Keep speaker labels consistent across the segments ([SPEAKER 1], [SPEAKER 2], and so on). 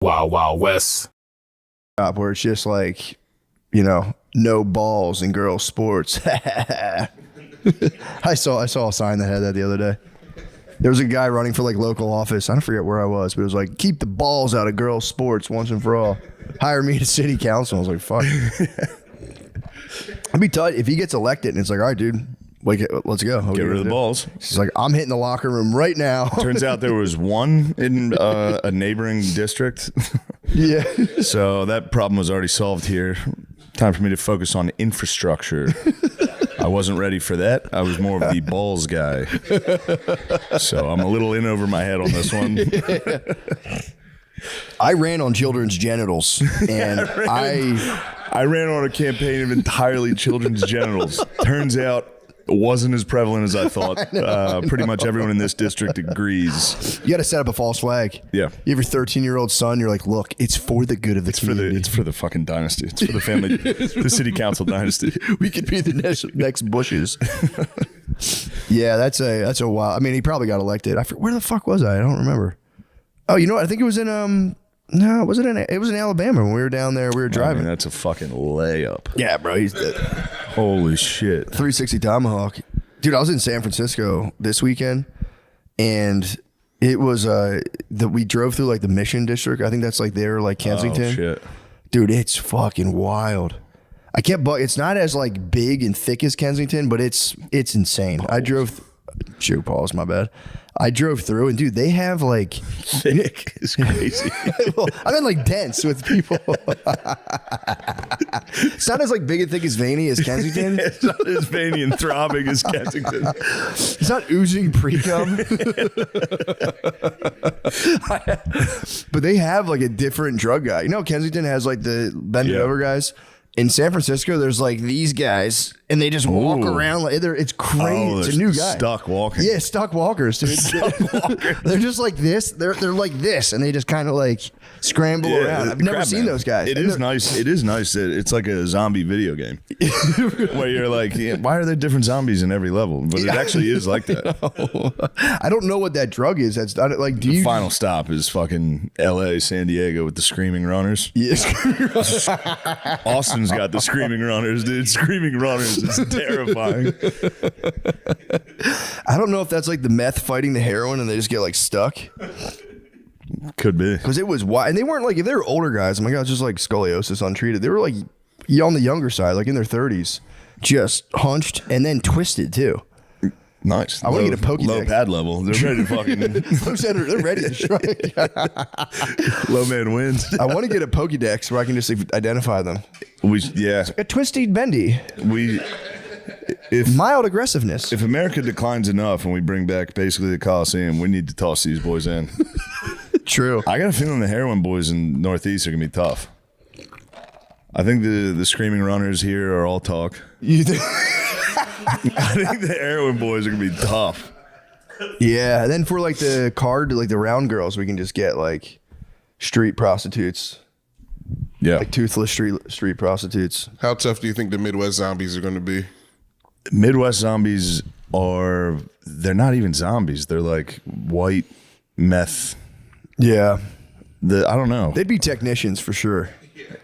[SPEAKER 1] Wild Wild West.
[SPEAKER 2] Where it's just like, you know, no balls in girls' sports. I saw a sign that had that the other day. There was a guy running for like local office. I don't forget where I was, but it was like, keep the balls out of girls' sports once and for all. Hire me to city council. I was like, fuck. I'd be tight if he gets elected and it's like, all right, dude, like, let's go.
[SPEAKER 3] Get rid of the balls.
[SPEAKER 2] He's like, I'm hitting the locker room right now.
[SPEAKER 3] Turns out there was one in a neighboring district.
[SPEAKER 2] Yeah.
[SPEAKER 3] So that problem was already solved here. Time for me to focus on infrastructure. I wasn't ready for that. I was more of the balls guy. So I'm a little in over my head on this one.
[SPEAKER 2] I ran on children's genitals, and
[SPEAKER 3] I ran on a campaign of entirely children's genitals. Turns out it wasn't as prevalent as I thought. Pretty much everyone in this district agrees.
[SPEAKER 2] You got to set up a false flag.
[SPEAKER 3] Yeah.
[SPEAKER 2] You have your 13-year-old son. You're like, look, it's for the good of the community.
[SPEAKER 3] It's for the fucking dynasty. It's for the family, the city council dynasty.
[SPEAKER 2] We could be the next Bushes. Yeah, that's a wild. I mean, he probably got elected. Where the fuck was I? I don't remember. Oh, you know what? I think it was in no, it was in Alabama when we were down there. We were driving.
[SPEAKER 3] I mean, that's a fucking layup.
[SPEAKER 2] Yeah, bro. He's dead.
[SPEAKER 3] Holy shit.
[SPEAKER 2] 360 Tomahawk. Dude, I was in San Francisco this weekend, and it was we drove through like the Mission District. I think that's like there, like Kensington.
[SPEAKER 3] Oh, shit.
[SPEAKER 2] Dude, it's fucking wild. I can't, but it's not as like big and thick as Kensington, but it's insane. I drove. Shoot, Paul's my bad. I drove through, and dude, they have like
[SPEAKER 3] thick is crazy.
[SPEAKER 2] Well, I mean, like dense with people. It's not as like big and thick as veiny as Kensington.
[SPEAKER 3] It's not as veiny and throbbing as Kensington.
[SPEAKER 2] It's not oozing pre-cum. But they have like a different drug guy. You know, Kensington has like the bend over guys. In San Francisco, there's like these guys, and they just walk around like it's crazy. It's a new guy.
[SPEAKER 3] Stuck walking.
[SPEAKER 2] Yeah, stuck walkers, dude. They're just like this. They're like this, and they just kind of like scramble around. I've never seen those guys.
[SPEAKER 3] It is nice. It is nice that it's like a zombie video game where you're like, why are there different zombies in every level? But it actually is like that.
[SPEAKER 2] I don't know what that drug is. That's not like.
[SPEAKER 3] The final stop is fucking L.A., San Diego with the screaming runners.
[SPEAKER 2] Yes.
[SPEAKER 3] Austin's got the screaming runners, dude. Screaming runners is terrifying.
[SPEAKER 2] I don't know if that's like the meth fighting the heroin and they just get like stuck.
[SPEAKER 3] Could be.
[SPEAKER 2] Because it was wild. And they weren't like, if they were older guys, oh my God, it's just like scoliosis untreated. They were like on the younger side, like in their 30s, just hunched and then twisted too.
[SPEAKER 3] Nice.
[SPEAKER 2] I want to get a Pokédex.
[SPEAKER 3] Low pad level. They're ready to fucking.
[SPEAKER 2] They're ready to strike.
[SPEAKER 3] Low man wins.
[SPEAKER 2] I want to get a Pokédex where I can just identify them.
[SPEAKER 3] It's
[SPEAKER 2] like a twisty bendy. Mild aggressiveness.
[SPEAKER 3] If America declines enough and we bring back basically the Coliseum, we need to toss these boys in.
[SPEAKER 2] True.
[SPEAKER 3] I got a feeling the heroin boys in Northeast are gonna be tough. I think the screaming runners here are all talk.
[SPEAKER 2] You think?
[SPEAKER 3] I think the heroin boys are gonna be tough.
[SPEAKER 2] Yeah, and then for like the card, like the round girls, we can just get like street prostitutes.
[SPEAKER 3] Yeah,
[SPEAKER 2] like toothless street prostitutes.
[SPEAKER 4] How tough do you think the Midwest zombies are going to be?
[SPEAKER 3] Midwest zombies they're not even zombies. They're like white meth.
[SPEAKER 2] Yeah.
[SPEAKER 3] I don't know.
[SPEAKER 2] They'd be technicians for sure.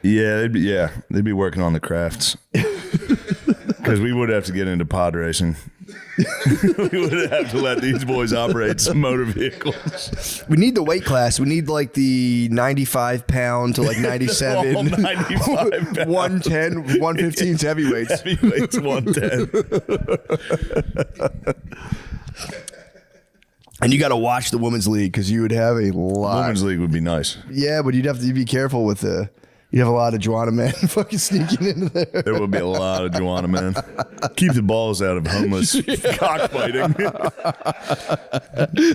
[SPEAKER 3] Yeah, they'd be working on the crafts. Because we would have to get into pod racing. We would have to let these boys operate some motor vehicles.
[SPEAKER 2] We need the weight class. We need like the 95 pound to like 97.
[SPEAKER 3] All 95 pounds.
[SPEAKER 2] 110, 115 heavyweights.
[SPEAKER 3] Heavyweights 110.
[SPEAKER 2] And you got to watch the women's league because you would have a lot.
[SPEAKER 3] Women's league would be nice.
[SPEAKER 2] Yeah, but you'd have to be careful with you'd have a lot of Juana men fucking sneaking into there.
[SPEAKER 3] There would be a lot of Juana men. Keep the balls out of homeless cockfighting.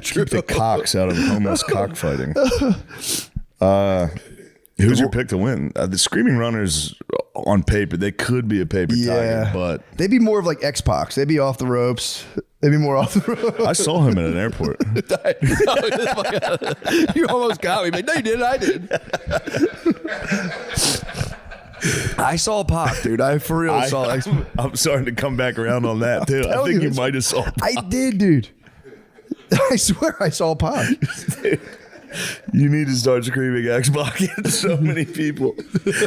[SPEAKER 3] Keep the cocks out of homeless cockfighting. Who's your pick to win? The Screaming Runners, on paper, they could be a paper tiger, but
[SPEAKER 2] they'd be more of like X-Pac. They'd be off the ropes. They'd be more off the ropes.
[SPEAKER 3] I saw him at an airport.
[SPEAKER 2] You almost got me, but no, you didn't. I did. I saw Pac, dude. I for real saw.
[SPEAKER 3] I'm starting to come back around on that too. I think you might have saw Pac.
[SPEAKER 2] I did, dude. I swear I saw Pac.
[SPEAKER 3] You need to start screaming X-Pac at so many people.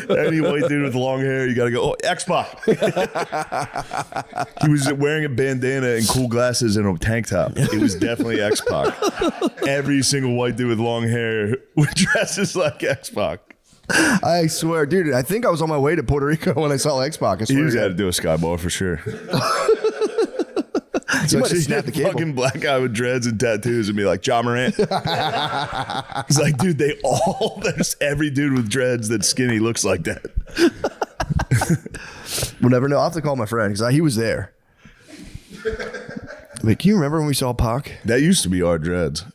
[SPEAKER 3] Any white dude with long hair, you got to go, oh, X-Pac. He was wearing a bandana and cool glasses and a tank top. It was definitely X-Pac. Every single white dude with long hair dresses like X-Pac.
[SPEAKER 2] I swear, dude, I think I was on my way to Puerto Rico when I saw X-Pac. I swear
[SPEAKER 3] He
[SPEAKER 2] to
[SPEAKER 3] had
[SPEAKER 2] God.
[SPEAKER 3] to do a skyball for sure.
[SPEAKER 2] You might have
[SPEAKER 3] So
[SPEAKER 2] snapped the cable.
[SPEAKER 3] fucking black guy with dreads and tattoos and be like, Ja Morant. He's like, dude, there's every dude with dreads that's skinny looks like that.
[SPEAKER 2] We'll never know. I'll have to call my friend because he was there. Like, can you remember when we saw Pac?
[SPEAKER 3] That used to be our dreads.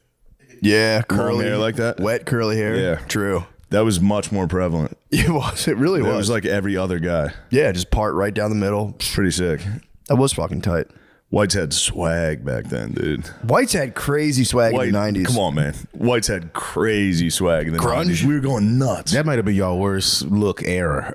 [SPEAKER 2] Yeah,
[SPEAKER 3] Long hair like that?
[SPEAKER 2] Wet curly hair.
[SPEAKER 3] Yeah.
[SPEAKER 2] True.
[SPEAKER 3] That was much more prevalent.
[SPEAKER 2] It was. It really
[SPEAKER 3] It
[SPEAKER 2] was.
[SPEAKER 3] was like every other guy.
[SPEAKER 2] Yeah, just part right down the middle.
[SPEAKER 3] Pretty sick.
[SPEAKER 2] That was fucking tight.
[SPEAKER 3] Whites had swag back then, dude.
[SPEAKER 2] Whites had crazy swag in the 90s.
[SPEAKER 3] Come on, man. Whites had crazy swag in the
[SPEAKER 2] Grunge?
[SPEAKER 3] 90s. We were going nuts.
[SPEAKER 1] That might have been y'all worst look era.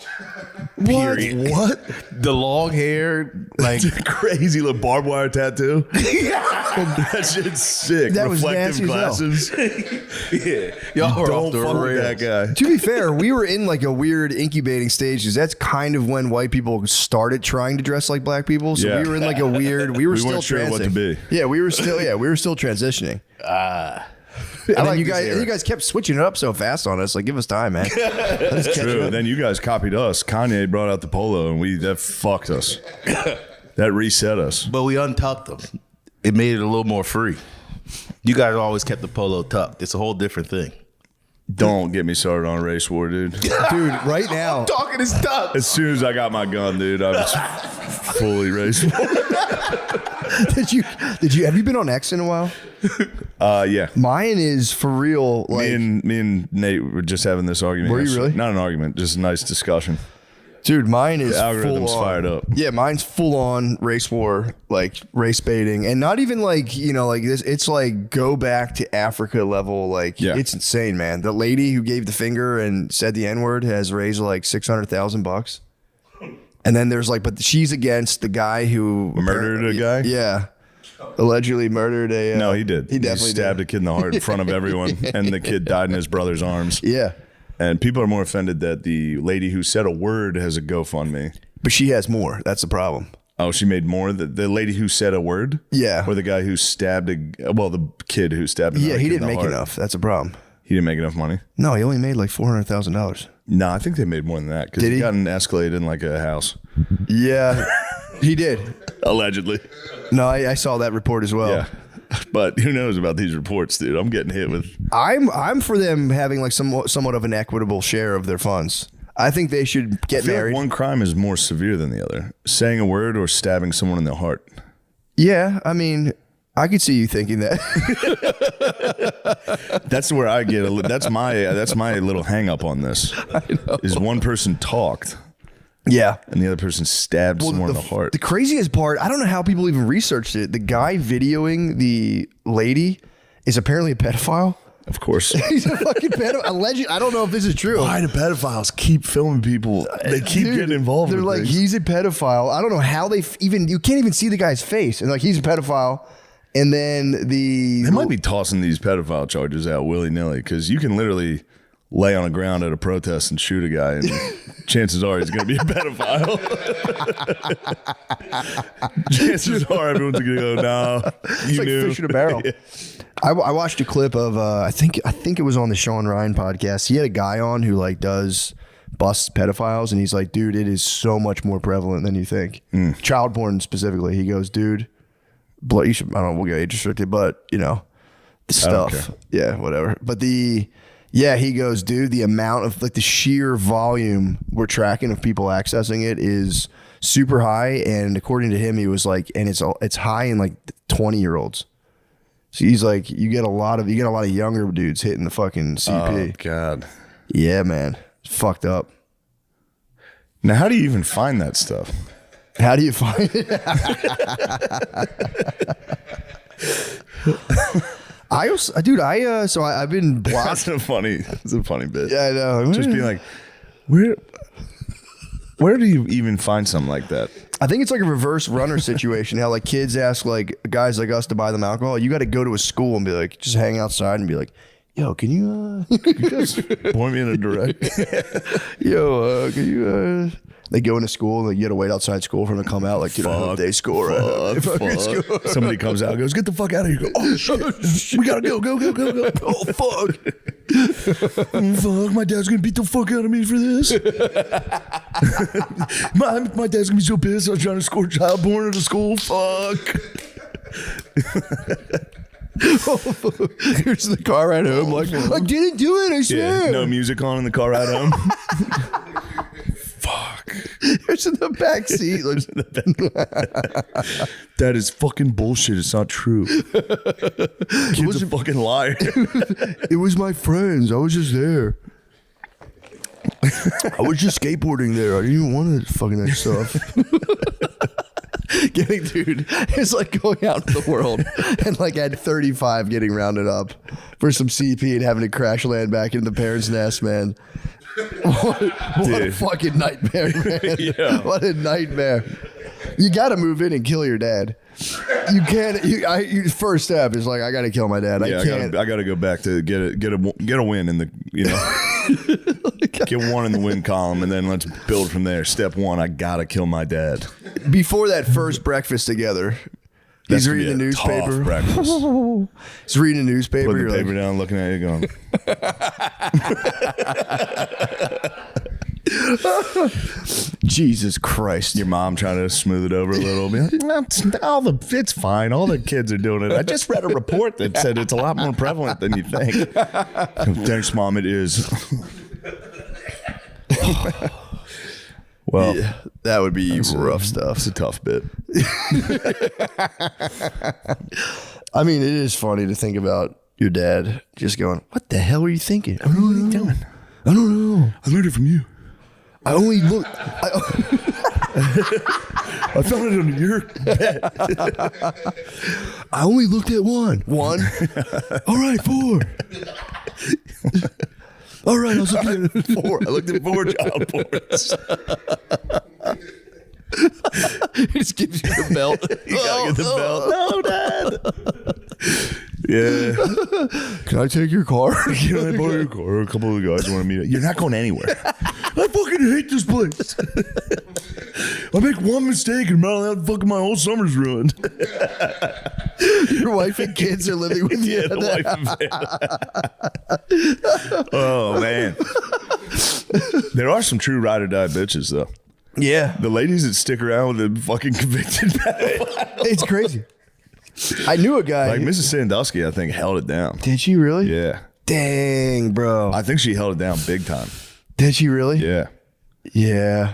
[SPEAKER 1] Period.
[SPEAKER 3] What?
[SPEAKER 1] The long hair, like
[SPEAKER 3] Crazy little barbed wire tattoo. That shit's sick.
[SPEAKER 2] That was nasty
[SPEAKER 3] Reflective
[SPEAKER 2] as hell.
[SPEAKER 3] glasses.
[SPEAKER 1] yeah, y'all were
[SPEAKER 3] Don't
[SPEAKER 1] off the
[SPEAKER 3] fuck with
[SPEAKER 1] rails.
[SPEAKER 3] that guy.
[SPEAKER 2] To be fair, we were in like a weird incubating stage because that's kind of when white people started trying to dress like black people. So
[SPEAKER 3] Yeah.
[SPEAKER 2] we were in like a weird. We were
[SPEAKER 3] We
[SPEAKER 2] still
[SPEAKER 3] weren't sure what to
[SPEAKER 2] transing.
[SPEAKER 3] be.
[SPEAKER 2] Yeah, we were still transitioning. And then you guys kept switching it up so fast on us. Like, give us time, man. Let us catch
[SPEAKER 3] True.
[SPEAKER 2] up.
[SPEAKER 3] Then you guys copied us. Kanye brought out the polo, and that fucked us. That reset us.
[SPEAKER 1] But we untucked them. It made it a little more free. You guys always kept the polo tucked. It's a whole different thing.
[SPEAKER 3] Don't get me started on a race war, dude.
[SPEAKER 2] Dude, right now.
[SPEAKER 1] Talking is tucked.
[SPEAKER 3] As soon as I got my gun, dude, I was fully race war.
[SPEAKER 2] Have you been on X in a while?
[SPEAKER 3] Yeah.
[SPEAKER 2] Mine is for real. Like,
[SPEAKER 3] Me and Nate were just having this argument.
[SPEAKER 2] Were you
[SPEAKER 3] yesterday.
[SPEAKER 2] really?
[SPEAKER 3] Not an argument, just a nice discussion.
[SPEAKER 2] dude, mine is
[SPEAKER 3] The algorithm's
[SPEAKER 2] full on.
[SPEAKER 3] fired up.
[SPEAKER 2] Yeah, mine's full on race war, like race baiting, and not even like like this. It's like go back to Africa level. Like it's insane, man. The lady who gave the finger and said the N-word has raised like $600,000. And then there's like, but she's against the guy who
[SPEAKER 3] Murdered a guy?
[SPEAKER 2] Yeah. Allegedly murdered a.
[SPEAKER 3] No, he did.
[SPEAKER 2] He definitely
[SPEAKER 3] stabbed a kid in the heart in front of everyone, and the kid died in his brother's arms.
[SPEAKER 2] Yeah.
[SPEAKER 3] And people are more offended that the lady who said a word has a GoFundMe.
[SPEAKER 2] But she has more. That's the problem.
[SPEAKER 3] Oh, she made more? The lady who said a word?
[SPEAKER 2] Yeah.
[SPEAKER 3] Or the guy who stabbed the kid who stabbed
[SPEAKER 2] Yeah, he
[SPEAKER 3] kid in
[SPEAKER 2] didn't
[SPEAKER 3] the
[SPEAKER 2] make
[SPEAKER 3] heart.
[SPEAKER 2] enough. That's a problem.
[SPEAKER 3] He didn't make enough money?
[SPEAKER 2] No, he only made like $400,000.
[SPEAKER 3] No, I think they made more than that because
[SPEAKER 2] Did
[SPEAKER 3] he
[SPEAKER 2] he?
[SPEAKER 3] got an Escalade in like a house.
[SPEAKER 2] Yeah, he did.
[SPEAKER 3] Allegedly.
[SPEAKER 2] No, I saw that report as well.
[SPEAKER 3] Yeah. But who knows about these reports, dude? I'm getting hit with.
[SPEAKER 2] I'm for them having like somewhat of an equitable share of their funds. I think they should
[SPEAKER 3] I
[SPEAKER 2] get
[SPEAKER 3] feel
[SPEAKER 2] married.
[SPEAKER 3] like one crime is more severe than the other. Saying a word or stabbing someone in the heart.
[SPEAKER 2] Yeah, I mean, I could see you thinking that.
[SPEAKER 3] That's where I get that's my little hang up on this. Is one person talked
[SPEAKER 2] Yeah.
[SPEAKER 3] and the other person stabbed someone in the heart.
[SPEAKER 2] The craziest part, I don't know how people even researched it. The guy videoing the lady is apparently a pedophile.
[SPEAKER 3] Of course.
[SPEAKER 2] He's a fucking pedophile. Alleged. I don't know if this is true.
[SPEAKER 3] Why do pedophiles keep filming people? They keep
[SPEAKER 2] Dude,
[SPEAKER 3] getting involved
[SPEAKER 2] They're
[SPEAKER 3] with
[SPEAKER 2] like,
[SPEAKER 3] things.
[SPEAKER 2] he's a pedophile. I don't know how they you can't even see the guy's face. And like, he's a pedophile. And then
[SPEAKER 3] They might be tossing these pedophile charges out willy-nilly because you can literally lay on the ground at a protest and shoot a guy and chances are he's going to be a pedophile. Chances are everyone's going to go, no,
[SPEAKER 2] It's like fish in a barrel.
[SPEAKER 3] Yeah.
[SPEAKER 2] I watched a clip of I think it was on the Sean Ryan podcast. He had a guy on who like does busts pedophiles, and he's like, dude, it is so much more prevalent than you think. Child porn specifically. He goes, dude, you should, I don't know, we'll get age restricted, but you know, the
[SPEAKER 3] don't
[SPEAKER 2] stuff.
[SPEAKER 3] care.
[SPEAKER 2] Yeah, whatever. But he goes, dude, the amount of like the sheer volume we're tracking of people accessing it is super high, and according to him, he was like, and it's high in like 20-year-olds. So he's like, you get a lot of younger dudes hitting the fucking CP.
[SPEAKER 3] Oh, God.
[SPEAKER 2] Yeah, man. It's fucked up.
[SPEAKER 3] Now, how do you even find that stuff?
[SPEAKER 2] How do you find it? I've been blocked.
[SPEAKER 3] That's a funny bit.
[SPEAKER 2] Yeah, I know.
[SPEAKER 3] Just being like, where do you even find something like that?
[SPEAKER 2] I think it's like a reverse runner situation. How like kids ask like guys like us to buy them alcohol. You got to go to a school and be like, just hang outside and be like, yo, can you
[SPEAKER 3] Point me in a direction.
[SPEAKER 2] yo, can you they go into school and like, you gotta wait outside school for them to come out. Like, you know, they score.
[SPEAKER 3] Fuck. Somebody comes out and goes, get the fuck out of here. You go, oh, shit. We gotta go. Oh, fuck. Fuck, my dad's gonna beat the fuck out of me for this. my dad's gonna be so pissed. I was trying to score child porn at a school. Fuck.
[SPEAKER 2] Here's the car ride home. Like, I didn't do it, I swear.
[SPEAKER 3] Yeah, no music on in the car ride home. Fuck.
[SPEAKER 2] It's in the back seat.
[SPEAKER 3] That is fucking bullshit. It's not true. Kid's a fucking liar.
[SPEAKER 2] It was my friends. I was just there. I was just skateboarding there. I didn't even want to fucking that stuff. Dude, it's like going out into the world and like at 35 getting rounded up for some CP and having to crash land back into the parents' nest, man. What a fucking nightmare, man.
[SPEAKER 3] Yeah.
[SPEAKER 2] What a nightmare. You got to move in and kill your dad. You can't. First step is like, I got to kill my dad.
[SPEAKER 3] Yeah, I got to go back to get a win in the, you know, get one in the win column, and then let's build from there. Step one, I got to kill my dad.
[SPEAKER 2] Before that first breakfast together, he's reading the newspaper. He's reading the newspaper.
[SPEAKER 3] Putting the paper down, looking at you, going.
[SPEAKER 2] Jesus Christ.
[SPEAKER 3] Your mom trying to smooth it over a little bit. It's fine. All the kids are doing it. I just read a report that said it's a lot more prevalent than you think. Thanks, Mom. It is. Well,
[SPEAKER 2] yeah, that would be rough stuff.
[SPEAKER 3] It's a tough bit.
[SPEAKER 2] I mean, it is funny to think about your dad just going, what the hell were you thinking? I don't know what are you doing? I don't know.
[SPEAKER 3] I learned it from you.
[SPEAKER 2] I only looked.
[SPEAKER 3] I found it under your bed.
[SPEAKER 2] I only looked at one. One? All right, 4. All right, I was looking at
[SPEAKER 3] 4. I looked at 4 child porns.
[SPEAKER 2] He just gives you the belt.
[SPEAKER 3] You gotta get the belt. No, Dad. Yeah.
[SPEAKER 2] Can I take your car?
[SPEAKER 3] Can I borrow your car? A couple of guys want to meet. You're not going anywhere. I fucking hate this place. I make one mistake and fucking my whole summer's ruined.
[SPEAKER 2] Your wife and kids are living with you.
[SPEAKER 3] Yeah, the wife and oh, man. There are some true ride or die bitches, though.
[SPEAKER 2] Yeah.
[SPEAKER 3] The ladies that stick around with the fucking convicted pedophile.
[SPEAKER 2] It's crazy. I knew a guy.
[SPEAKER 3] Like Mrs. Sandusky, I think, held it down.
[SPEAKER 2] Did she really?
[SPEAKER 3] Yeah.
[SPEAKER 2] Dang, bro.
[SPEAKER 3] I think she held it down big time.
[SPEAKER 2] Did she really?
[SPEAKER 3] Yeah.
[SPEAKER 2] Yeah.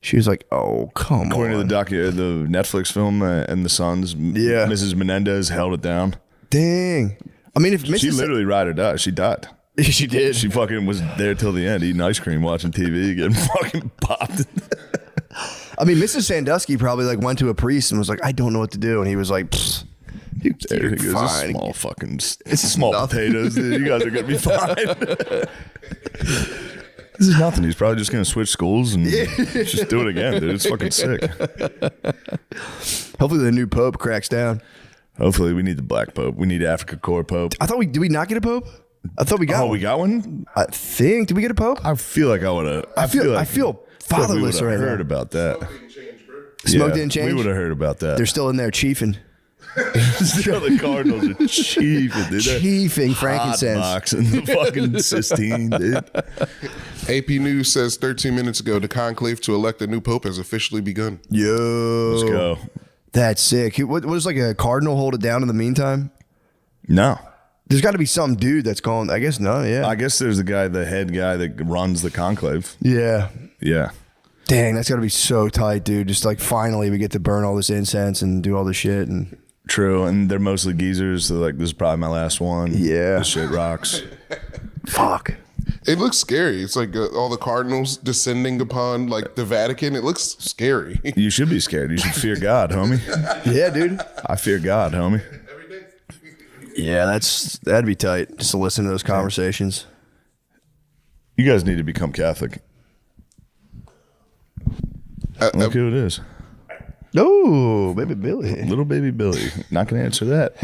[SPEAKER 2] She was like, oh, come on.
[SPEAKER 3] According to the Netflix film and the Sons,
[SPEAKER 2] yeah,
[SPEAKER 3] Mrs. Menendez held it down.
[SPEAKER 2] Dang. I mean, if Mrs.
[SPEAKER 3] She literally ride or die. She died.
[SPEAKER 2] She did.
[SPEAKER 3] She fucking was there till the end, eating ice cream, watching TV, getting fucking popped.
[SPEAKER 2] I mean, Mrs. Sandusky probably like went to a priest and was like, I don't know what to do. And he was like, you're fine.
[SPEAKER 3] Small fucking, it's small potatoes, dude. You guys are going to be fine. This is nothing. He's probably just going to switch schools and just do it again, dude. It's fucking sick.
[SPEAKER 2] Hopefully the new pope cracks down.
[SPEAKER 3] Hopefully we need the black pope. We need Africa Core pope.
[SPEAKER 2] I thought did we not get a pope? I thought we got one.
[SPEAKER 3] We got one?
[SPEAKER 2] I think. Did we get a pope?
[SPEAKER 3] I feel like I would have.
[SPEAKER 2] I feel fatherless right now.
[SPEAKER 3] We would have heard about that.
[SPEAKER 2] Smoke didn't change?
[SPEAKER 3] We would have heard about that.
[SPEAKER 2] They're still in there chiefing.
[SPEAKER 3] The Cardinals are chiefing, dude.
[SPEAKER 2] Chiefing frankincense.
[SPEAKER 3] Boxing the fucking Sistine, dude.
[SPEAKER 4] AP News says 13 minutes ago, the conclave to elect a new pope has officially begun.
[SPEAKER 2] Yo.
[SPEAKER 3] Let's go.
[SPEAKER 2] That's sick. What was like a cardinal hold it down in the meantime?
[SPEAKER 3] No.
[SPEAKER 2] There's got to be some dude that's calling. I guess no, yeah.
[SPEAKER 3] I guess there's the head guy that runs the conclave.
[SPEAKER 2] Yeah.
[SPEAKER 3] Yeah.
[SPEAKER 2] Dang, that's got to be so tight, dude. Just like finally we get to burn all this incense and do all this shit. And
[SPEAKER 3] true, and they're mostly geezers, so like this is probably my last one.
[SPEAKER 2] Yeah.
[SPEAKER 3] This shit rocks.
[SPEAKER 2] Fuck.
[SPEAKER 4] It looks scary. It's like all the cardinals descending upon like the Vatican. It looks scary.
[SPEAKER 3] You should be scared. You should fear God, homie.
[SPEAKER 2] Yeah, dude.
[SPEAKER 3] I fear God, homie.
[SPEAKER 2] Yeah, that'd be tight just to listen to those conversations.
[SPEAKER 3] You guys need to become Catholic. Look who it is.
[SPEAKER 2] Oh, baby Billy.
[SPEAKER 3] Little baby Billy. Not going to answer that.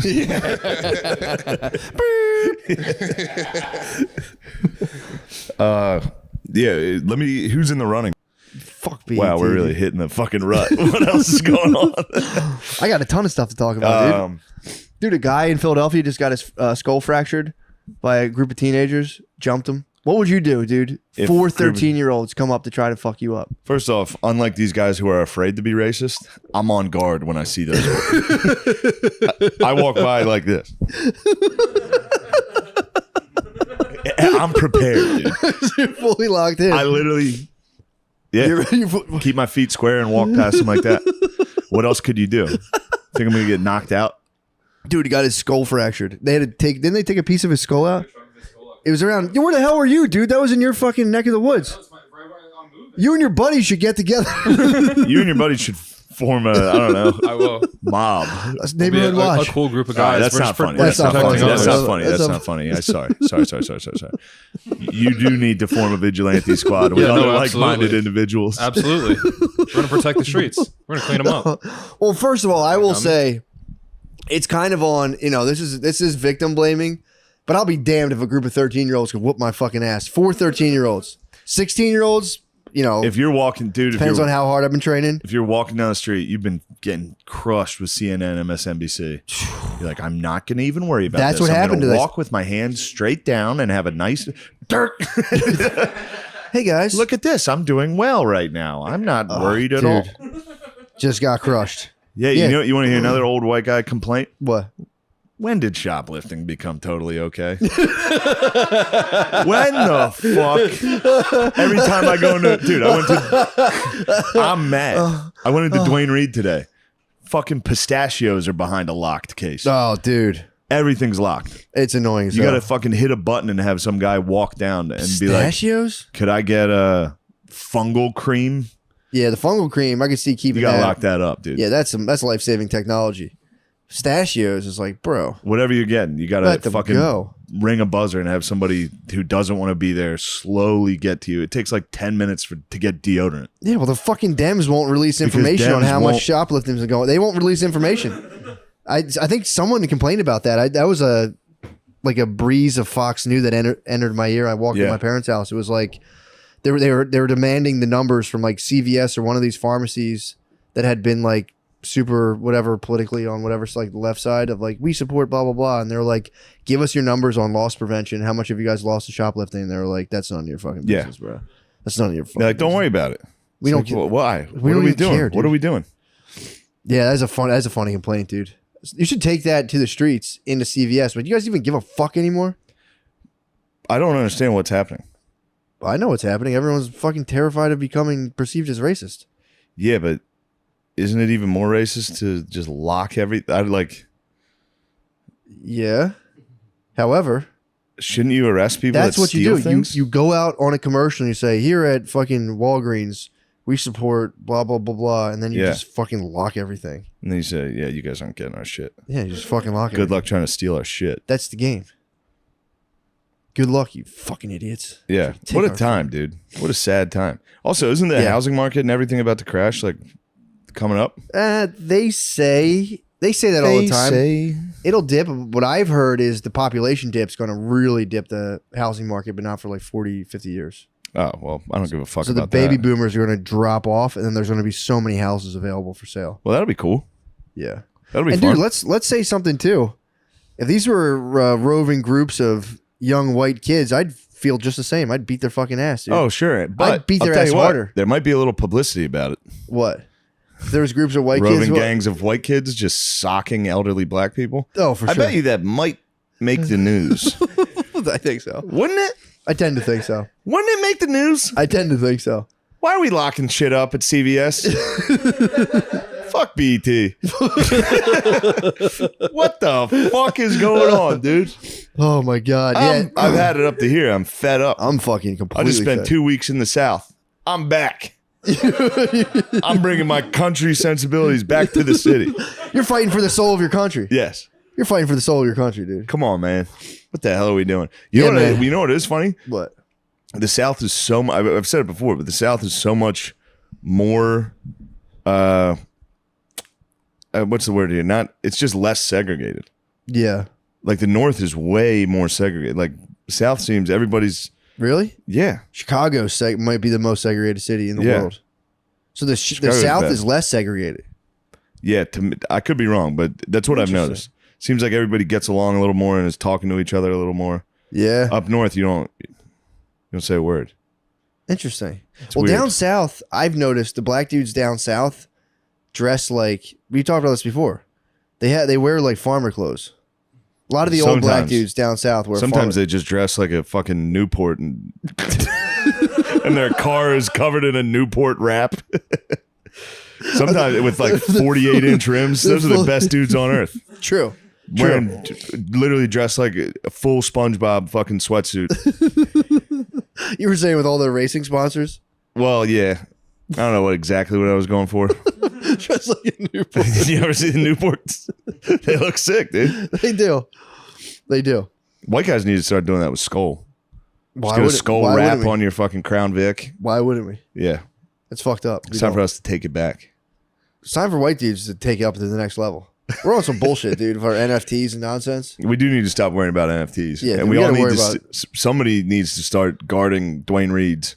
[SPEAKER 3] Yeah, let me. Who's in the running?
[SPEAKER 2] Fuck BET.
[SPEAKER 3] Wow, we're really hitting the fucking rut. What else is going on?
[SPEAKER 2] I got a ton of stuff to talk about, dude. Dude, a guy in Philadelphia just got his skull fractured by a group of teenagers. Jumped him. What would you do, dude?
[SPEAKER 3] If
[SPEAKER 2] 4 13-year-olds come up to try to fuck you up.
[SPEAKER 3] First off, unlike these guys who are afraid to be racist, I'm on guard when I see those. I walk by like this. I'm prepared, dude.
[SPEAKER 2] You're fully locked in.
[SPEAKER 3] I literally, keep my feet square and walk past them like that. What else could you do? Think I'm gonna get knocked out?
[SPEAKER 2] Dude, he got his skull fractured. They had to take. Didn't they take a piece of his skull out? It was around. Where the hell were you, dude? That was in your fucking neck of the woods. You and your buddies should get together.
[SPEAKER 3] You and your buddies should form a, I don't know,
[SPEAKER 5] I will.
[SPEAKER 3] mob.
[SPEAKER 2] That's neighborhood watch.
[SPEAKER 5] A cool group of
[SPEAKER 3] All right,
[SPEAKER 5] guys.
[SPEAKER 3] that's
[SPEAKER 5] We're
[SPEAKER 3] not
[SPEAKER 5] just
[SPEAKER 3] funny.
[SPEAKER 5] we're
[SPEAKER 3] That's
[SPEAKER 5] just
[SPEAKER 3] not funny.
[SPEAKER 5] protecting
[SPEAKER 3] That's
[SPEAKER 5] others.
[SPEAKER 3] not funny. That's not funny. I'm sorry. You do need to form a vigilante squad with other like-minded
[SPEAKER 5] absolutely.
[SPEAKER 3] individuals.
[SPEAKER 5] Absolutely. We're going to protect the streets. We're going to clean them up.
[SPEAKER 2] Well, first of all, I will say it's kind of on, this is victim blaming, but I'll be damned if a group of 13-year-olds could whoop my fucking ass. 4 13-year-olds. 16-year-olds,
[SPEAKER 3] If you're walking, dude,
[SPEAKER 2] depends on how hard I've been training.
[SPEAKER 3] if you're walking down the street, you've been getting crushed with CNN, MSNBC. You're like, I'm not going to even worry about
[SPEAKER 2] That's
[SPEAKER 3] this.
[SPEAKER 2] what
[SPEAKER 3] I'm
[SPEAKER 2] happened
[SPEAKER 3] gonna
[SPEAKER 2] to this.
[SPEAKER 3] walk with my hands straight down and have a nice dirt.
[SPEAKER 2] Hey, guys.
[SPEAKER 3] Look at this. I'm doing well right now. I'm not worried at all.
[SPEAKER 2] Just got crushed.
[SPEAKER 3] Yeah,
[SPEAKER 2] Yeah.
[SPEAKER 3] you want to hear another old white guy complaint?
[SPEAKER 2] What?
[SPEAKER 3] When did shoplifting become totally okay? When the fuck? Every time I go into, dude, I'm mad. I went into Dwayne Reed today. Fucking pistachios are behind a locked case.
[SPEAKER 2] Oh, dude.
[SPEAKER 3] Everything's locked.
[SPEAKER 2] It's annoying.
[SPEAKER 3] You got to fucking hit a button and have some guy walk down and be like,
[SPEAKER 2] pistachios?
[SPEAKER 3] could I get a fungal cream?
[SPEAKER 2] Yeah, the fungal cream. I can see keeping
[SPEAKER 3] You got to
[SPEAKER 2] that.
[SPEAKER 3] lock that up, dude.
[SPEAKER 2] Yeah, that's life-saving technology. Pistachios is like, bro.
[SPEAKER 3] Whatever you're getting, you got
[SPEAKER 2] Let
[SPEAKER 3] to
[SPEAKER 2] them
[SPEAKER 3] fucking
[SPEAKER 2] go.
[SPEAKER 3] ring a buzzer and have somebody who doesn't want to be there slowly get to you. It takes like 10 minutes to get deodorant.
[SPEAKER 2] Yeah, well, the fucking Dems won't release
[SPEAKER 3] Because
[SPEAKER 2] information on
[SPEAKER 3] Dems
[SPEAKER 2] how much
[SPEAKER 3] won't-
[SPEAKER 2] shoplifting is going. They won't release information. I think someone complained about that. That was a breeze of Fox News that entered my ear. I walked in my parents' house. It was like they were demanding the numbers from like CVS or one of these pharmacies that had been like super whatever politically on whatever like the left side of like we support blah blah blah, and they're like, give us your numbers on loss prevention. How much have you guys lost to shoplifting? And they were like, that's none of your fucking business, bro. That's none of your fucking
[SPEAKER 3] They're like, don't
[SPEAKER 2] business.
[SPEAKER 3] worry about it.
[SPEAKER 2] We
[SPEAKER 3] It's
[SPEAKER 2] don't
[SPEAKER 3] like,
[SPEAKER 2] care.
[SPEAKER 3] well, why?
[SPEAKER 2] We
[SPEAKER 3] What are
[SPEAKER 2] don't
[SPEAKER 3] we
[SPEAKER 2] even
[SPEAKER 3] doing?
[SPEAKER 2] care,
[SPEAKER 3] What
[SPEAKER 2] dude.
[SPEAKER 3] are we doing?
[SPEAKER 2] Yeah, that's a funny complaint, dude. You should take that to the streets into CVS. But you guys even give a fuck anymore?
[SPEAKER 3] I don't understand what's happening.
[SPEAKER 2] I know what's happening. Everyone's fucking terrified of becoming perceived as racist.
[SPEAKER 3] Yeah, but isn't it even more racist to just lock everything?
[SPEAKER 2] Yeah. However,
[SPEAKER 3] Shouldn't you arrest people
[SPEAKER 2] that's
[SPEAKER 3] that
[SPEAKER 2] what you
[SPEAKER 3] steal
[SPEAKER 2] do.
[SPEAKER 3] things?
[SPEAKER 2] You go out on a commercial and you say, here at fucking Walgreens, we support blah, blah, blah, blah. And then you just fucking lock everything.
[SPEAKER 3] And then you say, yeah, you guys aren't getting our shit.
[SPEAKER 2] Yeah, you just fucking lock it.
[SPEAKER 3] Good luck trying to steal our shit.
[SPEAKER 2] That's the game. Good luck, you fucking idiots.
[SPEAKER 3] Yeah.
[SPEAKER 2] Take
[SPEAKER 3] What a
[SPEAKER 2] our-
[SPEAKER 3] time, dude. What a sad time. Also, isn't the housing market and everything about to crash like coming up?
[SPEAKER 2] They say that all the time. It'll dip. What I've heard is the population dip's going to really dip the housing market, but not for like 40, 50 years.
[SPEAKER 3] Oh, well, I don't give a fuck
[SPEAKER 2] So the
[SPEAKER 3] about
[SPEAKER 2] baby
[SPEAKER 3] that.
[SPEAKER 2] boomers are going to drop off, and then there's going to be so many houses available for sale.
[SPEAKER 3] Well, that'll be cool.
[SPEAKER 2] Yeah.
[SPEAKER 3] That'll be
[SPEAKER 2] And
[SPEAKER 3] fun.
[SPEAKER 2] dude, let's say something too. If these were roving groups of young white kids, I'd feel just the same. I'd beat their fucking ass, dude.
[SPEAKER 3] Oh, sure. But
[SPEAKER 2] beat
[SPEAKER 3] I'll
[SPEAKER 2] their
[SPEAKER 3] tell
[SPEAKER 2] ass
[SPEAKER 3] you what,
[SPEAKER 2] harder.
[SPEAKER 3] There might be a little publicity about it.
[SPEAKER 2] What? If there was groups of white
[SPEAKER 3] Roving
[SPEAKER 2] kids.
[SPEAKER 3] gangs of white kids just socking elderly black people.
[SPEAKER 2] Oh, for
[SPEAKER 3] I
[SPEAKER 2] sure.
[SPEAKER 3] bet you that might make the news.
[SPEAKER 2] I think so.
[SPEAKER 3] Wouldn't it?
[SPEAKER 2] I tend to think so.
[SPEAKER 3] Wouldn't it make the news?
[SPEAKER 2] I tend to think so.
[SPEAKER 3] Why are we locking shit up at CVS? Fuck BET. What the fuck is going on, dude?
[SPEAKER 2] Oh my god. Yeah.
[SPEAKER 3] I've had it up to here. I'm fed up.
[SPEAKER 2] I'm fucking
[SPEAKER 3] I
[SPEAKER 2] completely.
[SPEAKER 3] just spent
[SPEAKER 2] fed.
[SPEAKER 3] 2 weeks in the South. I'm back. I'm bringing my country sensibilities back to the city.
[SPEAKER 2] You're fighting for the soul of your country.
[SPEAKER 3] Yes.
[SPEAKER 2] You're fighting for the soul of your country, dude.
[SPEAKER 3] Come on, man. What the hell are we doing? You
[SPEAKER 2] Yeah,
[SPEAKER 3] know what?
[SPEAKER 2] man.
[SPEAKER 3] You know what is funny?
[SPEAKER 2] What?
[SPEAKER 3] The South is so much. I've said it before, but the South is so much more. What's the word here? Not. It's just less segregated.
[SPEAKER 2] Yeah.
[SPEAKER 3] Like the North is way more segregated. Like South seems everybody's.
[SPEAKER 2] Really?
[SPEAKER 3] Yeah.
[SPEAKER 2] Chicago might be the most segregated city in the world. So the South is less segregated.
[SPEAKER 3] Yeah, I could be wrong, but that's what I've noticed. Seems like everybody gets along a little more and is talking to each other a little more.
[SPEAKER 2] Yeah.
[SPEAKER 3] Up north, you don't say a word.
[SPEAKER 2] Interesting.
[SPEAKER 3] It's
[SPEAKER 2] well,
[SPEAKER 3] weird.
[SPEAKER 2] down south, I've noticed the black dudes down south dress like we talked about this before. They wear like farmer clothes. A lot of the old black dudes down south wear.
[SPEAKER 3] Sometimes they just dress like a fucking Newport and and their car is covered in a Newport wrap. Sometimes with like 48-inch rims. Those are the best dudes on earth.
[SPEAKER 2] True.
[SPEAKER 3] Wearing literally dressed like a full SpongeBob fucking sweatsuit.
[SPEAKER 2] You were saying with all their racing sponsors?
[SPEAKER 3] Well, yeah. I don't know exactly what I was going for.
[SPEAKER 2] Dressed like a Newport.
[SPEAKER 3] You ever see the Newports? They look sick, dude.
[SPEAKER 2] They do. They do.
[SPEAKER 3] White guys need to start doing that with Skull.
[SPEAKER 2] Why
[SPEAKER 3] Just get a
[SPEAKER 2] would
[SPEAKER 3] Skull wrap on your fucking Crown Vic.
[SPEAKER 2] Why wouldn't we?
[SPEAKER 3] Yeah.
[SPEAKER 2] It's fucked up.
[SPEAKER 3] It's time for us to take it back.
[SPEAKER 2] It's time for white dudes to take it up to the next level. We're on some bullshit, dude, for NFTs and nonsense.
[SPEAKER 3] We do need to stop worrying about NFTs.
[SPEAKER 2] Yeah,
[SPEAKER 3] and
[SPEAKER 2] we
[SPEAKER 3] all
[SPEAKER 2] gotta
[SPEAKER 3] need
[SPEAKER 2] worry
[SPEAKER 3] to. Somebody needs to start guarding Dwayne Reed's.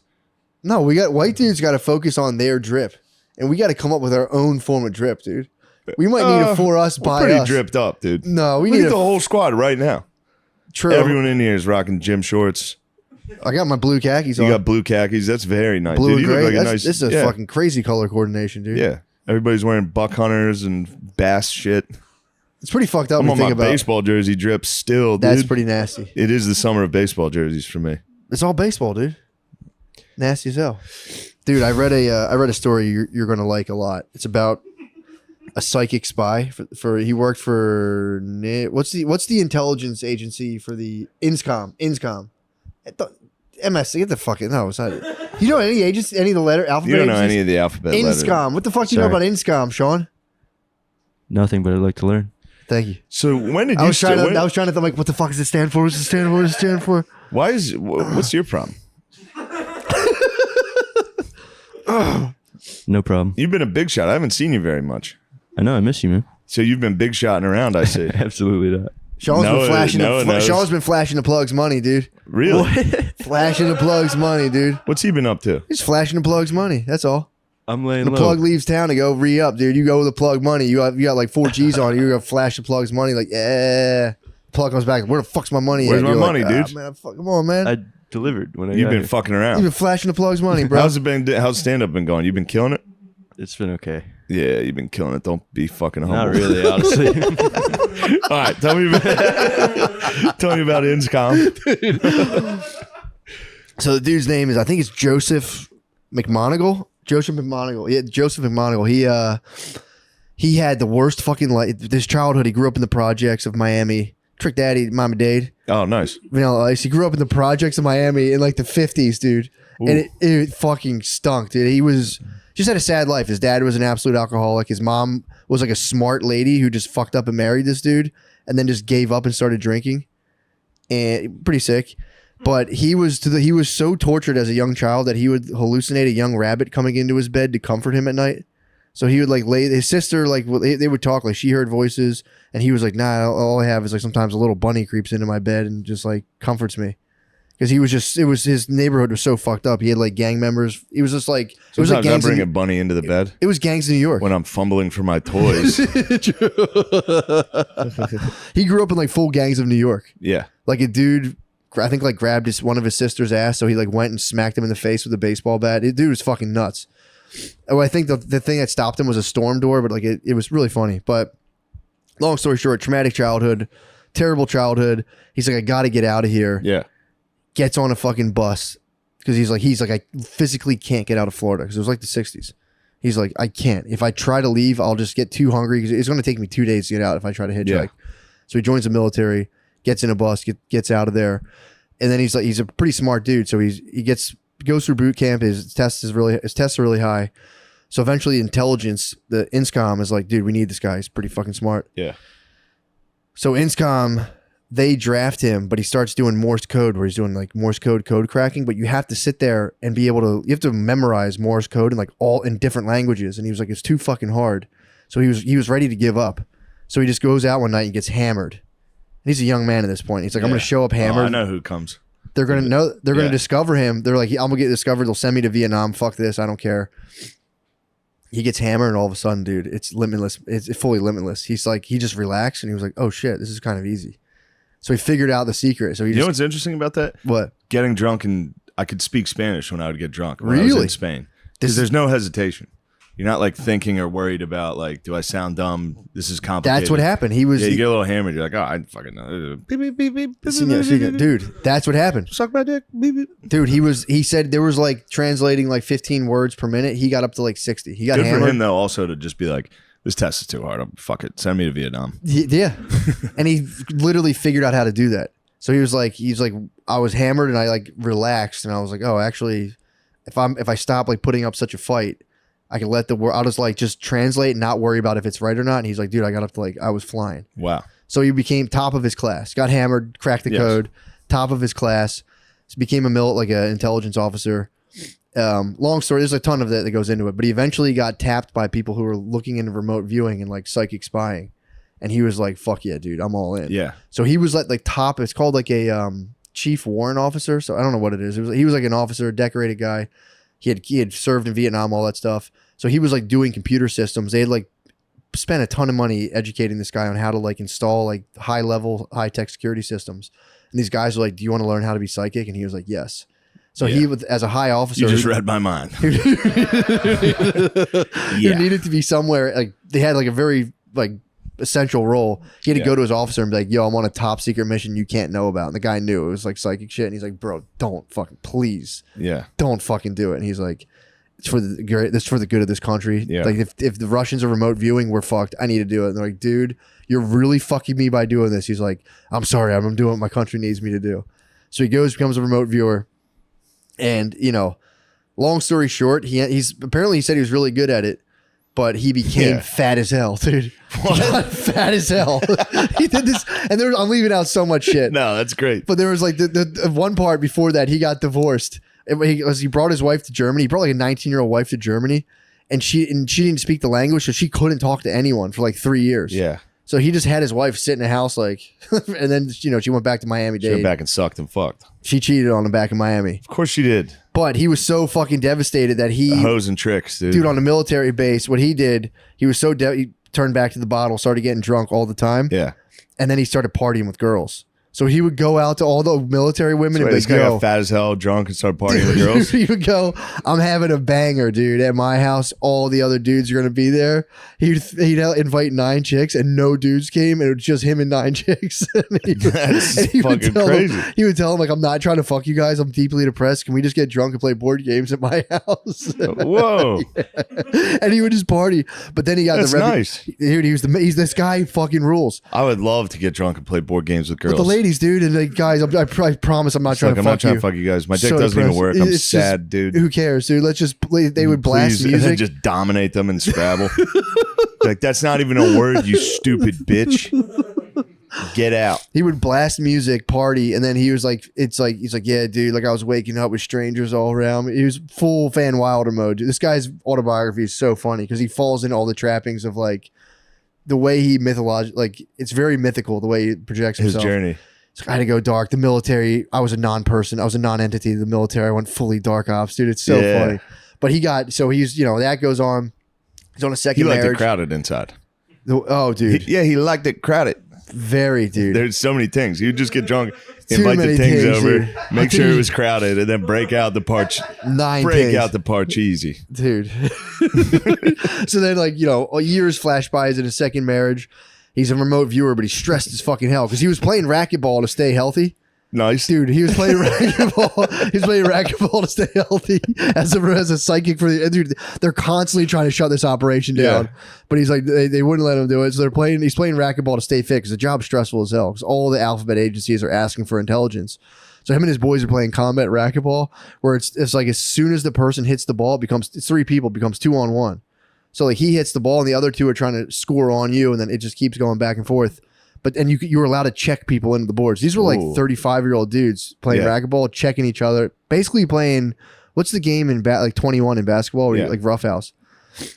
[SPEAKER 2] No, white dudes got to focus on their drip, and we got to come up with our own form of drip, dude. We might need a for us by
[SPEAKER 3] pretty
[SPEAKER 2] us.
[SPEAKER 3] dripped up, dude.
[SPEAKER 2] No, we
[SPEAKER 3] Look
[SPEAKER 2] need
[SPEAKER 3] at the whole squad right now.
[SPEAKER 2] True.
[SPEAKER 3] Everyone in here is rocking gym shorts.
[SPEAKER 2] I got my blue khakis on.
[SPEAKER 3] You got blue khakis. That's very nice.
[SPEAKER 2] Blue
[SPEAKER 3] dude,
[SPEAKER 2] and
[SPEAKER 3] you
[SPEAKER 2] gray.
[SPEAKER 3] look like a nice.
[SPEAKER 2] This is a fucking crazy color coordination, dude.
[SPEAKER 3] Yeah. Everybody's wearing buck hunters and bass shit.
[SPEAKER 2] It's pretty fucked up
[SPEAKER 3] I'm
[SPEAKER 2] when
[SPEAKER 3] on
[SPEAKER 2] you
[SPEAKER 3] my
[SPEAKER 2] think about
[SPEAKER 3] baseball jersey drip still, dude.
[SPEAKER 2] That's pretty nasty.
[SPEAKER 3] It is the summer of baseball jerseys for me.
[SPEAKER 2] It's all baseball, dude. Nasty as hell. Dude, I read a story you're going to like a lot. It's about a psychic spy for he worked for what's the intelligence agency for the INSCOM. MS, get the fucking no, it's not it. You know any agents, any of the letter alphabet?
[SPEAKER 3] You don't know
[SPEAKER 2] agencies?
[SPEAKER 3] any of the alphabet letters.
[SPEAKER 2] INSCOM. What the fuck do you know about INSCOM, Sean?
[SPEAKER 6] Nothing, but I'd like to learn.
[SPEAKER 2] Thank you.
[SPEAKER 3] So when did you
[SPEAKER 2] I was trying to think like, what the fuck does it stand for? What does it stand for? What does it stand for?
[SPEAKER 3] Why is what's your problem?
[SPEAKER 6] No problem.
[SPEAKER 3] You've been a big shot. I haven't seen you very much.
[SPEAKER 6] I know. I miss you, man.
[SPEAKER 3] So you've been big shotting around, I see.
[SPEAKER 6] Absolutely not.
[SPEAKER 2] Sean's
[SPEAKER 3] Sean's
[SPEAKER 2] been flashing the plugs money, dude.
[SPEAKER 3] Really?
[SPEAKER 2] Flashing the plugs money, dude.
[SPEAKER 3] What's he been up to?
[SPEAKER 2] He's flashing the plugs money. That's all.
[SPEAKER 6] I'm laying
[SPEAKER 2] The
[SPEAKER 6] low.
[SPEAKER 2] plug leaves town to go re-up, dude. You go with the plug money. You got like 4 G's on it. You're going to flash the plug's money. Like, yeah. Plug comes back. Where the fuck's my money
[SPEAKER 3] Where's
[SPEAKER 2] at?
[SPEAKER 3] my
[SPEAKER 2] You're
[SPEAKER 3] money,
[SPEAKER 2] like,
[SPEAKER 3] dude?
[SPEAKER 2] Man, come on, man.
[SPEAKER 6] I delivered when I
[SPEAKER 3] You've
[SPEAKER 6] got
[SPEAKER 3] been
[SPEAKER 6] here.
[SPEAKER 3] fucking
[SPEAKER 2] You've
[SPEAKER 3] around.
[SPEAKER 2] been flashing the plug's money, bro.
[SPEAKER 3] How's it been? How's stand-up been going? You've been killing it?
[SPEAKER 6] It's been okay.
[SPEAKER 3] Yeah, you've been killing it. Don't be fucking humble.
[SPEAKER 6] Not really, honestly.
[SPEAKER 3] All right, tell me about INSCOM.
[SPEAKER 2] So the dude's name is, I think it's Joseph McMoneagle. Joseph McMoneagle. Yeah, Joseph McMoneagle. He had the worst fucking life. This childhood, he grew up in the projects of Miami. Trick Daddy, Mama Dade.
[SPEAKER 3] Oh, nice.
[SPEAKER 2] Vanilla Ice. He grew up in the projects of Miami in like the 50s, dude.
[SPEAKER 3] Ooh.
[SPEAKER 2] And it fucking stunk, dude. He was just had a sad life. His dad was an absolute alcoholic. His mom was like a smart lady who just fucked up and married this dude and then just gave up and started drinking. And pretty sick. But he was so tortured as a young child that he would hallucinate a young rabbit coming into his bed to comfort him at night. So he would like his sister, like they would talk, like she heard voices and he was like, nah, all I have is like sometimes a little bunny creeps into my bed and just like comforts me. Because his neighborhood was so fucked up. He had like gang members. He was just like, it was like
[SPEAKER 3] Sometimes I
[SPEAKER 2] gangs.
[SPEAKER 3] bring a bunny into the bed
[SPEAKER 2] It was gangs in New York.
[SPEAKER 3] when I'm fumbling for my toys.
[SPEAKER 2] He grew up in like full gangs of New York.
[SPEAKER 3] Yeah.
[SPEAKER 2] Like a dude, I think like grabbed one of his sister's ass. So he like went and smacked him in the face with a baseball bat. The dude was fucking nuts. Oh, I think the thing that stopped him was a storm door, but like it was really funny. But long story short, traumatic childhood, terrible childhood. He's like, I got to get out of here.
[SPEAKER 3] Yeah.
[SPEAKER 2] Gets on a fucking bus because he's like, I physically can't get out of Florida because it was like the 60s. He's like, I can't. If I try to leave, I'll just get too hungry because it's going to take me 2 days to get out if I try to hitchhike.
[SPEAKER 3] Yeah.
[SPEAKER 2] So he joins the military, gets in a bus, gets out of there, and then he's a pretty smart dude. So he goes through boot camp. His tests are really high. So eventually, intelligence, the INSCOM is like, dude, we need this guy. He's pretty fucking smart.
[SPEAKER 3] Yeah.
[SPEAKER 2] So INSCOM, they draft him, but he starts doing Morse code where he's doing like Morse code cracking, but you have to sit there and be able to, you have to memorize Morse code in like all in different languages. And he was like, it's too fucking hard. So he was ready to give up. So he just goes out one night and gets hammered he's a young man at this point. He's like, I'm
[SPEAKER 3] Yeah.
[SPEAKER 2] going to show up
[SPEAKER 3] Oh,
[SPEAKER 2] hammered.
[SPEAKER 3] I know who comes.
[SPEAKER 2] They're going to know. They're going
[SPEAKER 3] Yeah.
[SPEAKER 2] to discover him. They're like, I'm going to get discovered. They'll send me to Vietnam. Fuck this. I don't care. He gets hammered, and all of a sudden, dude, it's limitless. It's fully limitless. He's like, he just relaxed, and he was like, oh shit, this is kind of easy. So he figured out the secret. So he
[SPEAKER 3] You know
[SPEAKER 2] just
[SPEAKER 3] what's interesting about that?
[SPEAKER 2] what?
[SPEAKER 3] Getting drunk, and I could speak Spanish when I would get drunk. When I
[SPEAKER 2] Really?
[SPEAKER 3] was in Spain. Because there's no hesitation. You're not like thinking or worried about like, do I sound dumb? This is complicated.
[SPEAKER 2] That's what happened. He was.
[SPEAKER 3] Yeah, you get a little hammered. You're like, oh, I fucking know. Beep, beep, beep, beep, beep,
[SPEAKER 2] Dude, that's what happened.
[SPEAKER 3] Suck my dick. Beep, beep.
[SPEAKER 2] Dude, he said there was like translating like 15 words per minute. He got up to like 60. He got
[SPEAKER 3] Good
[SPEAKER 2] hammered.
[SPEAKER 3] for him though, also to just be like, this test is too hard. Fuck it. Send me to Vietnam.
[SPEAKER 2] Yeah. And he literally figured out how to do that. So he's like, I was hammered and I like relaxed and I was like, oh, actually, if I stop like putting up such a fight, I can let the word. I'll just like just translate and not worry about if it's right or not. And he's like, dude, I got up to like I was flying.
[SPEAKER 3] Wow.
[SPEAKER 2] So he became top of his class. Got hammered, cracked the
[SPEAKER 3] Yes.
[SPEAKER 2] code, top of his class. Became an intelligence officer. Long story. There's a ton of that goes into it. But he eventually got tapped by people who were looking into remote viewing and like psychic spying. And he was like, "Fuck yeah, dude, I'm all in."
[SPEAKER 3] Yeah.
[SPEAKER 2] So he was like top. It's called like a chief warrant officer. So I don't know what it is. He was like an officer, a decorated guy. He had served in Vietnam, all that stuff. So he was like doing computer systems. They had like spent a ton of money educating this guy on how to like install like high level, high tech security systems. And these guys were like, "Do you want to learn how to be psychic?" And he was like, "Yes." So he was, as a high officer,
[SPEAKER 3] You just read my mind.
[SPEAKER 2] who needed to be somewhere. Like they had like a very like essential role. He had to go to his officer and be like, "Yo, I'm on a top secret mission you can't know about." And the guy knew it was like psychic shit. And he's like, "Bro, don't fucking please,
[SPEAKER 3] Yeah.
[SPEAKER 2] don't fucking do it." And he's like, "It's for the great. This for the good of this country.
[SPEAKER 3] Yeah.
[SPEAKER 2] Like if the Russians are remote viewing, we're fucked. I need to do it." And they're like, "Dude, you're really fucking me by doing this." He's like, "I'm sorry. I'm doing what my country needs me to do." So he goes, becomes a remote viewer. And, you know, long story short, he's apparently he said he was really good at it, but he became fat as hell, dude. He got fat as hell. He did this, and I'm leaving out so much shit.
[SPEAKER 3] No, that's great.
[SPEAKER 2] But there was like the one part before that he got divorced. He brought his wife to Germany. He brought like a 19-year-old wife to Germany, and she didn't speak the language, so she couldn't talk to anyone for like 3 years.
[SPEAKER 3] Yeah.
[SPEAKER 2] So he just had his wife sit in a house like, and then she went back to Miami.
[SPEAKER 3] She went back and sucked and fucked.
[SPEAKER 2] She cheated on him back in Miami.
[SPEAKER 3] Of course she did.
[SPEAKER 2] But he was so fucking devastated that
[SPEAKER 3] Hoes and tricks, dude.
[SPEAKER 2] dude, on a military base, what he did, he was so he turned back to the bottle, started getting drunk all the time,
[SPEAKER 3] Yeah.
[SPEAKER 2] and then he started partying with girls. So he would go out to all the military women and be
[SPEAKER 3] This
[SPEAKER 2] like,
[SPEAKER 3] guy
[SPEAKER 2] "Yo."
[SPEAKER 3] got fat as hell, drunk, and started partying with girls.
[SPEAKER 2] He would go, "I'm having a banger, dude. At my house, all the other dudes are going to be there." He'd invite 9 chicks and no dudes came, and it was just him and 9 chicks.
[SPEAKER 3] That's
[SPEAKER 2] would
[SPEAKER 3] fucking
[SPEAKER 2] tell
[SPEAKER 3] crazy.
[SPEAKER 2] He would tell them, like, "I'm not trying to fuck you guys. I'm deeply depressed. Can we just get drunk and play board games at my house?"
[SPEAKER 3] Whoa.
[SPEAKER 2] And he would just party. But then he got
[SPEAKER 3] That's
[SPEAKER 2] the
[SPEAKER 3] nice.
[SPEAKER 2] Dude, he's this guy fucking rules.
[SPEAKER 3] I would love to get drunk and play board games with girls.
[SPEAKER 2] With the ladies, dude, and like, guys, I promise I'm not
[SPEAKER 3] It's
[SPEAKER 2] trying
[SPEAKER 3] like,
[SPEAKER 2] to
[SPEAKER 3] I'm
[SPEAKER 2] fuck
[SPEAKER 3] not trying
[SPEAKER 2] you.
[SPEAKER 3] to fuck you guys. My dick
[SPEAKER 2] So
[SPEAKER 3] doesn't even
[SPEAKER 2] depressed.
[SPEAKER 3] work. I'm
[SPEAKER 2] It's
[SPEAKER 3] sad,
[SPEAKER 2] just,
[SPEAKER 3] dude.
[SPEAKER 2] Who cares, dude? Let's just play. They would blast
[SPEAKER 3] Please, and then
[SPEAKER 2] music.
[SPEAKER 3] just dominate them in Scrabble. Like, that's not even a word, you stupid bitch. Get out.
[SPEAKER 2] He would blast music, party, and then he was like, he's like, "Yeah, dude, like I was waking up with strangers all around me." He was full Van Wilder mode. This guy's autobiography is so funny because he falls into all the trappings of like the way he like it's very mythical the way he projects
[SPEAKER 3] His
[SPEAKER 2] himself.
[SPEAKER 3] journey.
[SPEAKER 2] He's like, "I had to go dark. The military, I was a non-person. I was a non-entity. The military, I went fully dark ops, dude. It's so
[SPEAKER 3] Yeah.
[SPEAKER 2] funny." But he's that goes on. He's on a
[SPEAKER 3] He
[SPEAKER 2] second
[SPEAKER 3] liked it
[SPEAKER 2] marriage.
[SPEAKER 3] crowded inside.
[SPEAKER 2] Oh, dude,
[SPEAKER 3] He liked it crowded.
[SPEAKER 2] very, dude.
[SPEAKER 3] There's so many things. You just get drunk,
[SPEAKER 2] Too
[SPEAKER 3] invite the
[SPEAKER 2] many
[SPEAKER 3] things
[SPEAKER 2] things,
[SPEAKER 3] over,
[SPEAKER 2] dude.
[SPEAKER 3] make sure it was crowded, and then break out the parch.
[SPEAKER 2] 9
[SPEAKER 3] Break
[SPEAKER 2] things.
[SPEAKER 3] out the parch easy.
[SPEAKER 2] Dude. So then, like, years flash by. He's in his second marriage. He's a remote viewer, but he's stressed as fucking hell because he was playing racquetball to stay healthy.
[SPEAKER 3] Nice.
[SPEAKER 2] Dude, he was playing racquetball. He's playing racquetball to stay healthy as a psychic for the dude. They're constantly trying to shut this operation down,
[SPEAKER 3] Yeah.
[SPEAKER 2] but he's like they wouldn't let him do it. So he's playing racquetball to stay fit because the job's stressful as hell. Because all the alphabet agencies are asking for intelligence. So him and his boys are playing combat racquetball, where it's like as soon as the person hits the ball, it's 3 people, becomes 2-on-1. So like he hits the ball and the other 2 are trying to score on you, and then it just keeps going back and forth. But you were allowed to check people into the boards. These were like
[SPEAKER 3] Ooh.
[SPEAKER 2] 35-year-old dudes playing racquetball, checking each other, basically playing. What's the game in like 21 in basketball? Where
[SPEAKER 3] Yeah.
[SPEAKER 2] you, like roughhouse.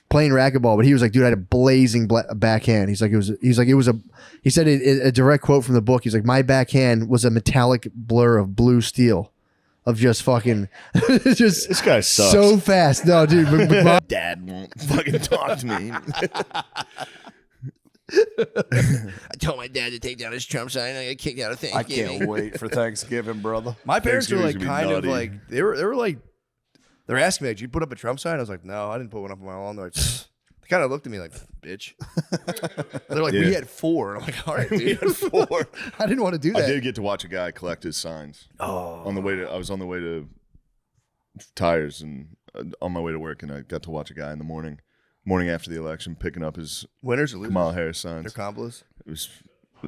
[SPEAKER 2] playing racquetball, but he was like, dude, I had a blazing backhand. He said a direct quote from the book. He's like, my backhand was a metallic blur of blue steel, of just fucking, just
[SPEAKER 3] This guy sucks.
[SPEAKER 2] so fast. No, dude, but
[SPEAKER 3] Dad won't fucking talk to me.
[SPEAKER 2] I told my dad to take down his Trump sign. I got kicked out of
[SPEAKER 7] I can't wait for Thanksgiving, brother.
[SPEAKER 2] My parents were like
[SPEAKER 3] Thanksgiving's gonna be
[SPEAKER 2] kind of
[SPEAKER 3] nutty.
[SPEAKER 2] like they were like they're asking me like, did you put up a Trump sign? I was like, no, I didn't put one up on my lawn. They're like, they kind of looked at me like, bitch. They're like, we
[SPEAKER 3] Yeah.
[SPEAKER 2] had 4. And I'm like, all right, dude. We had 4. I didn't want to do
[SPEAKER 3] I
[SPEAKER 2] that.
[SPEAKER 3] did get to watch a guy collect his signs. I was on the way to tires and on my way to work, and I got to watch a guy in the morning after the election picking up his
[SPEAKER 2] Winners or losers?
[SPEAKER 3] Kamala Harris
[SPEAKER 2] They're
[SPEAKER 3] signs.
[SPEAKER 2] Kambalas.
[SPEAKER 3] It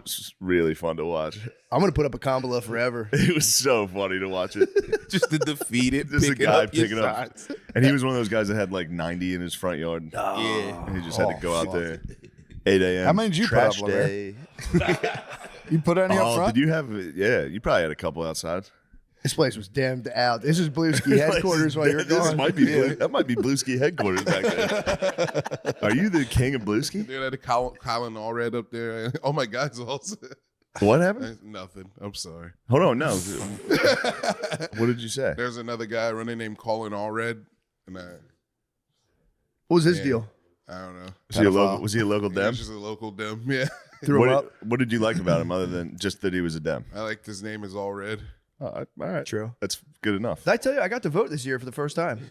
[SPEAKER 3] was really fun to watch.
[SPEAKER 2] I'm gonna put up a Kambala forever.
[SPEAKER 3] It was so funny to watch it.
[SPEAKER 1] Just to defeat it.
[SPEAKER 3] Just a
[SPEAKER 1] picking
[SPEAKER 3] guy
[SPEAKER 1] up your
[SPEAKER 3] picking up,
[SPEAKER 1] signs.
[SPEAKER 3] and he was one of those guys that had like 90 in his front yard.
[SPEAKER 1] Yeah.
[SPEAKER 3] And he just had to go out there 8 a.m.
[SPEAKER 7] How many did you put
[SPEAKER 3] trash
[SPEAKER 7] up, Lemire?
[SPEAKER 3] day.
[SPEAKER 7] You put any up
[SPEAKER 3] Oh,
[SPEAKER 7] front?
[SPEAKER 3] did you have? Yeah, you probably had a couple outside.
[SPEAKER 2] This place was damned out. This is Blueski headquarters while you're
[SPEAKER 3] This
[SPEAKER 2] gone.
[SPEAKER 3] might be that might be Blueski headquarters back there. Are you the king of Blueski?
[SPEAKER 4] Dude, I had a Colin Allred up there. Oh my guys, also
[SPEAKER 3] What happened?
[SPEAKER 4] nothing. I'm sorry.
[SPEAKER 3] Hold on, no. What did you say?
[SPEAKER 4] There's another guy running named Colin Allred, and
[SPEAKER 2] What was his
[SPEAKER 4] Yeah.
[SPEAKER 2] deal?
[SPEAKER 4] I don't know.
[SPEAKER 3] Was he a local
[SPEAKER 4] Yeah,
[SPEAKER 3] dem?
[SPEAKER 4] he's just a local dem. Yeah,
[SPEAKER 2] Threw him up.
[SPEAKER 3] What did you like about him other than just that he was a dem?
[SPEAKER 4] I like his name is Allred.
[SPEAKER 3] Oh, all right,
[SPEAKER 2] True.
[SPEAKER 3] That's good enough.
[SPEAKER 2] Did I tell you I got to vote this year for the first time?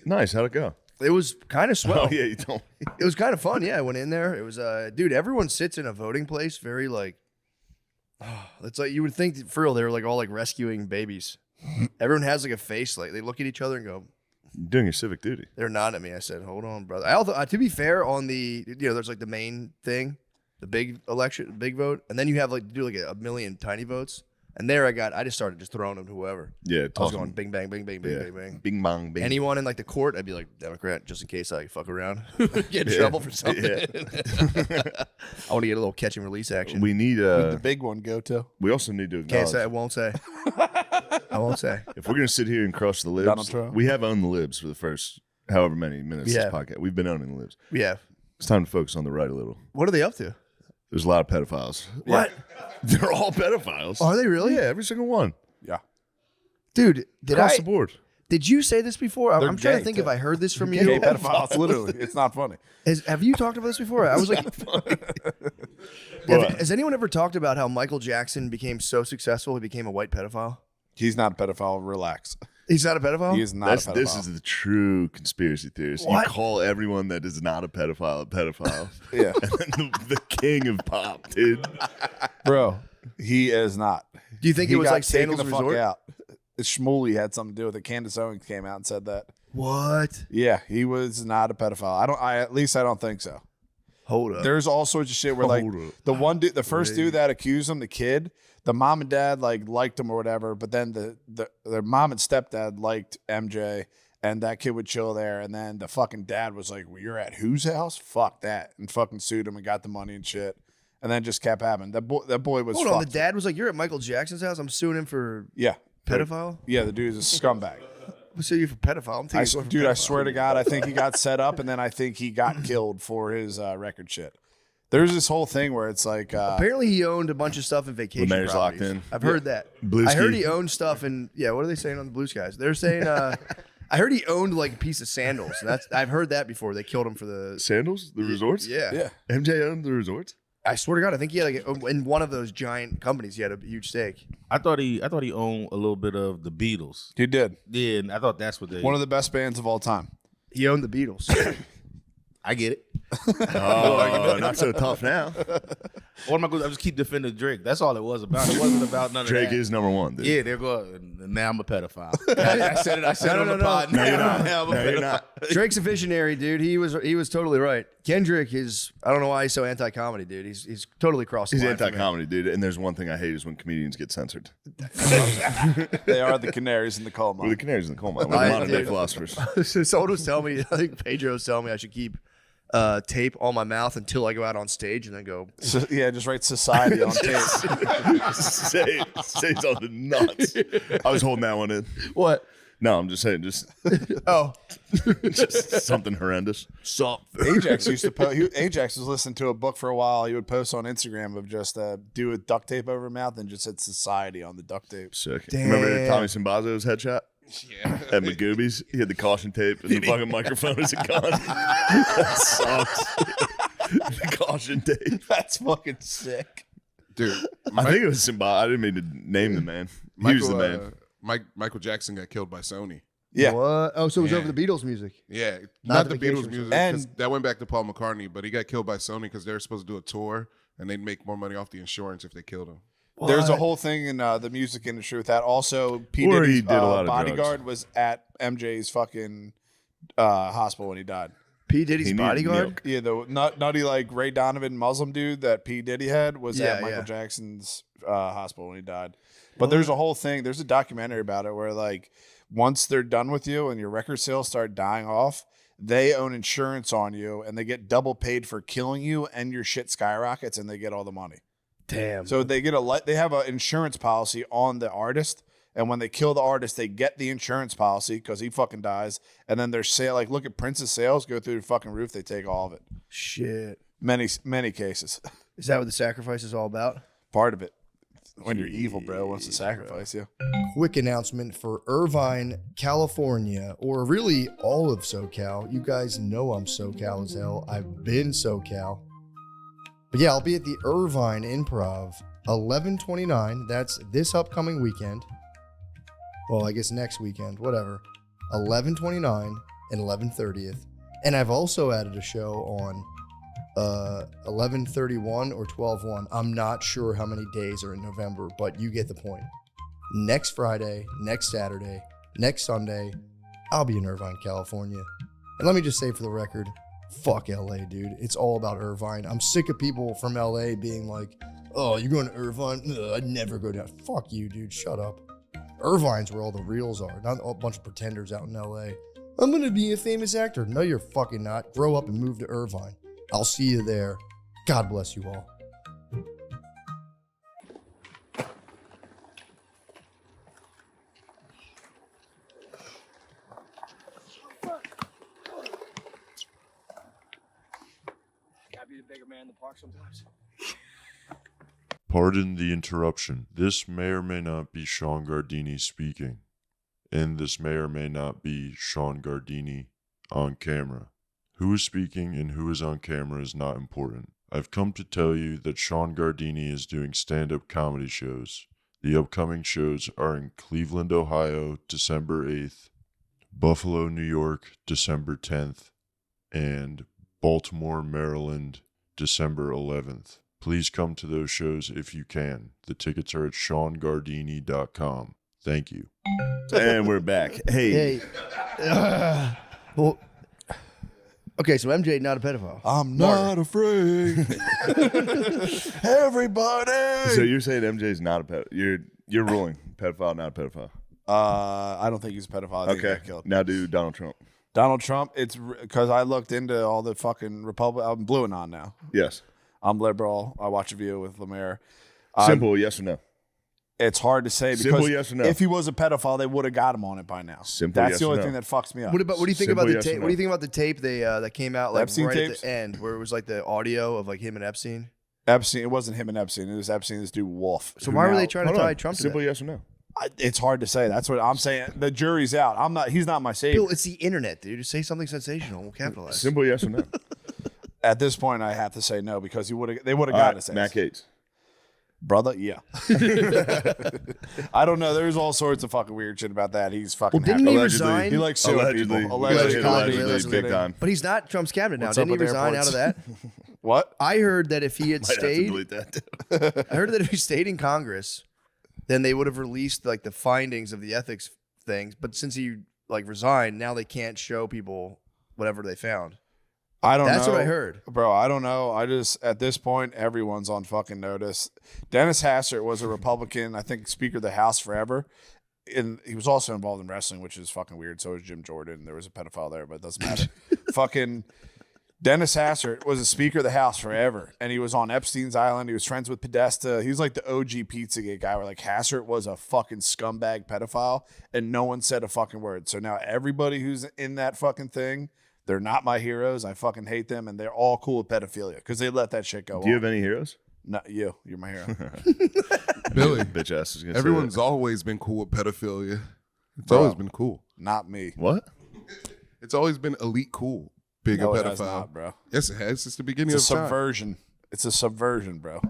[SPEAKER 3] Nice. How'd it go?
[SPEAKER 2] It was kind of swell.
[SPEAKER 3] Oh yeah, you told me.
[SPEAKER 2] It was kind of fun. Yeah, I went in there. It was, dude, everyone sits in a voting place very like, it's like you would think that for real, they were like all like rescuing babies. Everyone has like a face, like they look at each other and go,
[SPEAKER 3] You're doing your civic duty.
[SPEAKER 2] they're nodding at me. I said, hold on, brother. I also, to be fair, on the, there's like the main thing, the big election, big vote, and then you have like, do like a million tiny votes. And there I just started just throwing them to whoever.
[SPEAKER 3] Yeah,
[SPEAKER 2] I was
[SPEAKER 3] toss 'em.
[SPEAKER 2] going bing, bang, bing, bang, bing,
[SPEAKER 3] Yeah.
[SPEAKER 2] bang, bang.
[SPEAKER 3] Bing bong bing.
[SPEAKER 2] Anyone in like the court, I'd be like Democrat, just in case I fuck around, get in trouble for something.
[SPEAKER 3] Yeah.
[SPEAKER 2] I want to get a little catch and release action.
[SPEAKER 3] We need
[SPEAKER 7] the big one go to?
[SPEAKER 3] we also need to
[SPEAKER 2] Can't
[SPEAKER 3] acknowledge
[SPEAKER 2] say. I won't say. I won't say.
[SPEAKER 3] if we're gonna sit here and crush the libs,
[SPEAKER 7] Donald Trump.
[SPEAKER 3] we have owned the libs for the first however many minutes
[SPEAKER 2] Yeah.
[SPEAKER 3] of this podcast. We've been owning the libs.
[SPEAKER 2] Yeah.
[SPEAKER 3] It's time to focus on the right a little.
[SPEAKER 2] What are they up to?
[SPEAKER 3] There's a lot of pedophiles.
[SPEAKER 2] What?
[SPEAKER 3] They're all pedophiles.
[SPEAKER 2] Are they really?
[SPEAKER 3] Yeah, every single one.
[SPEAKER 7] Yeah.
[SPEAKER 2] Dude,
[SPEAKER 3] Across the board.
[SPEAKER 2] did you say this before? I'm
[SPEAKER 7] They're
[SPEAKER 2] trying to
[SPEAKER 7] gay,
[SPEAKER 2] think
[SPEAKER 7] too.
[SPEAKER 2] if I heard this from
[SPEAKER 7] Gay
[SPEAKER 2] you.
[SPEAKER 7] pedophiles, literally. It's not funny.
[SPEAKER 2] Have you talked about this before? I was like, has anyone ever talked about how Michael Jackson became so successful he became a white pedophile?
[SPEAKER 7] He's not a pedophile. Relax.
[SPEAKER 2] He's not a pedophile?
[SPEAKER 7] He is not a pedophile.
[SPEAKER 3] This is the true conspiracy theorist.
[SPEAKER 2] What?
[SPEAKER 3] You call everyone that is not a pedophile.
[SPEAKER 7] Yeah.
[SPEAKER 3] And then the king of pop, dude.
[SPEAKER 7] Bro, he is not.
[SPEAKER 2] Do you think
[SPEAKER 7] He
[SPEAKER 2] it was
[SPEAKER 7] got
[SPEAKER 2] like
[SPEAKER 7] taken
[SPEAKER 2] Sandals
[SPEAKER 7] the fuck
[SPEAKER 2] Resort?
[SPEAKER 7] out. Shmuley had something to do with it. Candace Owens came out and said that.
[SPEAKER 2] What?
[SPEAKER 7] Yeah, he was not a pedophile. At least I don't think so.
[SPEAKER 2] Hold up.
[SPEAKER 7] There's all sorts of shit where like
[SPEAKER 3] Hold up.
[SPEAKER 7] the one dude, the first dude that accused him, the kid, the mom and dad like liked him or whatever, but then their mom and stepdad liked MJ, and that kid would chill there, and then the fucking dad was like, well, "You're at whose house? Fuck that," and fucking sued him and got the money and shit, and then just kept happening. That boy was
[SPEAKER 2] Hold on. The
[SPEAKER 7] fucked.
[SPEAKER 2] dad was like, you're at Michael Jackson's house? I'm suing him for
[SPEAKER 7] Yeah,
[SPEAKER 2] pedophile?
[SPEAKER 7] yeah, the dude's a scumbag.
[SPEAKER 2] I'm suing you for pedophile. I'm taking you for
[SPEAKER 7] I
[SPEAKER 2] pedophile.
[SPEAKER 7] swear to God, I think he got set up, and then I think he got killed for his record shit. There's this whole thing where it's like,
[SPEAKER 2] Apparently, he owned a bunch of stuff in vacation
[SPEAKER 3] mayor's
[SPEAKER 2] properties.
[SPEAKER 3] locked in.
[SPEAKER 2] I've heard that.
[SPEAKER 3] Blue
[SPEAKER 2] I heard
[SPEAKER 3] ski.
[SPEAKER 2] he owned stuff in. Yeah, what are they saying on the Blue Skies? They're saying. I heard he owned like a piece of sandals. I've heard that before. They killed him for the.
[SPEAKER 3] Sandals? The resorts?
[SPEAKER 2] Yeah.
[SPEAKER 7] yeah,
[SPEAKER 3] MJ owned the resorts?
[SPEAKER 2] I swear to God, I think he had like in one of those giant companies. He had a huge stake.
[SPEAKER 1] I thought he owned a little bit of the Beatles.
[SPEAKER 7] he did.
[SPEAKER 1] Yeah, and I thought that's what they.
[SPEAKER 7] One of the best bands of all time.
[SPEAKER 2] He owned the Beatles.
[SPEAKER 1] I get it.
[SPEAKER 3] Oh, not so tough now.
[SPEAKER 1] What am I going to just keep defending Drake? That's all it was about. It wasn't about none
[SPEAKER 3] Drake
[SPEAKER 1] of that.
[SPEAKER 3] is number one, dude.
[SPEAKER 1] Yeah, there go. And now I'm a pedophile. I said it. I said it on the pod.
[SPEAKER 3] No, you're not.
[SPEAKER 1] Now I'm a
[SPEAKER 3] No, you're
[SPEAKER 1] pedophile.
[SPEAKER 3] not.
[SPEAKER 2] Drake's a visionary, dude. He was totally right. Kendrick is. I don't know why he's so anti-comedy, dude. He's totally crossed the
[SPEAKER 3] He's
[SPEAKER 2] line for me.
[SPEAKER 3] anti-comedy, dude. And there's one thing I hate is when comedians get censored.
[SPEAKER 7] They are the canaries in the coal
[SPEAKER 3] We're
[SPEAKER 7] mine.
[SPEAKER 3] the canaries in the coal mine. We're
[SPEAKER 2] I-
[SPEAKER 3] the modern day
[SPEAKER 2] dude.
[SPEAKER 3] philosophers.
[SPEAKER 2] So someone was telling me, I think Pedro was telling me I should keep tape on my mouth until I go out on stage and then go.
[SPEAKER 7] So, yeah, just write society on tape.
[SPEAKER 3] say something nuts. I was holding that one in.
[SPEAKER 2] What?
[SPEAKER 3] No, I'm just saying, just
[SPEAKER 2] Oh,
[SPEAKER 3] just something horrendous.
[SPEAKER 7] Ajax used to post. Ajax was listening to a book for a while. He would post on Instagram of just do with duct tape over his mouth and just said society on the duct tape.
[SPEAKER 3] Sick.
[SPEAKER 2] Damn.
[SPEAKER 3] Remember Tommy Simbazo's headshot? Yeah. At McGoobies? He had the caution tape and the fucking microphone as a gun. That sucks. The caution tape.
[SPEAKER 7] That's fucking sick.
[SPEAKER 4] Dude,
[SPEAKER 3] I think it was Simba. I didn't mean to name the man. He was the man.
[SPEAKER 4] Michael Jackson got killed by Sony.
[SPEAKER 7] Yeah.
[SPEAKER 2] what? Oh, so it was
[SPEAKER 4] Yeah.
[SPEAKER 2] over the Beatles music.
[SPEAKER 4] Yeah,
[SPEAKER 2] Not
[SPEAKER 4] not
[SPEAKER 2] the
[SPEAKER 4] the
[SPEAKER 2] Vacation
[SPEAKER 4] Beatles music.
[SPEAKER 7] And-
[SPEAKER 4] 'cause that went back to Paul McCartney, but he got killed by Sony because they were supposed to do a tour and they'd make more money off the insurance if they killed him.
[SPEAKER 7] There's a whole thing in the music industry with that. Also, P.
[SPEAKER 3] Or he
[SPEAKER 7] Diddy's
[SPEAKER 3] did a lot of
[SPEAKER 7] bodyguard was at MJ's fucking hospital when he died.
[SPEAKER 2] P. Diddy's
[SPEAKER 3] He needed
[SPEAKER 2] bodyguard.
[SPEAKER 3] milk.
[SPEAKER 7] Yeah, the nutty like Ray Donovan Muslim dude that P. Diddy had was
[SPEAKER 2] Yeah,
[SPEAKER 7] at Michael
[SPEAKER 2] yeah.
[SPEAKER 7] Jackson's hospital when he died. But there's a whole thing. There's a documentary about it where like once they're done with you and your record sales start dying off, they own insurance on you and they get double paid for killing you and your shit skyrockets and they get all the money.
[SPEAKER 2] Damn.
[SPEAKER 7] So they get they have an insurance policy on the artist. And when they kill the artist, they get the insurance policy because he fucking dies. And then their sale, like look at Prince's sales, go through the fucking roof. They take all of it.
[SPEAKER 2] Shit.
[SPEAKER 7] Many cases.
[SPEAKER 2] Is that what the sacrifice is all about?
[SPEAKER 7] Part of it. When you're evil, bro, wants to sacrifice you.
[SPEAKER 2] Quick announcement for Irvine, California, or really all of SoCal. You guys know I'm SoCal as hell. I've been SoCal. But yeah, I'll be at the Irvine Improv, 11/29. That's this upcoming weekend. Well, I guess next weekend, whatever. 11/29 and 11/30th. And I've also added a show on 11/31 or 12/1. I'm not sure how many days are in November, but you get the point. Next Friday, next Saturday, next Sunday, I'll be in Irvine, California. And let me just say for the record, fuck LA, dude. It's all about Irvine. I'm sick of people from LA being like, oh, you're going to Irvine? Ugh, I'd never go down. Fuck you, dude. Shut up. Irvine's where all the reals are, not a bunch of pretenders out in LA. I'm going to be a famous actor. No, you're fucking not. Grow up and move to Irvine. I'll see you there. God bless you all.
[SPEAKER 8] Gotta be the bigger man in the park sometimes.
[SPEAKER 9] Pardon the interruption. This may or may not be Sean Gardini speaking. And this may or may not be Sean Gardini on camera. Who is speaking and who is on camera is not important. I've come to tell you that Sean Gardini is doing stand-up comedy shows. The upcoming shows are in Cleveland, Ohio, December 8th, Buffalo, New York, December 10th, and Baltimore, Maryland, December 11th. Please come to those shows if you can. The tickets are at SeanGardini.com. Thank you.
[SPEAKER 3] And we're back. Hey.
[SPEAKER 2] Well, okay, so MJ not a pedophile.
[SPEAKER 7] I'm not afraid. Everybody.
[SPEAKER 3] So you're saying MJ's not a pedophile? You're ruling pedophile, not a pedophile.
[SPEAKER 7] I don't think he's a pedophile. I think he
[SPEAKER 3] Okay.
[SPEAKER 7] got killed.
[SPEAKER 3] Now do Donald Trump.
[SPEAKER 7] Donald Trump, it's because I looked into all the fucking I'm blue and on now.
[SPEAKER 3] Yes.
[SPEAKER 7] I'm liberal. I watch a View with Lemaire.
[SPEAKER 3] Simple yes or no.
[SPEAKER 7] It's hard to say because
[SPEAKER 3] Simple yes or no.
[SPEAKER 7] if he was a pedophile, they would have got him on it by now.
[SPEAKER 3] Simple
[SPEAKER 7] That's
[SPEAKER 3] yes
[SPEAKER 7] the
[SPEAKER 3] or
[SPEAKER 7] only
[SPEAKER 3] no.
[SPEAKER 7] thing that fucks me up.
[SPEAKER 2] What do you think
[SPEAKER 3] Simple
[SPEAKER 2] about the
[SPEAKER 3] yes or
[SPEAKER 2] tape?
[SPEAKER 3] no.
[SPEAKER 2] What do you think about the tape that came out like
[SPEAKER 7] Epstein
[SPEAKER 2] right
[SPEAKER 7] tapes?
[SPEAKER 2] at the end, where it was like the audio of like him and Epstein?
[SPEAKER 7] Epstein? It wasn't him and Epstein. It was Epstein. This dude Wolf.
[SPEAKER 2] So
[SPEAKER 7] who
[SPEAKER 2] why were
[SPEAKER 7] now-
[SPEAKER 2] they trying to
[SPEAKER 3] Hold
[SPEAKER 2] tie
[SPEAKER 3] on.
[SPEAKER 2] Trump to
[SPEAKER 3] Simple
[SPEAKER 2] that?
[SPEAKER 3] yes or no.
[SPEAKER 7] It's hard to say. That's what I'm saying. The jury's out. I'm not. He's not my savior.
[SPEAKER 2] Bill, it's the internet, dude. Just say something sensational. We'll capitalize.
[SPEAKER 3] Simple yes or no.
[SPEAKER 7] At this point, I have to say no because they would have got us.
[SPEAKER 3] Matt Gates.
[SPEAKER 7] Brother, yeah. I don't know. There's all sorts of fucking weird shit about that. He's fucking.
[SPEAKER 2] Well, didn't he
[SPEAKER 7] happy.
[SPEAKER 2] resign?
[SPEAKER 7] He likes suing
[SPEAKER 3] Allegedly.
[SPEAKER 7] people.
[SPEAKER 3] Allegedly. Big time.
[SPEAKER 2] But he's not Trump's cabinet now.
[SPEAKER 7] What's
[SPEAKER 2] Didn't
[SPEAKER 7] up
[SPEAKER 2] he
[SPEAKER 7] with
[SPEAKER 2] resign out
[SPEAKER 7] airports?
[SPEAKER 2] of that?
[SPEAKER 7] What?
[SPEAKER 2] I heard that if he had
[SPEAKER 3] Might have to
[SPEAKER 2] stayed,
[SPEAKER 3] delete that too.
[SPEAKER 2] I heard that if he stayed in Congress, then they would have released like the findings of the ethics things. But since he like resigned, now they can't show people whatever they found.
[SPEAKER 7] I don't know.
[SPEAKER 2] That's what I heard.
[SPEAKER 7] Bro, I don't know. I just, at this point, everyone's on fucking notice. Dennis Hastert was a Republican, I think, Speaker of the House forever. And he was also involved in wrestling, which is fucking weird. So was Jim Jordan. There was a pedophile there, but it doesn't matter. Fucking, Dennis Hassert was a Speaker of the House forever, and he was on Epstein's Island. He was friends with Podesta. He was like the OG Pizzagate guy where like Hassert was a fucking scumbag pedophile, and no one said a fucking word. So now everybody who's in that fucking thing, they're not my heroes. I fucking hate them, and they're all cool with pedophilia because they let that shit go on.
[SPEAKER 3] Do you have any heroes?
[SPEAKER 7] No, you're my hero.
[SPEAKER 4] Billy,
[SPEAKER 3] Bitch ass is gonna
[SPEAKER 4] everyone's
[SPEAKER 3] say
[SPEAKER 4] always been cool with pedophilia. It's always been cool.
[SPEAKER 7] Not me.
[SPEAKER 3] that. What?
[SPEAKER 4] It's always been elite cool. Being
[SPEAKER 7] No,
[SPEAKER 4] a
[SPEAKER 7] it
[SPEAKER 4] pedophile,
[SPEAKER 7] has not, bro.
[SPEAKER 4] Yes, it has. It's the beginning
[SPEAKER 7] It's a
[SPEAKER 4] of time.
[SPEAKER 7] subversion. It's a subversion, bro.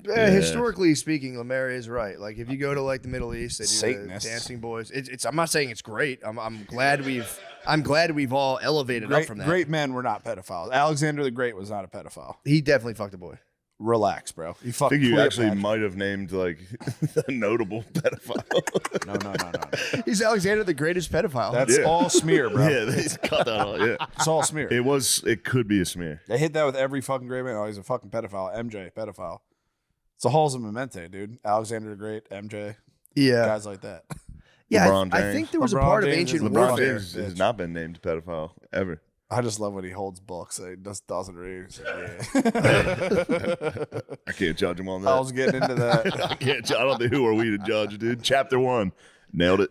[SPEAKER 2] Historically speaking, Lemaire is right. Like if you go to like the Middle East, they do the
[SPEAKER 7] Satanists.
[SPEAKER 2] dancing boys. It's. I'm not saying it's great. I'm glad we've all elevated up from that.
[SPEAKER 7] Great men were not pedophiles. Alexander the Great was not a pedophile.
[SPEAKER 2] He definitely fucked a boy.
[SPEAKER 7] Relax, bro. You
[SPEAKER 3] I
[SPEAKER 7] fucking
[SPEAKER 3] think you actually
[SPEAKER 7] Cleopatra.
[SPEAKER 3] might have named like a notable pedophile.
[SPEAKER 7] No.
[SPEAKER 2] He's Alexander the Greatest pedophile.
[SPEAKER 7] That's
[SPEAKER 3] Yeah.
[SPEAKER 7] all smear, bro.
[SPEAKER 3] Yeah, they cut that all. Yeah,
[SPEAKER 7] It's all smear.
[SPEAKER 3] it could be a smear.
[SPEAKER 7] They hit that with every fucking great man. Oh, he's a fucking pedophile. MJ, pedophile. It's the halls of Memento, dude. Alexander the Great, MJ,
[SPEAKER 2] yeah.
[SPEAKER 7] guys like that.
[SPEAKER 2] Yeah,
[SPEAKER 3] LeBron
[SPEAKER 2] I
[SPEAKER 3] James.
[SPEAKER 2] think there was a
[SPEAKER 7] LeBron
[SPEAKER 2] part of
[SPEAKER 7] James
[SPEAKER 2] ancient
[SPEAKER 7] is
[SPEAKER 3] LeBron
[SPEAKER 2] warfare.
[SPEAKER 3] James has not been named pedophile ever.
[SPEAKER 7] I just love when he holds books. He just doesn't read. He's like, yeah.
[SPEAKER 3] I can't judge him on that.
[SPEAKER 7] I was getting into that.
[SPEAKER 3] I can't. I don't think who are we to judge, dude. Chapter 1, nailed it.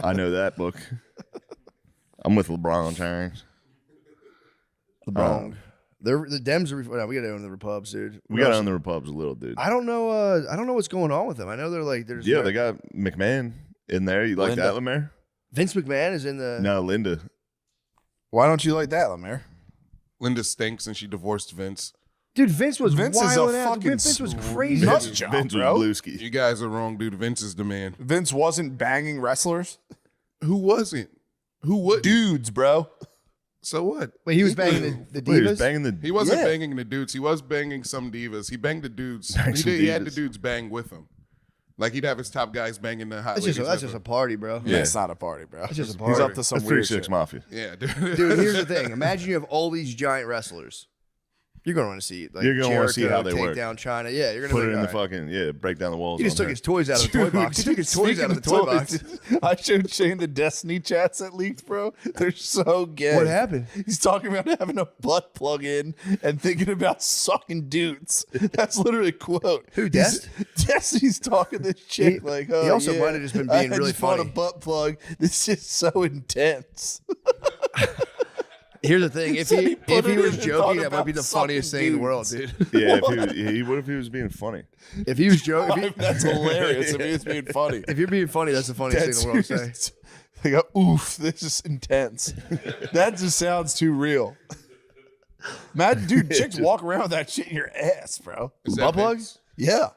[SPEAKER 3] I know that book. I'm with LeBron James.
[SPEAKER 2] LeBron. The Dems are. No, we got to own the Repubs, dude.
[SPEAKER 3] We got on the Repubs a little, dude.
[SPEAKER 2] I don't know. I don't know what's going on with them. I know they're like. There's
[SPEAKER 3] Yeah, they got McMahon in there. You like
[SPEAKER 7] Linda.
[SPEAKER 3] that, Lemaire?
[SPEAKER 2] Vince McMahon is in the.
[SPEAKER 3] No, Linda.
[SPEAKER 7] Why don't you like that, Lemaire?
[SPEAKER 4] Linda stinks and she divorced Vince.
[SPEAKER 2] Dude, Vince was
[SPEAKER 7] Vince is a
[SPEAKER 2] wild out.
[SPEAKER 7] fucking
[SPEAKER 2] Vince was crazy.
[SPEAKER 7] nut job,
[SPEAKER 3] Vince
[SPEAKER 7] bro.
[SPEAKER 3] was Blueski.
[SPEAKER 4] You guys are wrong, dude. Vince is the man.
[SPEAKER 7] Vince wasn't banging wrestlers.
[SPEAKER 4] Who wasn't? Who would?
[SPEAKER 7] Dudes, bro.
[SPEAKER 4] So what?
[SPEAKER 2] Wait, he was banging the
[SPEAKER 3] Wait, he
[SPEAKER 2] divas.
[SPEAKER 3] was banging the.
[SPEAKER 4] He wasn't
[SPEAKER 2] Yeah.
[SPEAKER 4] banging the dudes. He was banging some divas. He banged the dudes.
[SPEAKER 3] Banged some
[SPEAKER 4] He had the
[SPEAKER 3] divas.
[SPEAKER 4] dudes bang with him. Like he'd have his top guys banging the hot
[SPEAKER 2] That's
[SPEAKER 4] ladies.
[SPEAKER 2] just
[SPEAKER 4] with
[SPEAKER 2] a
[SPEAKER 4] him.
[SPEAKER 2] party, bro.
[SPEAKER 3] Yeah.
[SPEAKER 7] It's not a party, bro.
[SPEAKER 2] It's just a
[SPEAKER 7] He's
[SPEAKER 2] party.
[SPEAKER 7] up to some
[SPEAKER 3] That's
[SPEAKER 7] weird
[SPEAKER 3] 36
[SPEAKER 7] shit.
[SPEAKER 3] Mafia.
[SPEAKER 4] Yeah, dude.
[SPEAKER 2] Dude, here's the thing. Imagine you have all these giant wrestlers. You're going to want to see it. Like
[SPEAKER 3] You're gonna wanna see
[SPEAKER 2] Jericho
[SPEAKER 3] how they
[SPEAKER 2] take
[SPEAKER 3] work.
[SPEAKER 2] down China. Yeah, you're going to
[SPEAKER 3] Put it in the fucking break down the walls.
[SPEAKER 2] He just
[SPEAKER 3] on
[SPEAKER 2] took
[SPEAKER 3] her.
[SPEAKER 2] his toys out of the toy box. He took his toys out of the
[SPEAKER 7] Speaking
[SPEAKER 2] toy box.
[SPEAKER 7] toys, I showed Shane the Destiny chats that leaked, bro. They're so gay.
[SPEAKER 2] What happened?
[SPEAKER 7] He's talking about having a butt plug in and thinking about sucking dudes. That's literally a quote.
[SPEAKER 2] Who, Dest?
[SPEAKER 7] Destiny's talking this shit like, oh,
[SPEAKER 2] he also
[SPEAKER 7] yeah,
[SPEAKER 2] might have just been
[SPEAKER 7] I
[SPEAKER 2] being really
[SPEAKER 7] just bought
[SPEAKER 2] funny.
[SPEAKER 7] a butt plug. This is so intense.
[SPEAKER 2] Here's the thing. If
[SPEAKER 7] So
[SPEAKER 2] he
[SPEAKER 7] he put it
[SPEAKER 2] was
[SPEAKER 7] in and
[SPEAKER 2] joking,
[SPEAKER 7] thought
[SPEAKER 2] that might be the
[SPEAKER 7] about
[SPEAKER 2] funniest
[SPEAKER 7] sucking
[SPEAKER 2] thing in the world,
[SPEAKER 7] dudes.
[SPEAKER 2] dude.
[SPEAKER 3] Yeah, what if he was being funny?
[SPEAKER 2] If he was joking,
[SPEAKER 7] That's hilarious if he was being funny.
[SPEAKER 2] if you're being funny, that's the funniest thing in the world to say.
[SPEAKER 7] They go, oof, this is intense. That just sounds too real. Mad dude, chicks walk around with that shit in your ass, bro.
[SPEAKER 4] Is that
[SPEAKER 2] Butt
[SPEAKER 4] Vince?
[SPEAKER 2] plugs?
[SPEAKER 7] Yeah.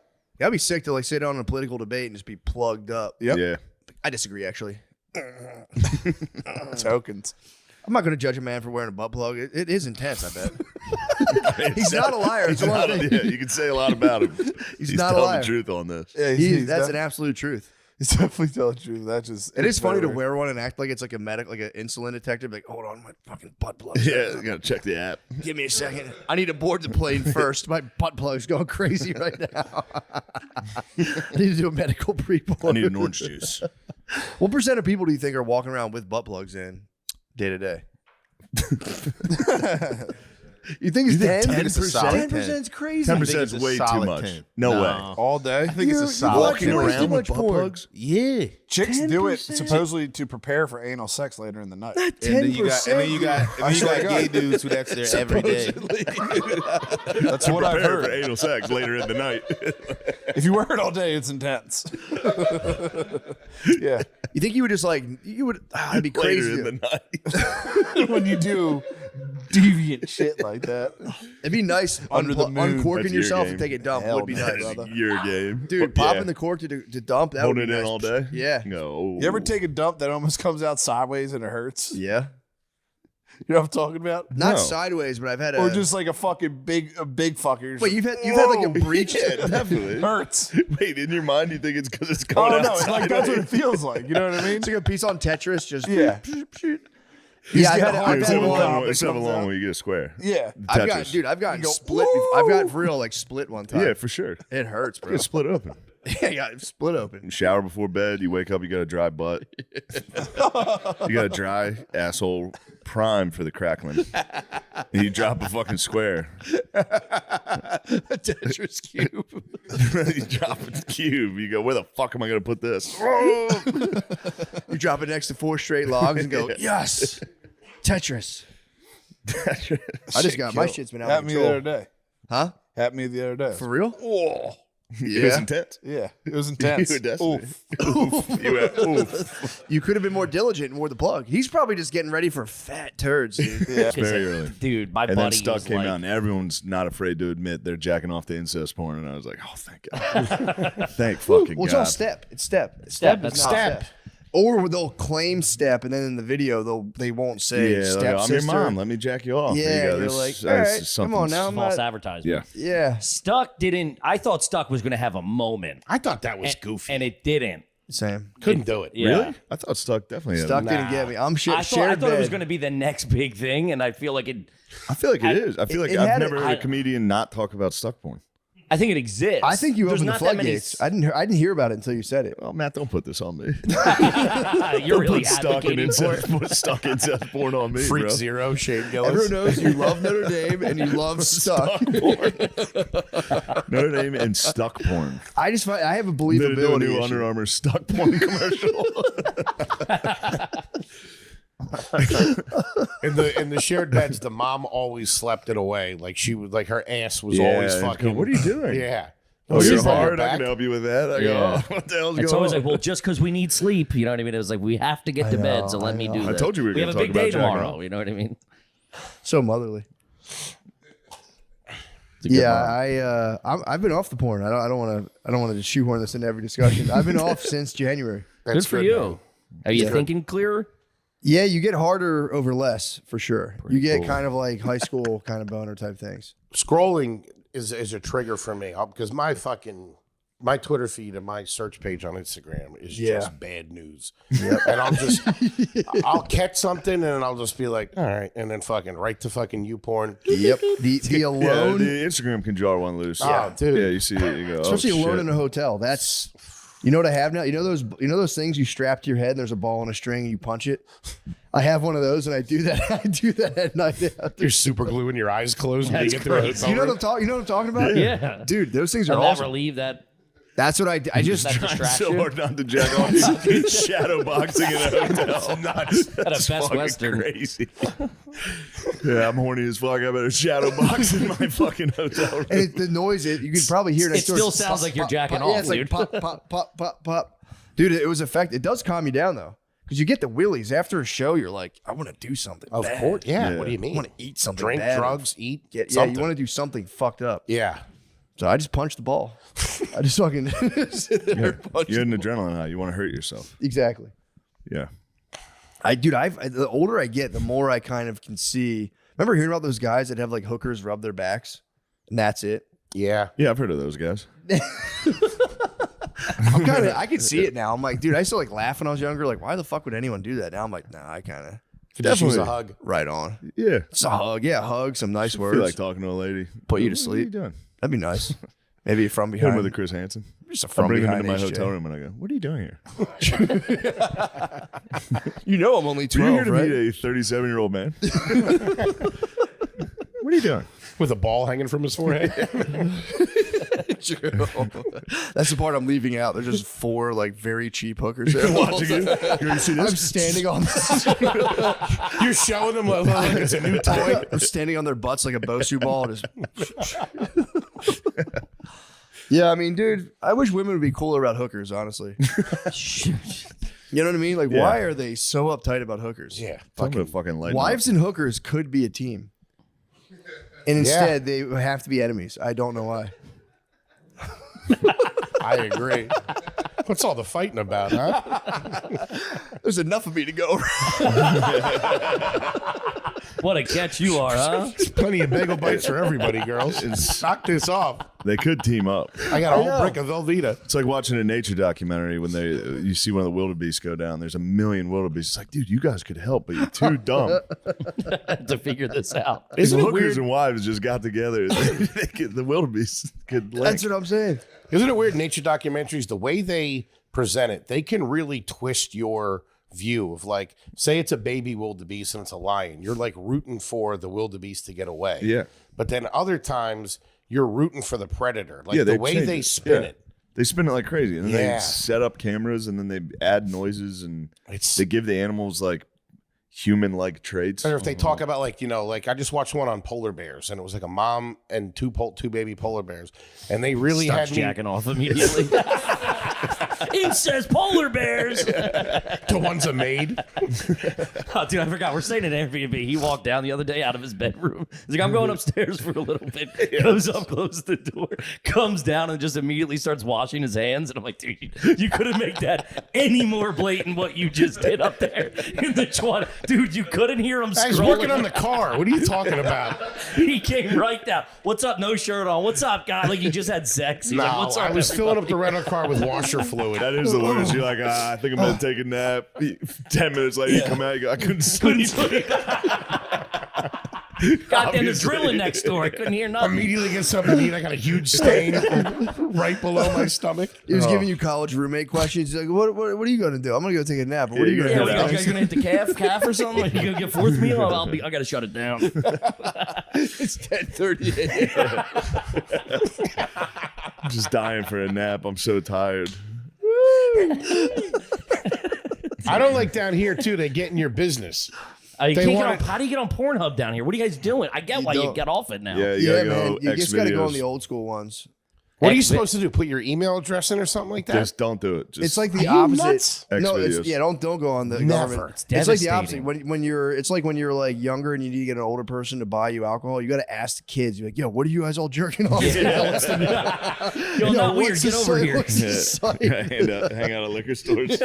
[SPEAKER 2] That'd be sick to like sit down in a political debate and just be plugged up.
[SPEAKER 7] Yep.
[SPEAKER 3] Yeah.
[SPEAKER 2] I disagree, actually.
[SPEAKER 7] Tokens.
[SPEAKER 2] I'm not going to judge a man for wearing a butt plug. It is intense, I bet. He's not a liar. It's
[SPEAKER 3] He's
[SPEAKER 2] one
[SPEAKER 3] not,
[SPEAKER 2] thing.
[SPEAKER 3] yeah, you can say a lot about him. He's
[SPEAKER 2] not a
[SPEAKER 3] telling
[SPEAKER 2] liar.
[SPEAKER 3] the truth on this.
[SPEAKER 7] Yeah,
[SPEAKER 2] That's an absolute truth.
[SPEAKER 7] He's definitely telling the truth. That just
[SPEAKER 2] It is funny to wear one and act like it's like a medic, like an insulin detector. Like, hold on, my fucking butt plug.
[SPEAKER 3] Yeah, you gotta check the app.
[SPEAKER 2] Give me a second. I need to board the plane first. My butt plug's going crazy right now. I need to do a medical pre-board.
[SPEAKER 3] I need an orange juice.
[SPEAKER 2] What percent of people do you think are walking around with butt plugs in day to day? You think it's 10%? 10% is crazy.
[SPEAKER 3] 10% is way too much. No way.
[SPEAKER 7] all day.
[SPEAKER 5] I think it's a
[SPEAKER 2] You're
[SPEAKER 5] solid
[SPEAKER 2] walking
[SPEAKER 3] Walking
[SPEAKER 2] way too
[SPEAKER 3] around
[SPEAKER 2] much
[SPEAKER 3] with butt
[SPEAKER 2] porn.
[SPEAKER 3] plugs?
[SPEAKER 1] Yeah.
[SPEAKER 7] Chicks do it
[SPEAKER 2] 10%.
[SPEAKER 7] supposedly to prepare for anal sex later in the night.
[SPEAKER 1] And then you got, and then you got, and then you got gay dudes who that's there every day.
[SPEAKER 7] That's what I've
[SPEAKER 3] Prepare for
[SPEAKER 7] heard.
[SPEAKER 3] anal sex later in the night.
[SPEAKER 7] If you wear it all day, it's intense. Yeah.
[SPEAKER 2] You think you would just like, you would, it'd be crazy.
[SPEAKER 3] Later in the night.
[SPEAKER 7] When you do deviant shit like that.
[SPEAKER 2] It'd be nice
[SPEAKER 7] Under the moon.
[SPEAKER 2] uncorking
[SPEAKER 3] That's your
[SPEAKER 2] yourself
[SPEAKER 3] game.
[SPEAKER 2] and take a dump
[SPEAKER 7] Hell
[SPEAKER 2] would be
[SPEAKER 7] no,
[SPEAKER 2] nice.
[SPEAKER 7] brother.
[SPEAKER 3] Your game.
[SPEAKER 2] Dude, popping the cork to dump, that
[SPEAKER 3] Hold
[SPEAKER 2] would
[SPEAKER 3] it
[SPEAKER 2] be
[SPEAKER 3] in
[SPEAKER 2] nice.
[SPEAKER 3] all day?
[SPEAKER 2] Yeah.
[SPEAKER 3] No.
[SPEAKER 7] You ever take a dump that almost comes out sideways and it hurts?
[SPEAKER 2] Yeah.
[SPEAKER 7] You know what I'm talking about?
[SPEAKER 2] Not
[SPEAKER 3] No.
[SPEAKER 2] sideways, but I've had a.
[SPEAKER 7] Or just like a fucking big fucker.
[SPEAKER 2] Wait, you've had like a breach.
[SPEAKER 3] Yeah, definitely.
[SPEAKER 7] hurts.
[SPEAKER 3] Wait, in your mind, you think it's because it's
[SPEAKER 7] Oh
[SPEAKER 3] going
[SPEAKER 7] no, it's
[SPEAKER 3] outside?
[SPEAKER 7] like that's what it feels like. You know what I mean?
[SPEAKER 2] It's like a piece on Tetris. Just
[SPEAKER 7] Yeah.
[SPEAKER 2] Yeah,
[SPEAKER 7] got
[SPEAKER 2] I've
[SPEAKER 7] hard
[SPEAKER 2] had
[SPEAKER 3] Except
[SPEAKER 7] I've
[SPEAKER 3] for
[SPEAKER 7] had
[SPEAKER 3] long-
[SPEAKER 7] one-
[SPEAKER 3] except for
[SPEAKER 7] comes
[SPEAKER 3] long
[SPEAKER 7] out.
[SPEAKER 3] when you get a square.
[SPEAKER 7] Yeah.
[SPEAKER 2] I've
[SPEAKER 3] Tetris.
[SPEAKER 2] gotten
[SPEAKER 7] You go,
[SPEAKER 2] split. I've gotten for real like split one time.
[SPEAKER 3] Yeah, for sure.
[SPEAKER 2] It hurts, bro.
[SPEAKER 3] You get split open.
[SPEAKER 2] Yeah, you got split open.
[SPEAKER 3] Shower before bed. You wake up. You got a dry butt. You got a dry asshole prime for the crackling. You drop a fucking square.
[SPEAKER 2] A Tetris cube.
[SPEAKER 3] You drop a cube. You go, where the fuck am I going to put this?
[SPEAKER 2] You drop it next to 4 straight logs and go, yes, Tetris. I just got my shit's been out of
[SPEAKER 7] Happened me the other
[SPEAKER 2] control.
[SPEAKER 7] day.
[SPEAKER 2] Huh?
[SPEAKER 7] Happened me the other day.
[SPEAKER 2] For real?
[SPEAKER 7] Oh.
[SPEAKER 3] It was intense.
[SPEAKER 7] Yeah, it was intense.
[SPEAKER 3] You were desperate.
[SPEAKER 7] Oof.
[SPEAKER 3] You went, oof.
[SPEAKER 2] You could have been more diligent and wore the plug. He's probably just getting ready for fat turds, dude.
[SPEAKER 3] It's very early.
[SPEAKER 10] Dude, my
[SPEAKER 3] And
[SPEAKER 10] buddy
[SPEAKER 3] then Stuck
[SPEAKER 10] was
[SPEAKER 3] came
[SPEAKER 10] like,
[SPEAKER 3] out, and everyone's not afraid to admit they're jacking off the incest porn. And I was like, oh, thank God. Thank fucking
[SPEAKER 2] Well, it's
[SPEAKER 3] God.
[SPEAKER 2] all step. It's step.
[SPEAKER 10] Step,
[SPEAKER 2] is
[SPEAKER 10] that's
[SPEAKER 2] not
[SPEAKER 7] step.
[SPEAKER 2] Or they'll claim step, and then in the video they won't say
[SPEAKER 3] Yeah,
[SPEAKER 2] step
[SPEAKER 3] like, I'm your
[SPEAKER 2] sister.
[SPEAKER 3] mom. Let me jack you off.
[SPEAKER 2] Yeah,
[SPEAKER 3] There you go.
[SPEAKER 2] you're
[SPEAKER 3] This-
[SPEAKER 2] like,
[SPEAKER 3] that's
[SPEAKER 2] all right,
[SPEAKER 3] something-
[SPEAKER 2] come on now. I'm
[SPEAKER 10] false
[SPEAKER 2] not,
[SPEAKER 10] advertisement.
[SPEAKER 3] Yeah.
[SPEAKER 2] yeah,
[SPEAKER 10] Stuck didn't. I thought Stuck was going to have a moment.
[SPEAKER 11] I thought that was
[SPEAKER 10] and,
[SPEAKER 11] goofy.
[SPEAKER 10] and it didn't.
[SPEAKER 2] same.
[SPEAKER 11] Couldn't do it.
[SPEAKER 10] Yeah.
[SPEAKER 3] Really? I thought Stuck definitely had
[SPEAKER 2] Stuck
[SPEAKER 3] it.
[SPEAKER 2] didn't get me. I'm
[SPEAKER 10] I
[SPEAKER 2] shared
[SPEAKER 10] thought it was
[SPEAKER 2] bed.
[SPEAKER 10] going to be the next big thing, and I feel like it.
[SPEAKER 3] I feel like it is. I feel like
[SPEAKER 2] it
[SPEAKER 3] I've
[SPEAKER 2] had
[SPEAKER 3] never
[SPEAKER 2] it-
[SPEAKER 3] heard a comedian not talk about Stuck porn.
[SPEAKER 10] I think it exists.
[SPEAKER 2] I think you
[SPEAKER 10] There's
[SPEAKER 2] opened the
[SPEAKER 10] not that many-
[SPEAKER 2] floodgates. I didn't hear about it until you said it.
[SPEAKER 3] Well, Matt, don't put this on me.
[SPEAKER 10] You're really
[SPEAKER 3] Put Stuck and
[SPEAKER 10] advocating for
[SPEAKER 3] incest,
[SPEAKER 10] it.
[SPEAKER 3] put Stuck incest porn on me,
[SPEAKER 11] Freak
[SPEAKER 3] bro.
[SPEAKER 11] Zero, Shane Gillis.
[SPEAKER 2] Everyone knows you love Notre Dame and you love Stuck.
[SPEAKER 3] Notre Dame and Stuck porn.
[SPEAKER 2] I just find I have a
[SPEAKER 3] They did a
[SPEAKER 2] believability
[SPEAKER 3] new
[SPEAKER 2] issue.
[SPEAKER 3] Under Armour Stuck porn commercial.
[SPEAKER 11] In the shared beds, the mom always slept it away. Like she would, like her ass was always
[SPEAKER 3] and
[SPEAKER 11] fucking.
[SPEAKER 3] go, what are you doing?
[SPEAKER 11] Yeah.
[SPEAKER 3] Oh, you're
[SPEAKER 11] She's on her
[SPEAKER 3] hard. I
[SPEAKER 11] back.
[SPEAKER 3] can help you with that. I go,
[SPEAKER 10] Yeah.
[SPEAKER 3] oh, what the hell's
[SPEAKER 10] It's
[SPEAKER 3] going
[SPEAKER 10] always
[SPEAKER 3] on?
[SPEAKER 10] like, well, just because we need sleep, you know what I mean? It was like, we have to get to bed, so let me do
[SPEAKER 3] I
[SPEAKER 10] this.
[SPEAKER 3] told you we were
[SPEAKER 10] we have a
[SPEAKER 3] gonna
[SPEAKER 10] big
[SPEAKER 3] talk
[SPEAKER 10] day
[SPEAKER 3] about jacking
[SPEAKER 10] tomorrow,
[SPEAKER 3] off.
[SPEAKER 10] you know what I mean?
[SPEAKER 2] So motherly. Yeah, I've been off the porn. I don't want to shoehorn this into every discussion. I've been off since January.
[SPEAKER 10] Good for you. Are you thinking clearer?
[SPEAKER 2] Yeah, you get harder over less for sure. You get kind of like high school kind of boner type things.
[SPEAKER 11] Scrolling is a trigger for me because my Twitter feed and my search page on Instagram is just bad news. And I'll catch something and I'll just be like, all right, and then fucking right to fucking you porn.
[SPEAKER 2] Yep. The
[SPEAKER 3] Yeah,
[SPEAKER 2] alone,
[SPEAKER 3] the Instagram can jar one loose.
[SPEAKER 11] Oh, dude.
[SPEAKER 3] Yeah, you see it, you go,
[SPEAKER 2] especially
[SPEAKER 3] oh,
[SPEAKER 2] alone
[SPEAKER 3] shit.
[SPEAKER 2] in a hotel. That's, you know what I have now? You know those things you strap to your head and there's a ball and a string and you punch it? I have one of those and I do that. I do that at night.
[SPEAKER 11] You're super gluing your eyes closed when you get to the hotel
[SPEAKER 2] You know
[SPEAKER 11] room.
[SPEAKER 2] what I'm talking about?
[SPEAKER 10] Yeah.
[SPEAKER 2] Dude, those things are
[SPEAKER 10] I'll
[SPEAKER 2] awesome.
[SPEAKER 10] never leave that.
[SPEAKER 2] That's what I just
[SPEAKER 10] That
[SPEAKER 3] Trying so
[SPEAKER 10] distraction.
[SPEAKER 3] hard not to jack off. Shadow boxing in a hotel. Nuts.
[SPEAKER 10] At a
[SPEAKER 3] That's
[SPEAKER 10] Best
[SPEAKER 3] fucking
[SPEAKER 10] Western.
[SPEAKER 3] crazy. Yeah, I'm horny as fuck. I better shadow box in my fucking hotel room.
[SPEAKER 2] and the noise you can probably hear
[SPEAKER 10] It
[SPEAKER 2] next door.
[SPEAKER 10] still sounds like you're jacking
[SPEAKER 2] Yeah,
[SPEAKER 10] off,
[SPEAKER 2] it's like
[SPEAKER 10] dude.
[SPEAKER 2] pop, pop, pop, pop, pop. Dude, it was effective. It does calm you down though, because you get the willies after a show. You're like, I want to do something.
[SPEAKER 11] Of
[SPEAKER 2] bad.
[SPEAKER 11] course, yeah.
[SPEAKER 3] Yeah.
[SPEAKER 11] What do you
[SPEAKER 2] I
[SPEAKER 11] mean?
[SPEAKER 2] want to eat something.
[SPEAKER 11] Drink,
[SPEAKER 2] bad.
[SPEAKER 11] drugs, eat,
[SPEAKER 2] Yeah,
[SPEAKER 11] something.
[SPEAKER 2] you want to do something fucked up.
[SPEAKER 11] Yeah.
[SPEAKER 2] So I just punched the ball. I just fucking sit there and punch
[SPEAKER 3] You're
[SPEAKER 2] the
[SPEAKER 3] an
[SPEAKER 2] ball.
[SPEAKER 3] adrenaline high. You want to hurt yourself.
[SPEAKER 2] Exactly.
[SPEAKER 3] Yeah.
[SPEAKER 2] The older I get, the more I kind of can see. Remember hearing about those guys that have like hookers rub their backs, and that's it.
[SPEAKER 11] Yeah.
[SPEAKER 3] Yeah, I've heard of those guys.
[SPEAKER 2] I can see it now. I'm like, dude, I used to like laugh when I was younger. Like, why the fuck would anyone do that? Now I'm like, nah, I kind of
[SPEAKER 11] Could just use a
[SPEAKER 3] Definitely.
[SPEAKER 11] hug.
[SPEAKER 2] right on.
[SPEAKER 3] Yeah.
[SPEAKER 2] It's a hug, yeah, hug, some nice
[SPEAKER 3] I
[SPEAKER 2] words.
[SPEAKER 3] feel like talking to a lady.
[SPEAKER 2] Put you to
[SPEAKER 3] What are you
[SPEAKER 2] sleep.
[SPEAKER 3] doing?
[SPEAKER 2] That'd be nice. Maybe from
[SPEAKER 3] Hit him
[SPEAKER 2] behind.
[SPEAKER 3] with a Chris Hansen.
[SPEAKER 2] Just a
[SPEAKER 3] I
[SPEAKER 2] from
[SPEAKER 3] bring him
[SPEAKER 2] behind
[SPEAKER 3] into my
[SPEAKER 2] HJ.
[SPEAKER 3] hotel room and I go, what are you doing here?
[SPEAKER 2] You know I'm only
[SPEAKER 3] You're
[SPEAKER 2] 12,
[SPEAKER 3] here to
[SPEAKER 2] right?
[SPEAKER 3] meet a 37-year-old man. What are you doing?
[SPEAKER 11] With a ball hanging from his forehead.
[SPEAKER 2] True. That's the part I'm leaving out. There's just 4 like very cheap hookers there watching it.
[SPEAKER 3] You ready to see this?
[SPEAKER 2] I'm standing on.
[SPEAKER 11] You're showing them like it's a new toy.
[SPEAKER 2] I'm standing on their butts like a Bosu ball. And just yeah, I mean, dude, I wish women would be cooler about hookers. Honestly, you know what I mean? Like,
[SPEAKER 3] Yeah.
[SPEAKER 2] why are they so uptight about hookers?
[SPEAKER 11] Yeah.
[SPEAKER 3] I'm gonna fucking light
[SPEAKER 2] Wives and hookers could be a team, and instead they have to be enemies. I don't know why.
[SPEAKER 11] I agree. What's all the fighting about, huh?
[SPEAKER 2] There's enough of me to go.
[SPEAKER 10] What a catch you are, huh?
[SPEAKER 11] Plenty of bagel bites for everybody, girls. Knock this off.
[SPEAKER 3] They could team up.
[SPEAKER 11] I got a whole brick of Velveeta.
[SPEAKER 3] It's like watching a nature documentary when you see one of the wildebeest go down. There's a million wildebeest. It's like, dude, you guys could help, but you're too dumb.
[SPEAKER 10] To figure this out.
[SPEAKER 11] Isn't it
[SPEAKER 3] Hookers
[SPEAKER 11] weird?
[SPEAKER 3] and wives just got together. The wildebeest could link.
[SPEAKER 2] That's what I'm saying.
[SPEAKER 11] Isn't it weird? Nature documentaries, the way they present it, they can really twist your view of like, say it's a baby wildebeest and it's a lion. You're like rooting for the wildebeest to get away.
[SPEAKER 3] Yeah.
[SPEAKER 11] But then other times you're rooting for the predator. Like the way they spin it.
[SPEAKER 3] They spin it like crazy. And then
[SPEAKER 11] Yeah.
[SPEAKER 3] they set up cameras and then they add noises and they give the animals like human-like traits.
[SPEAKER 11] Or if they talk about like, you know, like I just watched one on polar bears and it was like a mom and two baby polar bears. And they really
[SPEAKER 10] Starts
[SPEAKER 11] had me
[SPEAKER 10] jacking off immediately. It says polar bears.
[SPEAKER 11] The one's a maid.
[SPEAKER 10] Oh, dude, I forgot. We're staying at Airbnb. He walked down the other day out of his bedroom. He's like, I'm going upstairs for a little bit. Goes up, closes the door, comes down, and just immediately starts washing his hands. And I'm like, dude, you couldn't make that any more blatant what you just did up there in the twat. Dude, you couldn't hear him scrolling.
[SPEAKER 11] He's working on the car. What are you talking about?
[SPEAKER 10] He came right down. What's up? No shirt on. What's up, guy? Like he just had sex. He's like, what's up?
[SPEAKER 11] I was filling up the rental car with washer fluid.
[SPEAKER 3] That is the worst. You're like, I think I'm going to take a nap. 10 minutes later, you come out, you go, I couldn't sleep.
[SPEAKER 10] Goddamn, they're drilling next door. I couldn't hear nothing.
[SPEAKER 11] Immediately get something to eat. I got a huge stain right below my stomach.
[SPEAKER 2] He was giving you college roommate questions. He's like, what are you going to do? I'm going to go take a nap. What are you going to do?
[SPEAKER 10] Are you going to hit the calf or something? Are you going to get fourth meal? I got to shut it down.
[SPEAKER 2] It's 10:30 a.m.
[SPEAKER 3] I'm just dying for a nap. I'm so tired.
[SPEAKER 11] I don't like down here, too. They get in your business.
[SPEAKER 10] How do you get on Pornhub down here? What are you guys doing? I get why you get off it now.
[SPEAKER 2] Yeah, man. You just got to go on the old school ones.
[SPEAKER 11] What are you supposed to do? Put your email address in or something like that?
[SPEAKER 3] Just don't do it. Just
[SPEAKER 2] It's like the
[SPEAKER 11] Are you
[SPEAKER 2] opposite.
[SPEAKER 11] nuts?
[SPEAKER 2] No,
[SPEAKER 3] Xvideos.
[SPEAKER 2] don't go on the
[SPEAKER 11] Never.
[SPEAKER 2] government.
[SPEAKER 10] It's
[SPEAKER 2] like the opposite.
[SPEAKER 10] devastating.
[SPEAKER 2] When you're, it's like when you're like younger and you need to get an older person to buy you alcohol. You got to ask the kids. You're like, yo, what are you guys all jerking off?
[SPEAKER 10] Yo, not weird. Get over here.
[SPEAKER 3] Hang out at liquor stores.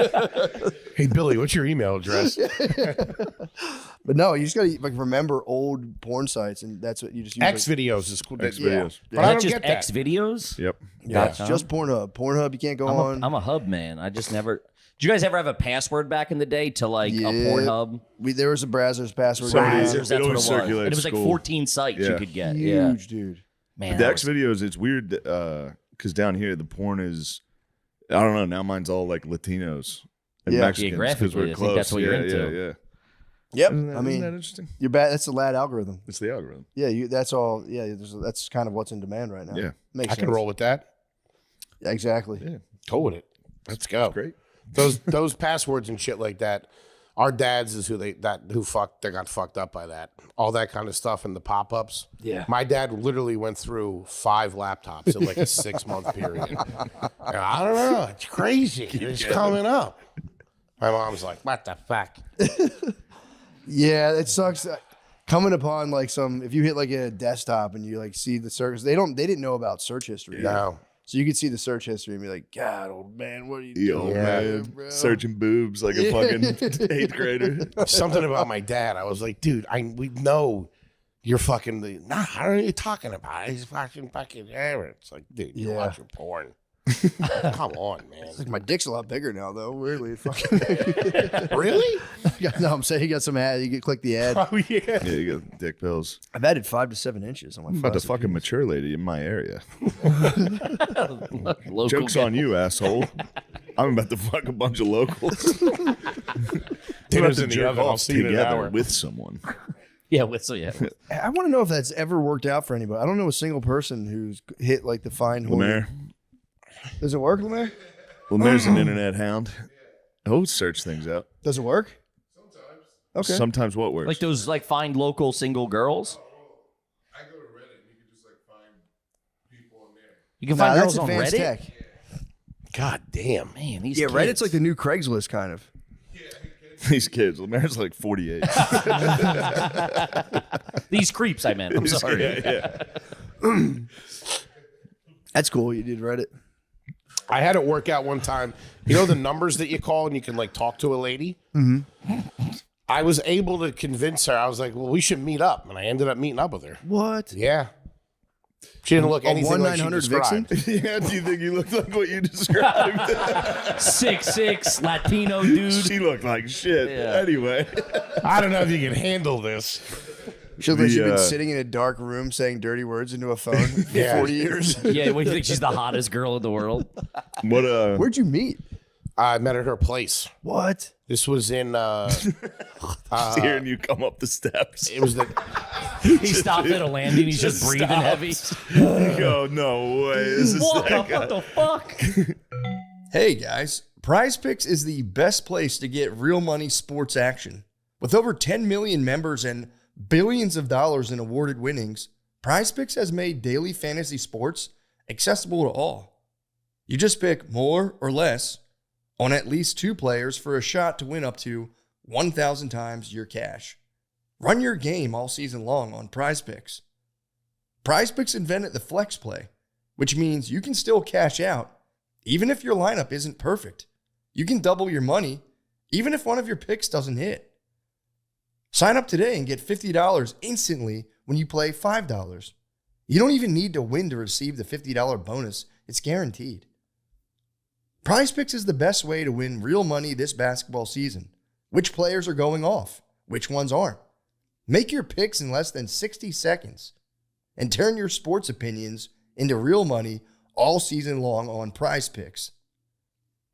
[SPEAKER 11] Hey, Billy, what's your email address?
[SPEAKER 2] But no, you just got to like remember old porn sites, and that's what you just use.
[SPEAKER 11] X videos is cool.
[SPEAKER 3] X videos.
[SPEAKER 11] But I don't
[SPEAKER 10] just
[SPEAKER 11] get that.
[SPEAKER 10] X videos?
[SPEAKER 3] Yep.
[SPEAKER 2] Yeah, it's just Pornhub. Pornhub, you can't go on.
[SPEAKER 10] I'm a hub man. I just never. Did you guys ever have a password back in the day to like a Pornhub?
[SPEAKER 2] There was a Brazzers password.
[SPEAKER 10] Brazzers, that's
[SPEAKER 3] It
[SPEAKER 10] what it
[SPEAKER 3] always
[SPEAKER 10] was.
[SPEAKER 3] circulates
[SPEAKER 10] And it was like
[SPEAKER 3] school.
[SPEAKER 10] 14 sites you could get.
[SPEAKER 2] Huge, dude.
[SPEAKER 10] Man,
[SPEAKER 3] The
[SPEAKER 10] that
[SPEAKER 3] X
[SPEAKER 10] was-
[SPEAKER 3] videos, it's weird because down here the porn is, I don't know. Now mine's all like Latinos and
[SPEAKER 2] Yeah.
[SPEAKER 3] Mexicans because
[SPEAKER 10] Geographically,
[SPEAKER 3] we're
[SPEAKER 10] I think
[SPEAKER 3] close.
[SPEAKER 10] that's what you're into.
[SPEAKER 3] Yeah.
[SPEAKER 2] Yep.
[SPEAKER 3] Isn't
[SPEAKER 2] I mean,
[SPEAKER 3] that interesting?
[SPEAKER 2] you're bad. That's the lad algorithm.
[SPEAKER 3] It's the algorithm.
[SPEAKER 2] Yeah, that's all. Yeah, that's kind of what's in demand right now.
[SPEAKER 3] Yeah.
[SPEAKER 2] Makes
[SPEAKER 11] I
[SPEAKER 2] sense.
[SPEAKER 11] can roll with that.
[SPEAKER 2] Yeah, exactly.
[SPEAKER 3] Yeah.
[SPEAKER 11] Go with it. Let's go.
[SPEAKER 3] Great.
[SPEAKER 11] Those passwords and shit like that. Our dads is who got fucked up by that. All that kind of stuff and the pop-ups.
[SPEAKER 2] Yeah.
[SPEAKER 11] My dad literally went through 5 laptops in like a 6-month period. And I don't know. It's crazy. It's coming up. My mom's like, what the fuck?
[SPEAKER 2] Yeah, it sucks. Coming upon like if you hit like a desktop and you like see the search, they didn't know about search history.
[SPEAKER 11] No.
[SPEAKER 2] So you could see the search history and be like, God, old man, what are you
[SPEAKER 3] Yo,
[SPEAKER 2] doing,
[SPEAKER 3] man,
[SPEAKER 2] bro?
[SPEAKER 3] searching boobs like a fucking 8th grader.
[SPEAKER 11] Something about my dad. I was like, dude, we know you're fucking nah, I don't know what you're talking about. He's fucking Aaron. It's like, dude, you're
[SPEAKER 2] Yeah.
[SPEAKER 11] watching porn. Come on, man.
[SPEAKER 2] Like, my dick's a lot bigger now, though. Weirdly, fucking.
[SPEAKER 11] Really?
[SPEAKER 2] No, I'm saying he got some ad. You can click the ad.
[SPEAKER 11] Oh yeah.
[SPEAKER 3] Yeah, you got dick pills.
[SPEAKER 2] I've added 5 to 7 inches on my.
[SPEAKER 3] I'm about to
[SPEAKER 2] flaccid
[SPEAKER 3] fuck a
[SPEAKER 2] penis.
[SPEAKER 3] mature lady in my area.
[SPEAKER 10] Local
[SPEAKER 3] Joke's
[SPEAKER 10] guy.
[SPEAKER 3] on you, asshole. I'm about to fuck a bunch of locals.
[SPEAKER 11] Dinner's
[SPEAKER 3] to
[SPEAKER 11] in the
[SPEAKER 3] jerk
[SPEAKER 11] oven. I'll
[SPEAKER 3] off
[SPEAKER 11] see you in an
[SPEAKER 3] together
[SPEAKER 11] hour.
[SPEAKER 3] with someone.
[SPEAKER 10] Yeah,
[SPEAKER 2] I want to know if that's ever worked out for anybody. I don't know a single person who's hit like the fine horn.
[SPEAKER 3] Lemaire.
[SPEAKER 2] Does it work, Lemaire?
[SPEAKER 3] Lemaire's an internet hound. He'll search things out.
[SPEAKER 2] Does it work? Okay.
[SPEAKER 3] Sometimes what works?
[SPEAKER 10] Like those like find local single girls.
[SPEAKER 4] I go to Reddit and you can just like find people on there.
[SPEAKER 10] You can find
[SPEAKER 2] that's
[SPEAKER 10] girls on
[SPEAKER 2] advanced
[SPEAKER 10] Reddit.
[SPEAKER 2] tech.
[SPEAKER 11] God damn.
[SPEAKER 10] Man, these
[SPEAKER 2] Yeah,
[SPEAKER 10] kids.
[SPEAKER 2] Reddit's like the new Craigslist kind of.
[SPEAKER 3] These kids. Lemaire's like 48.
[SPEAKER 10] These creeps. I meant. I'm sorry.
[SPEAKER 3] Yeah.
[SPEAKER 2] That's cool. You did Reddit.
[SPEAKER 11] I had it work out one time. You know the numbers that you call and you can like talk to a lady? Mm-hmm. I was able to convince her. I was like, well, we should meet up. And I ended up meeting up with her.
[SPEAKER 2] What?
[SPEAKER 11] Yeah. She didn't look anything like she
[SPEAKER 2] 1-900
[SPEAKER 11] described.
[SPEAKER 2] Vixen?
[SPEAKER 3] Yeah, do you think you look like what you described?
[SPEAKER 10] 6'6" Latino dude.
[SPEAKER 3] She looked like shit.
[SPEAKER 10] Yeah.
[SPEAKER 3] Anyway.
[SPEAKER 11] I don't know if you can handle this.
[SPEAKER 2] She looked like she'd been
[SPEAKER 3] The,
[SPEAKER 2] sitting in a dark room saying dirty words into a phone for
[SPEAKER 11] Yeah.
[SPEAKER 2] 40 years.
[SPEAKER 10] Yeah, what do you think? She's the hottest girl in the world.
[SPEAKER 3] What
[SPEAKER 2] Where'd you meet?
[SPEAKER 11] I met at her place.
[SPEAKER 2] What?
[SPEAKER 11] This was in.
[SPEAKER 3] Hearing you come up the steps.
[SPEAKER 11] It was the.
[SPEAKER 10] He stopped at a landing. He's just breathing heavy.
[SPEAKER 3] You go, no way. This is
[SPEAKER 10] Walk
[SPEAKER 3] that
[SPEAKER 10] up.
[SPEAKER 3] guy.
[SPEAKER 10] What the fuck?
[SPEAKER 2] Hey guys, Prize Picks is the best place to get real money sports action. With over 10 million members and billions of dollars in awarded winnings, Prize Picks has made daily fantasy sports accessible to all. You just pick more or less on at least 2 players for a shot to win up to 1,000 times your cash. Run your game all season long on Prize Picks. Prize Picks invented the flex play, which means you can still cash out even if your lineup isn't perfect. You can double your money even if one of your picks doesn't hit. Sign up today and get $50 instantly when you play $5. You don't even need to win to receive the $50 bonus. It's guaranteed. Prize Picks is the best way to win real money this basketball season. Which players are going off? Which ones aren't? Make your picks in less than 60 seconds and turn your sports opinions into real money all season long on Prize Picks.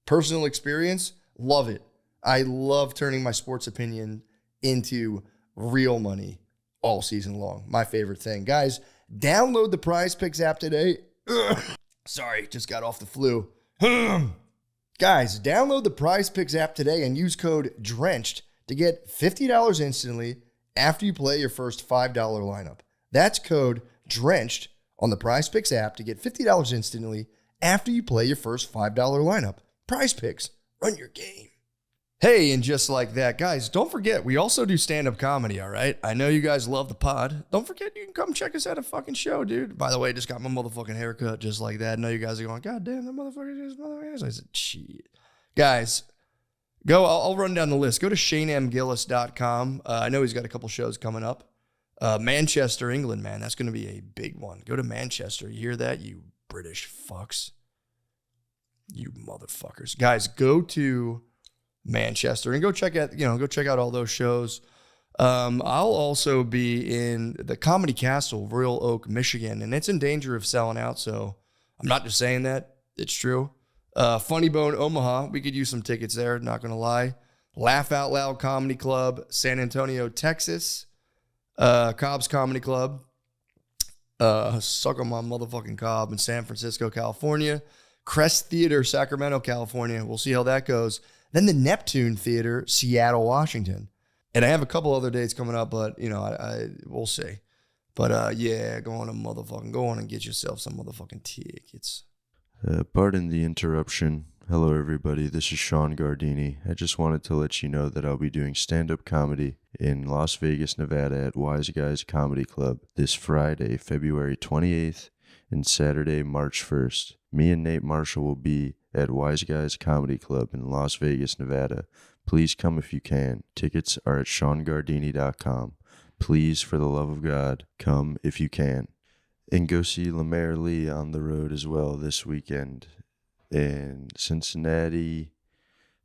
[SPEAKER 2] Personal experience? Love it. I love turning my sports opinion into real money all season long. My favorite thing. Guys, download the Prize Picks app today. Sorry, just got off the flu. Guys, download the Prize Picks app today and use code DRENCHED to get $50 instantly after you play your first $5 lineup. That's code DRENCHED on the Prize Picks app to get $50 instantly after you play your first $5 lineup. Prize Picks, run your game. Hey, and just like that, guys, don't forget, we also do stand-up comedy, all right? I know you guys love the pod. Don't forget, you can come check us at a fucking show, dude. By the way, just got my motherfucking haircut just like that. I know you guys are going, God damn, that motherfucker just motherfucker. I said, shit. Guys, go, I'll run down the list. Go to ShaneMGillis.com. I know he's got a couple shows coming up. Manchester, England, man, that's going to be a big one. Go to Manchester. You hear that, you British fucks? You motherfuckers. Guys, go to Manchester and go check out all those shows. I'll also be in the Comedy Castle, Royal Oak, Michigan, and it's in danger of selling out, so I'm not just saying that. It's true. Funny Bone, Omaha, we could use some tickets there, not going to lie. Laugh Out Loud Comedy Club, San Antonio, Texas. Cobb's Comedy Club. Suck on my motherfucking Cobb in San Francisco, California. Crest Theater, Sacramento, California. We'll see how that goes. Then the Neptune Theater, Seattle, Washington. And I have a couple other dates coming up, but, we'll see. But, yeah, go on and get yourself some motherfucking tickets.
[SPEAKER 6] Pardon the interruption. Hello, everybody. This is Sean Gardini. I just wanted to let you know that I'll be doing stand-up comedy in Las Vegas, Nevada at Wise Guys Comedy Club this Friday, February 28th, and Saturday, March 1st. Me and Nate Marshall will be at Wise Guys Comedy Club in Las Vegas, Nevada. Please come if you can. Tickets are at SeanGardini.com. Please, for the love of God, come if you can. And go see Lemaire Lee on the road as well this weekend in Cincinnati,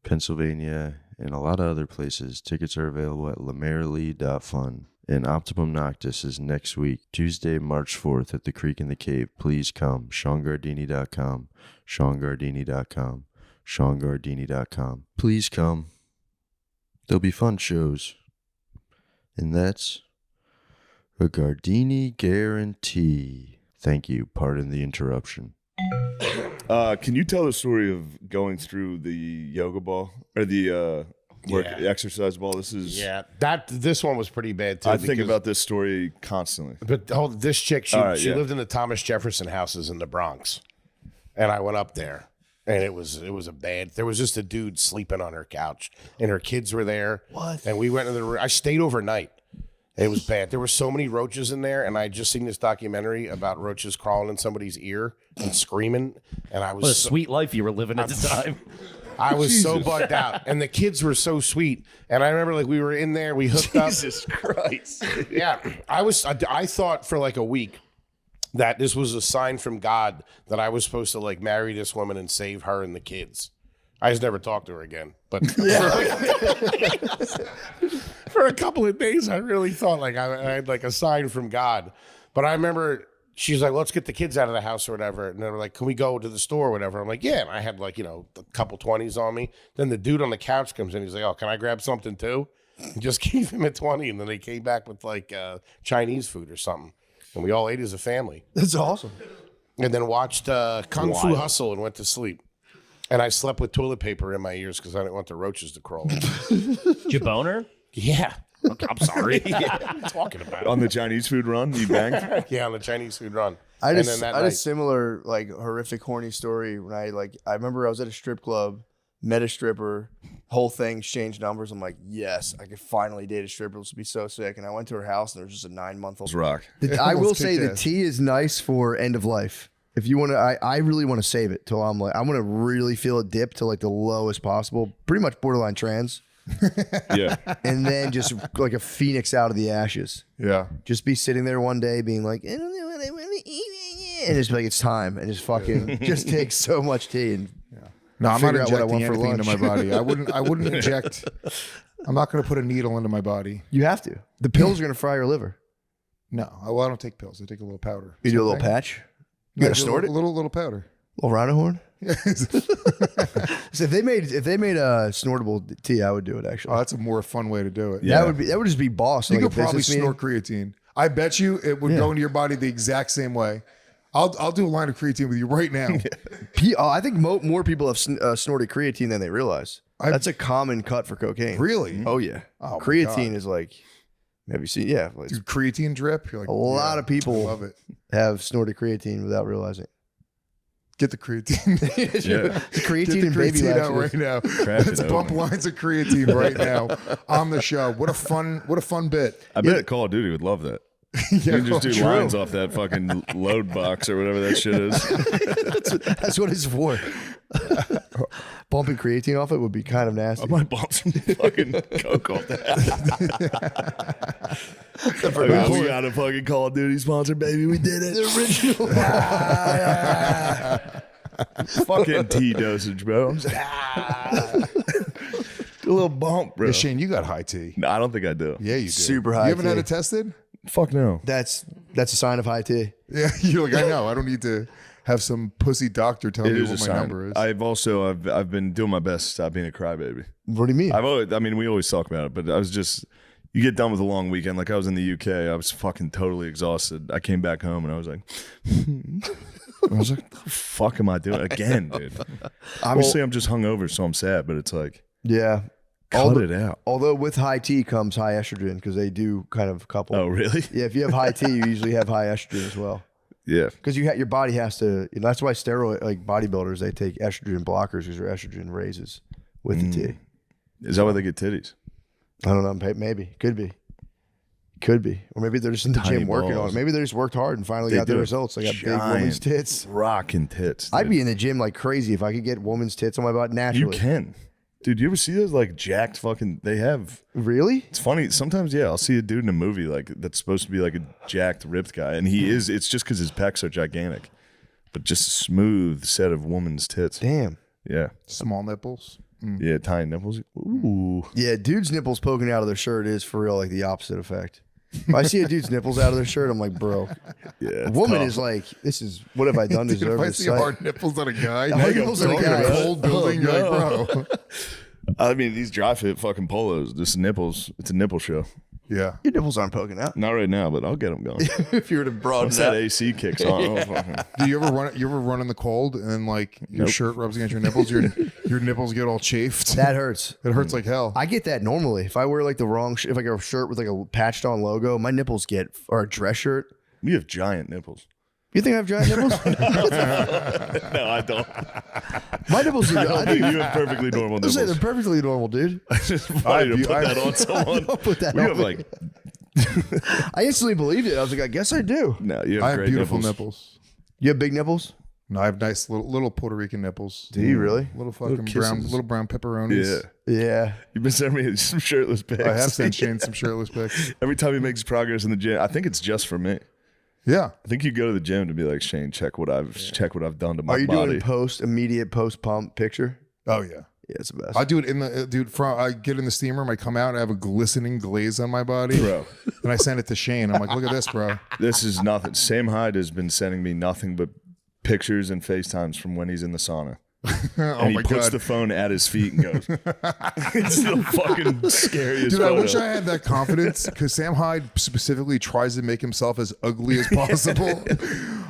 [SPEAKER 6] Pennsylvania, and a lot of other places. Tickets are available at lemairelee.fun. And Optimum Noctis is next week, Tuesday, March 4th at the Creek in the Cave. Please come. SeanGardini.com. SeanGardini.com. SeanGardini.com. Please come. There'll be fun shows. And that's a Gardini guarantee. Thank you. Pardon the interruption.
[SPEAKER 3] Can you tell the story of going through the yoga ball or the exercise ball?
[SPEAKER 11] This one was pretty bad too.
[SPEAKER 3] I think about this story constantly.
[SPEAKER 11] But this chick, she lived in the Thomas Jefferson houses in the Bronx, and I went up there, and it was a bad. There was just a dude sleeping on her couch, and her kids were there.
[SPEAKER 2] What?
[SPEAKER 11] And we went into the room. I stayed overnight. It was bad. There were so many roaches in there, and I had just seen this documentary about roaches crawling in somebody's ear and screaming, and I was
[SPEAKER 10] What a sweet life you were living at the time.
[SPEAKER 11] I was so bugged out, and the kids were so sweet. And I remember, we were in there, we hooked up.
[SPEAKER 3] Jesus Christ!
[SPEAKER 11] Yeah, I thought for like a week that this was a sign from God that I was supposed to marry this woman and save her and the kids. I just never talked to her again, but for a couple of days, I really thought I had a sign from God. But I remember she's like, let's get the kids out of the house or whatever. And they're like, can we go to the store or whatever? I'm like, yeah. And I had like, a couple 20s on me. Then the dude on the couch comes in. He's like, oh, can I grab something too? And just gave him a 20. And then they came back with like Chinese food or something. And we all ate as a family.
[SPEAKER 2] That's awesome.
[SPEAKER 11] And then watched Kung Fu Hustle and went to sleep. And I slept with toilet paper in my ears because I didn't want the roaches to crawl in.
[SPEAKER 10] Did you boner?
[SPEAKER 11] Yeah. I'm sorry. What are you talking about?
[SPEAKER 3] On the Chinese food run, you banged?
[SPEAKER 11] Yeah, on the Chinese food run.
[SPEAKER 2] I had a similar like horrific horny story when I remember I was at a strip club, met a stripper, whole thing, exchanged numbers. I'm like, yes, I could finally date a stripper. This would be so sick. And I went to her house and there was just a 9-month-old.
[SPEAKER 3] Rock.
[SPEAKER 2] I will say the tea is nice for end of life. If you want to, I really want to save it till I'm like, I want to really feel it dip to like the lowest possible, pretty much borderline trans.
[SPEAKER 3] Yeah.
[SPEAKER 2] And then just like a phoenix out of the ashes.
[SPEAKER 12] Yeah.
[SPEAKER 2] Just be sitting there one day being like, I don't know what I want to eat. And just be like, it's time. And just fucking just take so much tea and
[SPEAKER 12] no, I'm not
[SPEAKER 2] figure out what I
[SPEAKER 12] injecting
[SPEAKER 2] want for
[SPEAKER 12] anything
[SPEAKER 2] lunch.
[SPEAKER 12] into my body. I wouldn't inject. I'm not going to put a needle into my body.
[SPEAKER 2] You have to. The pills are going to fry your liver.
[SPEAKER 12] No, well, I don't take pills. I take a little powder.
[SPEAKER 2] You do a little patch? You got to snort it?
[SPEAKER 12] A little powder.
[SPEAKER 2] A little rhino horn? So if they made a snortable tea, I would do it actually.
[SPEAKER 12] Oh, that's a more fun way to do it.
[SPEAKER 2] Yeah. That would just be boss.
[SPEAKER 12] You
[SPEAKER 2] like
[SPEAKER 12] could probably snort creatine. I bet you it would go into your body the exact same way. I'll do a line of creatine with you right now.
[SPEAKER 2] I think more people have snorted creatine than they realize. That's a common cut for cocaine.
[SPEAKER 12] Really?
[SPEAKER 2] Oh yeah.
[SPEAKER 12] Oh,
[SPEAKER 2] creatine is like, have you seen? Yeah, like,
[SPEAKER 12] dude, creatine drip. You're like,
[SPEAKER 2] a lot of people
[SPEAKER 12] love it.
[SPEAKER 2] Have snorted creatine without realizing.
[SPEAKER 12] Get the creatine.
[SPEAKER 2] The creatine
[SPEAKER 12] Get the
[SPEAKER 2] and baby
[SPEAKER 12] creatine out
[SPEAKER 2] laxatives.
[SPEAKER 12] right now. Let's bump lines of creatine right now on the show. What a fun bit.
[SPEAKER 3] I bet Call of Duty would love that. You can just do lines off that fucking load box or whatever that shit is.
[SPEAKER 2] That's what it's for. Bumping creatine off it would be kind of nasty.
[SPEAKER 3] I might bump some fucking coke off that. We got a fucking Call of Duty sponsor, baby. We did it.
[SPEAKER 2] The original.
[SPEAKER 3] Fucking tea dosage, bro. I'm just, a little bump, bro.
[SPEAKER 12] Yeah, Shane, you got high tea.
[SPEAKER 3] No, I don't think I do.
[SPEAKER 12] Yeah, you do.
[SPEAKER 2] Super high
[SPEAKER 12] You haven't
[SPEAKER 2] tea.
[SPEAKER 12] had it tested?
[SPEAKER 3] Fuck no.
[SPEAKER 2] That's a sign of high tea.
[SPEAKER 12] Yeah, you're like, I know. I don't need to have some pussy doctor tell me
[SPEAKER 3] is
[SPEAKER 12] what
[SPEAKER 3] a
[SPEAKER 12] my
[SPEAKER 3] sign.
[SPEAKER 12] number is.
[SPEAKER 3] I've been doing my best to stop being a crybaby.
[SPEAKER 2] What do you mean?
[SPEAKER 3] We always talk about it, but I was just, you get done with a long weekend. Like I was in the UK, I was fucking totally exhausted. I came back home and I was like, what the fuck am I doing again, dude? Obviously, I'm just hungover, so I'm sad, but it's like,
[SPEAKER 2] yeah.
[SPEAKER 3] Cut it out.
[SPEAKER 2] Although with high tea comes high estrogen because they do kind of couple.
[SPEAKER 3] Oh, really?
[SPEAKER 2] Yeah, if you have high tea, you usually have high estrogen as well.
[SPEAKER 3] Yeah.
[SPEAKER 2] Because your body has to, that's why steroid, like bodybuilders, they take estrogen blockers because their estrogen raises with the tea.
[SPEAKER 3] Is that why they get titties?
[SPEAKER 2] I don't know. Maybe. Could be. Or maybe they're just in the
[SPEAKER 3] Tiny
[SPEAKER 2] gym working on
[SPEAKER 3] balls.
[SPEAKER 2] it. Maybe they just worked hard and finally got the results. They got big woman's tits.
[SPEAKER 3] Rocking tits.
[SPEAKER 2] I'd
[SPEAKER 3] dude.
[SPEAKER 2] be in the gym like crazy if I could get woman's tits on my butt naturally.
[SPEAKER 3] You can. Dude, you ever see those like jacked fucking, they have.
[SPEAKER 2] Really?
[SPEAKER 3] It's funny. Sometimes, yeah, I'll see a dude in a movie like that's supposed to be like a jacked, ripped guy. And he is, it's just because his pecs are gigantic. But just a smooth set of woman's tits.
[SPEAKER 2] Damn.
[SPEAKER 3] Yeah.
[SPEAKER 12] Small nipples.
[SPEAKER 3] Yeah, tiny nipples. Ooh.
[SPEAKER 2] Yeah, dudes' nipples poking out of their shirt is for real like the opposite effect. If I see a dude's nipples out of their shirt, I'm like, bro.
[SPEAKER 3] Yeah.
[SPEAKER 2] A woman
[SPEAKER 3] tough.
[SPEAKER 2] is like, this is, what have I done to
[SPEAKER 12] Dude,
[SPEAKER 2] deserve
[SPEAKER 12] if I
[SPEAKER 2] this
[SPEAKER 12] see
[SPEAKER 2] sight?
[SPEAKER 12] hard nipples on a guy,
[SPEAKER 2] Hard nipples on a guy.
[SPEAKER 12] in a cold building, you're like, bro.
[SPEAKER 3] I mean, these dry fit fucking polos, this nipples, it's a nipple show.
[SPEAKER 12] Yeah.
[SPEAKER 2] Your nipples aren't poking out.
[SPEAKER 3] Not right now, but I'll get them going.
[SPEAKER 2] If you were to broaden
[SPEAKER 3] Once that AC kicks on. Oh, fucking.
[SPEAKER 12] Do you ever run in the cold and then like your shirt rubs against your nipples? Your nipples get all chafed.
[SPEAKER 2] That hurts.
[SPEAKER 12] It hurts like hell.
[SPEAKER 2] I get that normally. If I wear like the wrong, if I get a shirt with like a patched on logo, my nipples get, or a dress shirt.
[SPEAKER 3] You have giant nipples.
[SPEAKER 2] You think I have giant nipples?
[SPEAKER 3] No, I don't.
[SPEAKER 2] My nipples are,
[SPEAKER 3] I think you have perfectly normal
[SPEAKER 2] They're
[SPEAKER 3] nipples.
[SPEAKER 2] perfectly normal, dude.
[SPEAKER 3] It's just funny to put that on someone.
[SPEAKER 2] Don't put that
[SPEAKER 3] You
[SPEAKER 2] on
[SPEAKER 3] have
[SPEAKER 2] me.
[SPEAKER 3] like,
[SPEAKER 2] I instantly believed it. I was like, I guess I do.
[SPEAKER 3] no, you have
[SPEAKER 12] I have
[SPEAKER 3] great
[SPEAKER 12] beautiful
[SPEAKER 3] nipples.
[SPEAKER 12] nipples.
[SPEAKER 2] You have big nipples?
[SPEAKER 12] No, I have nice little Puerto Rican nipples.
[SPEAKER 2] Do you really?
[SPEAKER 12] Little fucking
[SPEAKER 3] kisses.
[SPEAKER 12] brown pepperonis.
[SPEAKER 3] Yeah.
[SPEAKER 2] Yeah.
[SPEAKER 3] You've been sending me some shirtless pics.
[SPEAKER 12] I have sent Shane some shirtless pics.
[SPEAKER 3] Every time he makes progress in the gym, I think it's just for me.
[SPEAKER 12] Yeah.
[SPEAKER 3] I think you go to the gym to be like, Shane, check what I've done to my
[SPEAKER 2] Are you
[SPEAKER 3] body.
[SPEAKER 2] doing immediate post pump picture?
[SPEAKER 12] Oh yeah.
[SPEAKER 2] Yeah, it's the best.
[SPEAKER 12] I do it in the I get in the steam room. I come out and I have a glistening glaze on my body,
[SPEAKER 3] Bro.
[SPEAKER 12] And I send it to Shane. I'm like, look at this, bro.
[SPEAKER 3] This is nothing. Sam Hyde has been sending me nothing but pictures and FaceTimes from when he's in the sauna. And he puts the phone at his feet and goes, it's the fucking scariest
[SPEAKER 12] Dude,
[SPEAKER 3] photo.
[SPEAKER 12] I wish I had that confidence because Sam Hyde specifically tries to make himself as ugly as possible.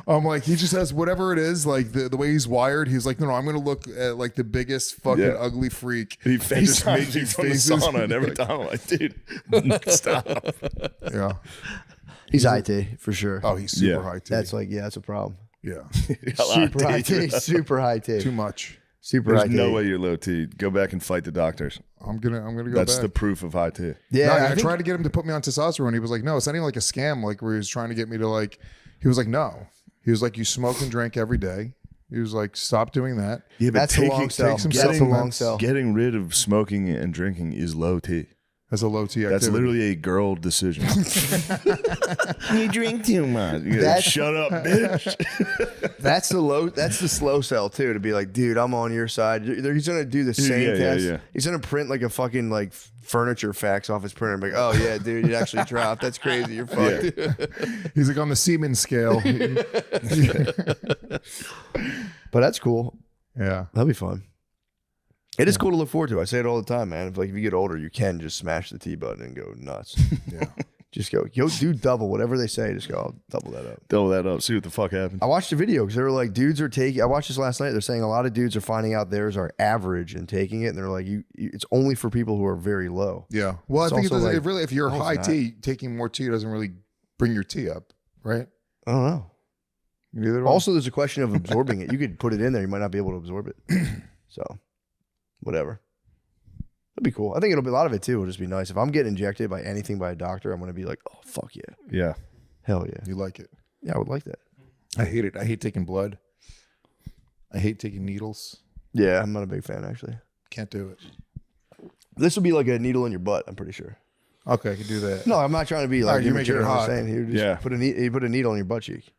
[SPEAKER 12] I'm like, he just has whatever it is, like the way he's wired. He's like, no, I'm going to look at like the biggest fucking ugly freak.
[SPEAKER 3] He
[SPEAKER 12] and just make
[SPEAKER 3] FaceTimes me
[SPEAKER 12] these
[SPEAKER 3] from the
[SPEAKER 12] faces.
[SPEAKER 3] sauna, and every time I'm like, dude, stop.
[SPEAKER 12] Yeah.
[SPEAKER 2] He's high T for sure.
[SPEAKER 12] Oh, he's super high T.
[SPEAKER 2] That's like, that's a problem.
[SPEAKER 12] Yeah.
[SPEAKER 2] Super high T. Super high T.
[SPEAKER 12] Too much.
[SPEAKER 2] Super
[SPEAKER 3] There's
[SPEAKER 2] high T.
[SPEAKER 3] no way you're low T. Go back and fight the doctors.
[SPEAKER 12] I'm gonna go
[SPEAKER 3] That's
[SPEAKER 12] back.
[SPEAKER 3] the proof of high T.
[SPEAKER 2] Yeah,
[SPEAKER 12] No,
[SPEAKER 2] I
[SPEAKER 12] I
[SPEAKER 2] think-
[SPEAKER 12] tried to get him to put me on testosterone. He was like, no, it's not even like a scam, like where he was trying to get me to like, he was like, no. He was like, you smoke and drink every day. He was like, stop doing that.
[SPEAKER 3] Yeah, but
[SPEAKER 2] That's a long sell.
[SPEAKER 12] take some
[SPEAKER 2] That's a long
[SPEAKER 12] supplements.
[SPEAKER 2] sell.
[SPEAKER 3] Getting rid of smoking and drinking is low T.
[SPEAKER 12] That's a low T activity.
[SPEAKER 3] That's literally a girl decision. You drink too much. You gotta
[SPEAKER 2] That's-
[SPEAKER 3] shut up, bitch.
[SPEAKER 2] That's the slow sell too. To be like, dude, I'm on your side. He's gonna do the same
[SPEAKER 3] Yeah,
[SPEAKER 2] test.
[SPEAKER 3] yeah.
[SPEAKER 2] He's gonna print like a fucking like furniture fax off his printer. And be like, oh yeah, dude, you actually dropped. That's crazy. You're fucked.
[SPEAKER 12] He's like on the semen scale.
[SPEAKER 2] But that's cool.
[SPEAKER 12] Yeah.
[SPEAKER 2] That'll be fun. It is cool to look forward to. I say it all the time, man. If you get older, you can just smash the T button and go nuts.
[SPEAKER 12] Yeah.
[SPEAKER 2] Just go, do double whatever they say. Just go, I'll double that up.
[SPEAKER 3] Double that up. See what the fuck happens.
[SPEAKER 2] I watched a video because they were like, dudes are taking. I watched this last night. They're saying a lot of dudes are finding out theirs are average and taking it, and they're like, it's only for people who are very low.
[SPEAKER 12] Yeah. Well,
[SPEAKER 2] It's
[SPEAKER 12] I think it
[SPEAKER 2] also
[SPEAKER 12] doesn't.
[SPEAKER 2] like,
[SPEAKER 12] It really, if you're
[SPEAKER 2] no, it's
[SPEAKER 12] high
[SPEAKER 2] not.
[SPEAKER 12] T, taking more T doesn't really bring your T up, right?
[SPEAKER 2] I don't know.
[SPEAKER 12] Neither do I.
[SPEAKER 2] Also, there's a question of absorbing it. You could put it in there, you might not be able to absorb it. So, whatever. That'd be cool. I think it'll be a lot of it too. It'll just be nice. If I'm getting injected by anything by a doctor, I'm gonna be like, oh fuck yeah,
[SPEAKER 3] Yeah.
[SPEAKER 2] hell yeah.
[SPEAKER 12] You like it?
[SPEAKER 2] Yeah, I would like that.
[SPEAKER 12] I hate it. I hate taking blood. I hate taking needles.
[SPEAKER 2] Yeah, I'm not a big fan actually.
[SPEAKER 12] Can't do it.
[SPEAKER 2] This would be like a needle in your butt. I'm pretty sure.
[SPEAKER 12] Okay, I can do that.
[SPEAKER 2] No, I'm not trying to be like
[SPEAKER 12] Alright, you're making
[SPEAKER 2] immature.
[SPEAKER 12] it
[SPEAKER 2] I'm
[SPEAKER 12] hot.
[SPEAKER 2] saying you just
[SPEAKER 3] Yeah.
[SPEAKER 2] put a needle in your butt cheek.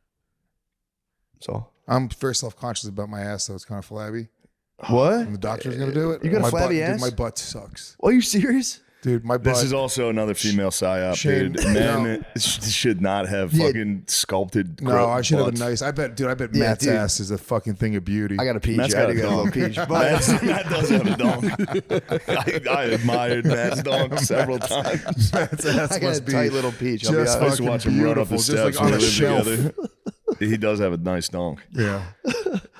[SPEAKER 2] So
[SPEAKER 12] I'm very self-conscious about my ass, though. It's kind of flabby.
[SPEAKER 2] what?
[SPEAKER 12] And the doctor's gonna do it.
[SPEAKER 2] You got a
[SPEAKER 12] my
[SPEAKER 2] flabby
[SPEAKER 12] butt,
[SPEAKER 2] ass?
[SPEAKER 12] Dude, my butt sucks,
[SPEAKER 2] Oh, are you serious?
[SPEAKER 12] dude. My butt.
[SPEAKER 3] This is also another female psyop,
[SPEAKER 12] Shane,
[SPEAKER 3] dude. Men should not have
[SPEAKER 2] Yeah.
[SPEAKER 3] fucking sculpted.
[SPEAKER 12] no, I should have a
[SPEAKER 3] butts.
[SPEAKER 12] nice. I bet, dude. I bet
[SPEAKER 2] Yeah,
[SPEAKER 12] Matt's
[SPEAKER 2] dude.
[SPEAKER 12] ass is a fucking thing of beauty.
[SPEAKER 2] I got a peach.
[SPEAKER 3] Matt's
[SPEAKER 2] I
[SPEAKER 3] got
[SPEAKER 2] had to
[SPEAKER 3] a
[SPEAKER 2] get a little
[SPEAKER 3] dong.
[SPEAKER 2] peach. But
[SPEAKER 3] Matt does have a dong. I admired Matt's dong several times.
[SPEAKER 12] Matt's ass
[SPEAKER 2] I got a
[SPEAKER 12] must be
[SPEAKER 2] tight little peach. I'll be
[SPEAKER 12] just
[SPEAKER 3] I used
[SPEAKER 2] honest.
[SPEAKER 3] to watch
[SPEAKER 12] fucking
[SPEAKER 3] him run up the
[SPEAKER 12] beautiful, just
[SPEAKER 3] steps
[SPEAKER 12] like on
[SPEAKER 3] when
[SPEAKER 12] a
[SPEAKER 3] we lived
[SPEAKER 12] shelf.
[SPEAKER 3] together. He does have a nice donk.
[SPEAKER 12] Yeah.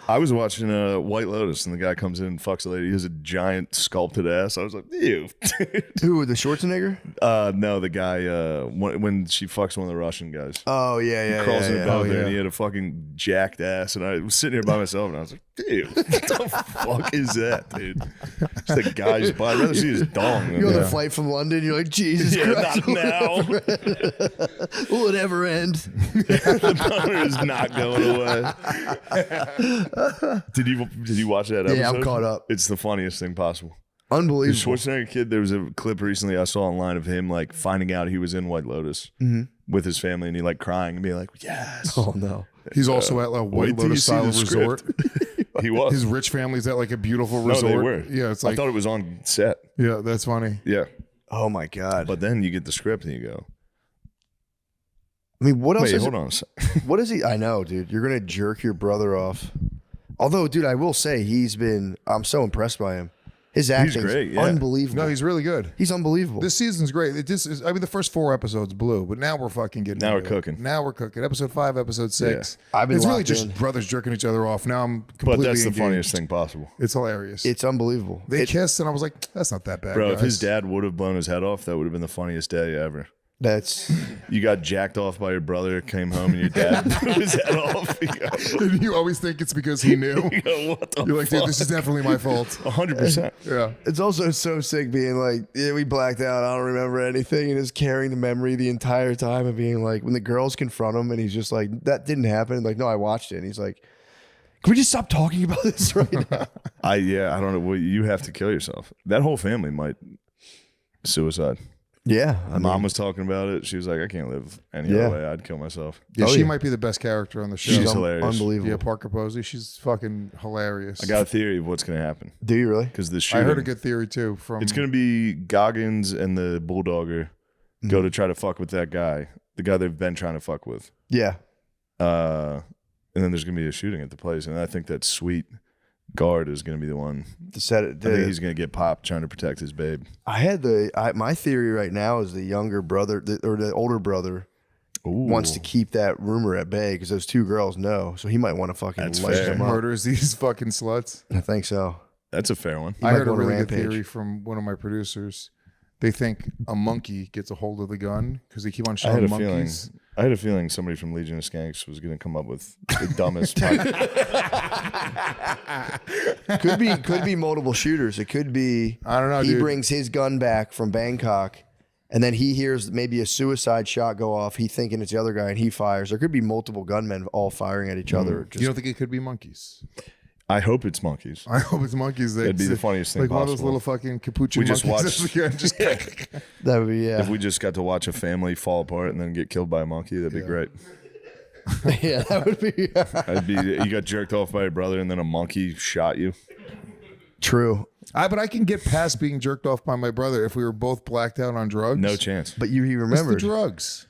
[SPEAKER 3] I was watching White Lotus, and the guy comes in and fucks a lady. He has a giant sculpted ass. I was like, ew.
[SPEAKER 2] Who, the Schwarzenegger?
[SPEAKER 3] No, the guy when she fucks one of the Russian guys.
[SPEAKER 2] Oh yeah,
[SPEAKER 3] Crawls in
[SPEAKER 2] yeah.
[SPEAKER 3] above her,
[SPEAKER 12] yeah.
[SPEAKER 3] and he had a fucking jacked ass. And I was sitting here by myself, and I was like, dude, what the fuck is that, dude? Just a guy's butt. I'd rather see his dong.
[SPEAKER 2] You're on the flight from London. You're like, Jesus
[SPEAKER 3] Yeah,
[SPEAKER 2] Christ!
[SPEAKER 3] not now.
[SPEAKER 2] Will it ever end?
[SPEAKER 3] The boner is not going away. Did you watch that episode?
[SPEAKER 2] Yeah, I'm caught up.
[SPEAKER 3] It's the funniest thing possible. The
[SPEAKER 2] Unbelievable.
[SPEAKER 3] Schwarzenegger kid, there was a clip recently I saw online of him like finding out he was in White Lotus
[SPEAKER 2] Mm-hmm.
[SPEAKER 3] with his family, and he like crying and being like, yes.
[SPEAKER 2] Oh no.
[SPEAKER 12] He's also at a White
[SPEAKER 3] Wait till you
[SPEAKER 12] Lotus
[SPEAKER 3] see
[SPEAKER 12] style
[SPEAKER 3] the
[SPEAKER 12] resort.
[SPEAKER 3] script. He was.
[SPEAKER 12] His rich family's at like a beautiful
[SPEAKER 3] No,
[SPEAKER 12] resort.
[SPEAKER 3] they were.
[SPEAKER 12] Yeah, it's
[SPEAKER 3] I
[SPEAKER 12] like
[SPEAKER 3] thought it was on set.
[SPEAKER 12] yeah, that's funny.
[SPEAKER 3] Yeah.
[SPEAKER 2] Oh my God.
[SPEAKER 3] But then you get the script and you go,
[SPEAKER 2] I mean, what else?
[SPEAKER 3] wait,
[SPEAKER 2] is
[SPEAKER 3] hold on a sec.
[SPEAKER 2] What is he? I know, dude. You're gonna jerk your brother off. Although, dude, I will say I'm so impressed by him. His acting
[SPEAKER 3] great,
[SPEAKER 2] is
[SPEAKER 3] yeah.
[SPEAKER 2] unbelievable.
[SPEAKER 12] No, he's really good.
[SPEAKER 2] He's unbelievable.
[SPEAKER 12] This season's great. I mean, the first 4 episodes blew, but now we're fucking getting.
[SPEAKER 3] Now
[SPEAKER 12] into
[SPEAKER 3] we're
[SPEAKER 12] it.
[SPEAKER 3] cooking.
[SPEAKER 12] Now we're cooking. Episode 5, episode 6.
[SPEAKER 2] I've been
[SPEAKER 12] It's really
[SPEAKER 2] locked
[SPEAKER 12] just
[SPEAKER 2] in.
[SPEAKER 12] brothers jerking each other off. Now I'm
[SPEAKER 3] But
[SPEAKER 12] completely
[SPEAKER 3] that's the
[SPEAKER 12] engaged.
[SPEAKER 3] funniest thing possible.
[SPEAKER 12] It's hilarious.
[SPEAKER 2] It's unbelievable.
[SPEAKER 12] They kissed, and I was like, "That's not that bad,
[SPEAKER 3] Bro,
[SPEAKER 12] guys."
[SPEAKER 3] if his dad would have blown his head off, that would have been the funniest day ever.
[SPEAKER 2] That's
[SPEAKER 3] You got jacked off by your brother, came home, and your dad blew his head off. You go,
[SPEAKER 12] And you always think it's because he knew.
[SPEAKER 3] you go, what the
[SPEAKER 12] You're like, dude,
[SPEAKER 3] fuck?
[SPEAKER 12] this is definitely my fault.
[SPEAKER 3] 100%.
[SPEAKER 12] Yeah.
[SPEAKER 2] It's also so sick being like, yeah, we blacked out. I don't remember anything, and just carrying the memory the entire time and being like, when the girls confront him, and he's just like, that didn't happen. Like, no, I watched it. And he's like, can we just stop talking about this right now?
[SPEAKER 3] I don't know. Well, you have to kill yourself. That whole family might suicide.
[SPEAKER 2] Yeah,
[SPEAKER 3] Mom was talking about it. She was like, I can't live any other way. I'd kill myself.
[SPEAKER 12] Yeah, she might be the best character on the show.
[SPEAKER 3] She's hilarious.
[SPEAKER 2] Unbelievable.
[SPEAKER 12] Yeah, Parker Posey. She's fucking hilarious.
[SPEAKER 3] I got a theory of what's going to happen.
[SPEAKER 2] Do you really?
[SPEAKER 3] Because the
[SPEAKER 12] I
[SPEAKER 3] shooting,
[SPEAKER 12] heard a good theory too.
[SPEAKER 3] it's going to be Goggins and the Bulldogger go to try to fuck with that guy, the guy they've been trying to fuck with.
[SPEAKER 2] Yeah.
[SPEAKER 3] And then there's going to be a shooting at the place. And I think that sweet guard is going to be the one
[SPEAKER 2] To set it.
[SPEAKER 3] I think he's going to get popped trying to protect his babe.
[SPEAKER 2] I had my theory right now is the younger brother or the older brother wants to keep that rumor at bay because those two girls know, so he might want to fucking light them up.
[SPEAKER 12] Murders these fucking sluts.
[SPEAKER 2] I think so.
[SPEAKER 3] That's a fair one.
[SPEAKER 12] I heard a really good theory from one of my producers. They think a monkey gets a hold of the gun because they keep on showing monkeys.
[SPEAKER 3] I had a feeling somebody from Legion of Skanks was going to come up with the dumbest.
[SPEAKER 2] could be multiple shooters. It could be.
[SPEAKER 12] I don't know.
[SPEAKER 2] He brings his gun back from Bangkok, and then he hears maybe a suicide shot go off. He thinking it's the other guy, and he fires. There could be multiple gunmen all firing at each other.
[SPEAKER 12] You don't think it could be monkeys?
[SPEAKER 3] I hope it's monkeys.
[SPEAKER 12] I hope it's monkeys.
[SPEAKER 3] That'd be the funniest thing
[SPEAKER 12] like
[SPEAKER 3] possible.
[SPEAKER 12] One of those little fucking capuchin
[SPEAKER 3] we just
[SPEAKER 12] monkeys.
[SPEAKER 3] watched.
[SPEAKER 2] That would be
[SPEAKER 3] If we just got to watch a family fall apart and then get killed by a monkey, that'd be great.
[SPEAKER 2] Yeah, that would be.
[SPEAKER 3] That'd be. You got jerked off by your brother and then a monkey shot you.
[SPEAKER 2] True.
[SPEAKER 12] But I can get past being jerked off by my brother if we were both blacked out on drugs.
[SPEAKER 3] No chance.
[SPEAKER 2] But he remembered.
[SPEAKER 12] It's the drugs.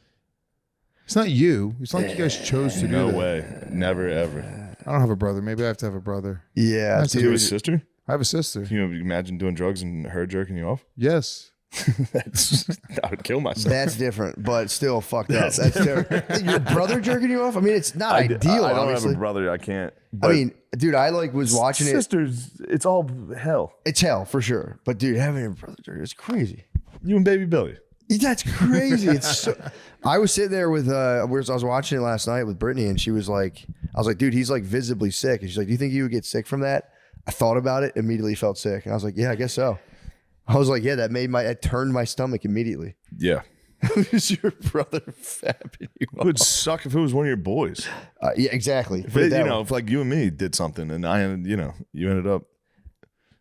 [SPEAKER 12] It's not you. It's not like you guys chose to do that.
[SPEAKER 3] No way. Never ever.
[SPEAKER 12] I don't have a brother. Maybe I have to have a brother.
[SPEAKER 2] Yeah.
[SPEAKER 3] Do you have a sister?
[SPEAKER 12] I have a sister.
[SPEAKER 3] Can you imagine doing drugs and her jerking you off?
[SPEAKER 12] Yes.
[SPEAKER 3] I would kill myself.
[SPEAKER 2] That's different, but still fucked up. That's different. Your brother jerking you off? I mean, it's not ideal.
[SPEAKER 3] I don't
[SPEAKER 2] obviously.
[SPEAKER 3] have a brother. I can't.
[SPEAKER 2] I mean, dude, I was watching
[SPEAKER 3] sisters, it's all hell.
[SPEAKER 2] It's hell for sure. But dude, having a brother jerk is crazy.
[SPEAKER 3] You and baby Billy.
[SPEAKER 2] That's crazy. It's so. I was sitting there with I was watching it last night with Brittany, and she was like, I was like, dude, he's like visibly sick. And she's like, do you think you would get sick from that? I thought about it, immediately felt sick. And I was like, yeah, I guess so. I was like, yeah, that turned my stomach immediately.
[SPEAKER 3] Yeah.
[SPEAKER 2] Is your brother fapping you
[SPEAKER 3] It would suck if it was one of your boys.
[SPEAKER 2] Yeah, exactly.
[SPEAKER 3] If if like you and me did something and you ended up,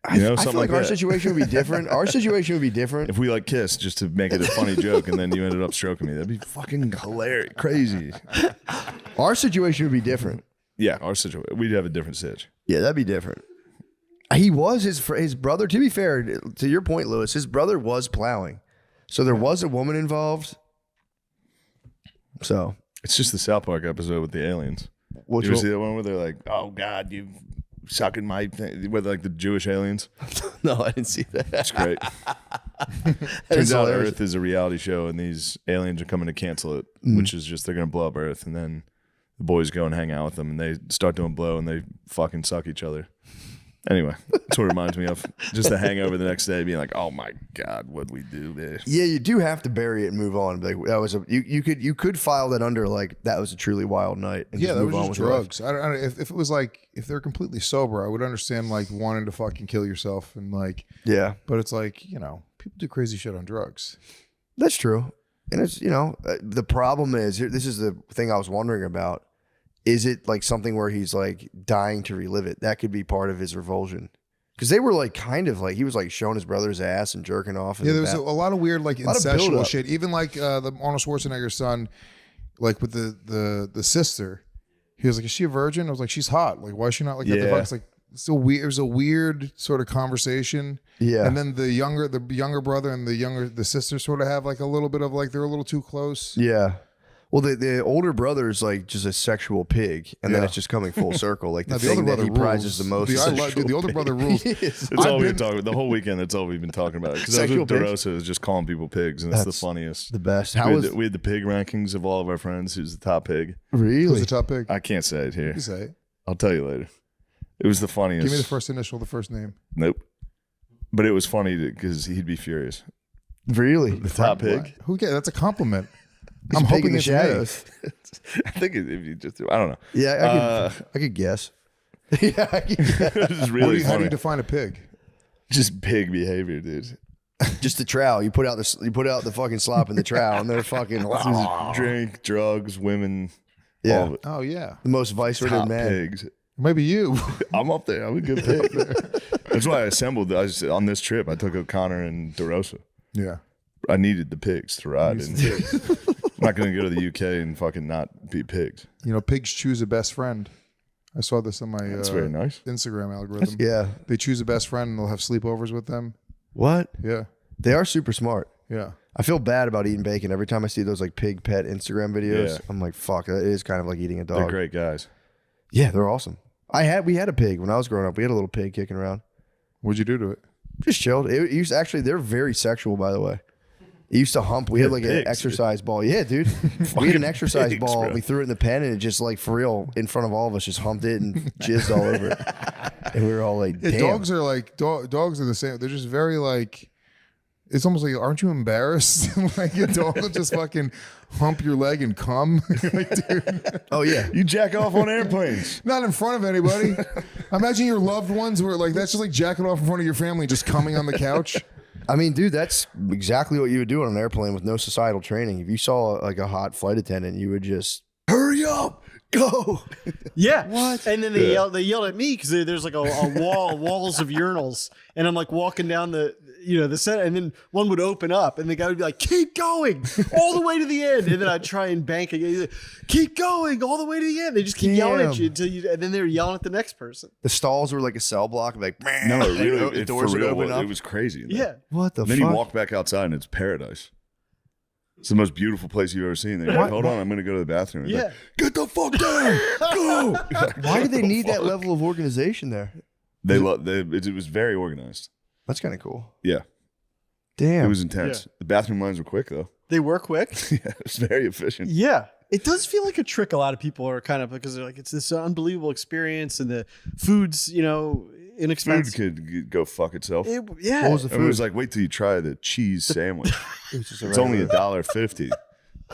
[SPEAKER 2] I feel like our situation would be different. Our situation would be different.
[SPEAKER 3] If we like kissed just to make it a funny joke and then you ended up stroking me, that'd be fucking hilarious, crazy.
[SPEAKER 2] Our situation would be different.
[SPEAKER 3] Yeah, our situation, we'd have a different sitch.
[SPEAKER 2] Yeah, that'd be different. He was his brother. To be fair, to your point, Lewis, his brother was plowing, so there was a woman involved. So
[SPEAKER 3] it's just the South Park episode with the aliens.
[SPEAKER 2] Which
[SPEAKER 3] you ever see that one where they're like, "Oh God, you sucking my thing," with like the Jewish aliens?
[SPEAKER 2] No, I didn't see that.
[SPEAKER 3] It's great. Turns out Earth is a reality show, and these aliens are coming to cancel it, which is just they're gonna blow up Earth, and then the boys go and hang out with them, and they start doing blow, and they fucking suck each other. Anyway, that's what it reminds me of. Just the hangover the next day, being like, "Oh my God, what'd we do there?"
[SPEAKER 2] Yeah, you do have to bury it and move on. Like that was you could file that under like that was a truly wild night. And
[SPEAKER 12] Yeah, that
[SPEAKER 2] move
[SPEAKER 12] was
[SPEAKER 2] on
[SPEAKER 12] just
[SPEAKER 2] with
[SPEAKER 12] drugs. I don't, if it was like if they're completely sober, I would understand like wanting to fucking kill yourself and like
[SPEAKER 2] yeah.
[SPEAKER 12] But it's like people do crazy shit on drugs.
[SPEAKER 2] That's true, and it's the problem is this is the thing I was wondering about. Is it like something where he's like dying to relive it? That could be part of his revulsion. Because they were like kind of like he was like showing his brother's ass and jerking off.
[SPEAKER 12] Yeah, there was a lot of weird like incestual shit. Even like the Arnold Schwarzenegger's son, like with the sister, he was like, "Is she a virgin?" I was like, "She's hot. Like, why is she not like that?" It's like so weird. It was a weird sort of conversation.
[SPEAKER 2] Yeah,
[SPEAKER 12] and then the younger brother and the sister sort of have like a little bit of like they're a little too close.
[SPEAKER 2] Yeah. Well, the older brother is like just a sexual pig, and then it's just coming full circle. Like the thing that he prizes the most.
[SPEAKER 12] The older brother rules.
[SPEAKER 3] It's all we've been talking about the whole weekend. That's all we've been talking about. Because I was with DeRosa is just calling people pigs, and it's the funniest,
[SPEAKER 2] the best.
[SPEAKER 3] We had the pig rankings of all of our friends. Who's the top pig?
[SPEAKER 2] Really?
[SPEAKER 12] Who's the top pig?
[SPEAKER 3] I can't say it here.
[SPEAKER 12] You can say it.
[SPEAKER 3] I'll tell you later. It was the funniest.
[SPEAKER 12] Give me the first initial, the first name.
[SPEAKER 3] Nope. But it was funny because he'd be furious.
[SPEAKER 2] Really?
[SPEAKER 3] The top pig?
[SPEAKER 12] Who cares? That's a compliment.
[SPEAKER 2] I'm hoping the shadows.
[SPEAKER 3] I think if you just, I don't know.
[SPEAKER 2] Yeah, I could guess. Yeah, I could guess.
[SPEAKER 3] It's really
[SPEAKER 12] How do you define a pig?
[SPEAKER 3] Just pig behavior, dude.
[SPEAKER 2] Just the trowel. You put out the fucking slop in the trowel, and they're fucking
[SPEAKER 3] drink, drugs, women.
[SPEAKER 2] Yeah.
[SPEAKER 12] Oh yeah.
[SPEAKER 2] The most vice-ridden man.
[SPEAKER 3] Pigs.
[SPEAKER 12] Maybe you.
[SPEAKER 3] I'm up there. I'm a good pig. That's why I assembled. On this trip, I took O'Connor and DeRosa.
[SPEAKER 12] Yeah.
[SPEAKER 3] I needed the pigs to ride. And I'm not going to go to the UK and fucking not be pigs.
[SPEAKER 12] You know, pigs choose a best friend. I saw this on my
[SPEAKER 3] That's very nice.
[SPEAKER 12] Instagram algorithm.
[SPEAKER 2] Yeah.
[SPEAKER 12] They choose a best friend and they'll have sleepovers with them.
[SPEAKER 2] What?
[SPEAKER 12] Yeah.
[SPEAKER 2] They are super smart.
[SPEAKER 12] Yeah.
[SPEAKER 2] I feel bad about eating bacon. Every time I see those like pig pet Instagram videos,
[SPEAKER 3] Yeah.
[SPEAKER 2] I'm like, fuck, it is kind of like eating a dog.
[SPEAKER 3] They're great guys.
[SPEAKER 2] Yeah, they're awesome. We had a pig when I was growing up. We had a little pig kicking around.
[SPEAKER 12] What'd you do to it?
[SPEAKER 2] Just chilled. It used actually, they're very sexual, by the way. It used to hump. We had like an exercise ball. Yeah, dude. We had an exercise ball.
[SPEAKER 3] Bro.
[SPEAKER 2] We threw it in the pen and it just like for real in front of all of us just humped it and jizzed all over it. And we were all like,
[SPEAKER 12] Yeah,
[SPEAKER 2] damn.
[SPEAKER 12] dogs are like dogs are the same. They're just very like. It's almost like, aren't you embarrassed? Like a dog will just fucking hump your leg and come. Like, dude.
[SPEAKER 2] Oh yeah,
[SPEAKER 3] you jack off on airplanes.
[SPEAKER 12] Not in front of anybody. Imagine your loved ones were like, that's just like jacking off in front of your family, just coming on the couch.
[SPEAKER 2] I mean, dude, that's exactly what you would do on an airplane with no societal training. If you saw like a hot flight attendant, you would just hurry up, go.
[SPEAKER 13] Yeah. What? And then they yelled at me because there's like a walls of urinals, and I'm like walking down the set, and then one would open up, and the guy would be like, "Keep going all the way to the end," and then I'd try and bank again. Like, keep going all the way to the end. They just keep yelling at you and then they were yelling at the next person.
[SPEAKER 2] The stalls were like a cell block, like
[SPEAKER 3] No, it really,
[SPEAKER 2] the doors would open up.
[SPEAKER 3] It was crazy.
[SPEAKER 13] Yeah.
[SPEAKER 2] What the?
[SPEAKER 3] Then
[SPEAKER 2] fuck?
[SPEAKER 3] you walk back outside and it's paradise. It's the most beautiful place you've ever seen. They're like, hold on, I'm going to go to the bathroom. It's like, get the fuck down, go.
[SPEAKER 2] Why do they need that level of organization there?
[SPEAKER 3] It was very organized.
[SPEAKER 2] That's kind of cool.
[SPEAKER 3] Yeah.
[SPEAKER 2] Damn.
[SPEAKER 3] It was intense.
[SPEAKER 13] Yeah.
[SPEAKER 3] The bathroom lines were quick though.
[SPEAKER 13] They were quick.
[SPEAKER 3] Yeah, it's very efficient.
[SPEAKER 13] Yeah. It does feel like a trick. A lot of people are kind of because they're like, it's this unbelievable experience, and the food's, inexpensive.
[SPEAKER 3] Food could go fuck itself.
[SPEAKER 13] Yeah.
[SPEAKER 2] What was the food?
[SPEAKER 3] It was like, wait till you try the cheese sandwich.
[SPEAKER 2] It's
[SPEAKER 3] only $1.50.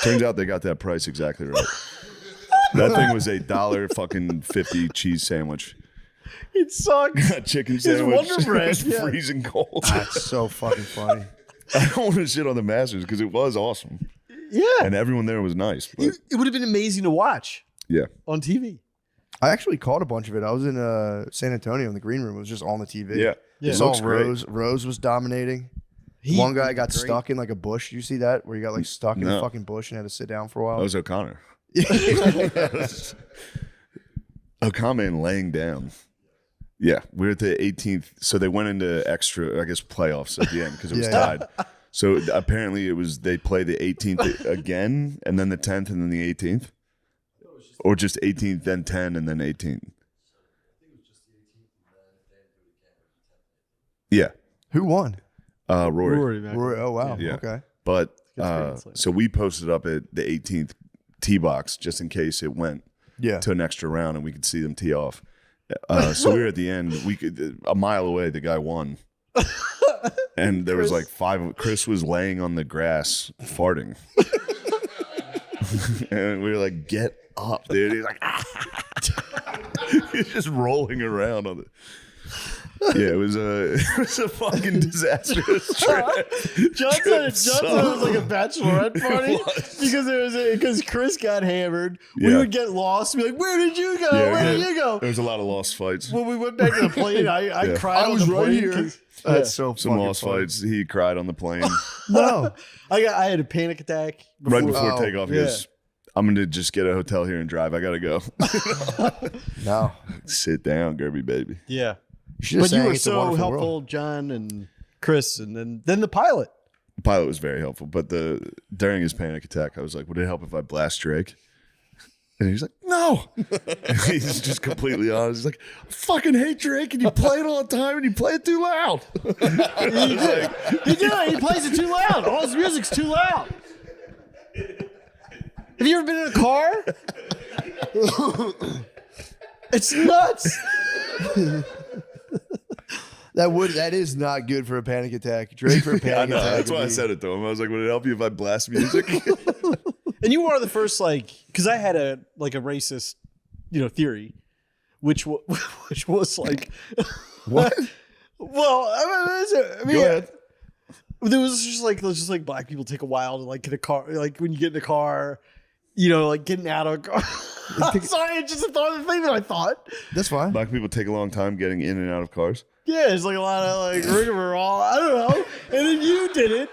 [SPEAKER 3] Turns out they got that price exactly right. That thing was $1.50 cheese sandwich.
[SPEAKER 13] It sucks.
[SPEAKER 3] Chicken
[SPEAKER 13] It's
[SPEAKER 3] sandwich.
[SPEAKER 13] Wonder Bread.
[SPEAKER 3] It was
[SPEAKER 13] Yeah.
[SPEAKER 3] freezing cold.
[SPEAKER 2] That's so fucking funny.
[SPEAKER 3] I don't want to shit on the Masters because it was awesome.
[SPEAKER 13] Yeah.
[SPEAKER 3] And everyone there was nice. But
[SPEAKER 13] It would have been amazing to watch
[SPEAKER 3] yeah.
[SPEAKER 13] on TV.
[SPEAKER 2] I actually caught a bunch of it. I was in San Antonio in the green room. It was just on the TV.
[SPEAKER 3] Yeah.
[SPEAKER 2] You
[SPEAKER 3] It
[SPEAKER 2] saw
[SPEAKER 3] looks great.
[SPEAKER 2] Rose was dominating. One guy got stuck in like a bush. You see that? Where he got like stuck in a
[SPEAKER 3] No.
[SPEAKER 2] fucking bush and had to sit down for a while.
[SPEAKER 3] That was O'Connor. O'Connor laying down. Yeah, we were at the 18th. So they went into extra, I guess, playoffs at the end because it was tied. So apparently it was they play the 18th again, and then the 10th, and then the 18th, or just 18th, then 10, and then 18th. Yeah.
[SPEAKER 2] Who won?
[SPEAKER 3] Rory.
[SPEAKER 2] Rory. Oh wow.
[SPEAKER 3] Yeah.
[SPEAKER 2] Okay.
[SPEAKER 3] But so we posted up at the 18th tee box just in case it went to an extra round and we could see them tee off. So we were at the end. We could a mile away. The guy won, and there was like five. Chris was laying on the grass farting, and we were like, "Get up, dude!" He's like, he's just rolling around on it. Yeah, it was a fucking disastrous trip.
[SPEAKER 13] John said it was like a bachelorette party because Chris got hammered. We
[SPEAKER 3] Yeah.
[SPEAKER 13] would get lost. Be like, "Where did you go?
[SPEAKER 3] Yeah,
[SPEAKER 13] Where
[SPEAKER 3] yeah.
[SPEAKER 13] did you go?"
[SPEAKER 3] There was a lot of lost fights.
[SPEAKER 13] When we went back to the plane, I
[SPEAKER 3] Yeah.
[SPEAKER 13] cried.
[SPEAKER 2] I
[SPEAKER 13] on
[SPEAKER 2] was
[SPEAKER 13] the
[SPEAKER 2] right
[SPEAKER 13] plane
[SPEAKER 2] here.
[SPEAKER 13] 'cause-
[SPEAKER 2] That's so
[SPEAKER 3] Some
[SPEAKER 2] fucking
[SPEAKER 3] lost
[SPEAKER 2] funny.
[SPEAKER 3] fights. He cried on the plane
[SPEAKER 2] No.
[SPEAKER 13] I had a panic attack
[SPEAKER 3] right before takeoff. He
[SPEAKER 13] yeah.
[SPEAKER 3] goes, "I'm gonna just get a hotel here and drive. I gotta go."
[SPEAKER 2] No.
[SPEAKER 3] Sit down, Gerby baby.
[SPEAKER 13] Yeah,
[SPEAKER 2] should
[SPEAKER 13] but
[SPEAKER 2] have
[SPEAKER 13] you
[SPEAKER 2] sang
[SPEAKER 13] were
[SPEAKER 2] It's a
[SPEAKER 13] so
[SPEAKER 2] Wonderful
[SPEAKER 13] helpful,
[SPEAKER 2] World.
[SPEAKER 13] John and Chris, and then the pilot.
[SPEAKER 3] The pilot was very helpful, but during his panic attack, I was like, "Would it help if I blast Drake?" And he's like, "No." He's just completely honest. He's like, "I fucking hate Drake, and you play it all the time, and you play it too loud."
[SPEAKER 13] He did. He plays it too loud. All his music's too loud. Have you ever been in a car? It's nuts.
[SPEAKER 2] That is not good for a panic attack. Drake for a panic
[SPEAKER 3] I know.
[SPEAKER 2] attack.
[SPEAKER 3] That's
[SPEAKER 2] would
[SPEAKER 3] why I
[SPEAKER 2] be-
[SPEAKER 3] said it to him. I was like, "Would it help you if I blast music?"
[SPEAKER 13] And you were the first, because I had a racist, theory, which was like,
[SPEAKER 2] What?
[SPEAKER 13] well, I mean,
[SPEAKER 3] Go ahead.
[SPEAKER 13] there was just like black people take a while to get a car. Like when you get in a car, like getting out of a car. I'm sorry, I just thought of the thing that I thought.
[SPEAKER 2] That's fine.
[SPEAKER 3] Black people take a long time getting in and out of cars.
[SPEAKER 13] Yeah, there's like a lot of like rigmarole. I don't know. And then you did it.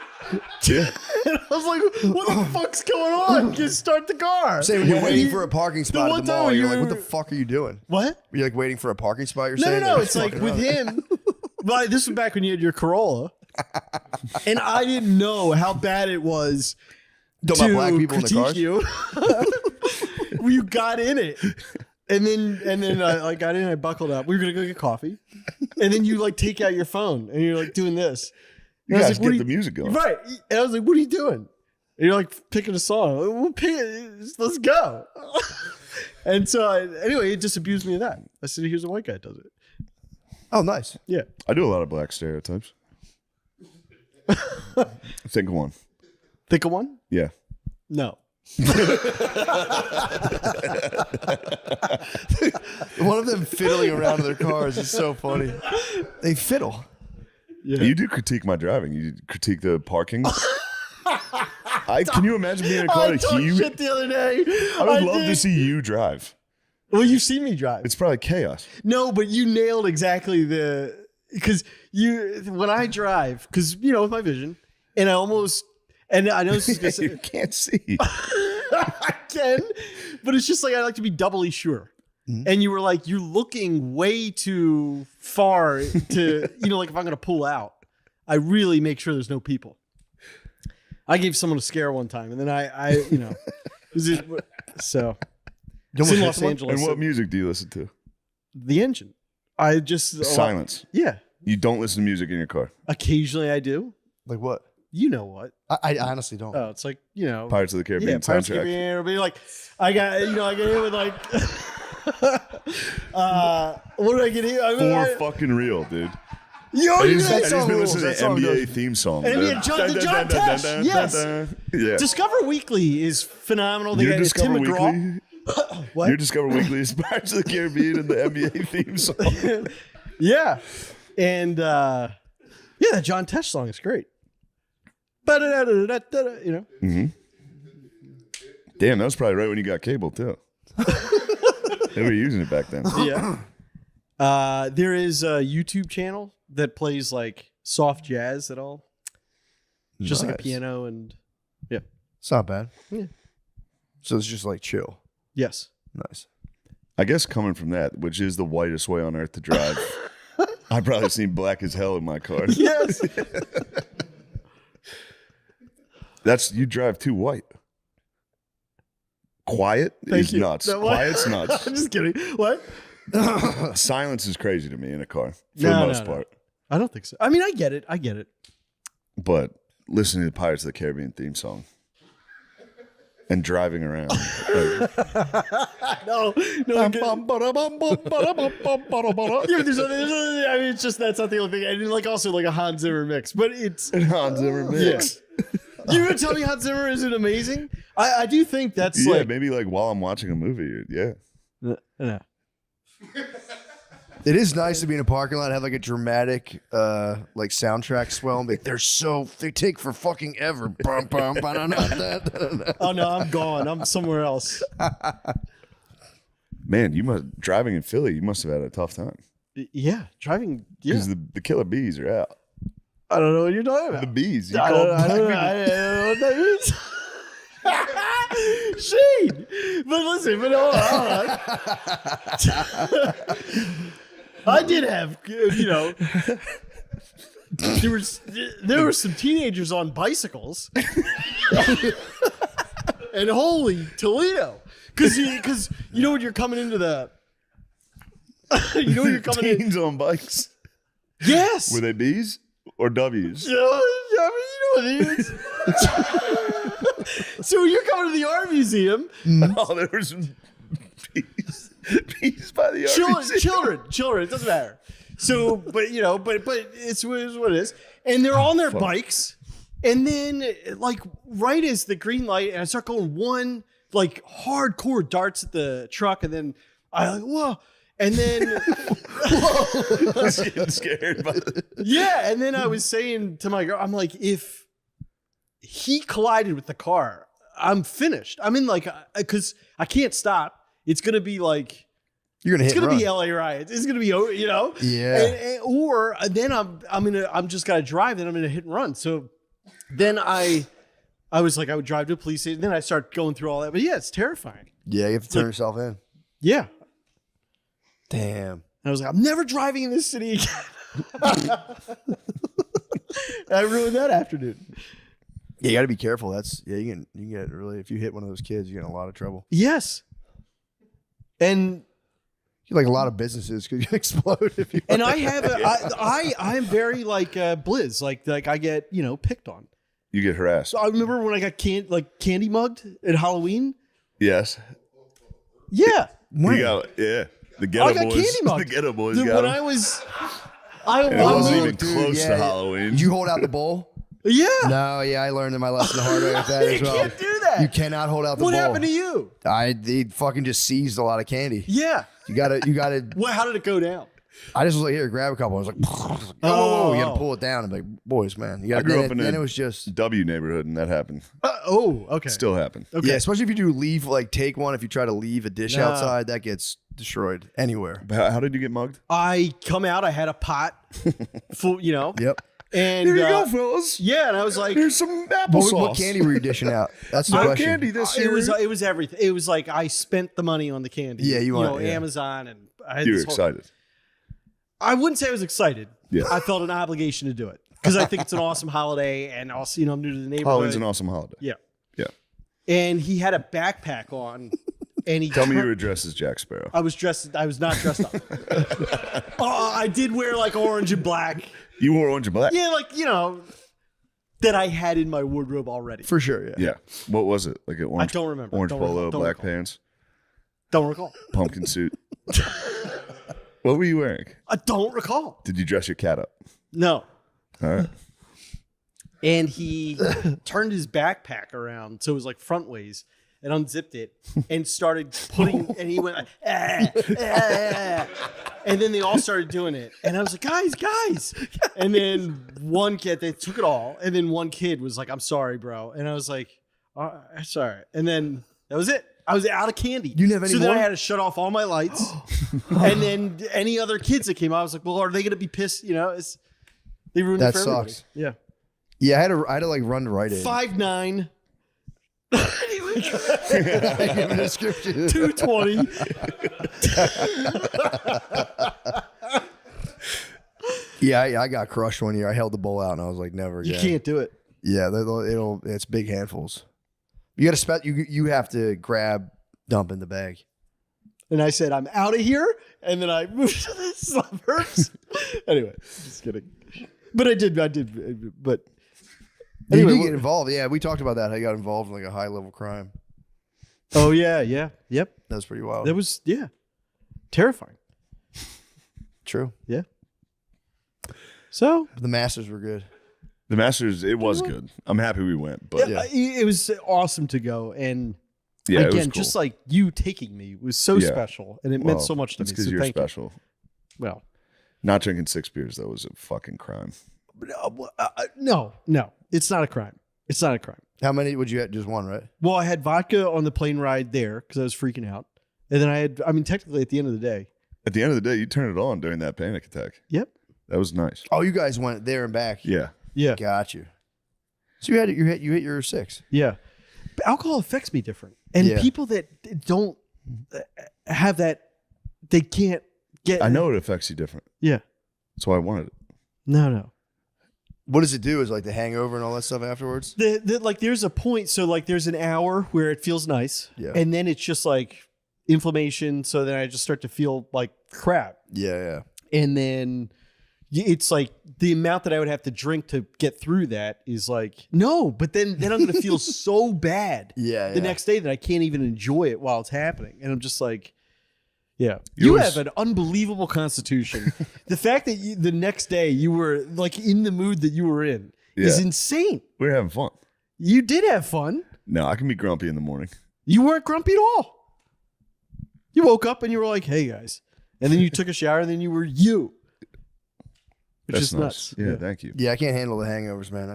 [SPEAKER 3] Yeah.
[SPEAKER 13] And I was like, what the fuck's going on? Just start the car.
[SPEAKER 2] Say when you're waiting for a parking spot at the mall, you're like, what the fuck are you doing?
[SPEAKER 13] What?
[SPEAKER 2] You're like waiting for a parking spot, you're
[SPEAKER 13] No,
[SPEAKER 2] saying?
[SPEAKER 13] no, it's like with him. Well, this was back when you had your Corolla. And I didn't know how bad it was
[SPEAKER 2] Talking
[SPEAKER 13] to
[SPEAKER 2] about black people in the
[SPEAKER 13] critique
[SPEAKER 2] cars?
[SPEAKER 13] you. When you got in it. And then I got in, I buckled up. We were going to go get coffee. And then you like take out your phone and you're like doing this.
[SPEAKER 3] You guys get the music going.
[SPEAKER 13] Right. And I was like, what are you doing? And you're like picking a song. Like, well, pick it. Let's go. And so anyway, it just abused me of that. I said, here's a white guy that does it.
[SPEAKER 2] Oh, nice.
[SPEAKER 13] Yeah.
[SPEAKER 3] I do a lot of black stereotypes. Think of one.
[SPEAKER 13] Think of one?
[SPEAKER 3] Yeah.
[SPEAKER 13] No.
[SPEAKER 2] One of them fiddling around in their cars is so funny. They fiddle.
[SPEAKER 3] Yeah. You do critique my driving. You critique the parking. Can you imagine being in a car?
[SPEAKER 13] I talked shit the other day.
[SPEAKER 3] I would love to see you drive.
[SPEAKER 13] Well, you've seen me drive.
[SPEAKER 3] It's probably chaos.
[SPEAKER 13] No, but you nailed exactly because when I drive, because with my vision, and I know this is gonna say,
[SPEAKER 3] you can't see.
[SPEAKER 13] I can, but it's just like I like to be doubly sure. Mm-hmm. And you were like, you're looking way too far to, like if I'm going to pull out, I really make sure there's no people. I gave someone a scare one time, and then so. It's in Los Angeles.
[SPEAKER 3] And what music do you listen to?
[SPEAKER 13] The Engine. I just
[SPEAKER 3] silence.
[SPEAKER 13] Yeah.
[SPEAKER 3] You don't listen to music in your car.
[SPEAKER 13] Occasionally, I do.
[SPEAKER 2] Like what?
[SPEAKER 13] You know what?
[SPEAKER 2] I honestly don't.
[SPEAKER 13] Oh, it's like
[SPEAKER 3] Pirates of the Caribbean
[SPEAKER 13] Pirates of the Caribbean. It'll be like I got in with like what did I get here?
[SPEAKER 3] Fucking real, dude.
[SPEAKER 13] Yo,
[SPEAKER 3] he's been listening to NBA theme song.
[SPEAKER 13] NBA John Tesh. Yes.
[SPEAKER 3] Yeah.
[SPEAKER 13] Discover Weekly is phenomenal. They
[SPEAKER 3] Your
[SPEAKER 13] got Tim
[SPEAKER 3] Discover
[SPEAKER 13] McGraw.
[SPEAKER 3] Weekly.
[SPEAKER 13] What?
[SPEAKER 3] Your Discover Weekly is Pirates of the Caribbean and the NBA theme song.
[SPEAKER 13] Yeah, and that John Tesh song is great.
[SPEAKER 3] Mm-hmm. Damn, that was probably right when you got cable too. They were using it back then.
[SPEAKER 13] Yeah. There is a YouTube channel that plays like soft jazz at all. Just like a piano and
[SPEAKER 2] it's not bad.
[SPEAKER 13] Yeah.
[SPEAKER 2] So it's just like chill.
[SPEAKER 13] Yes.
[SPEAKER 2] Nice.
[SPEAKER 3] I guess coming from that, which is the whitest way on earth to drive, I've probably seen black as hell in my car.
[SPEAKER 13] Yes.
[SPEAKER 3] You drive too white. Quiet is nuts.
[SPEAKER 13] No,
[SPEAKER 3] Quiet's nuts.
[SPEAKER 13] I'm just kidding. What?
[SPEAKER 3] Silence is crazy to me in a car for the most part.
[SPEAKER 13] I don't think so. I mean, I get it.
[SPEAKER 3] But listening to the Pirates of the Caribbean theme song and driving around.
[SPEAKER 13] No. Yeah, I mean, it's just that's not the only thing. And like also like a Hans Zimmer mix, but it's
[SPEAKER 3] Hans Zimmer mix.
[SPEAKER 13] Yeah. You gonna tell me Hans Zimmer isn't amazing? I do think that's
[SPEAKER 3] maybe like while I'm watching a movie. Yeah.
[SPEAKER 13] No.
[SPEAKER 2] It is nice to be in a parking lot and have like a dramatic like soundtrack swell and be like, they take for fucking ever.
[SPEAKER 13] Oh no, I'm gone. I'm somewhere else.
[SPEAKER 3] Man, driving in Philly, you must have had a tough time.
[SPEAKER 13] Yeah, driving. Yeah,
[SPEAKER 3] because the killer bees are out.
[SPEAKER 13] I don't know what you're talking about.
[SPEAKER 3] The bees.
[SPEAKER 13] I don't know what that means. Shane, but listen, hold on. I did have, there were some teenagers on bicycles, and holy Toledo, because when you're coming into the, you're coming
[SPEAKER 3] teens on bikes.
[SPEAKER 13] Yes.
[SPEAKER 3] Were they bees or W's?
[SPEAKER 13] You know what it is. So when you're coming to the art museum,
[SPEAKER 3] oh, there were some bees by the art museum.
[SPEAKER 13] Children, it doesn't matter. So, but it's what it is. And they're on their bikes. And then like right as the green light, and I start going one like hardcore darts at the truck, and then I like, whoa. And then
[SPEAKER 3] I was getting scared by it.
[SPEAKER 13] Yeah, and then I was saying to my girl, I'm like, if he collided with the car, I'm finished. I'm in like, because I can't stop. It's gonna be like.
[SPEAKER 2] You're gonna.
[SPEAKER 13] It's gonna be LA riots. It's gonna be, you know.
[SPEAKER 2] Yeah.
[SPEAKER 13] Or then I'm just gotta drive. Then I'm gonna hit and run. So then I was like, I would drive to a police station. Then I start going through all that. But yeah, it's terrifying.
[SPEAKER 2] Yeah, you have to turn yourself in.
[SPEAKER 13] Yeah.
[SPEAKER 2] Damn.
[SPEAKER 13] And I was like, I'm never driving in this city again. I ruined that afternoon.
[SPEAKER 2] Yeah, you got to be careful. That's you can get really, if you hit one of those kids, you get in a lot of trouble.
[SPEAKER 13] Yes. And
[SPEAKER 2] like a lot of businesses could explode if you.
[SPEAKER 13] And I have I am very like Blizz, like I get picked on.
[SPEAKER 3] You get harassed.
[SPEAKER 13] So I remember when I got candy mugged at Halloween.
[SPEAKER 3] Yes.
[SPEAKER 13] Yeah.
[SPEAKER 3] You got the ghetto
[SPEAKER 13] I got
[SPEAKER 3] boys.
[SPEAKER 13] candy mugged.
[SPEAKER 3] The ghetto boys
[SPEAKER 13] Dude,
[SPEAKER 3] got
[SPEAKER 13] when
[SPEAKER 3] him.
[SPEAKER 13] I
[SPEAKER 3] wasn't even close to Halloween.
[SPEAKER 2] Did you hold out the bowl?
[SPEAKER 13] Yeah.
[SPEAKER 2] No, I learned my lesson the hard way with that as well.
[SPEAKER 13] You can't do that.
[SPEAKER 2] You cannot hold out the bowl.
[SPEAKER 13] What happened to you?
[SPEAKER 2] They fucking just seized a lot of candy.
[SPEAKER 13] Yeah.
[SPEAKER 2] You gotta.
[SPEAKER 13] Well, how did it go down?
[SPEAKER 2] I just was like, here, grab a couple. I was like, oh, you gotta pull it down. I'm like, boys, man. You gotta,
[SPEAKER 3] I grew up in
[SPEAKER 2] it was just
[SPEAKER 3] W neighborhood, and that happened.
[SPEAKER 13] Okay.
[SPEAKER 3] Still happened.
[SPEAKER 13] Okay.
[SPEAKER 2] Yeah, especially if you do leave, like take one. If you try to leave a dish outside, that gets destroyed anywhere.
[SPEAKER 3] How did you get mugged?
[SPEAKER 13] I come out. I had a pot full.
[SPEAKER 2] Yep.
[SPEAKER 13] And
[SPEAKER 3] here you go, fellas.
[SPEAKER 13] Yeah, and I was like,
[SPEAKER 3] "Here's some applesauce."
[SPEAKER 2] What candy were you dishing out? That's the question.
[SPEAKER 3] Candy this year.
[SPEAKER 13] It was everything. It was like I spent the money on the candy.
[SPEAKER 2] Yeah, you want
[SPEAKER 13] Amazon, and I had
[SPEAKER 3] you were
[SPEAKER 13] this whole,
[SPEAKER 3] excited.
[SPEAKER 13] I wouldn't say I was excited.
[SPEAKER 3] Yeah.
[SPEAKER 13] I felt an obligation to do it because I think it's an awesome holiday, and also I'm new to the neighborhood.
[SPEAKER 3] Halloween's an awesome holiday.
[SPEAKER 13] Yeah.
[SPEAKER 3] Yeah.
[SPEAKER 13] And he had a backpack on, and he
[SPEAKER 3] Tell me you were dressed as Jack Sparrow.
[SPEAKER 13] I was not dressed up. I did wear like orange and black.
[SPEAKER 3] You wore orange and black.
[SPEAKER 13] Yeah, like that I had in my wardrobe already.
[SPEAKER 2] For sure. Yeah.
[SPEAKER 3] Yeah. What was it? Like an orange?
[SPEAKER 13] I don't remember.
[SPEAKER 3] Orange
[SPEAKER 13] Don't
[SPEAKER 3] polo,
[SPEAKER 13] recall.
[SPEAKER 3] black pants,
[SPEAKER 13] Don't recall.
[SPEAKER 3] pumpkin suit. What were you wearing?
[SPEAKER 13] I don't recall.
[SPEAKER 3] Did you dress your cat up?
[SPEAKER 13] No.
[SPEAKER 3] All right.
[SPEAKER 13] And he turned his backpack around so it was like front ways and unzipped it and started putting, and he went, and then they all started doing it. And I was like, guys. And then one kid, they took it all. And then one kid was like, I'm sorry, bro. And I was like, sorry. And then that was it. I was out of candy.
[SPEAKER 2] You didn't have any
[SPEAKER 13] So then
[SPEAKER 2] more?
[SPEAKER 13] I had to shut off all my lights. And then any other kids that came out, I was like, well, are they going to be pissed? They ruined it
[SPEAKER 2] That
[SPEAKER 13] for everybody.
[SPEAKER 2] sucks.
[SPEAKER 13] Yeah.
[SPEAKER 2] Yeah, I had to like run to Rite Aid.
[SPEAKER 13] 5'9".
[SPEAKER 2] Give a description.
[SPEAKER 13] 220.
[SPEAKER 2] Yeah, I got crushed one year. I held the bowl out and I was like, never again.
[SPEAKER 13] You can't do it.
[SPEAKER 2] Yeah, it's big handfuls. You got to you have to dump in the bag.
[SPEAKER 13] And I said, I'm out of here. And then I moved to the suburbs. Anyway, just kidding. But I did. But anyway,
[SPEAKER 2] you did get involved. Yeah, we talked about that. I got involved in like a high level crime.
[SPEAKER 13] Oh, yeah. Yep.
[SPEAKER 2] That was pretty wild.
[SPEAKER 13] That was, terrifying.
[SPEAKER 2] True.
[SPEAKER 13] Yeah. So
[SPEAKER 2] the Masters were good.
[SPEAKER 3] The Masters, it was good. I'm happy we went, but
[SPEAKER 13] it was awesome to go. And
[SPEAKER 3] yeah,
[SPEAKER 13] again,
[SPEAKER 3] it was cool.
[SPEAKER 13] just like you taking me was so special, and it meant so much to me.
[SPEAKER 3] That's because
[SPEAKER 13] So
[SPEAKER 3] you're
[SPEAKER 13] thank you.
[SPEAKER 3] special.
[SPEAKER 13] Well,
[SPEAKER 3] not drinking 6 beers though was a fucking crime.
[SPEAKER 13] No, it's not a crime. It's not a crime.
[SPEAKER 2] How many would you have? Just one, right?
[SPEAKER 13] Well, I had vodka on the plane ride there because I was freaking out, and then technically at the end of the day.
[SPEAKER 3] At the end of the day, you turned it on during that panic attack.
[SPEAKER 13] Yep,
[SPEAKER 3] that was nice.
[SPEAKER 2] Oh, you guys went there and back.
[SPEAKER 3] Yeah.
[SPEAKER 2] Got you. So you hit your 6.
[SPEAKER 13] Yeah, but alcohol affects me different, and people that don't have that, they can't get.
[SPEAKER 3] I know it affects you different.
[SPEAKER 13] Yeah,
[SPEAKER 3] that's why I wanted it.
[SPEAKER 13] No.
[SPEAKER 2] What does it do? Is like the hangover and all that stuff afterwards?
[SPEAKER 13] There's a point. So like there's an hour where it feels nice, and then it's just like inflammation. So then I just start to feel like crap.
[SPEAKER 2] Yeah.
[SPEAKER 13] And then it's like the amount that I would have to drink to get through that is like, no, but then I'm going to feel so bad the next day that I can't even enjoy it while it's happening. And I'm just like, you have an unbelievable constitution. The fact that the next day you were like in the mood that you were in is insane.
[SPEAKER 3] We were having fun.
[SPEAKER 13] You did have fun.
[SPEAKER 3] No, I can be grumpy in the morning.
[SPEAKER 13] You weren't grumpy at all. You woke up and you were like, hey guys. And then you took a shower and then you were you. Which
[SPEAKER 3] That's
[SPEAKER 13] is
[SPEAKER 3] nice.
[SPEAKER 13] nuts.
[SPEAKER 3] Yeah, thank you.
[SPEAKER 2] Yeah, I can't handle the hangovers, man.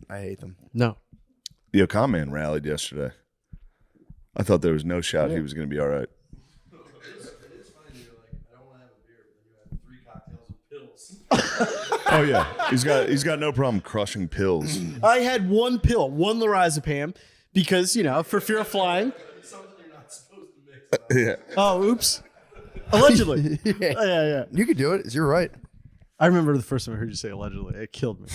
[SPEAKER 2] I hate them.
[SPEAKER 13] No.
[SPEAKER 3] The Okan man rallied yesterday. I thought there was no shot he was going to be all right. Oh yeah, he's got no problem crushing pills.
[SPEAKER 13] I had one pill, one lorazepam, because for fear of flying.
[SPEAKER 3] Yeah.
[SPEAKER 13] Oh, oops. Allegedly. Yeah.
[SPEAKER 2] You could do it. You're right.
[SPEAKER 13] I remember the first time I heard you say allegedly. It killed me.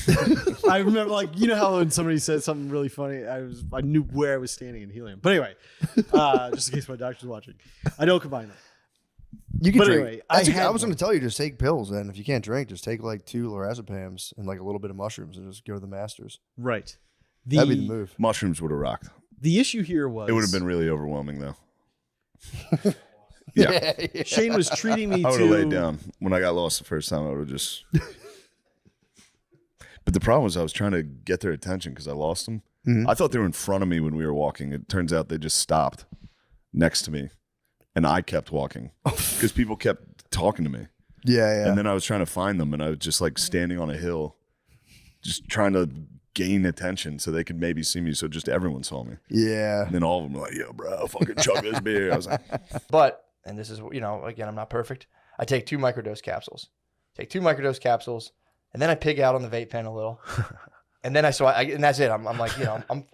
[SPEAKER 13] I remember, how when somebody said something really funny, I knew where I was standing in helium. But anyway, just in case my doctor's watching, I don't combine them.
[SPEAKER 2] You can
[SPEAKER 13] But
[SPEAKER 2] drink.
[SPEAKER 13] anyway,
[SPEAKER 2] I was going to tell you, just take pills. And if you can't drink, just take like 2 lorazepams and like a little bit of mushrooms and just go to the Masters.
[SPEAKER 13] Right.
[SPEAKER 2] That'd be the move.
[SPEAKER 3] Mushrooms would have rocked.
[SPEAKER 13] The issue here was
[SPEAKER 3] It would have been really overwhelming, though.
[SPEAKER 2] Yeah.
[SPEAKER 13] Shane was treating me
[SPEAKER 3] I would
[SPEAKER 13] to
[SPEAKER 3] have laid down when I got lost the first time. I would have just. But the problem was I was trying to get their attention because I lost them.
[SPEAKER 2] Mhm.
[SPEAKER 3] I thought they were in front of me when we were walking. It turns out they just stopped next to me, and I kept walking because people kept talking to me.
[SPEAKER 2] Yeah.
[SPEAKER 3] And then I was trying to find them, and I was just like standing on a hill, just trying to gain attention so they could maybe see me, so just everyone saw me.
[SPEAKER 2] Yeah.
[SPEAKER 3] And then all of them were like, "Yo, bro, fucking chug this beer." I was like,
[SPEAKER 14] But, and this is, again, I'm not perfect. I take 2 microdose capsules. And then I pig out on the vape pen a little. And then and that's it. I'm like,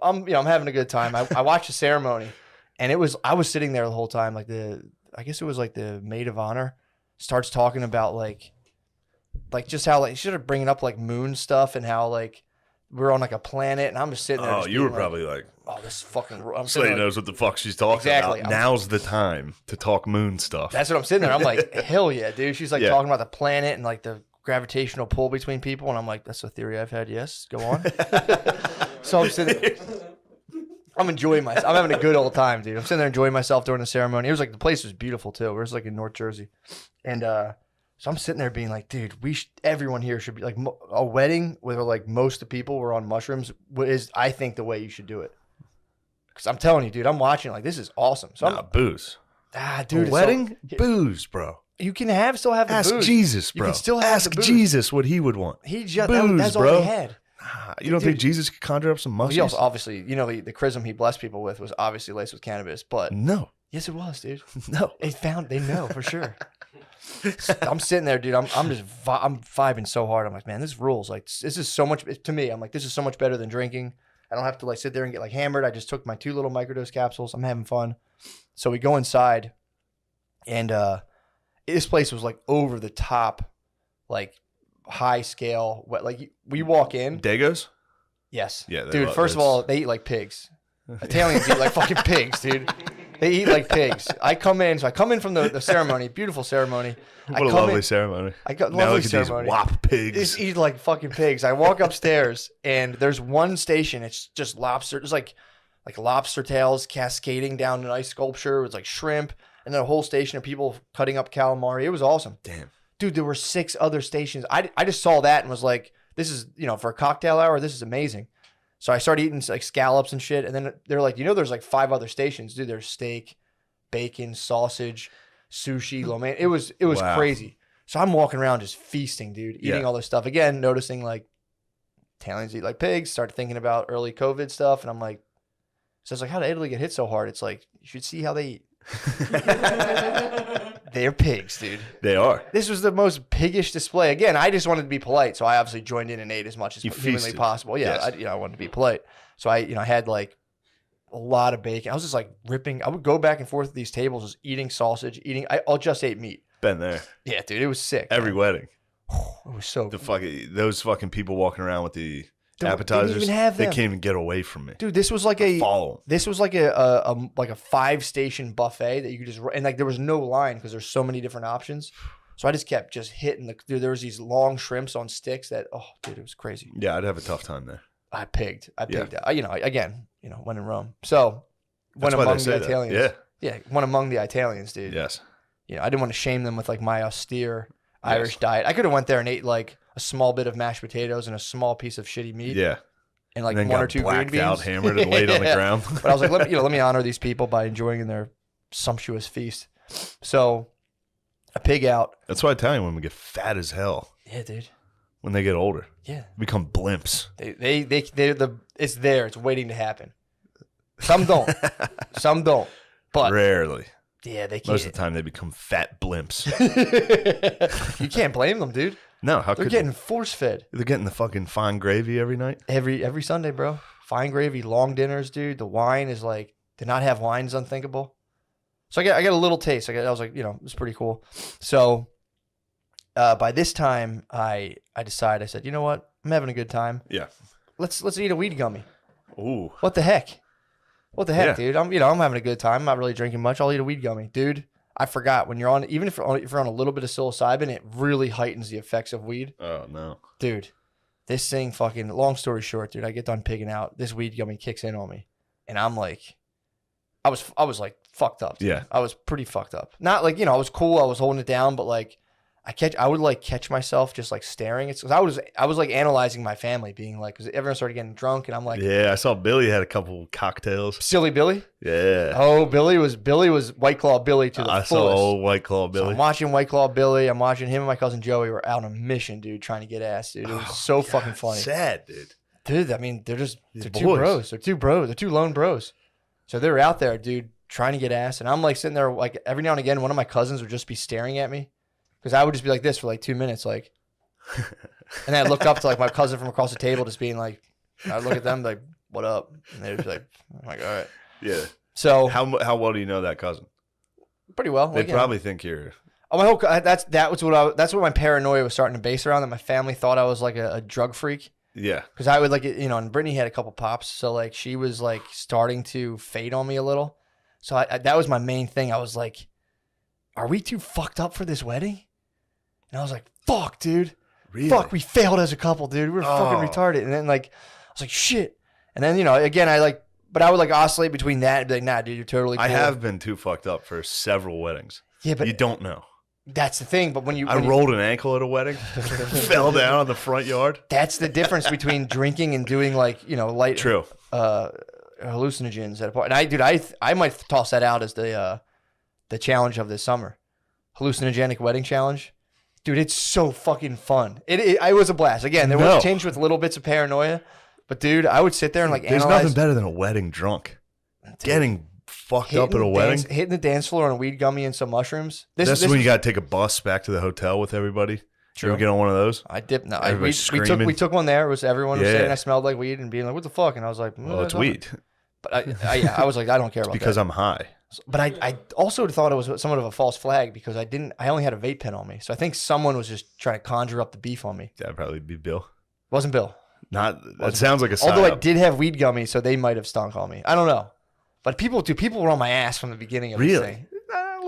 [SPEAKER 14] I'm having a good time. I watched the ceremony, and I was sitting there the whole time. I guess it was like the maid of honor starts talking about like just how she started bringing up like moon stuff and how like we're on like a planet, and I'm just sitting there.
[SPEAKER 15] Oh, you were probably like,
[SPEAKER 14] oh, this fucking.
[SPEAKER 15] Slade knows what the fuck she's talking
[SPEAKER 14] Exactly.
[SPEAKER 15] about. Now's the time to talk moon stuff.
[SPEAKER 14] That's what I'm sitting there. I'm like, hell yeah, dude. She's like talking about the planet and like the gravitational pull between people, and I'm like, that's a theory I've had. Yes, go on. So I'm sitting there. I'm enjoying myself. I'm having a good old time, dude. I'm sitting there enjoying myself during the ceremony. It was like the place was beautiful too. It was like in North Jersey, and so I'm sitting there being like, dude, everyone here should be like a wedding where like most of the people were on mushrooms is I think the way you should do it. Because I'm telling you, dude, I'm watching like this is awesome. So
[SPEAKER 15] booze.
[SPEAKER 14] Dude,
[SPEAKER 15] a wedding, booze, bro.
[SPEAKER 14] You can still have the
[SPEAKER 15] Ask
[SPEAKER 14] booze.
[SPEAKER 15] Jesus, bro.
[SPEAKER 14] You can still have
[SPEAKER 15] Ask
[SPEAKER 14] the booze.
[SPEAKER 15] Jesus what he would want.
[SPEAKER 14] He just
[SPEAKER 15] booze,
[SPEAKER 14] that's
[SPEAKER 15] bro.
[SPEAKER 14] all he had.
[SPEAKER 15] You don't think Jesus could conjure up some
[SPEAKER 14] Well,
[SPEAKER 15] mushrooms?
[SPEAKER 14] he also obviously, the chrism he blessed people with was obviously laced with cannabis, but
[SPEAKER 15] no.
[SPEAKER 14] Yes, it was, dude.
[SPEAKER 15] No.
[SPEAKER 14] They know for sure. I'm sitting there, dude. I'm vibing so hard. I'm like, man, this rules. Like, this is so much to me. I'm like, this is so much better than drinking. I don't have to like sit there and get like hammered. I just took my 2 little microdose capsules. I'm having fun. So we go inside, and this place was like over the top, like high scale. Like we walk in.
[SPEAKER 15] Dagos?
[SPEAKER 14] Yes.
[SPEAKER 15] Yeah.
[SPEAKER 14] Dude, first of all, they eat like pigs. Italians eat like fucking pigs, dude. They eat like pigs. I come in from the ceremony, beautiful ceremony.
[SPEAKER 15] What a lovely ceremony.
[SPEAKER 14] I got
[SPEAKER 15] now
[SPEAKER 14] lovely
[SPEAKER 15] look at
[SPEAKER 14] ceremony.
[SPEAKER 15] these wop pigs.
[SPEAKER 14] Just eat like fucking pigs. I walk upstairs and there's one station. It's just lobster. There's like lobster tails cascading down an ice sculpture. It's like shrimp, and then a whole station of people cutting up calamari. It was awesome.
[SPEAKER 15] Damn,
[SPEAKER 14] dude. There were 6 other stations. I just saw that and was like, this is for a cocktail hour. This is amazing. So I started eating like scallops and shit. And then they're like, there's like 5 other stations. Dude, there's steak, bacon, sausage, sushi, lo mein. It was
[SPEAKER 15] Wow.
[SPEAKER 14] crazy. So I'm walking around just feasting, dude, eating all this stuff. Again, noticing like Italians eat like pigs, start thinking about early COVID stuff. And I'm like, so it's like, how did Italy get hit so hard? It's like, you should see how they eat. They're pigs, dude.
[SPEAKER 15] They are.
[SPEAKER 14] This was the most piggish display. Again, I just wanted to be polite, so I obviously joined in and ate as much as humanly
[SPEAKER 15] feasted.
[SPEAKER 14] possible. Yeah,
[SPEAKER 15] Yes.
[SPEAKER 14] I wanted to be polite, so I had like a lot of bacon. I was just like ripping. I would go back and forth at these tables, just eating sausage, I just ate meat.
[SPEAKER 15] Been there.
[SPEAKER 14] Yeah, dude, it was sick.
[SPEAKER 15] Every wedding.
[SPEAKER 14] It was so
[SPEAKER 15] those fucking people walking around with the
[SPEAKER 14] They didn't
[SPEAKER 15] appetizers.
[SPEAKER 14] even have
[SPEAKER 15] They
[SPEAKER 14] them.
[SPEAKER 15] can't even get away from me.
[SPEAKER 14] Dude, this was like a
[SPEAKER 15] follow.
[SPEAKER 14] This was like a 5-station buffet that you could just, and like there was no line because there's so many different options. So I just kept hitting dude. There was these long shrimps on sticks that dude, it was crazy.
[SPEAKER 15] Yeah, I'd have a tough time there.
[SPEAKER 14] I pigged.
[SPEAKER 15] Yeah.
[SPEAKER 14] Again, when in Rome. So
[SPEAKER 15] That's
[SPEAKER 14] when
[SPEAKER 15] why they
[SPEAKER 14] among
[SPEAKER 15] say
[SPEAKER 14] the
[SPEAKER 15] that.
[SPEAKER 14] Italians.
[SPEAKER 15] Yeah.
[SPEAKER 14] One among the Italians, dude.
[SPEAKER 15] Yes.
[SPEAKER 14] I didn't want to shame them with like my austere Irish diet. I could have went there and ate like a small bit of mashed potatoes and a small piece of shitty meat.
[SPEAKER 15] Yeah.
[SPEAKER 14] And like
[SPEAKER 15] then
[SPEAKER 14] 1 or
[SPEAKER 15] got
[SPEAKER 14] 2 green
[SPEAKER 15] blacked
[SPEAKER 14] beans.
[SPEAKER 15] out, hammered, and laid on the ground.
[SPEAKER 14] But I was like, let me honor these people by enjoying their sumptuous feast. So I pig out.
[SPEAKER 15] That's why Italian women get fat as hell.
[SPEAKER 14] Yeah, dude.
[SPEAKER 15] When they get older.
[SPEAKER 14] Yeah.
[SPEAKER 15] Become blimps.
[SPEAKER 14] It's there. It's waiting to happen. Some don't. Some don't. But
[SPEAKER 15] rarely.
[SPEAKER 14] Yeah, they can't.
[SPEAKER 15] Most of the time, they become fat blimps.
[SPEAKER 14] You can't blame them, dude.
[SPEAKER 15] No, how
[SPEAKER 14] they're
[SPEAKER 15] could
[SPEAKER 14] getting
[SPEAKER 15] they?
[SPEAKER 14] force fed.
[SPEAKER 15] They're getting the fucking fine gravy every night.
[SPEAKER 14] Every Sunday, bro. Fine gravy, long dinners, dude. The wine is like to not have wine is unthinkable. So I got a little taste. I was like, you know, it was pretty cool. So by this time, I decided. I said, you know what? I'm having a good time.
[SPEAKER 15] Yeah.
[SPEAKER 14] Let's eat a weed gummy.
[SPEAKER 15] Ooh.
[SPEAKER 14] What the heck? What the heck,
[SPEAKER 15] Yeah.
[SPEAKER 14] dude? I'm having a good time. I'm not really drinking much. I'll eat a weed gummy, dude. I forgot when you're on, even if you're on a little bit of psilocybin, it really heightens the effects of weed.
[SPEAKER 15] Oh no,
[SPEAKER 14] dude. This thing fucking. Long story short, dude. I get done pigging out. This weed gummy kicks in on me, and I'm like, I was like fucked up. Dude.
[SPEAKER 15] Yeah.
[SPEAKER 14] I was pretty fucked up. Not like, you know, I was cool. I was holding it down, but like, I would like catch myself just like staring. It's because I was like analyzing my family, being like, because everyone started getting drunk, and I'm like,
[SPEAKER 15] yeah, I saw Billy had a couple cocktails.
[SPEAKER 14] Silly Billy.
[SPEAKER 15] Yeah.
[SPEAKER 14] Oh, Billy was White Claw Billy to the
[SPEAKER 15] I
[SPEAKER 14] fullest.
[SPEAKER 15] saw old White Claw
[SPEAKER 14] So
[SPEAKER 15] Billy.
[SPEAKER 14] I'm watching White Claw Billy. I'm watching him and my cousin Joey were out on a mission, dude, trying to get ass, dude. It was so fucking funny.
[SPEAKER 15] Sad, dude.
[SPEAKER 14] Dude, I mean, they're two
[SPEAKER 15] boys.
[SPEAKER 14] bros. They're two bros. They're two lone bros. So they're out there, dude, trying to get ass. And I'm like sitting there, like every now and again, one of my cousins would just be staring at me. Because I would just be like this for like 2 minutes, like, and then I'd look up to like my cousin from across the table, just being like, I'd look at them like, "What up?" And they'd be like, "I'm like, all right."
[SPEAKER 15] Yeah.
[SPEAKER 14] So
[SPEAKER 15] how well do you know that cousin?
[SPEAKER 14] Pretty well.
[SPEAKER 15] They
[SPEAKER 14] Like,
[SPEAKER 15] probably think you're.
[SPEAKER 14] Oh, my whole that's what my paranoia was starting to base around. That my family thought I was like a drug freak.
[SPEAKER 15] Yeah.
[SPEAKER 14] Because I would like, you know, and Brittany had a couple pops, so like she was like starting to fade on me a little. So that was my main thing. I was like, "Are we too fucked up for this wedding?" And I was like, "Fuck, dude,
[SPEAKER 15] Really?
[SPEAKER 14] fuck, we failed as a couple, dude. We were fucking retarded." And then like, I was like, "Shit." And then, you know, again, I would like oscillate between that and be like, "Nah, dude, you're totally cool."
[SPEAKER 15] I have been too fucked up for several weddings.
[SPEAKER 14] Yeah, but
[SPEAKER 15] you don't know.
[SPEAKER 14] That's the thing. But when
[SPEAKER 15] I rolled an ankle at a wedding, fell down on the front yard.
[SPEAKER 14] That's the difference between drinking and doing like, you know, light
[SPEAKER 15] True.
[SPEAKER 14] Hallucinogens at a party. And I might toss that out as the challenge of this summer. Hallucinogenic wedding challenge. Dude, it's so fucking fun. It was a blast. Again, there was a change with little bits of paranoia, but dude, I would sit there and like
[SPEAKER 15] There's
[SPEAKER 14] analyze.
[SPEAKER 15] nothing better than a wedding drunk. Getting fucked up at a wedding.
[SPEAKER 14] Hitting the dance floor on a weed gummy and some mushrooms.
[SPEAKER 15] That's when you got to take a bus back to the hotel with everybody.
[SPEAKER 14] True.
[SPEAKER 15] You ever get on one of those?
[SPEAKER 14] I dipped. No,
[SPEAKER 15] Everybody
[SPEAKER 14] we
[SPEAKER 15] screaming.
[SPEAKER 14] took one there. It was everyone was
[SPEAKER 15] Yeah.
[SPEAKER 14] saying I smelled like weed and being like, "What the fuck?" And I was like,
[SPEAKER 15] Well, it's
[SPEAKER 14] nothing."
[SPEAKER 15] weed.
[SPEAKER 14] But I was like, I don't care about
[SPEAKER 15] Because
[SPEAKER 14] that.
[SPEAKER 15] I'm high.
[SPEAKER 14] But I also thought it was somewhat of a false flag because I only had a vape pen on me. So I think someone was just trying to conjure up the beef on me.
[SPEAKER 15] That'd probably be Bill.
[SPEAKER 14] Wasn't Bill.
[SPEAKER 15] That sounds like a
[SPEAKER 14] Although I
[SPEAKER 15] psyop.
[SPEAKER 14] did have weed gummies, so they might have stunk on me. I don't know. But people were on my ass from the beginning of this
[SPEAKER 15] Really?
[SPEAKER 14] thing.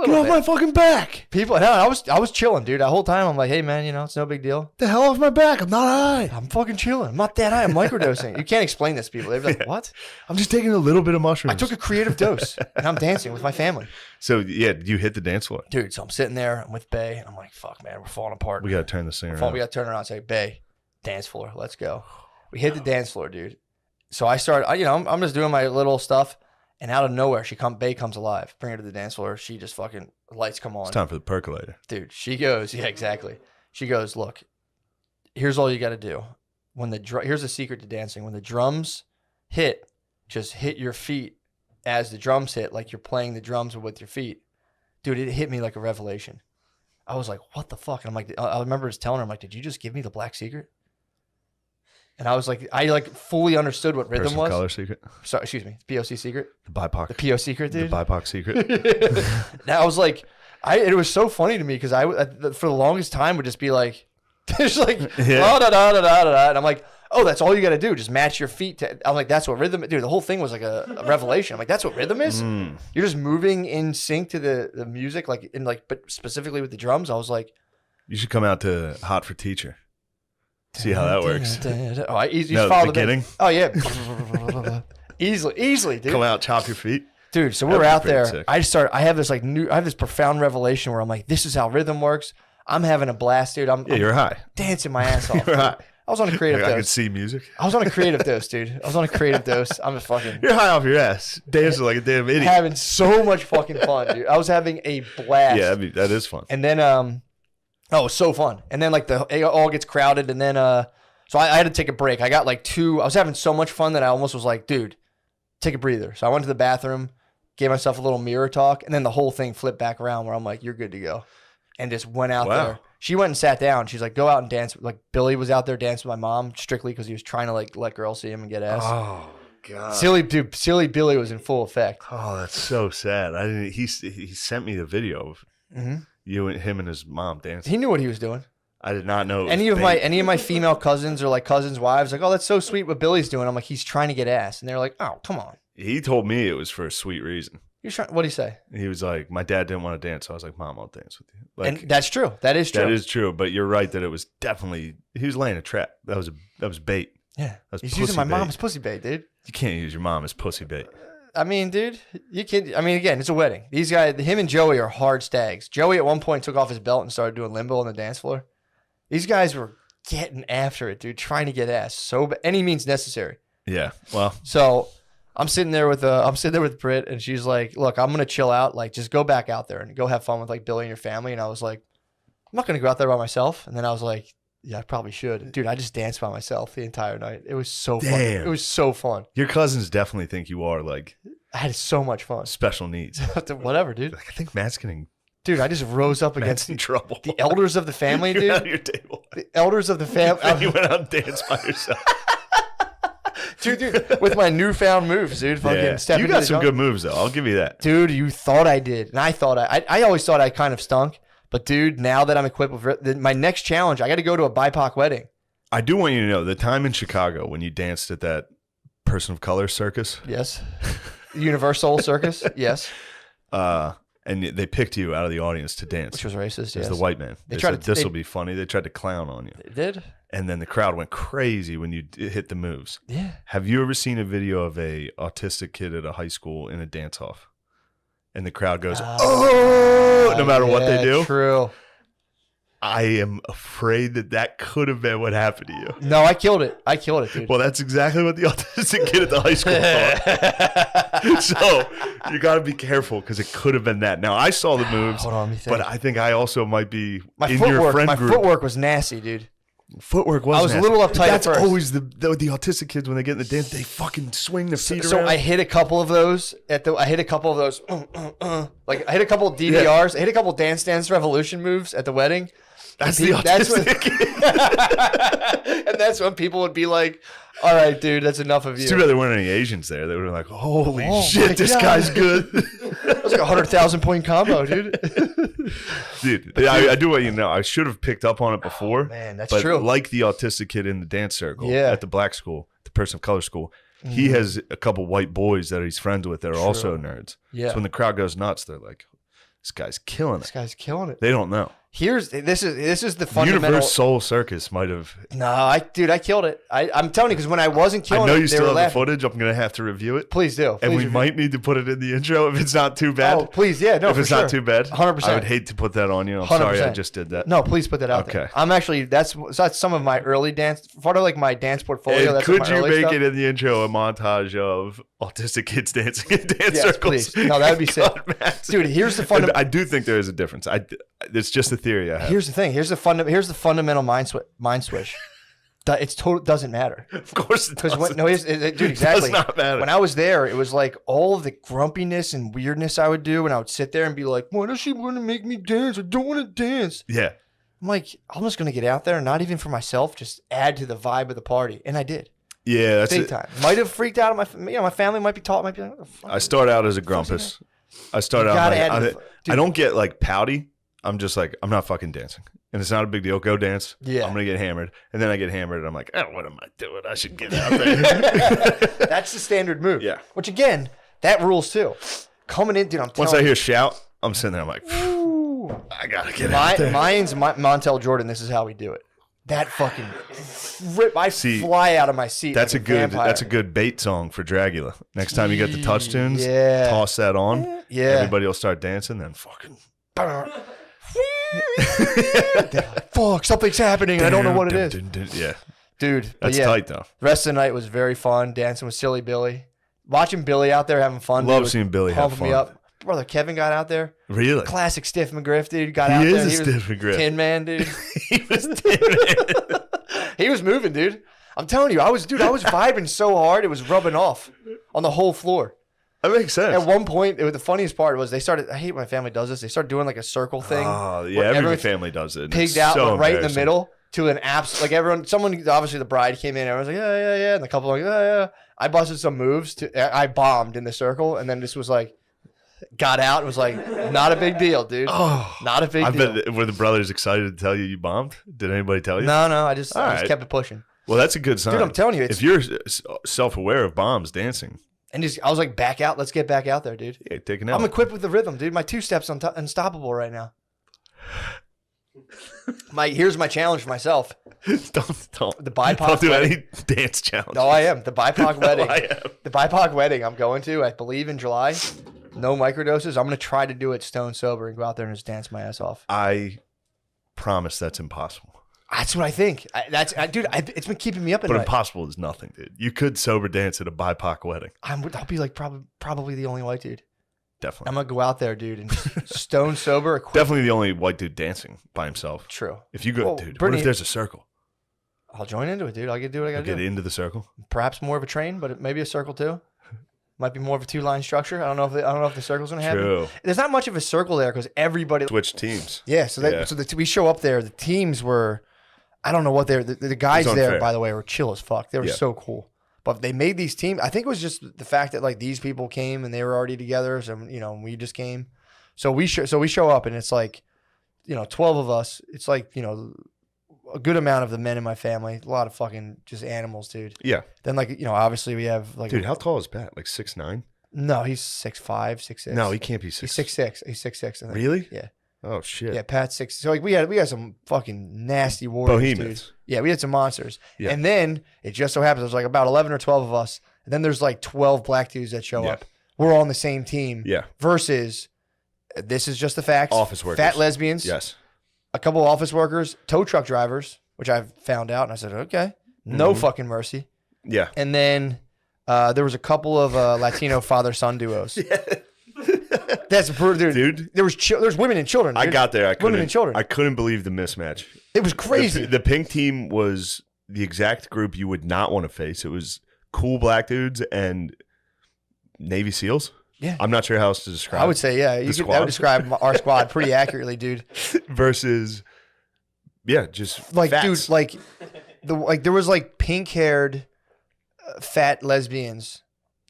[SPEAKER 15] Get off my fucking back.
[SPEAKER 14] People, no, I was chilling, dude. The whole time I'm like, "Hey man, you know, it's no big deal.
[SPEAKER 15] The hell off my back. I'm not high.
[SPEAKER 14] I'm fucking chilling. I'm not that high. I'm microdosing." You can't explain this to people. They're like, "What?"
[SPEAKER 15] I'm just taking a little bit of mushrooms.
[SPEAKER 14] I took a creative dose and I'm dancing with my family.
[SPEAKER 15] So yeah, you hit the dance floor.
[SPEAKER 14] Dude, so I'm sitting there, I'm with Bay, and I'm like, "Fuck man, we're falling apart."
[SPEAKER 15] We gotta turn this thing
[SPEAKER 14] We
[SPEAKER 15] around.
[SPEAKER 14] got to turn around and say, "Bay, dance floor, let's go." We hit the dance floor, dude. So I start, I'm just doing my little stuff, and out of nowhere, Bay comes alive. Bring her to the dance floor. She just fucking, lights come on.
[SPEAKER 15] It's time for the percolator.
[SPEAKER 14] Dude, she goes, yeah, exactly. She goes, "Look, here's all you got to do. Here's the secret to dancing. When the drums hit, just hit your feet as the drums hit, like you're playing the drums with your feet." Dude, it hit me like a revelation. I was like, "What the fuck?" And I'm like, I remember just telling her, I'm like, "Did you just give me the black secret?" And I was like, I fully understood what rhythm
[SPEAKER 15] Person
[SPEAKER 14] was.
[SPEAKER 15] color secret.
[SPEAKER 14] Sorry, excuse me, POC secret.
[SPEAKER 15] The BIPOC.
[SPEAKER 14] The PO secret, dude.
[SPEAKER 15] The BIPOC secret.
[SPEAKER 14] And I was like, it was so funny to me because for the longest time would just be like, just like,
[SPEAKER 15] Yeah.
[SPEAKER 14] da da da da da, and I'm like, "Oh, that's all you got to do. Just match your feet to." I'm like, "That's what rhythm." Dude, the whole thing was like a revelation. I'm like, "That's what rhythm is." You're just moving in sync to the music, but specifically with the drums. I was like,
[SPEAKER 15] You should come out to Hot for Teacher. See how that works.
[SPEAKER 14] Oh, I easily
[SPEAKER 15] No,
[SPEAKER 14] follow
[SPEAKER 15] the beginning?
[SPEAKER 14] Oh yeah, easily, dude.
[SPEAKER 15] Come out, chop your feet.
[SPEAKER 14] Dude, so
[SPEAKER 15] That'd
[SPEAKER 14] we're
[SPEAKER 15] be
[SPEAKER 14] out
[SPEAKER 15] pretty
[SPEAKER 14] there.
[SPEAKER 15] sick.
[SPEAKER 14] I have this profound revelation where I'm like, "This is how rhythm works." I'm having a blast, dude. I'm
[SPEAKER 15] You're high.
[SPEAKER 14] dancing my ass off.
[SPEAKER 15] You're high.
[SPEAKER 14] I was on a creative
[SPEAKER 15] I
[SPEAKER 14] dose.
[SPEAKER 15] could see music.
[SPEAKER 14] I was on a creative dose, dude. I was on a creative dose. I'm just fucking
[SPEAKER 15] You're high off your ass, dancing like a damn idiot.
[SPEAKER 14] having so much fucking fun, dude. I was having a blast.
[SPEAKER 15] Yeah, that is fun.
[SPEAKER 14] And then, it was so fun. And then it all gets crowded, and then so I had to take a break. I got I was having so much fun that I almost was like, "Dude, take a breather." So I went to the bathroom, gave myself a little mirror talk, and then the whole thing flipped back around where I'm like, you're good to go. And just went out there. She went and sat down. She's like, go out and dance. Like Billy was out there dancing with my mom strictly because he was trying to like let girls see him and get ass.
[SPEAKER 15] Oh God.
[SPEAKER 14] Silly Billy was in full effect.
[SPEAKER 15] Oh, that's so sad. I didn't. He sent me the video of you and him and his mom dancing.
[SPEAKER 14] He knew what he was doing.
[SPEAKER 15] I did not know.
[SPEAKER 14] Any of my female cousins or like cousins' wives like, oh, that's so sweet what Billy's doing. I'm like, he's trying to get ass, and they're like, oh, come on.
[SPEAKER 15] He told me it was for a sweet reason.
[SPEAKER 14] What'd he say?
[SPEAKER 15] He was like, my dad didn't want to dance, so I was like, Mom, I'll dance with you. Like,
[SPEAKER 14] And that's true. That is true.
[SPEAKER 15] That is true. But you're right that it was definitely he was laying a trap. That was bait.
[SPEAKER 14] Yeah,
[SPEAKER 15] that was
[SPEAKER 14] he's
[SPEAKER 15] pussy
[SPEAKER 14] using my
[SPEAKER 15] bait.
[SPEAKER 14] mom's pussy bait, dude.
[SPEAKER 15] You can't use your mom as pussy bait.
[SPEAKER 14] I mean, dude, you can. I mean, again, it's a wedding. These guys, him and Joey are hard stags. Joey at one point took off his belt and started doing limbo on the dance floor. These guys were getting after it, dude, trying to get ass so any means necessary.
[SPEAKER 15] Yeah. Well.
[SPEAKER 14] So I'm sitting there with Britt, and she's like, "Look, I'm gonna chill out. Like, just go back out there and go have fun with like Billy and your family." And I was like, "I'm not gonna go out there by myself." And then I was like, "Yeah, I probably should." Dude, I just danced by myself the entire night. It was so fun. It was so fun.
[SPEAKER 15] Your cousins definitely think you are like.
[SPEAKER 14] I had so much fun.
[SPEAKER 15] Special needs.
[SPEAKER 14] Whatever, dude.
[SPEAKER 15] Like, I think Matt's getting.
[SPEAKER 14] Dude, I just rose up against
[SPEAKER 15] in trouble.
[SPEAKER 14] The elders of the family, dude.
[SPEAKER 15] You're out of your table.
[SPEAKER 14] The elders of the family.
[SPEAKER 15] You went out and danced by yourself.
[SPEAKER 14] Dude, with my newfound moves, dude. Fucking
[SPEAKER 15] you got some good moves, though. I'll give you that.
[SPEAKER 14] Dude, you thought I did. And I thought I always thought I kind of stunk. But, dude, now that I'm equipped with my next challenge, I got to go to a BIPOC wedding.
[SPEAKER 15] I do want you to know the time in Chicago when you danced at that person of color circus.
[SPEAKER 14] Yes. Universal Circus. Yes.
[SPEAKER 15] And they picked you out of the audience to dance.
[SPEAKER 14] Which was racist,
[SPEAKER 15] as
[SPEAKER 14] yes.
[SPEAKER 15] the white man. They said, this will be funny. They tried to clown on you.
[SPEAKER 14] They did?
[SPEAKER 15] And then the crowd went crazy when you hit the moves.
[SPEAKER 14] Yeah.
[SPEAKER 15] Have you ever seen a video of a autistic kid at a high school in a dance-off? And the crowd goes, oh, no matter what they do?
[SPEAKER 14] True.
[SPEAKER 15] I am afraid that could have been what happened to you.
[SPEAKER 14] No, I killed it. Dude.
[SPEAKER 15] Well, that's exactly what the autistic kid at the high school thought. So you got to be careful because it could have been that. Now, I saw the moves,
[SPEAKER 14] Hold on, let me think.
[SPEAKER 15] but I think I also might be
[SPEAKER 14] your friend group. My footwork was nasty, dude.
[SPEAKER 15] Footwork was
[SPEAKER 14] I was
[SPEAKER 15] nasty.
[SPEAKER 14] a little uptight
[SPEAKER 15] That's
[SPEAKER 14] at first.
[SPEAKER 15] always the autistic kids when they get in the dance, they fucking swing their feet around.
[SPEAKER 14] So I hit a couple of those like I hit a couple of DVRs. I hit a couple Dance Dance Revolution moves at the wedding.
[SPEAKER 15] That's the autistic.
[SPEAKER 14] And that's when people would be like, all right, dude, that's enough of you.
[SPEAKER 15] It's too bad there weren't any Asians there. They were like, holy shit, this guy's good.
[SPEAKER 14] That was like a 100,000 point combo, dude.
[SPEAKER 15] Dude, I do want you to know, I should have picked up on it before.
[SPEAKER 14] Man, that's
[SPEAKER 15] but
[SPEAKER 14] true.
[SPEAKER 15] Like the autistic kid in the dance circle
[SPEAKER 14] Yeah.
[SPEAKER 15] at the black school, the person of color school, he has a couple white boys that he's friends with that are also nerds.
[SPEAKER 14] Yeah.
[SPEAKER 15] So when the crowd goes nuts, they're like, this guy's killing it.
[SPEAKER 14] This guy's killing it.
[SPEAKER 15] They don't know.
[SPEAKER 14] This is the fundamental.
[SPEAKER 15] Universe Soul Circus might have.
[SPEAKER 14] No, I killed it. I'm telling you, because when I wasn't killing it,
[SPEAKER 15] I know you
[SPEAKER 14] they
[SPEAKER 15] still
[SPEAKER 14] were
[SPEAKER 15] have the
[SPEAKER 14] laughing.
[SPEAKER 15] footage. I'm going to have to review it.
[SPEAKER 14] Please do.
[SPEAKER 15] And
[SPEAKER 14] Please
[SPEAKER 15] we
[SPEAKER 14] review.
[SPEAKER 15] might need to put it in the intro if it's not too bad.
[SPEAKER 14] Oh, please, yeah, no,
[SPEAKER 15] if
[SPEAKER 14] for
[SPEAKER 15] it's
[SPEAKER 14] sure.
[SPEAKER 15] not too bad,
[SPEAKER 14] 100%.
[SPEAKER 15] I would hate to put that on you. I'm sorry I
[SPEAKER 14] 100%.
[SPEAKER 15] just did that.
[SPEAKER 14] No, please put that out there.
[SPEAKER 15] Okay.
[SPEAKER 14] I'm actually that's some of my early dance, part of like my dance portfolio.
[SPEAKER 15] And
[SPEAKER 14] That's
[SPEAKER 15] could
[SPEAKER 14] my
[SPEAKER 15] you
[SPEAKER 14] early
[SPEAKER 15] make
[SPEAKER 14] stuff.
[SPEAKER 15] it in the intro a montage of autistic kids dancing in dance
[SPEAKER 14] Yes,
[SPEAKER 15] circles?
[SPEAKER 14] please. No, that would be sick.
[SPEAKER 15] God, Matt.
[SPEAKER 14] Dude, here's the fundamental.
[SPEAKER 15] I do think there is a difference. It's just a theory I have.
[SPEAKER 14] Here's the thing. Here's the fundamental mind switch. It's total doesn't matter.
[SPEAKER 15] Of course it doesn't.
[SPEAKER 14] Dude, exactly.
[SPEAKER 15] It does not matter.
[SPEAKER 14] When I was there, it was like all of the grumpiness and weirdness I would do, and I would sit there and be like, "Why does she want to make me dance? I don't want to dance."
[SPEAKER 15] Yeah.
[SPEAKER 14] I'm like, I'm just gonna get out there, and not even for myself, just add to the vibe of the party, and I did.
[SPEAKER 15] Yeah, that's
[SPEAKER 14] Big
[SPEAKER 15] it.
[SPEAKER 14] time. Might have freaked out. My family might be like, what the fuck?
[SPEAKER 15] I start out as a grumpus. I start
[SPEAKER 14] You
[SPEAKER 15] out
[SPEAKER 14] gotta
[SPEAKER 15] like,
[SPEAKER 14] add to the-
[SPEAKER 15] I don't get like pouty. I'm just like, I'm not fucking dancing. And it's not a big deal. Go dance.
[SPEAKER 14] Yeah.
[SPEAKER 15] I'm going to get hammered. And then I get hammered and I'm like, oh, what am I doing? I should get out there.
[SPEAKER 14] That's the standard move.
[SPEAKER 15] Yeah.
[SPEAKER 14] Which again, that rules too. Coming in, dude, I'm telling
[SPEAKER 15] Once I
[SPEAKER 14] you.
[SPEAKER 15] hear shout, I'm sitting there. I'm like, I got to get out there.
[SPEAKER 14] Mine's Montel Jordan. This is how we do it. That fucking rip. I fly out of my seat.
[SPEAKER 15] That's
[SPEAKER 14] like
[SPEAKER 15] a good.
[SPEAKER 14] vampire.
[SPEAKER 15] That's a good bait song for Dragula. Next time you get the touch tunes,
[SPEAKER 14] Yeah.
[SPEAKER 15] toss that on.
[SPEAKER 14] Yeah.
[SPEAKER 15] Everybody will start dancing. Then fucking.
[SPEAKER 14] Fuck, something's happening. I don't know what it is.
[SPEAKER 15] Yeah.
[SPEAKER 14] Dude, but
[SPEAKER 15] That's
[SPEAKER 14] yeah,
[SPEAKER 15] tight though.
[SPEAKER 14] Rest of the night was very fun. Dancing with Silly Billy. Watching Billy out there having fun.
[SPEAKER 15] Love
[SPEAKER 14] dude, was
[SPEAKER 15] seeing Billy have
[SPEAKER 14] pumping me
[SPEAKER 15] fun.
[SPEAKER 14] up. Brother Kevin got out there.
[SPEAKER 15] Really?
[SPEAKER 14] Classic Stiff McGriff, dude. Got
[SPEAKER 15] He
[SPEAKER 14] out
[SPEAKER 15] is
[SPEAKER 14] there.
[SPEAKER 15] a
[SPEAKER 14] was
[SPEAKER 15] Stiff McGriff.
[SPEAKER 14] Tin Man, dude.
[SPEAKER 15] He was Tin Man.
[SPEAKER 14] He was moving, dude. I'm telling you, I was vibing so hard it was rubbing off on the whole floor.
[SPEAKER 15] That makes sense.
[SPEAKER 14] At one point, the funniest part was they started. I hate when my family does this. They started doing like a circle thing.
[SPEAKER 15] Oh yeah, every family does it.
[SPEAKER 14] Pigged out right in the middle to an apps. Like someone obviously the bride came in. Everyone's like yeah, and the couple like yeah. I busted some moves. I bombed in the circle, and then this was like. Got out and was like, not a big deal, dude. Not a big deal.
[SPEAKER 15] Bet, were the brothers excited to tell you bombed? Did anybody tell you?
[SPEAKER 14] No. I just kept it pushing.
[SPEAKER 15] Well, that's a good sign.
[SPEAKER 14] Dude, I'm telling you.
[SPEAKER 15] If you're self-aware of bombs dancing.
[SPEAKER 14] And I was like, back out. Let's get back out there, dude.
[SPEAKER 15] Yeah, take an L.
[SPEAKER 14] I'm equipped with the rhythm, dude. My 2-step's unstoppable right now. Here's my challenge for myself.
[SPEAKER 15] Don't
[SPEAKER 14] the BIPOC
[SPEAKER 15] don't do
[SPEAKER 14] wedding.
[SPEAKER 15] any dance challenge.
[SPEAKER 14] No, I am. The BIPOC wedding.
[SPEAKER 15] I am.
[SPEAKER 14] The BIPOC wedding I'm going to, I believe in July. No microdoses. I'm going to try to do it stone sober and go out there and just dance my ass off.
[SPEAKER 15] I promise that's impossible.
[SPEAKER 14] That's what I think. Dude, it's been keeping me up at night.
[SPEAKER 15] But impossible is nothing, dude. You could sober dance at a BIPOC wedding.
[SPEAKER 14] I'll be like probably the only white dude.
[SPEAKER 15] Definitely.
[SPEAKER 14] I'm going to go out there, dude, and just stone sober.
[SPEAKER 15] Definitely the only white dude dancing by himself.
[SPEAKER 14] True.
[SPEAKER 15] If you go, dude, Brittany, what if there's a circle?
[SPEAKER 14] I'll join into it, dude. I'll do what I got to do.
[SPEAKER 15] Get into the circle?
[SPEAKER 14] Perhaps more of a train, but maybe a circle too. Might be more of a 2-line structure. I don't know if the circle's gonna happen.
[SPEAKER 15] True.
[SPEAKER 14] There's not much of a circle there because everybody
[SPEAKER 15] switched teams.
[SPEAKER 14] Yeah, we show up there. The teams were, I don't know what they're. The guys there, by the way, were chill as fuck. They were so cool. But they made these teams. I think it was just the fact that like these people came and they were already together. So we just came. So we show up and it's like, 12 of us. It's like a good amount of the men in my family. A lot of fucking just animals, dude.
[SPEAKER 15] Yeah.
[SPEAKER 14] Then obviously we have like.
[SPEAKER 15] Dude, how tall is Pat? Like 6'9"?
[SPEAKER 14] No, he's 6'5", 6'6".
[SPEAKER 15] No, he can't be 6.
[SPEAKER 14] He's 6'6". He's 6'6". I think.
[SPEAKER 15] Really?
[SPEAKER 14] Yeah.
[SPEAKER 15] Oh shit.
[SPEAKER 14] Yeah, Pat's 6. So like we had some fucking nasty warriors,
[SPEAKER 15] Bohemians.
[SPEAKER 14] dude. Yeah, we had some monsters.
[SPEAKER 15] Yeah.
[SPEAKER 14] And then it just so happens there's like about 11 or 12 of us. And then there's like 12 black dudes that show up. We're all on the same team.
[SPEAKER 15] Yeah.
[SPEAKER 14] Versus, this is just the facts.
[SPEAKER 15] Office workers.
[SPEAKER 14] Fat lesbians.
[SPEAKER 15] Yes.
[SPEAKER 14] A couple of office workers, tow truck drivers, which I found out, and I said, okay, no fucking mercy.
[SPEAKER 15] Yeah.
[SPEAKER 14] And then there was a couple of Latino father-son duos. That's brutal, dude. There's women and children.
[SPEAKER 15] I got there.
[SPEAKER 14] Women and children.
[SPEAKER 15] I couldn't believe the mismatch.
[SPEAKER 14] It was crazy.
[SPEAKER 15] The pink team was the exact group you would not want to face. It was cool black dudes and Navy SEALs.
[SPEAKER 14] Yeah.
[SPEAKER 15] I'm not sure how else to describe.
[SPEAKER 14] I would say, yeah, that would describe our squad pretty accurately, dude.
[SPEAKER 15] Versus, yeah, just
[SPEAKER 14] like,
[SPEAKER 15] fats.
[SPEAKER 14] dude, there was like pink-haired, fat lesbians,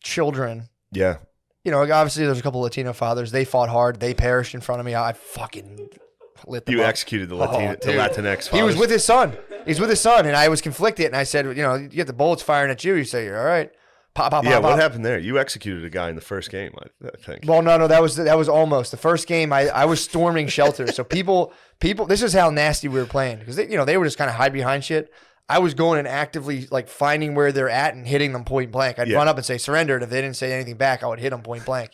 [SPEAKER 14] children.
[SPEAKER 15] Yeah.
[SPEAKER 14] Obviously there's a couple Latino fathers. They fought hard. They perished in front of me. I fucking lit them
[SPEAKER 15] You
[SPEAKER 14] up.
[SPEAKER 15] executed the Latinx fathers.
[SPEAKER 14] He was with his son. He's with his son, and I was conflicted. And I said, you get the bullets firing at you. You say, all right. Pop, pop,
[SPEAKER 15] yeah,
[SPEAKER 14] pop,
[SPEAKER 15] what
[SPEAKER 14] pop.
[SPEAKER 15] happened there? You executed a guy in the first game, I think.
[SPEAKER 14] Well, no, that was almost the first game. I was storming shelters, so people. This is how nasty we were playing because they would just kind of hide behind shit. I was going and actively like finding where they're at and hitting them point blank. I'd run up and say surrender, and if they didn't say anything back, I would hit them point blank.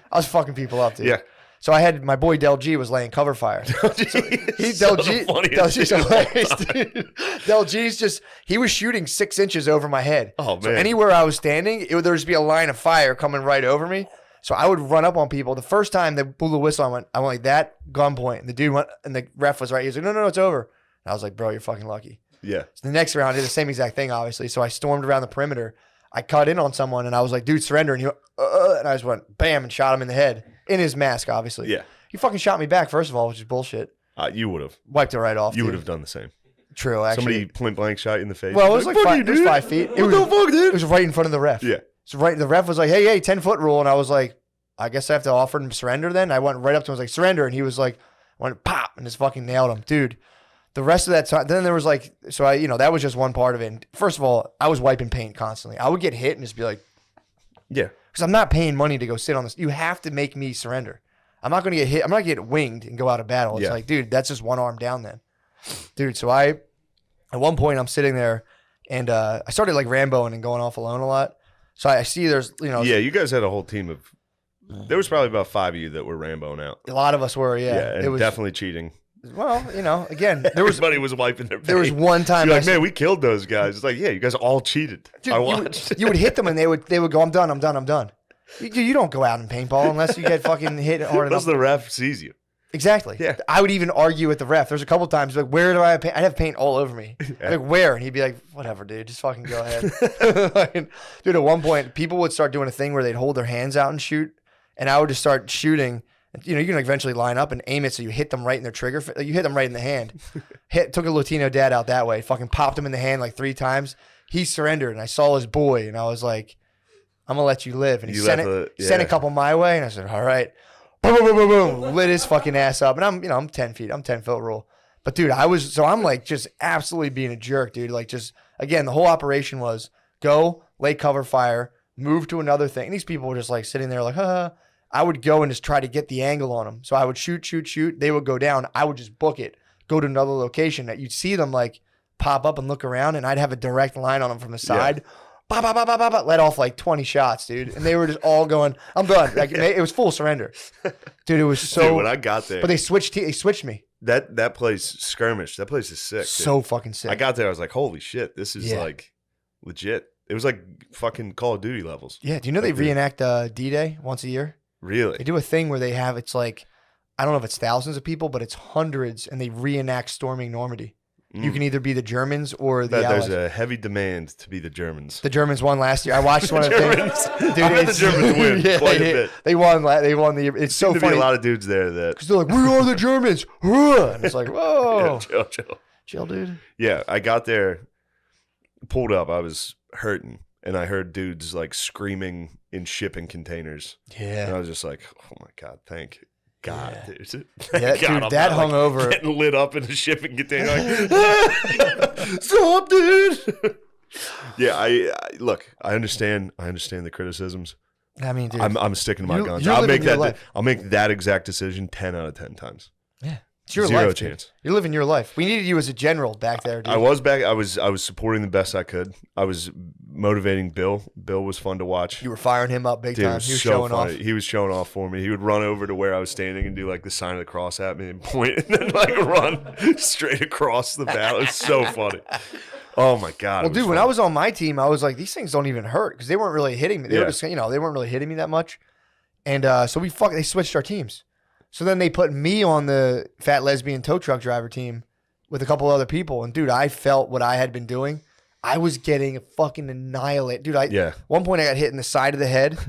[SPEAKER 14] I was fucking people up, dude.
[SPEAKER 15] Yeah.
[SPEAKER 14] So I had my boy Del G was laying cover fire. Del G's hilarious, dude. Del G's he was shooting 6 inches over my head.
[SPEAKER 15] Oh man!
[SPEAKER 14] So anywhere I was standing, there would just be a line of fire coming right over me. So I would run up on people. The first time they blew the whistle, I went like that, gunpoint. And the dude went, and the ref was right. He was like, no, it's over. And I was like, bro, you're fucking lucky.
[SPEAKER 15] Yeah.
[SPEAKER 14] So the next round, I did the same exact thing, obviously. So I stormed around the perimeter. I cut in on someone, and I was like, dude, surrender. And he went, and I just went, bam, and shot him in the head. In his mask, obviously.
[SPEAKER 15] Yeah.
[SPEAKER 14] He fucking shot me back, first of all, which is bullshit.
[SPEAKER 15] You would have.
[SPEAKER 14] Wiped it right off.
[SPEAKER 15] You would have done the same.
[SPEAKER 14] True, actually.
[SPEAKER 15] Somebody point blank shot you in the face.
[SPEAKER 14] Well, it was like 5 feet.
[SPEAKER 15] What the fuck, dude?
[SPEAKER 14] It was right in front of the ref.
[SPEAKER 15] Yeah.
[SPEAKER 14] So the ref was like, hey, 10-foot rule. And I was like, I guess I have to offer him surrender then. I went right up to him, I was like, surrender. And he was like, went pop, and just fucking nailed him. Dude, the rest of that time, then there was like, so I, that was just one part of it. And first of all, I was wiping paint constantly. I would get hit and just be like,
[SPEAKER 15] yeah.
[SPEAKER 14] Because I'm not paying money to go sit on this. You have to make me surrender. I'm not going to get hit. I'm not going to get winged and go out of battle. It's like, dude, that's just one arm down then. Dude, so at one point, I'm sitting there, and I started like Ramboing and going off alone a lot. So I see there's,
[SPEAKER 15] Yeah, you guys had a whole team of, there was probably about 5 of you that were Ramboing out.
[SPEAKER 14] A lot of us were, yeah.
[SPEAKER 15] Yeah, and
[SPEAKER 14] it was
[SPEAKER 15] definitely cheating.
[SPEAKER 14] Well, again,
[SPEAKER 15] everybody was wiping their paint.
[SPEAKER 14] There was one time
[SPEAKER 15] You're like, man, we killed those guys. It's like, yeah, you guys all cheated.
[SPEAKER 14] Dude,
[SPEAKER 15] I watched.
[SPEAKER 14] You would hit them and they would go, I'm done. You don't go out in paintball unless you get fucking hit hard enough.
[SPEAKER 15] Unless the ref sees you.
[SPEAKER 14] Exactly.
[SPEAKER 15] Yeah.
[SPEAKER 14] I would even argue with the ref. There's a couple times like, where do I have paint? I'd have paint all over me. Like, where? And he'd be like, whatever, dude. Just fucking go ahead. Like, dude, at one point, people would start doing a thing where they'd hold their hands out and shoot. And I would just start shooting. You know, you can eventually line up and aim it so you hit them right in their trigger. You hit them right in the hand. Took a Latino dad out that way. Fucking popped him in the hand like 3 times. He surrendered, and I saw his boy, and I was like, I'm going to let you live. And he sent a couple my way, and I said, all right. Boom, boom, boom, boom, boom. Lit his fucking ass up. And I'm 10 feet. I'm 10-foot rule. But, dude, I'm like just absolutely being a jerk, dude. Like just, again, the whole operation was go, lay cover fire, move to another thing. And these people were just like sitting there like, I would go and just try to get the angle on them. So I would shoot. They would go down. I would just book it, go to another location that you'd see them like pop up and look around, and I'd have a direct line on them from the side. Yeah. Let off like 20 shots, dude. And they were just all going, I'm done. Like it was full surrender. Dude, it was so.
[SPEAKER 15] Dude, when I got there.
[SPEAKER 14] But they switched me.
[SPEAKER 15] That place, skirmish, that place is sick.
[SPEAKER 14] So
[SPEAKER 15] dude.
[SPEAKER 14] Fucking sick.
[SPEAKER 15] I got there, I was like, holy shit, this is like legit. It was like fucking Call of Duty levels.
[SPEAKER 14] Yeah. Do you know they reenact D-Day once a year?
[SPEAKER 15] Really?
[SPEAKER 14] They do a thing where it's like, I don't know if it's thousands of people, but it's hundreds, and they reenact storming Normandy. You can either be the Germans or the Allies.
[SPEAKER 15] There's a heavy demand to be the Germans.
[SPEAKER 14] The Germans won last year. I watched one of the things. Dude,
[SPEAKER 15] I bet the Germans win quite a bit.
[SPEAKER 14] They won. It's so funny.
[SPEAKER 15] There'll be a lot of dudes there that
[SPEAKER 14] because they're like, we are the Germans. And it's like, whoa,
[SPEAKER 15] yeah,
[SPEAKER 14] chill, dude.
[SPEAKER 15] Yeah, I got there, pulled up. I was hurting, and I heard dudes like screaming in shipping containers.
[SPEAKER 14] Yeah,
[SPEAKER 15] and I was just like, oh my god, thank God, dude.
[SPEAKER 14] Yeah,
[SPEAKER 15] God,
[SPEAKER 14] dude, that hung over.
[SPEAKER 15] Getting lit up in a shipping container. Like, stop, dude. Yeah, I look. I understand the criticisms.
[SPEAKER 14] I mean, dude,
[SPEAKER 15] I'm sticking to my guns.
[SPEAKER 14] I'll
[SPEAKER 15] make that exact decision 10 out of 10 times.
[SPEAKER 14] Yeah. It's your
[SPEAKER 15] Zero
[SPEAKER 14] life,
[SPEAKER 15] chance.
[SPEAKER 14] Dude. You're living your life. We needed you as a general back there, dude.
[SPEAKER 15] I was back. I was supporting the best I could. I was motivating Bill. Bill was fun to watch.
[SPEAKER 14] You were firing him up big
[SPEAKER 15] Dude,
[SPEAKER 14] time. He was
[SPEAKER 15] so
[SPEAKER 14] showing
[SPEAKER 15] funny.
[SPEAKER 14] off.
[SPEAKER 15] He was showing off for me. He would run over to where I was standing and do like the sign of the cross at me and point, and then like run straight across the battle. It's so funny. Oh my god.
[SPEAKER 14] Well, dude, when I was on my team, I was like, these things don't even hurt because they weren't really hitting me. They were just, they weren't really hitting me that much. And so they switched our teams. So then they put me on the fat lesbian tow truck driver team with a couple other people. And dude, I felt what I had been doing. I was getting fucking annihilated. Dude, one point I got hit in the side of the head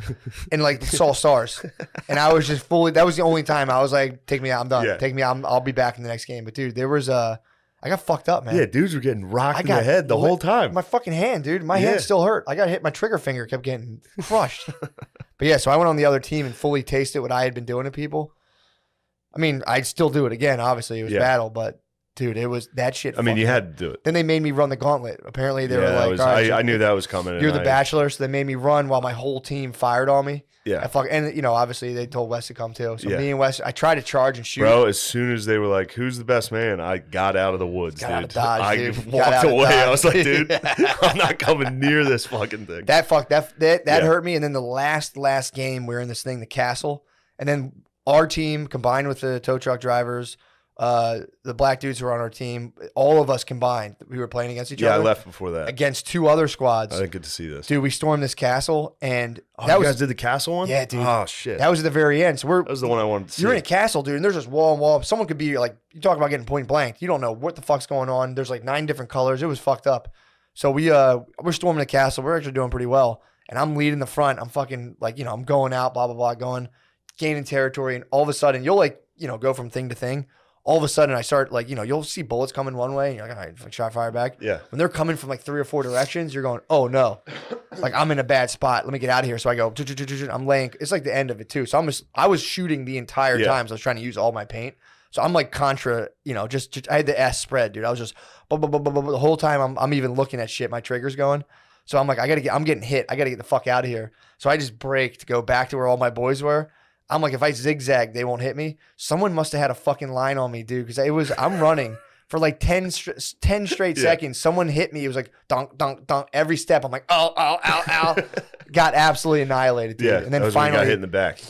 [SPEAKER 14] and like saw stars. And I was just fully, that was the only time I was like, take me out, I'm done. Take me out, I'll be back in the next game. But dude, there was I got fucked up, man.
[SPEAKER 15] Yeah, dudes were getting rocked in the head the whole time.
[SPEAKER 14] My fucking hand, dude. My hand still hurt. I got hit. My trigger finger kept getting crushed. But yeah, so I went on the other team and fully tasted what I had been doing to people. I mean, I'd still do it again. Obviously, it was battle, but dude, it was that shit.
[SPEAKER 15] I mean, you had to do it.
[SPEAKER 14] Then they made me run the gauntlet. Apparently, they were like,
[SPEAKER 15] all right, I knew that was coming.
[SPEAKER 14] You're the bachelor, so they made me run while my whole team fired on me.
[SPEAKER 15] Yeah.
[SPEAKER 14] And obviously they told Wes to come too. So me and Wes, I tried to charge and shoot.
[SPEAKER 15] Bro, as soon as they were like, "Who's the best man?" I got out of the woods, dude.
[SPEAKER 14] Out of Dodge,
[SPEAKER 15] I
[SPEAKER 14] dude.
[SPEAKER 15] walked away. I was like, dude, I'm not coming near this fucking thing.
[SPEAKER 14] That hurt me. And then the last game, we were in this thing, the castle, and then our team combined with the tow truck drivers, the black dudes who were on our team, all of us combined, we were playing against each other.
[SPEAKER 15] Yeah, I left before that.
[SPEAKER 14] Against 2 other squads.
[SPEAKER 15] I didn't get to see this.
[SPEAKER 14] Dude, we stormed this castle, and
[SPEAKER 15] you guys did the castle one?
[SPEAKER 14] Yeah, dude.
[SPEAKER 15] Oh, shit.
[SPEAKER 14] That was at the very end. So
[SPEAKER 15] that was the one I wanted to see.
[SPEAKER 14] You're in a castle, dude, and there's just wall and wall. Someone could be like, you talk about getting point blank. You don't know what the fuck's going on. There's like 9 different colors. It was fucked up. So we're storming the castle. We're actually doing pretty well. And I'm leading the front. I'm fucking like, I'm going out, blah, blah, blah, gaining territory. And all of a sudden, you'll like, go from thing to thing. All of a sudden, I start like, you'll see bullets coming one way, and you're like, all right, shot fire back.
[SPEAKER 15] Yeah.
[SPEAKER 14] When they're coming from like 3 or 4 directions, you're going, oh no, like I'm in a bad spot. Let me get out of here. So I go, I'm laying. It's like the end of it too. So I was shooting the entire time. So I was trying to use all my paint. So I'm like contra, just I had the S spread, dude. I was just the whole time. I'm even looking at shit. My trigger's going. So I'm like, I'm getting hit. I got to get the fuck out of here. So I just break to go back to where all my boys were. I'm like, if I zigzag, they won't hit me. Someone must have had a fucking line on me, dude, because I'm running for like 10 straight seconds. Someone hit me. It was like, dunk, dunk, dunk. Every step, I'm like, ow, ow, ow, ow. Got absolutely annihilated, dude.
[SPEAKER 15] Yeah,
[SPEAKER 14] and then
[SPEAKER 15] that was
[SPEAKER 14] finally,
[SPEAKER 15] when you got hit in the back.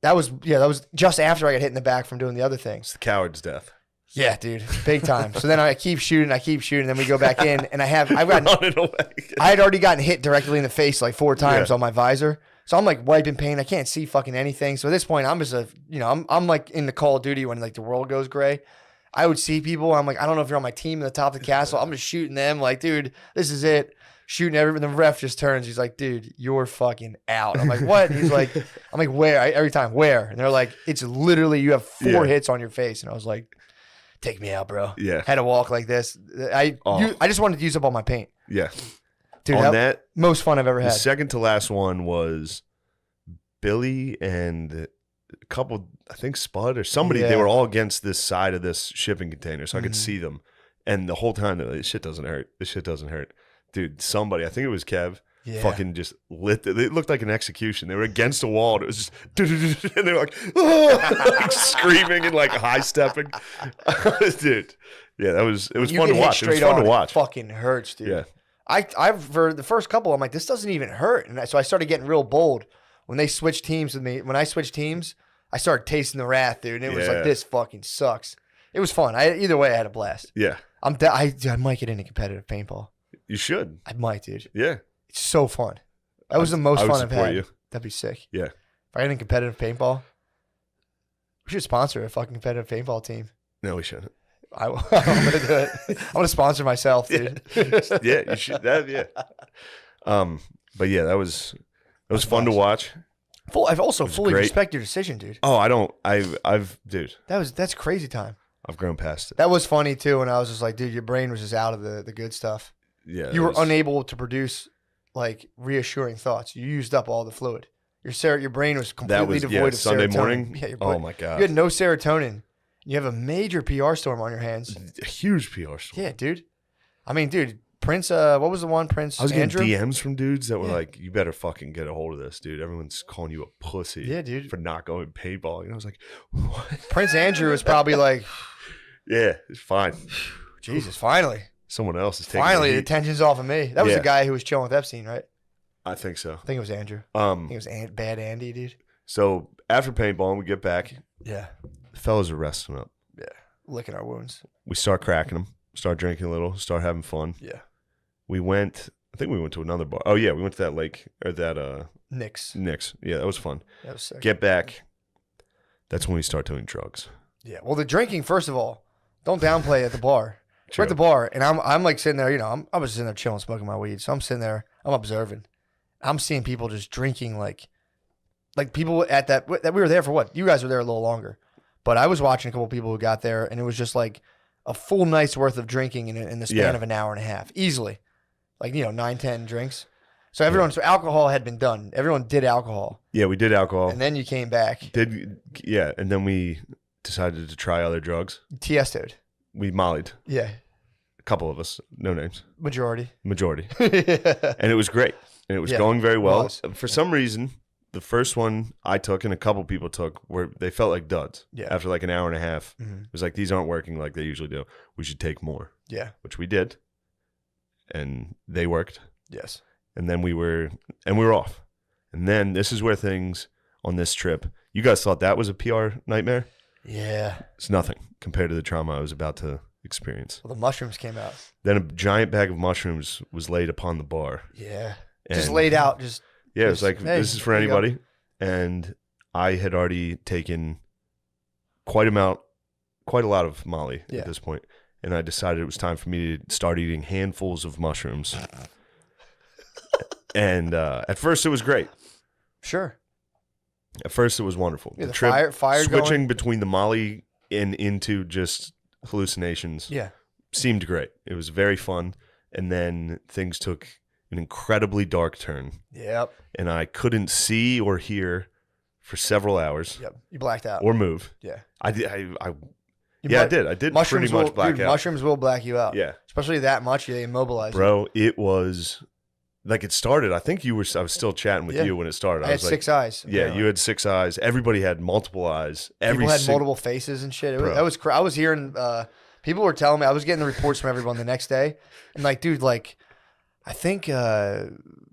[SPEAKER 14] That was just after I got hit in the back from doing the other things.
[SPEAKER 15] It's the coward's death.
[SPEAKER 14] Yeah, dude, big time. So then I keep shooting, then we go back in, and I had already gotten hit directly in the face like 4 times on my visor. So I'm like wiping paint. I can't see fucking anything. So at this point, I'm just I'm like in the Call of Duty when like the world goes gray. I would see people. I'm like, I don't know if you're on my team at the top of the castle. I'm just shooting them. Like, dude, this is it. Shooting everyone. The ref just turns. He's like, dude, you're fucking out. I'm like, what? And he's like, I'm like, where? Every time, where? And they're like, it's literally you have 4 hits on your face. And I was like, take me out, bro.
[SPEAKER 15] Yeah.
[SPEAKER 14] Had to walk like this. I just wanted to use up all my paint.
[SPEAKER 15] Yeah.
[SPEAKER 14] Dude,
[SPEAKER 15] on that
[SPEAKER 14] most fun I've ever
[SPEAKER 15] the
[SPEAKER 14] had.
[SPEAKER 15] second to last one was Billy and a couple, I think Spud or somebody.
[SPEAKER 14] Yeah.
[SPEAKER 15] They were all against this side of this shipping container, so I could see them. And the whole time, they're like, this shit doesn't hurt. This shit doesn't hurt. Dude, somebody, I think it was Kev, fucking just lit. It looked like an execution. They were against a wall, and it was just, and they were like, like screaming and like high stepping. Dude, yeah, it was fun to watch. It was fun to watch.
[SPEAKER 14] Fucking hurts, dude.
[SPEAKER 15] Yeah.
[SPEAKER 14] I've for the first couple, I'm like, this doesn't even hurt. And so I started getting real bold when they switched teams with me. When I switched teams, I started tasting the wrath, dude. And it was like, this fucking sucks. It was fun. Either way, I had a blast.
[SPEAKER 15] Yeah.
[SPEAKER 14] I might get into competitive paintball.
[SPEAKER 15] You should.
[SPEAKER 14] I might, dude.
[SPEAKER 15] Yeah.
[SPEAKER 14] It's so fun. That was the most fun I've had.
[SPEAKER 15] You.
[SPEAKER 14] That'd be sick.
[SPEAKER 15] Yeah.
[SPEAKER 14] If I had a competitive paintball, we should sponsor a fucking competitive paintball team.
[SPEAKER 15] No, we shouldn't.
[SPEAKER 14] I'm gonna do it. I'm gonna sponsor myself, dude.
[SPEAKER 15] Yeah, you should. Yeah. But yeah, that was fun to watch.
[SPEAKER 14] I've also fully respect your decision, dude.
[SPEAKER 15] Oh, I don't. I've dude.
[SPEAKER 14] That's crazy time.
[SPEAKER 15] I've grown past it.
[SPEAKER 14] That was funny too, and I was just like, dude, your brain was just out of the good stuff.
[SPEAKER 15] Yeah,
[SPEAKER 14] you were unable to produce like reassuring thoughts. You used up all the fluid. Your brain was completely devoid of
[SPEAKER 15] Sunday
[SPEAKER 14] serotonin.
[SPEAKER 15] morning.
[SPEAKER 14] Yeah,
[SPEAKER 15] oh my god,
[SPEAKER 14] you had no serotonin. You have a major PR storm on your hands.
[SPEAKER 15] A huge PR storm.
[SPEAKER 14] Yeah, dude. I mean, dude, Prince. What was the one? Prince.
[SPEAKER 15] I was getting
[SPEAKER 14] Andrew?
[SPEAKER 15] DMs from dudes that were like, "You better fucking get a hold of this, dude. Everyone's calling you a pussy,
[SPEAKER 14] yeah, dude,
[SPEAKER 15] for not going paintball." And I was like, "What?"
[SPEAKER 14] Prince Andrew was probably like,
[SPEAKER 15] "Yeah, it's fine."
[SPEAKER 14] Jesus, finally,
[SPEAKER 15] someone else is taking.
[SPEAKER 14] Finally, the tension's off of me. That was the guy who was chilling with Epstein, right?
[SPEAKER 15] I think so.
[SPEAKER 14] I think it was Andrew. I think it was Bad Andy, dude.
[SPEAKER 15] So after paintball, we get back.
[SPEAKER 14] Yeah,
[SPEAKER 15] the fellas are resting up.
[SPEAKER 14] Yeah, licking our wounds.
[SPEAKER 15] We start cracking them, start drinking a little, start having fun.
[SPEAKER 14] Yeah.
[SPEAKER 15] I think we went to another bar. Oh yeah, we went to that lake or that
[SPEAKER 14] Nick's.
[SPEAKER 15] Yeah, that was fun.
[SPEAKER 14] That was sick.
[SPEAKER 15] Get back. That's when we start doing drugs.
[SPEAKER 14] Yeah. Well, the drinking, first of all, don't downplay at the bar. We're at the bar, and I'm like sitting there, I was sitting there chilling, smoking my weed. So I'm sitting there, I'm observing. I'm seeing people just drinking like people at that we were there for what? You guys were there a little longer. But I was watching a couple people who got there, and it was just like a full night's worth of drinking in the span of an hour and a half. Easily. Like, 9, 10 drinks. So so alcohol had been done. Everyone did alcohol.
[SPEAKER 15] Yeah, we did alcohol.
[SPEAKER 14] And then you came back.
[SPEAKER 15] And then we decided to try other drugs.
[SPEAKER 14] Tiesto'd.
[SPEAKER 15] We mollied.
[SPEAKER 14] Yeah.
[SPEAKER 15] A couple of us, no names.
[SPEAKER 14] Majority.
[SPEAKER 15] And it was great. And it was going very well. For some reason, the first one I took and a couple people took they felt like duds.
[SPEAKER 14] Yeah.
[SPEAKER 15] After like an hour and a half.
[SPEAKER 14] Mm-hmm.
[SPEAKER 15] It was like, these aren't working like they usually do. We should take more.
[SPEAKER 14] Yeah.
[SPEAKER 15] Which we did. And they worked.
[SPEAKER 14] Yes.
[SPEAKER 15] And then we were off. And then this is where things on this trip, you guys thought that was a PR nightmare?
[SPEAKER 14] Yeah.
[SPEAKER 15] It's nothing compared to the trauma I was about to experience.
[SPEAKER 14] Well, the mushrooms came out.
[SPEAKER 15] Then a giant bag of mushrooms was laid upon the bar.
[SPEAKER 14] Yeah. Just laid out. It
[SPEAKER 15] was like, hey, this is for anybody. And I had already taken quite a lot of Molly at this point. And I decided it was time for me to start eating handfuls of mushrooms. And at first it was great.
[SPEAKER 14] Sure.
[SPEAKER 15] At first it was wonderful.
[SPEAKER 14] Yeah,
[SPEAKER 15] the
[SPEAKER 14] trip, fire
[SPEAKER 15] switching
[SPEAKER 14] going.
[SPEAKER 15] between the Molly and into just hallucinations.
[SPEAKER 14] Yeah.
[SPEAKER 15] Seemed great. It was very fun. And then things took an incredibly dark turn.
[SPEAKER 14] Yep.
[SPEAKER 15] And I couldn't see or hear for several hours.
[SPEAKER 14] Yep. You blacked out.
[SPEAKER 15] Or move.
[SPEAKER 14] Yeah.
[SPEAKER 15] I did. I did
[SPEAKER 14] mushrooms
[SPEAKER 15] pretty much black out.
[SPEAKER 14] Mushrooms will black you out.
[SPEAKER 15] Yeah.
[SPEAKER 14] Especially that much, they immobilize you.
[SPEAKER 15] Bro, it was like it started. I think I was still chatting with you when it started.
[SPEAKER 14] I had
[SPEAKER 15] was like,
[SPEAKER 14] 6 eyes.
[SPEAKER 15] Yeah,
[SPEAKER 14] apparently.
[SPEAKER 15] you had 6 eyes. Everybody had multiple eyes.
[SPEAKER 14] People had multiple faces and shit. I was hearing people were telling me, I was getting the reports from everyone the next day. And like, dude, like I think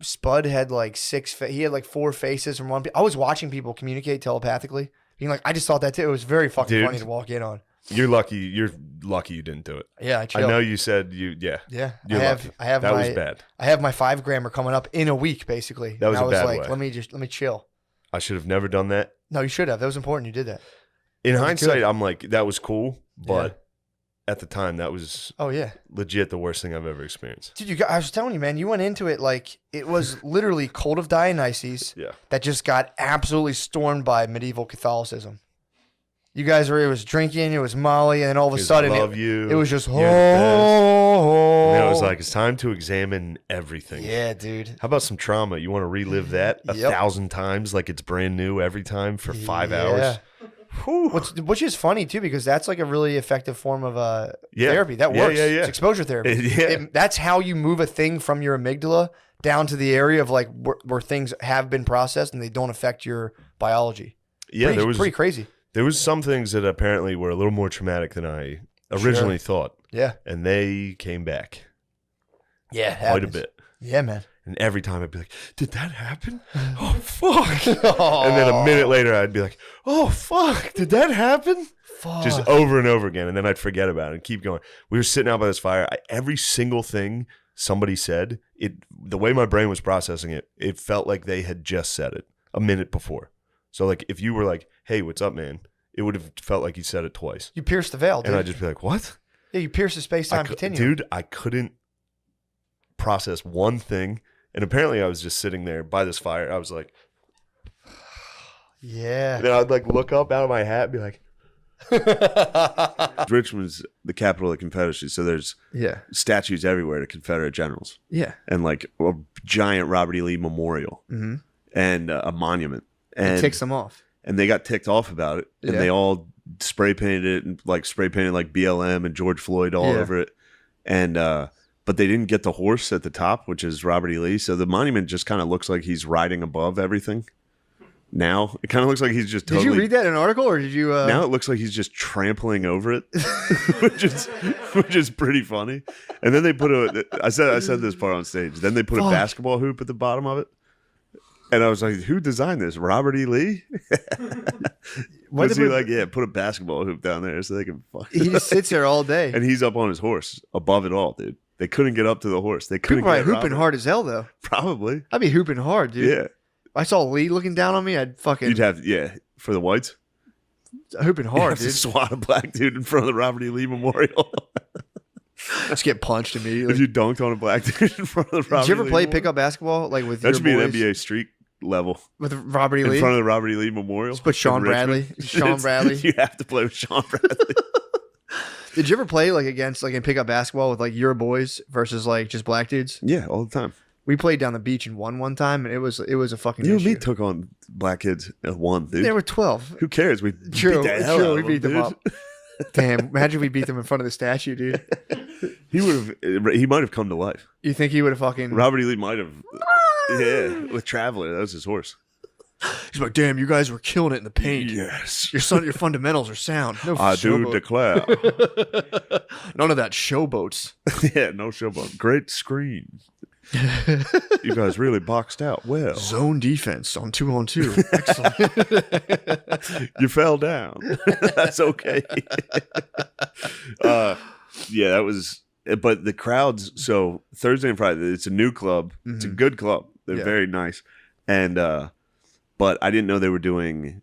[SPEAKER 14] Spud had like 6 he had like 4 faces from one. I was watching people communicate telepathically. Being like, I just thought that too. It was very fucking funny to walk in on.
[SPEAKER 15] You're lucky. You're lucky you didn't do it.
[SPEAKER 14] Yeah, I
[SPEAKER 15] I
[SPEAKER 14] chilled.
[SPEAKER 15] know you said you. Yeah.
[SPEAKER 14] Yeah,
[SPEAKER 15] You're lucky.
[SPEAKER 14] I have
[SPEAKER 15] that
[SPEAKER 14] my,
[SPEAKER 15] was bad.
[SPEAKER 14] I have my 5 grammer coming up in a week, basically.
[SPEAKER 15] That was
[SPEAKER 14] and
[SPEAKER 15] a
[SPEAKER 14] I was
[SPEAKER 15] bad
[SPEAKER 14] like,
[SPEAKER 15] way.
[SPEAKER 14] let me chill.
[SPEAKER 15] I should have never done that.
[SPEAKER 14] No, you should have. That was important. You did that.
[SPEAKER 15] In
[SPEAKER 14] That was
[SPEAKER 15] hindsight,
[SPEAKER 14] good.
[SPEAKER 15] I'm like, that was cool, but at the time, that was
[SPEAKER 14] Oh yeah,
[SPEAKER 15] legit the worst thing I've ever experienced.
[SPEAKER 14] dude. I was telling you, man. You went into it like it was literally Cult of Dionysus.
[SPEAKER 15] Yeah.
[SPEAKER 14] That just got absolutely stormed by medieval Catholicism. You guys were. It was drinking. It was Molly, and then all of a sudden,
[SPEAKER 15] love you.
[SPEAKER 14] it was just
[SPEAKER 15] You're the best. And then it was
[SPEAKER 14] oh.
[SPEAKER 15] like, it's time to examine everything.
[SPEAKER 14] Yeah, dude.
[SPEAKER 15] How about some trauma? You want to relive that 1,000 times like it's brand new every time for 5 hours?
[SPEAKER 14] Which is funny too, because that's like a really effective form of
[SPEAKER 15] Yeah.
[SPEAKER 14] therapy. That
[SPEAKER 15] Yeah,
[SPEAKER 14] works.
[SPEAKER 15] yeah, yeah.
[SPEAKER 14] It's exposure therapy. That's how you move a thing from your amygdala down to the area of like where things have been processed and they don't affect your biology.
[SPEAKER 15] Yeah, there was
[SPEAKER 14] pretty crazy.
[SPEAKER 15] There was some things that apparently were a little more traumatic than I originally thought.
[SPEAKER 14] Yeah.
[SPEAKER 15] And they came back.
[SPEAKER 14] Yeah, it
[SPEAKER 15] quite a
[SPEAKER 14] happens.
[SPEAKER 15] bit.
[SPEAKER 14] Yeah, man.
[SPEAKER 15] And every time I'd be like, did that happen? Oh, fuck. And then a minute later, I'd be like, oh, fuck. Did that happen?
[SPEAKER 14] Fuck.
[SPEAKER 15] Just over and over again. And then I'd forget about it and keep going. We were sitting out by this fire. Every single thing somebody said, the way my brain was processing it, it felt like they had just said it a minute before. So, like, if you were like, hey, what's up, man? It would have felt like he said it twice.
[SPEAKER 14] You pierced the veil, dude.
[SPEAKER 15] And I'd just be like, what?
[SPEAKER 14] Yeah, you pierced the space-time continuum.
[SPEAKER 15] Dude, I couldn't process one thing. And apparently I was just sitting there by this fire. I was like,
[SPEAKER 14] yeah.
[SPEAKER 15] And then I'd like look up out of my hat and be like,
[SPEAKER 3] Richmond's the capital of the Confederacy, so there's statues everywhere to Confederate generals.
[SPEAKER 14] Yeah.
[SPEAKER 3] And like a giant Robert E. Lee memorial
[SPEAKER 14] Mhm.
[SPEAKER 3] and a monument.
[SPEAKER 14] It
[SPEAKER 3] And
[SPEAKER 14] ticks them off.
[SPEAKER 3] And they got ticked off about it. And
[SPEAKER 14] Yeah.
[SPEAKER 3] they all spray painted it and like spray painted like BLM and George Floyd all over it. And but they didn't get the horse at the top, which is Robert E. Lee. So the monument just kind of looks like he's riding above everything. Now it kind of looks like he's just totally.
[SPEAKER 14] Did you read that in an article, or did you?
[SPEAKER 3] Now it looks like he's just trampling over it, which is pretty funny. And then they put I said this part on stage. Then they put a basketball hoop at the bottom of it, and I was like, "Who designed this? Robert E. Lee?" Was he like, yeah, put a basketball hoop down there so they can fuck.
[SPEAKER 14] He just sits there all day,
[SPEAKER 3] and he's up on his horse above it all, dude. They couldn't get up to the horse. They couldn't.
[SPEAKER 14] People are
[SPEAKER 3] get
[SPEAKER 14] hooping
[SPEAKER 3] Robert.
[SPEAKER 14] hard as hell, though.
[SPEAKER 3] Probably.
[SPEAKER 14] I'd be hooping hard, dude.
[SPEAKER 3] Yeah.
[SPEAKER 14] I saw Lee looking down on me. I'd fucking.
[SPEAKER 3] You'd have for the whites.
[SPEAKER 14] Hooping
[SPEAKER 3] You'd
[SPEAKER 14] hard,
[SPEAKER 3] have to
[SPEAKER 14] dude.
[SPEAKER 3] swat a black dude in front of the Robert E. Lee Memorial.
[SPEAKER 14] Just get punched immediately.
[SPEAKER 3] If you dunked on a black dude in front of the Robert
[SPEAKER 14] Did you ever
[SPEAKER 3] E. Lee
[SPEAKER 14] play
[SPEAKER 3] Memorial.
[SPEAKER 14] pickup basketball like with
[SPEAKER 3] That
[SPEAKER 14] your
[SPEAKER 3] should be
[SPEAKER 14] boys?
[SPEAKER 3] an NBA street level
[SPEAKER 14] With Robert E.
[SPEAKER 3] in
[SPEAKER 14] Lee?
[SPEAKER 3] front of the Robert E. Lee Memorial.
[SPEAKER 14] Just put Sean
[SPEAKER 3] in
[SPEAKER 14] Bradley.
[SPEAKER 3] Richmond.
[SPEAKER 14] Sean Bradley.
[SPEAKER 3] You have to play with Sean Bradley.
[SPEAKER 14] Did you ever play like against like in pickup basketball with like your boys versus like just black dudes?
[SPEAKER 3] Yeah, all the time.
[SPEAKER 14] We played down the beach and won one time, and it was a fucking
[SPEAKER 3] You and
[SPEAKER 14] issue.
[SPEAKER 3] me took on black kids at one, dude.
[SPEAKER 14] They were 12.
[SPEAKER 3] Who cares? We
[SPEAKER 14] True,
[SPEAKER 3] beat the hell out
[SPEAKER 14] we
[SPEAKER 3] of
[SPEAKER 14] beat them
[SPEAKER 3] dude.
[SPEAKER 14] up. Damn, imagine if we beat them in front of the statue, dude.
[SPEAKER 3] He might have come to life.
[SPEAKER 14] You think he would have fucking
[SPEAKER 3] Robert E. Lee might have. Yeah, with Traveler, that was his horse.
[SPEAKER 14] He's like, damn, you guys were killing it in the paint.
[SPEAKER 3] Yes.
[SPEAKER 14] Your fundamentals are sound. No
[SPEAKER 3] I do
[SPEAKER 14] showboat.
[SPEAKER 3] declare.
[SPEAKER 14] None of that showboats.
[SPEAKER 3] Yeah, no showboat. Great screen. You guys really boxed out well.
[SPEAKER 14] Zone defense on 2-on-2. Excellent.
[SPEAKER 3] You fell down. That's okay. Yeah, that was. But the crowds. So Thursday and Friday, it's a new club. It's a good club. They're very nice, and but I didn't know they were doing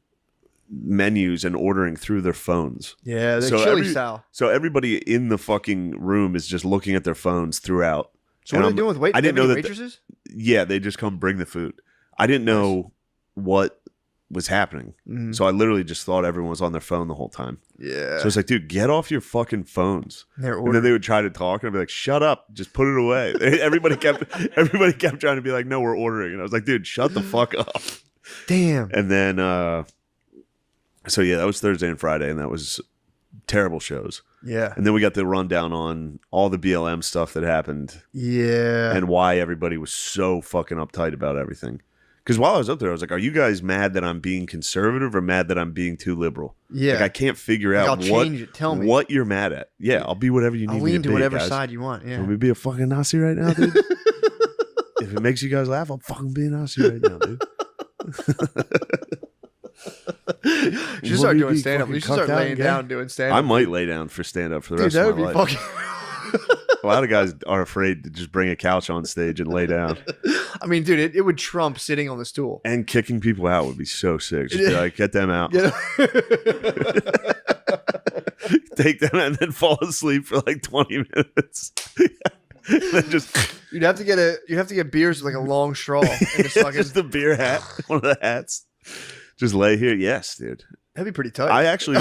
[SPEAKER 3] menus and ordering through their phones.
[SPEAKER 14] Yeah, they're chili style.
[SPEAKER 3] So everybody in the fucking room is just looking at their phones throughout.
[SPEAKER 14] So what are they doing with
[SPEAKER 3] I didn't know that
[SPEAKER 14] waitresses?
[SPEAKER 3] yeah, they just come bring the food. I didn't know what was happening.
[SPEAKER 14] Mhm.
[SPEAKER 3] So I literally just thought everyone was on their phone the whole time.
[SPEAKER 14] Yeah.
[SPEAKER 3] So it's like, dude, get off your fucking phones.
[SPEAKER 14] They're
[SPEAKER 3] And then they would try to talk and I'd be like, shut up, just put it away. Everybody kept trying to be like, no, we're ordering. And I was like, dude, shut the fuck up.
[SPEAKER 14] Damn.
[SPEAKER 3] And then so yeah, that was Thursday and Friday, and that was terrible shows.
[SPEAKER 14] Yeah.
[SPEAKER 3] And then we got the rundown on all the BLM stuff that happened.
[SPEAKER 14] Yeah.
[SPEAKER 3] And why everybody was so fucking uptight about everything. Because while I was up there, I was like, are you guys mad that I'm being conservative or mad that I'm being too liberal?
[SPEAKER 14] Yeah.
[SPEAKER 3] Like, I can't figure
[SPEAKER 14] Like,
[SPEAKER 3] out
[SPEAKER 14] I'll change it. Tell me.
[SPEAKER 3] what you're mad at. Yeah, I'll be whatever you need
[SPEAKER 14] I'll
[SPEAKER 3] me
[SPEAKER 14] lean
[SPEAKER 3] to
[SPEAKER 14] to
[SPEAKER 3] be,
[SPEAKER 14] whatever
[SPEAKER 3] guys.
[SPEAKER 14] side you want. Yeah.
[SPEAKER 3] Want me to be a fucking Nazi right now, dude? If it makes you guys laugh, I'll fucking be a Nazi right now, dude.
[SPEAKER 13] You should start doing stand up. You should start laying down doing stand up.
[SPEAKER 15] I might lay down for stand up for the
[SPEAKER 13] Dude,
[SPEAKER 15] rest
[SPEAKER 13] that
[SPEAKER 15] of my
[SPEAKER 13] would be
[SPEAKER 15] life.
[SPEAKER 13] fucking.
[SPEAKER 15] A lot of guys are afraid to just bring a couch on stage and lay down.
[SPEAKER 13] I mean, dude, it would trump sitting on the stool.
[SPEAKER 15] And kicking people out would be so sick. Just be like, get them out. Take them and then fall asleep for like 20 minutes. Then just
[SPEAKER 13] you'd have to get beers with like a long straw and
[SPEAKER 15] just the beer hat, one of the hats. Just lay here. Yes, dude.
[SPEAKER 13] That'd be pretty tight.
[SPEAKER 15] I actually,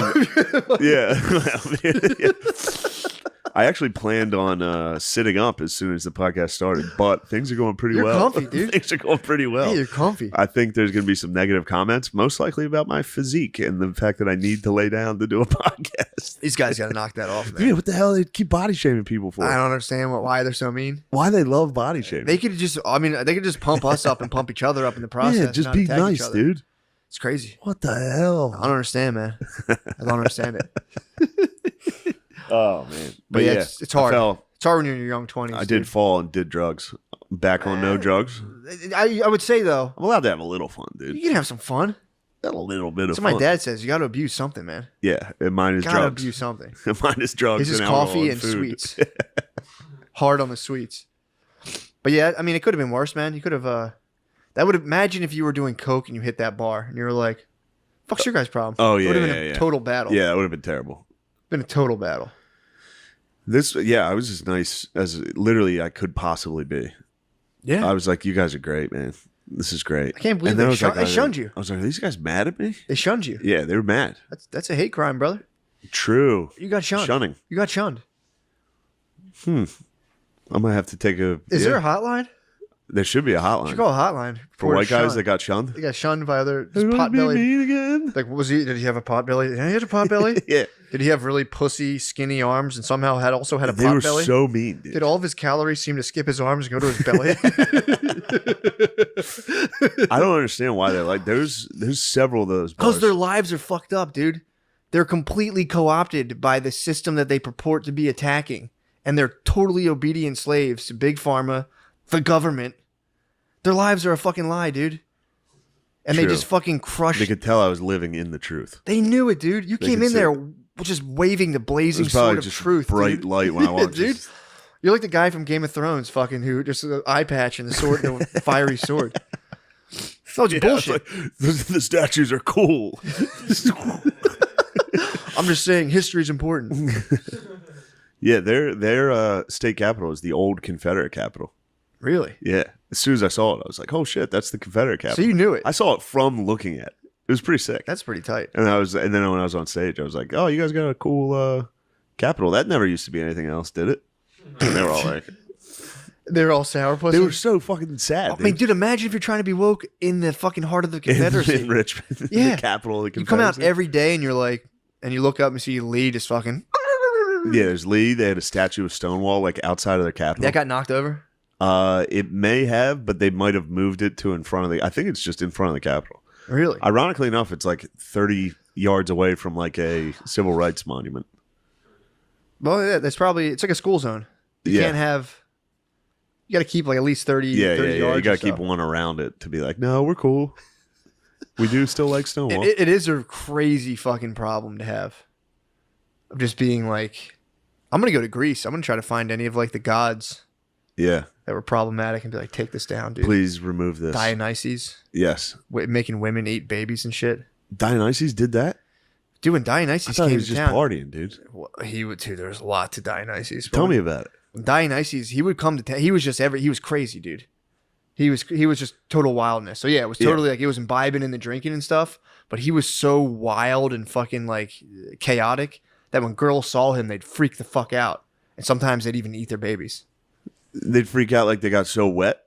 [SPEAKER 15] I actually planned on sitting up as soon as the podcast started, but things are going pretty well.
[SPEAKER 13] You're comfy, dude.
[SPEAKER 15] Things are going pretty well.
[SPEAKER 13] Yeah, you're comfy.
[SPEAKER 15] I think there's going to be some negative comments, most likely about my physique and the fact that I need to lay down to do a podcast.
[SPEAKER 13] These guys got to knock that off, man.
[SPEAKER 15] Yeah, what the hell they keep body shaming people for?
[SPEAKER 13] I don't understand why they're so mean.
[SPEAKER 15] Why they love body shaming?
[SPEAKER 13] They could just pump us up and pump each other up in the process.
[SPEAKER 15] Yeah, just
[SPEAKER 13] not
[SPEAKER 15] be
[SPEAKER 13] attack each
[SPEAKER 15] nice,
[SPEAKER 13] other.
[SPEAKER 15] dude.
[SPEAKER 13] It's crazy.
[SPEAKER 15] What the hell?
[SPEAKER 13] I don't understand, man. I don't understand it.
[SPEAKER 15] Oh man,
[SPEAKER 13] But yeah, it's hard. It's hard when you're in your young 20s.
[SPEAKER 15] I did fall and did drugs. Back on no drugs.
[SPEAKER 13] I would say though,
[SPEAKER 15] I'm allowed to have a little fun, dude.
[SPEAKER 13] you can have some fun.
[SPEAKER 15] Got a little bit of
[SPEAKER 13] So
[SPEAKER 15] fun.
[SPEAKER 13] my dad says you got to abuse something, man.
[SPEAKER 15] Yeah, and mine is
[SPEAKER 13] Gotta
[SPEAKER 15] drugs.
[SPEAKER 13] abuse something.
[SPEAKER 15] Mine is drugs.
[SPEAKER 13] It's just
[SPEAKER 15] and alcohol
[SPEAKER 13] coffee and
[SPEAKER 15] food.
[SPEAKER 13] sweets. Hard on the sweets. But yeah, I mean, it could have been worse, man. You could have. That would imagine if you were doing coke and you hit that bar and you were like, "Fuck's your guys' problem?"
[SPEAKER 15] Oh
[SPEAKER 13] It
[SPEAKER 15] yeah,
[SPEAKER 13] would have
[SPEAKER 15] yeah,
[SPEAKER 13] been a
[SPEAKER 15] yeah.
[SPEAKER 13] total battle.
[SPEAKER 15] Yeah, it would have been terrible.
[SPEAKER 13] Been a total battle.
[SPEAKER 15] I was as nice as literally I could possibly be.
[SPEAKER 13] Yeah.
[SPEAKER 15] I was like, you guys are great, man. This is great.
[SPEAKER 13] I can't believe
[SPEAKER 15] And then
[SPEAKER 13] they
[SPEAKER 15] I was like,
[SPEAKER 13] shunned you.
[SPEAKER 15] I was like, are these guys mad at me?
[SPEAKER 13] They shunned you.
[SPEAKER 15] Yeah, they were mad.
[SPEAKER 13] That's a hate crime, brother.
[SPEAKER 15] True.
[SPEAKER 13] You got shunned.
[SPEAKER 15] Shunning.
[SPEAKER 13] You got shunned.
[SPEAKER 15] I might have to take a.
[SPEAKER 13] Is there a hotline?
[SPEAKER 15] There should be a hotline.
[SPEAKER 13] You should call a hotline
[SPEAKER 15] for white guys
[SPEAKER 13] shunned.
[SPEAKER 15] that got shunned.
[SPEAKER 13] They got shunned by other
[SPEAKER 15] They wanna
[SPEAKER 13] pot
[SPEAKER 15] be
[SPEAKER 13] belly.
[SPEAKER 15] mean again?
[SPEAKER 13] Like, did he have a pot belly? Yeah, he had a pot belly.
[SPEAKER 15] Yeah.
[SPEAKER 13] Did he have really pussy, skinny arms and somehow also had a
[SPEAKER 15] They
[SPEAKER 13] pot
[SPEAKER 15] were
[SPEAKER 13] belly?
[SPEAKER 15] so mean, dude.
[SPEAKER 13] Did all of his calories seem to skip his arms and go to his belly?
[SPEAKER 15] I don't understand why they're like. There's several of those.
[SPEAKER 13] Because
[SPEAKER 15] bars.
[SPEAKER 13] their lives are fucked up, dude. They're completely co-opted by the system that they purport to be attacking. And they're totally obedient slaves to Big Pharma, the government. Their lives are a fucking lie, dude. And they
[SPEAKER 15] True.
[SPEAKER 13] just fucking crushed.
[SPEAKER 15] They could tell I was living in the truth.
[SPEAKER 13] They knew it, dude. You
[SPEAKER 15] They
[SPEAKER 13] came
[SPEAKER 15] could
[SPEAKER 13] in
[SPEAKER 15] see
[SPEAKER 13] there
[SPEAKER 15] it.
[SPEAKER 13] just waving the blazing
[SPEAKER 15] It was probably
[SPEAKER 13] sword of
[SPEAKER 15] just
[SPEAKER 13] truth,
[SPEAKER 15] bright
[SPEAKER 13] dude.
[SPEAKER 15] light when I walked.
[SPEAKER 13] dude. You're like the guy from Game of Thrones, fucking who just the eye patch and the sword, the fiery sword. That was bullshit.
[SPEAKER 15] The statues are cool.
[SPEAKER 13] I'm just saying, history's important.
[SPEAKER 15] Yeah, their state capital is the old Confederate capital.
[SPEAKER 13] Really?
[SPEAKER 15] Yeah. As soon as I saw it, I was like, "Oh shit, that's the Confederate capital."
[SPEAKER 13] So you knew it.
[SPEAKER 15] I saw it from looking at it. It was pretty sick.
[SPEAKER 13] That's pretty tight.
[SPEAKER 15] And then when I was on stage, I was like, "Oh, you guys got a cool capital. That never used to be anything else, did it?" And they were all like,
[SPEAKER 13] They're all sourpuss.
[SPEAKER 15] they were so fucking sad.
[SPEAKER 13] I mean, dude, imagine if you're trying to be woke in the fucking heart of the Confederacy.
[SPEAKER 15] in Richmond,
[SPEAKER 13] Yeah.
[SPEAKER 15] the capital of the
[SPEAKER 13] You come out
[SPEAKER 15] Confederacy.
[SPEAKER 13] every day and you're like, and you look up and see Lee just fucking.
[SPEAKER 15] Yeah, there's Lee. They had a statue of Stonewall like outside of their capital.
[SPEAKER 13] That got knocked over?
[SPEAKER 15] It may have, but they might have moved it to in front of the. I think it's just in front of the Capitol.
[SPEAKER 13] Really?
[SPEAKER 15] Ironically enough, it's like 30 yards away from like a civil rights monument.
[SPEAKER 13] Well, yeah, that's probably, it's like a school zone. You can't have, you got to keep like at least 30, 30 yards.
[SPEAKER 15] You got
[SPEAKER 13] or
[SPEAKER 15] to keep
[SPEAKER 13] so.
[SPEAKER 15] one around it to be like, no, we're cool. We do still like Stonewall.
[SPEAKER 13] It is a crazy fucking problem to have. Of just being like, I'm going to go to Greece. I'm going to try to find any of like the gods
[SPEAKER 15] Yeah.
[SPEAKER 13] that were problematic and be like, take this down, dude.
[SPEAKER 15] Please remove this.
[SPEAKER 13] Dionysus.
[SPEAKER 15] Yes.
[SPEAKER 13] Making women eat babies and shit.
[SPEAKER 15] Dionysus did that?
[SPEAKER 13] Dude, when Dionysus
[SPEAKER 15] I thought
[SPEAKER 13] came
[SPEAKER 15] he was
[SPEAKER 13] to
[SPEAKER 15] just
[SPEAKER 13] town,
[SPEAKER 15] partying, dude.
[SPEAKER 13] Well, he would too. There's a lot to Dionysus.
[SPEAKER 15] Tell me about it.
[SPEAKER 13] When Dionysus, he would come to town. He was just he was crazy, dude. He was just total wildness. So yeah, it was totally like he was imbibing in the drinking and stuff. But he was so wild and fucking like chaotic that when girls saw him, they'd freak the fuck out. And sometimes they'd even eat their babies.
[SPEAKER 15] They'd freak out like they got so wet.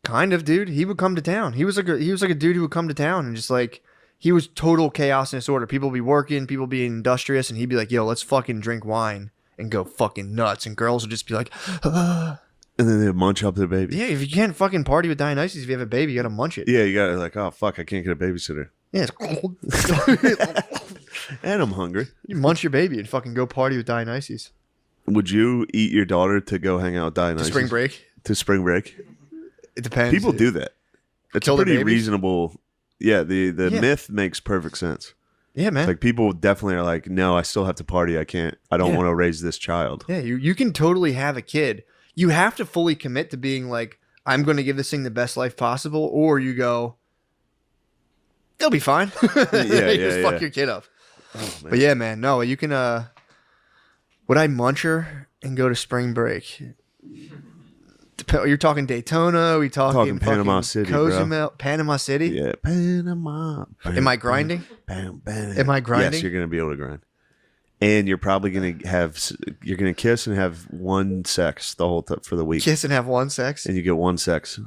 [SPEAKER 13] Kind of, dude. He would come to town. He was like a dude who would come to town and just like he was total chaos and disorder. People would be working, people being industrious, and he'd be like, "Yo, let's fucking drink wine and go fucking nuts." And girls would just be like, "Ah."
[SPEAKER 15] And then they'd munch up their baby.
[SPEAKER 13] Yeah, if you can't fucking party with Dionysus, if you have a baby, you gotta munch it.
[SPEAKER 15] Yeah, you got to like, oh, fuck, I can't get a babysitter.
[SPEAKER 13] Yeah,
[SPEAKER 15] And I'm hungry.
[SPEAKER 13] You munch your baby and fucking go party with Dionysus.
[SPEAKER 15] Would you eat your daughter to go hang out with Dionysus?
[SPEAKER 13] To spring break?
[SPEAKER 15] To spring break?
[SPEAKER 13] It depends.
[SPEAKER 15] People do that. It's
[SPEAKER 13] Kill their
[SPEAKER 15] pretty
[SPEAKER 13] babies?
[SPEAKER 15] reasonable. Yeah, the
[SPEAKER 13] Yeah.
[SPEAKER 15] myth makes perfect sense.
[SPEAKER 16] Yeah, man.
[SPEAKER 15] Like people definitely are like, no, I still have to party. I can't. I don't want to raise this child.
[SPEAKER 16] Yeah, you can totally have a kid. You have to fully commit to being like, I'm going to give this thing the best life possible, or you go, they'll be fine. Just fuck your kid up.
[SPEAKER 15] Oh,
[SPEAKER 16] but yeah, man, no, you can. Would I munch her and go to spring break? You're talking Daytona? We talking
[SPEAKER 15] Panama City,
[SPEAKER 16] Cozumel, Panama City?
[SPEAKER 15] Yeah, Panama.
[SPEAKER 16] Am I grinding? Am I grinding?
[SPEAKER 15] Yes, you're gonna be able to grind, and you're probably you're gonna kiss and have one sex the whole for the week.
[SPEAKER 16] Kiss and have one sex,
[SPEAKER 15] and you get one sex.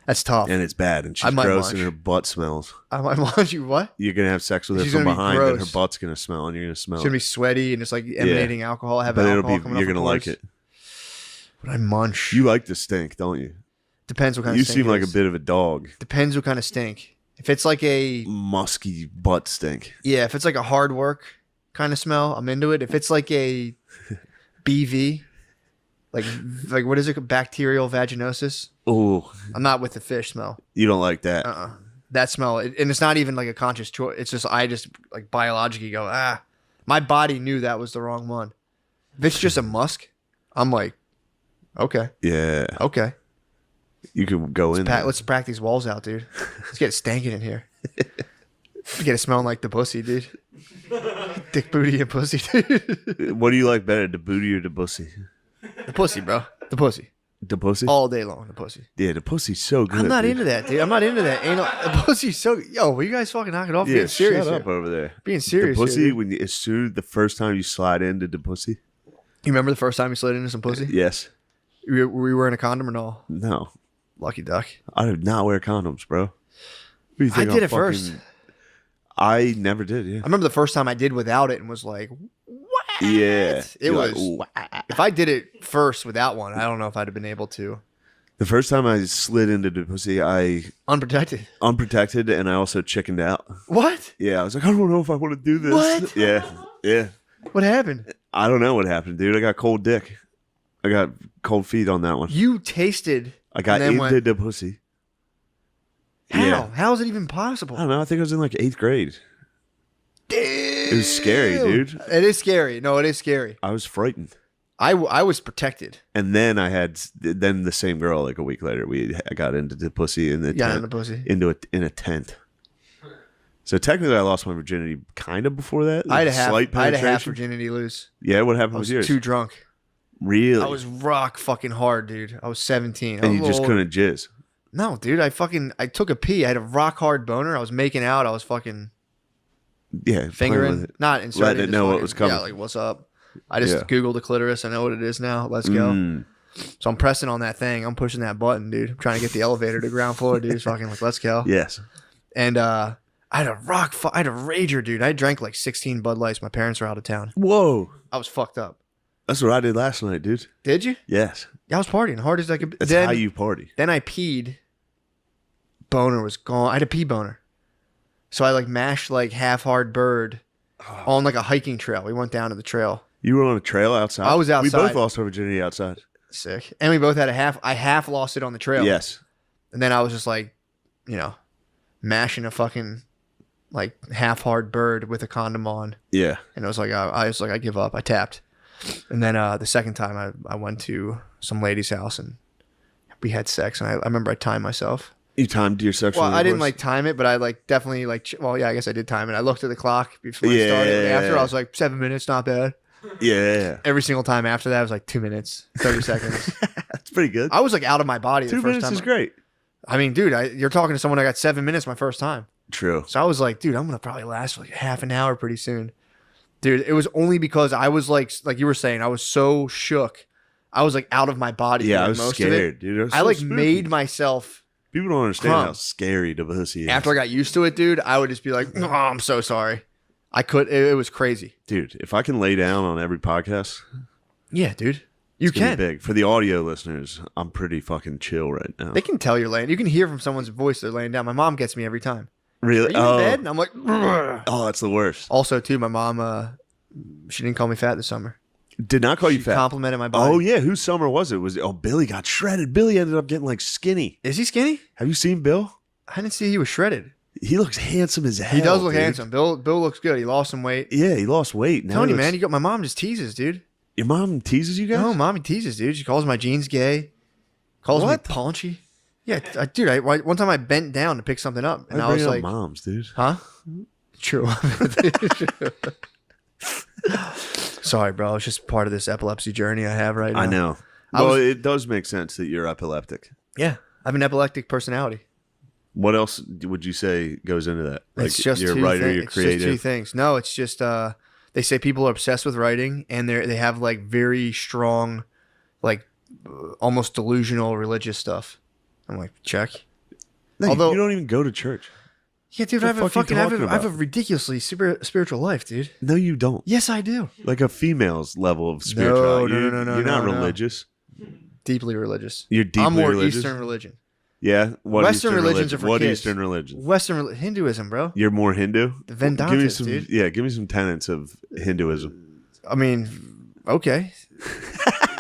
[SPEAKER 16] That's tough,
[SPEAKER 15] and it's bad, and she's gross, and her butt smells.
[SPEAKER 16] I might munch you. What?
[SPEAKER 15] You're gonna have sex with her
[SPEAKER 16] She's
[SPEAKER 15] from
[SPEAKER 16] gonna be
[SPEAKER 15] behind, and
[SPEAKER 16] gross.
[SPEAKER 15] her butt's gonna smell, and you're gonna smell.
[SPEAKER 16] She's gonna be sweaty and just like emanating alcohol. Have alcohol coming off
[SPEAKER 15] you're
[SPEAKER 16] her
[SPEAKER 15] gonna
[SPEAKER 16] pores.
[SPEAKER 15] like it.
[SPEAKER 16] But I munch.
[SPEAKER 15] You like the stink, don't you?
[SPEAKER 16] Depends what kind of
[SPEAKER 15] You
[SPEAKER 16] stink.
[SPEAKER 15] seem
[SPEAKER 16] it
[SPEAKER 15] like
[SPEAKER 16] is.
[SPEAKER 15] a bit of a dog.
[SPEAKER 16] Depends what kind of stink. If it's like a
[SPEAKER 15] musky butt stink.
[SPEAKER 16] Yeah, if it's like a hard work kind of smell, I'm into it. If it's like a BV, like what is it? Bacterial vaginosis.
[SPEAKER 15] Oh,
[SPEAKER 16] I'm not with the fish smell.
[SPEAKER 15] You don't like that.
[SPEAKER 16] That smell, and it's not even like a conscious choice. It's just I just like biologically go my body knew that was the wrong one. If it's just a musk, I'm like, okay,
[SPEAKER 15] Yeah.
[SPEAKER 16] okay.
[SPEAKER 15] You could go in.
[SPEAKER 16] Let's crack these walls out, dude. Let's get it stanking in here. Get it smelling like the pussy, dude. Dick, booty, and pussy, dude.
[SPEAKER 15] What do you like better, the booty or the pussy?
[SPEAKER 16] The pussy, bro. The pussy.
[SPEAKER 15] The pussy?
[SPEAKER 16] All day long, the pussy.
[SPEAKER 15] Yeah, the pussy's so good.
[SPEAKER 16] I'm not
[SPEAKER 15] dude.
[SPEAKER 16] into that, dude. I'm not into that. The pussy's so... Yo, will you guys fucking knock it off?
[SPEAKER 15] Yeah,
[SPEAKER 16] Being serious
[SPEAKER 15] shut up
[SPEAKER 16] here.
[SPEAKER 15] over there.
[SPEAKER 16] Being serious
[SPEAKER 15] The pussy,
[SPEAKER 16] here, dude.
[SPEAKER 15] when as soon the first time you slide into the pussy.
[SPEAKER 16] You remember the first time you slid into some pussy?
[SPEAKER 15] Yes.
[SPEAKER 16] Were you wearing a condom or no?
[SPEAKER 15] No.
[SPEAKER 16] Lucky duck.
[SPEAKER 15] I did not wear condoms, bro. What do you think
[SPEAKER 16] I did
[SPEAKER 15] I'm
[SPEAKER 16] it first.
[SPEAKER 15] I never did, yeah.
[SPEAKER 16] I remember the first time I did without it and was like, what?
[SPEAKER 15] Yeah.
[SPEAKER 16] It
[SPEAKER 15] You're
[SPEAKER 16] was...
[SPEAKER 15] like,
[SPEAKER 16] if I did it first without one, I don't know if I'd have been able to.
[SPEAKER 15] the first time I slid into the pussy, I...
[SPEAKER 16] Unprotected,
[SPEAKER 15] and I also chickened out.
[SPEAKER 16] What?
[SPEAKER 15] Yeah, I was like, I don't know if I want to do this.
[SPEAKER 16] What?
[SPEAKER 15] Yeah.
[SPEAKER 16] What happened?
[SPEAKER 15] I don't know what happened, dude. I got cold dick. I got cold feet on that one.
[SPEAKER 16] You tasted...
[SPEAKER 15] I got
[SPEAKER 16] and then
[SPEAKER 15] into the pussy.
[SPEAKER 16] How?
[SPEAKER 15] Yeah.
[SPEAKER 16] How is it even possible?
[SPEAKER 15] I don't know. I think I was in like 8th grade.
[SPEAKER 16] Damn.
[SPEAKER 15] It was scary, dude.
[SPEAKER 16] It is scary. No, it is scary.
[SPEAKER 15] I was frightened.
[SPEAKER 16] I was protected.
[SPEAKER 15] And then then the same girl like a week later. I got into the pussy in the
[SPEAKER 16] Got
[SPEAKER 15] tent,
[SPEAKER 16] in the pussy.
[SPEAKER 15] in a tent. So technically, I lost my virginity kind of before that.
[SPEAKER 16] I had a
[SPEAKER 15] Slight
[SPEAKER 16] half
[SPEAKER 15] penetration.
[SPEAKER 16] virginity lose.
[SPEAKER 15] Yeah, what happened
[SPEAKER 16] I was
[SPEAKER 15] with yours?
[SPEAKER 16] too drunk.
[SPEAKER 15] Really?
[SPEAKER 16] I was rock fucking hard, dude. I was 17.
[SPEAKER 15] And you just couldn't jizz.
[SPEAKER 16] No, dude. I took a pee. I had a rock hard boner. I was making out. I was fucking
[SPEAKER 15] Yeah, playing with
[SPEAKER 16] fingering,
[SPEAKER 15] it.
[SPEAKER 16] not inserting.
[SPEAKER 15] Letting it
[SPEAKER 16] just
[SPEAKER 15] know what
[SPEAKER 16] fucking-
[SPEAKER 15] was coming.
[SPEAKER 16] Yeah, like what's up? I just Googled the clitoris. I know what it is now. Let's go.
[SPEAKER 15] Mm.
[SPEAKER 16] So I'm pressing on that thing. I'm pushing that button, dude. I'm trying to get the elevator to ground floor, dude. It's fucking like, let's go.
[SPEAKER 15] Yes.
[SPEAKER 16] And I had a rager, dude. I drank like 16 Bud Lights. My parents were out of town.
[SPEAKER 15] Whoa.
[SPEAKER 16] I was fucked up.
[SPEAKER 15] That's what I did last night, dude.
[SPEAKER 16] Did you?
[SPEAKER 15] Yes.
[SPEAKER 16] Yeah, I was partying hard as I could.
[SPEAKER 15] That's how you party.
[SPEAKER 16] Then I peed. Boner was gone. I had a pee boner. So I like mashed like half hard bird on like a hiking trail. We went down to the trail.
[SPEAKER 15] You were on a trail outside?
[SPEAKER 16] I was outside.
[SPEAKER 15] We both lost our virginity outside.
[SPEAKER 16] Sick. And we both had I half lost it on the trail.
[SPEAKER 15] Yes.
[SPEAKER 16] And then I was just like, mashing a fucking like half hard bird with a condom on.
[SPEAKER 15] Yeah.
[SPEAKER 16] And it was like, I give up. I tapped. And then the second time I went to some lady's house and we had sex. And I remember I timed myself.
[SPEAKER 15] You timed your sexual
[SPEAKER 16] Well, I didn't
[SPEAKER 15] intercourse?
[SPEAKER 16] like time it, but I like definitely like, I guess I did time it. I looked at the clock before I started. After I was like 7 minutes, not bad.
[SPEAKER 15] Yeah.
[SPEAKER 16] Every single time after that, I was like 2 minutes, 30 seconds.
[SPEAKER 15] That's pretty good.
[SPEAKER 16] I was like out of my body.
[SPEAKER 15] 2
[SPEAKER 16] the first
[SPEAKER 15] minutes
[SPEAKER 16] time.
[SPEAKER 15] is great.
[SPEAKER 16] I mean, dude, you're talking to someone that got 7 minutes my first time.
[SPEAKER 15] True.
[SPEAKER 16] So I was like, dude, I'm going to probably last for like half an hour pretty soon. Dude, it was only because I was like you were saying, I was so shook. I was like out of my body.
[SPEAKER 15] Yeah,
[SPEAKER 16] during
[SPEAKER 15] I was
[SPEAKER 16] most
[SPEAKER 15] scared,
[SPEAKER 16] of it.
[SPEAKER 15] dude. It was
[SPEAKER 16] I
[SPEAKER 15] so
[SPEAKER 16] like
[SPEAKER 15] spooky.
[SPEAKER 16] made myself.
[SPEAKER 15] People don't understand
[SPEAKER 16] Crumb.
[SPEAKER 15] how scary the pussy is.
[SPEAKER 16] After I got used to it, dude, I would just be like, oh, I'm so sorry. It was crazy.
[SPEAKER 15] Dude, if I can lay down on every podcast.
[SPEAKER 16] Yeah, dude. You
[SPEAKER 15] it's gonna
[SPEAKER 16] can.
[SPEAKER 15] be big. For the audio listeners, I'm pretty fucking chill right now.
[SPEAKER 16] They can tell you're laying. You can hear from someone's voice they're laying down. My mom gets me every time.
[SPEAKER 15] Really?
[SPEAKER 16] Are you in bed? And I'm like, "Brr."
[SPEAKER 15] Oh, that's the worst.
[SPEAKER 16] Also, too, my mom, she didn't call me fat this summer.
[SPEAKER 15] Did not call you
[SPEAKER 16] She
[SPEAKER 15] fat.
[SPEAKER 16] complimented my body.
[SPEAKER 15] Oh yeah, whose summer was it? Billy got shredded. Billy ended up getting like skinny.
[SPEAKER 16] Is he skinny?
[SPEAKER 15] Have you seen Bill?
[SPEAKER 16] I didn't see he was shredded.
[SPEAKER 17] He looks handsome as hell.
[SPEAKER 16] He does look
[SPEAKER 17] dude.
[SPEAKER 16] handsome. Bill looks good. He lost some weight.
[SPEAKER 17] Yeah, he lost weight. Now
[SPEAKER 16] Telling
[SPEAKER 17] he
[SPEAKER 16] you, man,
[SPEAKER 17] looks-
[SPEAKER 16] my mom just teases, dude.
[SPEAKER 17] Your mom teases you guys?
[SPEAKER 16] No, mommy teases, dude. She calls my jeans gay. Calls me paunchy. Yeah, dude. One time I bent down to pick something up, and I was like,
[SPEAKER 17] moms, dude.
[SPEAKER 16] Huh? True. Sorry, bro. It's just part of this epilepsy journey I have right now.
[SPEAKER 17] I know. Well, it does make sense that you're epileptic.
[SPEAKER 16] Yeah, I have an epileptic personality.
[SPEAKER 17] What else would you say goes into that? Like
[SPEAKER 16] It's just
[SPEAKER 17] you're a
[SPEAKER 16] two
[SPEAKER 17] writer,
[SPEAKER 16] thi-
[SPEAKER 17] you're
[SPEAKER 16] it's
[SPEAKER 17] creative.
[SPEAKER 16] just two things. No, it's just they say people are obsessed with writing, and they have like very strong, like almost delusional religious stuff. I'm like, check.
[SPEAKER 17] No,
[SPEAKER 16] Although
[SPEAKER 17] you don't even go to church.
[SPEAKER 16] yeah, dude, I have a ridiculously super spiritual life, dude.
[SPEAKER 17] No, you don't.
[SPEAKER 16] Yes, I do.
[SPEAKER 17] Like a female's level of spirituality.
[SPEAKER 16] No,
[SPEAKER 17] You're not
[SPEAKER 16] no.
[SPEAKER 17] religious.
[SPEAKER 16] Deeply religious.
[SPEAKER 17] You're deeply
[SPEAKER 16] I'm more
[SPEAKER 17] religious?
[SPEAKER 16] Eastern religion.
[SPEAKER 17] Yeah. What
[SPEAKER 16] Western
[SPEAKER 17] Eastern
[SPEAKER 16] religions
[SPEAKER 17] religion?
[SPEAKER 16] are for
[SPEAKER 17] What
[SPEAKER 16] kids.
[SPEAKER 17] Eastern religion?
[SPEAKER 16] Western Hinduism, bro.
[SPEAKER 17] You're more Hindu.
[SPEAKER 16] The
[SPEAKER 17] Give me
[SPEAKER 16] Vedantas,
[SPEAKER 17] some.
[SPEAKER 16] dude.
[SPEAKER 17] Yeah, give me some tenets of Hinduism.
[SPEAKER 16] I mean, okay.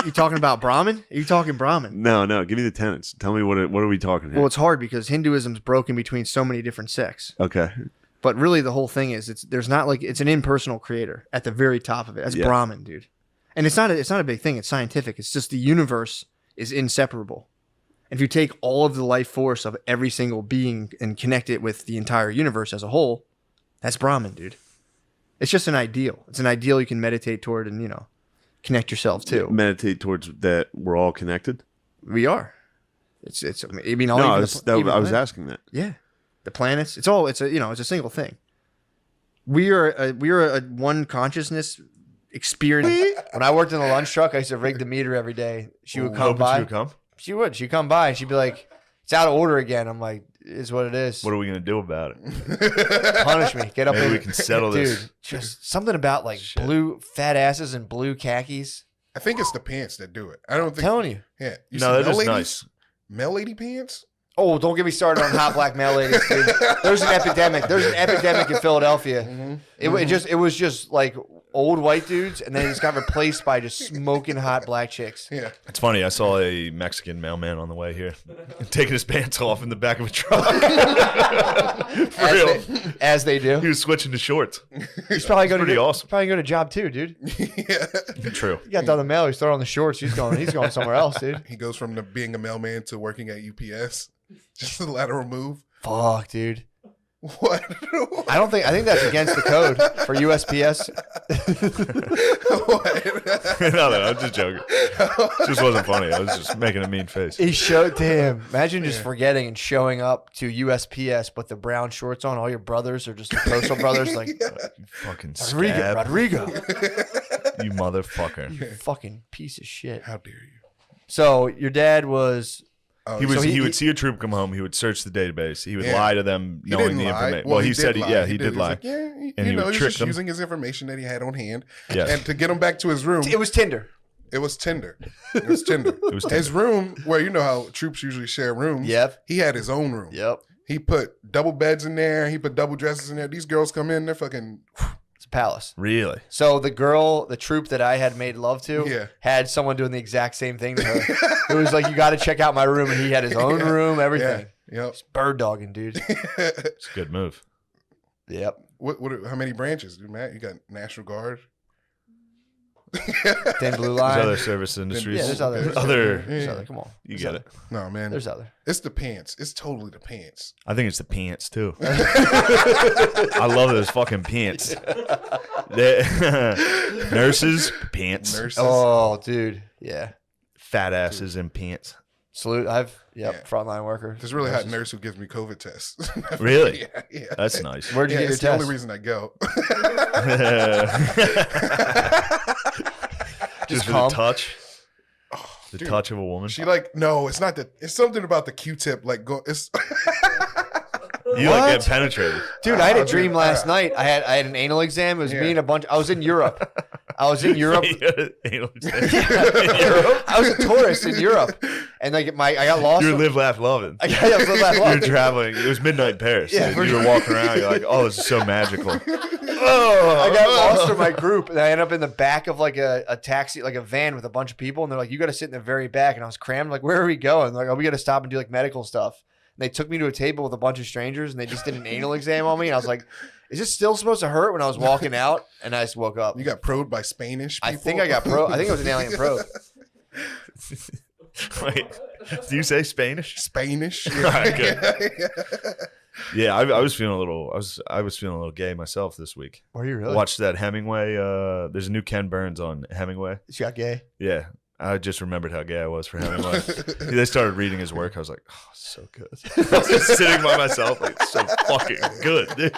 [SPEAKER 16] You talking about Brahmin? Are you talking Brahmin?
[SPEAKER 17] No. Give me the tenets. Tell me what are we talking here?
[SPEAKER 16] Well, it's hard because Hinduism's broken between so many different sects.
[SPEAKER 17] Okay.
[SPEAKER 16] But really, the whole thing is it's an impersonal creator at the very top of it. That's
[SPEAKER 17] Yeah.
[SPEAKER 16] Brahman, dude. And it's not a big thing. It's scientific. It's just the universe is inseparable. If you take all of the life force of every single being and connect it with the entire universe as a whole, that's Brahman, dude. It's just an ideal. It's an ideal you can meditate toward and connect yourself to.
[SPEAKER 17] Meditate towards that. We're all connected.
[SPEAKER 16] We are. It's. I mean,
[SPEAKER 17] No, I was asking that.
[SPEAKER 16] Yeah, the planets. It's all. It's a single thing. We are a one consciousness experience.
[SPEAKER 14] When I worked in the lunch truck, I used to rig the meter every day. She would come
[SPEAKER 15] Hoping
[SPEAKER 14] by.
[SPEAKER 15] she would come?
[SPEAKER 14] She would. She'd come by and she'd be like, "It's out of order again." I'm like, "Is what it is."
[SPEAKER 15] What are we gonna do about it?
[SPEAKER 14] Punish me. Get up.
[SPEAKER 15] Maybe
[SPEAKER 14] in
[SPEAKER 15] we can settle
[SPEAKER 14] Dude,
[SPEAKER 15] this.
[SPEAKER 14] just something about like blue fat asses and blue khakis.
[SPEAKER 4] I think it's the pants that do it. I don't think.
[SPEAKER 14] Telling you.
[SPEAKER 4] Yeah.
[SPEAKER 15] No,
[SPEAKER 4] see
[SPEAKER 15] that
[SPEAKER 4] male
[SPEAKER 15] is
[SPEAKER 4] ladies?
[SPEAKER 15] nice.
[SPEAKER 4] Male lady pants?
[SPEAKER 14] Oh, don't get me started on hot black male ladies, dude. There's an epidemic. There's an epidemic in Philadelphia. It was just like old white dudes, and then it just got replaced by just smoking hot black chicks.
[SPEAKER 4] Yeah.
[SPEAKER 15] It's funny. I saw a Mexican mailman on the way here, taking his pants off in the back of a truck. For real.
[SPEAKER 14] As they do.
[SPEAKER 15] He was switching to shorts.
[SPEAKER 14] He's probably going to
[SPEAKER 15] pretty awesome.
[SPEAKER 14] Probably going to job too, dude.
[SPEAKER 15] True.
[SPEAKER 14] He got done the mail. He's throwing on the shorts. He's going somewhere else, dude.
[SPEAKER 4] He goes from being a mailman to working at UPS. Just a lateral move.
[SPEAKER 14] Fuck, dude.
[SPEAKER 4] What?
[SPEAKER 14] I think that's against the code for USPS.
[SPEAKER 15] No, I'm just joking. It just wasn't funny. I was just making a mean face.
[SPEAKER 14] He showed to him. Imagine just forgetting and showing up to USPS, but the brown shorts on. All your brothers are just the postal brothers. Like,
[SPEAKER 15] You fucking
[SPEAKER 14] Rodrigo.
[SPEAKER 15] You motherfucker.
[SPEAKER 14] You fucking piece of shit.
[SPEAKER 4] How dare you?
[SPEAKER 14] So your dad was.
[SPEAKER 15] He would see a troop come home. He would search the database. He would lie to them, knowing the information.
[SPEAKER 4] Well,
[SPEAKER 15] he said, he did lie.
[SPEAKER 4] Like, yeah,
[SPEAKER 15] and
[SPEAKER 4] he
[SPEAKER 15] would
[SPEAKER 4] was
[SPEAKER 15] trick
[SPEAKER 4] just
[SPEAKER 15] them.
[SPEAKER 4] using his information that he had on hand,
[SPEAKER 15] Yes.
[SPEAKER 4] and to get him back to his room.
[SPEAKER 14] It was Tinder.
[SPEAKER 4] It was Tinder. It was Tinder. His room, where you know how troops usually share rooms.
[SPEAKER 14] Yep.
[SPEAKER 4] He had his own room.
[SPEAKER 14] Yep.
[SPEAKER 4] He put double beds in there. He put double dresses in there. These girls come in, they're fucking.
[SPEAKER 14] It's a palace.
[SPEAKER 15] Really?
[SPEAKER 14] So the troop that I had made love to, had someone doing the exact same thing to her. It was like, you got to check out my room, and he had his own room, everything.
[SPEAKER 4] Yep.
[SPEAKER 14] He's bird dogging, dude.
[SPEAKER 15] It's a good move.
[SPEAKER 14] Yep.
[SPEAKER 4] How many branches, dude, Matt? You got National Guard.
[SPEAKER 14] Thin blue line.
[SPEAKER 15] There's other service industries.
[SPEAKER 14] Yeah, there's other.
[SPEAKER 15] Other.
[SPEAKER 14] Come on.
[SPEAKER 15] You get it.
[SPEAKER 4] No, man.
[SPEAKER 14] There's other.
[SPEAKER 4] It's the pants. It's totally the pants.
[SPEAKER 15] I think it's the pants too. I love those fucking pants. Nurses, pants.
[SPEAKER 4] Nurses.
[SPEAKER 14] Oh, dude. Yeah.
[SPEAKER 15] Fat asses and pants.
[SPEAKER 14] Salute. Frontline worker.
[SPEAKER 4] There's a really hot nurse who gives me COVID tests.
[SPEAKER 15] Really?
[SPEAKER 4] Yeah.
[SPEAKER 15] That's nice.
[SPEAKER 14] Where'd you get your
[SPEAKER 4] it's
[SPEAKER 14] test?
[SPEAKER 4] the only reason I go.
[SPEAKER 15] Just for
[SPEAKER 14] calm?
[SPEAKER 15] the touch. The
[SPEAKER 4] Dude,
[SPEAKER 15] touch of a woman.
[SPEAKER 4] She no, it's not it's something about the Q-tip. It's
[SPEAKER 15] You like get penetrated.
[SPEAKER 14] Dude, I had a dream last night. I had an anal exam. It was me and a bunch. I was in Europe. I was in Europe.
[SPEAKER 15] Anal exam.
[SPEAKER 14] Europe. I was a tourist in Europe, and I got lost.
[SPEAKER 15] You were live, laugh, loving.
[SPEAKER 14] I was live, laugh, loving.
[SPEAKER 15] You're traveling. It was midnight in Paris.
[SPEAKER 14] Yeah,
[SPEAKER 15] and you were walking around. You're like, oh, this is so magical.
[SPEAKER 14] I got lost in my group, and I ended up in the back of like a taxi, like a van with a bunch of people, and they're like, "You got to sit in the very back." And I was crammed. Like, where are we going? They're like, "Oh, we got to stop and do like medical stuff."
[SPEAKER 16] And they took me to a table with a bunch of strangers, and they just did an anal exam on me. And I was like, is this still supposed to hurt when I was walking out? And I just woke up.
[SPEAKER 4] You got probed by Spanish people?
[SPEAKER 16] I think I got probed. I think it was an alien probe.
[SPEAKER 3] Wait, do you say Spanish?
[SPEAKER 4] Spanish.
[SPEAKER 3] All right, good. Yeah, I was feeling a little. I was feeling a little gay myself this week.
[SPEAKER 16] Were you really?
[SPEAKER 3] Watched that Hemingway. There's a new Ken Burns on Hemingway.
[SPEAKER 16] She got gay.
[SPEAKER 3] Yeah, I just remembered how gay I was for Hemingway. They started reading his work. I was like, oh, so good. I was just sitting by myself, like, so fucking good, dude.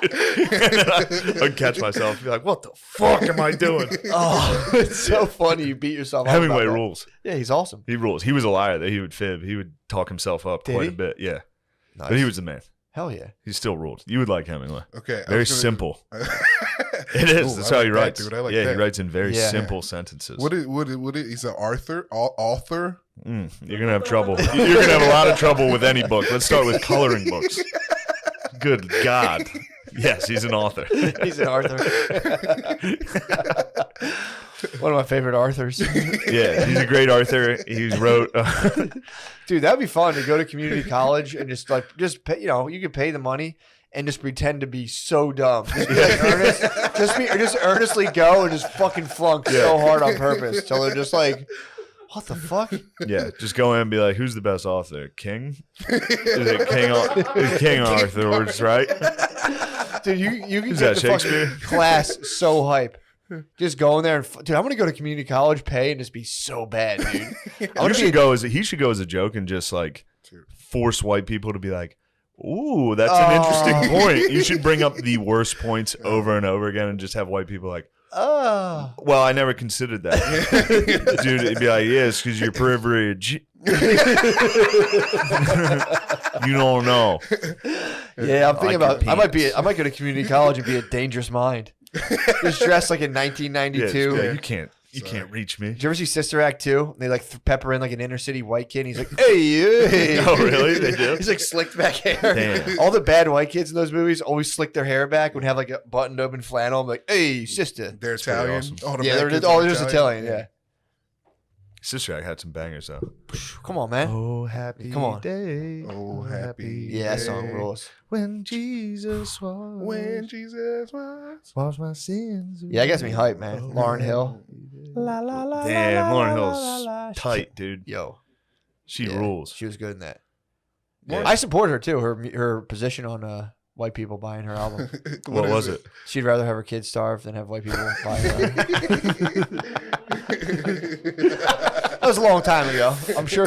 [SPEAKER 3] I'd catch myself and be like, what the fuck am I doing?
[SPEAKER 16] Oh, it's so funny. You beat yourself up.
[SPEAKER 3] Hemingway
[SPEAKER 16] about that.
[SPEAKER 3] rules.
[SPEAKER 16] Yeah, he's awesome.
[SPEAKER 3] He rules. He was a liar that he would fib. He would talk himself up
[SPEAKER 16] Did
[SPEAKER 3] quite
[SPEAKER 16] he?
[SPEAKER 3] a bit. Yeah.
[SPEAKER 16] Nice.
[SPEAKER 3] But he was the man.
[SPEAKER 16] Hell yeah.
[SPEAKER 3] He still ruled. You would like Hemingway.
[SPEAKER 4] Okay.
[SPEAKER 3] Very simple. It is.
[SPEAKER 4] Ooh,
[SPEAKER 3] That's
[SPEAKER 4] I
[SPEAKER 3] how
[SPEAKER 4] like
[SPEAKER 3] he
[SPEAKER 4] that,
[SPEAKER 3] writes.
[SPEAKER 4] dude. I like
[SPEAKER 3] yeah,
[SPEAKER 4] that.
[SPEAKER 3] he writes in very
[SPEAKER 16] Yeah.
[SPEAKER 3] simple sentences.
[SPEAKER 4] What is an author? Author?
[SPEAKER 3] You're gonna have trouble. You're gonna have a lot of trouble with any book. Let's start with coloring books. Good God. Yes, he's an author.
[SPEAKER 16] He's an Arthur. One of my favorite Arthurs.
[SPEAKER 3] Yeah, he's a great author. He wrote.
[SPEAKER 16] Dude, that'd be fun to go to community college and just pay, you could pay the money and just pretend to be so dumb. Just be like earnest, just earnestly go and just fucking flunk so hard on purpose till they're just like, what the fuck?
[SPEAKER 3] Yeah, just go in and be like, who's the best author? King? Is it King Arthur, right?
[SPEAKER 16] Dude, you can
[SPEAKER 3] Is
[SPEAKER 16] get
[SPEAKER 3] that
[SPEAKER 16] the fucking
[SPEAKER 3] Shakespeare?
[SPEAKER 16] class so hype. Just go in there and dude, I'm gonna go to community college, pay, and just be so bad, dude.
[SPEAKER 3] He should go as a joke and just like force white people to be like, ooh, that's an interesting point. You should bring up the worst points over and over again and just have white people like,
[SPEAKER 16] oh.
[SPEAKER 3] Well, I never considered that. Dude, it'd be like, yes, because you're privileged. You don't know.
[SPEAKER 16] Yeah, I'm thinking about I might
[SPEAKER 3] penis.
[SPEAKER 16] go to community college and be a dangerous mind. Just dressed like in 1992.
[SPEAKER 3] Yeah, you can't reach me.
[SPEAKER 16] Did you ever see Sister Act 2? They like pepper in like an inner city white kid. And he's like, hey.
[SPEAKER 3] Oh, really? They do?
[SPEAKER 16] He's like slicked back hair.
[SPEAKER 3] Damn.
[SPEAKER 16] All the bad white kids in those movies always slick their hair back and have like a buttoned open flannel. I'm like, hey, sister.
[SPEAKER 4] They're Italian.
[SPEAKER 3] awesome.
[SPEAKER 4] All the
[SPEAKER 16] Yeah,
[SPEAKER 4] bad
[SPEAKER 16] they're
[SPEAKER 4] kids
[SPEAKER 16] just
[SPEAKER 4] are
[SPEAKER 16] Italian. Yeah.
[SPEAKER 3] Sister Act had some bangers though.
[SPEAKER 16] Come on, man.
[SPEAKER 3] Oh, happy
[SPEAKER 16] Come on.
[SPEAKER 3] day.
[SPEAKER 4] Oh, happy.
[SPEAKER 16] Yeah, that
[SPEAKER 4] day.
[SPEAKER 16] song rules.
[SPEAKER 3] When Jesus washed my sins.
[SPEAKER 16] Yeah, that gets me hyped, man. Lauryn Hill.
[SPEAKER 3] La, la, la, damn, Lauryn Hill's tight, dude.
[SPEAKER 16] Yo.
[SPEAKER 3] She rules.
[SPEAKER 16] She was good in that.
[SPEAKER 3] Yeah.
[SPEAKER 16] I support her too. Her position on white people buying her album.
[SPEAKER 3] What was it?
[SPEAKER 16] She'd rather have her kids starve than have white people buy her. That was a long time ago. I'm sure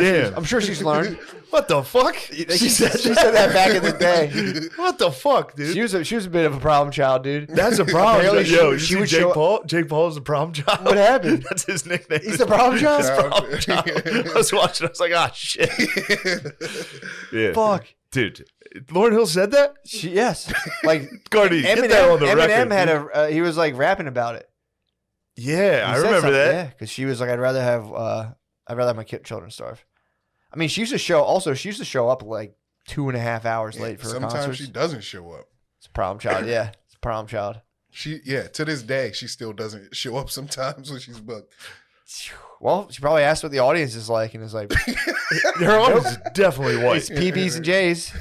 [SPEAKER 16] she's learned.
[SPEAKER 3] What the fuck?
[SPEAKER 16] She said that back in the day.
[SPEAKER 3] What the fuck, dude?
[SPEAKER 16] She was a bit of a problem child, dude.
[SPEAKER 3] That's a problem.
[SPEAKER 16] Apparently
[SPEAKER 3] Yo,
[SPEAKER 16] she
[SPEAKER 3] you
[SPEAKER 16] would
[SPEAKER 3] see Jake
[SPEAKER 16] show-
[SPEAKER 3] Paul? Jake Paul is the problem child.
[SPEAKER 16] What happened?
[SPEAKER 3] That's his nickname.
[SPEAKER 16] He's the problem child?
[SPEAKER 3] He's the problem child. I was watching. I was like, ah, shit. Yeah.
[SPEAKER 16] Fuck.
[SPEAKER 3] Dude, Lauryn Hill said that?
[SPEAKER 16] Yes. Like
[SPEAKER 3] Cardi, get that on the
[SPEAKER 16] Eminem
[SPEAKER 3] record.
[SPEAKER 16] had he was like rapping about it.
[SPEAKER 3] Yeah,
[SPEAKER 16] He
[SPEAKER 3] I
[SPEAKER 16] said
[SPEAKER 3] remember
[SPEAKER 16] something,
[SPEAKER 3] that.
[SPEAKER 16] Yeah, because she was like, I'd rather have my children starve. I mean, she used to show up like 2.5 hours late for her
[SPEAKER 4] Sometimes
[SPEAKER 16] concerts.
[SPEAKER 4] she doesn't show up.
[SPEAKER 16] It's a problem child. Yeah, it's a problem child.
[SPEAKER 4] To this day, she still doesn't show up sometimes when she's booked.
[SPEAKER 16] Well, she probably asked what the audience is like, and is like,
[SPEAKER 3] Her audience is definitely white.
[SPEAKER 16] it's PBs and J's.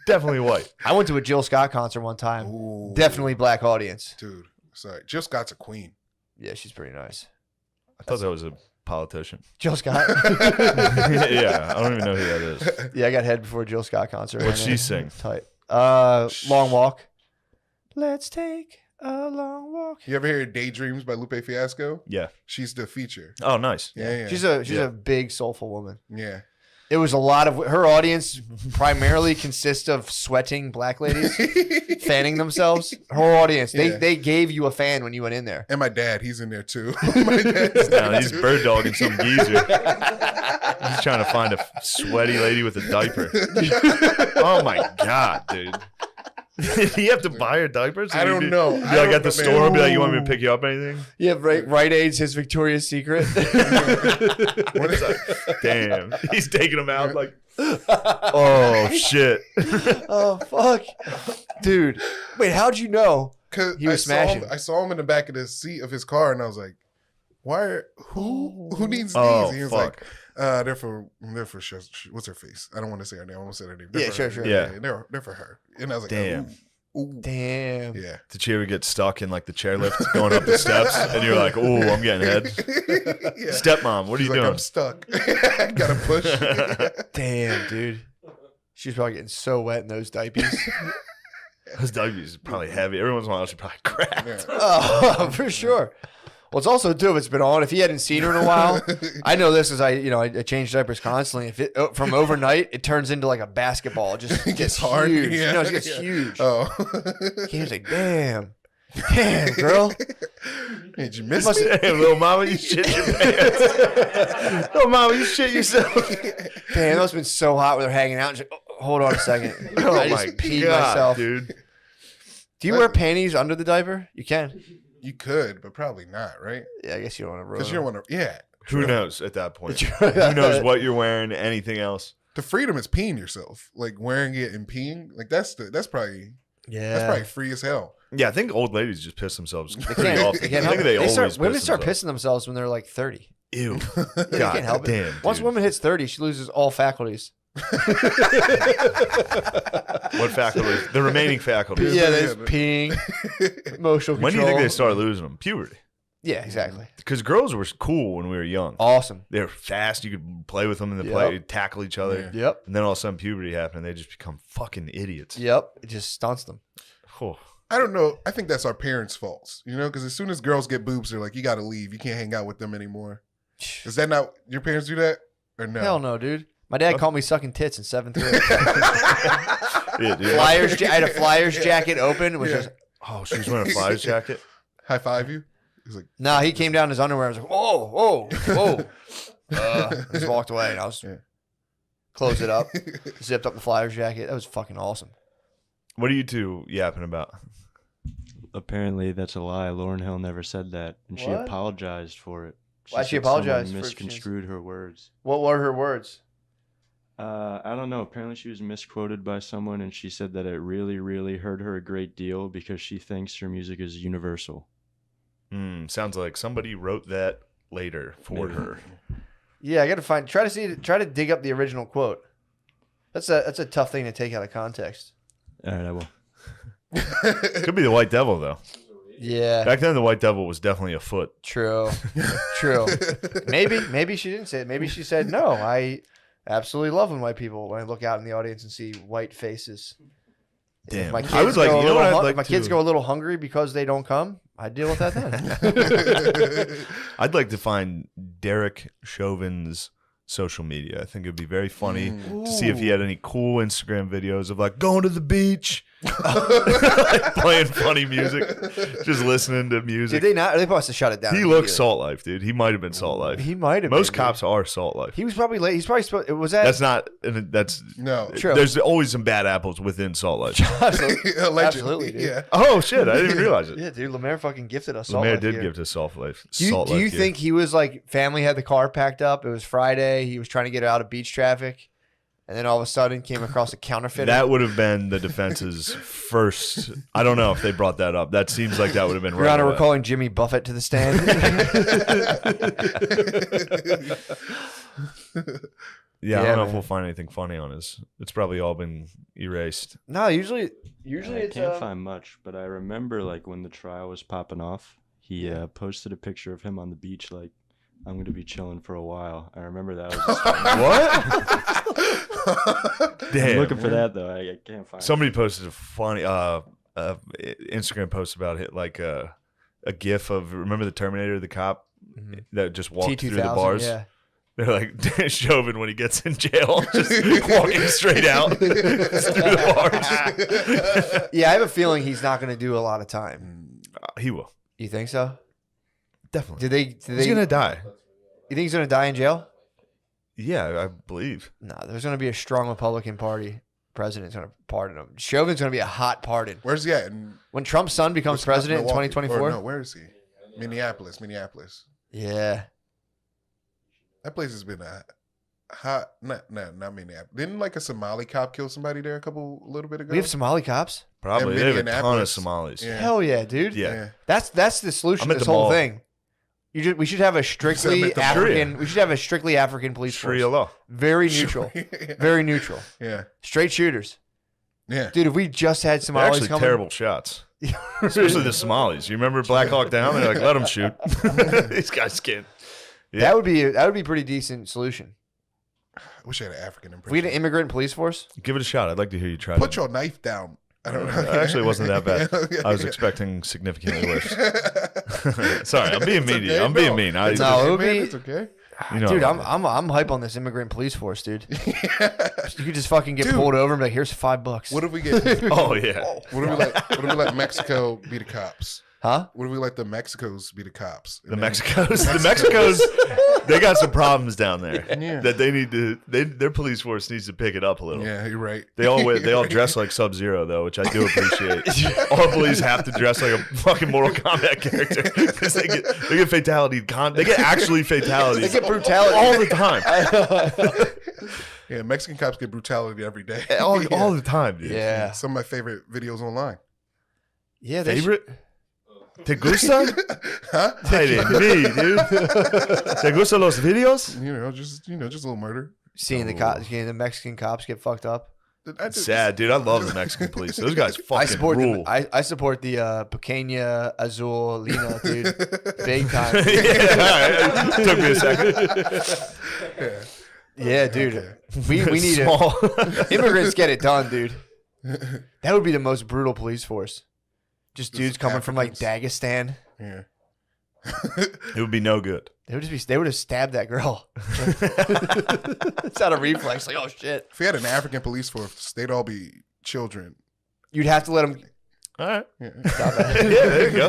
[SPEAKER 3] Definitely white.
[SPEAKER 16] I went to a Jill Scott concert one time.
[SPEAKER 4] Ooh.
[SPEAKER 16] Definitely black audience.
[SPEAKER 4] Dude, sorry. Jill Scott's a queen.
[SPEAKER 16] Yeah, she's pretty nice.
[SPEAKER 3] I thought that was a politician.
[SPEAKER 16] Jill Scott.
[SPEAKER 3] Yeah, I don't even know who that is.
[SPEAKER 16] Yeah, I got head before a Jill Scott concert.
[SPEAKER 3] What'd she sing?
[SPEAKER 16] Tight. Long Walk. Let's take a long walk.
[SPEAKER 4] You ever hear Daydreams by Lupe Fiasco?
[SPEAKER 3] Yeah.
[SPEAKER 4] She's the feature.
[SPEAKER 3] Oh, nice.
[SPEAKER 4] Yeah.
[SPEAKER 16] She's a big soulful woman.
[SPEAKER 4] Yeah.
[SPEAKER 16] It was a lot of her audience primarily consists of sweating black ladies fanning themselves. Her audience, they gave you a fan when you went in there.
[SPEAKER 4] And my dad, he's in there too.
[SPEAKER 3] He's bird dogging some geezer. He's trying to find a sweaty lady with a diaper. Oh my God, dude. Did he have to buy her diapers?
[SPEAKER 4] I don't know.
[SPEAKER 3] Be like at the store, be like, you want me to pick you up anything?
[SPEAKER 16] Yeah, Rite Aid's his Victoria's Secret.
[SPEAKER 3] What is that? Damn. He's taking them out like, oh, shit.
[SPEAKER 16] Oh, fuck. Dude. Wait, how'd you know he was smashing?
[SPEAKER 4] I saw him in the back of the seat of his car, and I was like, Who needs these?
[SPEAKER 15] Oh,
[SPEAKER 4] And he was
[SPEAKER 15] fuck.
[SPEAKER 4] like, they're for what's her face? I don't want to say her name. I won't say her name. They're
[SPEAKER 16] Yeah,
[SPEAKER 4] for
[SPEAKER 16] sure,
[SPEAKER 4] her.
[SPEAKER 16] sure.
[SPEAKER 15] Yeah.
[SPEAKER 4] They're for her. And I was like,
[SPEAKER 15] Damn.
[SPEAKER 4] Ooh.
[SPEAKER 16] Damn.
[SPEAKER 4] Yeah.
[SPEAKER 15] Did you ever get stuck in like the chairlift going up the steps and you're like, oh, I'm getting head?
[SPEAKER 4] Yeah.
[SPEAKER 15] Stepmom, what are
[SPEAKER 4] She's
[SPEAKER 15] you
[SPEAKER 4] like,
[SPEAKER 15] doing?
[SPEAKER 4] I'm stuck. Gotta push.
[SPEAKER 16] Damn, dude. She's probably getting so wet in those diapers.
[SPEAKER 15] Those diapers are probably heavy. Every once in a while, she probably cracked.
[SPEAKER 16] Oh, for sure. Well, it's also too if it's been on. If he hadn't seen her in a while, I know this as I change diapers constantly. If it from overnight, it turns into like a basketball. It just gets
[SPEAKER 4] hard.
[SPEAKER 16] huge.
[SPEAKER 4] Yeah,
[SPEAKER 16] You know, it gets
[SPEAKER 4] yeah.
[SPEAKER 16] huge.
[SPEAKER 4] Oh.
[SPEAKER 16] He was like, damn, girl.
[SPEAKER 4] Did you miss
[SPEAKER 15] me? Hey, little mama, you shit your pants. Little mama, you shit yourself.
[SPEAKER 16] Damn, that must have been so hot when they're hanging out. She's like, oh, hold on a second.
[SPEAKER 15] Oh
[SPEAKER 16] I just
[SPEAKER 15] my
[SPEAKER 16] peed
[SPEAKER 15] God,
[SPEAKER 16] myself,
[SPEAKER 15] dude.
[SPEAKER 16] Do you wear panties under the diaper? You can.
[SPEAKER 4] You could, but probably not, right?
[SPEAKER 16] Yeah, I guess you don't want to ruin.
[SPEAKER 4] Because you don't want to. Yeah.
[SPEAKER 15] Who knows at that point? Who knows what you're wearing? Anything else?
[SPEAKER 4] The freedom is peeing yourself, like wearing it and peeing. Like that's probably free as hell.
[SPEAKER 15] Yeah, I think old ladies just piss themselves.
[SPEAKER 16] They
[SPEAKER 15] pretty
[SPEAKER 16] can't.
[SPEAKER 15] often.
[SPEAKER 16] They can't
[SPEAKER 15] I
[SPEAKER 16] help
[SPEAKER 15] think
[SPEAKER 16] it.
[SPEAKER 15] they always
[SPEAKER 16] women
[SPEAKER 15] piss
[SPEAKER 16] start
[SPEAKER 15] themselves.
[SPEAKER 16] pissing themselves when they're like 30.
[SPEAKER 15] Ew.
[SPEAKER 16] They
[SPEAKER 15] God
[SPEAKER 16] can't help
[SPEAKER 15] damn.
[SPEAKER 16] it. Once a
[SPEAKER 15] dude.
[SPEAKER 16] woman hits 30, she loses all faculties.
[SPEAKER 15] What faculties? The remaining faculties.
[SPEAKER 16] Yeah, there's peeing, emotional control.
[SPEAKER 15] When do you think they start losing them? Puberty.
[SPEAKER 16] Yeah, exactly.
[SPEAKER 15] Because girls were cool when we were young.
[SPEAKER 16] Awesome.
[SPEAKER 15] They were fast. You could play with them in the
[SPEAKER 16] Yep.
[SPEAKER 15] play, tackle each other.
[SPEAKER 16] Yep.
[SPEAKER 15] And then all of a sudden puberty happened and they just become fucking idiots.
[SPEAKER 16] Yep. It just stunts them.
[SPEAKER 15] Oh.
[SPEAKER 4] I don't know. I think that's our parents' faults, because as soon as girls get boobs, they're like, you got to leave. You can't hang out with them anymore. Is that not your parents do that or no?
[SPEAKER 16] Hell no, dude. My dad called me sucking tits in 7th grade.
[SPEAKER 15] Yeah, dude.
[SPEAKER 16] Flyers. I had a Flyers jacket open. Which was
[SPEAKER 15] Oh, she was wearing a Flyers jacket?
[SPEAKER 4] High five you? He's like,
[SPEAKER 16] no. He came down in his underwear. I was like, whoa. Just walked away, and I was closed it up, zipped up the Flyers jacket. That was fucking awesome.
[SPEAKER 15] What are you two yapping about?
[SPEAKER 6] Apparently, that's a lie. Lauryn Hill never said that, and she
[SPEAKER 16] What?
[SPEAKER 6] apologized for it.
[SPEAKER 16] Why'd she
[SPEAKER 6] said someone
[SPEAKER 16] apologize for it?
[SPEAKER 6] misconstrued her words.
[SPEAKER 16] What were her words?
[SPEAKER 6] I don't know. Apparently, she was misquoted by someone, and she said that it really, really hurt her a great deal because she thinks her music is universal.
[SPEAKER 15] Sounds like somebody wrote that later for her.
[SPEAKER 16] Yeah, I got to try to dig up the original quote. That's a tough thing to take out of context.
[SPEAKER 6] All right, I will.
[SPEAKER 15] Could be the White Devil, though.
[SPEAKER 16] Yeah.
[SPEAKER 15] Back then, the White Devil was definitely a foot.
[SPEAKER 16] True. Maybe she didn't say it. Maybe she said, no, I absolutely love when I look out in the audience and see white faces.
[SPEAKER 15] Damn.
[SPEAKER 16] If my kids
[SPEAKER 15] I was like,
[SPEAKER 16] go a
[SPEAKER 15] you know
[SPEAKER 16] little
[SPEAKER 15] what I'd
[SPEAKER 16] hun-
[SPEAKER 15] like
[SPEAKER 16] if my kids
[SPEAKER 15] to-
[SPEAKER 16] go a little hungry because they don't come, I deal with that then.
[SPEAKER 15] I'd like to find Derek Chauvin's social media. I think it'd be very funny to see if he had any cool Instagram videos of like going to the beach, like playing funny music, just listening to music.
[SPEAKER 16] Did they not? They must have shut it down.
[SPEAKER 15] He looks Salt Life, dude. He might have been Salt Life.
[SPEAKER 16] He might have
[SPEAKER 15] Most
[SPEAKER 16] been,
[SPEAKER 15] cops are Salt Life.
[SPEAKER 16] He was probably late. He's probably supposed. Was that?
[SPEAKER 15] That's not. That's
[SPEAKER 4] no.
[SPEAKER 16] True.
[SPEAKER 15] There's always some bad apples within Salt Life.
[SPEAKER 16] Absolutely, dude.
[SPEAKER 4] Yeah.
[SPEAKER 15] Oh shit! I didn't even realize it.
[SPEAKER 16] Yeah, dude. Lemaire fucking gifted us. Salt
[SPEAKER 15] Lemaire
[SPEAKER 16] Life
[SPEAKER 15] did
[SPEAKER 16] gear.
[SPEAKER 15] give to Salt Life.
[SPEAKER 16] Do you think he was like family had the car packed up? It was Friday. He was trying to get out of beach traffic, and then all of a sudden came across a counterfeit.
[SPEAKER 15] That would have been the defense's first. I don't know if they brought that up. That seems like that would have been
[SPEAKER 16] Your
[SPEAKER 15] right
[SPEAKER 16] Honor,
[SPEAKER 15] away.
[SPEAKER 16] we're calling Jimmy Buffett to the stand.
[SPEAKER 15] Yeah, I don't know if
[SPEAKER 16] man.
[SPEAKER 15] we'll find anything funny on his. It's probably all been erased.
[SPEAKER 16] No, usually
[SPEAKER 6] I
[SPEAKER 16] it's
[SPEAKER 6] can't find much, but I remember like when the trial was popping off, he posted a picture of him on the beach, like, I'm going to be chilling for a while. I remember that.
[SPEAKER 15] What? Damn.
[SPEAKER 6] I'm looking for that though. I can't find.
[SPEAKER 15] Somebody posted a funny Instagram post about it, like a GIF of, remember the Terminator, the cop that just walked through the
[SPEAKER 16] T2000,
[SPEAKER 15] bars.
[SPEAKER 16] yeah.
[SPEAKER 15] They're like Chauvin when he gets in jail, just walking straight out through the bars.
[SPEAKER 16] Yeah, I have a feeling he's not going to do a lot of time.
[SPEAKER 15] He will.
[SPEAKER 16] You think so?
[SPEAKER 15] Definitely.
[SPEAKER 16] Did they?
[SPEAKER 15] He's gonna die.
[SPEAKER 16] You think he's going to die in jail?
[SPEAKER 15] Yeah, I believe.
[SPEAKER 16] No, there's going to be a strong Republican Party president's going to pardon him. Chauvin's going to be a hot pardon.
[SPEAKER 4] Where's he at?
[SPEAKER 16] When Trump's son becomes president in
[SPEAKER 4] Milwaukee?
[SPEAKER 16] 2024?
[SPEAKER 4] Or no, where is he? Minneapolis.
[SPEAKER 16] Yeah.
[SPEAKER 4] That place has been a hot. Not Minneapolis. Didn't like a Somali cop kill somebody there a little bit ago?
[SPEAKER 16] We have Somali cops?
[SPEAKER 15] Probably.
[SPEAKER 4] In
[SPEAKER 15] They have a ton of
[SPEAKER 4] Minneapolis.
[SPEAKER 15] Somalis.
[SPEAKER 4] Yeah.
[SPEAKER 16] Hell yeah, dude.
[SPEAKER 15] Yeah.
[SPEAKER 16] That's the solution
[SPEAKER 15] I'm
[SPEAKER 16] to
[SPEAKER 15] at
[SPEAKER 16] this
[SPEAKER 15] the
[SPEAKER 16] whole
[SPEAKER 15] mall.
[SPEAKER 16] thing.
[SPEAKER 14] We should have a strictly African. We should have a strictly African police force.
[SPEAKER 15] Sharia law.
[SPEAKER 14] Very neutral. Very neutral.
[SPEAKER 4] Yeah.
[SPEAKER 14] Straight shooters.
[SPEAKER 4] Yeah.
[SPEAKER 14] Dude, if we just had
[SPEAKER 15] They're
[SPEAKER 14] Somalis
[SPEAKER 15] actually
[SPEAKER 14] coming,
[SPEAKER 15] terrible shots. Especially the Somalis. You remember Black Hawk Down? They're like, let them shoot. These guys can't.
[SPEAKER 14] That would be a pretty decent solution.
[SPEAKER 4] I wish I had an African
[SPEAKER 14] If
[SPEAKER 4] impression.
[SPEAKER 14] we had an immigrant police force,
[SPEAKER 15] Give it a shot. I'd like to hear you try.
[SPEAKER 4] Put your knife down. I don't know.
[SPEAKER 15] Actually, it wasn't that bad. I was expecting significantly worse. Sorry, I'm being mean. I'm being mean.
[SPEAKER 14] it would be.
[SPEAKER 4] It's okay.
[SPEAKER 15] You know,
[SPEAKER 14] Dude, I'm hype on this immigrant police force, dude. You could just fucking get pulled over and be like, "Here's $5."
[SPEAKER 4] What if we get?
[SPEAKER 15] Oh yeah.
[SPEAKER 4] What if we let Mexico be the cops?
[SPEAKER 14] Huh?
[SPEAKER 4] What if we let the Mexicos be the cops?
[SPEAKER 15] The Mexicos, they got some problems down there that they need to. Their police force needs to pick it up a little.
[SPEAKER 4] Yeah, you're right.
[SPEAKER 15] They all dress like Sub-Zero though, which I do appreciate. All police have to dress like a fucking Mortal Kombat character because they get fatality. They get actually fatalities.
[SPEAKER 14] They get brutality
[SPEAKER 15] all the time.
[SPEAKER 4] Yeah, Mexican cops get brutality every day.
[SPEAKER 15] All the time, dude.
[SPEAKER 14] Yeah.
[SPEAKER 4] Some of my favorite videos online.
[SPEAKER 14] Yeah,
[SPEAKER 15] Favorite? ¿Te gusta?
[SPEAKER 4] Huh?
[SPEAKER 15] Ay, de mí, dude. ¿Te gustan los videos?
[SPEAKER 4] Just a little murder.
[SPEAKER 14] Seeing the Mexican cops get fucked up.
[SPEAKER 15] Sad, dude. I love the Mexican police. Those guys fucking rule.
[SPEAKER 14] I support the Pequeña Azulina, dude. Big time.
[SPEAKER 15] Yeah, took me a second.
[SPEAKER 14] Yeah, dude. We need immigrants get it done, dude. That would be the most brutal police force. Just dudes coming from like Dagestan.
[SPEAKER 4] Yeah.
[SPEAKER 15] It would be no good.
[SPEAKER 14] They would have stabbed that girl. It's not a reflex. Like, oh shit.
[SPEAKER 4] If we had an African police force, they'd all be children.
[SPEAKER 14] You'd have to let them.
[SPEAKER 15] All right.
[SPEAKER 4] Yeah.
[SPEAKER 15] There you go.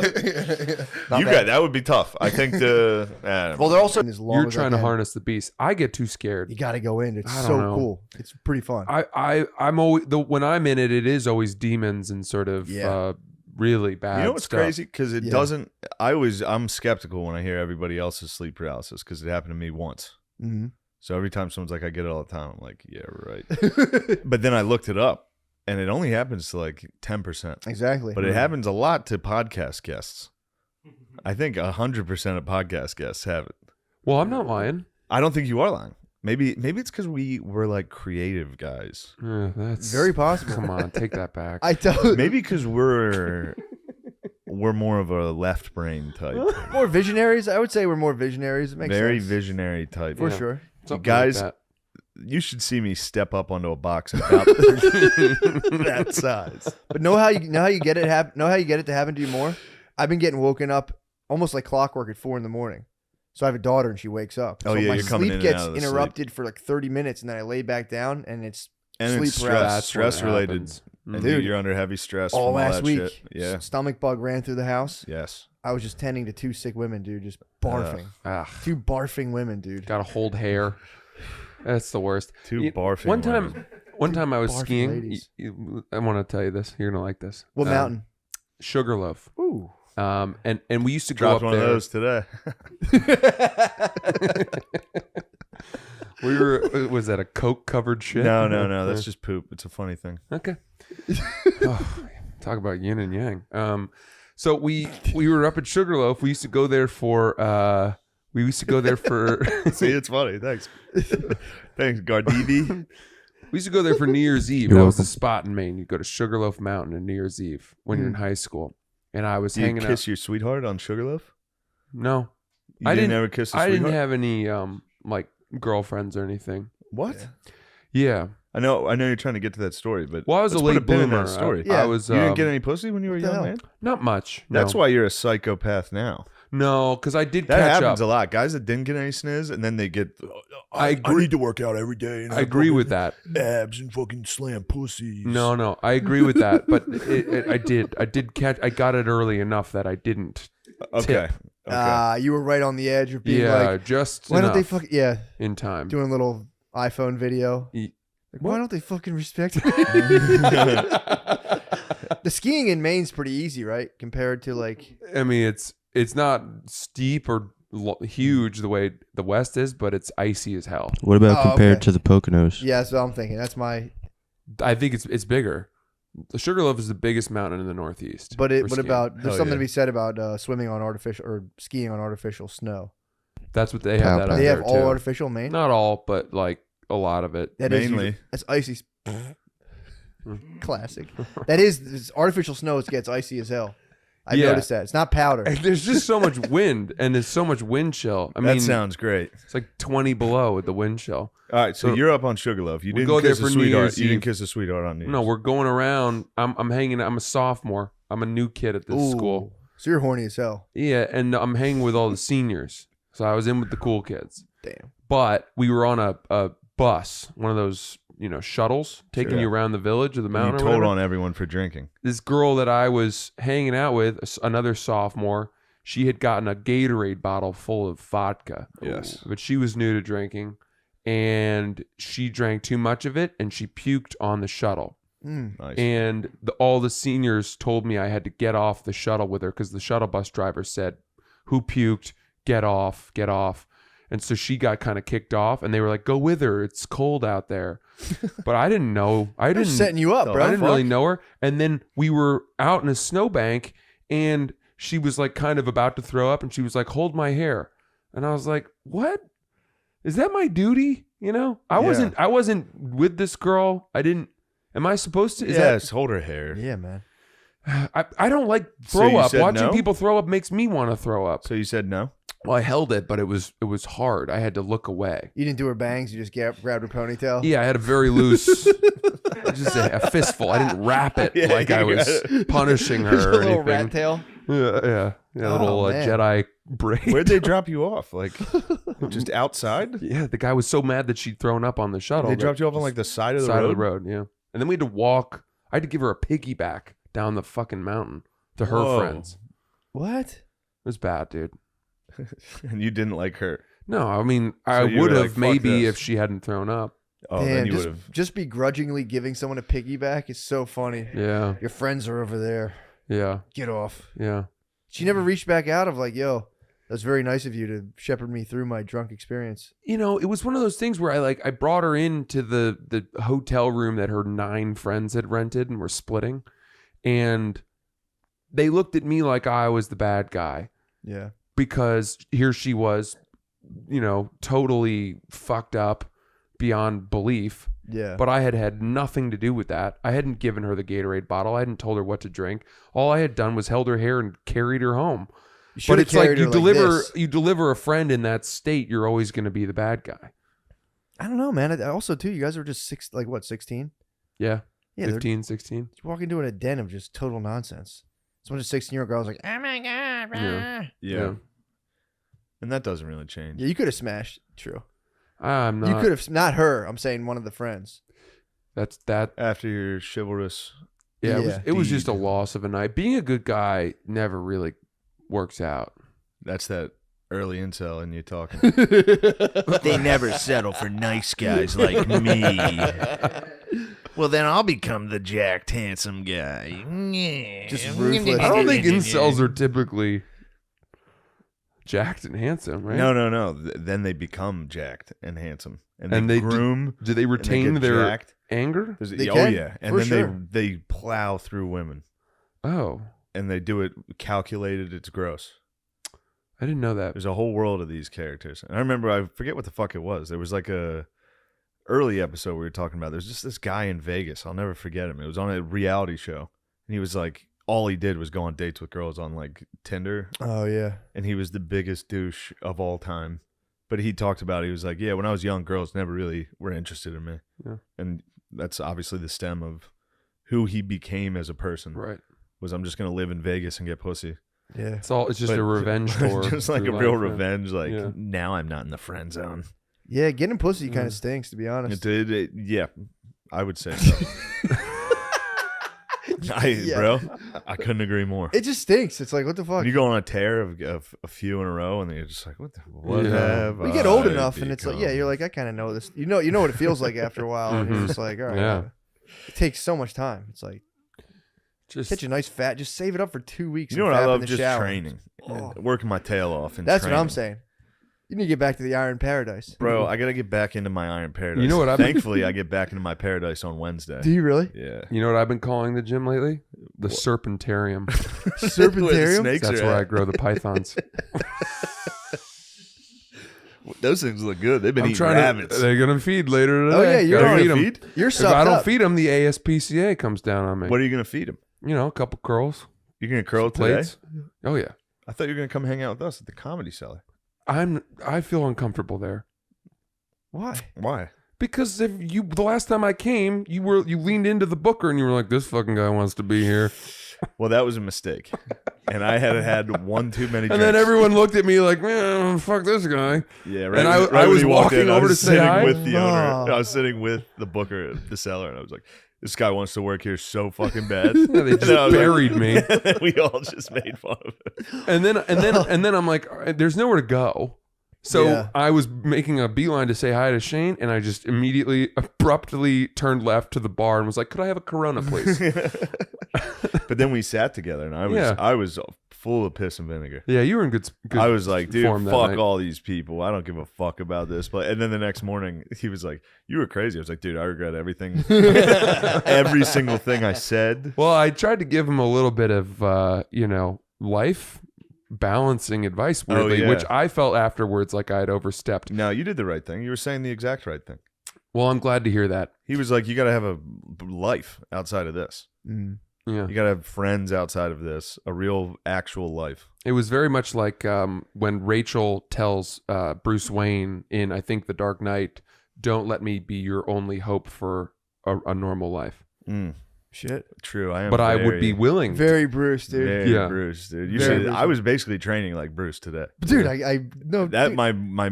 [SPEAKER 15] That would be tough. I think
[SPEAKER 14] well, they're also
[SPEAKER 18] You're trying to harness the beast. I get too scared.
[SPEAKER 2] You got to go in. It's
[SPEAKER 18] I
[SPEAKER 2] so
[SPEAKER 18] don't know.
[SPEAKER 2] cool. It's pretty fun.
[SPEAKER 18] I'm always when I'm in it. It is always demons and sort of really bad.
[SPEAKER 15] You know what's
[SPEAKER 18] stuff.
[SPEAKER 15] crazy? Because it doesn't. I'm skeptical when I hear everybody else's sleep paralysis because it happened to me once.
[SPEAKER 2] Mm-hmm.
[SPEAKER 15] So every time someone's like, "I get it all the time," I'm like, "Yeah, right." But then I looked it up, and it only happens to like 10%.
[SPEAKER 2] Exactly.
[SPEAKER 15] But it happens a lot to podcast guests. I think 100% of podcast guests have it.
[SPEAKER 18] Well, I'm not lying.
[SPEAKER 15] I don't think you are lying. Maybe it's because we're like creative guys.
[SPEAKER 18] That's
[SPEAKER 2] very possible.
[SPEAKER 18] Come on, take that back.
[SPEAKER 15] Maybe because we're more of a left brain type.
[SPEAKER 2] More visionaries. I would say we're more visionaries. It makes
[SPEAKER 15] Very
[SPEAKER 2] sense.
[SPEAKER 15] visionary type.
[SPEAKER 2] For sure.
[SPEAKER 15] You guys, you should see me step up onto a box about that size.
[SPEAKER 2] But know how you get it to happen to you more? I've been getting woken up almost like clockwork at 4 a.m. So I have a daughter and she wakes up.
[SPEAKER 15] Oh,
[SPEAKER 2] so
[SPEAKER 15] yeah,
[SPEAKER 2] my
[SPEAKER 15] you're coming
[SPEAKER 2] sleep
[SPEAKER 15] in and
[SPEAKER 2] gets
[SPEAKER 15] out of the
[SPEAKER 2] interrupted for like 30 minutes and then I lay back down and it's sleep
[SPEAKER 15] it's
[SPEAKER 2] paralysis.
[SPEAKER 15] stress related. And
[SPEAKER 2] Dude,
[SPEAKER 15] you're under heavy stress
[SPEAKER 2] all
[SPEAKER 15] from
[SPEAKER 2] last
[SPEAKER 15] that
[SPEAKER 2] week.
[SPEAKER 15] shit. Yeah.
[SPEAKER 2] Stomach bug ran through the house.
[SPEAKER 15] Yes.
[SPEAKER 2] I was just tending to 2 sick women, dude, just barfing. 2 barfing women, dude.
[SPEAKER 18] Gotta hold hair. That's the worst.
[SPEAKER 15] 2 barfing
[SPEAKER 18] One time I was
[SPEAKER 2] Barfing
[SPEAKER 18] skiing.
[SPEAKER 2] ladies.
[SPEAKER 18] I want to tell you this. You're gonna like this.
[SPEAKER 2] What mountain?
[SPEAKER 18] Sugarloaf.
[SPEAKER 2] Ooh.
[SPEAKER 18] And we used to
[SPEAKER 15] Dropped
[SPEAKER 18] go up
[SPEAKER 15] one
[SPEAKER 18] there.
[SPEAKER 15] of those today.
[SPEAKER 18] Was that a coke covered shit?
[SPEAKER 15] No. That's just poop. It's a funny thing.
[SPEAKER 18] Okay. Talk about yin and yang. So we were up at Sugarloaf. We used to go there for.
[SPEAKER 15] See, it's funny. Thanks. Thanks, Gardini.
[SPEAKER 18] We used to go there for New Year's Eve.
[SPEAKER 15] You're
[SPEAKER 18] That was the
[SPEAKER 15] welcome.
[SPEAKER 18] spot in Maine. You go to Sugarloaf Mountain on New Year's Eve when you're in high school. And I was
[SPEAKER 15] Do you
[SPEAKER 18] hanging
[SPEAKER 15] kiss
[SPEAKER 18] out.
[SPEAKER 15] your sweetheart on Sugarloaf?
[SPEAKER 18] No,
[SPEAKER 15] You
[SPEAKER 18] I
[SPEAKER 15] didn't
[SPEAKER 18] didn't
[SPEAKER 15] ever kiss a
[SPEAKER 18] I didn't
[SPEAKER 15] sweetheart?
[SPEAKER 18] have any like girlfriends or anything.
[SPEAKER 15] What?
[SPEAKER 18] Yeah.
[SPEAKER 15] I know you're trying to get to that story, but
[SPEAKER 18] Well, I was
[SPEAKER 15] let's
[SPEAKER 18] a
[SPEAKER 15] put
[SPEAKER 18] late
[SPEAKER 15] pin in
[SPEAKER 18] bloomer.
[SPEAKER 15] that story.
[SPEAKER 18] I was.
[SPEAKER 15] You didn't get any pussy when you were a young man?
[SPEAKER 18] Not much.
[SPEAKER 15] That's
[SPEAKER 18] no.
[SPEAKER 15] why you're a psychopath now.
[SPEAKER 18] No, because I did
[SPEAKER 15] That
[SPEAKER 18] catch
[SPEAKER 15] happens
[SPEAKER 18] up.
[SPEAKER 15] a lot. Guys that didn't get any sniz, and then they get.
[SPEAKER 18] I agree.
[SPEAKER 15] need to work out every day. And
[SPEAKER 18] I agree with that.
[SPEAKER 15] Abs and fucking slam pussies.
[SPEAKER 18] No, I agree with that. But I did catch. I got it early enough that I didn't.
[SPEAKER 15] Okay.
[SPEAKER 18] Tip.
[SPEAKER 2] You were right on the edge of being
[SPEAKER 18] Yeah,
[SPEAKER 2] like,
[SPEAKER 18] just
[SPEAKER 2] why don't they
[SPEAKER 18] enough
[SPEAKER 2] fuck? Yeah,
[SPEAKER 18] in time.
[SPEAKER 2] doing a little iPhone video. Like, why don't they fucking respect me? The skiing in Maine's pretty easy, right? Compared to like,
[SPEAKER 18] I mean, it's not steep or huge the way the West is, but it's icy as hell.
[SPEAKER 6] What about compared to the Poconos?
[SPEAKER 2] yeah, that's what I'm thinking. That's my.
[SPEAKER 18] I think it's bigger. The Sugarloaf is the biggest mountain in the Northeast.
[SPEAKER 2] But
[SPEAKER 18] for
[SPEAKER 2] what
[SPEAKER 18] skiing.
[SPEAKER 2] about there's something to be said about swimming on artificial or skiing on artificial snow.
[SPEAKER 18] That's what they have. That out
[SPEAKER 2] they have
[SPEAKER 18] there,
[SPEAKER 2] all
[SPEAKER 18] too.
[SPEAKER 2] artificial Maine.
[SPEAKER 18] Not all, but like a lot of it.
[SPEAKER 2] That is
[SPEAKER 3] Mainly.
[SPEAKER 2] usually- that's icy. Classic. That is artificial snow. It gets icy as hell. I noticed that. It's not powder.
[SPEAKER 18] And there's just so much wind, and there's so much wind chill. I mean,
[SPEAKER 3] That sounds great.
[SPEAKER 18] It's like 20 below with the wind chill.
[SPEAKER 3] All right, so you're up on Sugarloaf. You
[SPEAKER 18] we
[SPEAKER 3] didn't
[SPEAKER 18] go there
[SPEAKER 3] kiss
[SPEAKER 18] for
[SPEAKER 3] a
[SPEAKER 18] New
[SPEAKER 3] sweetheart.
[SPEAKER 18] Year's
[SPEAKER 3] You didn't
[SPEAKER 18] Eve.
[SPEAKER 3] kiss a sweetheart on New Year's.
[SPEAKER 18] No, we're going around. I'm hanging. I'm a sophomore. I'm a new kid at this
[SPEAKER 2] Ooh.
[SPEAKER 18] school.
[SPEAKER 2] So you're horny as hell.
[SPEAKER 18] Yeah, and I'm hanging with all the seniors. So I was in with the cool kids.
[SPEAKER 2] Damn.
[SPEAKER 18] But we were on a bus, one of those, shuttles, taking
[SPEAKER 3] Sure.
[SPEAKER 18] you around the village or the
[SPEAKER 3] And
[SPEAKER 18] mountain.
[SPEAKER 3] you
[SPEAKER 18] or
[SPEAKER 3] told
[SPEAKER 18] whatever.
[SPEAKER 3] on everyone for drinking.
[SPEAKER 18] This girl that I was hanging out with, another sophomore, she had gotten a Gatorade bottle full of vodka.
[SPEAKER 3] Yes.
[SPEAKER 18] But she was new to drinking, and she drank too much of it, and she puked on the shuttle.
[SPEAKER 3] Nice.
[SPEAKER 18] And all the seniors told me I had to get off the shuttle with her because the shuttle bus driver said, "Who puked? Get off, get off." And so she got kind of kicked off, and they were like, "Go with her. It's cold out there." But I didn't know.
[SPEAKER 2] They're setting you up, bro.
[SPEAKER 18] I didn't
[SPEAKER 2] Fuck.
[SPEAKER 18] really know her. And then we were out in a snowbank, and she was like kind of about to throw up, and she was like, "Hold my hair." And I was like, "What? Is that my duty?" I wasn't with this girl. I didn't. Am I supposed to?
[SPEAKER 3] Yes, hold her hair.
[SPEAKER 2] Yeah, man.
[SPEAKER 18] I don't like
[SPEAKER 3] So
[SPEAKER 18] throw
[SPEAKER 3] you
[SPEAKER 18] up.
[SPEAKER 3] said
[SPEAKER 18] Watching
[SPEAKER 3] no?
[SPEAKER 18] people throw up makes me want to throw up.
[SPEAKER 3] So you said no?
[SPEAKER 18] Well, I held it, but it was hard. I had to look away.
[SPEAKER 2] You didn't do her bangs. You just grabbed her ponytail.
[SPEAKER 18] Yeah, I had a very loose, just a fistful. I didn't wrap it
[SPEAKER 2] Yeah,
[SPEAKER 18] like I
[SPEAKER 2] you
[SPEAKER 18] was
[SPEAKER 2] got it.
[SPEAKER 18] punishing her.
[SPEAKER 2] Just a
[SPEAKER 18] or
[SPEAKER 2] little
[SPEAKER 18] anything.
[SPEAKER 2] rat tail?
[SPEAKER 18] Yeah.
[SPEAKER 2] Oh,
[SPEAKER 18] Little
[SPEAKER 2] man.
[SPEAKER 18] Jedi braid.
[SPEAKER 3] Where'd they drop you off? Like, just outside?
[SPEAKER 18] Yeah, the guy was so mad that she'd thrown up on the shuttle.
[SPEAKER 3] They
[SPEAKER 18] that
[SPEAKER 3] dropped you off on
[SPEAKER 18] just-
[SPEAKER 3] like the side of the
[SPEAKER 18] side
[SPEAKER 3] road?
[SPEAKER 18] of the road, yeah. And then we had to walk. I had to give her a piggyback down the fucking mountain to her
[SPEAKER 3] Whoa.
[SPEAKER 18] friends.
[SPEAKER 2] What?
[SPEAKER 18] It was bad, dude.
[SPEAKER 3] And you didn't like her.
[SPEAKER 18] No, I mean, I
[SPEAKER 3] So you
[SPEAKER 18] would
[SPEAKER 3] were
[SPEAKER 18] have
[SPEAKER 3] like, "Fuck
[SPEAKER 18] maybe
[SPEAKER 3] this."
[SPEAKER 18] if she hadn't thrown up.
[SPEAKER 3] Oh,
[SPEAKER 2] Damn,
[SPEAKER 3] then you
[SPEAKER 2] just,
[SPEAKER 3] would have.
[SPEAKER 2] just begrudgingly giving someone a piggyback is so funny.
[SPEAKER 18] Yeah.
[SPEAKER 2] Your friends are over there.
[SPEAKER 18] Yeah.
[SPEAKER 2] Get off.
[SPEAKER 18] Yeah.
[SPEAKER 2] She never reached back out of like, yo, that's very nice of you to shepherd me through my drunk experience.
[SPEAKER 18] It was one of those things where I brought her into the hotel room that her 9 friends had rented and were splitting. And they looked at me like I was the bad guy.
[SPEAKER 2] Yeah.
[SPEAKER 18] Because here she was, totally fucked up beyond belief.
[SPEAKER 2] Yeah.
[SPEAKER 18] But I had nothing to do with that. I hadn't given her the Gatorade bottle. I hadn't told her what to drink. All I had done was held her hair and carried her home. But it's like you deliver a friend in that state, you're always going to be the bad guy.
[SPEAKER 2] I don't know, man. Also, too, you guys are just 16?
[SPEAKER 18] Yeah.
[SPEAKER 2] Yeah,
[SPEAKER 18] 15, 16.
[SPEAKER 2] You walk into a den of just total nonsense. Some 16-year-old girl's like, oh my God.
[SPEAKER 18] Yeah.
[SPEAKER 3] Yeah. And that doesn't really change.
[SPEAKER 2] Yeah, you could have smashed. True.
[SPEAKER 18] I'm not.
[SPEAKER 2] You could have, not her. I'm saying one of the friends.
[SPEAKER 18] That's that.
[SPEAKER 3] After your chivalrous.
[SPEAKER 18] Yeah, it was just a loss of a night. Being a good guy never really works out.
[SPEAKER 3] That's that early incel in you talking.
[SPEAKER 1] They never settle for nice guys like me. Well, then I'll become the jacked, handsome guy.
[SPEAKER 2] Just ruthless.
[SPEAKER 18] I don't think incels are typically jacked and handsome, right?
[SPEAKER 3] No. Then they become jacked and handsome,
[SPEAKER 18] And
[SPEAKER 3] they
[SPEAKER 18] they
[SPEAKER 3] groom.
[SPEAKER 18] do they
[SPEAKER 3] and
[SPEAKER 18] retain
[SPEAKER 3] get
[SPEAKER 18] their
[SPEAKER 3] jacked.
[SPEAKER 18] anger?
[SPEAKER 2] They
[SPEAKER 3] Oh
[SPEAKER 2] can,
[SPEAKER 3] yeah, and
[SPEAKER 2] for
[SPEAKER 3] then
[SPEAKER 2] sure.
[SPEAKER 3] they plow through women,
[SPEAKER 18] Oh,
[SPEAKER 3] and they do it calculated. It's gross.
[SPEAKER 18] I didn't know that.
[SPEAKER 3] There's a whole world of these characters, and I remember I forget what the fuck it was. There was like a early episode we were talking about. There's just this guy in Vegas. I'll never forget him. It was on a reality show, and he was like, all he did was go on dates with girls on like Tinder.
[SPEAKER 2] Oh, yeah.
[SPEAKER 3] And he was the biggest douche of all time. But he talked about it. He was like, yeah, when I was young, girls never really were interested in me.
[SPEAKER 18] Yeah.
[SPEAKER 3] And that's obviously the stem of who he became as a person.
[SPEAKER 18] Right.
[SPEAKER 3] Was I'm just going to live in Vegas and get pussy.
[SPEAKER 2] Yeah.
[SPEAKER 18] It's just a revenge tour.
[SPEAKER 3] Just like a
[SPEAKER 18] through
[SPEAKER 3] real
[SPEAKER 18] life, yeah.
[SPEAKER 3] revenge. Like,
[SPEAKER 18] Yeah.
[SPEAKER 3] now I'm not in the friend zone.
[SPEAKER 2] Yeah, getting pussy kind of stinks, to be honest.
[SPEAKER 3] Yeah, I would say so. Bro, I couldn't agree more.
[SPEAKER 2] It just stinks. It's like, what the fuck?
[SPEAKER 3] When you go on a tear of a few in a row, and then you're just like, what have
[SPEAKER 2] You get old
[SPEAKER 3] I
[SPEAKER 2] enough, and it's like,
[SPEAKER 3] become?
[SPEAKER 2] yeah, you're like, I kind of know this. You know what it feels like after a while, and you're just like, all right.
[SPEAKER 18] Yeah.
[SPEAKER 2] It takes so much time. It's like,
[SPEAKER 18] just
[SPEAKER 2] catch a nice fat. Just save it up for 2 weeks.
[SPEAKER 3] You know
[SPEAKER 2] and
[SPEAKER 3] what I
[SPEAKER 2] fap in
[SPEAKER 3] love?
[SPEAKER 2] the
[SPEAKER 3] Just
[SPEAKER 2] shower.
[SPEAKER 3] training,
[SPEAKER 2] Oh.
[SPEAKER 3] working my tail off. And
[SPEAKER 2] That's what I'm
[SPEAKER 3] training.
[SPEAKER 2] saying.
[SPEAKER 16] You need to get back to the Iron Paradise.
[SPEAKER 15] Bro, I got to get back into my Iron Paradise.
[SPEAKER 18] You know what
[SPEAKER 15] Thankfully, I get back into my paradise on Wednesday.
[SPEAKER 16] Do you really?
[SPEAKER 15] Yeah.
[SPEAKER 18] You know what I've been calling the gym lately? The Serpentarium.
[SPEAKER 16] Serpentarium?
[SPEAKER 18] That's where I grow the pythons.
[SPEAKER 15] Those things look good. They've been
[SPEAKER 18] I'm
[SPEAKER 15] eating
[SPEAKER 18] trying
[SPEAKER 15] rabbits.
[SPEAKER 18] they're going to feed later today.
[SPEAKER 16] Oh, yeah, you're
[SPEAKER 18] Gotta
[SPEAKER 16] gonna
[SPEAKER 18] feed them.
[SPEAKER 16] You're
[SPEAKER 18] If
[SPEAKER 16] sucked
[SPEAKER 18] I don't
[SPEAKER 16] up.
[SPEAKER 18] feed them, the ASPCA comes down on me.
[SPEAKER 15] What are you going to feed them?
[SPEAKER 18] You know, a couple curls.
[SPEAKER 15] You're going to curl
[SPEAKER 18] Some plates.
[SPEAKER 15] today?
[SPEAKER 18] Oh, yeah.
[SPEAKER 15] I thought you were going to come hang out with us at the Comedy Cellar.
[SPEAKER 18] I feel uncomfortable there.
[SPEAKER 16] Why?
[SPEAKER 15] Why?
[SPEAKER 18] Because the last time I came, you leaned into the booker and you were like, "This fucking guy wants to be here."
[SPEAKER 15] Well, that was a mistake, and I had one too many.
[SPEAKER 18] And then everyone looked at me like, "Man, fuck this guy."
[SPEAKER 15] Yeah, right.
[SPEAKER 18] And
[SPEAKER 15] right
[SPEAKER 18] I
[SPEAKER 15] when
[SPEAKER 18] was
[SPEAKER 15] you walked
[SPEAKER 18] walking
[SPEAKER 15] in,
[SPEAKER 18] over
[SPEAKER 15] I was
[SPEAKER 18] to say
[SPEAKER 15] sitting
[SPEAKER 18] hi
[SPEAKER 15] with the owner. I was sitting with the booker at the cellar, and I was like, "This guy wants to work here so fucking bad."
[SPEAKER 18] Yeah, they just buried me.
[SPEAKER 15] And we all just made fun of it.
[SPEAKER 18] And then I'm like, "There's nowhere to go." So
[SPEAKER 16] Yeah.
[SPEAKER 18] I was making a beeline to say hi to Shane, and I just immediately, abruptly turned left to the bar and was like, "Could I have a Corona, please?"
[SPEAKER 15] But then we sat together, and I was full of piss and vinegar.
[SPEAKER 18] Yeah, you were in good
[SPEAKER 15] I was like, dude,
[SPEAKER 18] form that
[SPEAKER 15] fuck
[SPEAKER 18] night.
[SPEAKER 15] all these people. I don't give a fuck about this. But and then the next morning, he was like, "You were crazy." I was like, "Dude, I regret everything, every single thing I said."
[SPEAKER 18] Well, I tried to give him a little bit of, life balancing advice, weirdly,
[SPEAKER 15] yeah.
[SPEAKER 18] which I felt afterwards like I had overstepped.
[SPEAKER 15] No, you did the right thing. You were saying the exact right thing.
[SPEAKER 18] Well, I'm glad to hear that.
[SPEAKER 15] He was like, "You got to have a life outside of this.
[SPEAKER 18] Yeah.
[SPEAKER 15] You got to have friends outside of this, a real, actual life."
[SPEAKER 18] It was very much like when Rachel tells Bruce Wayne in, I think, The Dark Knight, "Don't let me be your only hope for a normal life."
[SPEAKER 16] Shit.
[SPEAKER 15] True. I am.
[SPEAKER 18] But I would be willing.
[SPEAKER 16] Very Bruce, dude.
[SPEAKER 15] Very
[SPEAKER 18] Yeah.
[SPEAKER 15] Bruce, dude. You
[SPEAKER 16] Very
[SPEAKER 15] should.
[SPEAKER 16] Bruce.
[SPEAKER 15] I was basically training like Bruce today.
[SPEAKER 16] Dude, I no.
[SPEAKER 15] That
[SPEAKER 16] dude.
[SPEAKER 15] my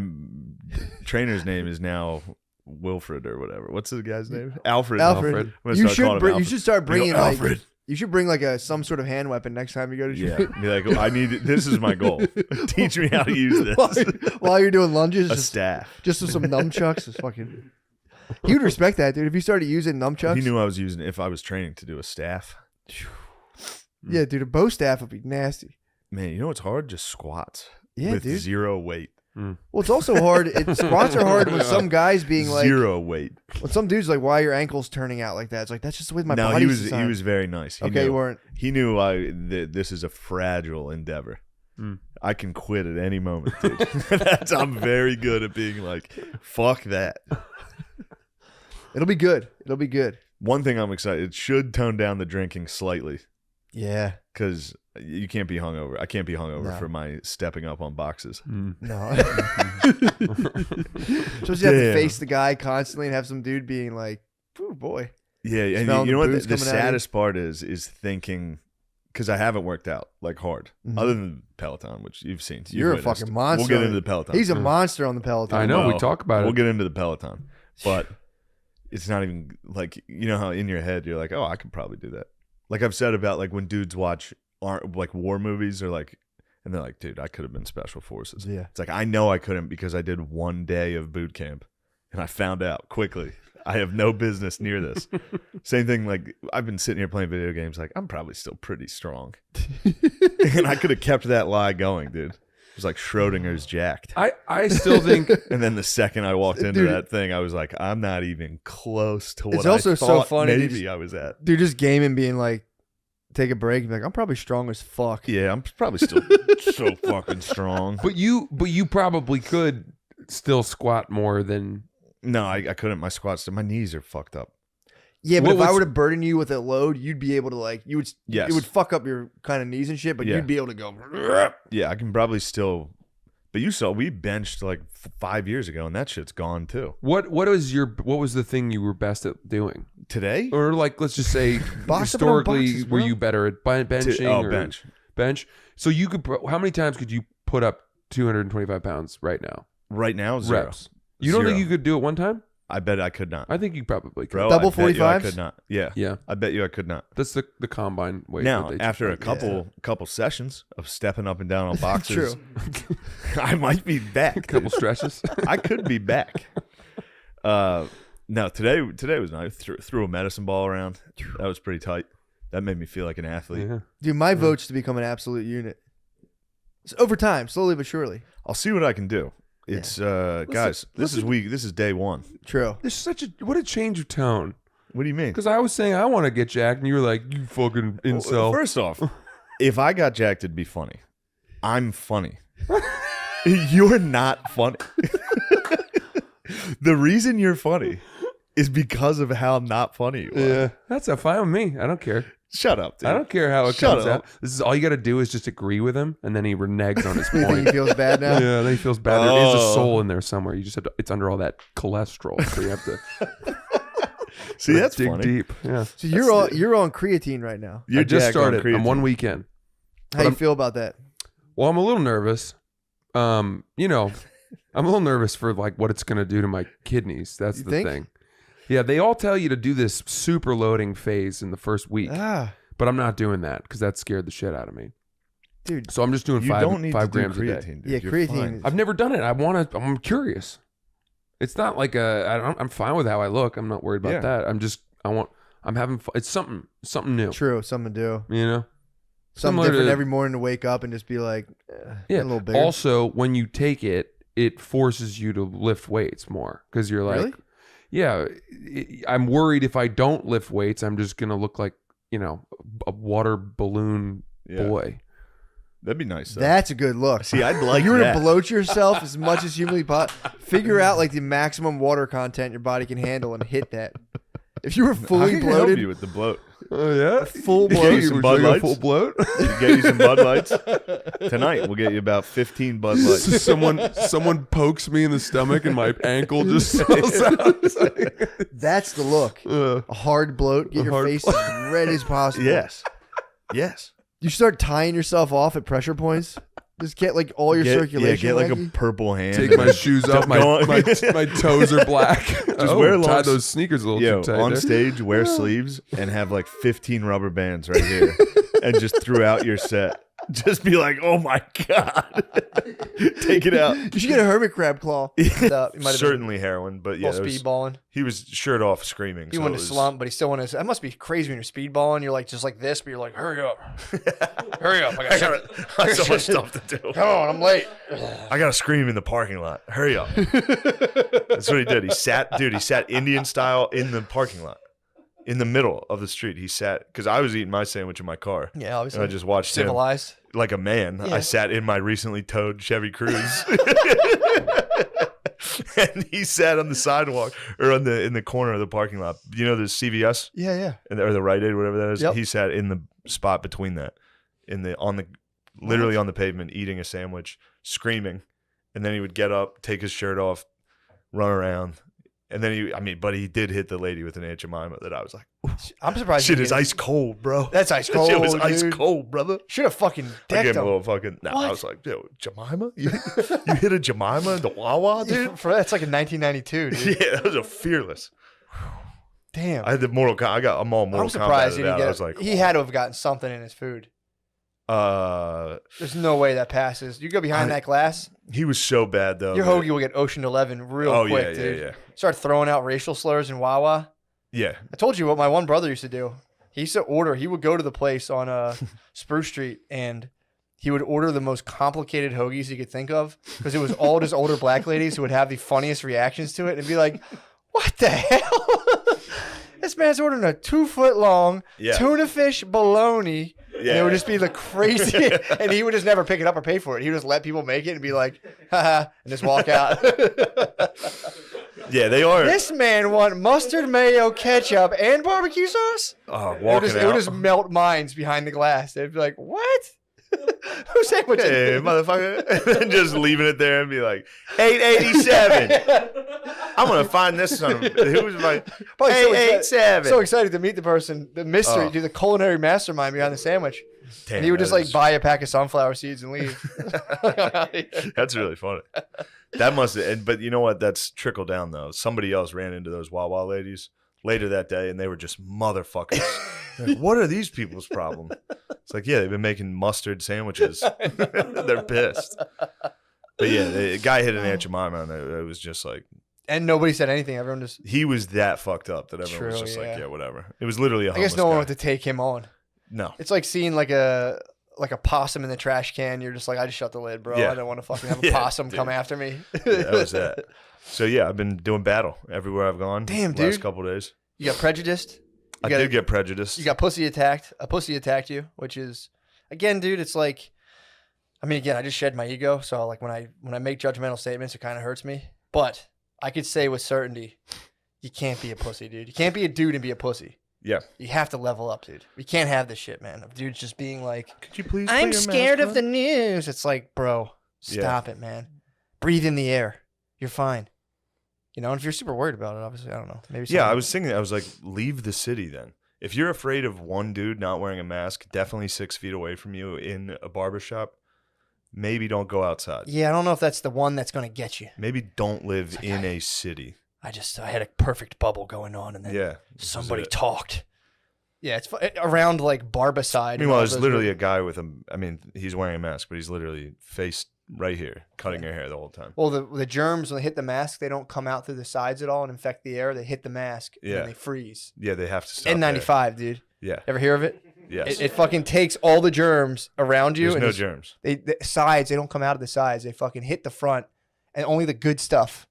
[SPEAKER 15] trainer's name is now Wilfred or whatever. What's the guy's name? Alfred.
[SPEAKER 16] Alfred.
[SPEAKER 15] I'm gonna
[SPEAKER 16] You
[SPEAKER 15] start calling
[SPEAKER 16] should
[SPEAKER 15] him
[SPEAKER 16] you
[SPEAKER 15] Alfred.
[SPEAKER 16] should start
[SPEAKER 15] I go,
[SPEAKER 16] bringing like
[SPEAKER 15] Alfred.
[SPEAKER 16] you should bring like some sort of hand weapon next time you go to
[SPEAKER 15] Yeah,
[SPEAKER 16] gym.
[SPEAKER 15] be like, I need. This is my goal. Teach me how to use this.
[SPEAKER 16] while you're doing lunges.
[SPEAKER 15] A
[SPEAKER 16] just,
[SPEAKER 15] staff.
[SPEAKER 16] just with some nunchucks. It's fucking. He would respect that, dude. If you started using nunchucks.
[SPEAKER 15] He knew I was using. If I was training to do a staff.
[SPEAKER 16] Yeah, dude. A bow staff would be nasty.
[SPEAKER 15] Man, you know what's hard? Just squats.
[SPEAKER 16] Yeah,
[SPEAKER 15] with
[SPEAKER 16] dude.
[SPEAKER 15] zero weight.
[SPEAKER 16] Well, it's also hard. Squats are hard when some guys being like
[SPEAKER 15] zero weight.
[SPEAKER 16] When some dude's like, "Why are your ankles turning out like that?" It's like that's just the way my
[SPEAKER 15] No,
[SPEAKER 16] body's
[SPEAKER 15] he was
[SPEAKER 16] designed.
[SPEAKER 15] he was very nice. He
[SPEAKER 16] Okay,
[SPEAKER 15] knew,
[SPEAKER 16] you weren't.
[SPEAKER 15] He knew this is a fragile endeavor. I can quit at any moment, dude. I'm very good at being like, fuck that.
[SPEAKER 16] It'll be good. It'll be good.
[SPEAKER 15] One thing I'm excited. It should tone down the drinking slightly.
[SPEAKER 16] Yeah.
[SPEAKER 15] Because you can't be hungover. I can't be hungover
[SPEAKER 16] No.
[SPEAKER 15] for my stepping up on boxes.
[SPEAKER 16] No. So you have to face the guy constantly and have some dude being like, "Oh boy."
[SPEAKER 15] Yeah, and
[SPEAKER 16] Smelling
[SPEAKER 15] you know
[SPEAKER 16] the
[SPEAKER 15] what?
[SPEAKER 16] booze
[SPEAKER 15] The
[SPEAKER 16] coming out of you.
[SPEAKER 15] saddest part is thinking, because I haven't worked out like hard,
[SPEAKER 16] Mhm.
[SPEAKER 15] other than Peloton, which you've seen. You've
[SPEAKER 16] You're a
[SPEAKER 15] witnessed.
[SPEAKER 16] fucking monster.
[SPEAKER 15] We'll get into the Peloton.
[SPEAKER 16] He's a monster on the Peloton.
[SPEAKER 18] I know, we talk about it.
[SPEAKER 15] We'll get into the Peloton, but it's not even like, you know how in your head you're like, oh, I could probably do that. Like I've said about like when dudes watch like war movies or like, and they're like, dude, I could have been special forces.
[SPEAKER 16] Yeah.
[SPEAKER 15] It's like, I know I couldn't because I did one day of boot camp and I found out quickly I have no business near this. Same thing, like I've been sitting here playing video games like, I'm probably still pretty strong. And I could have kept that lie going, dude. It was like Schrodinger's jacked.
[SPEAKER 18] I still think.
[SPEAKER 15] And then the second I walked into
[SPEAKER 16] Dude.
[SPEAKER 15] that thing, I was like, I'm not even close to what
[SPEAKER 16] It's also
[SPEAKER 15] I
[SPEAKER 16] so
[SPEAKER 15] thought
[SPEAKER 16] funny.
[SPEAKER 15] maybe
[SPEAKER 16] just-
[SPEAKER 15] I was at.
[SPEAKER 16] Dude, just gaming, being like, take a break, and be like, I'm probably strong as fuck.
[SPEAKER 15] Yeah, I'm probably still so fucking strong.
[SPEAKER 18] But you probably could still squat more than.
[SPEAKER 15] No, I couldn't. My squats, my knees are fucked up.
[SPEAKER 16] Yeah, but
[SPEAKER 18] What
[SPEAKER 16] if I
[SPEAKER 18] was-
[SPEAKER 16] were to burden you with a load, you'd be able to like you would.
[SPEAKER 15] Yes.
[SPEAKER 16] It would fuck up your kind of knees and shit, but
[SPEAKER 15] Yeah.
[SPEAKER 16] you'd be able to go.
[SPEAKER 15] Yeah, I can probably still. But you saw we benched like 5 years ago, and that shit's gone too.
[SPEAKER 18] What was the thing you were best at doing
[SPEAKER 15] Today?
[SPEAKER 18] Or like, let's just say
[SPEAKER 16] Box up on
[SPEAKER 18] historically,
[SPEAKER 16] boxes,
[SPEAKER 18] were
[SPEAKER 16] bro.
[SPEAKER 18] you better at benching?
[SPEAKER 15] Oh,
[SPEAKER 18] or
[SPEAKER 15] bench.
[SPEAKER 18] bench. So you could. How many times could you put up 225 pounds right now?
[SPEAKER 15] Right now, zero.
[SPEAKER 18] Reps. You don't think
[SPEAKER 15] Zero.
[SPEAKER 18] you could do it one time?
[SPEAKER 15] I bet I could not.
[SPEAKER 18] I think you probably could.
[SPEAKER 15] Bro,
[SPEAKER 16] Double
[SPEAKER 15] I bet you I
[SPEAKER 16] 45s?
[SPEAKER 15] could not. Yeah.
[SPEAKER 18] Yeah.
[SPEAKER 15] I bet you I could not.
[SPEAKER 18] That's the combine weight.
[SPEAKER 15] Now,
[SPEAKER 18] that they
[SPEAKER 15] after a
[SPEAKER 18] just-
[SPEAKER 15] couple sessions of stepping up and down on boxes,
[SPEAKER 16] True.
[SPEAKER 15] I might be back.
[SPEAKER 18] a couple stretches.
[SPEAKER 15] I could be back. No, today was nice. Threw a medicine ball around. That was pretty tight. That made me feel like an athlete.
[SPEAKER 18] Yeah.
[SPEAKER 16] Dude, my vote's to become an absolute unit. It's over time, slowly but surely.
[SPEAKER 15] I'll see what I can do. It's guys, this is week. This is day one.
[SPEAKER 16] True.
[SPEAKER 18] There's what a change of tone.
[SPEAKER 15] What do you mean?
[SPEAKER 18] Because I was saying I want to get jacked, and you were like, "You fucking incel."
[SPEAKER 15] Well, first off, if I got jacked, it'd be funny. I'm funny. You're not funny. The reason you're funny is because of how not funny you are.
[SPEAKER 18] Yeah, that's fine with me. I don't care.
[SPEAKER 15] Shut up, dude.
[SPEAKER 18] I don't care how it comes out. This is all you got to do is just agree with him, and then he reneges on his
[SPEAKER 16] You think
[SPEAKER 18] point.
[SPEAKER 16] he feels bad now?
[SPEAKER 18] Yeah, then he feels bad. There is a soul in there somewhere. You just have to. It's under all that cholesterol, so you have to.
[SPEAKER 15] See, that's
[SPEAKER 18] dig
[SPEAKER 15] funny.
[SPEAKER 18] deep. Yeah.
[SPEAKER 16] So you're on creatine right now.
[SPEAKER 18] I just started. I'm 1 weekend.
[SPEAKER 16] How do you feel about that?
[SPEAKER 18] Well, I'm a little nervous. I'm a little nervous for like what it's gonna do to my kidneys. That's
[SPEAKER 16] You
[SPEAKER 18] the
[SPEAKER 16] think?
[SPEAKER 18] thing. Yeah, they all tell you to do this super loading phase in the first week. But I'm not doing that because that scared the shit out of me.
[SPEAKER 16] Dude.
[SPEAKER 18] So I'm just doing
[SPEAKER 15] You
[SPEAKER 18] 5
[SPEAKER 15] don't need to do
[SPEAKER 18] grams a day.
[SPEAKER 15] creatine, dude.
[SPEAKER 16] Yeah,
[SPEAKER 15] You're
[SPEAKER 16] creatine.
[SPEAKER 15] fine.
[SPEAKER 18] I've never done it. I'm curious. It's not like I'm fine with how I look. I'm not worried about
[SPEAKER 15] Yeah.
[SPEAKER 18] that. I'm having fun. It's something new.
[SPEAKER 16] True, something to do.
[SPEAKER 18] You know?
[SPEAKER 16] Something
[SPEAKER 18] Similar
[SPEAKER 16] different
[SPEAKER 18] to-
[SPEAKER 16] every morning to wake up and just be like,
[SPEAKER 18] Yeah.
[SPEAKER 16] a little bigger.
[SPEAKER 18] Also, when you take it, it forces you to lift weights more because you're like,
[SPEAKER 16] Really?
[SPEAKER 18] yeah, I'm worried if I don't lift weights, I'm just gonna look like a water balloon boy.
[SPEAKER 15] That'd be nice. Though.
[SPEAKER 16] That's a good look.
[SPEAKER 15] See, I'd like
[SPEAKER 16] if you were
[SPEAKER 15] that.
[SPEAKER 16] to bloat yourself as much as humanly possible. Figure out like the maximum water content your body can handle and hit that. If you were
[SPEAKER 15] I
[SPEAKER 16] fully
[SPEAKER 15] can help
[SPEAKER 16] bloated,
[SPEAKER 15] you with the bloat.
[SPEAKER 18] Oh yeah,
[SPEAKER 16] full
[SPEAKER 15] Get
[SPEAKER 16] bloat.
[SPEAKER 15] you some Bud Lights.
[SPEAKER 18] Full bloat.
[SPEAKER 15] Get you some Bud Lights tonight. We'll get you about 15 Bud Lights.
[SPEAKER 18] Someone pokes me in the stomach and my ankle just swells out.
[SPEAKER 16] That's the look. A hard bloat. Get your face as red as possible.
[SPEAKER 15] Yes. Yes.
[SPEAKER 16] You start tying yourself off at pressure points. Just get like all your circulation.
[SPEAKER 15] Yeah, get like
[SPEAKER 16] Maggie.
[SPEAKER 15] a purple hand.
[SPEAKER 18] Take my shoes off. My toes are black.
[SPEAKER 15] Just wear long
[SPEAKER 18] tie those sneakers a little too tight.
[SPEAKER 15] on
[SPEAKER 18] there.
[SPEAKER 15] stage, wear sleeves and have like 15 rubber bands right here, and just throughout your set, just be like, "Oh my god, take it out."
[SPEAKER 16] You should get a hermit crab claw.
[SPEAKER 15] Certainly heroin, but yeah,
[SPEAKER 14] Little speedballing.
[SPEAKER 15] He was shirt off, screaming.
[SPEAKER 14] He
[SPEAKER 15] so
[SPEAKER 14] wanted
[SPEAKER 15] it
[SPEAKER 14] to
[SPEAKER 15] was-
[SPEAKER 14] slump, but he still wanted to. That must be crazy when you're speedballing. You're like just like this, but you're like, hurry up, hurry up!
[SPEAKER 15] I got so much stuff to do.
[SPEAKER 14] Come on, I'm late.
[SPEAKER 15] I gotta scream in the parking lot. Hurry up! That's what he did. He sat Indian style in the parking lot, in the middle of the street. He sat because I was eating my sandwich in my car.
[SPEAKER 14] Yeah, obviously.
[SPEAKER 15] And I just watched him
[SPEAKER 14] Civilized.
[SPEAKER 15] like a man.
[SPEAKER 14] Yeah.
[SPEAKER 15] I sat in my recently towed Chevy Cruze. And he sat on the sidewalk or in the corner of the parking lot. You know the CVS?
[SPEAKER 16] Yeah.
[SPEAKER 15] Or the Rite Aid, whatever that is.
[SPEAKER 16] Yep.
[SPEAKER 15] He sat in the spot between that, literally on the pavement, eating a sandwich, screaming, and then he would get up, take his shirt off, run around, and then but he did hit the lady with an Aunt Jemima that I was like,
[SPEAKER 14] I'm surprised.
[SPEAKER 15] shit
[SPEAKER 14] you
[SPEAKER 15] is
[SPEAKER 14] didn't-
[SPEAKER 15] ice cold, bro.
[SPEAKER 14] That's ice cold.
[SPEAKER 15] Shit was
[SPEAKER 14] dude.
[SPEAKER 15] ice cold, brother.
[SPEAKER 14] Should have fucking
[SPEAKER 15] I
[SPEAKER 14] decked
[SPEAKER 15] gave him
[SPEAKER 14] him.
[SPEAKER 15] a little fucking. No, I
[SPEAKER 14] What?
[SPEAKER 15] was like, yo, Jemima, you hit a Jemima in the Wawa, dude.
[SPEAKER 14] That's like in 1992, dude.
[SPEAKER 15] Yeah, that was a fearless.
[SPEAKER 14] Damn.
[SPEAKER 15] I had the I'm all Mortal
[SPEAKER 14] I'm surprised
[SPEAKER 15] Kombat
[SPEAKER 14] he didn't
[SPEAKER 15] out.
[SPEAKER 14] get.
[SPEAKER 15] I was like,
[SPEAKER 14] he had to have gotten something in his food. There's no way that passes. You go behind that glass.
[SPEAKER 15] He was so bad though.
[SPEAKER 14] Your
[SPEAKER 15] that-
[SPEAKER 14] hoagie will get Ocean 11 real
[SPEAKER 15] Oh,
[SPEAKER 14] quick,
[SPEAKER 15] yeah,
[SPEAKER 14] dude.
[SPEAKER 15] yeah.
[SPEAKER 14] Start throwing out racial slurs in Wawa.
[SPEAKER 15] Yeah.
[SPEAKER 14] I told you what my one brother used to do. He used to order. He would go to the place on Spruce Street and he would order the most complicated hoagies he could think of because it was all just older black ladies who would have the funniest reactions to it and be like, "What the hell? This man's ordering a 2-foot long
[SPEAKER 15] Yeah.
[SPEAKER 14] tuna fish bologna." And it
[SPEAKER 15] Yeah.
[SPEAKER 14] would just be the crazy, and he would just never pick it up or pay for it. He would just let people make it and be like, haha, and just walk out.
[SPEAKER 15] Yeah, they are.
[SPEAKER 14] This man want mustard, mayo, ketchup, and barbecue sauce?
[SPEAKER 15] Oh,
[SPEAKER 14] It
[SPEAKER 15] walking
[SPEAKER 14] would
[SPEAKER 15] out.
[SPEAKER 14] just melt minds behind the glass. They'd be like, what? Who sandwich
[SPEAKER 15] Hey, motherfucker. And just leaving it there and be like, 887. I'm going to find this son of who was my
[SPEAKER 14] Probably so
[SPEAKER 15] 887.
[SPEAKER 14] So excited to meet the person, the mystery,
[SPEAKER 15] Oh.
[SPEAKER 14] do the culinary mastermind behind the sandwich.
[SPEAKER 15] Damn,
[SPEAKER 14] and he would just
[SPEAKER 15] that
[SPEAKER 14] like
[SPEAKER 15] is-
[SPEAKER 14] buy a pack of sunflower seeds and leave.
[SPEAKER 15] That's really funny. That must have, but you know what? That's trickled down though. Somebody else ran into those Wawa ladies later that day and they were just motherfuckers. They're like, what are these people's problem? It's like, yeah, they've been making mustard sandwiches. They're pissed. But yeah, the guy hit an Aunt Jemima and it was just like,
[SPEAKER 14] And nobody said anything. Everyone just.
[SPEAKER 15] he was that fucked up that everyone was
[SPEAKER 14] True,
[SPEAKER 15] just
[SPEAKER 14] yeah.
[SPEAKER 15] like, yeah, whatever. It was literally a
[SPEAKER 14] I guess
[SPEAKER 15] homeless
[SPEAKER 14] no one
[SPEAKER 15] guy.
[SPEAKER 14] wanted to take him on.
[SPEAKER 15] No.
[SPEAKER 14] It's like seeing like a like a possum in the trash can, you're just like, I just shut the lid, bro. I don't want to fucking have a possum come after me.
[SPEAKER 15] That was that. So yeah, I've been doing battle everywhere I've gone.
[SPEAKER 14] Damn,
[SPEAKER 15] last
[SPEAKER 14] dude.
[SPEAKER 15] couple of days.
[SPEAKER 14] You got prejudiced.
[SPEAKER 15] I did get prejudiced.
[SPEAKER 14] You got pussy attacked. A pussy attacked you, which is, again, dude. It's like, I mean, again, I just shed my ego, so like when I make judgmental statements, it kind of hurts me. But I could say with certainty, you can't be a pussy, dude. You can't be a dude and be a pussy.
[SPEAKER 15] Yeah.
[SPEAKER 14] You have to level up, dude. We can't have this shit, man. Of dudes just being like,
[SPEAKER 15] could you please?
[SPEAKER 14] I'm scared of the news. It's like, bro, stop it, man. Breathe in the air. You're fine. You know, and if you're super worried about it, obviously, I don't know. Maybe.
[SPEAKER 15] Yeah, I was thinking. I was like, leave the city then. If you're afraid of one dude not wearing a mask, definitely 6 feet away from you in a barbershop, maybe don't go outside.
[SPEAKER 14] Yeah, I don't know if that's the one that's going to get you.
[SPEAKER 15] Maybe don't live in a city.
[SPEAKER 14] I had a perfect bubble going on, and then somebody talked. Yeah, it's around like Barbicide.
[SPEAKER 15] Meanwhile, there's literally a guy with he's wearing a mask, but he's literally faced right here, cutting your hair the whole time.
[SPEAKER 14] Well, the germs, when they hit the mask, they don't come out through the sides at all and infect the air. They hit the mask, and then they freeze.
[SPEAKER 15] Yeah, they have to stop
[SPEAKER 14] N95, dude.
[SPEAKER 15] Yeah.
[SPEAKER 14] Ever hear of it?
[SPEAKER 15] Yes.
[SPEAKER 14] It fucking takes all the germs around you.
[SPEAKER 15] There's
[SPEAKER 14] and
[SPEAKER 15] no germs.
[SPEAKER 14] The sides, they don't come out of the sides. They fucking hit the front, and only the good stuff,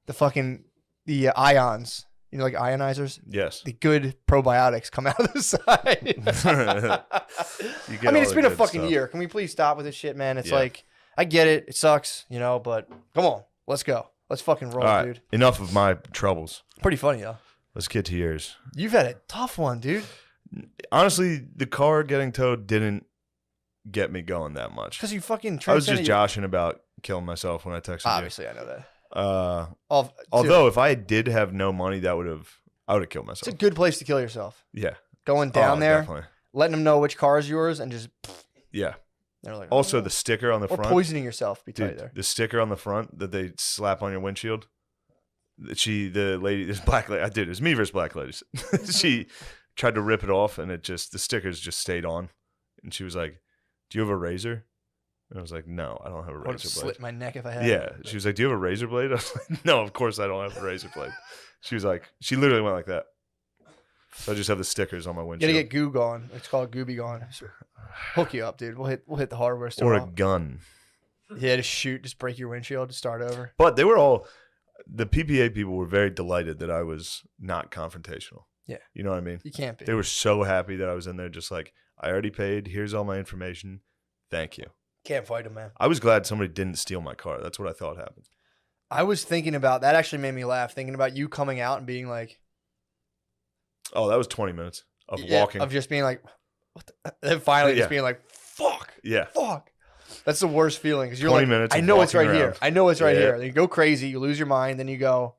[SPEAKER 14] the ions, you know, like ionizers.
[SPEAKER 15] Yes.
[SPEAKER 14] The good probiotics come out of the side. I mean, it's been a fucking year. Can we please stop with this shit, man? It's like, I get it. It sucks, you know, but come on. Let's go. Let's fucking roll,
[SPEAKER 15] All right,
[SPEAKER 14] dude.
[SPEAKER 15] enough of my troubles.
[SPEAKER 14] Pretty funny, though.
[SPEAKER 15] Let's get to yours.
[SPEAKER 14] You've had a tough one, dude.
[SPEAKER 15] Honestly, the car getting towed didn't get me going that much.
[SPEAKER 14] Because you fucking
[SPEAKER 15] I was just
[SPEAKER 14] transcended
[SPEAKER 15] joshing about killing myself when I texted you.
[SPEAKER 14] Obviously, I know that.
[SPEAKER 15] Although if I did have no money, I would have killed myself.
[SPEAKER 14] It's a good place to kill yourself.
[SPEAKER 15] Yeah.
[SPEAKER 14] Going down there,
[SPEAKER 15] definitely.
[SPEAKER 14] letting them know which car is yours, and just
[SPEAKER 15] Yeah.
[SPEAKER 14] they're like,
[SPEAKER 15] Also, the sticker on the
[SPEAKER 14] or
[SPEAKER 15] front.
[SPEAKER 14] poisoning yourself. Be tight
[SPEAKER 15] Dude,
[SPEAKER 14] there.
[SPEAKER 15] the sticker on the front that they slap on your windshield. The lady, this black lady, I did. It was me versus black ladies. She tried to rip it off, and the stickers just stayed on. And she was like, "Do you have a razor?" And I was like, "No, I don't have a
[SPEAKER 14] I would
[SPEAKER 15] razor
[SPEAKER 14] have
[SPEAKER 15] blade."
[SPEAKER 14] slit my neck if I had.
[SPEAKER 15] Yeah. She was like, "Do you have a razor blade?" I was like, "No, of course I don't have a razor blade." She was like, she literally went like that. So I just have the stickers on my
[SPEAKER 14] You
[SPEAKER 15] windshield.
[SPEAKER 14] gotta get goo gone. It's called Gooby gone. Hook you up, dude. We'll hit the hardware store.
[SPEAKER 15] Or a gun.
[SPEAKER 14] Yeah, just shoot, just break your windshield, just start over.
[SPEAKER 15] But they were all, the PPA people were very delighted that I was not confrontational.
[SPEAKER 14] Yeah.
[SPEAKER 15] You know what I mean?
[SPEAKER 14] You can't be.
[SPEAKER 15] They were so happy that I was in there just like, I already paid. Here's all my information. Thank you.
[SPEAKER 14] Can't fight them, man.
[SPEAKER 15] I was glad somebody didn't steal my car. That's what I thought happened.
[SPEAKER 14] I was thinking about that. Actually made me laugh. Thinking about you coming out and being like,
[SPEAKER 15] Oh, that was 20 minutes of walking.
[SPEAKER 14] of just being like, what the? Then finally just being like, fuck.
[SPEAKER 15] Yeah.
[SPEAKER 14] Fuck. That's the worst feeling because you're
[SPEAKER 15] 20
[SPEAKER 14] like,
[SPEAKER 15] minutes
[SPEAKER 14] I
[SPEAKER 15] of
[SPEAKER 14] know it's right
[SPEAKER 15] walking
[SPEAKER 14] here.
[SPEAKER 15] around.
[SPEAKER 14] I know it's right
[SPEAKER 15] Yeah.
[SPEAKER 14] here. Then you go crazy. You lose your mind. Then you go,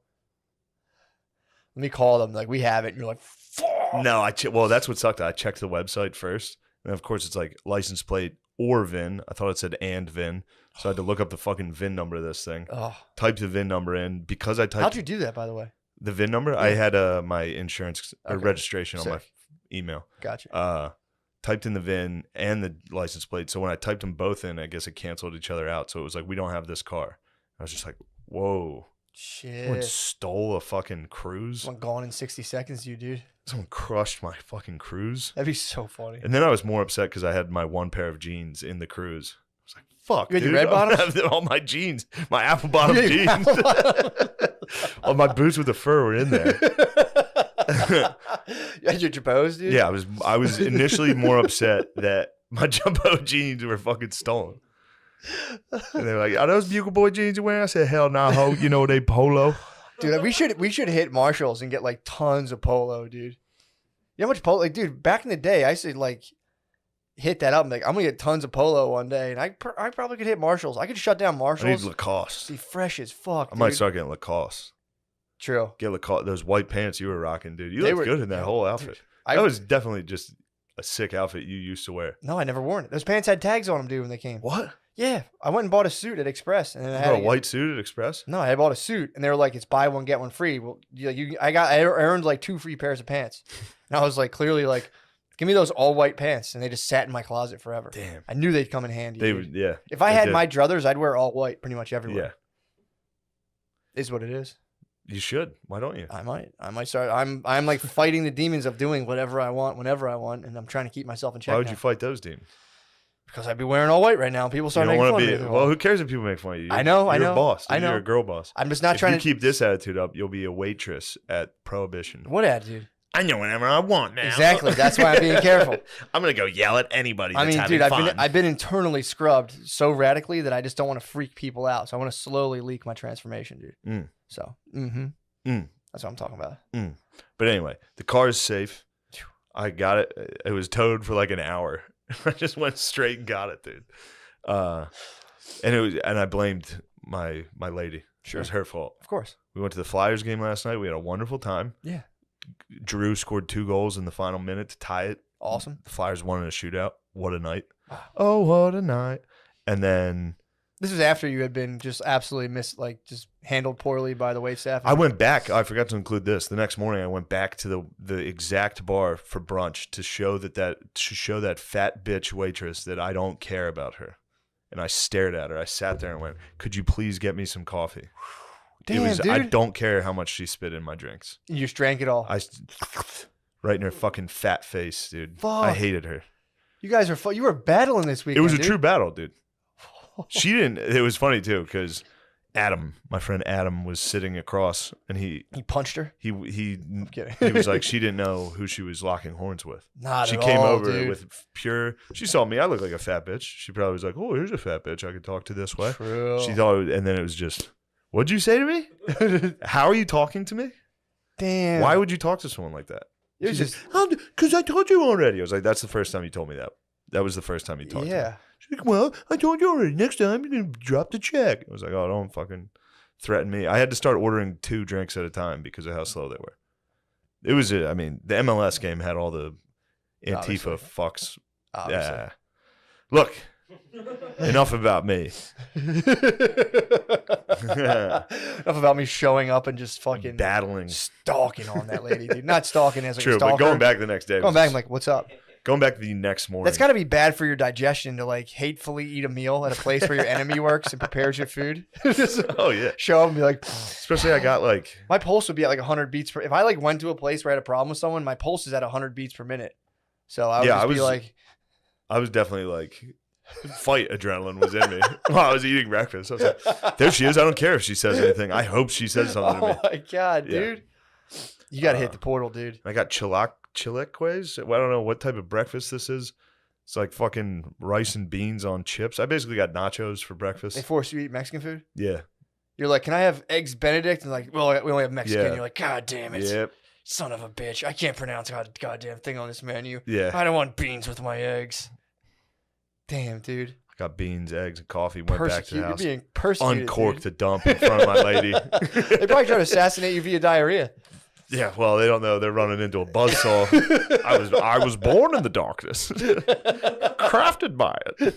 [SPEAKER 14] let me call them. Like, we have it. And you're like, fuck.
[SPEAKER 15] No, well, that's what sucked. I checked the website first. And of course, it's like license plate or VIN. I thought it said and VIN. So I had to look up the fucking VIN number of this thing.
[SPEAKER 14] Oh.
[SPEAKER 15] Typed the VIN number in. Because I typed
[SPEAKER 14] How'd you do that, by the way?
[SPEAKER 15] the VIN number, I had my insurance or registration on my email.
[SPEAKER 14] Gotcha.
[SPEAKER 15] Typed in the VIN and the license plate. So when I typed them both in, I guess it canceled each other out. So it was like, we don't have this car. I was just like, whoa. Someone
[SPEAKER 14] Shit.
[SPEAKER 15] stole a fucking cruise.
[SPEAKER 14] Someone gone in 60 seconds, you dude.
[SPEAKER 15] Someone crushed my fucking cruise.
[SPEAKER 14] That'd be so funny.
[SPEAKER 15] And then I was more upset because I had my one pair of jeans in the cruise. I was like, fuck,
[SPEAKER 14] You had your
[SPEAKER 15] dude,
[SPEAKER 14] red
[SPEAKER 15] I'm gonna
[SPEAKER 14] bottoms?
[SPEAKER 15] have all my jeans, my apple bottom
[SPEAKER 14] You had your
[SPEAKER 15] jeans.
[SPEAKER 14] apple bottom.
[SPEAKER 15] All my boots with the fur were in there.
[SPEAKER 14] You had your Jabos, dude?
[SPEAKER 15] Yeah, I was initially more upset that my jumbo jeans were fucking stolen. And they were like, "Are those Bugle Boy jeans you're wearing?" I said, "Hell nah, ho. You know they polo."
[SPEAKER 14] Dude, we should hit Marshalls and get like tons of polo, dude. You know how much polo? Like, dude, back in the day, I used to like hit that up and like, I'm gonna get tons of polo one day, and I probably could hit Marshalls. I could shut down
[SPEAKER 15] I
[SPEAKER 14] Marshalls.
[SPEAKER 15] need Lacoste.
[SPEAKER 14] Be fresh as fuck.
[SPEAKER 15] I might
[SPEAKER 14] dude.
[SPEAKER 15] start getting Lacoste.
[SPEAKER 14] True.
[SPEAKER 15] Get Lacoste. Those white pants you were rocking, dude. You
[SPEAKER 14] They
[SPEAKER 15] looked
[SPEAKER 14] were-
[SPEAKER 15] good in that whole outfit.
[SPEAKER 14] Dude,
[SPEAKER 15] that was definitely just a sick outfit you used to wear.
[SPEAKER 14] No, I never worn it. Those pants had tags on them, dude, when they came.
[SPEAKER 15] What?
[SPEAKER 14] Yeah, I went and bought a suit at Express, and then I
[SPEAKER 15] You
[SPEAKER 14] had
[SPEAKER 15] bought a white suit at Express?
[SPEAKER 14] No, I bought a suit, and they were like, "It's buy one get one free." Well, I earned like 2 free pairs of pants, and I was like, clearly like, "Give me those all white pants," and they just sat in my closet forever.
[SPEAKER 15] Damn,
[SPEAKER 14] I knew they'd come in handy.
[SPEAKER 15] They
[SPEAKER 14] dude.
[SPEAKER 15] would, yeah.
[SPEAKER 14] If I
[SPEAKER 15] they
[SPEAKER 14] had
[SPEAKER 15] did.
[SPEAKER 14] my druthers, I'd wear all white pretty much everywhere.
[SPEAKER 15] Yeah.
[SPEAKER 14] Is what it is.
[SPEAKER 15] You should. Why don't you?
[SPEAKER 14] I might start. I'm like fighting the demons of doing whatever I want, whenever I want, and I'm trying to keep myself in check.
[SPEAKER 15] Why would
[SPEAKER 14] now.
[SPEAKER 15] you fight those demons?
[SPEAKER 14] Because I'd be wearing all white right now. People start making fun of me.
[SPEAKER 15] Well, who cares if people make fun of you?
[SPEAKER 14] I know.
[SPEAKER 15] You're a boss.
[SPEAKER 14] I know.
[SPEAKER 15] You're a girl boss.
[SPEAKER 14] I'm just not
[SPEAKER 15] if
[SPEAKER 14] trying
[SPEAKER 15] you
[SPEAKER 14] to
[SPEAKER 15] keep this attitude up, you'll be a waitress at Prohibition.
[SPEAKER 14] What attitude?
[SPEAKER 1] I know whatever I want now.
[SPEAKER 14] Exactly. That's why I'm being careful.
[SPEAKER 1] I'm gonna go yell at anybody.
[SPEAKER 14] I
[SPEAKER 1] That's
[SPEAKER 14] mean,
[SPEAKER 1] having
[SPEAKER 14] dude,
[SPEAKER 1] fun.
[SPEAKER 14] I've been internally scrubbed so radically that I just don't want to freak people out. So I want to slowly leak my transformation, dude. So, that's what I'm talking about.
[SPEAKER 15] But anyway, the car is safe. I got it. It was towed for like an hour. I just went straight and got it, dude. And I blamed my lady.
[SPEAKER 14] Sure.
[SPEAKER 15] It was her fault.
[SPEAKER 14] Of course.
[SPEAKER 15] We went to the Flyers game last night. We had a wonderful time.
[SPEAKER 14] Yeah.
[SPEAKER 15] Drew scored 2 goals in the final minute to tie it.
[SPEAKER 14] Awesome.
[SPEAKER 15] The Flyers won in a shootout. What a night. Oh, what a night. And then
[SPEAKER 14] This was after you had been just absolutely just handled poorly by the waitstaff.
[SPEAKER 15] I went back. I forgot to include this. The next morning, I went back to the exact bar for brunch to show that fat bitch waitress that I don't care about her. And I stared at her. I sat there and went, "Could you please get me some coffee?"
[SPEAKER 14] Damn, dude.
[SPEAKER 15] I don't care how much she spit in my drinks.
[SPEAKER 14] You just drank it all.
[SPEAKER 15] Right in her fucking fat face, dude.
[SPEAKER 14] Fuck.
[SPEAKER 15] I hated her.
[SPEAKER 14] You guys are you were battling this weekend.
[SPEAKER 15] It was a
[SPEAKER 14] dude.
[SPEAKER 15] true battle, dude. She didn't. It was funny too because Adam, my friend Adam, was sitting across and he
[SPEAKER 14] punched her.
[SPEAKER 15] He
[SPEAKER 14] kidding.
[SPEAKER 15] He was like, she didn't know who she was locking horns with.
[SPEAKER 14] Not
[SPEAKER 15] she
[SPEAKER 14] at
[SPEAKER 15] came
[SPEAKER 14] all,
[SPEAKER 15] over
[SPEAKER 14] dude.
[SPEAKER 15] with pure. She saw me. I look like a fat bitch. She probably was like, "Oh, here's a fat bitch I could talk to this way."
[SPEAKER 14] True.
[SPEAKER 15] She thought, and then it was just, "What'd you say to me? How are you talking to me?
[SPEAKER 14] Damn.
[SPEAKER 15] Why would you talk to someone like that?"
[SPEAKER 14] It was
[SPEAKER 15] She said, "Because I told you already." I was like, "That's the first time you told me that. That was the first time you talked to me."
[SPEAKER 14] Yeah.
[SPEAKER 15] She's like, "Well, I told you already. Next time you're gonna drop the check." I was like, "Oh, don't fucking threaten me." I had to start ordering 2 drinks at a time because of how slow they were. It was, I mean, the MLS game had all the Antifa fucks.
[SPEAKER 14] Obviously.
[SPEAKER 15] Yeah. Look, enough about me.
[SPEAKER 14] Enough about me showing up and just fucking
[SPEAKER 15] battling,
[SPEAKER 14] stalking on that lady, dude. Not stalking as like
[SPEAKER 15] True,
[SPEAKER 14] a stalker.
[SPEAKER 15] but going back the next day.
[SPEAKER 14] Going back, I'm like, what's up?
[SPEAKER 15] Going back the next morning.
[SPEAKER 14] That's got to be bad for your digestion to like hatefully eat a meal at a place where your enemy works and prepares your food.
[SPEAKER 15] Oh yeah.
[SPEAKER 14] Show up and be like,
[SPEAKER 15] especially I got like
[SPEAKER 14] my pulse would be at like 100 beats per. If I like went to a place where I had a problem with someone, my pulse is at 100 beats per minute. So I would just be like,
[SPEAKER 15] I was definitely like, fight adrenaline was in me while I was eating breakfast. I was like, there she is. I don't care if she says anything. I hope she says something to me.
[SPEAKER 14] Oh my god, dude! You got to hit the portal, dude.
[SPEAKER 15] I got chilaquiles. Well, I don't know what type of breakfast this is. It's like fucking rice and beans on chips. I basically got nachos for breakfast.
[SPEAKER 14] They force you to eat Mexican food?
[SPEAKER 15] Yeah.
[SPEAKER 14] You're like, can I have eggs Benedict? And like, well, we only have Mexican.
[SPEAKER 15] Yeah.
[SPEAKER 14] You're like, God damn it.
[SPEAKER 15] Yep.
[SPEAKER 14] Son of a bitch. I can't pronounce a goddamn thing on this menu.
[SPEAKER 15] Yeah.
[SPEAKER 14] I don't want beans with my eggs. Damn, dude.
[SPEAKER 15] I got beans, eggs, and coffee. Went back to the
[SPEAKER 14] You're
[SPEAKER 15] house.
[SPEAKER 14] being persecuted,
[SPEAKER 15] Uncorked
[SPEAKER 14] dude.
[SPEAKER 15] the dump in front of my lady.
[SPEAKER 14] They probably try to assassinate you via diarrhea.
[SPEAKER 15] Yeah, well, they don't know. They're running into a buzzsaw. I was born in the darkness, crafted by it.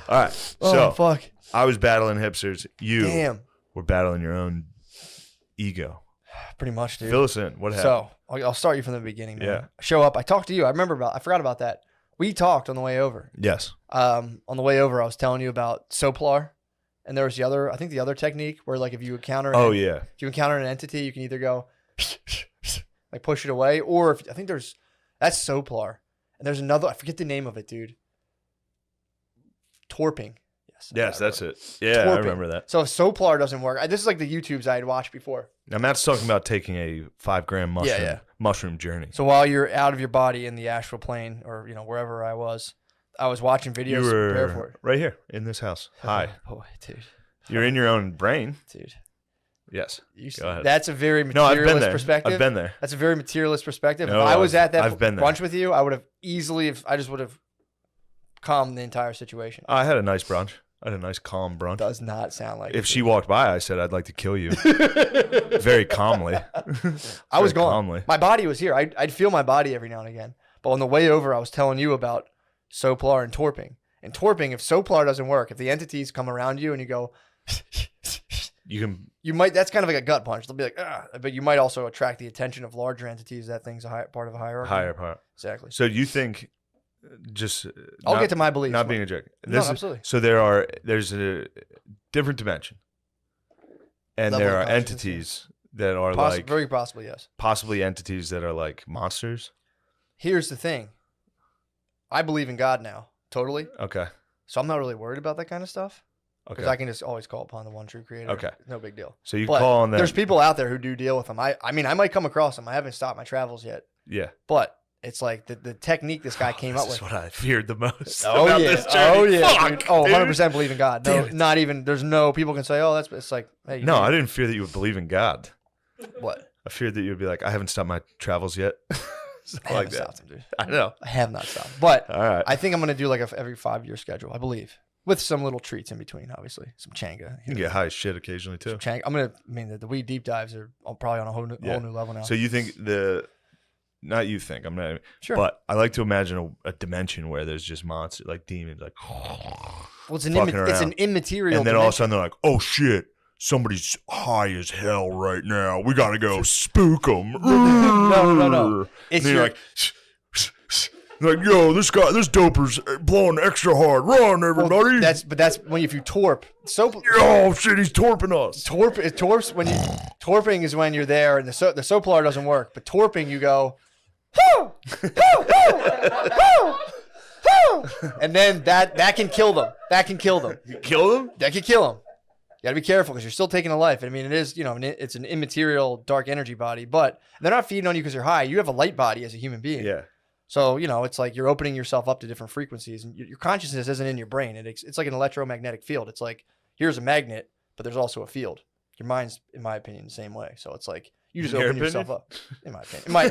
[SPEAKER 15] All right, so
[SPEAKER 14] Oh, fuck.
[SPEAKER 15] I was battling hipsters. You
[SPEAKER 14] Damn.
[SPEAKER 15] were battling your own ego.
[SPEAKER 14] Pretty much, dude.
[SPEAKER 15] Fill us in. What happened?
[SPEAKER 14] So I'll start you from the beginning, man.
[SPEAKER 15] Yeah.
[SPEAKER 14] Show up. I talked to you. I forgot about that. We talked on the way over.
[SPEAKER 15] Yes.
[SPEAKER 14] On the way over, I was telling you about Soplar. And there was the other technique where like if you encounter if you encounter an entity, you can either go like push it away, or if that's Soplar. And there's another, I forget the name of it, dude. Torping.
[SPEAKER 15] Yes, that's it. Yeah, I remember that.
[SPEAKER 14] So if Soplar doesn't work, this is like the YouTubes I had watched before.
[SPEAKER 15] Now Matt's talking about taking a 5 gram mushroom journey.
[SPEAKER 14] So while you're out of your body in the astral plane, or wherever I was watching videos
[SPEAKER 15] You
[SPEAKER 14] to prepare for
[SPEAKER 15] were
[SPEAKER 14] it.
[SPEAKER 15] right here in this house. Hi.
[SPEAKER 14] Oh, boy, dude.
[SPEAKER 15] You're in your own brain.
[SPEAKER 14] Dude.
[SPEAKER 15] Yes. Go ahead.
[SPEAKER 14] That's a very
[SPEAKER 15] No, I've been
[SPEAKER 14] materialist
[SPEAKER 15] there.
[SPEAKER 14] perspective.
[SPEAKER 15] I've been there.
[SPEAKER 14] That's a very materialist perspective.
[SPEAKER 15] No,
[SPEAKER 14] if I was at that
[SPEAKER 15] I've been there.
[SPEAKER 14] brunch with you, I would have easily, I just would have calmed the entire situation.
[SPEAKER 15] I had a nice brunch. I had a nice calm brunch.
[SPEAKER 14] Does not sound like
[SPEAKER 15] if
[SPEAKER 14] it,
[SPEAKER 15] she
[SPEAKER 14] dude.
[SPEAKER 15] walked by, I said I'd like to kill you. Very calmly.
[SPEAKER 14] I was
[SPEAKER 15] Very
[SPEAKER 14] gone.
[SPEAKER 15] calmly.
[SPEAKER 14] My body was here. I'd feel my body every now and again. But on the way over, I was telling you about Soplar and Torping. And Torping, if Soplar doesn't work, if the entities come around you and you go, you might, that's kind of like a gut punch. They'll be like, ah, but you might also attract the attention of larger entities. That thing's part of a hierarchy.
[SPEAKER 15] Higher part.
[SPEAKER 14] Exactly.
[SPEAKER 15] So do you think just
[SPEAKER 14] I'll get to my beliefs.
[SPEAKER 15] Not being a jerk.
[SPEAKER 14] No, absolutely.
[SPEAKER 15] So there's a different dimension. And
[SPEAKER 14] Level
[SPEAKER 15] there
[SPEAKER 14] of
[SPEAKER 15] are
[SPEAKER 14] consciousness,
[SPEAKER 15] entities that are like
[SPEAKER 14] very possibly, yes.
[SPEAKER 15] Possibly entities that are like monsters.
[SPEAKER 14] Here's the thing. I believe in God now, totally.
[SPEAKER 15] Okay.
[SPEAKER 14] So I'm not really worried about that kind of stuff. Because
[SPEAKER 15] Okay.
[SPEAKER 14] I can just always call upon the one true creator.
[SPEAKER 15] Okay.
[SPEAKER 14] No big deal.
[SPEAKER 15] So you
[SPEAKER 14] But
[SPEAKER 15] call on that.
[SPEAKER 14] There's people out there who do deal with them. I mean, I might come across them. I haven't stopped my travels yet.
[SPEAKER 15] Yeah.
[SPEAKER 14] But it's like the technique this guy came up with.
[SPEAKER 15] This is what I feared the most.
[SPEAKER 14] Oh
[SPEAKER 15] about
[SPEAKER 14] yeah.
[SPEAKER 15] this journey.
[SPEAKER 14] Oh yeah.
[SPEAKER 15] Fuck,
[SPEAKER 14] Dude. Oh,
[SPEAKER 15] dude.
[SPEAKER 14] 100% believe in God. No, not even. There's no people can say, oh, that's. It's like, hey.
[SPEAKER 15] No, I didn't fear that you would believe in God.
[SPEAKER 14] What?
[SPEAKER 15] I feared that you would be like, I haven't stopped my travels yet.
[SPEAKER 14] I
[SPEAKER 15] like
[SPEAKER 14] haven't
[SPEAKER 15] that.
[SPEAKER 14] stopped them, dude.
[SPEAKER 15] I know.
[SPEAKER 14] I have not stopped. But
[SPEAKER 15] all right.
[SPEAKER 14] I think I'm gonna do like every 5-year schedule. I believe. With some little treats in between, obviously. Some changa.
[SPEAKER 15] You can get high as shit occasionally too.
[SPEAKER 14] The weed deep dives are probably on a whole new level now.
[SPEAKER 15] So you think not you think, I'm not,
[SPEAKER 14] Sure.
[SPEAKER 15] but I like to imagine a dimension where there's just monsters, like demons, like,
[SPEAKER 14] well, it's an
[SPEAKER 15] fucking
[SPEAKER 14] immaterial
[SPEAKER 15] and then all of a
[SPEAKER 14] dimension.
[SPEAKER 15] sudden they're like, oh shit, somebody's high as hell right now. We gotta go spook them.
[SPEAKER 14] No.
[SPEAKER 15] It's you're like, yo, this doper's blowing extra hard. Run, everybody.
[SPEAKER 14] That's when if you torp.
[SPEAKER 15] Oh shit, he's torping us.
[SPEAKER 14] Torping is when you're there and the soaplar doesn't work. But torping, you go, and then that can kill them. That can kill them.
[SPEAKER 15] Kill them?
[SPEAKER 14] That can kill them. You gotta be careful because you're still taking a life. I mean, it is, it's an immaterial dark energy body, but they're not feeding on you because you're high. You have a light body as a human being.
[SPEAKER 15] Yeah.
[SPEAKER 14] So, it's like you're opening yourself up to different frequencies, and your consciousness isn't in your brain. It's like an electromagnetic field. It's like, here's a magnet, but there's also a field. Your mind's, in my opinion, the same way. So it's like, you just open yourself up. In my opinion. My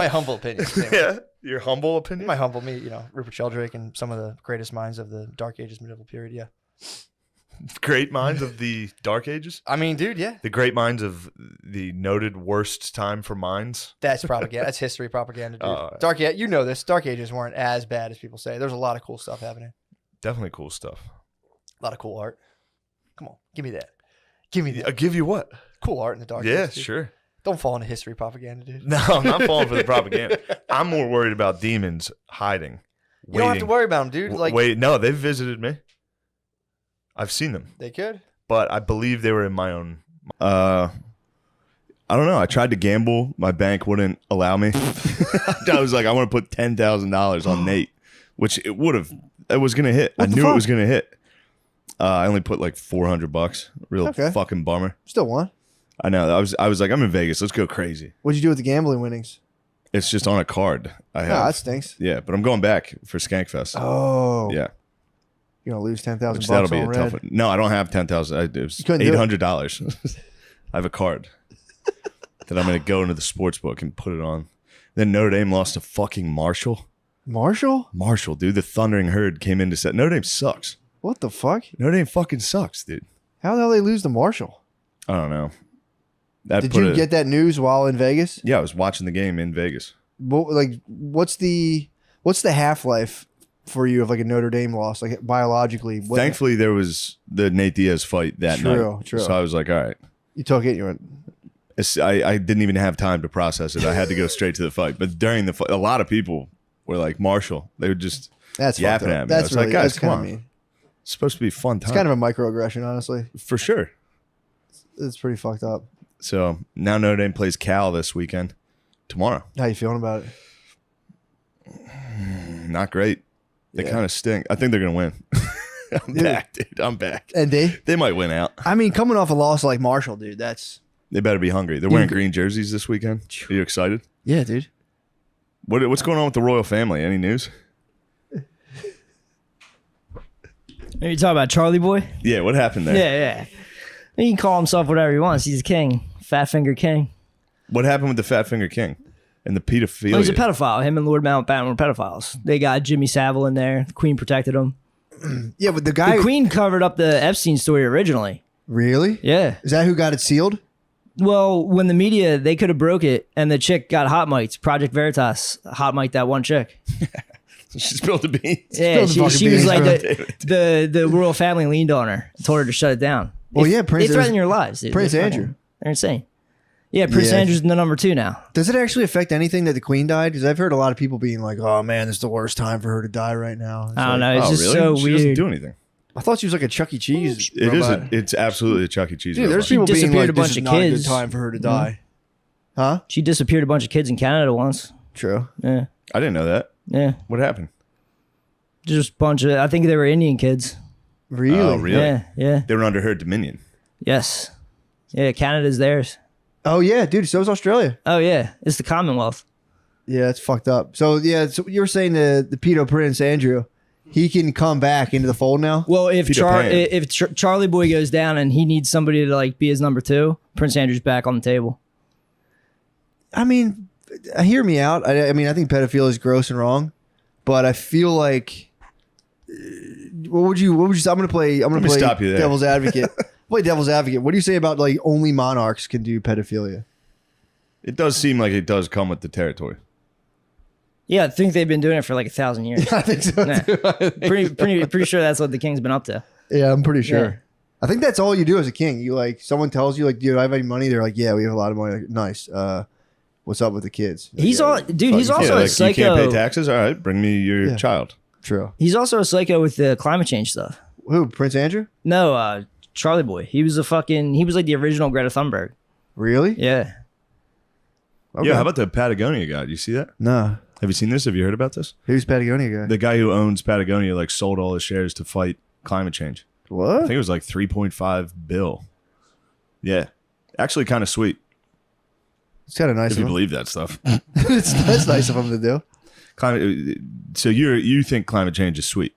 [SPEAKER 14] humble opinion.
[SPEAKER 15] Yeah, your humble opinion?
[SPEAKER 14] My humble, Rupert Sheldrake and some of the greatest minds of the Dark Ages medieval period, yeah.
[SPEAKER 15] Great minds of the Dark Ages?
[SPEAKER 14] I mean, dude, yeah.
[SPEAKER 15] The great minds of the noted worst time for minds?
[SPEAKER 14] That's propaganda. That's history propaganda, dude.
[SPEAKER 15] Right.
[SPEAKER 14] You know this. Dark Ages weren't as bad as people say. There's a lot of cool stuff happening.
[SPEAKER 15] Definitely cool stuff.
[SPEAKER 14] A lot of cool art. Come on, give me that. Give me that.
[SPEAKER 15] Give you what?
[SPEAKER 14] Cool art in the Dark
[SPEAKER 15] Yeah,
[SPEAKER 14] Ages. Dude.
[SPEAKER 15] sure.
[SPEAKER 14] Don't fall into history propaganda, dude.
[SPEAKER 15] No, I'm not falling for the propaganda. I'm more worried about demons hiding.
[SPEAKER 14] You don't have to worry about them, dude.
[SPEAKER 15] Wait, no, they've visited me. I've seen them.
[SPEAKER 14] They could.
[SPEAKER 15] But I believe they were in my own.
[SPEAKER 3] I don't know. I tried to gamble. My bank wouldn't allow me. I was like, I want to put $10,000 on Nate, which it was going to hit. I knew it was going to hit. I only put like $400. Real fucking bummer.
[SPEAKER 2] Still won.
[SPEAKER 3] I know. I was like, I'm in Vegas. Let's go crazy.
[SPEAKER 2] What'd you do with the gambling winnings?
[SPEAKER 3] It's just on a card. I have.
[SPEAKER 2] Oh, that stinks.
[SPEAKER 3] Yeah, but I'm going back for Skankfest.
[SPEAKER 2] Oh.
[SPEAKER 3] Yeah.
[SPEAKER 2] You're gonna lose $10,000.
[SPEAKER 3] That'll be
[SPEAKER 2] on
[SPEAKER 3] a tough
[SPEAKER 2] red.
[SPEAKER 3] one. No, I don't have 10,000. It was $800. I have a card that I'm gonna go into the sports book and put it on. Then Notre Dame lost to fucking Marshall. Marshall, dude. The Thundering Herd came in to set. Notre Dame sucks.
[SPEAKER 2] What the fuck?
[SPEAKER 3] Notre Dame fucking sucks, dude.
[SPEAKER 2] How the hell they lose to Marshall?
[SPEAKER 3] I don't know.
[SPEAKER 2] Did you get that news while in Vegas?
[SPEAKER 3] Yeah, I was watching the game in Vegas.
[SPEAKER 2] What's the half-life for you of like a Notre Dame loss, like biologically?
[SPEAKER 3] Thankfully, there was the Nate Diaz fight that night.
[SPEAKER 2] True.
[SPEAKER 3] So I was like, all right.
[SPEAKER 2] You took it. You went.
[SPEAKER 3] I didn't even have time to process it. I had to go straight to the fight. But during the fight, a lot of people were like, Marshall. They would just yapping at me.
[SPEAKER 2] That's
[SPEAKER 3] I was like, guys, come on.
[SPEAKER 2] mean.
[SPEAKER 3] It's supposed to be a fun time.
[SPEAKER 2] It's kind of a microaggression, honestly.
[SPEAKER 3] For sure.
[SPEAKER 2] It's pretty fucked up.
[SPEAKER 3] So now Notre Dame plays Cal this weekend. Tomorrow.
[SPEAKER 2] How you feeling about it?
[SPEAKER 3] Not great. They kind of stink. I think they're going to win. I'm back, dude. I'm back.
[SPEAKER 2] And
[SPEAKER 3] they might win out.
[SPEAKER 2] I mean, coming off a loss like Marshall, dude,
[SPEAKER 3] They better be hungry. They're wearing green jerseys this weekend. Are you excited?
[SPEAKER 2] Yeah, dude.
[SPEAKER 3] What's going on with the royal family? Any news?
[SPEAKER 19] Are you talking about Charlie Boy?
[SPEAKER 3] Yeah, what happened there?
[SPEAKER 19] Yeah. He can call himself whatever he wants. He's a king. Fat Finger King.
[SPEAKER 3] What happened with the Fat Finger King and the pedophilia?
[SPEAKER 19] Well, he's a pedophile. Him and Lord Mountbatten were pedophiles. They got Jimmy Savile in there. The Queen protected him.
[SPEAKER 2] Yeah, but the
[SPEAKER 19] Queen covered up the Epstein story originally.
[SPEAKER 2] Really?
[SPEAKER 19] Yeah.
[SPEAKER 2] Is that who got it sealed?
[SPEAKER 19] Well, when the media, they could have broke it, and the chick got hot mic'd. Project Veritas hot mic'd that one chick.
[SPEAKER 3] She spilled the beans.
[SPEAKER 19] Yeah, she was like the royal family leaned on her, told her to shut it down.
[SPEAKER 2] Well, yeah,
[SPEAKER 19] they threaten your lives, dude.
[SPEAKER 2] Prince Andrew.
[SPEAKER 19] They're insane. Yeah, Prince Andrew's the number 2 now.
[SPEAKER 2] Does it actually affect anything that the Queen died? Because I've heard a lot of people being like, "Oh man, this is the worst time for her to die right now."
[SPEAKER 19] I don't know. It's just
[SPEAKER 3] really?
[SPEAKER 19] so
[SPEAKER 3] She
[SPEAKER 19] weird.
[SPEAKER 3] doesn't do anything.
[SPEAKER 2] I thought she was like a Chuck E. Cheese.
[SPEAKER 3] It is.
[SPEAKER 2] robot.
[SPEAKER 3] It's absolutely a Chuck E. Cheese.
[SPEAKER 2] Dude, there's
[SPEAKER 3] robot.
[SPEAKER 2] people being
[SPEAKER 19] disappeared
[SPEAKER 2] like,
[SPEAKER 19] a
[SPEAKER 2] "This
[SPEAKER 19] bunch
[SPEAKER 2] is
[SPEAKER 19] of
[SPEAKER 2] not a
[SPEAKER 19] kids."
[SPEAKER 2] good time for her to die." Huh?
[SPEAKER 19] She disappeared a bunch of kids in Canada once.
[SPEAKER 2] True.
[SPEAKER 19] Yeah.
[SPEAKER 3] I didn't know that.
[SPEAKER 19] Yeah.
[SPEAKER 3] What happened?
[SPEAKER 19] Just a bunch of, I think they were Indian kids.
[SPEAKER 2] Really?
[SPEAKER 3] Oh, really?
[SPEAKER 19] Yeah, yeah.
[SPEAKER 3] They were under her dominion.
[SPEAKER 19] Yes. Yeah, Canada's theirs.
[SPEAKER 2] Oh yeah, dude. So is Australia.
[SPEAKER 19] Oh yeah, it's the Commonwealth.
[SPEAKER 2] Yeah, it's fucked up. So yeah, so you were saying the pedo Prince Andrew, he can come back into the fold now.
[SPEAKER 19] Well, if Charlie Boy goes down and he needs somebody to like be his number 2, Prince Andrew's back on the table.
[SPEAKER 2] I mean, hear me out. I mean, I think pedophilia is gross and wrong, but I feel like what would you? I'm gonna play
[SPEAKER 3] stop you there.
[SPEAKER 2] devil's advocate. Play devil's advocate. What do you say about like only monarchs can do pedophilia?
[SPEAKER 3] It does seem like it does come with the territory.
[SPEAKER 19] Yeah, I think they've been doing it for like 1,000 years.
[SPEAKER 2] I think so.
[SPEAKER 19] Too. Pretty sure that's what the king's been up to.
[SPEAKER 2] Yeah, I'm pretty sure.
[SPEAKER 19] Yeah.
[SPEAKER 2] I think that's all you do as a king. You like someone tells you like, "Do I have any money?" They're like, "Yeah, we have a lot of money." Like, nice. What's up with the kids? Like,
[SPEAKER 19] He's
[SPEAKER 2] yeah,
[SPEAKER 19] he's also a psycho.
[SPEAKER 3] You can't pay taxes. All right, bring me your child.
[SPEAKER 2] True.
[SPEAKER 19] He's also a psycho with the climate change stuff.
[SPEAKER 2] Who? Prince Andrew?
[SPEAKER 19] No, Charlie Boy. He was like the original Greta Thunberg.
[SPEAKER 2] Really?
[SPEAKER 19] Yeah.
[SPEAKER 2] Okay.
[SPEAKER 3] Yeah. How about the Patagonia guy? Do you see that?
[SPEAKER 2] No.
[SPEAKER 3] Have you seen this? Have you heard about this?
[SPEAKER 2] Who's Patagonia guy?
[SPEAKER 3] The guy who owns Patagonia like sold all his shares to fight climate change.
[SPEAKER 2] What?
[SPEAKER 3] I think it was like 3.5 bill. Yeah, actually, kind of sweet.
[SPEAKER 2] It's kind of nice
[SPEAKER 3] if
[SPEAKER 2] of
[SPEAKER 3] you
[SPEAKER 2] him.
[SPEAKER 3] believe that stuff.
[SPEAKER 2] That's nice of him to do.
[SPEAKER 3] Climate. So you think climate change is sweet?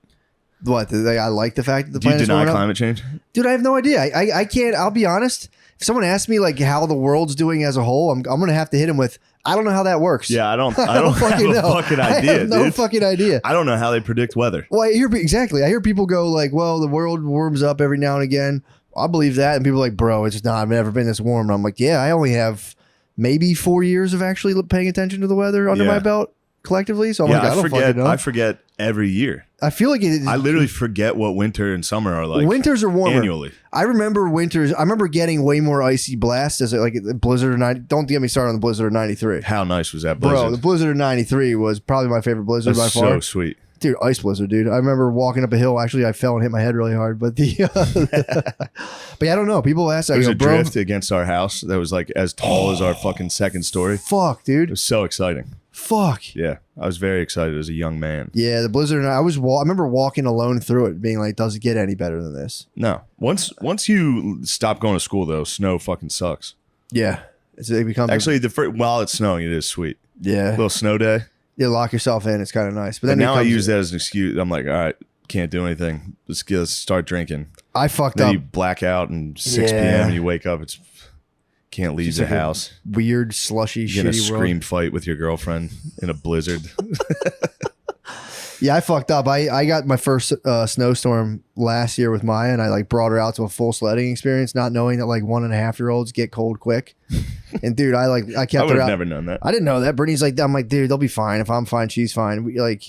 [SPEAKER 2] What? I like the fact that the
[SPEAKER 3] Do you
[SPEAKER 2] planet's
[SPEAKER 3] deny
[SPEAKER 2] warming up?
[SPEAKER 3] climate change?
[SPEAKER 2] Dude, I have no idea. I can't. I'll be honest. If someone asks me like how the world's doing as a whole, I'm gonna have to hit him with, I don't know how that works.
[SPEAKER 3] Yeah, I don't
[SPEAKER 2] fucking
[SPEAKER 3] have
[SPEAKER 2] know.
[SPEAKER 3] a fucking idea.
[SPEAKER 2] I have no
[SPEAKER 3] dude.
[SPEAKER 2] fucking idea.
[SPEAKER 3] I don't know how they predict weather.
[SPEAKER 2] Well, I hear exactly. I hear people go like, "Well, the world warms up every now and again." I believe that, and people are like, "Bro, it's not. I've never been this warm." And I'm like, "Yeah, I only have maybe 4 years of actually paying attention to the weather under my belt collectively." So I'm like, I don't fucking know.
[SPEAKER 3] I forget every year.
[SPEAKER 2] I feel like it.
[SPEAKER 3] I literally forget what winter and summer are like.
[SPEAKER 2] Winters are warmer
[SPEAKER 3] annually.
[SPEAKER 2] I remember winters. I remember getting way more icy blasts as like the blizzard of 90. Don't get me started on the blizzard of 93.
[SPEAKER 3] How nice was that blizzard?
[SPEAKER 2] Bro, the blizzard of 93 was probably my favorite blizzard
[SPEAKER 3] That's
[SPEAKER 2] by far.
[SPEAKER 3] so sweet.
[SPEAKER 2] Dude, ice blizzard, dude. I remember walking up a hill. Actually, I fell and hit my head really hard. But but yeah, I don't know. People ask,
[SPEAKER 3] There was
[SPEAKER 2] I
[SPEAKER 3] a
[SPEAKER 2] go, bro,
[SPEAKER 3] drift against our house that was like as tall as our fucking second story.
[SPEAKER 2] Fuck, dude.
[SPEAKER 3] It was so exciting.
[SPEAKER 2] Fuck.
[SPEAKER 3] Yeah, I was very excited as a young man.
[SPEAKER 2] Yeah, the blizzard. And I remember walking alone through it, being like, "Does it get any better than this?"
[SPEAKER 3] No. Once you stop going to school, though, snow fucking sucks.
[SPEAKER 2] Yeah, it becomes
[SPEAKER 3] actually while it's snowing, it is sweet.
[SPEAKER 2] Yeah,
[SPEAKER 3] little snow day.
[SPEAKER 2] You lock yourself in. It's kind of nice. But
[SPEAKER 3] But
[SPEAKER 2] then
[SPEAKER 3] now I use that as an excuse. I'm like, all right, can't do anything. Let's start drinking.
[SPEAKER 2] I fucked
[SPEAKER 3] then
[SPEAKER 2] up.
[SPEAKER 3] You black out and 6
[SPEAKER 2] Yeah.
[SPEAKER 3] p.m. and you wake up. It's can't leave
[SPEAKER 2] Just
[SPEAKER 3] the
[SPEAKER 2] like a
[SPEAKER 3] house.
[SPEAKER 2] Weird, slushy,
[SPEAKER 3] You get in a
[SPEAKER 2] shitty world.
[SPEAKER 3] scream fight with your girlfriend in a blizzard.
[SPEAKER 2] Yeah, I fucked up. I got my first snowstorm last year with Maya, and I like brought her out to a full sledding experience, not knowing that like 1.5-year-olds get cold quick. And dude, I kept
[SPEAKER 3] I would
[SPEAKER 2] her
[SPEAKER 3] have
[SPEAKER 2] out.
[SPEAKER 3] never known that.
[SPEAKER 2] I didn't know that. Brittany's like, I'm like, dude, they'll be fine. If I'm fine, she's fine. We like,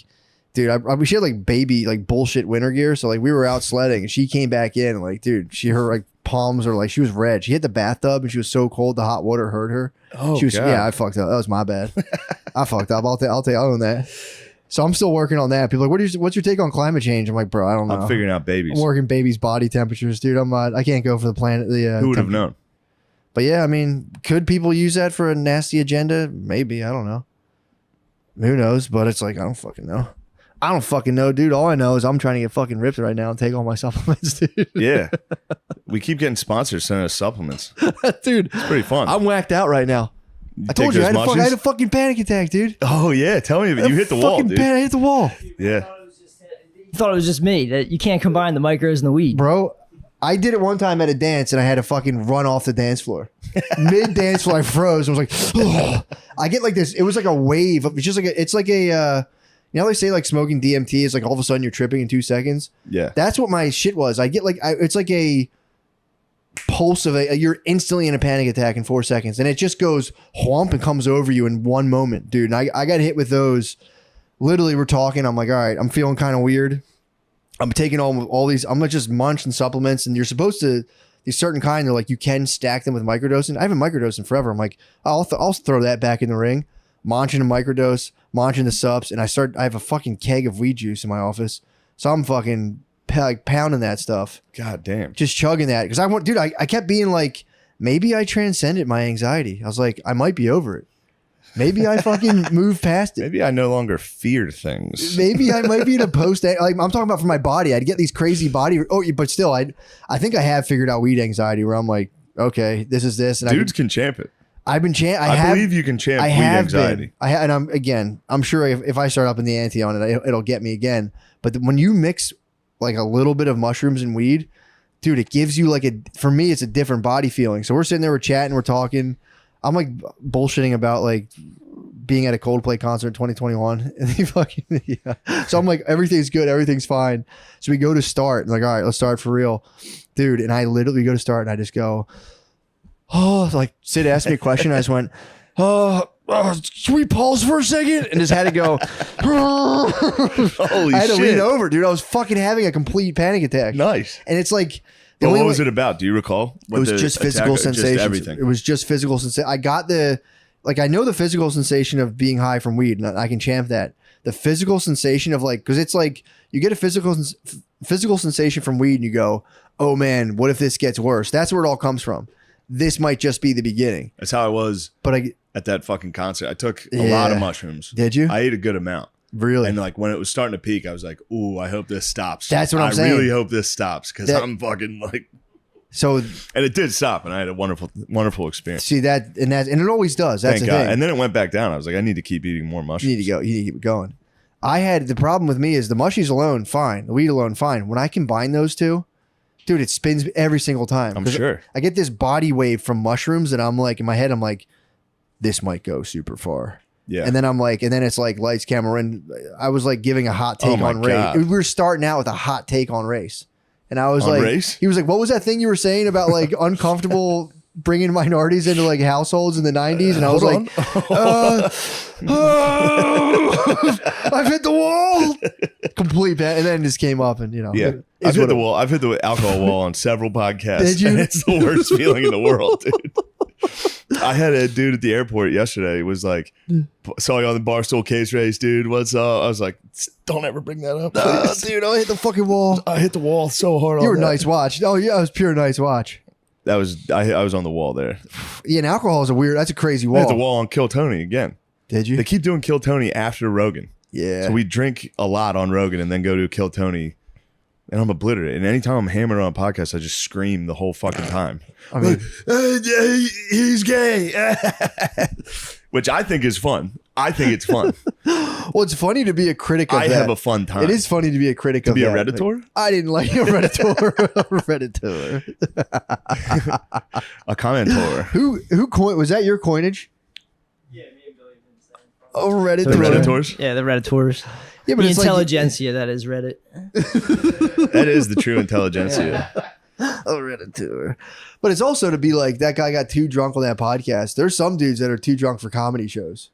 [SPEAKER 2] dude, she had like baby like bullshit winter gear, so like we were out sledding, and she came back in, and like, dude, her like palms are like, she was red. She hit the bathtub, and she was so cold the hot water hurt her.
[SPEAKER 3] Oh,
[SPEAKER 2] she was,
[SPEAKER 3] God.
[SPEAKER 2] yeah, I fucked up. That was my bad. I fucked up. I'll own that. So I'm still working on that. People are like, what's your take on climate change? I'm like, bro, I don't know.
[SPEAKER 3] I'm figuring out babies.
[SPEAKER 2] I'm working babies' body temperatures, dude. I can't go for the planet.
[SPEAKER 3] Who would have known?
[SPEAKER 2] But yeah, I mean, could people use that for a nasty agenda? Maybe. I don't know. Who knows? But it's like, I don't fucking know. I don't fucking know, dude. All I know is I'm trying to get fucking ripped right now and take all my supplements, dude.
[SPEAKER 3] Yeah. We keep getting sponsors sending us supplements.
[SPEAKER 2] Dude,
[SPEAKER 3] it's pretty fun.
[SPEAKER 2] I'm whacked out right now. I told you, I had a fucking panic attack, dude.
[SPEAKER 3] Oh, yeah. Tell me, you hit the wall, dude.
[SPEAKER 2] I hit the wall.
[SPEAKER 3] Yeah.
[SPEAKER 19] I thought it was just me, that you can't combine the micros and the weed.
[SPEAKER 2] Bro, I did it one time at a dance, and I had to fucking run off the dance floor. Mid dance floor, I froze. I was like, ugh. I get like this. It was like a wave. It's just like it's like a, you know how they say like smoking DMT is like all of a sudden you're tripping in 2 seconds?
[SPEAKER 3] Yeah.
[SPEAKER 2] That's what my shit was. I get like, it's like a pulse of you're instantly in a panic attack in 4 seconds, and it just goes whomp and comes over you in one moment, dude. And I got hit with those. Literally, we're talking. I'm like, all right, I'm feeling kind of weird. I'm taking all these. I'm gonna just munch and supplements, and you're supposed to these certain kind. They're like you can stack them with microdosing. I haven't microdosing forever. I'm like, I'll throw that back in the ring. Munching a microdose, munching the subs, and I have a fucking keg of weed juice in my office, so I'm fucking like pounding that stuff.
[SPEAKER 3] God damn.
[SPEAKER 2] Just chugging that because I kept being like, maybe I transcended my anxiety. I was like, I might be over it. Maybe I fucking moved past it.
[SPEAKER 3] Maybe I no longer fear things.
[SPEAKER 2] Maybe I might be in a post. Like I'm talking about for my body. I'd get these crazy body. Oh, but still, I think I have figured out weed anxiety where I'm like, okay, this is this. And
[SPEAKER 3] Dudes can champ it.
[SPEAKER 2] I've been
[SPEAKER 3] I believe you can champ weed anxiety.
[SPEAKER 2] And I'm sure if I start up in the ante on it, it'll get me again. But when you mix like a little bit of mushrooms and weed, dude, it gives you for me, it's a different body feeling. So we're sitting there, we're chatting, we're talking. I'm like bullshitting about like being at a Coldplay concert in 2021. And he fucking, yeah. So I'm like, everything's good, everything's fine. So we go to start and like, all right, let's start for real. Dude, and I literally go to start and I just go, oh, like Sid asked me a question. I just went, should we pause for a second? And just had to go.
[SPEAKER 3] Holy
[SPEAKER 2] I had to
[SPEAKER 3] shit.
[SPEAKER 2] lean over, dude. I was fucking having a complete panic attack.
[SPEAKER 3] Nice.
[SPEAKER 2] And it's like,
[SPEAKER 3] But what was it about? Do you recall?
[SPEAKER 2] It was just physical sensations.
[SPEAKER 3] Just everything.
[SPEAKER 2] It was just physical sensation. I got I know the physical sensation of being high from weed, and I can champ that. The physical sensation of because it's like you get a physical sensation from weed, and you go, oh man, what if this gets worse? That's where it all comes from. This might just be the beginning.
[SPEAKER 3] That's how I was.
[SPEAKER 2] But
[SPEAKER 3] at that fucking concert, I took a lot of mushrooms.
[SPEAKER 2] Did you?
[SPEAKER 3] I ate a good amount.
[SPEAKER 2] Really?
[SPEAKER 3] And like when it was starting to peak, I was like, ooh, I hope this stops.
[SPEAKER 2] That's what I'm saying.
[SPEAKER 3] I really hope this stops because I'm fucking like.
[SPEAKER 2] So.
[SPEAKER 3] And it did stop, and I had a wonderful experience.
[SPEAKER 2] See and it always does. That's
[SPEAKER 3] Thank
[SPEAKER 2] the
[SPEAKER 3] God.
[SPEAKER 2] thing.
[SPEAKER 3] And then it went back down. I was like, I need to keep eating more mushrooms.
[SPEAKER 2] You need to go. You need to keep it going. The problem with me is the mushies alone, fine. The weed alone, fine. When I combine those two, dude, it spins every single time.
[SPEAKER 3] I'm sure.
[SPEAKER 2] I get this body wave from mushrooms, and I'm like, in my head, I'm like, this might go super far.
[SPEAKER 3] Yeah.
[SPEAKER 2] And then I'm like, and then it's like lights, camera, and I was like giving a hot take on
[SPEAKER 3] God.
[SPEAKER 2] race. We were starting out with a hot take on race. And I was
[SPEAKER 3] On
[SPEAKER 2] like,
[SPEAKER 3] race?
[SPEAKER 2] he was like, what was that thing you were saying about like uncomfortable bringing minorities into like households in the 90s? And I was like, I've hit the wall. Complete bad. And then it just came up and,
[SPEAKER 3] Yeah. I've hit the wall. I've hit the alcohol wall on several podcasts.
[SPEAKER 2] Did you?
[SPEAKER 3] And it's the worst feeling in the world, dude. I had a dude at the airport yesterday. Was like, saw you on the Barstool case race, dude. What's up? I was like, don't ever bring that up, please.
[SPEAKER 2] Dude, I hit the fucking wall.
[SPEAKER 3] I hit the wall so hard.
[SPEAKER 2] You were nice watch. Oh yeah, it was pure nice watch.
[SPEAKER 3] That was I was on the wall there.
[SPEAKER 2] Yeah, and alcohol is that's a crazy
[SPEAKER 3] I
[SPEAKER 2] wall.
[SPEAKER 3] hit the wall on Kill Tony again.
[SPEAKER 2] Did you?
[SPEAKER 3] They keep doing Kill Tony after Rogan.
[SPEAKER 2] Yeah.
[SPEAKER 3] So we drink a lot on Rogan and then go to Kill Tony. And I'm obliterated. And anytime I'm hammered on a podcast, I just scream the whole fucking time.
[SPEAKER 2] I mean,
[SPEAKER 3] he's gay. Which I think is fun. I think it's fun.
[SPEAKER 2] Well, it's funny to be a critic of
[SPEAKER 3] I
[SPEAKER 2] that.
[SPEAKER 3] have a fun time.
[SPEAKER 2] It is funny to be a critic
[SPEAKER 3] To
[SPEAKER 2] of
[SPEAKER 3] be a
[SPEAKER 2] that.
[SPEAKER 3] Redditor?
[SPEAKER 2] Like, I didn't like a Redditor.
[SPEAKER 3] A commentor.
[SPEAKER 2] Who coined? Was that your coinage? Yeah, me and Billy. Oh, Reddit.
[SPEAKER 3] The Redditors?
[SPEAKER 19] Yeah, the Redditors.
[SPEAKER 2] Yeah, but
[SPEAKER 19] the
[SPEAKER 2] it's like-
[SPEAKER 19] intelligentsia that is Reddit.
[SPEAKER 3] That is the true intelligentsia.
[SPEAKER 2] A Redditor. But it's also to be like, that guy got too drunk on that podcast. There's some dudes that are too drunk for comedy shows.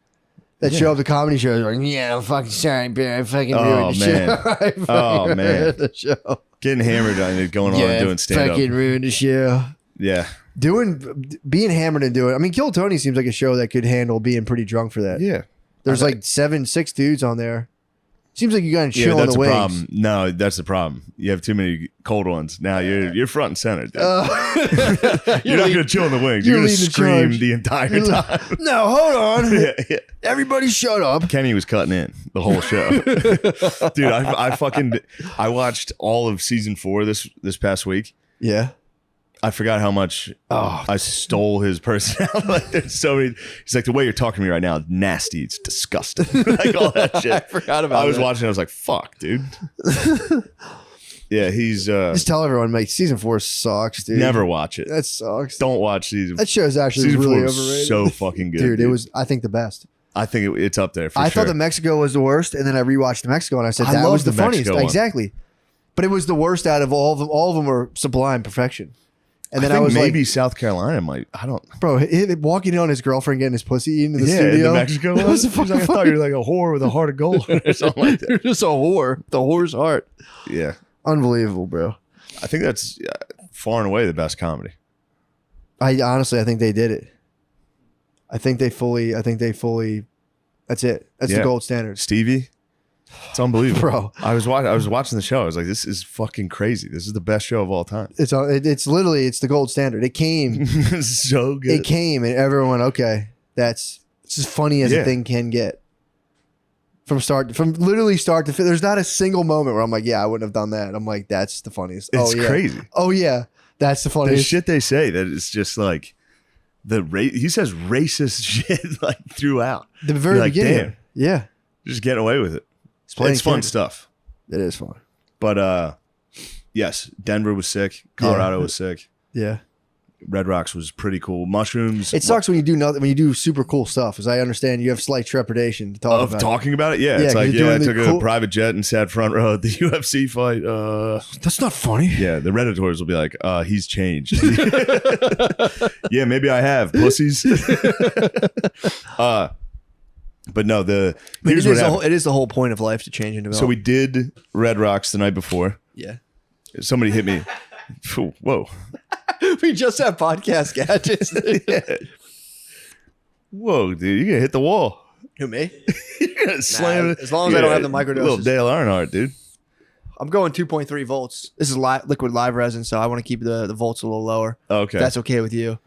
[SPEAKER 2] That show up to comedy shows like, yeah, I'm fucking sorry, man. I fucking ruined the
[SPEAKER 3] man.
[SPEAKER 2] show. I fucking ruined the show.
[SPEAKER 3] Getting hammered on it, going on and doing stand
[SPEAKER 2] fucking
[SPEAKER 3] up.
[SPEAKER 2] ruined the show.
[SPEAKER 3] Yeah.
[SPEAKER 2] Being hammered and doing. I mean, Kill Tony seems like a show that could handle being pretty drunk for that.
[SPEAKER 3] Yeah.
[SPEAKER 2] There's like 6 dudes on there. Seems like you got to chill on
[SPEAKER 3] that's
[SPEAKER 2] the
[SPEAKER 3] the
[SPEAKER 2] wings.
[SPEAKER 3] problem. No, that's the problem. You have too many cold ones. Now you're front and center, dude. You're not gonna chill in the wings. You're gonna
[SPEAKER 2] leading the
[SPEAKER 3] scream
[SPEAKER 2] charge.
[SPEAKER 3] the entire time.
[SPEAKER 2] No, hold on.
[SPEAKER 3] Yeah.
[SPEAKER 2] Everybody shut up.
[SPEAKER 3] Kenny was cutting in the whole show. Dude, I watched all of season 4 this past week.
[SPEAKER 2] Yeah.
[SPEAKER 3] I forgot how much I stole his personality. Like, there's so many. He's like, the way you're talking to me right now, nasty. It's disgusting. Like all that shit.
[SPEAKER 2] I forgot about
[SPEAKER 3] I was
[SPEAKER 2] that.
[SPEAKER 3] watching. I was like, fuck, dude. Yeah, he's
[SPEAKER 2] Just tell everyone, mate, season 4 sucks, dude.
[SPEAKER 3] never watch it.
[SPEAKER 2] That sucks.
[SPEAKER 3] Don't watch season.
[SPEAKER 2] That show's actually
[SPEAKER 3] season
[SPEAKER 2] really
[SPEAKER 3] 4 was
[SPEAKER 2] overrated.
[SPEAKER 3] so fucking good,
[SPEAKER 2] Dude, it was, I think, the best.
[SPEAKER 3] I think it's up there for
[SPEAKER 2] I
[SPEAKER 3] sure.
[SPEAKER 2] thought the Mexico was the worst, and then I rewatched the Mexico, and I said
[SPEAKER 3] I
[SPEAKER 2] that
[SPEAKER 3] love
[SPEAKER 2] was the
[SPEAKER 3] the
[SPEAKER 2] funniest.
[SPEAKER 3] Mexico one.
[SPEAKER 2] Exactly. But it was the worst out of all of them. All of them were sublime perfection. And then I,
[SPEAKER 3] think
[SPEAKER 2] was
[SPEAKER 3] maybe
[SPEAKER 2] like,
[SPEAKER 3] South Carolina might. I don't.
[SPEAKER 2] bro, walking in on his girlfriend getting his pussy eaten in the
[SPEAKER 3] Yeah,
[SPEAKER 2] studio.
[SPEAKER 3] in the Mexico
[SPEAKER 2] That
[SPEAKER 3] one.
[SPEAKER 2] was
[SPEAKER 3] He's
[SPEAKER 2] fucking
[SPEAKER 3] like, I thought you were like a whore with a heart of gold or something like that.
[SPEAKER 2] You're just a whore. The whore's heart.
[SPEAKER 3] Yeah,
[SPEAKER 2] Unbelievable, bro.
[SPEAKER 3] I think that's far and away the best comedy.
[SPEAKER 2] I honestly, I think they did it. I think they fully. That's it. That's the
[SPEAKER 3] Yeah.
[SPEAKER 2] gold standard.
[SPEAKER 3] Stevie, it's unbelievable,
[SPEAKER 2] Bro.
[SPEAKER 3] I was watching the show. I was like, this is fucking crazy. This is the best show of all time.
[SPEAKER 2] It's literally the gold standard. It came.
[SPEAKER 3] It's so good.
[SPEAKER 2] It came, and everyone went, okay, that's It's as funny as a thing can get. From literally start to finish. There's not a single moment where I'm like, yeah, I wouldn't have done that. I'm like, that's the funniest.
[SPEAKER 3] It's crazy.
[SPEAKER 2] Oh yeah, that's the
[SPEAKER 3] The
[SPEAKER 2] funniest.
[SPEAKER 3] shit they say that it's just like he says racist shit like throughout.
[SPEAKER 2] The very
[SPEAKER 3] You're like,
[SPEAKER 2] beginning.
[SPEAKER 3] damn,
[SPEAKER 2] Yeah.
[SPEAKER 3] just getting away with it.
[SPEAKER 2] playing
[SPEAKER 3] It's fun
[SPEAKER 2] Canada.
[SPEAKER 3] stuff.
[SPEAKER 2] It is fun.
[SPEAKER 3] But yes, Denver was sick. Colorado was sick.
[SPEAKER 2] Yeah.
[SPEAKER 3] Red Rocks was pretty cool. Mushrooms.
[SPEAKER 2] It sucks when you do nothing, when you do super cool stuff. As I understand, you have slight trepidation to talk
[SPEAKER 3] Of
[SPEAKER 2] about
[SPEAKER 3] talking about it? Yeah. It's
[SPEAKER 2] 'cause
[SPEAKER 3] like,
[SPEAKER 2] you're
[SPEAKER 3] yeah, I
[SPEAKER 2] doing
[SPEAKER 3] took
[SPEAKER 2] the
[SPEAKER 3] a private jet and sat front row at the UFC fight.
[SPEAKER 2] That's not funny.
[SPEAKER 3] Yeah, the Redditors will be like, he's changed. Yeah, maybe I have, pussies. But no, here's what happened.
[SPEAKER 2] It is the whole point of life to change and develop.
[SPEAKER 3] So we did Red Rocks the night before.
[SPEAKER 2] Yeah.
[SPEAKER 3] Somebody hit me. Whoa.
[SPEAKER 2] We just have podcast gadgets.
[SPEAKER 3] Yeah. Whoa, dude, you're gonna hit the wall.
[SPEAKER 2] Who, me?
[SPEAKER 3] You're gonna slam it.
[SPEAKER 2] As long as I don't have the microdoses.
[SPEAKER 3] Little Dale Earnhardt, dude.
[SPEAKER 2] I'm going 2.3 volts. This is liquid live resin, so I want to keep the volts a little lower.
[SPEAKER 3] Okay.
[SPEAKER 2] If that's okay with you.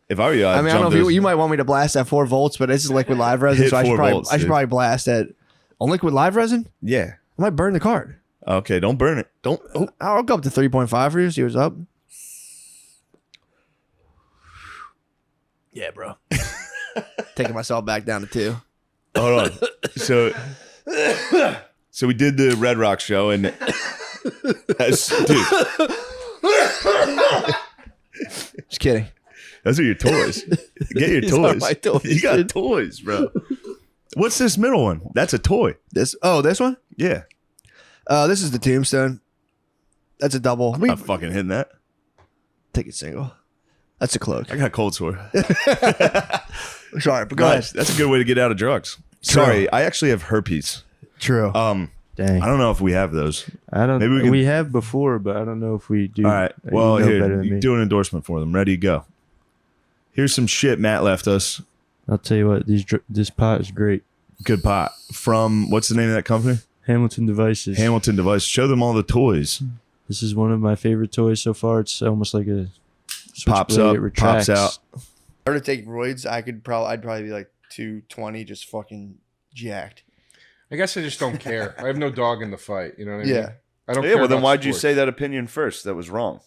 [SPEAKER 3] If I were you,
[SPEAKER 2] I mean, I don't know if you might want me to blast at 4 volts, but this is liquid live resin,
[SPEAKER 3] Hit
[SPEAKER 2] so I
[SPEAKER 3] 4
[SPEAKER 2] should probably,
[SPEAKER 3] volts,
[SPEAKER 2] I should
[SPEAKER 3] dude.
[SPEAKER 2] probably blast at on liquid live resin.
[SPEAKER 3] Yeah.
[SPEAKER 2] I might burn the card.
[SPEAKER 3] Okay, don't burn it. Don't.
[SPEAKER 2] I'll go up to 3.5 for you. See what's up. Yeah, bro. Taking myself back down to 2.
[SPEAKER 3] Hold on. So we did the Red Rock show, and dude,
[SPEAKER 2] just kidding.
[SPEAKER 3] Those are your toys. Get your
[SPEAKER 2] These are
[SPEAKER 3] toys.
[SPEAKER 2] my toys,
[SPEAKER 3] You got
[SPEAKER 2] dude.
[SPEAKER 3] toys, bro. What's this middle one? That's a toy.
[SPEAKER 2] This one?
[SPEAKER 3] Yeah.
[SPEAKER 2] This is the tombstone. That's a double.
[SPEAKER 3] I'm not fucking hitting that.
[SPEAKER 2] Take it single. That's a cloak.
[SPEAKER 3] I got cold sore.
[SPEAKER 2] Sorry, but go ahead.
[SPEAKER 3] That's a good way to get out of drugs.
[SPEAKER 2] True.
[SPEAKER 3] Sorry, I actually have herpes.
[SPEAKER 2] True.
[SPEAKER 6] Dang.
[SPEAKER 3] I don't know if we have those.
[SPEAKER 6] I don't.
[SPEAKER 3] Maybe we
[SPEAKER 6] We,
[SPEAKER 3] can-
[SPEAKER 6] have before, but I don't know if we do.
[SPEAKER 3] All right.
[SPEAKER 6] You
[SPEAKER 3] Well,
[SPEAKER 6] know
[SPEAKER 3] here,
[SPEAKER 6] better than
[SPEAKER 3] you
[SPEAKER 6] me.
[SPEAKER 3] do an endorsement for them. Ready to go. Here's some shit Matt left us.
[SPEAKER 6] I'll tell you what. This pot is great.
[SPEAKER 3] Good pot. From, what's the name of that company?
[SPEAKER 6] Hamilton Devices.
[SPEAKER 3] Hamilton Device. Show them all the toys.
[SPEAKER 6] This is one of my favorite toys so far. It's almost like a
[SPEAKER 3] Pops
[SPEAKER 6] switchblade.
[SPEAKER 3] up,
[SPEAKER 6] It retracts.
[SPEAKER 3] pops out.
[SPEAKER 2] If I were to take roids, I'd probably be like 220, just fucking jacked.
[SPEAKER 20] I guess I just don't care. I have no dog in the fight. You know what I mean?
[SPEAKER 2] Yeah.
[SPEAKER 20] I don't
[SPEAKER 15] Yeah,
[SPEAKER 20] care
[SPEAKER 15] well, then
[SPEAKER 20] about
[SPEAKER 15] why'd you
[SPEAKER 20] sports.
[SPEAKER 15] say that opinion first? That was wrong.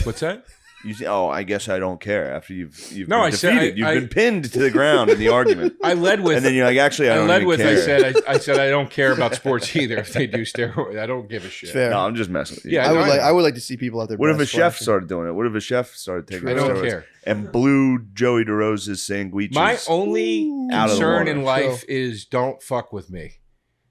[SPEAKER 20] What's that?
[SPEAKER 15] You say, oh, I guess I don't care after you've
[SPEAKER 20] No,
[SPEAKER 15] been
[SPEAKER 20] I said
[SPEAKER 15] defeated.
[SPEAKER 20] I-
[SPEAKER 15] You've been pinned to the ground in the argument.
[SPEAKER 20] I led with,
[SPEAKER 15] and then you're like, actually, I don't
[SPEAKER 20] led
[SPEAKER 15] even
[SPEAKER 20] with.
[SPEAKER 15] care.
[SPEAKER 20] I said I don't care about sports either. If they do steroids, I don't give a shit.
[SPEAKER 2] Fair.
[SPEAKER 15] No, I'm just messing with you.
[SPEAKER 20] Yeah,
[SPEAKER 2] I would like to see people out there.
[SPEAKER 15] What if a
[SPEAKER 2] breast
[SPEAKER 15] chef
[SPEAKER 2] flashing.
[SPEAKER 15] started doing it? What if a chef started taking
[SPEAKER 20] I don't
[SPEAKER 15] steroids
[SPEAKER 20] care.
[SPEAKER 15] and blew Joey DeRosa's sandwiches?
[SPEAKER 20] My only
[SPEAKER 15] out of the
[SPEAKER 20] concern
[SPEAKER 15] water?
[SPEAKER 20] in life is don't fuck with me.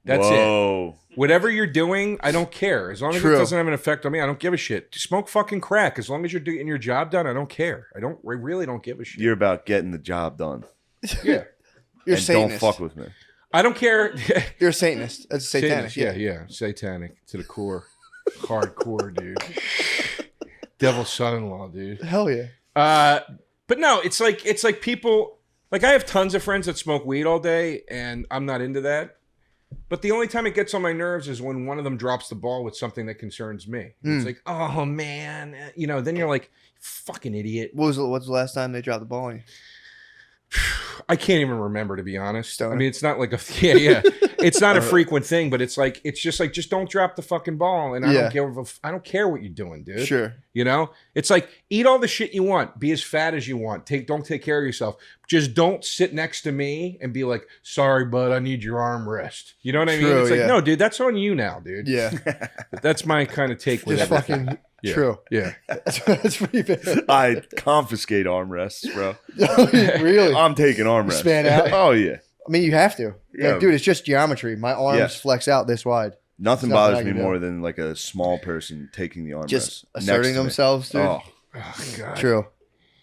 [SPEAKER 20] That's
[SPEAKER 15] Whoa.
[SPEAKER 20] it. Whatever you're doing, I don't care. As long as
[SPEAKER 2] True.
[SPEAKER 20] it doesn't have an effect on me, I don't give a shit. Smoke fucking crack. As long as you're getting your job done, I don't care. I really don't give a shit.
[SPEAKER 15] You're about getting the job done.
[SPEAKER 20] Yeah.
[SPEAKER 2] You're a
[SPEAKER 15] and
[SPEAKER 2] Satanist.
[SPEAKER 15] don't fuck with me.
[SPEAKER 20] I don't care.
[SPEAKER 2] You're a Satanist. That's satanic.
[SPEAKER 20] Satanist, yeah. Satanic to the core. Hardcore, dude. Devil's son-in-law, dude.
[SPEAKER 2] Hell yeah.
[SPEAKER 20] But no, it's like people, like I have tons of friends that smoke weed all day, and I'm not into that. But the only time it gets on my nerves is when one of them drops the ball with something that concerns me. It's like, oh man, then you're like, fucking idiot.
[SPEAKER 2] What's the last time they dropped the ball on you?
[SPEAKER 20] I can't even remember, to be honest.
[SPEAKER 2] Stoner?
[SPEAKER 20] I mean, it's not like yeah. It's not a frequent thing, but it's just like, just don't drop the fucking ball. And I
[SPEAKER 2] Yeah.
[SPEAKER 20] don't care what you're doing, dude.
[SPEAKER 2] Sure.
[SPEAKER 20] It's like, eat all the shit you want, be as fat as you want, don't take care of yourself. Just don't sit next to me and be like, sorry, bud, I need your armrest. You know what I mean?
[SPEAKER 2] True,
[SPEAKER 20] It's like,
[SPEAKER 2] yeah.
[SPEAKER 20] no, dude, that's on you now, dude.
[SPEAKER 2] Yeah.
[SPEAKER 20] That's my kind of take with
[SPEAKER 2] Just
[SPEAKER 20] everything.
[SPEAKER 2] fucking
[SPEAKER 20] Yeah.
[SPEAKER 2] true.
[SPEAKER 20] Yeah.
[SPEAKER 2] That's pretty bad.
[SPEAKER 15] I confiscate armrests, bro.
[SPEAKER 2] Really?
[SPEAKER 15] I'm taking armrests.
[SPEAKER 2] Span out?
[SPEAKER 15] Oh, yeah.
[SPEAKER 2] I mean, you have to.
[SPEAKER 15] Yeah.
[SPEAKER 2] Like, dude, it's just geometry. My arms
[SPEAKER 15] Yeah.
[SPEAKER 2] flex out this wide.
[SPEAKER 15] Nothing
[SPEAKER 2] There's
[SPEAKER 15] bothers
[SPEAKER 2] I
[SPEAKER 15] me
[SPEAKER 2] can do.
[SPEAKER 15] more than like a small person taking the armrest.
[SPEAKER 2] Just
[SPEAKER 15] next
[SPEAKER 2] asserting
[SPEAKER 15] to me.
[SPEAKER 2] themselves, dude.
[SPEAKER 15] Oh.
[SPEAKER 20] God.
[SPEAKER 2] True.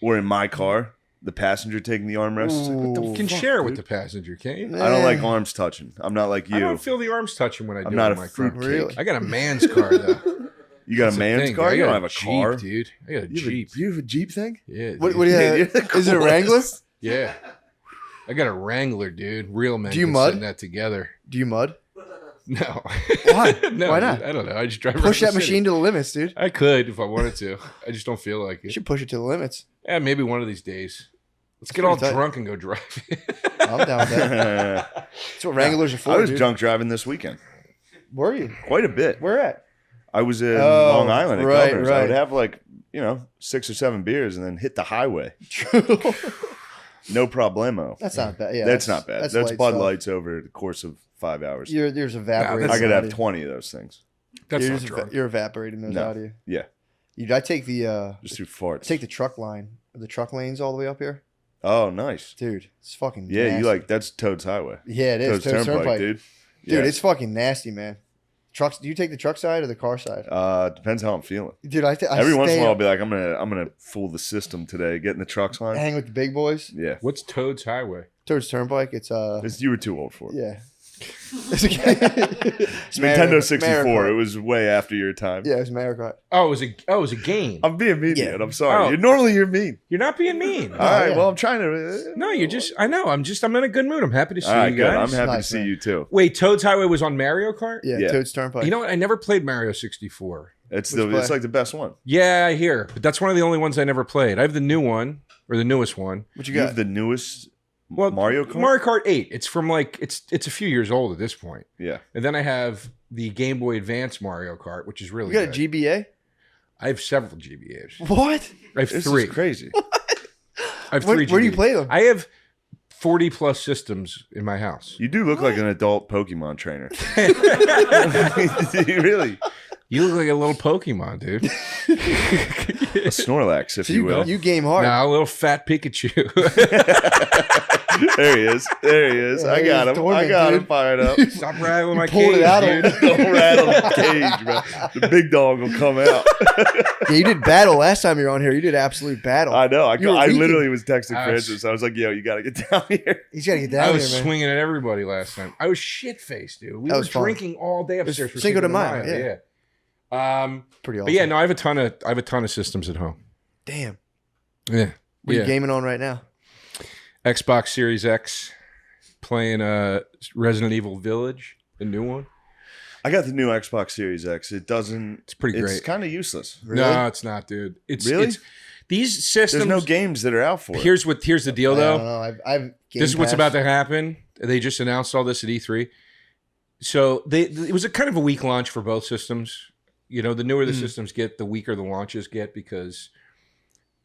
[SPEAKER 15] Or in my car, the passenger taking the armrest. It's like, what the
[SPEAKER 20] You can
[SPEAKER 15] fuck,
[SPEAKER 20] share
[SPEAKER 15] dude?
[SPEAKER 20] with the passenger, can't you?
[SPEAKER 15] I don't like arms touching. I'm not like you.
[SPEAKER 20] I don't feel the arms touching when I do
[SPEAKER 15] I'm not
[SPEAKER 20] it in
[SPEAKER 15] a
[SPEAKER 20] my car.
[SPEAKER 15] fruitcake.
[SPEAKER 20] I got a man's car, though.
[SPEAKER 15] You got
[SPEAKER 20] That's
[SPEAKER 15] a
[SPEAKER 20] the
[SPEAKER 15] man's
[SPEAKER 20] thing,
[SPEAKER 15] car?
[SPEAKER 20] dude. I
[SPEAKER 15] You don't
[SPEAKER 20] got
[SPEAKER 15] have a
[SPEAKER 20] Jeep,
[SPEAKER 15] car?
[SPEAKER 20] dude. I got a Jeep.
[SPEAKER 15] You have a Jeep thing?
[SPEAKER 20] Yeah.
[SPEAKER 2] What
[SPEAKER 20] dude.
[SPEAKER 2] do you have?
[SPEAKER 15] You're the
[SPEAKER 2] Is it a Wrangler?
[SPEAKER 15] coolest.
[SPEAKER 20] Yeah. I got a Wrangler, dude. Real men
[SPEAKER 2] Do you
[SPEAKER 20] can
[SPEAKER 2] mud?
[SPEAKER 20] send that together.
[SPEAKER 2] Do you mud?
[SPEAKER 20] No.
[SPEAKER 2] Why?
[SPEAKER 20] No,
[SPEAKER 2] Why not?
[SPEAKER 20] dude, I don't know. I just drive
[SPEAKER 2] Push
[SPEAKER 20] around
[SPEAKER 2] that
[SPEAKER 20] the city.
[SPEAKER 2] machine to the limits, dude.
[SPEAKER 20] I could if I wanted to. I just don't feel like
[SPEAKER 2] You
[SPEAKER 20] it.
[SPEAKER 2] should push it to the limits.
[SPEAKER 20] Yeah, maybe one of these days. Let's get all drunk and go drive.
[SPEAKER 2] I'm down with that. That's what Wranglers are for.
[SPEAKER 3] I was
[SPEAKER 2] dude.
[SPEAKER 3] drunk driving this weekend.
[SPEAKER 2] Were you?
[SPEAKER 3] Quite a bit.
[SPEAKER 2] Where at?
[SPEAKER 3] I was in Long Island at
[SPEAKER 2] right,
[SPEAKER 3] Governor's.
[SPEAKER 2] right.
[SPEAKER 3] I would have like, 6 or 7 beers and then hit the highway. No problemo.
[SPEAKER 2] That's not bad. Yeah,
[SPEAKER 3] that's not bad. That's
[SPEAKER 2] light
[SPEAKER 3] Bud
[SPEAKER 2] stuff.
[SPEAKER 3] Lights over the course of 5 hours.
[SPEAKER 2] Yours evaporating.
[SPEAKER 3] I could
[SPEAKER 2] out
[SPEAKER 3] have
[SPEAKER 2] of you.
[SPEAKER 3] 20 of those things.
[SPEAKER 2] You're evaporating those out of you.
[SPEAKER 3] Yeah.
[SPEAKER 2] I take the
[SPEAKER 3] just through farts.
[SPEAKER 2] Take the truck line, the truck lanes all the way up here.
[SPEAKER 3] Oh, nice,
[SPEAKER 2] dude. It's fucking
[SPEAKER 3] yeah.
[SPEAKER 2] nasty.
[SPEAKER 3] You like that's Toad's Highway.
[SPEAKER 2] Yeah, it is.
[SPEAKER 3] Toad's Turnpike, dude.
[SPEAKER 2] Dude,
[SPEAKER 3] Yeah.
[SPEAKER 2] it's fucking nasty, man. Trucks. Do you take the truck side or the car side?
[SPEAKER 3] Depends how I'm feeling.
[SPEAKER 2] Dude,
[SPEAKER 3] every once in a while I'll be like, I'm gonna fool the system today, get in the trucks line.
[SPEAKER 2] Hang with the big boys.
[SPEAKER 3] Yeah.
[SPEAKER 20] What's Toad's Highway?
[SPEAKER 2] Towards Turnpike. It's
[SPEAKER 3] you were too old for it.
[SPEAKER 2] Yeah.
[SPEAKER 3] It's Nintendo 64. It was way after your time.
[SPEAKER 2] Yeah, it was America.
[SPEAKER 20] Oh, it was a game.
[SPEAKER 3] I'm being mean, man. I'm sorry.
[SPEAKER 20] Oh.
[SPEAKER 3] You're mean.
[SPEAKER 20] You're not being mean.
[SPEAKER 3] All right. Well, I'm trying to.
[SPEAKER 20] No, you're just. I know. I'm in a good mood. I'm happy to see
[SPEAKER 3] All right,
[SPEAKER 20] you
[SPEAKER 3] good.
[SPEAKER 20] guys.
[SPEAKER 3] I'm happy to see you too.
[SPEAKER 20] Wait, Toad's Highway was on Mario Kart?
[SPEAKER 2] Yeah, Toad's Turnpike.
[SPEAKER 20] You know what? I never played Mario 64.
[SPEAKER 3] It's like the best one.
[SPEAKER 20] Yeah, I hear. But that's one of the only ones I never played. I have the new one, or the newest one.
[SPEAKER 2] What you
[SPEAKER 3] You
[SPEAKER 2] got?
[SPEAKER 3] have the newest Mario Kart.
[SPEAKER 20] Mario Kart 8. It's from it's a few years old at this point.
[SPEAKER 3] Yeah.
[SPEAKER 20] And then I have the Game Boy Advance Mario Kart, which is really
[SPEAKER 2] You got
[SPEAKER 20] good.
[SPEAKER 2] a GBA?
[SPEAKER 20] I have several GBAs.
[SPEAKER 2] What?
[SPEAKER 20] I have
[SPEAKER 3] This
[SPEAKER 20] 3.
[SPEAKER 3] is crazy.
[SPEAKER 20] I have
[SPEAKER 2] Where-
[SPEAKER 20] 3
[SPEAKER 2] where do you
[SPEAKER 20] GBAs.
[SPEAKER 2] play them?
[SPEAKER 20] I have 40 plus systems in my house.
[SPEAKER 3] You do look like an adult Pokemon trainer. You really.
[SPEAKER 20] You look like a little Pokemon, dude.
[SPEAKER 3] A Snorlax, if
[SPEAKER 2] So
[SPEAKER 3] you will.
[SPEAKER 2] you game hard.
[SPEAKER 20] Nah, a little fat Pikachu.
[SPEAKER 3] There he is.
[SPEAKER 2] Yeah,
[SPEAKER 3] I got him.
[SPEAKER 2] dormant,
[SPEAKER 3] I got him
[SPEAKER 2] dude.
[SPEAKER 3] fired up.
[SPEAKER 20] Stop rattling my
[SPEAKER 2] pulled
[SPEAKER 20] cage,
[SPEAKER 2] it out
[SPEAKER 20] dude.
[SPEAKER 3] Don't rattle the cage, bro. The big dog will come out.
[SPEAKER 2] Yeah, you did battle last time you were on here. You did absolute battle.
[SPEAKER 3] I know.
[SPEAKER 2] You were
[SPEAKER 3] I
[SPEAKER 2] reeking.
[SPEAKER 3] literally was texting
[SPEAKER 20] I was-
[SPEAKER 3] Francis. I was like, yo, you got to get down here.
[SPEAKER 2] He's got to get down
[SPEAKER 20] I
[SPEAKER 2] here,
[SPEAKER 20] was
[SPEAKER 2] man.
[SPEAKER 20] swinging at everybody last time. I was shit faced, dude. We
[SPEAKER 2] That
[SPEAKER 20] were
[SPEAKER 2] was fun.
[SPEAKER 20] drinking all day upstairs. for
[SPEAKER 2] Cinco de
[SPEAKER 20] Mayo,
[SPEAKER 2] Mayo,
[SPEAKER 20] yeah.
[SPEAKER 2] Pretty awesome.
[SPEAKER 20] But yeah, no, I have a ton of systems at home.
[SPEAKER 2] Damn.
[SPEAKER 20] Yeah.
[SPEAKER 2] What are you gaming on right now?
[SPEAKER 20] Xbox Series X, playing Resident Evil Village, the new one.
[SPEAKER 3] I got the new Xbox Series X. It doesn't.
[SPEAKER 20] It's pretty great.
[SPEAKER 3] It's kind of useless.
[SPEAKER 20] No, it's not, dude. It's
[SPEAKER 3] Really?
[SPEAKER 20] It's, these systems.
[SPEAKER 3] There's no games that are out for it.
[SPEAKER 20] Here's the deal,
[SPEAKER 2] I
[SPEAKER 20] though.
[SPEAKER 2] don't know. I've Game
[SPEAKER 20] This is what's
[SPEAKER 2] Pass.
[SPEAKER 20] about to happen. They just announced all this at E3. So it was a kind of a weak launch for both systems. You know, the newer the systems get, the weaker the launches get because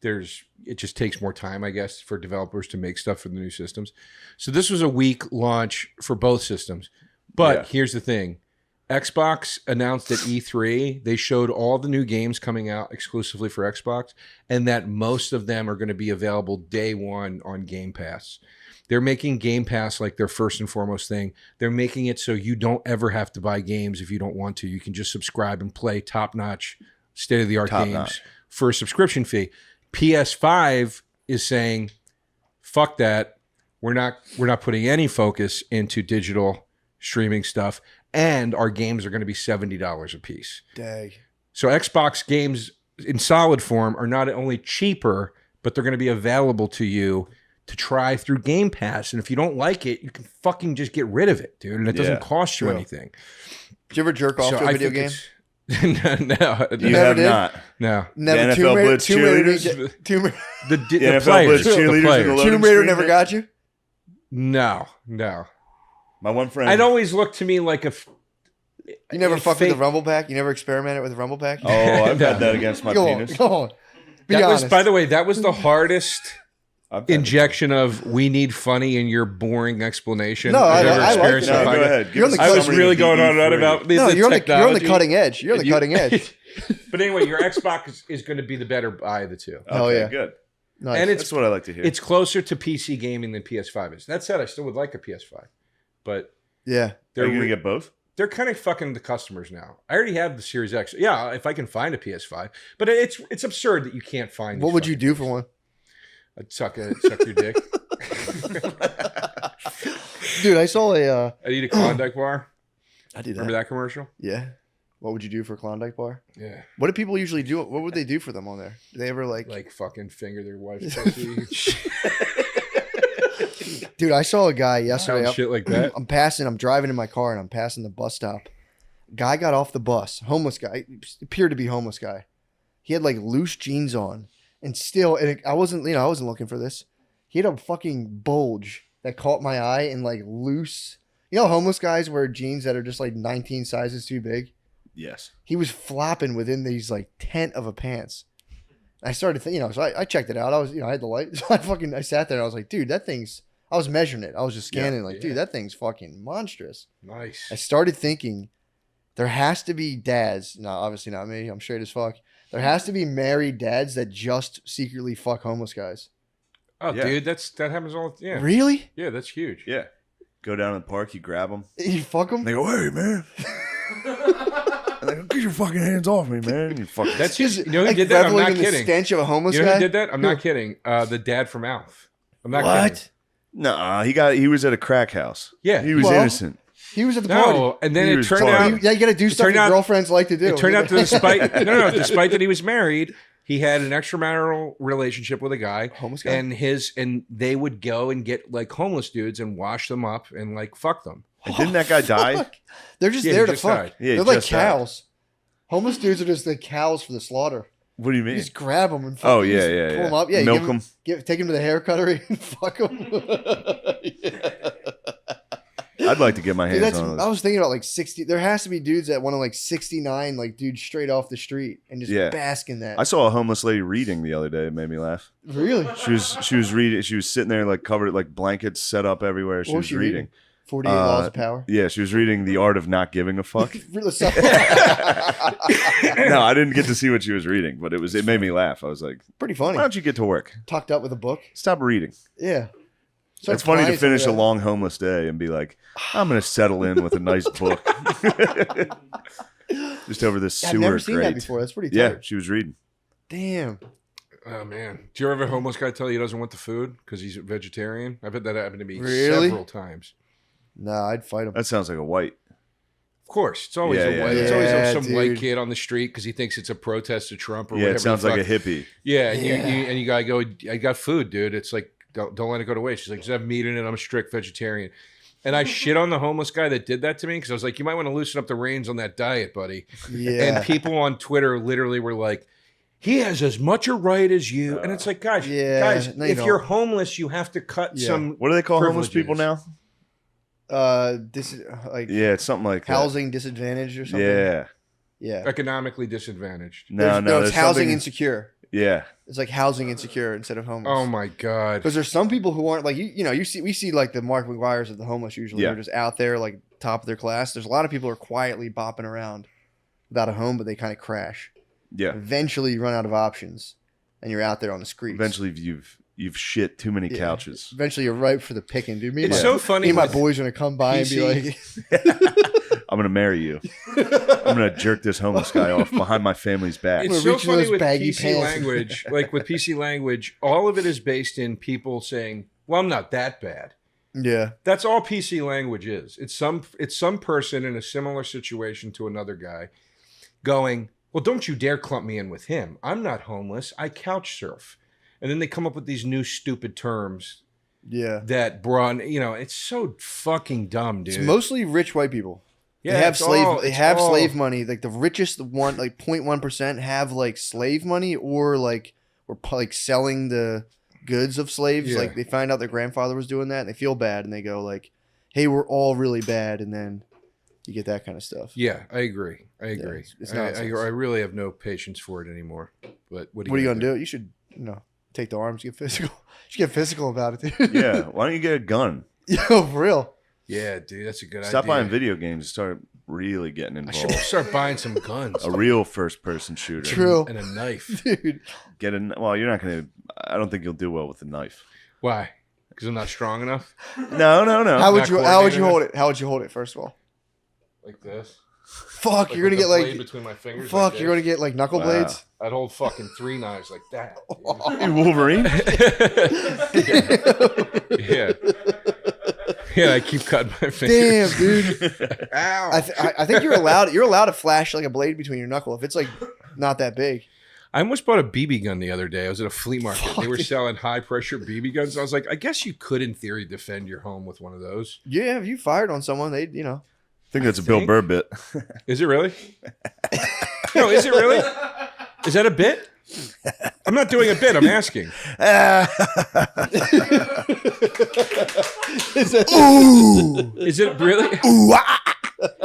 [SPEAKER 20] it just takes more time, I guess, for developers to make stuff for the new systems. So this was a weak launch for both systems. But here's the thing. Xbox announced at E3, they showed all the new games coming out exclusively for Xbox, and that most of them are going to be available day one on Game Pass. They're making Game Pass like their first and foremost thing. They're making it so you don't ever have to buy games if you don't want to. You can just subscribe and play top-notch, state-of-the-art games
[SPEAKER 3] Top-notch.
[SPEAKER 20] for a subscription fee. PS5 is saying, fuck that. We're not putting any focus into digital streaming stuff, and our games are going to be $70 a piece.
[SPEAKER 2] Dang.
[SPEAKER 20] So Xbox games in solid form are not only cheaper, but they're going to be available to you to try through Game Pass. And if you don't like it, you can fucking just get rid of it, dude. And it doesn't cost you
[SPEAKER 2] True.
[SPEAKER 20] anything.
[SPEAKER 2] Did you ever jerk off
[SPEAKER 20] So
[SPEAKER 2] to a
[SPEAKER 20] I
[SPEAKER 2] video
[SPEAKER 20] think
[SPEAKER 2] game?
[SPEAKER 20] no.
[SPEAKER 3] You have not.
[SPEAKER 20] No.
[SPEAKER 2] Never.
[SPEAKER 3] The NFL Blitz
[SPEAKER 2] Tomb Raider,
[SPEAKER 3] cheerleaders?
[SPEAKER 2] Tomb Raider,
[SPEAKER 20] The
[SPEAKER 3] NFL
[SPEAKER 20] players.
[SPEAKER 3] Blitz cheerleaders
[SPEAKER 20] The
[SPEAKER 3] in the
[SPEAKER 20] players.
[SPEAKER 3] loading
[SPEAKER 2] Tomb Raider
[SPEAKER 3] screen
[SPEAKER 2] never
[SPEAKER 3] thing?
[SPEAKER 2] got you?
[SPEAKER 20] No.
[SPEAKER 3] My one friend.
[SPEAKER 20] It always looked to me like a...
[SPEAKER 2] You never fucked with
[SPEAKER 20] fake-
[SPEAKER 2] the Rumble Pack? You never experimented with the Rumble Pack?
[SPEAKER 3] Oh, I've had that against my
[SPEAKER 2] Go
[SPEAKER 3] penis.
[SPEAKER 2] on, go on. Be
[SPEAKER 20] That
[SPEAKER 2] honest.
[SPEAKER 20] was, by the way, that was the hardest
[SPEAKER 3] I've had
[SPEAKER 20] injection of we need funny in your boring explanation.
[SPEAKER 2] No,
[SPEAKER 20] I've
[SPEAKER 2] I
[SPEAKER 20] ever
[SPEAKER 2] like
[SPEAKER 20] experienced
[SPEAKER 2] it.
[SPEAKER 20] in a
[SPEAKER 3] No, go
[SPEAKER 20] podcast.
[SPEAKER 3] ahead.
[SPEAKER 2] You're on the
[SPEAKER 20] I was
[SPEAKER 2] cutting-
[SPEAKER 20] really going on
[SPEAKER 3] E3.
[SPEAKER 20] about
[SPEAKER 2] No,
[SPEAKER 20] the
[SPEAKER 2] you're on the
[SPEAKER 20] technology.
[SPEAKER 2] cutting edge. You're on the cutting edge.
[SPEAKER 20] But anyway, your Xbox is going to be the better buy of the two.
[SPEAKER 2] Hell
[SPEAKER 3] Okay,
[SPEAKER 2] yeah.
[SPEAKER 3] good.
[SPEAKER 2] Nice.
[SPEAKER 20] And
[SPEAKER 3] That's what I like to hear.
[SPEAKER 20] It's closer to PC gaming than PS5 is. That said, I still would like a PS5, but
[SPEAKER 2] yeah.
[SPEAKER 3] Are
[SPEAKER 20] they're
[SPEAKER 3] you gonna get both?
[SPEAKER 20] they're kind of fucking the customers now. I already have the Series X. Yeah, if I can find a PS5, but it's absurd that you can't find.
[SPEAKER 2] What would you do for one?
[SPEAKER 20] I'd suck your dick.
[SPEAKER 2] Dude, I saw a...
[SPEAKER 20] I'd eat a Klondike bar.
[SPEAKER 2] I did that.
[SPEAKER 20] Remember that commercial?
[SPEAKER 2] Yeah. What would you do for a Klondike bar?
[SPEAKER 20] Yeah.
[SPEAKER 2] What do people usually do? What would they do for them on there? Do they ever
[SPEAKER 20] Like fucking finger their wife's pussy.
[SPEAKER 2] Dude, I saw a guy yesterday.
[SPEAKER 20] Shit like that.
[SPEAKER 2] I'm driving in my car and I'm passing the bus stop. Guy got off the bus. Homeless guy. Appeared to be homeless guy. He had like loose jeans on. And still, I wasn't looking for this.
[SPEAKER 16] He had a fucking bulge that caught my eye and like loose. You know, homeless guys wear jeans that are just like 19 sizes too big.
[SPEAKER 15] Yes.
[SPEAKER 16] He was flopping within these like tenth of a pants. I started thinking, so I checked it out. I was, I had the light. So I sat there and I was like, dude, that thing's, I was measuring it. I was just scanning dude, that thing's fucking monstrous.
[SPEAKER 20] Nice.
[SPEAKER 16] I started thinking there has to be dads. No, obviously not me. I'm straight as fuck. There has to be married dads that just secretly fuck homeless guys.
[SPEAKER 20] Oh, dude, that happens all. Yeah.
[SPEAKER 16] Really?
[SPEAKER 20] Yeah, that's huge.
[SPEAKER 15] Yeah. Go down to the park, you grab them.
[SPEAKER 16] You fuck them?
[SPEAKER 15] They go, hey, man. They go, get your fucking hands off me, man. You fucking.
[SPEAKER 20] That's just, you know who did that? I'm not kidding.
[SPEAKER 16] The stench of a homeless
[SPEAKER 20] you know
[SPEAKER 16] guy?
[SPEAKER 20] who did that? I'm not kidding. The dad from Alf. I'm not
[SPEAKER 15] What?
[SPEAKER 20] kidding.
[SPEAKER 15] No, he was at a crack house.
[SPEAKER 20] Yeah.
[SPEAKER 15] He was innocent.
[SPEAKER 16] He was at the
[SPEAKER 20] No,
[SPEAKER 16] party.
[SPEAKER 20] and then
[SPEAKER 15] He
[SPEAKER 20] it
[SPEAKER 15] was
[SPEAKER 20] turned
[SPEAKER 15] partying.
[SPEAKER 20] out.
[SPEAKER 16] Yeah, you got to do
[SPEAKER 20] it
[SPEAKER 16] stuff
[SPEAKER 20] turned
[SPEAKER 16] your
[SPEAKER 20] out-
[SPEAKER 16] girlfriends like to do.
[SPEAKER 20] It turned out that despite despite that he was married, he had an extramarital relationship with a guy,
[SPEAKER 16] homeless guy,
[SPEAKER 20] and they would go and get like homeless dudes and wash them up and like fuck them.
[SPEAKER 15] And didn't that guy die?
[SPEAKER 16] They're just
[SPEAKER 20] Yeah,
[SPEAKER 16] there
[SPEAKER 20] he
[SPEAKER 16] to
[SPEAKER 20] just
[SPEAKER 16] fuck.
[SPEAKER 20] died.
[SPEAKER 15] Yeah, he
[SPEAKER 16] They're like
[SPEAKER 15] just died.
[SPEAKER 16] cows. Homeless dudes are just the cows for the slaughter.
[SPEAKER 15] What do you mean?
[SPEAKER 16] You just grab them and
[SPEAKER 15] Oh,
[SPEAKER 16] fucking
[SPEAKER 15] yeah,
[SPEAKER 16] just
[SPEAKER 15] yeah,
[SPEAKER 16] pull
[SPEAKER 15] yeah.
[SPEAKER 16] them up. Yeah, you
[SPEAKER 15] Milk
[SPEAKER 16] give 'em- take them to the hair cuttery and fuck them.
[SPEAKER 15] I'd like to get my
[SPEAKER 16] Dude,
[SPEAKER 15] hands on
[SPEAKER 16] I
[SPEAKER 15] those.
[SPEAKER 16] was thinking about like 60. There has to be dudes that want to like 69, like dudes straight off the street and just
[SPEAKER 15] Yeah.
[SPEAKER 16] bask in that.
[SPEAKER 15] I saw a homeless lady reading the other day. It made me laugh.
[SPEAKER 16] Really?
[SPEAKER 15] She was reading. She was sitting there like covered, like blankets set up everywhere. She
[SPEAKER 16] What
[SPEAKER 15] was
[SPEAKER 16] was she
[SPEAKER 15] reading.
[SPEAKER 16] reading? 48 Laws of Power?
[SPEAKER 15] Yeah, she was reading The Art of Not Giving a Fuck.
[SPEAKER 16] Really so-
[SPEAKER 15] No, I didn't get to see what she was reading, but it made me laugh. I was like,
[SPEAKER 16] Pretty funny.
[SPEAKER 15] Why don't you get to work?
[SPEAKER 16] Tucked up with a book.
[SPEAKER 15] Stop reading.
[SPEAKER 16] Yeah.
[SPEAKER 15] It's funny to
[SPEAKER 16] crying
[SPEAKER 15] finish a
[SPEAKER 16] somewhere.
[SPEAKER 15] long homeless day and be like, I'm going to settle in with a nice book. Just over this sewer
[SPEAKER 16] I've never seen that
[SPEAKER 15] grate.
[SPEAKER 16] before. That's pretty
[SPEAKER 15] Yeah,
[SPEAKER 16] tight.
[SPEAKER 15] she was reading.
[SPEAKER 16] Damn.
[SPEAKER 20] Oh man, do you ever have a homeless guy tell you he doesn't want the food because he's a vegetarian? I've had that happen to me
[SPEAKER 16] Really?
[SPEAKER 20] several times.
[SPEAKER 16] No, I'd fight him.
[SPEAKER 15] That sounds like a white.
[SPEAKER 20] Of course, it's always
[SPEAKER 15] Yeah,
[SPEAKER 20] a
[SPEAKER 15] yeah,
[SPEAKER 20] white.
[SPEAKER 15] yeah.
[SPEAKER 20] It's always
[SPEAKER 16] Yeah,
[SPEAKER 20] some white
[SPEAKER 16] dude.
[SPEAKER 20] kid on the street because he thinks it's a protest to Trump or
[SPEAKER 15] Yeah,
[SPEAKER 20] whatever.
[SPEAKER 15] it sounds
[SPEAKER 20] the
[SPEAKER 15] like a
[SPEAKER 20] fuck.
[SPEAKER 15] hippie.
[SPEAKER 20] Yeah, and
[SPEAKER 16] Yeah.
[SPEAKER 20] you gotta go. I got food, dude. It's like don't let it go to waste. She's like, does it have meat in it? I'm a strict vegetarian. And I shit on the homeless guy that did that to me because I was like, you might want to loosen up the reins on that diet, buddy.
[SPEAKER 16] Yeah.
[SPEAKER 20] And people on Twitter literally were like, he has as much a right as you. And it's like, guys,
[SPEAKER 16] no, you
[SPEAKER 20] if
[SPEAKER 16] don't.
[SPEAKER 20] you're homeless, you have to cut
[SPEAKER 16] Yeah.
[SPEAKER 20] some.
[SPEAKER 15] What do they call homeless people
[SPEAKER 20] privileges.
[SPEAKER 15] now?
[SPEAKER 16] This is like
[SPEAKER 15] Yeah, it's something like that.
[SPEAKER 16] housing disadvantage or something.
[SPEAKER 15] Yeah.
[SPEAKER 16] Yeah.
[SPEAKER 20] Economically disadvantaged.
[SPEAKER 15] No,
[SPEAKER 16] it's
[SPEAKER 15] there's
[SPEAKER 16] housing
[SPEAKER 15] something-
[SPEAKER 16] insecure.
[SPEAKER 15] Yeah.
[SPEAKER 16] It's like housing insecure instead of homeless.
[SPEAKER 20] Oh my god!
[SPEAKER 16] Because there's some people who aren't like we see like the Mark McGuires of the homeless usually.
[SPEAKER 15] Yeah.
[SPEAKER 16] They're just out there like top of their class. There's a lot of people who are quietly bopping around without a home, but they kind of crash.
[SPEAKER 15] Yeah.
[SPEAKER 16] Eventually, you run out of options, and you're out there on the streets.
[SPEAKER 15] Eventually, you've shit too many
[SPEAKER 16] Yeah.
[SPEAKER 15] couches.
[SPEAKER 16] Eventually, you're ripe for the picking, dude. Me and
[SPEAKER 20] It's
[SPEAKER 16] my,
[SPEAKER 20] so funny
[SPEAKER 16] Me and my
[SPEAKER 20] with
[SPEAKER 16] boys are gonna come by and be
[SPEAKER 20] PC.
[SPEAKER 16] like,
[SPEAKER 15] I'm gonna marry you. I'm gonna jerk this homeless guy off behind my family's back.
[SPEAKER 20] It's
[SPEAKER 16] I'm
[SPEAKER 20] so
[SPEAKER 16] gonna reach in
[SPEAKER 20] funny
[SPEAKER 16] those
[SPEAKER 20] with
[SPEAKER 16] baggy
[SPEAKER 20] PC
[SPEAKER 16] pants.
[SPEAKER 20] language. Like with PC language, all of it is based in people saying, "Well, I'm not that bad."
[SPEAKER 16] yeah,
[SPEAKER 20] That's all PC language is. It's some person in a similar situation to another guy going, "Well, don't you dare clump me in with him. I'm not homeless. I couch surf." And then they come up with these new stupid terms
[SPEAKER 16] yeah.
[SPEAKER 20] that broaden. It's so fucking dumb, dude.
[SPEAKER 16] It's mostly rich white people.
[SPEAKER 20] Yeah,
[SPEAKER 16] they have
[SPEAKER 20] it's
[SPEAKER 16] slave.
[SPEAKER 20] all-
[SPEAKER 16] they
[SPEAKER 20] it's
[SPEAKER 16] have
[SPEAKER 20] all-
[SPEAKER 16] slave money. Like the richest one, like 0.1% have like slave money or like selling the goods of slaves.
[SPEAKER 20] Yeah.
[SPEAKER 16] Like they find out their grandfather was doing that, and they feel bad, and they go like, "Hey, we're all really bad," and then you get that kind of stuff.
[SPEAKER 20] Yeah, I agree. I agree.
[SPEAKER 16] it's
[SPEAKER 20] I
[SPEAKER 16] nonsense.
[SPEAKER 20] really have no patience for it anymore. But what
[SPEAKER 16] What are you gonna do? You should, take the arms, get physical. You should get physical about it, dude.
[SPEAKER 15] Yeah. Why don't you get a gun?
[SPEAKER 16] Yo, for real.
[SPEAKER 20] Yeah, dude, that's a good
[SPEAKER 15] Stop
[SPEAKER 20] idea.
[SPEAKER 15] buying video games and start really getting
[SPEAKER 20] I should
[SPEAKER 15] involved.
[SPEAKER 20] start buying some guns.
[SPEAKER 15] A real first-person shooter.
[SPEAKER 16] True.
[SPEAKER 20] And a knife.
[SPEAKER 16] Dude.
[SPEAKER 15] Well, you're not gonna. I don't think you'll do well with a knife.
[SPEAKER 20] Why? Because I'm not strong enough?
[SPEAKER 15] No.
[SPEAKER 16] How would
[SPEAKER 20] Not
[SPEAKER 16] you
[SPEAKER 20] coordinated
[SPEAKER 16] hold it? How would you hold it, first of all?
[SPEAKER 20] Like this?
[SPEAKER 16] Fuck,
[SPEAKER 20] Like
[SPEAKER 16] you're gonna
[SPEAKER 20] with
[SPEAKER 16] get
[SPEAKER 20] the
[SPEAKER 16] like
[SPEAKER 20] blade between my fingers
[SPEAKER 16] fuck,
[SPEAKER 20] like
[SPEAKER 16] you're gonna get like knuckle
[SPEAKER 15] Wow.
[SPEAKER 16] blades.
[SPEAKER 20] I'd hold fucking 3 knives like that.
[SPEAKER 15] You Wolverine?
[SPEAKER 20] Yeah. Yeah, I keep cutting my fingers.
[SPEAKER 16] Damn, dude.
[SPEAKER 20] Ow.
[SPEAKER 16] I think you're allowed to flash like a blade between your knuckle if it's like not that big.
[SPEAKER 20] I almost bought a BB gun the other day. I was at a flea market. They were selling high pressure BB guns. I was like, I guess you could, in theory, defend your home with one of those.
[SPEAKER 16] Yeah, if you fired on someone, they'd
[SPEAKER 15] I think that's a Bill Burr bit.
[SPEAKER 20] Is it really? No, is it really? Is that a bit? I'm not doing a bit. I'm asking. Is it really?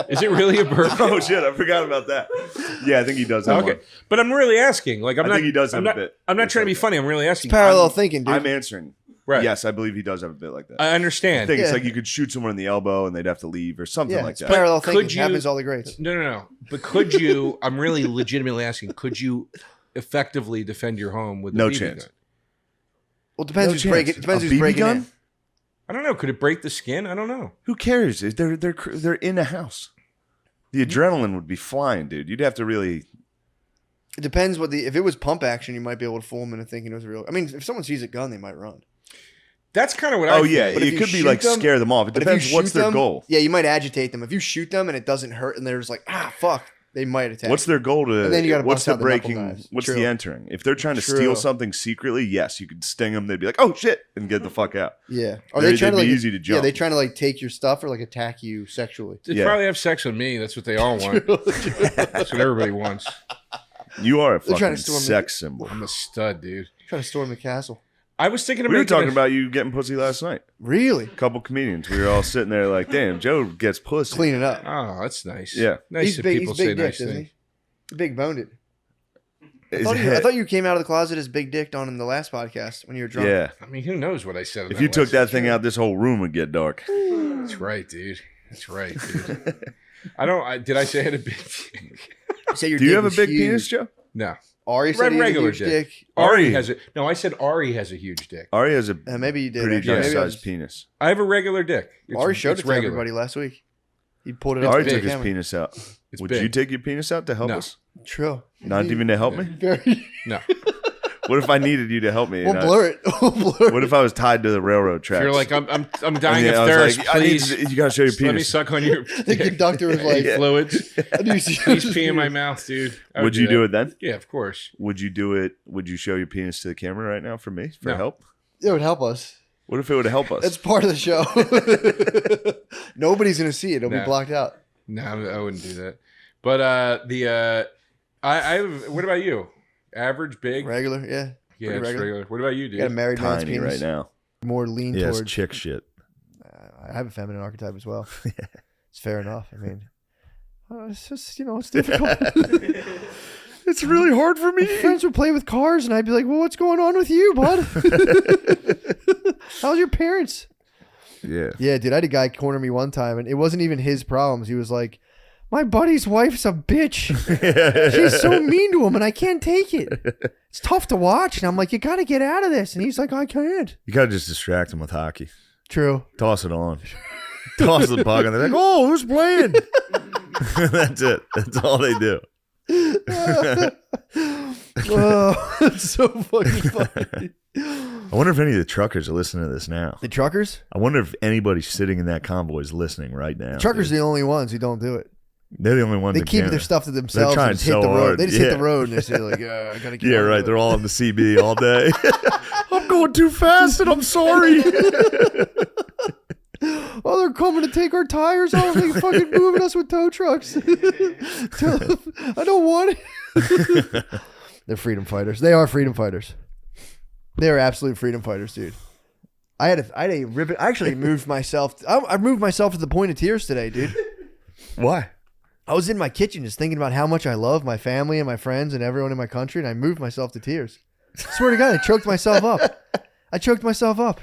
[SPEAKER 20] Is it really a burp?
[SPEAKER 15] Oh shit! I forgot about that. Yeah, I think he does have
[SPEAKER 20] Okay,
[SPEAKER 15] one.
[SPEAKER 20] but I'm really asking. Like,
[SPEAKER 15] I think he does have a bit.
[SPEAKER 20] I'm not trying to be funny. I'm really asking.
[SPEAKER 16] thinking, dude.
[SPEAKER 15] I'm answering.
[SPEAKER 20] Right.
[SPEAKER 15] Yes, I believe he does have a bit like that.
[SPEAKER 20] I understand.
[SPEAKER 15] I think it's
[SPEAKER 16] Yeah.
[SPEAKER 15] like you could shoot someone in the elbow and they'd have to leave or something like that.
[SPEAKER 16] Parallel
[SPEAKER 20] Could
[SPEAKER 16] thinking
[SPEAKER 20] you-
[SPEAKER 16] happens to all the greats.
[SPEAKER 20] No. But could you? I'm really legitimately asking. Could you effectively defend your home with a
[SPEAKER 15] No
[SPEAKER 20] BB
[SPEAKER 15] chance.
[SPEAKER 20] gun?
[SPEAKER 16] Well, it depends
[SPEAKER 15] No
[SPEAKER 16] who's
[SPEAKER 15] chance.
[SPEAKER 16] breaking. Depends
[SPEAKER 15] A
[SPEAKER 16] who's
[SPEAKER 15] BB
[SPEAKER 16] breaking
[SPEAKER 15] gun?
[SPEAKER 16] in.
[SPEAKER 20] I don't know. Could it break the skin? I don't know.
[SPEAKER 15] Who cares? They're in a house. The adrenaline would be flying, dude. You'd have to really.
[SPEAKER 16] It depends what if it was pump action, you might be able to fool them into thinking it was real. I mean, if someone sees a gun, they might run.
[SPEAKER 20] That's kind of what I.
[SPEAKER 15] Oh yeah,
[SPEAKER 16] But if
[SPEAKER 15] it
[SPEAKER 16] you
[SPEAKER 15] could be
[SPEAKER 16] shoot
[SPEAKER 15] like
[SPEAKER 16] them-
[SPEAKER 15] scare them off. It
[SPEAKER 16] but if you
[SPEAKER 15] depends what's
[SPEAKER 16] shoot
[SPEAKER 15] their
[SPEAKER 16] them-
[SPEAKER 15] goal.
[SPEAKER 16] Yeah, you might agitate them. If you shoot them and it doesn't hurt, and they're just like, fuck, they might attack.
[SPEAKER 15] What's their goal to?
[SPEAKER 16] And then you got to
[SPEAKER 15] what's
[SPEAKER 16] bust
[SPEAKER 15] the
[SPEAKER 16] out the knuckle
[SPEAKER 15] breaking?
[SPEAKER 16] knives.
[SPEAKER 15] What's
[SPEAKER 16] True.
[SPEAKER 15] the entering? If they're trying to
[SPEAKER 16] True.
[SPEAKER 15] steal something secretly, yes, you could sting them. They'd be like, "Oh shit," and get the fuck out.
[SPEAKER 16] Yeah.
[SPEAKER 15] They'd be easy to jump.
[SPEAKER 16] Yeah, they trying to like take your stuff or like attack you sexually.
[SPEAKER 20] They probably have sex with me. That's what they all want. That's what everybody wants.
[SPEAKER 15] You are a
[SPEAKER 16] They're trying
[SPEAKER 15] fucking
[SPEAKER 16] to storm
[SPEAKER 15] sex symbol.
[SPEAKER 20] I'm a stud, dude.
[SPEAKER 16] Trying to storm the castle.
[SPEAKER 20] I was thinking of
[SPEAKER 15] We were
[SPEAKER 20] making
[SPEAKER 15] talking
[SPEAKER 20] a-
[SPEAKER 15] about you getting pussy last night.
[SPEAKER 16] Really?
[SPEAKER 15] A couple comedians. We were all sitting there like, "Damn, Joe gets pussy."
[SPEAKER 16] Clean it up.
[SPEAKER 20] Oh, that's nice.
[SPEAKER 15] Yeah.
[SPEAKER 20] Nice
[SPEAKER 16] He's
[SPEAKER 20] that
[SPEAKER 16] big.
[SPEAKER 20] people
[SPEAKER 16] He's big
[SPEAKER 20] say
[SPEAKER 16] dick,
[SPEAKER 20] nice
[SPEAKER 16] isn't
[SPEAKER 20] things.
[SPEAKER 16] he? He big boned it. I
[SPEAKER 15] His
[SPEAKER 16] thought,
[SPEAKER 15] head-
[SPEAKER 16] I thought you came out of the closet as big dicked on in the last podcast when you were drunk.
[SPEAKER 15] Yeah.
[SPEAKER 20] I mean, who knows what I said?
[SPEAKER 15] If you took that thing out, this whole room would get dark.
[SPEAKER 20] That's right, dude. That's right, dude. Did I say I had a big dick?
[SPEAKER 16] Say your
[SPEAKER 15] Do you
[SPEAKER 16] dick
[SPEAKER 15] have a
[SPEAKER 16] was
[SPEAKER 15] big
[SPEAKER 16] huge.
[SPEAKER 15] penis, Joe?
[SPEAKER 20] No.
[SPEAKER 16] Ari said he had a
[SPEAKER 20] regular
[SPEAKER 16] huge
[SPEAKER 20] dick.
[SPEAKER 16] dick.
[SPEAKER 20] Ari has a. No, I said Ari has a huge dick.
[SPEAKER 15] Ari has a
[SPEAKER 16] Maybe you did.
[SPEAKER 15] pretty
[SPEAKER 16] actually.
[SPEAKER 15] nice
[SPEAKER 16] Maybe I
[SPEAKER 15] sized
[SPEAKER 16] was-
[SPEAKER 15] penis.
[SPEAKER 20] I have a regular dick.
[SPEAKER 16] Ari showed
[SPEAKER 20] it's
[SPEAKER 16] it to
[SPEAKER 20] regular.
[SPEAKER 16] everybody last week. He pulled it up.
[SPEAKER 15] Ari
[SPEAKER 16] to the
[SPEAKER 15] took his
[SPEAKER 16] camera.
[SPEAKER 15] penis out.
[SPEAKER 20] It's
[SPEAKER 15] Would
[SPEAKER 20] big.
[SPEAKER 15] you take your penis out to help
[SPEAKER 20] No.
[SPEAKER 15] us?
[SPEAKER 16] True.
[SPEAKER 15] Not even to help me?
[SPEAKER 16] Very.
[SPEAKER 20] No.
[SPEAKER 15] What if I needed you to help me?
[SPEAKER 16] We'll
[SPEAKER 15] and
[SPEAKER 16] blur it. We'll blur
[SPEAKER 15] What if I was tied to the railroad tracks?
[SPEAKER 20] You're like, I'm dying
[SPEAKER 15] And
[SPEAKER 20] of
[SPEAKER 15] I was
[SPEAKER 20] thirst.
[SPEAKER 15] like, I need
[SPEAKER 20] Please,
[SPEAKER 15] to- you gotta show your
[SPEAKER 20] Let me
[SPEAKER 15] penis.
[SPEAKER 20] suck on your
[SPEAKER 16] The conductor was like,
[SPEAKER 20] fluids.
[SPEAKER 16] do you see-
[SPEAKER 20] Please pee in my mouth, dude. I
[SPEAKER 15] Would you do
[SPEAKER 20] that.
[SPEAKER 15] it then?
[SPEAKER 20] Yeah, of course.
[SPEAKER 15] Would you do it? Would you show your penis to the camera right now for me for
[SPEAKER 20] No.
[SPEAKER 15] help?
[SPEAKER 16] It would help us.
[SPEAKER 15] What if it would help us?
[SPEAKER 16] It's part of the show. Nobody's gonna see it. It'll
[SPEAKER 20] No.
[SPEAKER 16] be blocked out.
[SPEAKER 20] No, I wouldn't do that. But I what about you? Average, big,
[SPEAKER 16] Regular, yeah.
[SPEAKER 20] Yeah,
[SPEAKER 16] Pretty
[SPEAKER 20] it's regular. What about you, dude?
[SPEAKER 16] Got a married man's
[SPEAKER 15] Tiny
[SPEAKER 16] penis.
[SPEAKER 15] right now.
[SPEAKER 16] More lean
[SPEAKER 15] Yeah, it's
[SPEAKER 16] towards
[SPEAKER 15] chick shit.
[SPEAKER 16] I have a feminine archetype as well. It's fair enough. I mean, it's just it's difficult.
[SPEAKER 15] It's really hard for me.
[SPEAKER 16] My friends would play with cars, and I'd be like, "Well, what's going on with you, bud? How's your parents?"
[SPEAKER 15] Yeah.
[SPEAKER 16] Yeah, dude. I had a guy corner me one time, and it wasn't even his problems. He was like, "My buddy's wife's a bitch. She's so mean to him, and I can't take it. It's tough to watch." And I'm like, "You got to get out of this." And he's like, "I can't."
[SPEAKER 15] You gotta just distract them with hockey.
[SPEAKER 16] True.
[SPEAKER 15] Toss it on. Toss the puck, and they're like, "Oh, who's playing?" That's it. That's all they do.
[SPEAKER 16] Oh, it's so fucking funny.
[SPEAKER 15] I wonder if any of the truckers are listening to this now.
[SPEAKER 16] The truckers?
[SPEAKER 15] I wonder if anybody sitting in that convoy is listening right now.
[SPEAKER 16] Truckers are the only ones who don't do it.
[SPEAKER 15] They're the only ones.
[SPEAKER 16] They
[SPEAKER 15] that
[SPEAKER 16] keep
[SPEAKER 15] can.
[SPEAKER 16] their stuff to
[SPEAKER 15] They're
[SPEAKER 16] themselves
[SPEAKER 15] trying
[SPEAKER 16] and just hit
[SPEAKER 15] so
[SPEAKER 16] the road.
[SPEAKER 15] hard.
[SPEAKER 16] They just hit the
[SPEAKER 15] Yeah.
[SPEAKER 16] road and they're like, I gotta get
[SPEAKER 15] Yeah,
[SPEAKER 16] on the
[SPEAKER 15] right.
[SPEAKER 16] road.
[SPEAKER 15] They're all on the CB all day. I'm going too fast, and I'm sorry.
[SPEAKER 16] Oh, they're coming to take our tires off. They're fucking moving us with tow trucks. I don't want it. They're freedom fighters. They are freedom fighters. They are absolute freedom fighters, dude. I had a ribbon. I actually moved myself. I moved myself to the point of tears today, dude.
[SPEAKER 15] Why?
[SPEAKER 16] I was in my kitchen just thinking about how much I love my family and my friends and everyone in my country, and I moved myself to tears. Swear to God, I choked myself up.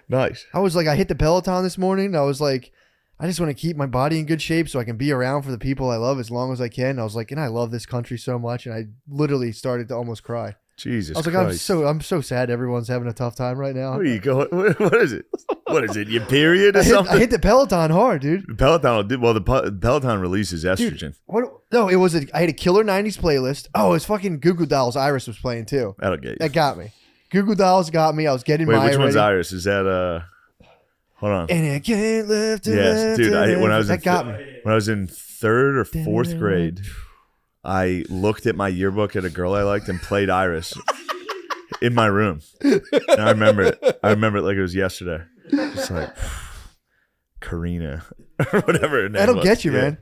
[SPEAKER 15] Nice.
[SPEAKER 16] I was like, I hit the Peloton this morning. And I was like, I just want to keep my body in good shape so I can be around for the people I love as long as I can. And I was like, and I love this country so much. And I literally started to almost cry.
[SPEAKER 15] Jesus
[SPEAKER 16] I was like,
[SPEAKER 15] Christ.
[SPEAKER 16] I'm so sad. Everyone's having a tough time right now.
[SPEAKER 15] Where are you going? What is it? What is it? Your period or something?
[SPEAKER 16] I hit the Peloton hard, dude.
[SPEAKER 15] The Peloton will do well. The Peloton releases estrogen.
[SPEAKER 16] What? No, it was. I had a killer '90s playlist. Oh, it was fucking Goo Goo Dolls. Iris was playing too.
[SPEAKER 15] That'll get you.
[SPEAKER 16] That got me. Goo Goo Dolls got me. I was getting
[SPEAKER 15] Wait,
[SPEAKER 16] my.
[SPEAKER 15] which one's
[SPEAKER 16] ready.
[SPEAKER 15] Iris? Is that Hold on.
[SPEAKER 16] And I can't lift it.
[SPEAKER 15] Yes, dude. When I was
[SPEAKER 16] that got me.
[SPEAKER 15] When I was in 3rd or 4th grade, I looked at my yearbook at a girl I liked and played Iris in my room. And I remember it. I remember it like it was yesterday. Just like Karina or whatever her name
[SPEAKER 16] That'll
[SPEAKER 15] was.
[SPEAKER 16] get you,
[SPEAKER 15] Yeah.
[SPEAKER 16] man.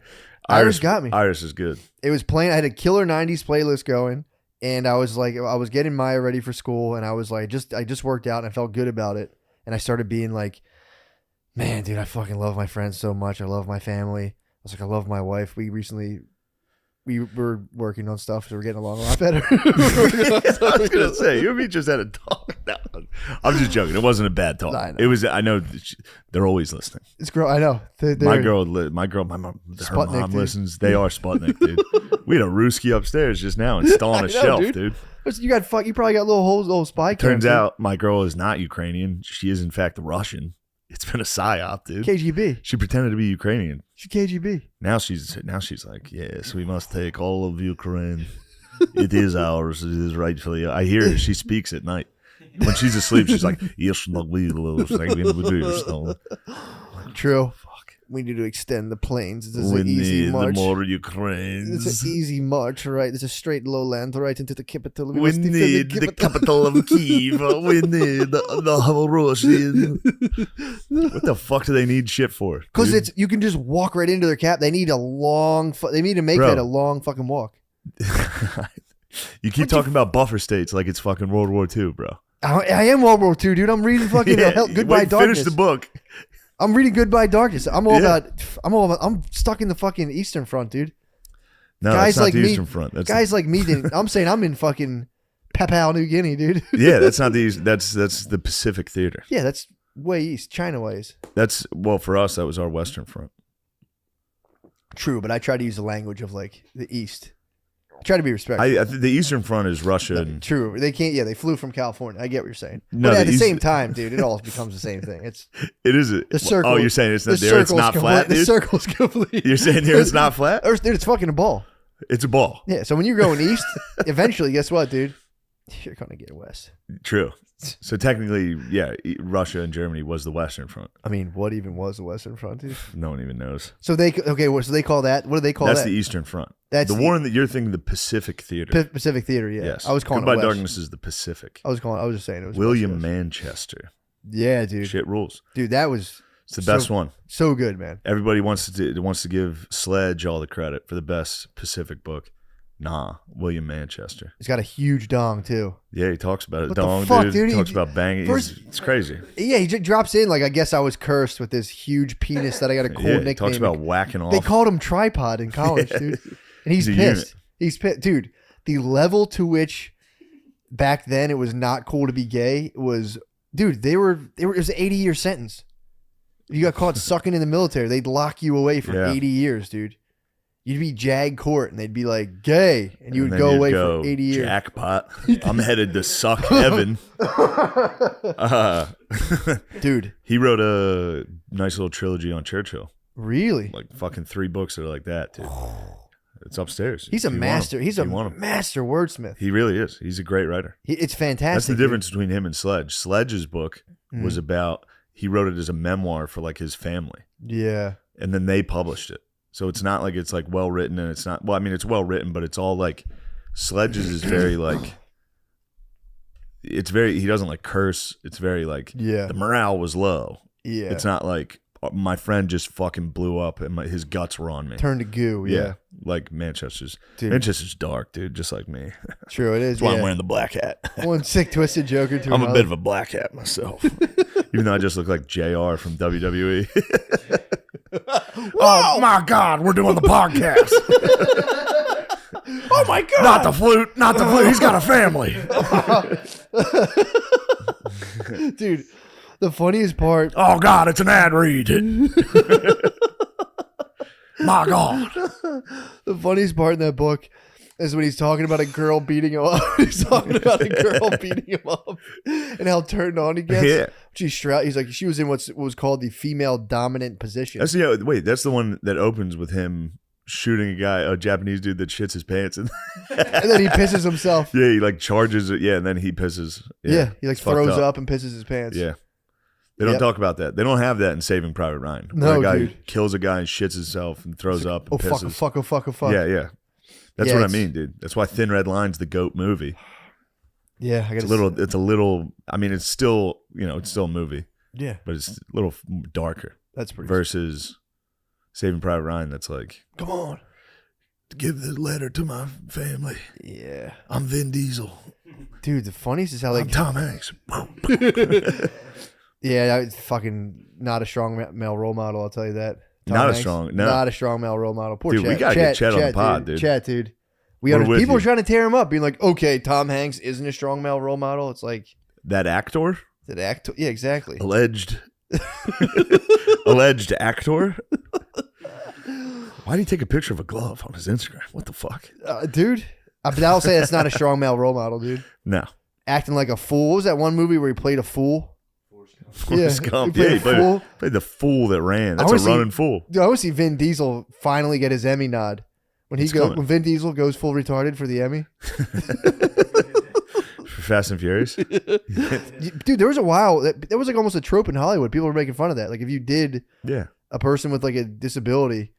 [SPEAKER 16] Iris got me.
[SPEAKER 15] Iris is good.
[SPEAKER 16] It was playing. I had a killer '90s playlist going, And I was like, I was getting Maya ready for school, and I was like, I just worked out, and I felt good about it. And I started being like, man, dude, I fucking love my friends so much. I love my family. I was like, I love my wife. We were working on stuff, so we're getting along a lot better.
[SPEAKER 15] I was gonna say, you and me just had a talk. No, I'm just joking. It wasn't a bad talk.
[SPEAKER 16] I know.
[SPEAKER 15] It was. I know they're always listening.
[SPEAKER 16] It's girl. I know.
[SPEAKER 15] My mom, her
[SPEAKER 16] Sputnik,
[SPEAKER 15] mom
[SPEAKER 16] dude.
[SPEAKER 15] listens. They are Sputnik, dude. We had a Ruski upstairs just now installed on a
[SPEAKER 16] I know,
[SPEAKER 15] shelf,
[SPEAKER 16] dude.
[SPEAKER 15] dude.
[SPEAKER 16] You got You probably got little spy cams.
[SPEAKER 15] Turns out my girl is not Ukrainian. She is in fact Russian. It's been a psyop, dude.
[SPEAKER 16] KGB.
[SPEAKER 15] She pretended to be Ukrainian.
[SPEAKER 16] She's KGB.
[SPEAKER 15] Now she's like, yes, we must take all of Ukraine. It is ours. It is rightfully. I hear her. She speaks at night. When she's asleep, she's like, yes,
[SPEAKER 16] True. We need to extend the plains. This is
[SPEAKER 15] We
[SPEAKER 16] an easy
[SPEAKER 15] need
[SPEAKER 16] march.
[SPEAKER 15] more Ukraines.
[SPEAKER 16] It's an easy march, right? It's a straight lowland right into the capital.
[SPEAKER 15] We
[SPEAKER 16] must defend
[SPEAKER 15] need the capital of Kyiv. We need the Russian. What the fuck do they need shit for?
[SPEAKER 16] Because
[SPEAKER 15] dude?
[SPEAKER 16] it's you can just walk right into their cap. They need a long. They need to make
[SPEAKER 15] Bro.
[SPEAKER 16] that a long fucking walk.
[SPEAKER 15] You keep talking about buffer states like it's fucking World War II, bro.
[SPEAKER 16] I am World War II, dude. I'm reading fucking Goodbye
[SPEAKER 15] wait,
[SPEAKER 16] Darkness.
[SPEAKER 15] Finish the book.
[SPEAKER 16] I'm reading Goodbye Darkness. I'm all about. I'm stuck in the fucking Eastern Front, dude.
[SPEAKER 15] No,
[SPEAKER 16] guys
[SPEAKER 15] that's not
[SPEAKER 16] like
[SPEAKER 15] the
[SPEAKER 16] me,
[SPEAKER 15] Eastern Front. That's
[SPEAKER 16] guys like me didn't. I'm saying I'm in fucking Papua New Guinea, dude.
[SPEAKER 15] yeah, that's not the East. That's the Pacific Theater.
[SPEAKER 16] Yeah, that's way east, China ways.
[SPEAKER 15] That's for us. That was our Western Front.
[SPEAKER 16] True, but I try to use the language of like the East. I try to be respectful.
[SPEAKER 15] I think the Eastern Front is Russia. And,
[SPEAKER 16] True, they can't. Yeah, they flew from California. I get what you're saying.
[SPEAKER 15] No,
[SPEAKER 16] but at the
[SPEAKER 15] East-
[SPEAKER 16] same time, dude, it all becomes the same thing. It's
[SPEAKER 15] it is
[SPEAKER 16] the circle.
[SPEAKER 15] Oh, you're saying it's not
[SPEAKER 16] the
[SPEAKER 15] there? It's
[SPEAKER 16] circle's
[SPEAKER 15] not
[SPEAKER 16] complete-
[SPEAKER 15] flat,
[SPEAKER 16] The
[SPEAKER 15] dude?
[SPEAKER 16] circle's complete.
[SPEAKER 15] You're saying there it's not flat?
[SPEAKER 16] Dude, it's fucking a ball.
[SPEAKER 15] It's a ball.
[SPEAKER 16] Yeah. So when you're going east, eventually, guess what, dude? You're gonna get west.
[SPEAKER 15] True. So technically, yeah, Russia and Germany was the Western Front.
[SPEAKER 16] I mean, what even was the Western Front, dude?
[SPEAKER 15] No one even knows.
[SPEAKER 16] So they so they call that. What do they call
[SPEAKER 15] That's
[SPEAKER 16] that?
[SPEAKER 15] the Eastern Front.
[SPEAKER 16] That's
[SPEAKER 15] the war in that you're thinking the Pacific Theater.
[SPEAKER 16] Pacific Theater. Yeah.
[SPEAKER 15] Yes.
[SPEAKER 16] I was calling
[SPEAKER 15] Goodbye
[SPEAKER 16] it West.
[SPEAKER 15] Darkness is the Pacific.
[SPEAKER 16] I was just saying it was
[SPEAKER 15] William
[SPEAKER 16] West.
[SPEAKER 15] Manchester.
[SPEAKER 16] Yeah, dude.
[SPEAKER 15] Shit rules.
[SPEAKER 16] Dude, that was.
[SPEAKER 15] It's the best one.
[SPEAKER 16] So good, man.
[SPEAKER 15] Everybody wants to give Sledge all the credit for the best Pacific book. Nah, William Manchester.
[SPEAKER 16] He's got a huge dong too.
[SPEAKER 15] Yeah, he talks about it.
[SPEAKER 16] What the
[SPEAKER 15] Dong,
[SPEAKER 16] fuck,
[SPEAKER 15] dude.
[SPEAKER 16] dude?
[SPEAKER 15] He talks
[SPEAKER 16] He-
[SPEAKER 15] about banging.
[SPEAKER 16] first-
[SPEAKER 15] It's crazy.
[SPEAKER 16] Yeah, he just drops in like, I guess I was cursed with this huge penis that I got a cool
[SPEAKER 15] Yeah, he
[SPEAKER 16] nickname.
[SPEAKER 15] talks about whacking off.
[SPEAKER 16] They called him Tripod in college,
[SPEAKER 15] Yeah.
[SPEAKER 16] dude. And he's
[SPEAKER 15] He's a
[SPEAKER 16] pissed.
[SPEAKER 15] unit.
[SPEAKER 16] He's pissed. Dude, the level to which back then it was not cool to be gay was, dude, it was an 80-year sentence. If you got caught sucking in the military, they'd lock you away for
[SPEAKER 15] Yeah.
[SPEAKER 16] 80 years, dude. You'd be JAG court and they'd be like, gay. And you would
[SPEAKER 15] then
[SPEAKER 16] go
[SPEAKER 15] you'd
[SPEAKER 16] away
[SPEAKER 15] go,
[SPEAKER 16] for 80 years.
[SPEAKER 15] Jackpot. I'm headed to suck heaven.
[SPEAKER 16] Dude.
[SPEAKER 15] He wrote a nice little trilogy on Churchill.
[SPEAKER 16] Really?
[SPEAKER 15] Like fucking 3 books that are like that, dude. It's upstairs.
[SPEAKER 16] He's a
[SPEAKER 15] if you want 'em.
[SPEAKER 16] master. He's
[SPEAKER 15] If
[SPEAKER 16] a
[SPEAKER 15] you want 'em.
[SPEAKER 16] master wordsmith.
[SPEAKER 15] He really is. He's a great writer.
[SPEAKER 16] It's fantastic.
[SPEAKER 15] That's the
[SPEAKER 16] dude.
[SPEAKER 15] difference between him and Sledge. Sledge's book was
[SPEAKER 16] Mhm.
[SPEAKER 15] about, he wrote it as a memoir for like his family.
[SPEAKER 16] Yeah.
[SPEAKER 15] And then they published it. So it's not like it's like well written, and it's not, well, I mean, it's well written, but it's all like, Sledge's is very like, it's very, he doesn't like curse. It's very like,
[SPEAKER 16] Yeah.
[SPEAKER 15] the morale was low.
[SPEAKER 16] Yeah.
[SPEAKER 15] It's not like, my friend just fucking blew up and his guts were on me.
[SPEAKER 16] Turned to goo, yeah.
[SPEAKER 15] Like Manchester's dark, dude, just like me.
[SPEAKER 16] True, it is.
[SPEAKER 15] That's why
[SPEAKER 16] yeah.
[SPEAKER 15] I'm wearing the black hat.
[SPEAKER 16] One sick, twisted Joker to
[SPEAKER 15] I'm a
[SPEAKER 16] another.
[SPEAKER 15] bit of a black hat myself. Even though I just look like JR from WWE. Oh my God, we're doing the podcast.
[SPEAKER 16] Oh my God.
[SPEAKER 15] Not the flute, not the flute. He's got a family.
[SPEAKER 16] Dude, the funniest part.
[SPEAKER 15] Oh God, it's an ad read. My God.
[SPEAKER 16] The funniest part in that book is when he's talking about a girl beating him up. He's talking about a girl beating him up and how turned on he gets.
[SPEAKER 15] Yeah.
[SPEAKER 16] He's like, she was in what was called the female dominant position.
[SPEAKER 15] That's that's the one that opens with him shooting a Japanese dude that shits his pants and
[SPEAKER 16] then he pisses himself.
[SPEAKER 15] Yeah, he like charges it. Yeah, and then he pisses.
[SPEAKER 16] Yeah, he like
[SPEAKER 15] it's fucked
[SPEAKER 16] throws up and pisses his pants.
[SPEAKER 15] Yeah. They don't
[SPEAKER 16] Yep.
[SPEAKER 15] talk about that. They don't have that in Saving Private Ryan.
[SPEAKER 16] No,
[SPEAKER 15] where a guy
[SPEAKER 16] dude.
[SPEAKER 15] kills a guy and shits himself and throws up and
[SPEAKER 16] Oh,
[SPEAKER 15] pisses.
[SPEAKER 16] fuck, oh, fuck, oh, fuck, oh, fuck.
[SPEAKER 15] Yeah, yeah. That's
[SPEAKER 16] Yeah,
[SPEAKER 15] what I
[SPEAKER 16] it's-
[SPEAKER 15] mean, dude. That's why Thin Red Line's the GOAT movie.
[SPEAKER 16] Yeah, I
[SPEAKER 15] It's
[SPEAKER 16] gotta
[SPEAKER 15] a little, I mean, it's still, it's still a movie.
[SPEAKER 16] Yeah.
[SPEAKER 15] But it's a little darker.
[SPEAKER 16] That's pretty
[SPEAKER 15] Versus Saving Private Ryan, that's like,
[SPEAKER 16] come on.
[SPEAKER 1] give the letter to my family.
[SPEAKER 2] Yeah.
[SPEAKER 1] I'm Vin Diesel.
[SPEAKER 2] Dude, the funniest is how
[SPEAKER 1] I'm Tom Hanks.
[SPEAKER 2] Yeah, it's fucking not a strong male role model. I'll tell you that.
[SPEAKER 15] Not a
[SPEAKER 2] Hanks,
[SPEAKER 15] strong- no.
[SPEAKER 2] not a strong male role model. Poor
[SPEAKER 15] Dude, we
[SPEAKER 2] Chet.
[SPEAKER 15] gotta get Chet on the pod, dude.
[SPEAKER 2] Chet, dude.
[SPEAKER 15] We're with
[SPEAKER 2] People
[SPEAKER 15] you.
[SPEAKER 2] are trying to tear him up, being like, okay, Tom Hanks isn't a strong male role model. It's like
[SPEAKER 15] That actor?
[SPEAKER 2] that actor. Yeah, exactly.
[SPEAKER 15] Alleged actor? Why did he take a picture of a glove on his Instagram? What the fuck?
[SPEAKER 2] Dude, but I'll say that's not a strong male role model, dude.
[SPEAKER 15] No.
[SPEAKER 2] Acting like a fool. What was that one movie where he played a fool?
[SPEAKER 15] Forrest Gump.
[SPEAKER 2] He played
[SPEAKER 15] Yeah,
[SPEAKER 2] a fool.
[SPEAKER 15] played the fool that ran. That's
[SPEAKER 2] I
[SPEAKER 15] a
[SPEAKER 2] wanna
[SPEAKER 15] running fool.
[SPEAKER 2] Dude, I want to see Vin Diesel finally get his Emmy nod. When
[SPEAKER 15] It's coming.
[SPEAKER 2] when Vin Diesel goes full retarded for the Emmy.
[SPEAKER 15] For Fast and Furious?
[SPEAKER 2] Dude, there was a while that was like almost a trope in Hollywood. People were making fun of that. Like if you did a person with like a disability,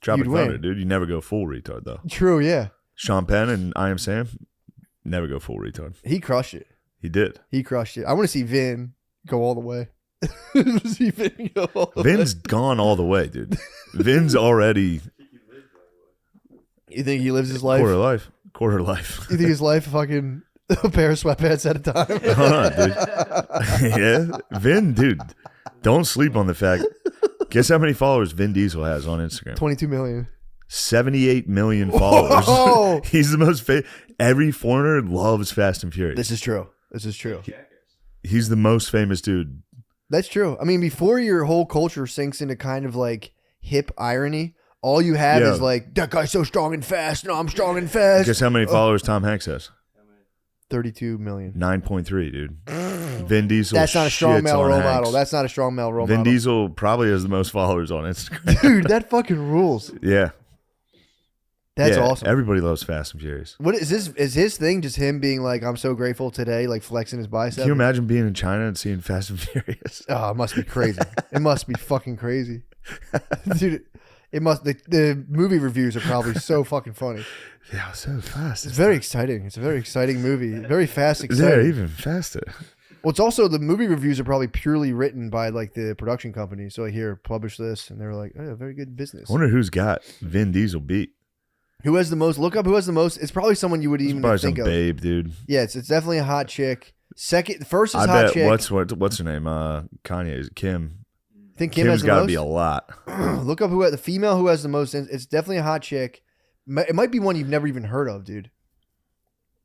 [SPEAKER 15] Tropic
[SPEAKER 2] you'd
[SPEAKER 15] Thunder,
[SPEAKER 2] win.
[SPEAKER 15] dude. You never go full retard, though.
[SPEAKER 2] True, yeah.
[SPEAKER 15] Sean Penn and I Am Sam, never go full retard.
[SPEAKER 2] He crushed it.
[SPEAKER 15] He did.
[SPEAKER 2] He crushed it. I want to see Vin go all the way. See Vin go all the
[SPEAKER 15] Vin's
[SPEAKER 2] way.
[SPEAKER 15] gone all the way, dude. Vin's already
[SPEAKER 2] You think he lives his life?
[SPEAKER 15] Quarter life.
[SPEAKER 2] You think his life fucking a pair of sweatpants at a time?
[SPEAKER 15] Hold on, dude. Yeah. Vin, dude, don't sleep on the fact. Guess how many followers Vin Diesel has on Instagram?
[SPEAKER 2] 22 million.
[SPEAKER 15] 78 million followers.
[SPEAKER 2] Whoa.
[SPEAKER 15] He's the most every foreigner loves Fast and Furious.
[SPEAKER 2] This is true. This is true.
[SPEAKER 15] He's the most famous dude.
[SPEAKER 2] That's true. I mean, before your whole culture sinks into kind of like hip irony, all you have
[SPEAKER 15] Yeah.
[SPEAKER 2] is like, that guy's so strong and fast. No, I'm strong and fast.
[SPEAKER 15] Guess how many
[SPEAKER 2] Oh.
[SPEAKER 15] followers Tom Hanks has?
[SPEAKER 2] 32 million.
[SPEAKER 15] 9.3, dude. Vin Diesel.
[SPEAKER 2] That's not a strong
[SPEAKER 15] shits
[SPEAKER 2] male
[SPEAKER 15] on
[SPEAKER 2] role
[SPEAKER 15] Hanks.
[SPEAKER 2] model. That's not a strong male role
[SPEAKER 15] Vin
[SPEAKER 2] model.
[SPEAKER 15] Diesel probably has the most followers on Instagram.
[SPEAKER 2] Dude, that fucking rules.
[SPEAKER 15] Yeah.
[SPEAKER 2] That's
[SPEAKER 15] Yeah,
[SPEAKER 2] awesome.
[SPEAKER 15] Everybody loves Fast and Furious.
[SPEAKER 2] What is this? Is his thing just him being like, I'm so grateful today, like flexing his bicep?
[SPEAKER 15] Can you imagine being in China and seeing Fast and Furious?
[SPEAKER 2] Oh, it must be crazy. It must be fucking crazy. Dude, it must, the movie reviews are probably so fucking funny.
[SPEAKER 15] Yeah, so fast.
[SPEAKER 2] It's very exciting. It's a very exciting movie. Very fast,
[SPEAKER 15] They're
[SPEAKER 2] exciting.
[SPEAKER 15] even faster.
[SPEAKER 2] Well, it's also the movie reviews are probably purely written by like the production company. So like, here, publish this, and they're like, oh, very good business.
[SPEAKER 15] I wonder who's got Vin Diesel beat.
[SPEAKER 2] Who has the most? Look up who has the most. It's probably someone you would even
[SPEAKER 15] Probably some
[SPEAKER 2] think of.
[SPEAKER 15] babe, dude.
[SPEAKER 2] Yeah, it's definitely a hot chick. Second, first is
[SPEAKER 15] I
[SPEAKER 2] hot
[SPEAKER 15] bet
[SPEAKER 2] chick.
[SPEAKER 15] what's her name? Kanye is it Kim.
[SPEAKER 2] I think Kim
[SPEAKER 15] Kim's
[SPEAKER 2] has the
[SPEAKER 15] got to
[SPEAKER 2] most?
[SPEAKER 15] be a lot.
[SPEAKER 2] Look up the female who has the most. It's definitely a hot chick. It might be one you've never even heard of, dude.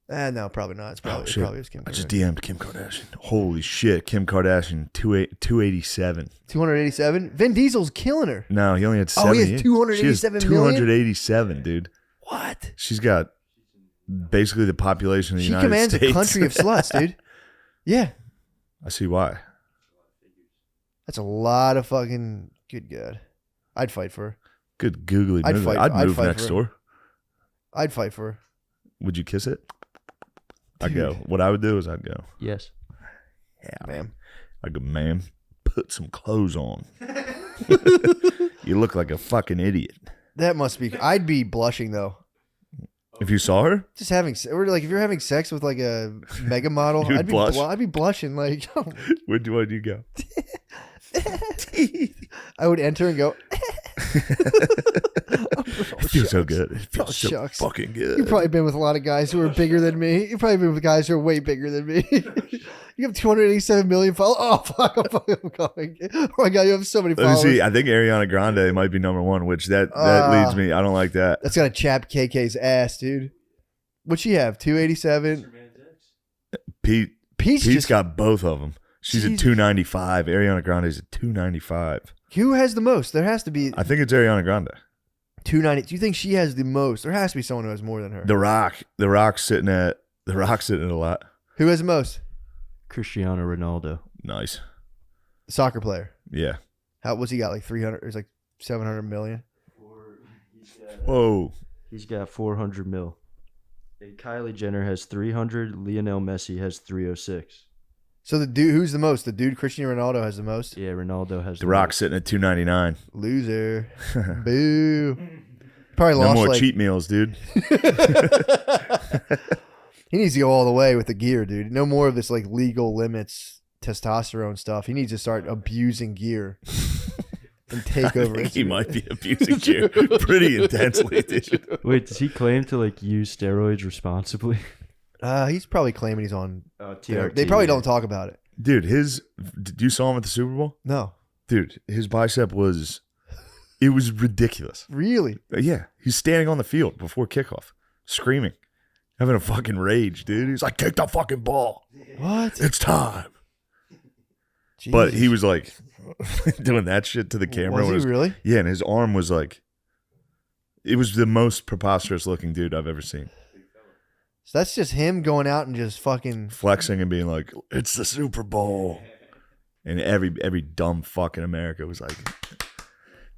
[SPEAKER 2] No, probably not. It's probably,
[SPEAKER 15] Shit.
[SPEAKER 2] it probably is Kim.
[SPEAKER 15] I just DM'd Kim Kardashian. Holy shit, Kim Kardashian 287.
[SPEAKER 2] 287. Vin Diesel's killing her.
[SPEAKER 15] No, he only had
[SPEAKER 2] Oh,
[SPEAKER 15] 70.
[SPEAKER 2] he has 287
[SPEAKER 15] she has
[SPEAKER 2] million?
[SPEAKER 15] 287, dude.
[SPEAKER 2] What?
[SPEAKER 15] She's got basically the population of the
[SPEAKER 2] She
[SPEAKER 15] United
[SPEAKER 2] commands
[SPEAKER 15] States.
[SPEAKER 2] a country of sluts, dude. Yeah,
[SPEAKER 15] I see why.
[SPEAKER 2] that's a lot of fucking. Good God, I'd fight for her.
[SPEAKER 15] Good googly
[SPEAKER 2] I'd
[SPEAKER 15] move.
[SPEAKER 2] fight-
[SPEAKER 15] I'd
[SPEAKER 2] I'd
[SPEAKER 15] move
[SPEAKER 2] fight
[SPEAKER 15] next
[SPEAKER 2] for her.
[SPEAKER 15] door.
[SPEAKER 2] I'd fight for her.
[SPEAKER 15] Would you kiss it? I'd
[SPEAKER 2] Dude.
[SPEAKER 15] go. What I would do is I'd go.
[SPEAKER 10] Yes.
[SPEAKER 15] Yeah, ma'am. I'd go, ma'am, put some clothes on. You look like a fucking idiot.
[SPEAKER 2] That must be. I'd be blushing though.
[SPEAKER 15] If you saw her,
[SPEAKER 2] Just having, or like if you're having sex with like a mega model,
[SPEAKER 15] You'd
[SPEAKER 2] I'd be,
[SPEAKER 15] blush?
[SPEAKER 2] I'd be blushing. Like,
[SPEAKER 15] where'd you go?
[SPEAKER 2] I would enter and go.
[SPEAKER 15] It feels so good. It
[SPEAKER 2] Oh,
[SPEAKER 15] feels so
[SPEAKER 2] shucks.
[SPEAKER 15] fucking good.
[SPEAKER 2] You've probably been with a lot of guys who are bigger than me. You've probably been with guys who are way bigger than me. You have 287 million followers. Oh, fuck, I'm going. Oh, my God, you have so many
[SPEAKER 15] Let me
[SPEAKER 2] followers.
[SPEAKER 15] see. I think Ariana Grande might be number one, which that leads me. I don't like that.
[SPEAKER 2] That's going to chap KK's ass, dude. What'd she have? 287?
[SPEAKER 15] Pete's
[SPEAKER 2] just-
[SPEAKER 15] got both of them. She's at
[SPEAKER 2] Jesus.
[SPEAKER 15] 295. Ariana Grande's at 295.
[SPEAKER 2] Who has the most? There has to be
[SPEAKER 15] I think it's Ariana Grande.
[SPEAKER 2] 290. Do you think she has the most? There has to be someone who has more than her.
[SPEAKER 15] The Rock's sitting at a lot.
[SPEAKER 2] Who has the most?
[SPEAKER 6] Cristiano Ronaldo.
[SPEAKER 15] Nice.
[SPEAKER 2] Soccer player.
[SPEAKER 15] Yeah.
[SPEAKER 2] What's he got? Like 300? It's like 700 million.
[SPEAKER 15] Whoa.
[SPEAKER 6] He's got 400 mil. And Kylie Jenner has 300. Lionel Messi has 306.
[SPEAKER 2] So the dude, who's the most? The dude Cristiano Ronaldo has the most.
[SPEAKER 6] Yeah, Ronaldo has
[SPEAKER 15] The Rock's sitting at 299.
[SPEAKER 2] Loser. Boo. Probably
[SPEAKER 15] No
[SPEAKER 2] lost
[SPEAKER 15] more
[SPEAKER 2] like,
[SPEAKER 15] cheat meals, dude.
[SPEAKER 2] He needs to go all the way with the gear, dude. No more of this like legal limits testosterone stuff. He needs to start abusing gear. and take over.
[SPEAKER 3] I think he
[SPEAKER 2] Instagram.
[SPEAKER 3] might be abusing you pretty intensely, dude.
[SPEAKER 6] Wait, does he claim to like use steroids responsibly?
[SPEAKER 2] He's probably claiming he's on.
[SPEAKER 6] TRT,
[SPEAKER 2] they probably don't talk about it.
[SPEAKER 3] Dude, did you saw him at the Super Bowl?
[SPEAKER 2] No.
[SPEAKER 3] Dude, his bicep was ridiculous.
[SPEAKER 2] Really?
[SPEAKER 3] Yeah. He's standing on the field before kickoff, screaming, having a fucking rage, dude. He's like, "Kick the fucking ball.
[SPEAKER 2] What?
[SPEAKER 3] It's time."
[SPEAKER 2] Jesus.
[SPEAKER 3] But he was like doing that shit to the camera.
[SPEAKER 2] Was he really?
[SPEAKER 3] Yeah, and his arm was like, it was the most preposterous looking dude I've ever seen.
[SPEAKER 2] So that's just him going out and just fucking
[SPEAKER 3] Flexing and being like, "It's the Super Bowl." And every dumb fuck in America was like,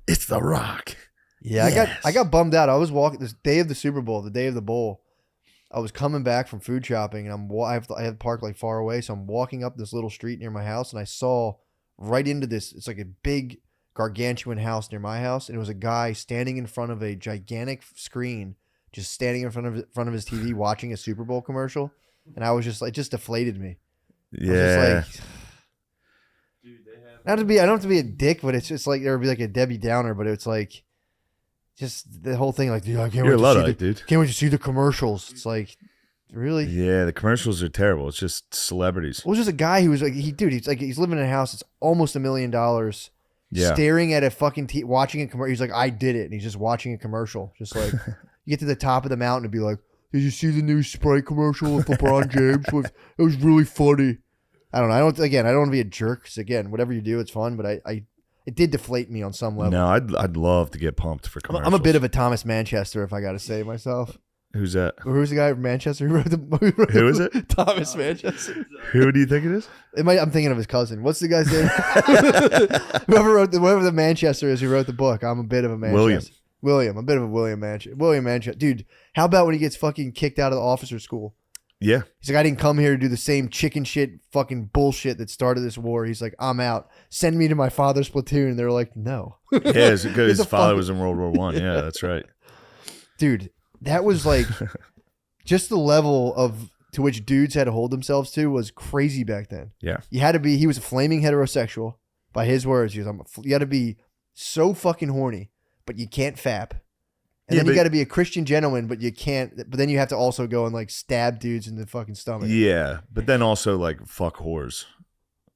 [SPEAKER 3] "It's The Rock."
[SPEAKER 2] Yeah,
[SPEAKER 3] Yes.
[SPEAKER 2] I got bummed out. I was walking this day of the Super Bowl, the day of the bowl. I was coming back from food shopping, and I have parked like far away, so I'm walking up this little street near my house, and I saw right into this. It's like a big, gargantuan house near my house, and it was a guy standing in front of a gigantic screen, just standing in front of his TV watching a Super Bowl commercial, and I was just like, it just deflated me.
[SPEAKER 3] Yeah.
[SPEAKER 2] I was just like, I don't have to be a dick, but it's just like there would be like a Debbie Downer, but it's like just the whole thing. Like, dude, I can't
[SPEAKER 3] You're
[SPEAKER 2] wait
[SPEAKER 3] a
[SPEAKER 2] to see
[SPEAKER 3] Luddite, dude.
[SPEAKER 2] Can't wait to see the commercials. It's like, really?
[SPEAKER 3] Yeah, the commercials are terrible. It's just celebrities.
[SPEAKER 2] Well, it was just a guy who was like, he's living in a house that's almost $1 million,
[SPEAKER 3] Yeah.
[SPEAKER 2] staring at a fucking watching a commercial. He's like, I did it, and he's just watching a commercial. Just like you get to the top of the mountain and be like, did you see the new Sprite commercial with LeBron James? It was really funny. I don't know. I don't want to be a jerk. 'Cause again, whatever you do, it's fun. But it did deflate me on some level.
[SPEAKER 3] No, I'd love to get pumped for commercials.
[SPEAKER 2] I'm a bit of a Thomas Manchester, if I got to say myself.
[SPEAKER 3] Who's that?
[SPEAKER 2] Who's the guy from Manchester who wrote
[SPEAKER 3] Who is it?
[SPEAKER 2] Thomas Manchester.
[SPEAKER 3] Who do you think it is?
[SPEAKER 2] I'm thinking of his cousin. What's the guy's name? whoever the Manchester is who wrote the book. I'm a bit of a Manchester. William. A bit of a William Manchester. Dude, how about when he gets fucking kicked out of the officer school?
[SPEAKER 3] Yeah.
[SPEAKER 2] He's like, I didn't come here to do the same chicken shit fucking bullshit that started this war. He's like, I'm out. Send me to my father's platoon. And they're like, no.
[SPEAKER 3] Yeah, it's because
[SPEAKER 2] He's a
[SPEAKER 3] his father
[SPEAKER 2] fucking-
[SPEAKER 3] was in World War One. Yeah, that's right.
[SPEAKER 2] Dude, that was like just the level of to which dudes had to hold themselves to was crazy back then.
[SPEAKER 3] Yeah.
[SPEAKER 2] You had to be, he was a flaming heterosexual. By his words, he was, you got to be so fucking horny, but you can't fap. And
[SPEAKER 3] Yeah,
[SPEAKER 2] then you
[SPEAKER 3] but-
[SPEAKER 2] got to be a Christian gentleman, but you can't. But then you have to also go and like stab dudes in the fucking stomach.
[SPEAKER 3] Yeah, but then also like fuck whores.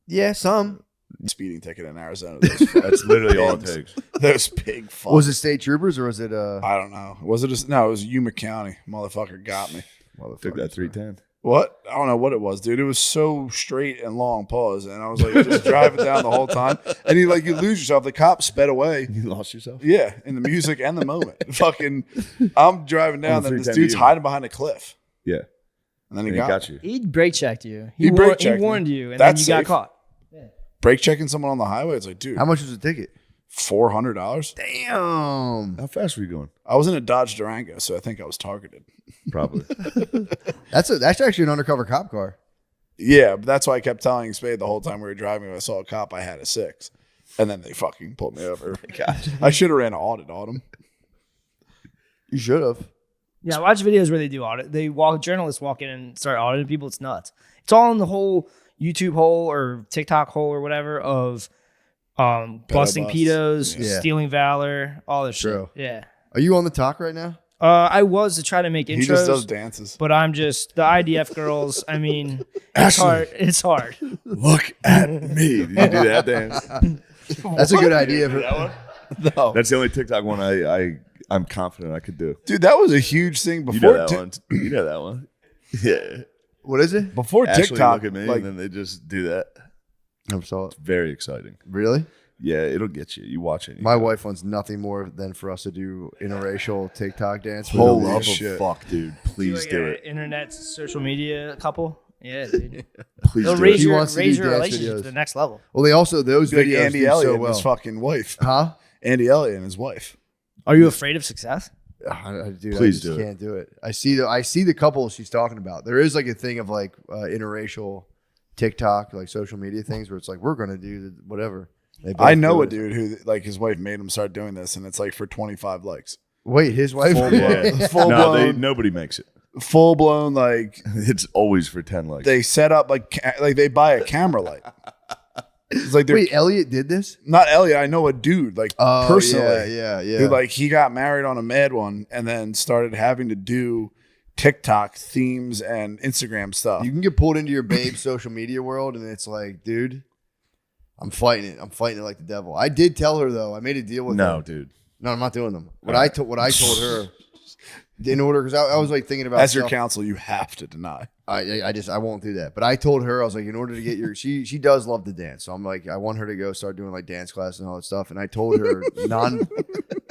[SPEAKER 2] Yeah, some.
[SPEAKER 7] Speeding ticket in Arizona.
[SPEAKER 3] That's literally all it takes.
[SPEAKER 7] Those big fucks.
[SPEAKER 2] Was it state troopers or was it?
[SPEAKER 7] I don't know. Was it? No, it was Yuma County. Motherfucker got me.
[SPEAKER 3] Took that 310.
[SPEAKER 7] What? I don't know what it was, dude. It was so straight and long pause, and I was like just driving down the whole time, and you lose yourself. The cop sped away.
[SPEAKER 3] You lost yourself.
[SPEAKER 7] Yeah, in the music and the moment. Fucking, I'm driving down, and this dude's hiding behind a cliff.
[SPEAKER 3] Yeah,
[SPEAKER 7] and then he got
[SPEAKER 3] you.
[SPEAKER 19] He brake checked you.
[SPEAKER 7] He brake checked
[SPEAKER 19] He warned
[SPEAKER 7] me.
[SPEAKER 19] you, and
[SPEAKER 7] That's
[SPEAKER 19] then you got
[SPEAKER 7] safe.
[SPEAKER 19] caught.
[SPEAKER 7] Brake checking someone on the highway. It's like, dude,
[SPEAKER 2] How much was the ticket?
[SPEAKER 7] $400.
[SPEAKER 2] Damn.
[SPEAKER 3] How fast were you going?
[SPEAKER 7] I was in a Dodge Durango, so I think I was targeted.
[SPEAKER 3] Probably.
[SPEAKER 2] That's actually an undercover cop car.
[SPEAKER 7] Yeah, but that's why I kept telling Spade the whole time we were driving. If I saw a cop, I had a 6. And then they fucking pulled me over. I should have ran an audit on him.
[SPEAKER 2] You should have.
[SPEAKER 19] Yeah, watch videos where they do audit. Journalists walk in and start auditing people. It's nuts. It's all in the whole YouTube hole or TikTok hole or whatever of busting
[SPEAKER 2] bust.
[SPEAKER 19] pedos,
[SPEAKER 2] Yeah.
[SPEAKER 19] stealing valor, all this
[SPEAKER 2] True.
[SPEAKER 19] shit. Yeah.
[SPEAKER 2] Are you on the talk right now?
[SPEAKER 19] I was to try to make intros.
[SPEAKER 7] He just does dances.
[SPEAKER 19] But I'm just the IDF girls. I mean, it's hard. It's hard.
[SPEAKER 3] Look at me. Did you do that dance?
[SPEAKER 2] That's a good idea.
[SPEAKER 3] That one?
[SPEAKER 7] No.
[SPEAKER 3] That's the only TikTok one I'm confident I could do.
[SPEAKER 7] Dude, that was a huge thing
[SPEAKER 3] You
[SPEAKER 7] before.
[SPEAKER 3] know that one. You know that one. Yeah.
[SPEAKER 2] What is it?
[SPEAKER 7] Before
[SPEAKER 3] Ashley
[SPEAKER 7] TikTok,
[SPEAKER 3] look at me
[SPEAKER 7] like,
[SPEAKER 3] and then they just do that.
[SPEAKER 2] Never saw it.
[SPEAKER 3] It's very exciting.
[SPEAKER 2] Really?
[SPEAKER 3] Yeah, it'll get you. You watch it.
[SPEAKER 2] My wife wants nothing more than for us to do interracial TikTok dance.
[SPEAKER 3] Holy
[SPEAKER 2] Holy
[SPEAKER 3] shit. Fuck, dude. Please do it.
[SPEAKER 19] Internet, social media couple. Yeah, dude.
[SPEAKER 3] Please
[SPEAKER 19] They'll
[SPEAKER 3] do
[SPEAKER 19] raise
[SPEAKER 3] it.
[SPEAKER 2] She
[SPEAKER 19] your,
[SPEAKER 2] wants to
[SPEAKER 19] raise
[SPEAKER 2] do
[SPEAKER 19] your
[SPEAKER 2] dance
[SPEAKER 19] relationship
[SPEAKER 2] videos.
[SPEAKER 19] to the next level.
[SPEAKER 2] Well, they also those
[SPEAKER 7] like
[SPEAKER 2] videos
[SPEAKER 7] Andy
[SPEAKER 2] do
[SPEAKER 7] Elliott
[SPEAKER 2] so
[SPEAKER 7] and
[SPEAKER 2] well.
[SPEAKER 7] his fucking wife.
[SPEAKER 2] Huh?
[SPEAKER 7] Andy Elliott and his wife.
[SPEAKER 19] Are you afraid of success?
[SPEAKER 2] Dude,
[SPEAKER 3] Please
[SPEAKER 2] I just
[SPEAKER 3] do it.
[SPEAKER 2] can't do it. I see the couple she's talking about. There is like a thing of like interracial TikTok, like social media things where it's like we're gonna do whatever. They both
[SPEAKER 7] I know
[SPEAKER 2] do
[SPEAKER 7] a
[SPEAKER 2] it.
[SPEAKER 7] dude who, like, his wife made him start doing this, and it's like for 25 likes.
[SPEAKER 2] Wait, his wife?
[SPEAKER 7] Full
[SPEAKER 3] Yeah.
[SPEAKER 7] blown, full
[SPEAKER 3] No,
[SPEAKER 7] blown,
[SPEAKER 3] nobody makes it.
[SPEAKER 7] full blown, like,
[SPEAKER 3] It's always for 10 likes.
[SPEAKER 7] they set up, like they buy a camera light. It's like
[SPEAKER 2] wait, Elliot did this?
[SPEAKER 7] Not Elliot. I know a dude like personally.
[SPEAKER 2] Yeah.
[SPEAKER 7] Who like he got married on a mad one and then started having to do TikTok themes and Instagram stuff.
[SPEAKER 2] You can get pulled into your babe's social media world, and it's like, dude, I'm fighting it. I'm fighting it like the devil. I did tell her though. I made a deal with her.
[SPEAKER 3] No, dude.
[SPEAKER 2] No, I'm not doing them. What I told her, in order, because I was like thinking about
[SPEAKER 7] as your counsel, you have to deny.
[SPEAKER 2] I won't do that. But I told her, I was like, in order to get your, she does love to dance. So I'm like, I want her to go start doing like dance classes and all that stuff. And I told her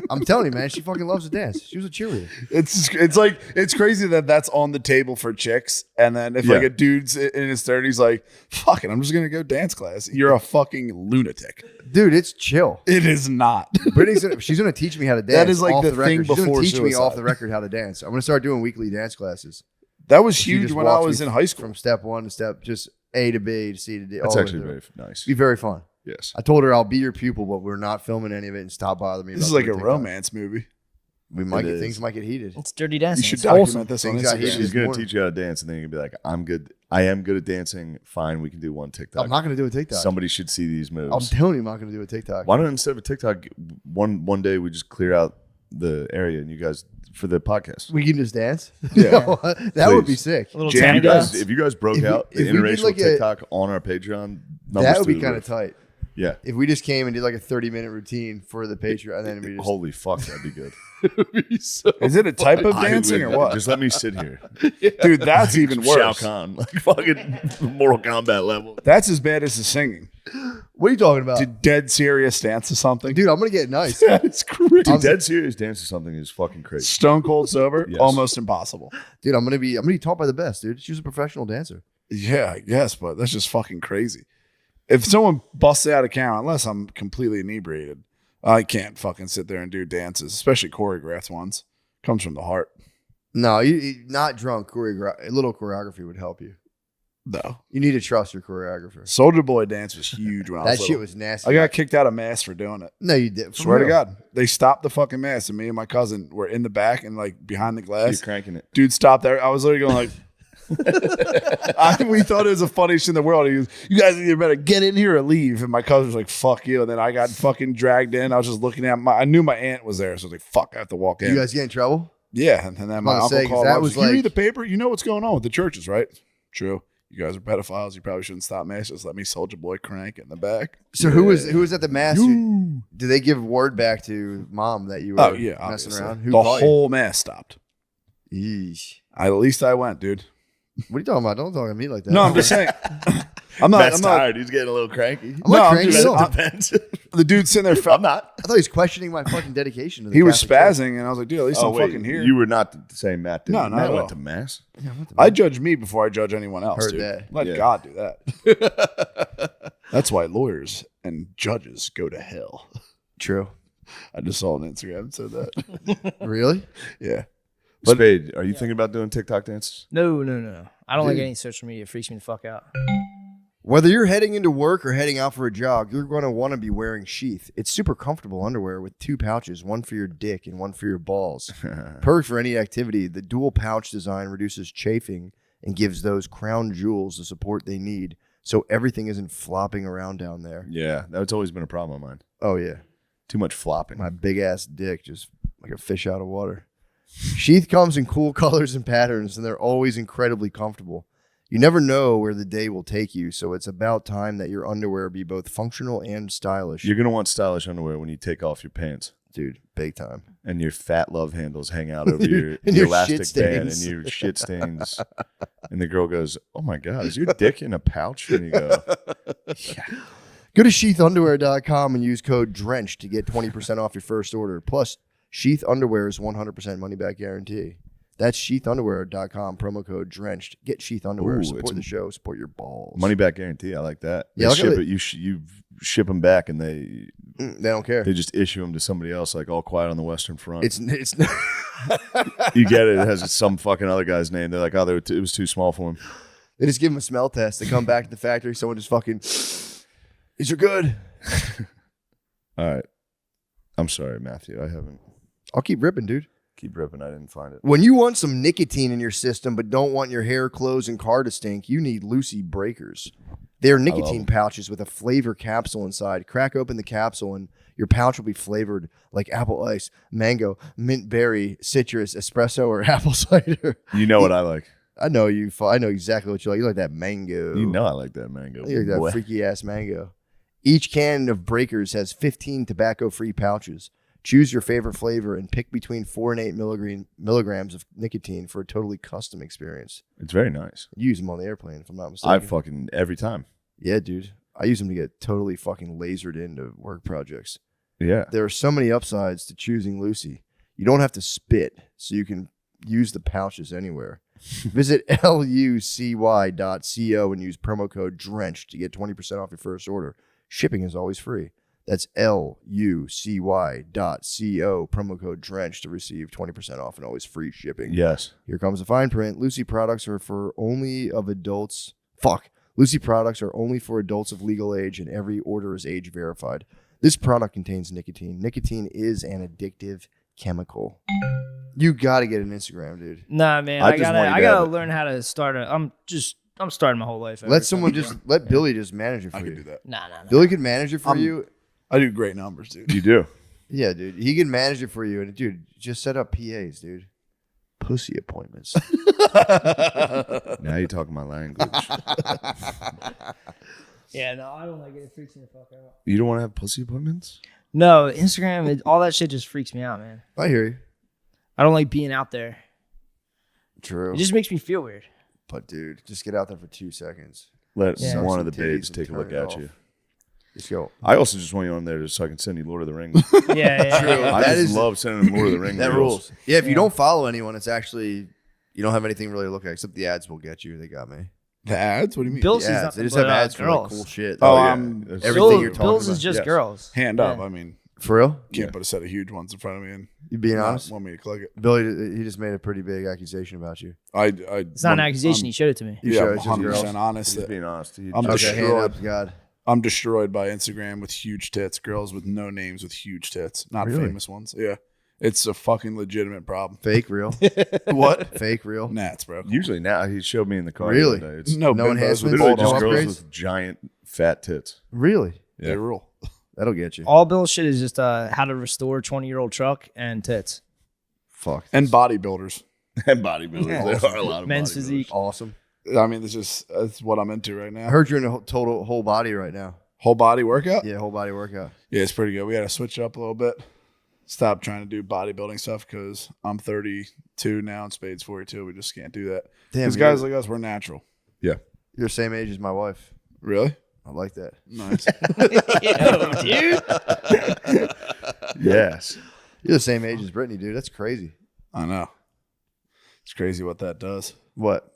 [SPEAKER 2] I'm telling you, man, she fucking loves to dance. She was a cheerleader.
[SPEAKER 7] It's like, it's crazy that that's on the table for chicks. And then if like a dude's in his 30s, like, fuck it, I'm just going to go dance class. You're a fucking lunatic.
[SPEAKER 2] Dude, it's chill.
[SPEAKER 7] It is not.
[SPEAKER 2] She's going to teach me how to dance.
[SPEAKER 7] That is like
[SPEAKER 2] off
[SPEAKER 7] the
[SPEAKER 2] record.
[SPEAKER 7] thing
[SPEAKER 2] She's gonna
[SPEAKER 7] before
[SPEAKER 2] teach me
[SPEAKER 7] suicide.
[SPEAKER 2] off the record how to dance. I'm going to start doing weekly dance classes.
[SPEAKER 7] That was
[SPEAKER 2] She
[SPEAKER 7] huge
[SPEAKER 2] just
[SPEAKER 7] when I
[SPEAKER 2] walks
[SPEAKER 7] was
[SPEAKER 2] me
[SPEAKER 7] in high school.
[SPEAKER 2] From step one to step, just A to B to C to D.
[SPEAKER 3] That's
[SPEAKER 2] all the way
[SPEAKER 3] actually
[SPEAKER 2] through.
[SPEAKER 3] very nice.
[SPEAKER 2] Be very fun.
[SPEAKER 3] Yes.
[SPEAKER 2] I told her I'll be your pupil, but we're not filming any of it and stop bothering me.
[SPEAKER 7] This is
[SPEAKER 2] about
[SPEAKER 7] like a
[SPEAKER 2] doing TikTok.
[SPEAKER 7] romance movie.
[SPEAKER 2] We might
[SPEAKER 3] It
[SPEAKER 2] get
[SPEAKER 3] is.
[SPEAKER 2] things might get heated.
[SPEAKER 19] It's dirty dancing.
[SPEAKER 7] You should
[SPEAKER 19] It's
[SPEAKER 7] document
[SPEAKER 19] awesome.
[SPEAKER 7] this on
[SPEAKER 2] Things got
[SPEAKER 7] Instagram.
[SPEAKER 2] heated.
[SPEAKER 3] She's gonna
[SPEAKER 2] morning.
[SPEAKER 3] teach you how to dance, and then you're gonna be like, "I'm good. I am good at dancing. Fine, we can do one TikTok."
[SPEAKER 2] I'm not going to do a TikTok.
[SPEAKER 3] Somebody should see these moves.
[SPEAKER 2] I'm telling you, I'm not going to do a TikTok.
[SPEAKER 3] Why don't instead of a TikTok, one day we just clear out the area and you guys for the podcast?
[SPEAKER 2] We can just dance.
[SPEAKER 3] Yeah.
[SPEAKER 2] That would be
[SPEAKER 3] Please.
[SPEAKER 2] sick.
[SPEAKER 19] A little
[SPEAKER 3] If
[SPEAKER 19] tiny
[SPEAKER 3] you guys,
[SPEAKER 19] dance.
[SPEAKER 3] if you guys broke
[SPEAKER 2] If we-
[SPEAKER 3] out the
[SPEAKER 2] if we did
[SPEAKER 3] interracial
[SPEAKER 2] like a-
[SPEAKER 3] TikTok on our Patreon, numbers
[SPEAKER 2] That would be
[SPEAKER 3] through the
[SPEAKER 2] kind
[SPEAKER 3] roof.
[SPEAKER 2] of tight.
[SPEAKER 3] Yeah.
[SPEAKER 2] If we just came and did like a 30-minute routine for the Patreon, and then we just
[SPEAKER 3] Holy fuck, that'd be good.
[SPEAKER 7] Is it a type of
[SPEAKER 3] I
[SPEAKER 7] dancing or
[SPEAKER 3] would-
[SPEAKER 7] what?
[SPEAKER 3] Just let me sit here.
[SPEAKER 7] Dude, that's even
[SPEAKER 3] Shao
[SPEAKER 7] worse.
[SPEAKER 3] Kahn, like fucking Mortal Kombat level.
[SPEAKER 7] That's as bad as the singing.
[SPEAKER 2] What are you talking about?
[SPEAKER 7] To dead serious dance to something.
[SPEAKER 2] Dude, I'm going to get nice.
[SPEAKER 7] That's crazy.
[SPEAKER 3] Dude, dead serious dance to something is fucking crazy.
[SPEAKER 7] Stone cold sober,
[SPEAKER 3] Yes.
[SPEAKER 7] almost impossible.
[SPEAKER 2] Dude, I'm gonna be taught by the best, dude. She was a professional dancer.
[SPEAKER 7] Yeah, I guess, but that's just fucking crazy. If someone busts out a camera, unless I'm completely inebriated, I can't fucking sit there and do dances, especially choreographed ones. Comes from the heart.
[SPEAKER 2] No, you not drunk. A little choreography would help you.
[SPEAKER 7] No.
[SPEAKER 2] You need to trust your choreographer.
[SPEAKER 7] Soldier Boy dance was huge when I was
[SPEAKER 2] That shit
[SPEAKER 7] little.
[SPEAKER 2] was nasty.
[SPEAKER 7] I got kicked out of mass for doing it.
[SPEAKER 2] No, you did. For
[SPEAKER 7] Swear to
[SPEAKER 2] real.
[SPEAKER 7] God. They stopped the fucking mass, and me and my cousin were in the back and like behind the glass.
[SPEAKER 3] You're cranking it.
[SPEAKER 7] Dude stopped there. I was literally going like, we thought it was the funniest shit in the world. He was, you guys either better get in here or leave. And my cousin was like, fuck you. And then I got fucking dragged in. I was just looking at I knew my aunt was there. So I was like, fuck, I have to walk in.
[SPEAKER 2] You guys get in trouble?
[SPEAKER 7] Yeah. And then my
[SPEAKER 2] gonna
[SPEAKER 7] uncle
[SPEAKER 2] say, 'cause
[SPEAKER 7] called.
[SPEAKER 2] that
[SPEAKER 7] I
[SPEAKER 2] was
[SPEAKER 7] was like, you
[SPEAKER 2] like-
[SPEAKER 7] read the paper? You know what's going on with the churches, right? True. You guys are pedophiles. You probably shouldn't stop mass. Just let me Soldier Boy crank in the back.
[SPEAKER 2] So who was at the mass? Did they give word back to mom that you were
[SPEAKER 7] Oh, yeah.
[SPEAKER 2] messing
[SPEAKER 7] obviously.
[SPEAKER 2] around?
[SPEAKER 7] The
[SPEAKER 2] caught you?
[SPEAKER 7] whole mass stopped.
[SPEAKER 2] Yeesh.
[SPEAKER 7] At least I went, dude.
[SPEAKER 2] What are you talking about? Don't talk to me like that.
[SPEAKER 7] No, I'm just saying. I'm not.
[SPEAKER 3] Matt's
[SPEAKER 7] I'm not.
[SPEAKER 3] tired. He's getting a little cranky.
[SPEAKER 2] I'm not
[SPEAKER 7] I'm
[SPEAKER 2] cranky
[SPEAKER 7] just-
[SPEAKER 2] at all.
[SPEAKER 3] Depends.
[SPEAKER 7] The dude sitting there.
[SPEAKER 3] I'm not.
[SPEAKER 2] I thought he was questioning my fucking dedication to the
[SPEAKER 7] He was
[SPEAKER 2] Catholic Church.
[SPEAKER 7] spazzing, and I was like, dude, at least
[SPEAKER 3] Oh,
[SPEAKER 7] I'm
[SPEAKER 3] wait,
[SPEAKER 7] fucking here.
[SPEAKER 3] You were not the same Matt. Did
[SPEAKER 7] No,
[SPEAKER 3] you?
[SPEAKER 7] not
[SPEAKER 3] Matt
[SPEAKER 7] at
[SPEAKER 3] went
[SPEAKER 7] all.
[SPEAKER 3] to mass.
[SPEAKER 7] I judge me before I judge anyone else,
[SPEAKER 2] Heard
[SPEAKER 7] dude.
[SPEAKER 2] that.
[SPEAKER 7] Let
[SPEAKER 3] Yeah.
[SPEAKER 7] God do that. That's why lawyers and judges go to hell.
[SPEAKER 2] True.
[SPEAKER 7] I just saw on Instagram and said that.
[SPEAKER 2] Really?
[SPEAKER 7] Yeah.
[SPEAKER 3] But Spade, are you thinking about doing TikTok dances?
[SPEAKER 19] No. I don't like
[SPEAKER 2] Dude.
[SPEAKER 19] any social media. It freaks me the fuck out.
[SPEAKER 2] Whether you're heading into work or heading out for a jog, you're going to want to be wearing Sheath. It's super comfortable underwear with 2 pouches, one for your dick and one for your balls. Perfect for any activity. The dual pouch design reduces chafing and gives those crown jewels the support they need, so everything isn't flopping around down there.
[SPEAKER 3] Yeah, that's always been a problem of mine.
[SPEAKER 2] Oh, yeah.
[SPEAKER 3] Too much flopping.
[SPEAKER 2] My big-ass dick just like a fish out of water. Sheath comes in cool colors and patterns, and they're always incredibly comfortable. You never know where the day will take you, so it's about time that your underwear be both functional and stylish.
[SPEAKER 3] You're gonna want stylish underwear when you take off your pants,
[SPEAKER 2] Dude, big time.
[SPEAKER 3] and your fat love handles hang out over
[SPEAKER 2] Your-
[SPEAKER 3] your,
[SPEAKER 2] and
[SPEAKER 3] your
[SPEAKER 2] your shit
[SPEAKER 3] elastic band and
[SPEAKER 2] stains.
[SPEAKER 3] your shit stains. And the girl goes, "Oh my god, is your dick in a pouch?" And you go,
[SPEAKER 2] Go to sheathunderwear.com and use code DRENCH to get 20% off your first order. Plus, Sheath Underwear's 100% money-back guarantee. That's sheathunderwear.com, promo code DRENCHED. Get Sheath Underwear.
[SPEAKER 3] Ooh,
[SPEAKER 2] Support
[SPEAKER 3] it's-
[SPEAKER 2] the show. Support your balls.
[SPEAKER 3] "Money back guarantee." I like that.
[SPEAKER 2] Yeah,
[SPEAKER 3] They
[SPEAKER 2] look at
[SPEAKER 3] ship
[SPEAKER 2] it.
[SPEAKER 3] it. You ship them back, and they
[SPEAKER 2] don't care.
[SPEAKER 3] They just issue them to somebody else, like All Quiet on the Western Front.
[SPEAKER 2] It's
[SPEAKER 3] You get it. It has some fucking other guy's name. They're like, "Oh, it was too small for him."
[SPEAKER 2] They just give them a smell test. They come back to the factory. Someone just fucking, these are good.
[SPEAKER 3] All right. I'm sorry, Matthew. I haven't.
[SPEAKER 2] I'll keep ripping, dude.
[SPEAKER 3] Keep ripping. I didn't find it.
[SPEAKER 2] When you want some nicotine in your system but don't want your hair, clothes, and car to stink, you need Lucy Breakers. They're nicotine pouches with a flavor capsule inside. Crack open the capsule and your pouch will be flavored like apple ice, mango, mint berry, citrus, espresso, or apple cider.
[SPEAKER 3] You know what I like.
[SPEAKER 2] I know you. I know exactly what you like. You like that mango.
[SPEAKER 3] You know I like that mango.
[SPEAKER 2] You like that
[SPEAKER 3] boy.
[SPEAKER 2] freaky ass mango. Each can of Breakers has 15 tobacco-free pouches. Choose your favorite flavor and pick between 4 and 8 milligrams of nicotine for a totally custom experience.
[SPEAKER 3] It's very nice.
[SPEAKER 2] You use them on the airplane, if I'm not mistaken.
[SPEAKER 3] Every time.
[SPEAKER 2] Yeah, dude. I use them to get totally fucking lasered into work projects.
[SPEAKER 3] Yeah.
[SPEAKER 2] There are so many upsides to choosing Lucy. You don't have to spit, so you can use the pouches anywhere. Visit lucy.co and use promo code DRENCH to get 20% off your first order. Shipping is always free. That's lucy.co, promo code DRENCH to receive 20% off and always free shipping.
[SPEAKER 3] Yes.
[SPEAKER 2] Here comes the fine print. Lucy products are for only of adults. Lucy products are only for adults of legal age, and every order is age verified. This product contains nicotine. Nicotine is an addictive chemical. You got to get an Instagram, dude.
[SPEAKER 19] Nah, man. I gotta learn how to start I'm starting my whole life.
[SPEAKER 2] Let Billy just manage it for you.
[SPEAKER 7] I can do that.
[SPEAKER 19] Nah.
[SPEAKER 2] Billy can manage it for you.
[SPEAKER 7] I do great numbers, dude.
[SPEAKER 3] You do.
[SPEAKER 2] Yeah, dude. He can manage it for you. And, dude, just set up PAs, dude. Pussy appointments.
[SPEAKER 3] Now you're talking my language.
[SPEAKER 19] Yeah, no, I don't like it. It freaks me the fuck out.
[SPEAKER 3] You don't want to have pussy appointments?
[SPEAKER 19] No, Instagram, all that shit just freaks me out, man.
[SPEAKER 2] I hear you.
[SPEAKER 19] I don't like being out there.
[SPEAKER 2] True.
[SPEAKER 19] It just makes me feel weird.
[SPEAKER 2] But, dude, just get out there for 2 seconds.
[SPEAKER 3] Let
[SPEAKER 2] Suck
[SPEAKER 3] one
[SPEAKER 2] some
[SPEAKER 3] of the
[SPEAKER 2] titties
[SPEAKER 3] babes
[SPEAKER 2] and
[SPEAKER 3] take a
[SPEAKER 2] turn
[SPEAKER 3] look
[SPEAKER 2] it
[SPEAKER 3] at
[SPEAKER 2] off.
[SPEAKER 3] you.
[SPEAKER 2] Just go.
[SPEAKER 3] I also just want you on there just so I can send you Lord of the Rings.
[SPEAKER 19] Yeah.
[SPEAKER 2] True.
[SPEAKER 3] I just love sending them Lord of the Rings.
[SPEAKER 2] That rules. Yeah, if you don't follow anyone, it's actually, you don't have anything really to look at, except the ads will get you. They got me.
[SPEAKER 7] The ads? What do you mean?
[SPEAKER 19] Bill's
[SPEAKER 2] The
[SPEAKER 19] is
[SPEAKER 2] ads.
[SPEAKER 19] nothing
[SPEAKER 2] They just
[SPEAKER 19] but,
[SPEAKER 2] have ads for like,
[SPEAKER 19] girls.
[SPEAKER 2] cool shit.
[SPEAKER 7] Oh,
[SPEAKER 2] everything you're talking
[SPEAKER 19] Bill's
[SPEAKER 2] about.
[SPEAKER 19] is just
[SPEAKER 3] Yes.
[SPEAKER 19] girls.
[SPEAKER 7] Hand up. I mean,
[SPEAKER 2] For real?
[SPEAKER 7] can't put a set of huge ones in front of me and
[SPEAKER 2] You being
[SPEAKER 7] not
[SPEAKER 2] honest?
[SPEAKER 7] want me to click it.
[SPEAKER 2] Billy, he just made a pretty big accusation about you.
[SPEAKER 19] It's not an accusation. He showed it to me.
[SPEAKER 2] You
[SPEAKER 7] Yeah,
[SPEAKER 2] showed
[SPEAKER 7] I'm
[SPEAKER 2] it, just girls.
[SPEAKER 7] 100% honest.
[SPEAKER 3] He's
[SPEAKER 7] that
[SPEAKER 3] being honest.
[SPEAKER 7] I'm
[SPEAKER 2] Okay, hand
[SPEAKER 7] destroyed.
[SPEAKER 2] up, God.
[SPEAKER 7] I'm destroyed by Instagram with huge tits. Girls with no names with huge tits. Not
[SPEAKER 2] Really?
[SPEAKER 7] famous ones. Yeah. It's a fucking legitimate problem.
[SPEAKER 2] Fake, real.
[SPEAKER 7] What?
[SPEAKER 2] Fake, real.
[SPEAKER 7] Gnats, bro.
[SPEAKER 3] Usually now he showed me in the car.
[SPEAKER 2] Really?
[SPEAKER 3] The other day. It's
[SPEAKER 7] No
[SPEAKER 2] No
[SPEAKER 7] bimbos
[SPEAKER 2] enhancements?
[SPEAKER 7] with
[SPEAKER 3] literally
[SPEAKER 2] No
[SPEAKER 3] just
[SPEAKER 7] bulldogs.
[SPEAKER 3] girls
[SPEAKER 2] upgrades?
[SPEAKER 3] with giant fat tits.
[SPEAKER 2] Really?
[SPEAKER 7] They rule.
[SPEAKER 2] That'll get you.
[SPEAKER 19] All Bill's shit is just how to restore 20-year-old truck and tits.
[SPEAKER 2] Fuck.
[SPEAKER 7] And bodybuilders.
[SPEAKER 3] And bodybuilders.
[SPEAKER 19] Yeah.
[SPEAKER 3] There are a lot of
[SPEAKER 19] Men's
[SPEAKER 3] bodybuilders.
[SPEAKER 19] physique.
[SPEAKER 2] Awesome.
[SPEAKER 7] I mean, that's what I'm into right now.
[SPEAKER 2] I heard you're in a total whole body right now.
[SPEAKER 7] Whole body workout?
[SPEAKER 2] Yeah, whole body workout.
[SPEAKER 7] Yeah, it's pretty good. We had to switch it up a little bit. Stop trying to do bodybuilding stuff because I'm 32 now and Spade's 42. We just can't do that.
[SPEAKER 2] Damn,
[SPEAKER 7] Because guys like us, we're natural.
[SPEAKER 3] Yeah.
[SPEAKER 2] You're the same age as my wife.
[SPEAKER 7] Really?
[SPEAKER 2] I like that.
[SPEAKER 7] Nice.
[SPEAKER 19] Yo, dude.
[SPEAKER 3] Yes.
[SPEAKER 2] You're the same age as Brittany, dude. That's crazy.
[SPEAKER 7] I know. It's crazy what that does.
[SPEAKER 2] What?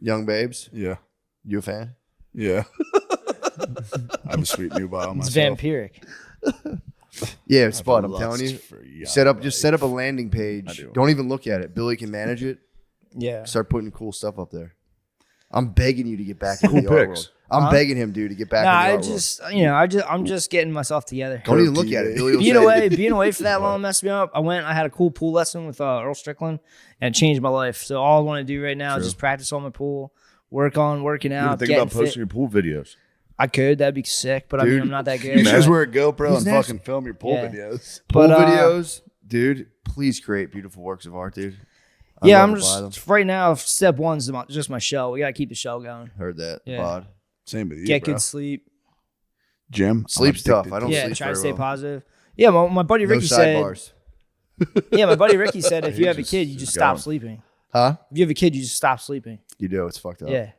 [SPEAKER 2] Young babes?
[SPEAKER 7] Yeah.
[SPEAKER 2] You a fan?
[SPEAKER 7] Yeah. I have a sweet new bio
[SPEAKER 19] It's
[SPEAKER 7] myself.
[SPEAKER 19] vampiric.
[SPEAKER 2] Yeah, it's
[SPEAKER 7] I
[SPEAKER 2] fun.
[SPEAKER 7] have
[SPEAKER 2] I'm telling you.
[SPEAKER 7] lust for young
[SPEAKER 2] Just set up a landing page. Don't even look at it. Billy can manage it.
[SPEAKER 19] Yeah.
[SPEAKER 2] Start putting cool stuff up there. I'm begging you to get back into the
[SPEAKER 3] Cool
[SPEAKER 2] art
[SPEAKER 3] pics.
[SPEAKER 2] world. I'm begging him, dude, to get back
[SPEAKER 19] Nah,
[SPEAKER 2] into the art world.
[SPEAKER 19] I'm just getting myself together.
[SPEAKER 2] Don't even look at it. Billy will
[SPEAKER 19] Being away for that long messed me up. I had a cool pool lesson with Earl Strickland, and it changed my life. So all I want to do right now is just practice on my pool, working
[SPEAKER 3] You ever
[SPEAKER 19] out,
[SPEAKER 3] think
[SPEAKER 19] getting
[SPEAKER 3] about posting
[SPEAKER 19] fit.
[SPEAKER 3] your pool videos?
[SPEAKER 19] I could. That'd be sick, but I mean,
[SPEAKER 2] Dude,
[SPEAKER 19] I'm not that good.
[SPEAKER 7] You should just
[SPEAKER 19] But-
[SPEAKER 7] wear a GoPro
[SPEAKER 2] Who's
[SPEAKER 7] and
[SPEAKER 2] next?
[SPEAKER 7] fucking film your pool
[SPEAKER 19] Yeah.
[SPEAKER 7] videos.
[SPEAKER 2] Pool
[SPEAKER 19] But,
[SPEAKER 2] videos, dude. Please create beautiful works of art, dude. I'd
[SPEAKER 19] Yeah,
[SPEAKER 2] love
[SPEAKER 19] I'm
[SPEAKER 2] to buy them.
[SPEAKER 19] just right now. Step one's just my show. We gotta keep the show going.
[SPEAKER 2] Heard that.
[SPEAKER 19] Yeah.
[SPEAKER 2] Bod.
[SPEAKER 7] Same with you,
[SPEAKER 19] Get
[SPEAKER 7] bro.
[SPEAKER 19] good sleep.
[SPEAKER 7] Gym.
[SPEAKER 2] Sleep's
[SPEAKER 7] I'm
[SPEAKER 2] tough.
[SPEAKER 7] addicted
[SPEAKER 2] I don't
[SPEAKER 19] Yeah,
[SPEAKER 2] sleep
[SPEAKER 19] try to
[SPEAKER 2] very
[SPEAKER 19] stay
[SPEAKER 2] well.
[SPEAKER 19] positive. Yeah, my buddy
[SPEAKER 2] No
[SPEAKER 19] Ricky said.
[SPEAKER 2] sidebars.
[SPEAKER 19] Yeah, my buddy Ricky said if you have a
[SPEAKER 3] just-
[SPEAKER 19] kid, you
[SPEAKER 3] just
[SPEAKER 19] just stop
[SPEAKER 3] going.
[SPEAKER 19] sleeping.
[SPEAKER 2] Huh?
[SPEAKER 19] If you have a kid, you just stop sleeping.
[SPEAKER 2] You do. It's fucked up.
[SPEAKER 19] Yeah.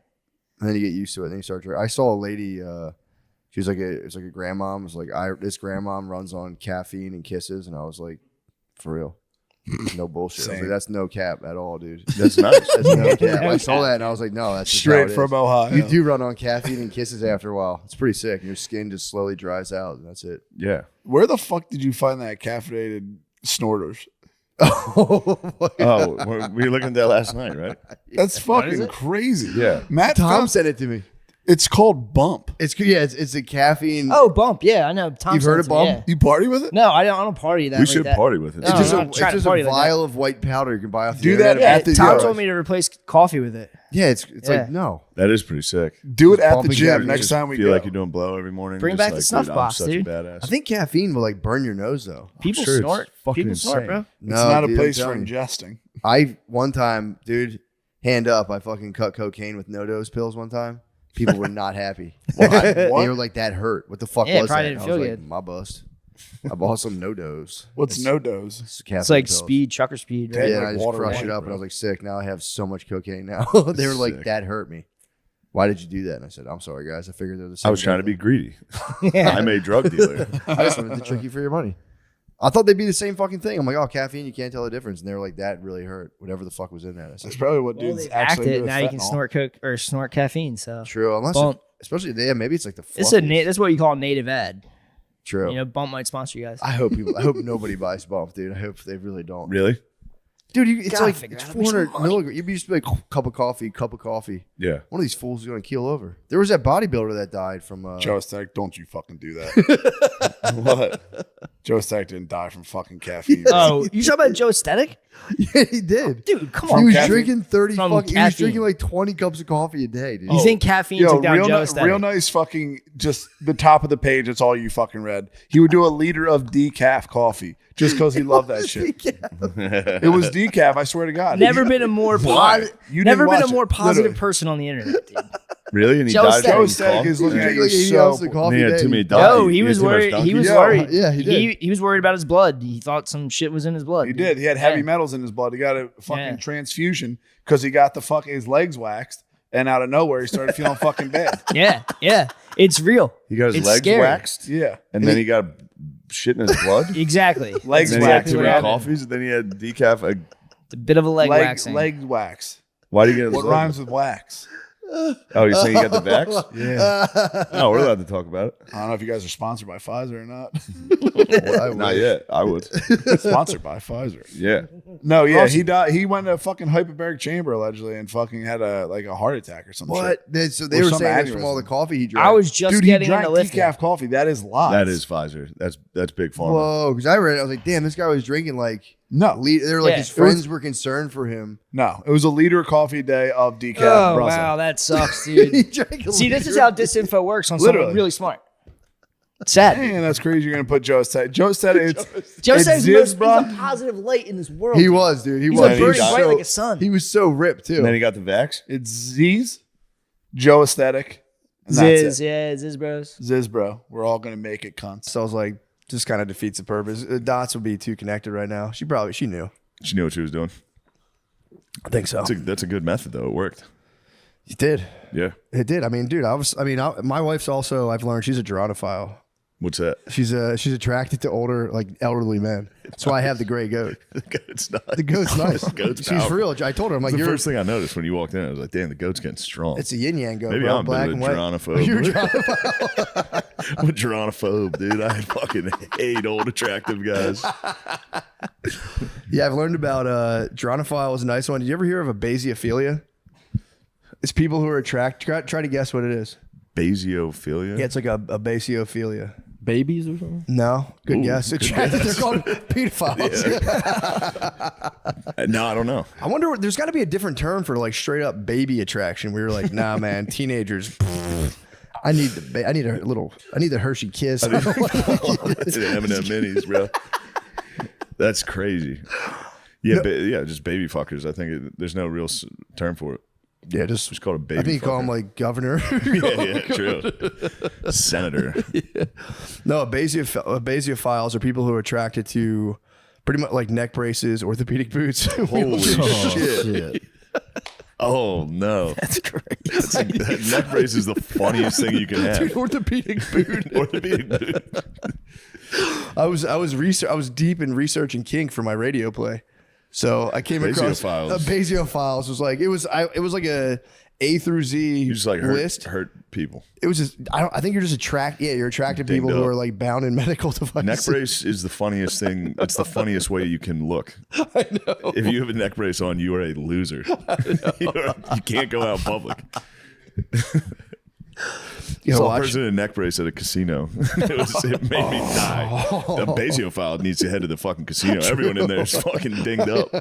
[SPEAKER 2] And then you get used to it. And then you start drinking. I saw a lady. She was it's like a grandma. It was like this grandma runs on caffeine and kisses, and I was like, for real, no bullshit. I was
[SPEAKER 7] Same.
[SPEAKER 2] like, that's no cap at all, dude.
[SPEAKER 3] That's nice.
[SPEAKER 2] That's no cap. I saw that and I was like, no, that's just how
[SPEAKER 7] Straight
[SPEAKER 2] it
[SPEAKER 7] from
[SPEAKER 2] is.
[SPEAKER 7] Ohio.
[SPEAKER 2] You do run on caffeine and kisses after a while. It's pretty sick. Your skin just slowly dries out, and that's it.
[SPEAKER 3] Yeah.
[SPEAKER 7] Where the fuck did you find that caffeinated snorters?
[SPEAKER 3] Oh, we were looking at that last night, right?
[SPEAKER 7] That's fucking crazy.
[SPEAKER 3] Yeah.
[SPEAKER 7] Matt
[SPEAKER 2] Tom
[SPEAKER 7] found-
[SPEAKER 2] sent it to me.
[SPEAKER 7] It's called Bump.
[SPEAKER 2] It's a caffeine.
[SPEAKER 19] Oh, Bump. Yeah, I know. Tom
[SPEAKER 2] You've heard of
[SPEAKER 19] sent it to me,
[SPEAKER 2] Bump?
[SPEAKER 19] yeah.
[SPEAKER 7] You party with it?
[SPEAKER 19] No, I don't party that.
[SPEAKER 3] We
[SPEAKER 19] like
[SPEAKER 3] should
[SPEAKER 19] that.
[SPEAKER 3] party with it.
[SPEAKER 19] No,
[SPEAKER 2] It's just
[SPEAKER 19] I'm
[SPEAKER 2] a,
[SPEAKER 19] not trying to
[SPEAKER 2] it's just a
[SPEAKER 19] party like that.
[SPEAKER 2] vial of white powder you can buy off the
[SPEAKER 7] Do that
[SPEAKER 2] internet.
[SPEAKER 19] Yeah,
[SPEAKER 7] at the
[SPEAKER 19] Tom
[SPEAKER 7] yard.
[SPEAKER 19] told me to replace coffee with it.
[SPEAKER 2] Yeah, it's like no.
[SPEAKER 3] That is pretty sick.
[SPEAKER 7] Do it
[SPEAKER 2] Just
[SPEAKER 7] at the
[SPEAKER 2] bumping
[SPEAKER 7] gym
[SPEAKER 2] caffeine.
[SPEAKER 7] next
[SPEAKER 3] Just
[SPEAKER 7] time we
[SPEAKER 3] feel
[SPEAKER 7] go.
[SPEAKER 3] like you're doing blow every morning.
[SPEAKER 19] Bring
[SPEAKER 3] just
[SPEAKER 19] back the
[SPEAKER 3] like,
[SPEAKER 19] snuff
[SPEAKER 3] dude,
[SPEAKER 19] box,
[SPEAKER 3] I'm such
[SPEAKER 19] dude.
[SPEAKER 3] a badass.
[SPEAKER 2] I think caffeine will like burn your nose though.
[SPEAKER 19] People
[SPEAKER 3] sure it's
[SPEAKER 19] snort.
[SPEAKER 3] fucking
[SPEAKER 19] People snort, bro.
[SPEAKER 2] No,
[SPEAKER 7] It's not a
[SPEAKER 2] dude,
[SPEAKER 7] place
[SPEAKER 2] I'm
[SPEAKER 7] for
[SPEAKER 2] telling you.
[SPEAKER 7] ingesting.
[SPEAKER 2] I one time, dude, hand up, I fucking cut cocaine with no dose pills one time. People were not happy. They were like, that hurt. What the fuck
[SPEAKER 19] Yeah, it
[SPEAKER 2] was
[SPEAKER 19] probably
[SPEAKER 2] that?
[SPEAKER 19] didn't
[SPEAKER 2] I
[SPEAKER 19] feel
[SPEAKER 2] was like,
[SPEAKER 19] good.
[SPEAKER 2] my bust. I bought some no dose.
[SPEAKER 7] What's no dose?
[SPEAKER 19] It's like speed, trucker speed, right?
[SPEAKER 2] Yeah, and
[SPEAKER 7] like
[SPEAKER 2] I just
[SPEAKER 7] water
[SPEAKER 2] crushed
[SPEAKER 7] weight,
[SPEAKER 2] it up,
[SPEAKER 7] bro.
[SPEAKER 2] and I was like, sick. Now I have so much cocaine now. They were like,
[SPEAKER 3] Sick.
[SPEAKER 2] that hurt me. Why did you do that? And I said, I'm sorry, guys. I figured they're the same.
[SPEAKER 3] I was trying to be
[SPEAKER 2] thing."
[SPEAKER 3] greedy.
[SPEAKER 19] Yeah.
[SPEAKER 3] I'm a drug dealer.
[SPEAKER 2] I just wanted to trick you for your money. I thought they'd be the same fucking thing. I'm like, oh, caffeine, you can't tell the difference. And they were like, that really hurt. Whatever the fuck was in that. I said,
[SPEAKER 7] That's probably what
[SPEAKER 19] Well,
[SPEAKER 7] dudes
[SPEAKER 19] they've
[SPEAKER 7] actually
[SPEAKER 19] acted,
[SPEAKER 7] do with
[SPEAKER 19] now you can
[SPEAKER 7] fentanyl.
[SPEAKER 19] snort coke or snort caffeine. So
[SPEAKER 2] true. Unless,
[SPEAKER 19] Bump.
[SPEAKER 2] especially, yeah, maybe it's like the
[SPEAKER 19] It's
[SPEAKER 2] fluffiest.
[SPEAKER 19] that's what you call a native ad.
[SPEAKER 2] True.
[SPEAKER 19] You know, Bump might sponsor you guys.
[SPEAKER 2] I hope nobody buys Bump, dude. I hope they really don't.
[SPEAKER 3] Really?
[SPEAKER 2] Dude, it's
[SPEAKER 19] Gotta
[SPEAKER 2] like
[SPEAKER 19] figure
[SPEAKER 2] it's
[SPEAKER 19] out how to make some
[SPEAKER 2] 400 milligrams. You'd be just like cup of coffee.
[SPEAKER 3] Yeah.
[SPEAKER 2] One of these fools is gonna keel over. There was that bodybuilder that died from.
[SPEAKER 7] Joe Stack, don't you fucking do that.
[SPEAKER 3] What?
[SPEAKER 7] Joe Stack didn't die from fucking caffeine.
[SPEAKER 19] Oh, you talking about Joe Static?
[SPEAKER 2] Yeah, he did.
[SPEAKER 19] Dude, come
[SPEAKER 2] He
[SPEAKER 19] on.
[SPEAKER 2] was
[SPEAKER 7] caffeine?
[SPEAKER 2] drinking 30
[SPEAKER 19] From
[SPEAKER 2] fucking. He was
[SPEAKER 19] caffeine.
[SPEAKER 2] drinking like 20 cups of coffee a day, dude.
[SPEAKER 19] You think caffeine
[SPEAKER 7] Yo,
[SPEAKER 19] took down
[SPEAKER 7] real,
[SPEAKER 19] Joe Static?
[SPEAKER 7] real nice fucking, just the top of the page. That's all you fucking read. He would do a liter of decaf coffee just because he loved that shit. It was decaf. I swear to God.
[SPEAKER 19] Never been a more
[SPEAKER 7] Why?
[SPEAKER 19] positive.
[SPEAKER 7] You
[SPEAKER 19] Never
[SPEAKER 7] didn't
[SPEAKER 19] been a
[SPEAKER 7] watch
[SPEAKER 19] more
[SPEAKER 7] it,
[SPEAKER 19] positive
[SPEAKER 7] literally.
[SPEAKER 19] person on the internet, dude.
[SPEAKER 3] Really? And he
[SPEAKER 19] Joe
[SPEAKER 3] died
[SPEAKER 19] Static.
[SPEAKER 3] from
[SPEAKER 7] Joe Static is looking
[SPEAKER 2] Drinking
[SPEAKER 7] at you
[SPEAKER 2] like 80
[SPEAKER 7] so.
[SPEAKER 2] ounces of coffee
[SPEAKER 3] He
[SPEAKER 2] a
[SPEAKER 3] had
[SPEAKER 2] day.
[SPEAKER 3] too many
[SPEAKER 19] No,
[SPEAKER 3] donkeys.
[SPEAKER 19] he was
[SPEAKER 3] had too much
[SPEAKER 19] worried. He
[SPEAKER 3] donkeys?
[SPEAKER 19] was
[SPEAKER 7] Yo,
[SPEAKER 19] worried.
[SPEAKER 2] yeah, he did.
[SPEAKER 19] He was worried about his blood. He thought some shit was in his blood.
[SPEAKER 7] He
[SPEAKER 19] dude.
[SPEAKER 7] did. He had heavy
[SPEAKER 19] Yeah.
[SPEAKER 7] metals in his blood. He got a fucking
[SPEAKER 19] Yeah.
[SPEAKER 7] transfusion because he got the fucking his legs waxed, and out of nowhere he started feeling fucking bad.
[SPEAKER 19] Yeah. It's real.
[SPEAKER 3] He got his
[SPEAKER 19] It's
[SPEAKER 3] legs
[SPEAKER 19] scary.
[SPEAKER 3] waxed,
[SPEAKER 7] Yeah,
[SPEAKER 3] and then he got shit in his blood.
[SPEAKER 19] Exactly.
[SPEAKER 7] Legs
[SPEAKER 3] And then he had
[SPEAKER 7] waxed.
[SPEAKER 3] too
[SPEAKER 19] what
[SPEAKER 3] many
[SPEAKER 19] happened.
[SPEAKER 3] coffees, and then he had decaf.
[SPEAKER 19] It's a bit of a leg waxing.
[SPEAKER 7] leg wax.
[SPEAKER 3] Why do you get his
[SPEAKER 7] What
[SPEAKER 3] leg?
[SPEAKER 7] rhymes with wax?
[SPEAKER 3] Oh, you're saying you got the vax?
[SPEAKER 7] Yeah.
[SPEAKER 3] No, we're allowed to talk about it.
[SPEAKER 7] I don't know if you guys are sponsored by Pfizer or not.
[SPEAKER 2] Well,
[SPEAKER 3] Not yet. I would.
[SPEAKER 7] Sponsored by Pfizer.
[SPEAKER 3] Yeah.
[SPEAKER 7] No, yeah,
[SPEAKER 2] Awesome.
[SPEAKER 7] he died. He went to a fucking hyperbaric chamber allegedly and fucking had a heart attack or something.
[SPEAKER 2] What? So they
[SPEAKER 7] Or
[SPEAKER 2] were
[SPEAKER 7] some
[SPEAKER 2] saying it's from all the
[SPEAKER 7] aneurysm.
[SPEAKER 2] coffee he drank.
[SPEAKER 19] I was just
[SPEAKER 7] Dude, he
[SPEAKER 19] getting
[SPEAKER 7] drank
[SPEAKER 19] into lifting.
[SPEAKER 7] decaf coffee. That is lies.
[SPEAKER 3] That is Pfizer. That's big pharma.
[SPEAKER 2] Whoa, because I read it. I was like, damn, this guy was drinking like.
[SPEAKER 7] No.
[SPEAKER 2] They're like
[SPEAKER 19] Yeah.
[SPEAKER 2] his friends were concerned for him.
[SPEAKER 7] No, it was a liter of coffee a day of decaf.
[SPEAKER 19] Oh
[SPEAKER 7] Brussels.
[SPEAKER 19] wow, that sucks, dude.
[SPEAKER 2] He drank a
[SPEAKER 19] See, this
[SPEAKER 2] liter
[SPEAKER 19] is how
[SPEAKER 2] of-
[SPEAKER 19] disinfo works on
[SPEAKER 7] Literally.
[SPEAKER 19] someone really smart. Sad.
[SPEAKER 7] Man, that's crazy. You're gonna put Joe Static. Joe Static. It's
[SPEAKER 19] Joe
[SPEAKER 7] it's
[SPEAKER 19] says
[SPEAKER 7] Ziz,
[SPEAKER 19] he's
[SPEAKER 7] bro.
[SPEAKER 19] a positive light in this world.
[SPEAKER 2] He was, dude. He
[SPEAKER 19] He's
[SPEAKER 2] was.
[SPEAKER 19] a
[SPEAKER 2] He was
[SPEAKER 19] burning bright
[SPEAKER 2] so-
[SPEAKER 19] like a sun.
[SPEAKER 2] He was so ripped too.
[SPEAKER 3] And then he got the vax.
[SPEAKER 7] It's Z's, Joe Aesthetic, and that's
[SPEAKER 19] Ziz,
[SPEAKER 7] it.
[SPEAKER 19] yeah, Ziz bros.
[SPEAKER 7] Ziz, bro. We're all gonna make it, cunts.
[SPEAKER 2] So I was like, just kind of defeats the purpose. Dots would be too connected right now. She knew.
[SPEAKER 3] She knew what she was doing.
[SPEAKER 2] I think so.
[SPEAKER 3] That's a good method, though. It worked.
[SPEAKER 2] It did.
[SPEAKER 3] Yeah.
[SPEAKER 2] It did. I mean, dude, my wife's also, I've learned she's a gerontopile.
[SPEAKER 3] What's that?
[SPEAKER 2] She's attracted to older, like elderly men. That's why I have the gray goat.
[SPEAKER 3] The goat's nice.
[SPEAKER 2] The goat's nice.
[SPEAKER 3] The goat's
[SPEAKER 2] She's
[SPEAKER 3] powerful.
[SPEAKER 2] real. I told her, I'm like,
[SPEAKER 3] the
[SPEAKER 2] you're
[SPEAKER 3] first thing I noticed when you walked in. I was like, damn, the goat's getting strong.
[SPEAKER 2] It's a yin yang goat.
[SPEAKER 3] Maybe
[SPEAKER 2] bro.
[SPEAKER 3] I'm
[SPEAKER 2] Black
[SPEAKER 3] a
[SPEAKER 2] and
[SPEAKER 3] bit of
[SPEAKER 2] white.
[SPEAKER 3] a gerontophobe.
[SPEAKER 2] You're a gerontophobe.
[SPEAKER 3] I'm a gerontophobe, dude. I fucking hate old attractive guys.
[SPEAKER 2] Yeah, I've learned about gerontophile is a nice one. Did you ever hear of a basiophilia? It's people who are attracted. Try to guess what it is.
[SPEAKER 3] Basiophilia?
[SPEAKER 2] Yeah, it's like a basiophilia.
[SPEAKER 13] Babies or something?
[SPEAKER 2] No, good
[SPEAKER 3] Ooh,
[SPEAKER 2] guess.
[SPEAKER 3] good
[SPEAKER 2] Attracted.
[SPEAKER 3] guess.
[SPEAKER 2] They're called pedophiles.
[SPEAKER 3] No, I don't know.
[SPEAKER 2] I wonder. There's got to be a different term for like straight up baby attraction. We were like, nah, man, teenagers. I need the Hershey Kiss.
[SPEAKER 3] I need the M&M minis, bro. That's crazy. Yeah, just baby fuckers. I think there's no real term for it.
[SPEAKER 2] Yeah, just
[SPEAKER 3] called a baby.
[SPEAKER 2] I think you call them like governor.
[SPEAKER 3] yeah, true. Senator.
[SPEAKER 2] Yeah. No, basiophiles are people who are attracted to pretty much like neck braces, orthopedic boots.
[SPEAKER 3] Holy shit. Oh no,
[SPEAKER 2] that's great.
[SPEAKER 3] That neck brace is the funniest thing you can have.
[SPEAKER 2] Dude, orthopedic boot.
[SPEAKER 3] Orthopedic boot.
[SPEAKER 2] I was deep in researching kink for my radio play, so I came across basiophiles. Was like it was like A through Z
[SPEAKER 3] You just like
[SPEAKER 2] list.
[SPEAKER 3] hurt people.
[SPEAKER 2] It was just I think you're just attracted. Yeah, you're attracted to people who are like bound in medical devices.
[SPEAKER 3] Neck brace is the funniest thing. It's the funniest way you can look.
[SPEAKER 2] I know.
[SPEAKER 3] If you have a neck brace on, you are a loser. You can't go out in public.
[SPEAKER 2] You
[SPEAKER 3] Saw
[SPEAKER 2] watch-
[SPEAKER 3] a person in a neck brace at a casino. It made me die. A basiophile needs to head to the fucking casino. Everyone in there is fucking dinged up.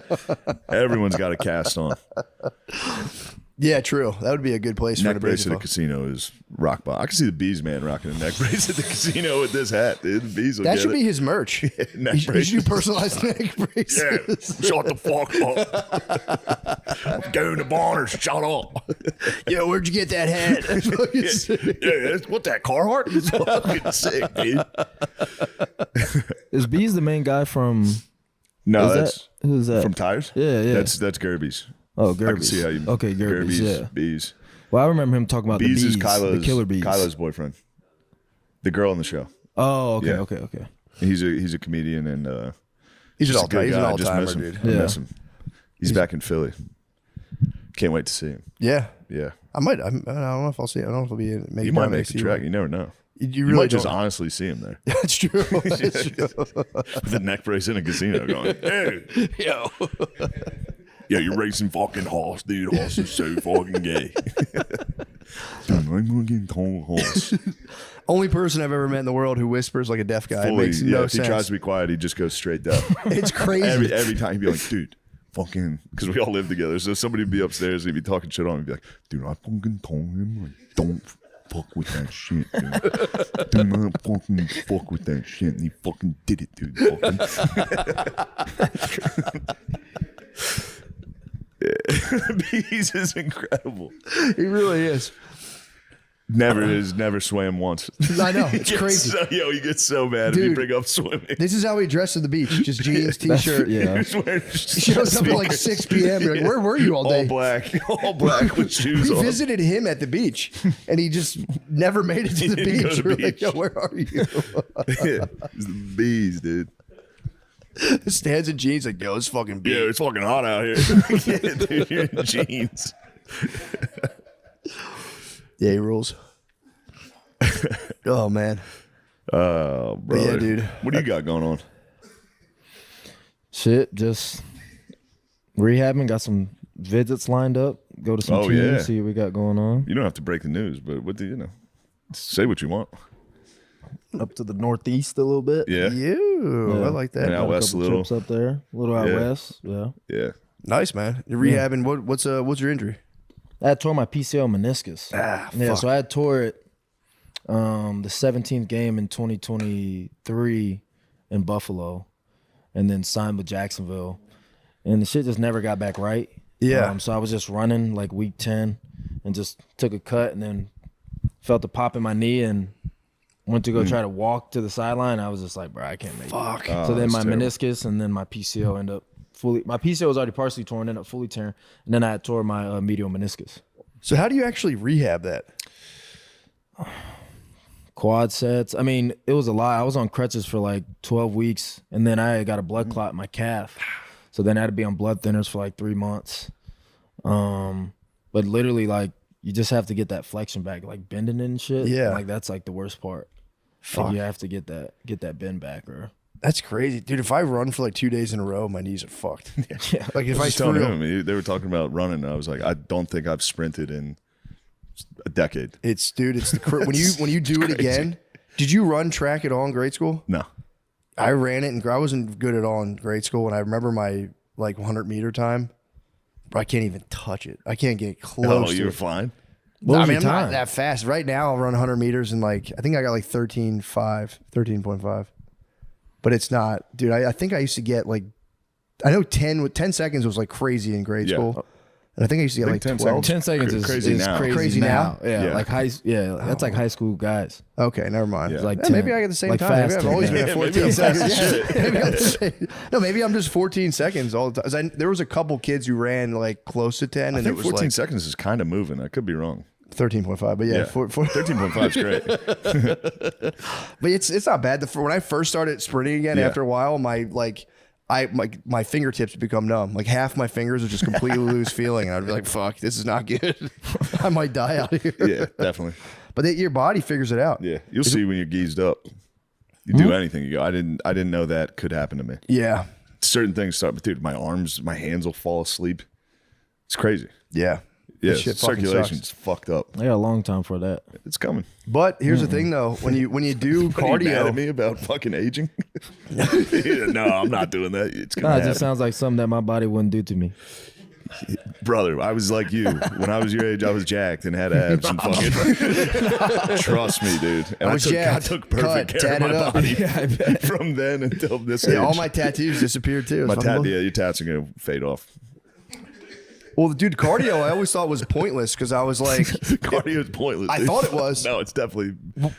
[SPEAKER 3] Everyone's got a cast on.
[SPEAKER 2] Yeah, true. That would be a good place for
[SPEAKER 3] Neck
[SPEAKER 2] a
[SPEAKER 3] brace at a
[SPEAKER 2] baseball.
[SPEAKER 3] casino is rock bottom. I can see the Bees man rocking a neck brace at the casino with this hat, dude. The Bees will
[SPEAKER 2] That
[SPEAKER 3] get
[SPEAKER 2] should
[SPEAKER 3] it.
[SPEAKER 2] be his merch.
[SPEAKER 3] Neck
[SPEAKER 2] He should
[SPEAKER 3] braces.
[SPEAKER 2] do personalized neck braces.
[SPEAKER 3] Yeah, shut the fuck up. I'm going to Barners, shut up.
[SPEAKER 2] Yo, where'd you get that hat?
[SPEAKER 3] What that Carhartt? It's fucking sick, dude.
[SPEAKER 1] Is Bees the main guy from?
[SPEAKER 3] No,
[SPEAKER 1] is
[SPEAKER 3] that's
[SPEAKER 1] who's that
[SPEAKER 3] from Tires.
[SPEAKER 1] Yeah, yeah.
[SPEAKER 3] That's Gerby's.
[SPEAKER 1] Oh,
[SPEAKER 3] I can
[SPEAKER 1] Gerby's.
[SPEAKER 3] see how you.
[SPEAKER 1] Okay, Gerby's. Yeah.
[SPEAKER 3] Bees.
[SPEAKER 1] Well, I remember him talking about
[SPEAKER 3] Bees
[SPEAKER 1] the
[SPEAKER 3] is
[SPEAKER 1] bees,
[SPEAKER 3] Kyla's,
[SPEAKER 1] the killer bees.
[SPEAKER 3] Kyla's boyfriend, the girl on the show.
[SPEAKER 1] Oh, okay,
[SPEAKER 3] Yeah.
[SPEAKER 1] okay.
[SPEAKER 3] He's a comedian and
[SPEAKER 2] He's
[SPEAKER 3] just
[SPEAKER 2] an
[SPEAKER 3] a good
[SPEAKER 2] he's an
[SPEAKER 3] guy. I just
[SPEAKER 2] all-timer,
[SPEAKER 3] miss him.
[SPEAKER 2] dude.
[SPEAKER 3] I
[SPEAKER 1] Yeah.
[SPEAKER 3] miss him. He's back in Philly. Can't wait to see him.
[SPEAKER 2] Yeah.
[SPEAKER 3] Yeah.
[SPEAKER 2] I don't know if I'll see it. I don't know if I'll be maybe
[SPEAKER 3] You might
[SPEAKER 2] down
[SPEAKER 3] make
[SPEAKER 2] next
[SPEAKER 3] the
[SPEAKER 2] year.
[SPEAKER 3] track. You never know.
[SPEAKER 2] You
[SPEAKER 3] might
[SPEAKER 2] really
[SPEAKER 3] just
[SPEAKER 2] don't.
[SPEAKER 3] honestly see him there.
[SPEAKER 2] That's true. That's true.
[SPEAKER 3] With a neck brace in a casino going, hey,
[SPEAKER 2] Yo.
[SPEAKER 3] yeah, you're racing fucking horse, dude. Horse is so fucking gay. I'm fucking tall horse.
[SPEAKER 2] Only person I've ever met in the world who whispers like a deaf guy. It
[SPEAKER 3] Fully,
[SPEAKER 2] makes
[SPEAKER 3] yeah,
[SPEAKER 2] no
[SPEAKER 3] if he
[SPEAKER 2] sense.
[SPEAKER 3] tries to be quiet, he just goes straight deaf.
[SPEAKER 2] It's crazy.
[SPEAKER 3] Every time he'd be like, dude, fucking, because we all live together. So somebody would be upstairs and he'd be talking shit on him. He'd be like, dude, I fucking told him, like, don't fuck with that shit, dude. Do not fucking fuck with that shit. And he fucking did it, dude. Fucking. Bees is incredible.
[SPEAKER 2] He really is.
[SPEAKER 3] Never swam once.
[SPEAKER 2] I know, it's crazy.
[SPEAKER 3] Yo, he gets so mad if you
[SPEAKER 2] Dude,
[SPEAKER 3] bring up swimming.
[SPEAKER 2] This is how he dressed at the beach. Just jeans, t-shirt.
[SPEAKER 1] Yeah.
[SPEAKER 3] He
[SPEAKER 2] shows up at like 6 p.m. You're like, where were you all day?
[SPEAKER 3] All black with shoes
[SPEAKER 2] We
[SPEAKER 3] on.
[SPEAKER 2] visited him at the beach, and he just never made it to the
[SPEAKER 3] He didn't go
[SPEAKER 2] beach.
[SPEAKER 3] to the
[SPEAKER 2] We're like,
[SPEAKER 3] beach.
[SPEAKER 2] yo, where are you?
[SPEAKER 3] It's the bees, dude.
[SPEAKER 2] Stands in jeans like, yo, it's fucking beach.
[SPEAKER 3] Yeah, it's fucking hot out here. Yeah, dude, you're in jeans.
[SPEAKER 2] Yeah, he rules. Oh, man.
[SPEAKER 3] Oh, bro.
[SPEAKER 2] But yeah, dude.
[SPEAKER 3] What do you got going on?
[SPEAKER 1] Shit, just rehabbing. Got some visits lined up. Go to some
[SPEAKER 3] Oh,
[SPEAKER 1] teams,
[SPEAKER 3] yeah.
[SPEAKER 1] see what we got going on.
[SPEAKER 3] You don't have to break the news, but what do you know? Say what you want.
[SPEAKER 1] Up to the northeast a little bit.
[SPEAKER 3] Yeah.
[SPEAKER 2] I like that.
[SPEAKER 3] And out
[SPEAKER 1] Got a
[SPEAKER 3] west a
[SPEAKER 1] couple
[SPEAKER 3] little.
[SPEAKER 1] trips up there. A little out
[SPEAKER 3] Yeah.
[SPEAKER 1] west. Yeah.
[SPEAKER 3] Yeah.
[SPEAKER 2] Nice, man. You're rehabbing. What's your injury?
[SPEAKER 1] I had tore my PCL meniscus.
[SPEAKER 2] Ah,
[SPEAKER 1] yeah,
[SPEAKER 2] fuck.
[SPEAKER 1] so I had tore it the 17th game in 2023 in Buffalo, and then signed with Jacksonville, and the shit just never got back right.
[SPEAKER 2] Yeah.
[SPEAKER 1] So I was just running like week 10, and just took a cut, and then felt a pop in my knee, and went to go try to walk to the sideline. I was just like, bro, I can't make
[SPEAKER 2] Fuck.
[SPEAKER 1] it.
[SPEAKER 3] Oh,
[SPEAKER 1] So then
[SPEAKER 3] that's
[SPEAKER 1] my
[SPEAKER 3] terrible.
[SPEAKER 1] meniscus and then my PCL ended up fully. My PCL was already partially torn, ended up fully torn, and then I had tore my medial meniscus.
[SPEAKER 2] So how do you actually rehab that?
[SPEAKER 1] Quad sets. I mean, it was a lot. I was on crutches for like 12 weeks, and then I got a blood clot in my calf. So then I had to be on blood thinners for like 3 months. But literally, like, you just have to get that flexion back, like bending it and shit.
[SPEAKER 2] Yeah.
[SPEAKER 1] Like that's like the worst part.
[SPEAKER 2] Fuck.
[SPEAKER 1] Like, you have to get that bend back, or
[SPEAKER 2] That's crazy, dude. If I run for like 2 days in a row, my knees are fucked.
[SPEAKER 1] yeah.
[SPEAKER 2] Like if
[SPEAKER 3] I
[SPEAKER 2] I
[SPEAKER 3] was telling
[SPEAKER 2] screw
[SPEAKER 3] him, they were talking about running, and I was like, I don't think I've sprinted in a decade.
[SPEAKER 2] it's the when you do it
[SPEAKER 3] crazy.
[SPEAKER 2] again. Did you run track at all in grade school?
[SPEAKER 3] No.
[SPEAKER 2] I ran it, and I wasn't good at all in grade school. And I remember my like 100-meter time, but I can't even touch it. I can't get close.
[SPEAKER 3] Oh,
[SPEAKER 2] to
[SPEAKER 3] you were
[SPEAKER 2] it.
[SPEAKER 3] fine?
[SPEAKER 1] What was
[SPEAKER 2] I mean,
[SPEAKER 1] your
[SPEAKER 2] I'm not
[SPEAKER 1] time?
[SPEAKER 2] that fast. Right now, I'll run 100 meters in like, I think I got like 13.5. But it's not, dude. I think I used to get like, I know 10 seconds was like crazy in grade
[SPEAKER 3] Yeah.
[SPEAKER 2] school. And I think I used to get
[SPEAKER 3] I
[SPEAKER 2] like
[SPEAKER 3] think
[SPEAKER 2] 12.
[SPEAKER 1] 10 seconds is
[SPEAKER 3] Crazy
[SPEAKER 1] is
[SPEAKER 3] now.
[SPEAKER 2] Crazy now?
[SPEAKER 1] Yeah,
[SPEAKER 3] Yeah.
[SPEAKER 1] like that's like high school guys.
[SPEAKER 2] Okay, never mind.
[SPEAKER 3] Yeah.
[SPEAKER 1] Like
[SPEAKER 2] Yeah, maybe
[SPEAKER 1] 10.
[SPEAKER 2] I get the same
[SPEAKER 1] Like
[SPEAKER 2] time. Maybe
[SPEAKER 1] fast
[SPEAKER 2] I've
[SPEAKER 1] 10.
[SPEAKER 2] always been
[SPEAKER 3] Yeah,
[SPEAKER 2] at
[SPEAKER 3] maybe
[SPEAKER 2] 14
[SPEAKER 3] I'm fast
[SPEAKER 2] seconds.
[SPEAKER 3] as
[SPEAKER 2] Yeah. Maybe I'm just- no, maybe I'm just 14 seconds all the time. There was a couple kids who ran like close to 10,
[SPEAKER 3] I
[SPEAKER 2] and
[SPEAKER 3] think
[SPEAKER 2] it was
[SPEAKER 3] 14
[SPEAKER 2] like
[SPEAKER 3] seconds is kind of moving. I could be wrong.
[SPEAKER 2] 13.5. But yeah,
[SPEAKER 3] 13.5 is great.
[SPEAKER 2] But it's not bad. When I first started sprinting again,
[SPEAKER 3] Yeah.
[SPEAKER 2] after a while, my fingertips would become numb. Like half my fingers would just completely lose feeling, and I'd be like, "Fuck, this is not good. I might die out here."
[SPEAKER 3] Yeah, definitely.
[SPEAKER 2] But your body figures it out.
[SPEAKER 3] Yeah, you'll see when you're geezed up. You do anything. You go, I didn't know that could happen to me.
[SPEAKER 2] Yeah.
[SPEAKER 3] Certain things start, but dude, my hands will fall asleep. It's crazy.
[SPEAKER 2] Yeah.
[SPEAKER 3] Yeah,
[SPEAKER 2] This shit fucking
[SPEAKER 3] circulation's
[SPEAKER 2] sucks.
[SPEAKER 3] fucked up.
[SPEAKER 1] I got a long time for that.
[SPEAKER 3] It's coming.
[SPEAKER 2] But here's the thing, though: when you do
[SPEAKER 3] What, are you mad at
[SPEAKER 2] cardio,
[SPEAKER 3] me about fucking aging? Yeah, no, I'm not doing that. It's gonna
[SPEAKER 1] Nah, it
[SPEAKER 3] happen.
[SPEAKER 1] just sounds like something that my body wouldn't do to me.
[SPEAKER 3] Brother, I was like you. When I was your age, I was jacked and had abs and fucking. Trust me, dude. And I took perfect care of my body from then until this age.
[SPEAKER 2] All my tattoos disappeared too.
[SPEAKER 3] Your tats are gonna fade off.
[SPEAKER 2] Well, dude, cardio I always thought was pointless because I was like,
[SPEAKER 3] cardio is pointless.
[SPEAKER 2] I thought it was.
[SPEAKER 3] No, it's definitely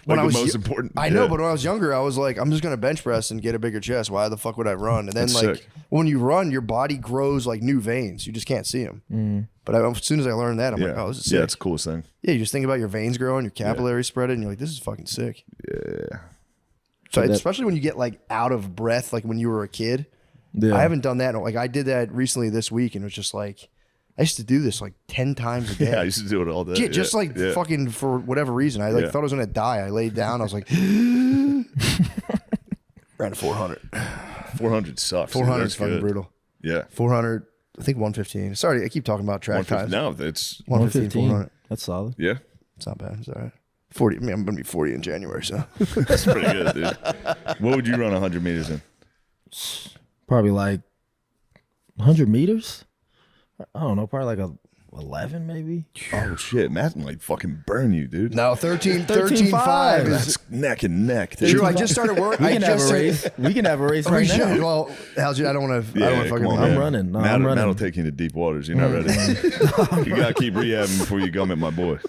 [SPEAKER 2] when I was
[SPEAKER 3] the most important.
[SPEAKER 2] I know, but when I was younger, I was like, I'm just gonna bench press and get a bigger chest. Why the fuck would I run? And then
[SPEAKER 3] That's
[SPEAKER 2] like
[SPEAKER 3] sick.
[SPEAKER 2] when you run, your body grows like new veins. You just can't see them. But as soon as I learned that, I'm like, oh, this is sick.
[SPEAKER 3] Yeah, it's the coolest thing.
[SPEAKER 2] Yeah, you just think about your veins growing, your capillaries spreading, and you're like, this is fucking sick.
[SPEAKER 3] Yeah.
[SPEAKER 2] So especially when you get like out of breath, like when you were a kid.
[SPEAKER 1] Yeah.
[SPEAKER 2] I haven't done that. Like I did that recently this week, and it was just like I used to do this like 10 times a day.
[SPEAKER 3] Yeah, I used to do it all day.
[SPEAKER 2] Yeah, just like fucking for whatever reason. I like thought I was gonna die. I laid down. I was like, ran to 400.
[SPEAKER 3] 400 sucks.
[SPEAKER 2] 400 is fucking brutal.
[SPEAKER 3] Yeah.
[SPEAKER 2] 400. I think 115. Sorry, I keep talking about track times.
[SPEAKER 3] No, it's
[SPEAKER 2] 115. 400.
[SPEAKER 1] That's solid.
[SPEAKER 3] Yeah.
[SPEAKER 2] It's not bad. It's all right. 40. I mean, I'm gonna be 40 in January, so
[SPEAKER 3] That's pretty good, dude. What would you run 100 meters in?
[SPEAKER 1] Probably like 100 meters. I don't know. Probably like a 11 maybe.
[SPEAKER 3] Oh shit, Matt might fucking burn you, dude.
[SPEAKER 2] No, 13.5
[SPEAKER 3] That's neck and neck, dude.
[SPEAKER 2] True, I just started work.
[SPEAKER 1] We can have a race. We can have a race right now.
[SPEAKER 2] Well, Algie, I don't want to. I don't want to fucking.
[SPEAKER 1] I'm running. No, I'm running.
[SPEAKER 3] Matt'll take you into deep waters. You're not ready. You gotta keep rehabbing before you gum at my boy.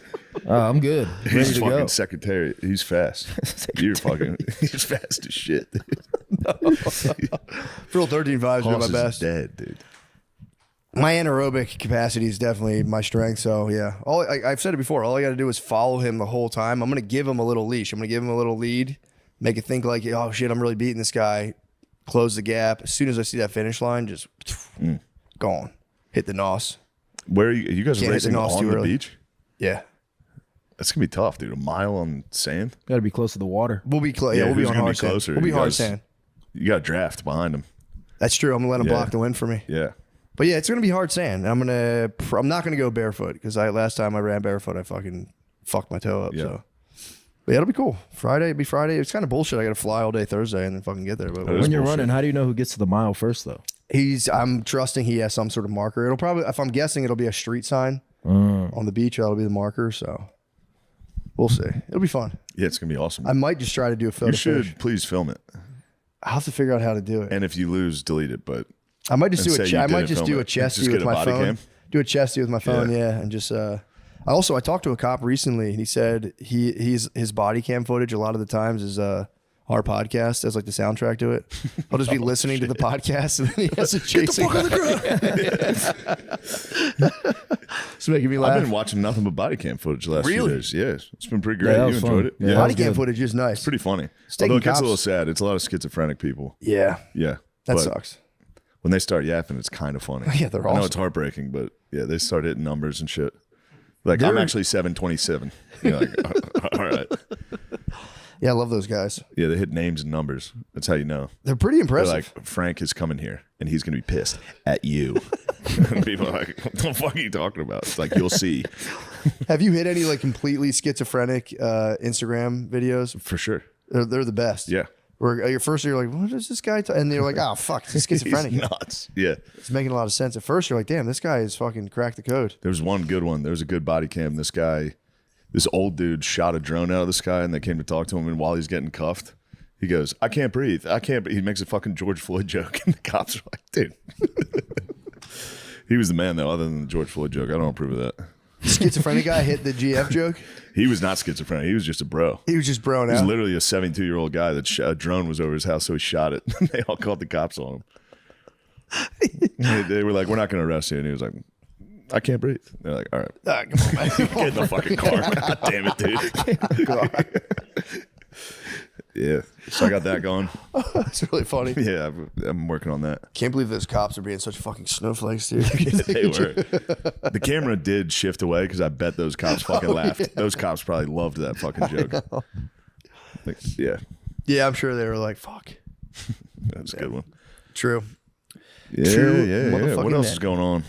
[SPEAKER 1] I'm good. Ready
[SPEAKER 3] He's
[SPEAKER 1] to
[SPEAKER 3] fucking
[SPEAKER 1] go.
[SPEAKER 3] secretariat. He's fast. You're fucking. He's fast as shit, dude.
[SPEAKER 2] Frill 13.5 has been my
[SPEAKER 3] Hoss is
[SPEAKER 2] best.
[SPEAKER 3] dead, dude.
[SPEAKER 2] My anaerobic capacity is definitely my strength. So yeah, I've said it before. All I got to do is follow him the whole time. I'm gonna give him a little leash. I'm gonna give him a little lead, make it think like, oh shit, I'm really beating this guy. Close the gap. As soon as I see that finish line, just gone. Hit the nos.
[SPEAKER 3] Where are you guys
[SPEAKER 2] Can't hit
[SPEAKER 3] racing
[SPEAKER 2] the nos
[SPEAKER 3] on
[SPEAKER 2] too
[SPEAKER 3] the
[SPEAKER 2] early.
[SPEAKER 3] beach?
[SPEAKER 2] Yeah.
[SPEAKER 3] That's gonna be tough, dude. A mile on sand.
[SPEAKER 1] Got to be close to the water.
[SPEAKER 2] We'll be close. Yeah, we'll be
[SPEAKER 3] who's
[SPEAKER 2] on
[SPEAKER 3] gonna
[SPEAKER 2] hard
[SPEAKER 3] be closer?
[SPEAKER 2] sand. We'll be
[SPEAKER 3] You
[SPEAKER 2] hard
[SPEAKER 3] guys-
[SPEAKER 2] sand.
[SPEAKER 3] You got a draft behind him.
[SPEAKER 2] That's true. I'm gonna let him block the win for me.
[SPEAKER 3] Yeah.
[SPEAKER 2] But yeah, it's gonna be hard sand. I'm not gonna go barefoot because last time I ran barefoot, I fucking fucked my toe up.
[SPEAKER 3] Yeah.
[SPEAKER 2] So, but yeah, it'll be cool. It'll be Friday. It's kind of bullshit. I gotta fly all day Thursday and then fucking get there. But
[SPEAKER 1] When you're running, how do you know who gets to the mile first though?
[SPEAKER 2] I'm trusting he has some sort of marker. It'll probably, if I'm guessing, it'll be a street sign on the beach. That'll be the marker. So we'll see. It'll be fun.
[SPEAKER 3] Yeah, it's gonna be awesome.
[SPEAKER 2] I might just try to do a photo.
[SPEAKER 3] You should
[SPEAKER 2] finish.
[SPEAKER 3] please film it.
[SPEAKER 2] I'll have to figure out how to do it.
[SPEAKER 3] And if you lose, delete it. But
[SPEAKER 2] I might just
[SPEAKER 3] and
[SPEAKER 2] do
[SPEAKER 3] say you
[SPEAKER 2] I might
[SPEAKER 3] didn't
[SPEAKER 2] just
[SPEAKER 3] film
[SPEAKER 2] do a
[SPEAKER 3] it.
[SPEAKER 2] chesty
[SPEAKER 3] Just
[SPEAKER 2] with
[SPEAKER 3] get a
[SPEAKER 2] my
[SPEAKER 3] body
[SPEAKER 2] phone.
[SPEAKER 3] cam.
[SPEAKER 2] Do a chesty with my phone, yeah, and just. I talked to a cop recently, and he said his body cam footage a lot of the times is our podcast as like the soundtrack to it. I'll just be listening to the podcast, and then he has to chase it. It's making me laugh.
[SPEAKER 3] I've been watching nothing but body cam footage the last few
[SPEAKER 2] Really?
[SPEAKER 3] days. Yeah, it's been pretty great.
[SPEAKER 1] Yeah, that
[SPEAKER 3] You
[SPEAKER 1] was
[SPEAKER 3] enjoyed
[SPEAKER 1] fun.
[SPEAKER 3] it?
[SPEAKER 1] Yeah,
[SPEAKER 2] Body cam footage is nice.
[SPEAKER 3] It's pretty funny.
[SPEAKER 2] Taking
[SPEAKER 3] Although it gets
[SPEAKER 2] cops-
[SPEAKER 3] a little sad. It's a lot of schizophrenic people.
[SPEAKER 2] Yeah.
[SPEAKER 3] Yeah.
[SPEAKER 2] That
[SPEAKER 3] But
[SPEAKER 2] sucks.
[SPEAKER 3] When they start yapping, it's kind of funny.
[SPEAKER 2] Yeah, they're
[SPEAKER 3] I know
[SPEAKER 2] awesome.
[SPEAKER 3] it's heartbreaking, but yeah, they start hitting numbers and shit. Like,
[SPEAKER 2] They're-
[SPEAKER 3] I'm actually 727. You're like, all right.
[SPEAKER 2] Yeah, I love those guys.
[SPEAKER 3] Yeah, they hit names and numbers. That's how you know.
[SPEAKER 2] They're pretty impressive.
[SPEAKER 3] They're like, Frank is coming here, and he's going to be pissed at you. And people are like, what the fuck are you talking about? It's like, you'll see.
[SPEAKER 2] Have you hit any like completely schizophrenic Instagram videos?
[SPEAKER 3] For sure.
[SPEAKER 2] They're the best.
[SPEAKER 3] Yeah.
[SPEAKER 2] Where your first you're like, what is this guy? And you're like, oh fuck, he's schizophrenic.
[SPEAKER 3] He's nuts. Yeah.
[SPEAKER 2] It's making a lot of sense. At first, you're like, damn, this guy is fucking cracked the code.
[SPEAKER 3] There was one good one. There was a good body cam. This old dude shot a drone out of the sky, and they came to talk to him. And while he's getting cuffed, he goes, I can't breathe. I can't breathe. He makes a fucking George Floyd joke. And the cops are like, dude. He was the man, though, other than the George Floyd joke. I don't approve of that.
[SPEAKER 2] Schizophrenic guy hit the GF joke.
[SPEAKER 3] He was not schizophrenic. He was just a bro.
[SPEAKER 2] He was just broing
[SPEAKER 3] He was
[SPEAKER 2] out.
[SPEAKER 3] literally a 72-year-old guy that a drone was over his house, so he shot it. They all called the cops on him. They were like, we're not going to arrest you. And he was like, I can't breathe. They're like, all right.
[SPEAKER 2] Come on, man.
[SPEAKER 3] Get in the fucking car. God damn it, dude. Yeah. So I got that going.
[SPEAKER 2] It's really funny.
[SPEAKER 3] Yeah, I'm working on that.
[SPEAKER 2] Can't believe those cops are being such fucking snowflakes, dude.
[SPEAKER 3] They were. The camera did shift away because I bet those cops fucking laughed.
[SPEAKER 2] Yeah.
[SPEAKER 3] Those cops probably loved that fucking joke. Like, yeah.
[SPEAKER 2] Yeah, I'm sure they were like, fuck.
[SPEAKER 3] That's a good one.
[SPEAKER 2] True.
[SPEAKER 3] Yeah,
[SPEAKER 2] True.
[SPEAKER 3] yeah. What
[SPEAKER 2] Motherfucking
[SPEAKER 3] else
[SPEAKER 2] man.
[SPEAKER 3] is going on?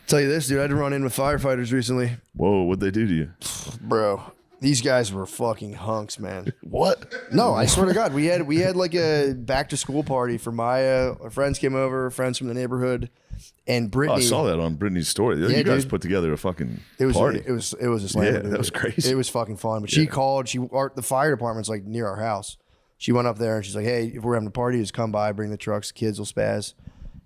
[SPEAKER 2] Tell you this, dude. I had to run in with firefighters recently.
[SPEAKER 3] Whoa, what'd they do to you?
[SPEAKER 2] Bro, These guys were fucking hunks, man.
[SPEAKER 15] What?
[SPEAKER 2] No, I swear to God, we had like a back to school party for Maya. Our friends came over, friends from the neighborhood, and Brittany.
[SPEAKER 3] I saw that on Brittany's story.
[SPEAKER 2] Yeah,
[SPEAKER 3] you guys
[SPEAKER 2] dude.
[SPEAKER 3] put together a fucking
[SPEAKER 2] It was
[SPEAKER 3] party.
[SPEAKER 2] it was a slam.
[SPEAKER 3] Yeah,
[SPEAKER 2] dude.
[SPEAKER 3] that was crazy.
[SPEAKER 2] It was fucking fun. But she called. The fire department's like near our house. She went up there and she's like, "Hey, if we're having a party, just come by, bring the trucks. The kids will spaz."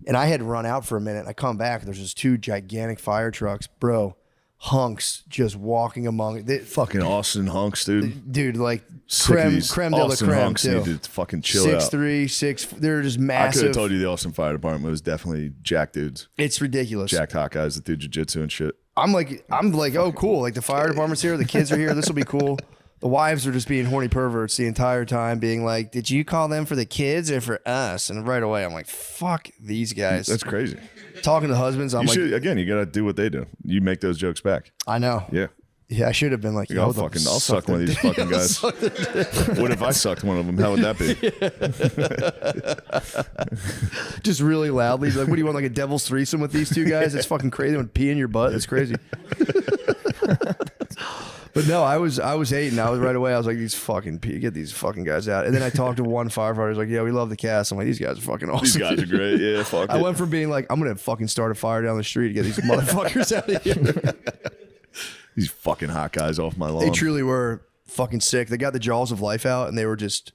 [SPEAKER 2] And I had run out for a minute. I come back. There's just 2 gigantic fire trucks, bro. Hunks just walking among it.
[SPEAKER 3] Fucking Austin hunks, dude.
[SPEAKER 2] Dude, like
[SPEAKER 3] Sick of
[SPEAKER 2] creme
[SPEAKER 3] these
[SPEAKER 2] de la
[SPEAKER 3] Austin
[SPEAKER 2] creme
[SPEAKER 3] hunks
[SPEAKER 2] too.
[SPEAKER 3] need to fucking chill out.
[SPEAKER 2] 6'3", 6. They're just
[SPEAKER 3] I could
[SPEAKER 2] massive.
[SPEAKER 3] have told you the Austin Fire Department was definitely jack dudes.
[SPEAKER 2] It's ridiculous.
[SPEAKER 3] Jacked hot guys that do jiu-jitsu and shit.
[SPEAKER 2] I'm like, oh, cool. Like the fire department's here. The kids are here. This will be cool. The wives are just being horny perverts the entire time, being like, "Did you call them for the kids or for us?" And right away, I'm like, "Fuck these guys."
[SPEAKER 3] That's crazy.
[SPEAKER 2] Talking to husbands, I'm
[SPEAKER 3] You
[SPEAKER 2] like,
[SPEAKER 3] should, again, you gotta do what they do. You make those jokes back.
[SPEAKER 2] I know.
[SPEAKER 3] Yeah.
[SPEAKER 2] Yeah, I should have been like,
[SPEAKER 3] I'll suck one of these fucking guys. What if I sucked one of them? How would that
[SPEAKER 2] be? Just really loudly. Like, what do you want? Like a devil's threesome with these 2 guys? It's fucking crazy. They would pee in your butt. It's crazy. But no, I was hating. I was right away. I was like, get these fucking guys out. And then I talked to one firefighter. He's like, "Yeah, we love the cast." I'm like, "These guys are fucking awesome."
[SPEAKER 3] These guys are great. Yeah, fuck
[SPEAKER 2] I
[SPEAKER 3] it.
[SPEAKER 2] went from being like, "I'm gonna fucking start a fire down the street to get these motherfuckers out of here."
[SPEAKER 3] These fucking hot guys off my lawn.
[SPEAKER 2] They truly were fucking sick. They got the jaws of life out, and they were just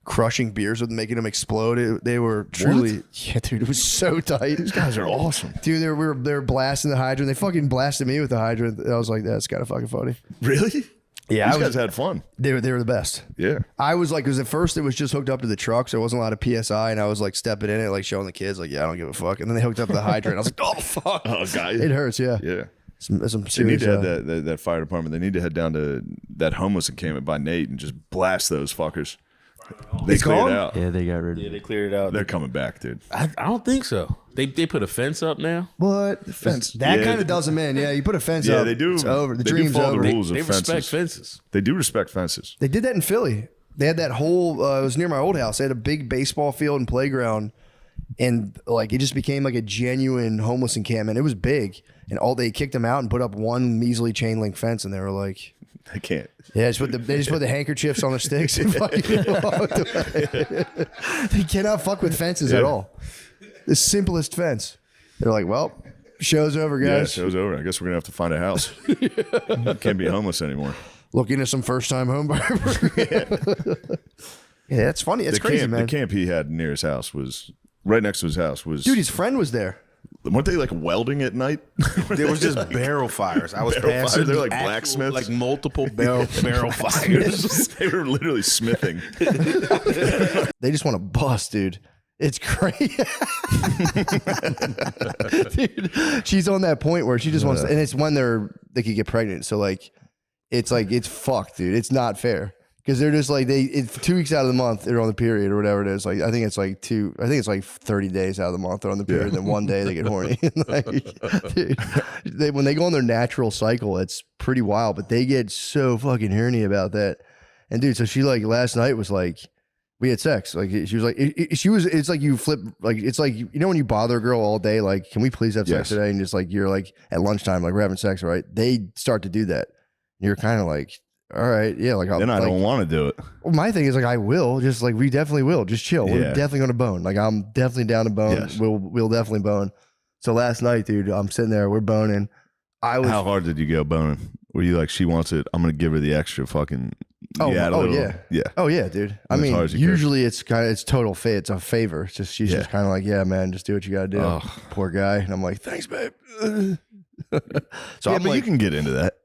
[SPEAKER 2] crushing beers with them, making them explode. They were truly, yeah, dude. It was so tight.
[SPEAKER 3] These guys are awesome,
[SPEAKER 2] dude. They were blasting the hydrant. They fucking blasted me with the hydrant. I was like, "That's kind of fucking funny."
[SPEAKER 3] Really?
[SPEAKER 2] Yeah,
[SPEAKER 3] These guys had fun.
[SPEAKER 2] They were the best.
[SPEAKER 3] Yeah.
[SPEAKER 2] I was like, because at first it was just hooked up to the truck, so it wasn't a lot of PSI, and I was like stepping in it, like showing the kids, like, "Yeah, I don't give a fuck." And then they hooked up to the hydrant. I was like, "Oh fuck!"
[SPEAKER 3] Oh, guys.
[SPEAKER 2] It hurts. Yeah.
[SPEAKER 3] Yeah.
[SPEAKER 2] Some
[SPEAKER 3] They need
[SPEAKER 2] serious.
[SPEAKER 3] to have that fire department. They need to head down to that homeless encampment by Nate and just blast those fuckers. They
[SPEAKER 21] It's
[SPEAKER 3] cleared
[SPEAKER 21] gone?
[SPEAKER 3] it out.
[SPEAKER 21] Yeah, they got rid of Yeah, they cleared it out.
[SPEAKER 3] They're coming back, dude.
[SPEAKER 21] I don't think so. They put a fence up now.
[SPEAKER 2] What?
[SPEAKER 3] The fence.
[SPEAKER 2] That
[SPEAKER 3] Yeah.
[SPEAKER 2] kind of does them in. Yeah, you put a fence
[SPEAKER 3] Yeah,
[SPEAKER 2] up.
[SPEAKER 3] they do.
[SPEAKER 2] It's over. The
[SPEAKER 3] they
[SPEAKER 2] dream's
[SPEAKER 3] do follow
[SPEAKER 2] over.
[SPEAKER 3] the rules
[SPEAKER 21] They
[SPEAKER 3] of
[SPEAKER 21] respect
[SPEAKER 3] fences.
[SPEAKER 21] fences.
[SPEAKER 3] They do respect fences.
[SPEAKER 2] They did that in Philly. They had that whole. It was near my old house. They had a big baseball field and playground, and like it just became like a genuine homeless encampment. It was big, and they kicked them out and put up one measly chain link fence, and they were like,
[SPEAKER 3] "They can't."
[SPEAKER 2] Yeah, they just put the handkerchiefs on the sticks and fucking walked away. They cannot fuck with fences at all. The simplest fence. They're like, "Well, show's over, guys.
[SPEAKER 3] Yeah, show's over. I guess we're gonna have to find a house. Can't be homeless anymore.
[SPEAKER 2] Look into some first time home buyer." Yeah, that's funny. It's crazy, man.
[SPEAKER 3] The camp he had near his house was right next to his house. Was
[SPEAKER 2] Dude, his friend was there.
[SPEAKER 3] Weren't they like welding at night?
[SPEAKER 21] There was just barrel fires. I was
[SPEAKER 3] Barrel
[SPEAKER 21] passing.
[SPEAKER 3] fires? They're like
[SPEAKER 21] actual,
[SPEAKER 3] blacksmiths?
[SPEAKER 21] like multiple barrel fires.
[SPEAKER 3] They were literally smithing.
[SPEAKER 2] They just want to bust, dude. It's crazy. Dude, she's on that point where she just wants to, and it's when they could get pregnant. So like it's fucked, dude. It's not fair. Because they're just like it's 2 weeks out of the month they're on the period or whatever it is. Like I think it's like 30 days out of the month they're on the period. Then one day they get horny. Like, dude, when they go on their natural cycle, it's pretty wild. But they get so fucking horny about that. And dude, so she like last night was like, we had sex. Like she was like, it's like you flip, like it's like you know when you bother a girl all day, like can we please have sex today? And just like you're like at lunchtime, like we're having sex, right? They start to do that. You're kind of like, all right, yeah, like
[SPEAKER 3] Then I don't want to do it.
[SPEAKER 2] Well, my thing is like I will, just like we definitely will, just chill. We're
[SPEAKER 3] Yeah.
[SPEAKER 2] definitely gonna bone. Like I'm definitely down to bone.
[SPEAKER 3] Yes.
[SPEAKER 2] We'll definitely bone. So last night, dude, I'm sitting there, we're boning.
[SPEAKER 3] How hard did you go boning? Were you like, she wants it, I'm gonna give her the extra fucking?
[SPEAKER 2] Yeah,
[SPEAKER 3] yeah.
[SPEAKER 2] Oh yeah, dude. I
[SPEAKER 3] As
[SPEAKER 2] mean,
[SPEAKER 3] hard as you
[SPEAKER 2] usually it's total fit. It's a favor. It's just she's just kind of like, yeah, man, just do what you gotta do.
[SPEAKER 3] Oh.
[SPEAKER 2] Poor guy. And I'm like, thanks, babe. So
[SPEAKER 3] Yeah,
[SPEAKER 2] I'm
[SPEAKER 3] but
[SPEAKER 2] like,
[SPEAKER 3] you can get into that.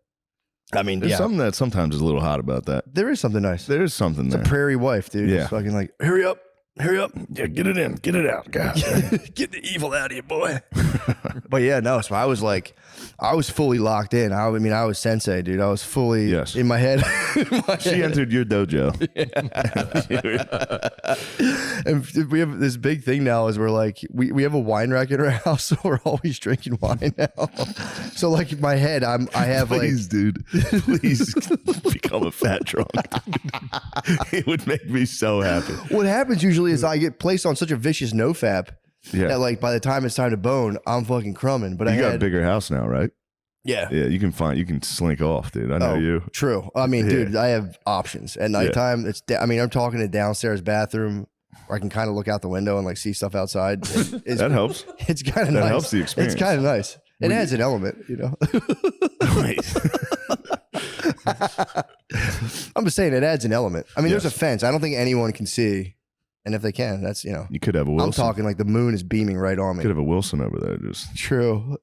[SPEAKER 2] I mean,
[SPEAKER 3] There's
[SPEAKER 2] yeah,
[SPEAKER 3] something that sometimes is a little hot about that.
[SPEAKER 2] there is something nice.
[SPEAKER 3] There is something
[SPEAKER 2] It's
[SPEAKER 3] there.
[SPEAKER 2] a prairie wife, dude.
[SPEAKER 3] Yeah.
[SPEAKER 2] Just fucking like, hurry up.
[SPEAKER 3] Yeah, get it in, get it out, God.
[SPEAKER 2] Get the evil out of you, boy. But yeah, no. So I was like, I was fully locked in. I mean, I was sensei, dude. I was fully in my head.
[SPEAKER 3] She entered your dojo.
[SPEAKER 2] And we have this big thing now is we're like, we have a wine rack in our house, so we're always drinking wine now. So like in my head, I have
[SPEAKER 3] Please, dude, please become a fat drunk. It would make me so happy.
[SPEAKER 2] what happens usually is I get placed on such a vicious nofap
[SPEAKER 3] Yeah.
[SPEAKER 2] that like by the time it's time to bone, I'm fucking crumbing. But
[SPEAKER 3] You
[SPEAKER 2] I
[SPEAKER 3] got a
[SPEAKER 2] had
[SPEAKER 3] bigger house now, right?
[SPEAKER 2] Yeah.
[SPEAKER 3] Yeah, you can slink off, dude. I know you.
[SPEAKER 2] True. I mean,
[SPEAKER 3] Yeah.
[SPEAKER 2] dude, I have options at nighttime. I mean, I'm talking a downstairs bathroom where I can kind of look out the window and like see stuff outside.
[SPEAKER 3] That helps.
[SPEAKER 2] It's kind of nice.
[SPEAKER 3] That helps the experience.
[SPEAKER 2] It's kind of nice. It adds an element, you know. I'm just saying it adds an element. I mean, there's a fence. I don't think anyone can see. And if they can, that's, you know.
[SPEAKER 3] You could have a Wilson.
[SPEAKER 2] I'm talking like the moon is beaming right on me.
[SPEAKER 3] Could have a Wilson over there. Just
[SPEAKER 2] True.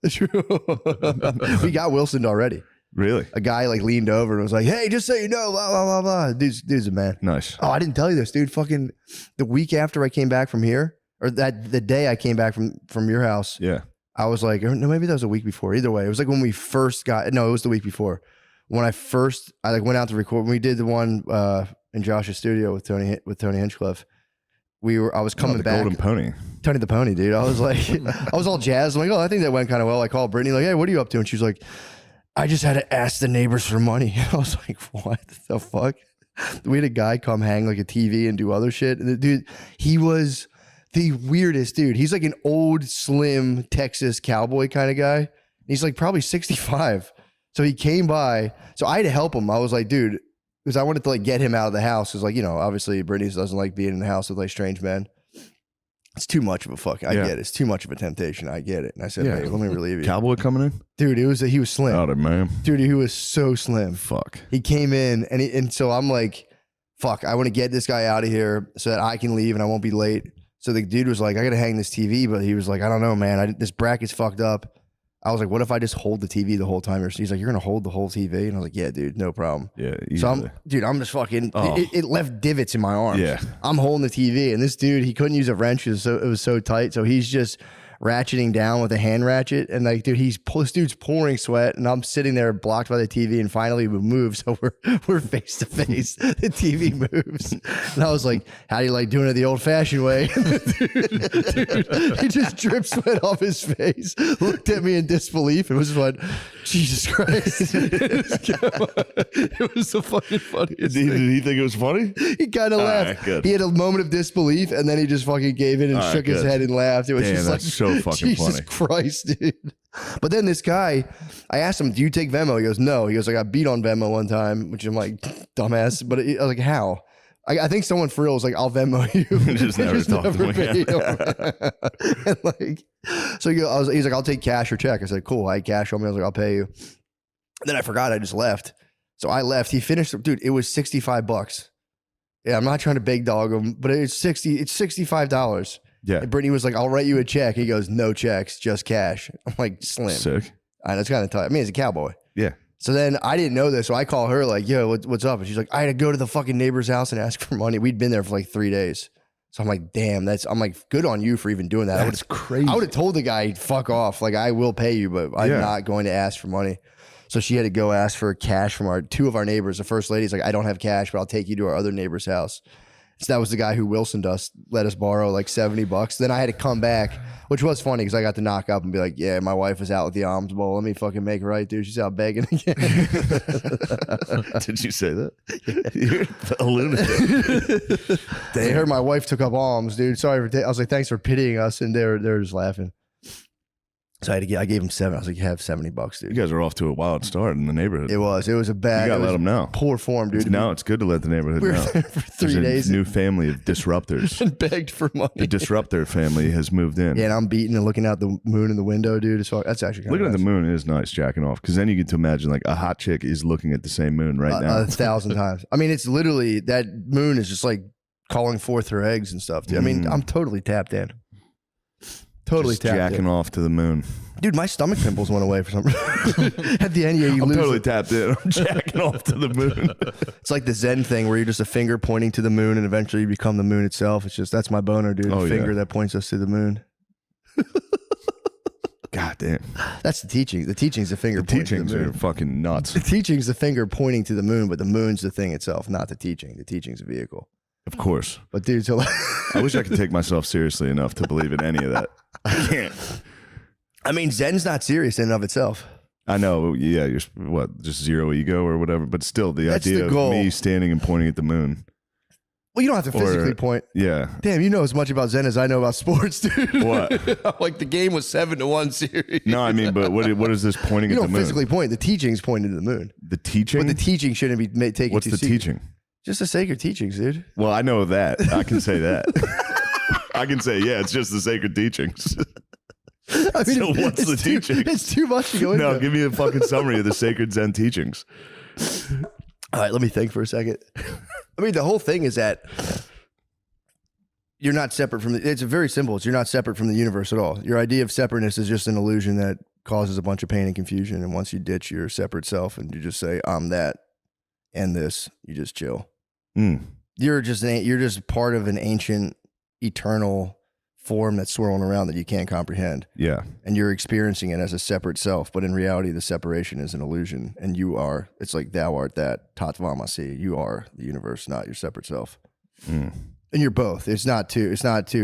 [SPEAKER 2] We got Wilson already.
[SPEAKER 3] Really?
[SPEAKER 2] A guy like leaned over and was like, "Hey, just so you know, blah blah blah blah." Dude's a man.
[SPEAKER 3] Nice.
[SPEAKER 2] Oh, I didn't tell you this, dude. Fucking the week after I came back from here, or the day I came back from your house.
[SPEAKER 3] Yeah.
[SPEAKER 2] I was like, no, maybe that was a week before. Either way, it was like when we first got. No, it was the week before. When I like went out to record. When we did the one in Josh's studio with Tony Hinchcliffe. I was coming back.
[SPEAKER 3] Golden Pony.
[SPEAKER 2] Tony the Pony, dude. I was like, I was all jazzed. I'm like, oh, I think that went kind of well. I called Brittany, like, hey, what are you up to? And she's like, I just had to ask the neighbors for money. I was like, what the fuck? We had a guy come hang like a TV and do other shit. And the dude, he was the weirdest dude. He's like an old, slim Texas cowboy kind of guy. He's like probably 65. So he came by. So I had to help him. I was like, dude, because I wanted to like get him out of the house. Because like, you know, obviously Brittany doesn't like being in the house with like strange men. It's too much of a fuck. I get it. It's too much of a temptation. I get it. And I said, hey, let me relieve you.
[SPEAKER 3] Cowboy coming in?
[SPEAKER 2] Dude, he was slim.
[SPEAKER 3] Oh, man.
[SPEAKER 2] Dude, he was so slim.
[SPEAKER 3] Fuck.
[SPEAKER 2] He came in and so I'm like, fuck, I want to get this guy out of here so that I can leave and I won't be late. So the dude was like, I got to hang this TV. But he was like, I don't know, man. This bracket's fucked up. I was like, what if I just hold the TV the whole time? He's like, you're going to hold the whole TV? And I was like, yeah, dude, no problem.
[SPEAKER 3] Yeah.
[SPEAKER 2] So I'm just fucking,
[SPEAKER 3] Oh.
[SPEAKER 2] it left divots in my arms.
[SPEAKER 3] Yeah.
[SPEAKER 2] I'm holding the TV and this dude, he couldn't use a wrench because it was so tight. So he's just ratcheting down with a hand ratchet. And like, dude, this dude's pouring sweat and I'm sitting there blocked by the TV and finally we move. So we're face to face. The TV moves. And I was like, how do you like doing it the old fashioned way? dude, he just dripped sweat off his face, looked at me in disbelief and was just like, Jesus Christ. It was the fucking funniest thing.
[SPEAKER 3] Did he think it was funny?
[SPEAKER 2] He kind of laughed.
[SPEAKER 3] Right, good.
[SPEAKER 2] He had a moment of disbelief and then he just fucking gave in and
[SPEAKER 3] All right,
[SPEAKER 2] shook his
[SPEAKER 3] good.
[SPEAKER 2] head and laughed. It was
[SPEAKER 3] Damn,
[SPEAKER 2] just like,
[SPEAKER 3] that's so fucking
[SPEAKER 2] Jesus
[SPEAKER 3] funny.
[SPEAKER 2] Christ, dude. But then this guy, I asked him, do you take Venmo? He goes, no. He goes, I got beat on Venmo one time, which I'm like, dumbass. But I was like, how? I think someone for real was like, I'll Venmo you.
[SPEAKER 3] Just never talked to him
[SPEAKER 2] paid
[SPEAKER 3] again.
[SPEAKER 2] And like, so he's like, I'll take cash or check. I said, cool. I had cash on me. I was like, I'll pay you. Then I forgot. I just left. So I left. He finished. Dude, it was $65. Yeah, I'm not trying to big dog him, but it's $65.
[SPEAKER 3] Yeah.
[SPEAKER 2] And Brittany was like, I'll write you a check. He goes, no checks, just cash. I'm like, slim.
[SPEAKER 3] Sick.
[SPEAKER 2] That's kind of tight. I mean, he's a cowboy.
[SPEAKER 3] Yeah.
[SPEAKER 2] So then I didn't know this. So I call her like, yo, what's up? And she's like, I had to go to the fucking neighbor's house and ask for money. We'd been there for like 3 days. So I'm like, damn, I'm like, good on you for even doing that.
[SPEAKER 3] That's crazy.
[SPEAKER 2] I would have told the guy, fuck off. Like, I will pay you, but I'm not going to ask for money. So she had to go ask for cash from two of our neighbors. The first lady's like, I don't have cash, but I'll take you to our other neighbor's house. So that was the guy who Wilson let us borrow like $70. Then I had to come back, which was funny because I got to knock up and be like, yeah, my wife was out with the alms bowl. Let me fucking make it right, dude. She's out begging again.
[SPEAKER 3] Did you say that? You're a lunatic.
[SPEAKER 2] They heard my wife took up alms, dude. Sorry I was like, thanks for pitying us. And they're just laughing. So I gave him $7. I was like, you have $70, dude.
[SPEAKER 3] You guys are off to a wild start in the neighborhood.
[SPEAKER 2] It was a bad.
[SPEAKER 3] You gotta let them know.
[SPEAKER 2] Poor form, dude.
[SPEAKER 3] No, it's good to let the neighborhood
[SPEAKER 2] We were
[SPEAKER 3] know.
[SPEAKER 2] there for 3
[SPEAKER 3] There's
[SPEAKER 2] days.
[SPEAKER 3] a new family of disruptors.
[SPEAKER 2] And begged for money.
[SPEAKER 3] The disruptor family has moved in.
[SPEAKER 2] Yeah, and I'm beating and looking out the moon in the window, dude. So that's actually kind
[SPEAKER 3] Looking
[SPEAKER 2] of
[SPEAKER 3] at the moon is nice, jacking off, because then you get to imagine like a hot chick is looking at the same moon right now.
[SPEAKER 2] 1,000 times. I mean, it's literally that moon is just like calling forth her eggs and stuff, dude. I mean, I'm totally tapped in. Totally
[SPEAKER 3] Just
[SPEAKER 2] tapped
[SPEAKER 3] jacking
[SPEAKER 2] in.
[SPEAKER 3] off to the moon.
[SPEAKER 2] Dude, my stomach pimples went away for some reason. At the end, you
[SPEAKER 3] I'm
[SPEAKER 2] lose
[SPEAKER 3] totally
[SPEAKER 2] it.
[SPEAKER 3] tapped in. I'm jacking off to the moon.
[SPEAKER 2] It's like the Zen thing where you're just a finger pointing to the moon and eventually you become the moon itself. It's just, that's my boner, dude.
[SPEAKER 3] Oh,
[SPEAKER 2] The
[SPEAKER 3] yeah.
[SPEAKER 2] finger that points us to the moon.
[SPEAKER 3] God damn.
[SPEAKER 2] That's the teaching. The teaching's the finger
[SPEAKER 3] The
[SPEAKER 2] pointing
[SPEAKER 3] teachings
[SPEAKER 2] to the
[SPEAKER 3] are
[SPEAKER 2] moon.
[SPEAKER 3] fucking nuts.
[SPEAKER 2] The teaching's the finger pointing to the moon, but the moon's the thing itself, not the teaching. The teaching's a vehicle.
[SPEAKER 3] Of course.
[SPEAKER 2] But dude, so
[SPEAKER 3] I wish I could take myself seriously enough to believe in any of that. I can't.
[SPEAKER 2] I mean, Zen's not serious in and of itself.
[SPEAKER 3] I know, yeah, you're just zero ego or whatever, but still, the
[SPEAKER 2] That's
[SPEAKER 3] idea
[SPEAKER 2] the
[SPEAKER 3] of
[SPEAKER 2] goal.
[SPEAKER 3] me standing and pointing at the moon.
[SPEAKER 2] Well, you don't have to physically point.
[SPEAKER 3] Yeah.
[SPEAKER 2] Damn, you know as much about Zen as I know about sports, dude.
[SPEAKER 3] What?
[SPEAKER 2] Like the game was 7-1 series.
[SPEAKER 3] No, I mean, but what is this pointing
[SPEAKER 2] You
[SPEAKER 3] at
[SPEAKER 2] don't
[SPEAKER 3] the moon?
[SPEAKER 2] physically point. The teaching's pointing to the moon.
[SPEAKER 3] The teaching?
[SPEAKER 2] But the teaching shouldn't be taken
[SPEAKER 3] What's
[SPEAKER 2] too
[SPEAKER 3] the
[SPEAKER 2] seriously.
[SPEAKER 3] teaching?
[SPEAKER 2] Just the sacred teachings, dude.
[SPEAKER 3] Well, I know that. I can say that. I can say, yeah, it's just the sacred teachings.
[SPEAKER 2] I mean,
[SPEAKER 3] So what's the teaching?
[SPEAKER 2] It's too much to go into.
[SPEAKER 3] No, give me a fucking summary of the sacred Zen teachings.
[SPEAKER 2] All right, let me think for a second. I mean, the whole thing is that you're not separate from it's very simple. It's you're not separate from the universe at all. Your idea of separateness is just an illusion that causes a bunch of pain and confusion. And once you ditch your separate self and you just say, I'm that and this, you just chill. You're just part of an ancient, eternal form that's swirling around that you can't comprehend.
[SPEAKER 3] Yeah.
[SPEAKER 2] And you're experiencing it as a separate self, but in reality, the separation is an illusion. And you are, it's like thou art that, tatvamasi. You are the universe, not your separate self. And you're both. It's not two,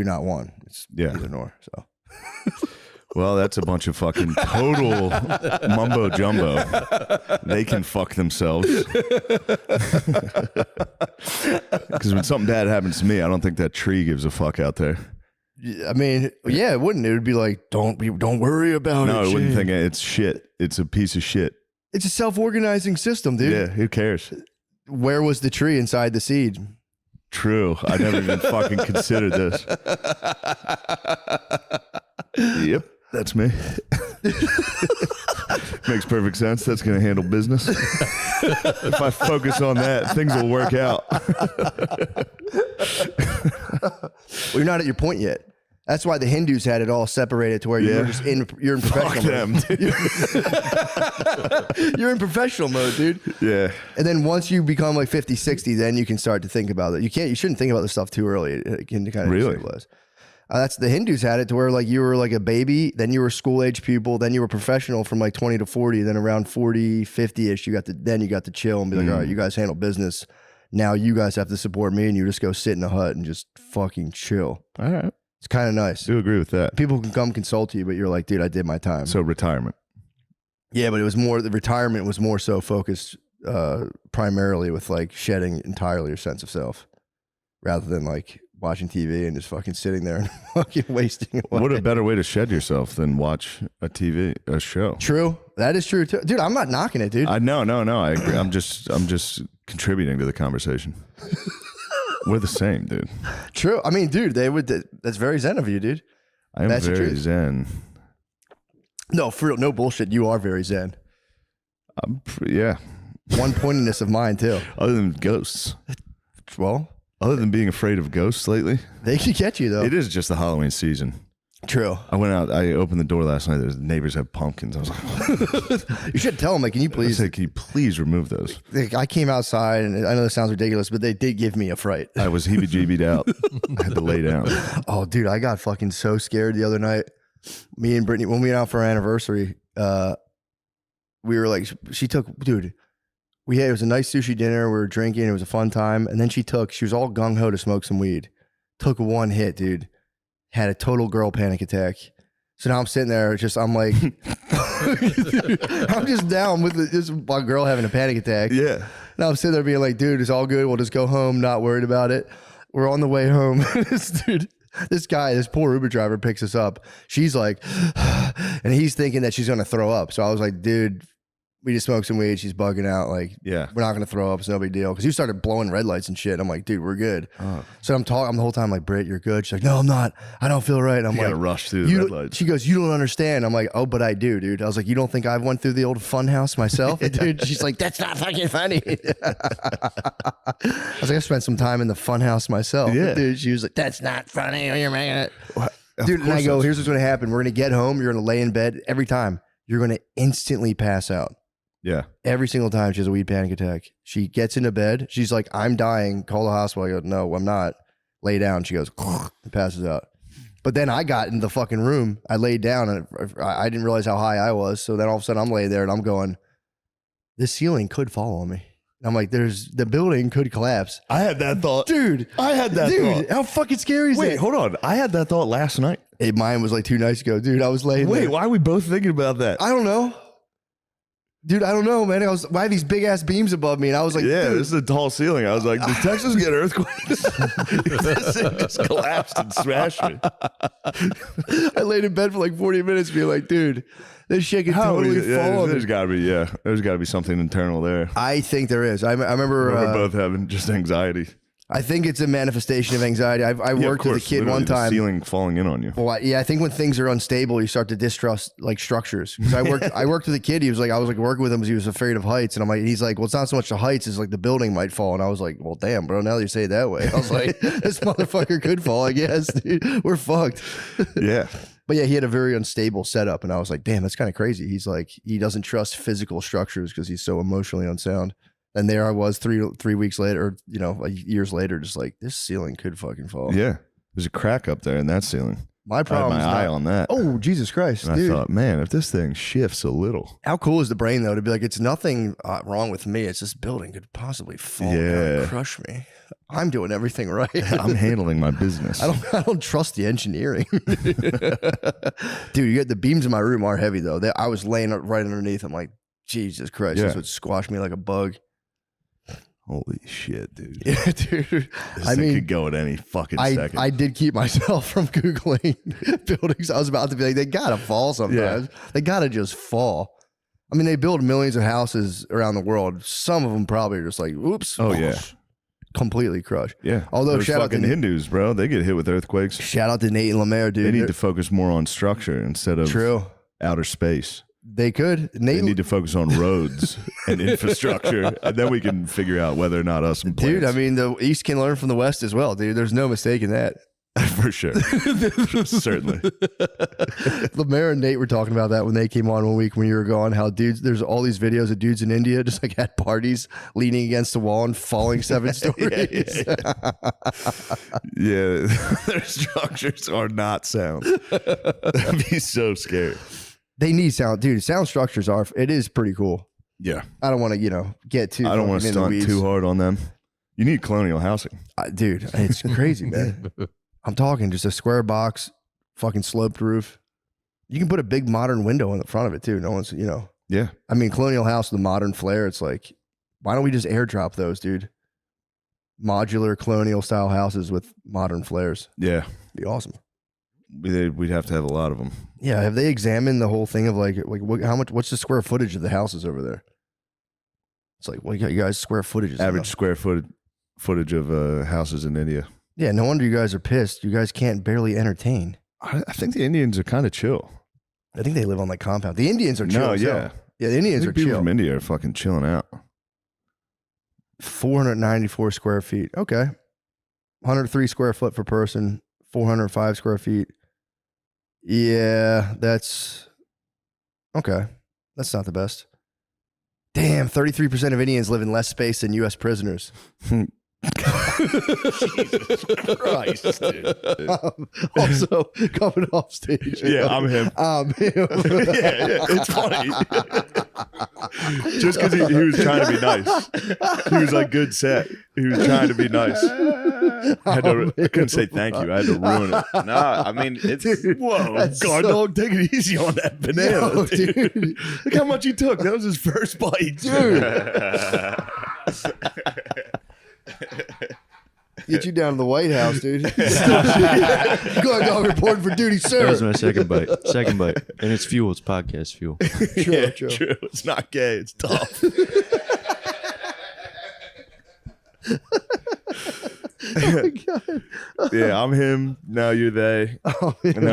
[SPEAKER 2] not one. It's either nor. So
[SPEAKER 3] well, that's a bunch of fucking total mumbo jumbo. They can fuck themselves. Because when something bad happens to me, I don't think that tree gives a fuck out there.
[SPEAKER 2] I mean, yeah, it wouldn't. It would be like, don't worry about it.
[SPEAKER 3] No, it wouldn't
[SPEAKER 2] Shane.
[SPEAKER 3] think it's shit. It's a piece of shit.
[SPEAKER 2] It's a self-organizing system, dude.
[SPEAKER 3] Yeah, who cares?
[SPEAKER 2] Where was the tree inside the seed?
[SPEAKER 3] True. I never even fucking considered this. Yep, that's me. Makes perfect sense. That's going to handle business. If I focus on that, things will work out.
[SPEAKER 2] Well, you're not at your point yet. That's why the Hindus had it all separated to where you're just you're in professional mode. You're in professional mode, dude.
[SPEAKER 3] Yeah.
[SPEAKER 2] And then once you become like 50, 60, then you can start to think about it. You shouldn't think about this stuff too early. It can kind of
[SPEAKER 3] Really?
[SPEAKER 2] destabilize. That's the Hindus had it to where like you were like a baby, then you were school age pupil, then you were professional from like 20 to 40, then around 40, 50-ish, you got to chill and be like, all right, you guys handle business. Now you guys have to support me and you just go sit in a hut and just fucking chill.
[SPEAKER 3] All right.
[SPEAKER 2] It's kind of nice.
[SPEAKER 3] I do agree with that.
[SPEAKER 2] People can come consult you, but you're like, dude, I did my time.
[SPEAKER 3] So retirement.
[SPEAKER 2] Yeah, but the retirement was more so focused primarily with like shedding entirely your sense of self rather than like watching TV and just fucking sitting there and fucking wasting away.
[SPEAKER 3] What a better way to shed yourself than watch a show.
[SPEAKER 2] True. That is true too. Dude, I'm not knocking it, dude.
[SPEAKER 3] No. I agree. I'm just contributing to the conversation. We're the same, dude.
[SPEAKER 2] True. I mean, dude, that's very zen of you, dude.
[SPEAKER 3] I am
[SPEAKER 2] That's the
[SPEAKER 3] very
[SPEAKER 2] truth.
[SPEAKER 3] zen.
[SPEAKER 2] No, for real, no bullshit. You are very zen.
[SPEAKER 3] Yeah.
[SPEAKER 2] One pointedness of mine too.
[SPEAKER 3] Other than ghosts.
[SPEAKER 2] Well,
[SPEAKER 3] other than being afraid of ghosts lately.
[SPEAKER 2] They can get you though.
[SPEAKER 3] It is just the Halloween season.
[SPEAKER 2] True.
[SPEAKER 3] I went out. I opened the door last night. The neighbors have pumpkins. I was like,
[SPEAKER 2] you should tell them, like, can you please?
[SPEAKER 3] Can you please remove those?
[SPEAKER 2] Like, I came outside, and I know this sounds ridiculous, but they did give me a fright.
[SPEAKER 3] I was heebie-jeebied out. I had to lay down.
[SPEAKER 2] Oh, dude, I got fucking so scared the other night. Me and Brittany, when we went out for our anniversary, we were like, it was a nice sushi dinner. We were drinking. It was a fun time. And then she was all gung-ho to smoke some weed. Took one hit, dude. Had a total girl panic attack. So now I'm sitting there, I'm like, I'm just down with this girl having a panic attack.
[SPEAKER 3] Yeah.
[SPEAKER 2] Now I'm sitting there being like, dude, it's all good. We'll just go home, not worried about it. We're on the way home. This poor Uber driver picks us up. She's like, and he's thinking that she's going to throw up. So I was like, dude, we just smoked some weed. She's bugging out. Like,
[SPEAKER 3] yeah,
[SPEAKER 2] we're not going to throw up. It's no big deal. Because you started blowing red lights and shit. I'm like, dude, we're good. So I'm the whole time like, Britt, you're good. She's like, no, I'm not. I don't feel right. I'm
[SPEAKER 3] you
[SPEAKER 2] like,
[SPEAKER 3] gotta rush through the red lights.
[SPEAKER 2] She goes, you don't understand. I'm like, oh, but I do, dude. I was like, you don't think I went through the old fun house myself? Dude, she's like, that's not fucking funny. I was like, I spent some time in the fun house myself.
[SPEAKER 3] Yeah.
[SPEAKER 2] Dude, she was like, that's not funny. You're making it. Dude, and I go, here's what's going to happen. We're going to get home. You're going to lay in bed every time. You're going to instantly pass out.
[SPEAKER 3] Yeah.
[SPEAKER 2] Every single time she has a weed panic attack. She gets into bed. She's like, I'm dying. Call the hospital. I go, no, I'm not. Lay down. She goes, and passes out. But then I got in the fucking room. I laid down and I didn't realize how high I was. So then all of a sudden I'm laying there and I'm going, this ceiling could fall on me. And I'm like, the building could collapse.
[SPEAKER 3] I had that thought.
[SPEAKER 2] Dude.
[SPEAKER 3] I had that thought.
[SPEAKER 2] How fucking scary is that?
[SPEAKER 3] Wait, hold on. I had that thought last night.
[SPEAKER 2] Hey, mine was like 2 nights ago. Dude, I was laying there.
[SPEAKER 3] Wait, why are we both thinking about that?
[SPEAKER 2] I don't know. Dude, I don't know, man. Why have these big ass beams above me? And I was like,
[SPEAKER 3] yeah,
[SPEAKER 2] dude.
[SPEAKER 3] this is a tall ceiling. I was like, does Texas get earthquakes? This thing just collapsed and smashed me.
[SPEAKER 2] I laid in bed for like 40 minutes being like, dude, this shit can totally fall on me.
[SPEAKER 3] There's got to be something internal there.
[SPEAKER 2] I think there is. I remember
[SPEAKER 3] we're both having just anxiety.
[SPEAKER 2] I think it's a manifestation of anxiety. I worked with a kid one time.
[SPEAKER 3] The ceiling falling in on you.
[SPEAKER 2] Well, I think when things are unstable, you start to distrust like structures. Because I worked with a kid. I was like working with him because he was afraid of heights, and I'm like, he's like, well, it's not so much the heights, it's like the building might fall. And I was like, well, damn, bro. Now that you say it that way, I was like, this motherfucker could fall. I guess, dude, we're fucked.
[SPEAKER 3] Yeah.
[SPEAKER 2] But yeah, he had a very unstable setup, and I was like, damn, that's kind of crazy. He's like, he doesn't trust physical structures because he's so emotionally unsound. And there I was 3 weeks later, or, you know, like years later, just like, this ceiling could fucking fall.
[SPEAKER 3] Yeah. There's a crack up there in that ceiling.
[SPEAKER 2] My problem
[SPEAKER 3] I had my eye on that.
[SPEAKER 2] Oh, Jesus Christ,
[SPEAKER 3] and
[SPEAKER 2] dude.
[SPEAKER 3] I thought, man, if this thing shifts a little.
[SPEAKER 2] How cool is the brain, though, to be like, it's nothing wrong with me. It's this building could possibly fall down and crush me. I'm doing everything right.
[SPEAKER 3] I'm handling my business.
[SPEAKER 2] I don't trust the engineering. Dude, you get the beams in my room are heavy, though. I was laying right underneath. I'm like, Jesus Christ, this would squash me like a bug.
[SPEAKER 3] Holy shit, dude.
[SPEAKER 2] Yeah, dude.
[SPEAKER 3] This thing could go at any fucking second.
[SPEAKER 2] I did keep myself from Googling buildings. I was about to be like, they gotta fall sometimes. Yeah. They gotta just fall. I mean, they build millions of houses around the world. Some of them probably are just like, oops.
[SPEAKER 3] Oh, yeah.
[SPEAKER 2] Completely crushed.
[SPEAKER 3] Yeah.
[SPEAKER 2] Although,
[SPEAKER 3] shout out to Hindus, bro. They get hit with earthquakes.
[SPEAKER 2] Shout out to Nate and Lemaire, dude.
[SPEAKER 3] They need to focus more on structure instead of outer space.
[SPEAKER 2] They could.
[SPEAKER 3] They need to focus on roads and infrastructure, and then we can figure out whether or not us and plants.
[SPEAKER 2] Dude, I mean, the East can learn from the West as well, dude. There's no mistake in that.
[SPEAKER 3] For sure. Certainly.
[SPEAKER 2] Lemaire and Nate were talking about that when they came on one week when you were gone, how dudes, there's all these videos of dudes in India just like at parties leaning against the wall and falling 7 stories.
[SPEAKER 3] Yeah. Their structures are not sound. I'd be so scared.
[SPEAKER 2] They need sound, dude. Sound structures it is pretty cool.
[SPEAKER 3] Yeah.
[SPEAKER 2] I don't want to, get too.
[SPEAKER 3] I don't want to stunt too hard on them. You need colonial housing.
[SPEAKER 2] Dude, it's crazy, man. I'm talking just a square box, fucking sloped roof. You can put a big modern window in the front of it too. No one's,
[SPEAKER 3] Yeah.
[SPEAKER 2] I mean, colonial house with a modern flair. It's like, why don't we just airdrop those, dude? Modular colonial style houses with modern flares.
[SPEAKER 3] Yeah.
[SPEAKER 2] Be awesome.
[SPEAKER 3] We'd have to have a lot of them.
[SPEAKER 2] Yeah. Have they examined the whole thing of what's the square footage of the houses over there? It's like, what you guys square footage?
[SPEAKER 3] Average square footage of houses in India.
[SPEAKER 2] Yeah, no wonder you guys are pissed. You guys can't barely entertain.
[SPEAKER 3] I think the Indians are kind of chill.
[SPEAKER 2] I think they live on like compound. The Indians are chill.
[SPEAKER 3] No, yeah.
[SPEAKER 2] Yeah, the Indians are
[SPEAKER 3] people
[SPEAKER 2] chill.
[SPEAKER 3] from India are fucking chilling out.
[SPEAKER 2] 494 square feet. Okay. 103 square foot per person. 405 square feet. Yeah, that's okay. That's not the best. Damn, 33% of Indians live in less space than U.S. prisoners. Jesus Christ, dude. Also, coming off stage.
[SPEAKER 3] Yeah, I'm him. Yeah, it's funny. Just because he was trying to be nice. He was like, good set. He was trying to be nice. I couldn't say thank you. I had to ruin it.
[SPEAKER 17] No, I mean, it's...
[SPEAKER 3] Dude, whoa, God, dog, take it easy on that banana,
[SPEAKER 2] No,
[SPEAKER 3] dude. Look how much he took. That was his first bite.
[SPEAKER 2] Dude. Get you down to the White House, dude. Go ahead, dog, reporting for duty, sir.
[SPEAKER 6] That was my second bite. Second bite. And it's fuel. It's podcast fuel.
[SPEAKER 2] True.
[SPEAKER 3] It's not gay. It's tough.
[SPEAKER 2] Oh my God.
[SPEAKER 3] Yeah, I'm him. Now you're they.
[SPEAKER 2] Oh,
[SPEAKER 3] and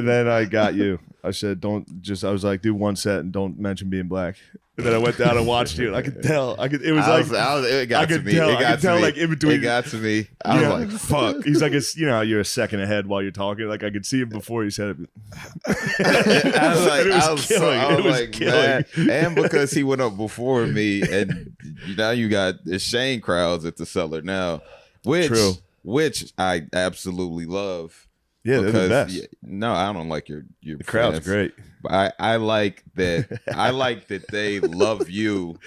[SPEAKER 3] then I got you. I said, I was like, do one set and don't mention being black. And then I went down and watched you, and I could tell. It got to me. Like in between.
[SPEAKER 17] It got to me.
[SPEAKER 3] I was like, fuck. He's like, you're a second ahead while you're talking. Like I could see him before he said it.
[SPEAKER 17] I was like, man. And because he went up before me, and now you got the Shane crowds at the cellar now, which I absolutely love.
[SPEAKER 3] Yeah, they're the best.
[SPEAKER 17] No, I don't like your
[SPEAKER 3] the crowd's great.
[SPEAKER 17] But I like that. I like that they love you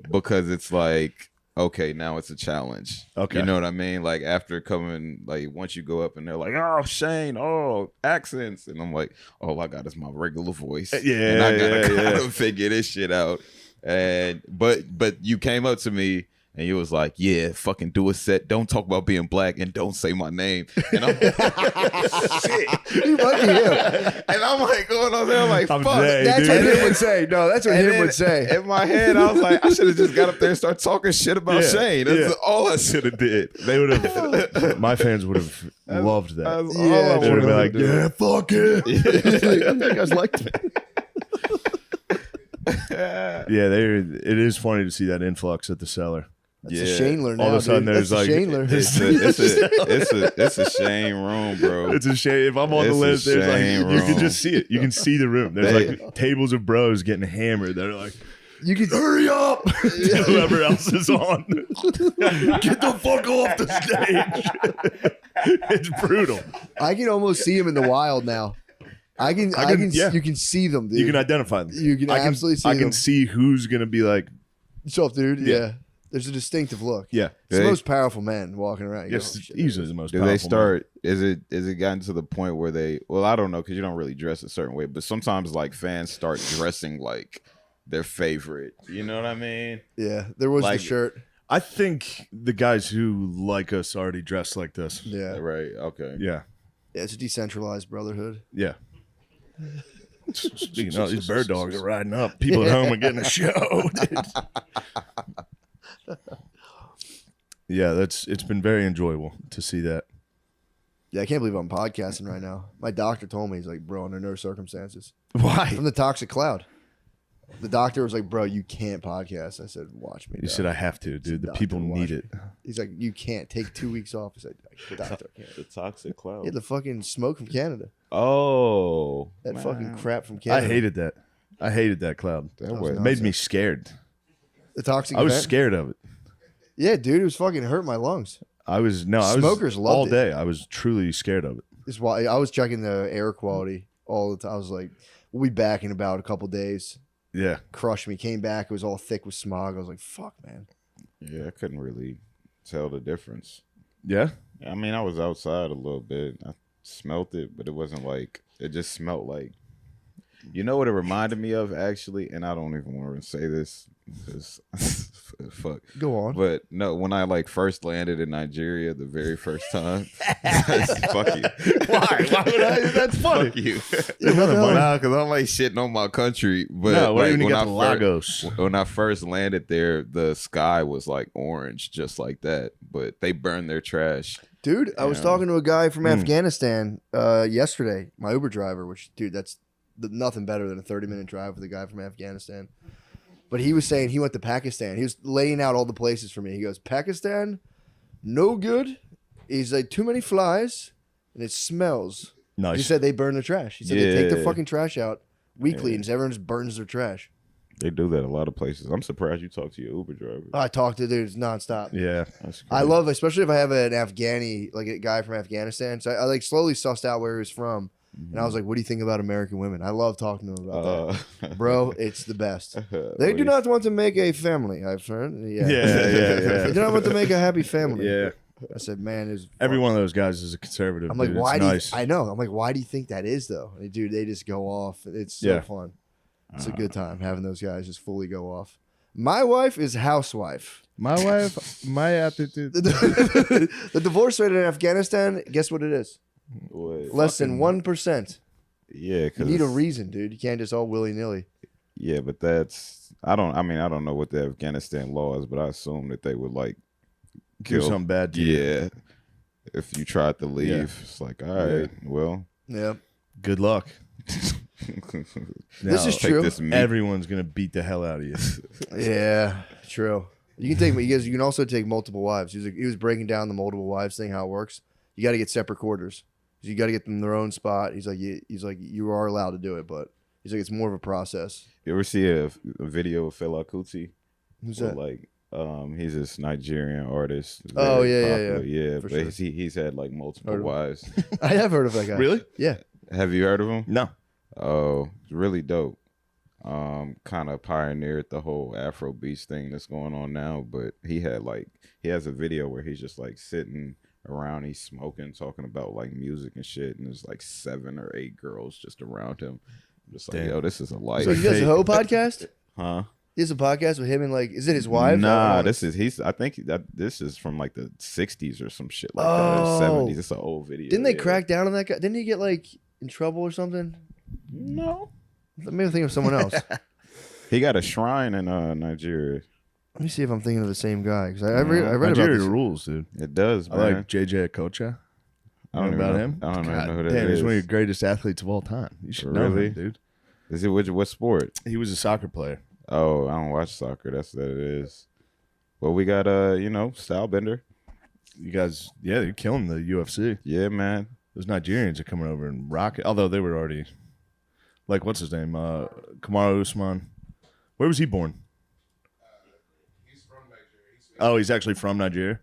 [SPEAKER 17] because it's like, okay, now it's a challenge.
[SPEAKER 3] Okay,
[SPEAKER 17] you know what I mean? Like after coming, like once you go up and they're like, oh Shane, oh accents, and I'm like, all I got is my regular voice.
[SPEAKER 3] Yeah,
[SPEAKER 17] and I gotta figure this shit out. And but you came up to me and you was like, yeah, fucking do a set. Don't talk about being black and don't say my name. And I'm shit.
[SPEAKER 2] You might be him.
[SPEAKER 17] And I'm like going on there, I'm like, fuck.
[SPEAKER 2] That's what him would say. No, that's what him would say.
[SPEAKER 17] In my head, I was like, I should have just got up there and started talking shit about Shane. That's all I should have did.
[SPEAKER 3] They would have. My fans would have loved that.
[SPEAKER 17] That's
[SPEAKER 3] They
[SPEAKER 17] all I
[SPEAKER 3] would have been like,
[SPEAKER 17] wanted to do.
[SPEAKER 3] yeah, fuck it.
[SPEAKER 2] I think guys liked me.
[SPEAKER 3] It is funny to see that influx at the cellar.
[SPEAKER 2] That's a Shaneler now.
[SPEAKER 3] All of a sudden,
[SPEAKER 2] dude.
[SPEAKER 3] there's
[SPEAKER 2] That's
[SPEAKER 3] like
[SPEAKER 2] a Shaneler.
[SPEAKER 17] It's a Shane room, bro.
[SPEAKER 3] It's a shame. If I'm on the list, there's like you can just see it. You can see the room. There's like tables of bros getting hammered. They're like,
[SPEAKER 2] you can
[SPEAKER 3] hurry up. Whoever else is on, get the fuck off the stage. It's brutal.
[SPEAKER 2] I can almost see him in the wild now. I can you can see them, dude.
[SPEAKER 3] You can identify them.
[SPEAKER 2] You can absolutely see
[SPEAKER 3] I
[SPEAKER 2] them.
[SPEAKER 3] can see who's gonna be like,
[SPEAKER 2] Tough, dude. Yeah. There's a distinctive look.
[SPEAKER 3] Yeah.
[SPEAKER 2] It's the most powerful man walking around. You
[SPEAKER 3] yes,
[SPEAKER 2] go, shit,
[SPEAKER 3] easily the most
[SPEAKER 17] Do
[SPEAKER 3] powerful
[SPEAKER 17] they start? Is it gotten to the point where they? Well, I don't know because you don't really dress a certain way, but sometimes like fans start dressing like their favorite. You know what I mean?
[SPEAKER 2] Yeah, there was
[SPEAKER 17] Like-
[SPEAKER 2] the shirt.
[SPEAKER 3] I think the guys who like us already dress like this.
[SPEAKER 2] Yeah.
[SPEAKER 17] Right. Okay.
[SPEAKER 3] Yeah.
[SPEAKER 2] Yeah, it's a decentralized brotherhood.
[SPEAKER 3] Yeah. Speaking of, these bird dogs are riding up. People at home are getting a show. Yeah, it's been very enjoyable to see that.
[SPEAKER 2] Yeah, I can't believe I'm podcasting right now. My doctor told me, he's like, bro, under no circumstances.
[SPEAKER 3] Why?
[SPEAKER 2] From the toxic cloud. The doctor was like, bro, you can't podcast. I said, watch me.
[SPEAKER 3] You said I have to, dude. The people need it.
[SPEAKER 2] He's like, you can't take 2 weeks off. I said, the doctor can't.
[SPEAKER 17] The toxic cloud.
[SPEAKER 2] Yeah, the fucking smoke from Canada.
[SPEAKER 17] Oh,
[SPEAKER 2] That
[SPEAKER 17] man.
[SPEAKER 2] fucking crap from
[SPEAKER 3] I
[SPEAKER 2] Canada.
[SPEAKER 3] hated that. I hated that cloud.
[SPEAKER 2] That
[SPEAKER 3] It
[SPEAKER 2] was
[SPEAKER 3] made me
[SPEAKER 2] nonsense.
[SPEAKER 3] scared.
[SPEAKER 2] The toxic
[SPEAKER 3] I was
[SPEAKER 2] event?
[SPEAKER 3] scared of it.
[SPEAKER 2] Yeah, dude, it was fucking hurt my lungs.
[SPEAKER 3] I was
[SPEAKER 2] Smokers loved
[SPEAKER 3] all
[SPEAKER 2] it.
[SPEAKER 3] day. I was truly scared of it.
[SPEAKER 2] It's why I was checking the air quality all the time. I was like, we'll be back in about a couple days.
[SPEAKER 3] Yeah.
[SPEAKER 2] Crushed me. Came back. It was all thick with smog. I was like, fuck, man.
[SPEAKER 17] Yeah, I couldn't really tell the difference.
[SPEAKER 3] Yeah?
[SPEAKER 17] I mean, I was outside a little bit. I smelt it, but it wasn't like, it just smelled like, you know what it reminded me of, actually? And I don't even want to say this because, fuck.
[SPEAKER 2] Go on.
[SPEAKER 17] But no, when I like first landed in Nigeria the very first time, fuck you.
[SPEAKER 3] Why? Why would I? That's funny.
[SPEAKER 17] Fuck you.
[SPEAKER 3] Yeah, nothing funny.
[SPEAKER 17] Nah, because I'm like shitting on my country. But
[SPEAKER 3] No, what
[SPEAKER 17] like,
[SPEAKER 3] when you
[SPEAKER 17] when
[SPEAKER 3] got
[SPEAKER 17] I
[SPEAKER 3] to
[SPEAKER 17] first-
[SPEAKER 3] Lagos?
[SPEAKER 17] when I first landed there, the sky was like orange, just like that. But they burned their trash.
[SPEAKER 2] Dude, I was
[SPEAKER 17] Yeah.
[SPEAKER 2] talking to a guy from
[SPEAKER 17] Mm.
[SPEAKER 2] Afghanistan yesterday, my Uber driver, which, dude, that's nothing better than a 30-minute drive with a guy from Afghanistan. But he was saying he went to Pakistan. He was laying out all the places for me. He goes, Pakistan, no good. He's like, too many flies, and it smells.
[SPEAKER 3] Nice.
[SPEAKER 2] He said they burn the trash. He said they take the
[SPEAKER 17] Yeah.
[SPEAKER 2] fucking trash out weekly,
[SPEAKER 17] Yeah.
[SPEAKER 2] and everyone just burns their trash.
[SPEAKER 17] They do that a lot of places. I'm surprised you talked to your Uber driver.
[SPEAKER 2] I talk to dudes nonstop.
[SPEAKER 3] Yeah.
[SPEAKER 17] That's
[SPEAKER 2] I
[SPEAKER 17] crazy.
[SPEAKER 2] love, especially if I have an Afghani, like a guy from Afghanistan. So I like slowly sussed out where he was from. And I was like, what do you think about American women? I love talking to him about that. Bro, it's the best. They do not want to make a family, I've heard. Yeah.
[SPEAKER 3] Yeah.
[SPEAKER 2] They do not want to make a happy family.
[SPEAKER 3] Yeah.
[SPEAKER 2] I said, man, is
[SPEAKER 3] Every one of those guys is a conservative.
[SPEAKER 2] I'm like,
[SPEAKER 3] dude.
[SPEAKER 2] why
[SPEAKER 3] It's
[SPEAKER 2] do you,
[SPEAKER 3] nice.
[SPEAKER 2] I know. I'm like, why do you think that is though? And dude, they just go off. It's so
[SPEAKER 3] Yeah.
[SPEAKER 2] fun. It's a good time having those guys just fully go off. My wife is housewife.
[SPEAKER 3] My wife, my attitude.
[SPEAKER 2] The divorce rate in Afghanistan, guess what it is?
[SPEAKER 17] What?
[SPEAKER 2] Less than 1%.
[SPEAKER 17] Yeah,
[SPEAKER 2] You
[SPEAKER 17] because
[SPEAKER 2] need a reason, dude. You can't just all willy nilly.
[SPEAKER 17] Yeah, but that's I don't know what the Afghanistan law is, but I assume that they would like
[SPEAKER 3] Do something bad to you.
[SPEAKER 17] Yeah, if you tried to leave,
[SPEAKER 3] Yeah.
[SPEAKER 17] it's like, all right, well,
[SPEAKER 2] Yeah.
[SPEAKER 3] Good luck.
[SPEAKER 2] This is
[SPEAKER 17] take
[SPEAKER 2] true.
[SPEAKER 17] this meat.
[SPEAKER 3] Everyone's gonna beat the hell out of you.
[SPEAKER 2] Yeah, true. You can take. You can also take multiple wives. He was breaking down the multiple wives thing, how it works. You got to get separate quarters. You got to get them their own spot. He's like, you are allowed to do it, but he's like, it's more of a process.
[SPEAKER 17] You ever see a video of Fela Kuti?
[SPEAKER 2] Who's
[SPEAKER 17] Where,
[SPEAKER 2] that?
[SPEAKER 17] Like, he's this Nigerian artist.
[SPEAKER 2] Oh,
[SPEAKER 17] very
[SPEAKER 2] yeah,
[SPEAKER 17] popular.
[SPEAKER 2] yeah.
[SPEAKER 17] yeah.
[SPEAKER 2] For
[SPEAKER 17] But
[SPEAKER 2] sure.
[SPEAKER 17] he's had like multiple
[SPEAKER 2] Heard of him.
[SPEAKER 17] wives.
[SPEAKER 2] I have heard of that guy.
[SPEAKER 3] Really?
[SPEAKER 2] Yeah.
[SPEAKER 17] Have you heard of him?
[SPEAKER 3] No.
[SPEAKER 17] Oh, it's really dope. Kind of pioneered the whole Afro beats thing that's going on now. But he has a video where he's just like sitting around, he's smoking, talking about like music and shit, and there's like 7 or 8 girls just around him. I'm just like,
[SPEAKER 3] Damn.
[SPEAKER 17] yo, this is a life.
[SPEAKER 2] So he does a hoe podcast?
[SPEAKER 17] Huh?
[SPEAKER 2] He has a podcast with him and like, is it his wife?
[SPEAKER 17] Nah, this is from like the 60s or some shit like that. Or 70s. It's an old video.
[SPEAKER 2] Didn't they crack down on that guy? Didn't he get like in trouble or something?
[SPEAKER 17] No.
[SPEAKER 2] Maybe I'm thinking of someone else.
[SPEAKER 17] He got a shrine in Nigeria.
[SPEAKER 2] Let me see if I'm thinking of the same guy because I read
[SPEAKER 4] Nigeria
[SPEAKER 2] about this.
[SPEAKER 4] rules, dude.
[SPEAKER 17] It does,
[SPEAKER 4] I
[SPEAKER 17] man.
[SPEAKER 4] like JJ Okocha.
[SPEAKER 17] I don't
[SPEAKER 4] know about
[SPEAKER 17] even
[SPEAKER 4] him.
[SPEAKER 17] I don't even know who that
[SPEAKER 4] Damn, he's
[SPEAKER 17] is.
[SPEAKER 4] one of your greatest athletes of all time. You should know
[SPEAKER 17] Really?
[SPEAKER 4] him, dude.
[SPEAKER 17] Is it what sport?
[SPEAKER 4] He was a soccer player.
[SPEAKER 17] Oh, I don't watch soccer. That's what it is. Well, we got Stylebender.
[SPEAKER 4] You guys, yeah, you're killing the UFC.
[SPEAKER 17] Yeah, man.
[SPEAKER 4] Those Nigerians are coming over and rocking. Although they were already, like, what's his name? Kamaru Usman. Where was he born?
[SPEAKER 21] He's from Nigeria.
[SPEAKER 4] Oh, he's actually from Nigeria.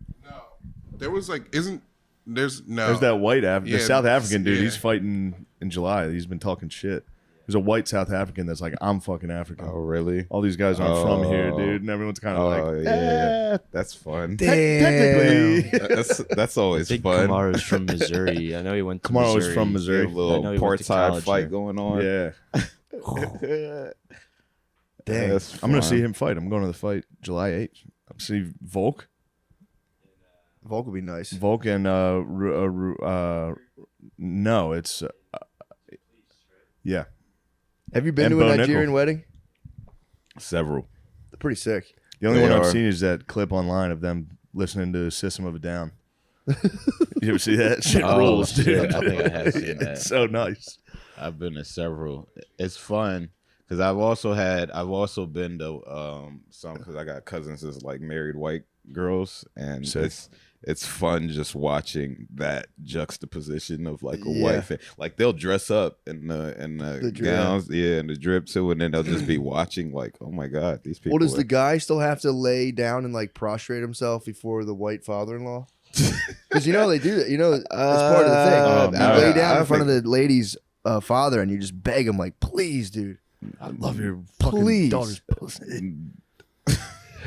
[SPEAKER 21] There was like, there's
[SPEAKER 4] that white the South African dude.
[SPEAKER 21] yeah.
[SPEAKER 4] He's fighting in July. He's been talking shit. There's a white South African that's like, I'm fucking African.
[SPEAKER 17] Oh, really?
[SPEAKER 4] All these guys aren't from here, dude. And everyone's kind of like,
[SPEAKER 17] yeah. That's fun.
[SPEAKER 4] Technically.
[SPEAKER 17] That's always
[SPEAKER 8] I think
[SPEAKER 17] fun.
[SPEAKER 8] Kamaru's from Missouri. I know he went to
[SPEAKER 4] Kamaru's
[SPEAKER 8] Missouri.
[SPEAKER 4] from Missouri.
[SPEAKER 17] A little
[SPEAKER 8] I know he went to
[SPEAKER 17] apartheid
[SPEAKER 8] college
[SPEAKER 17] fight
[SPEAKER 8] there.
[SPEAKER 17] going on.
[SPEAKER 4] Yeah.
[SPEAKER 2] Dang.
[SPEAKER 17] That's
[SPEAKER 4] I'm going to see
[SPEAKER 17] fun.
[SPEAKER 4] him fight. I'm going to the fight July 8th. I'll see Volk.
[SPEAKER 2] Volk would be nice.
[SPEAKER 4] Volk and no, it's yeah.
[SPEAKER 2] Have you been
[SPEAKER 4] And
[SPEAKER 2] to
[SPEAKER 4] Bo
[SPEAKER 2] a Nigerian
[SPEAKER 4] Nickel.
[SPEAKER 2] wedding?
[SPEAKER 4] Several.
[SPEAKER 2] They're pretty sick.
[SPEAKER 4] The only
[SPEAKER 17] They
[SPEAKER 4] one I've
[SPEAKER 17] are.
[SPEAKER 4] seen is that clip online of them listening to System of a Down. You ever see that? Shit
[SPEAKER 17] Oh,
[SPEAKER 4] rules,
[SPEAKER 17] shit.
[SPEAKER 4] dude.
[SPEAKER 17] I think I have seen that.
[SPEAKER 4] It's so nice.
[SPEAKER 17] I've been to several. It's fun because I've also been to some because I got cousins that's like married white girls, and
[SPEAKER 4] Sick.
[SPEAKER 17] it's fun just watching that juxtaposition of like a
[SPEAKER 2] Yeah.
[SPEAKER 17] white like they'll dress up in the
[SPEAKER 2] drip.
[SPEAKER 17] gowns, and the drip too, and then they'll just be watching like, oh my god, these people.
[SPEAKER 2] Well, does
[SPEAKER 17] are-
[SPEAKER 2] the guy still have to lay down and like prostrate himself before the white father-in-law? Because you know they do that. You know, it's part of the thing. You lay down in front of the lady's father, and you just beg him like, "Please, dude,
[SPEAKER 4] I love your fucking
[SPEAKER 2] please."
[SPEAKER 4] daughter's pussy.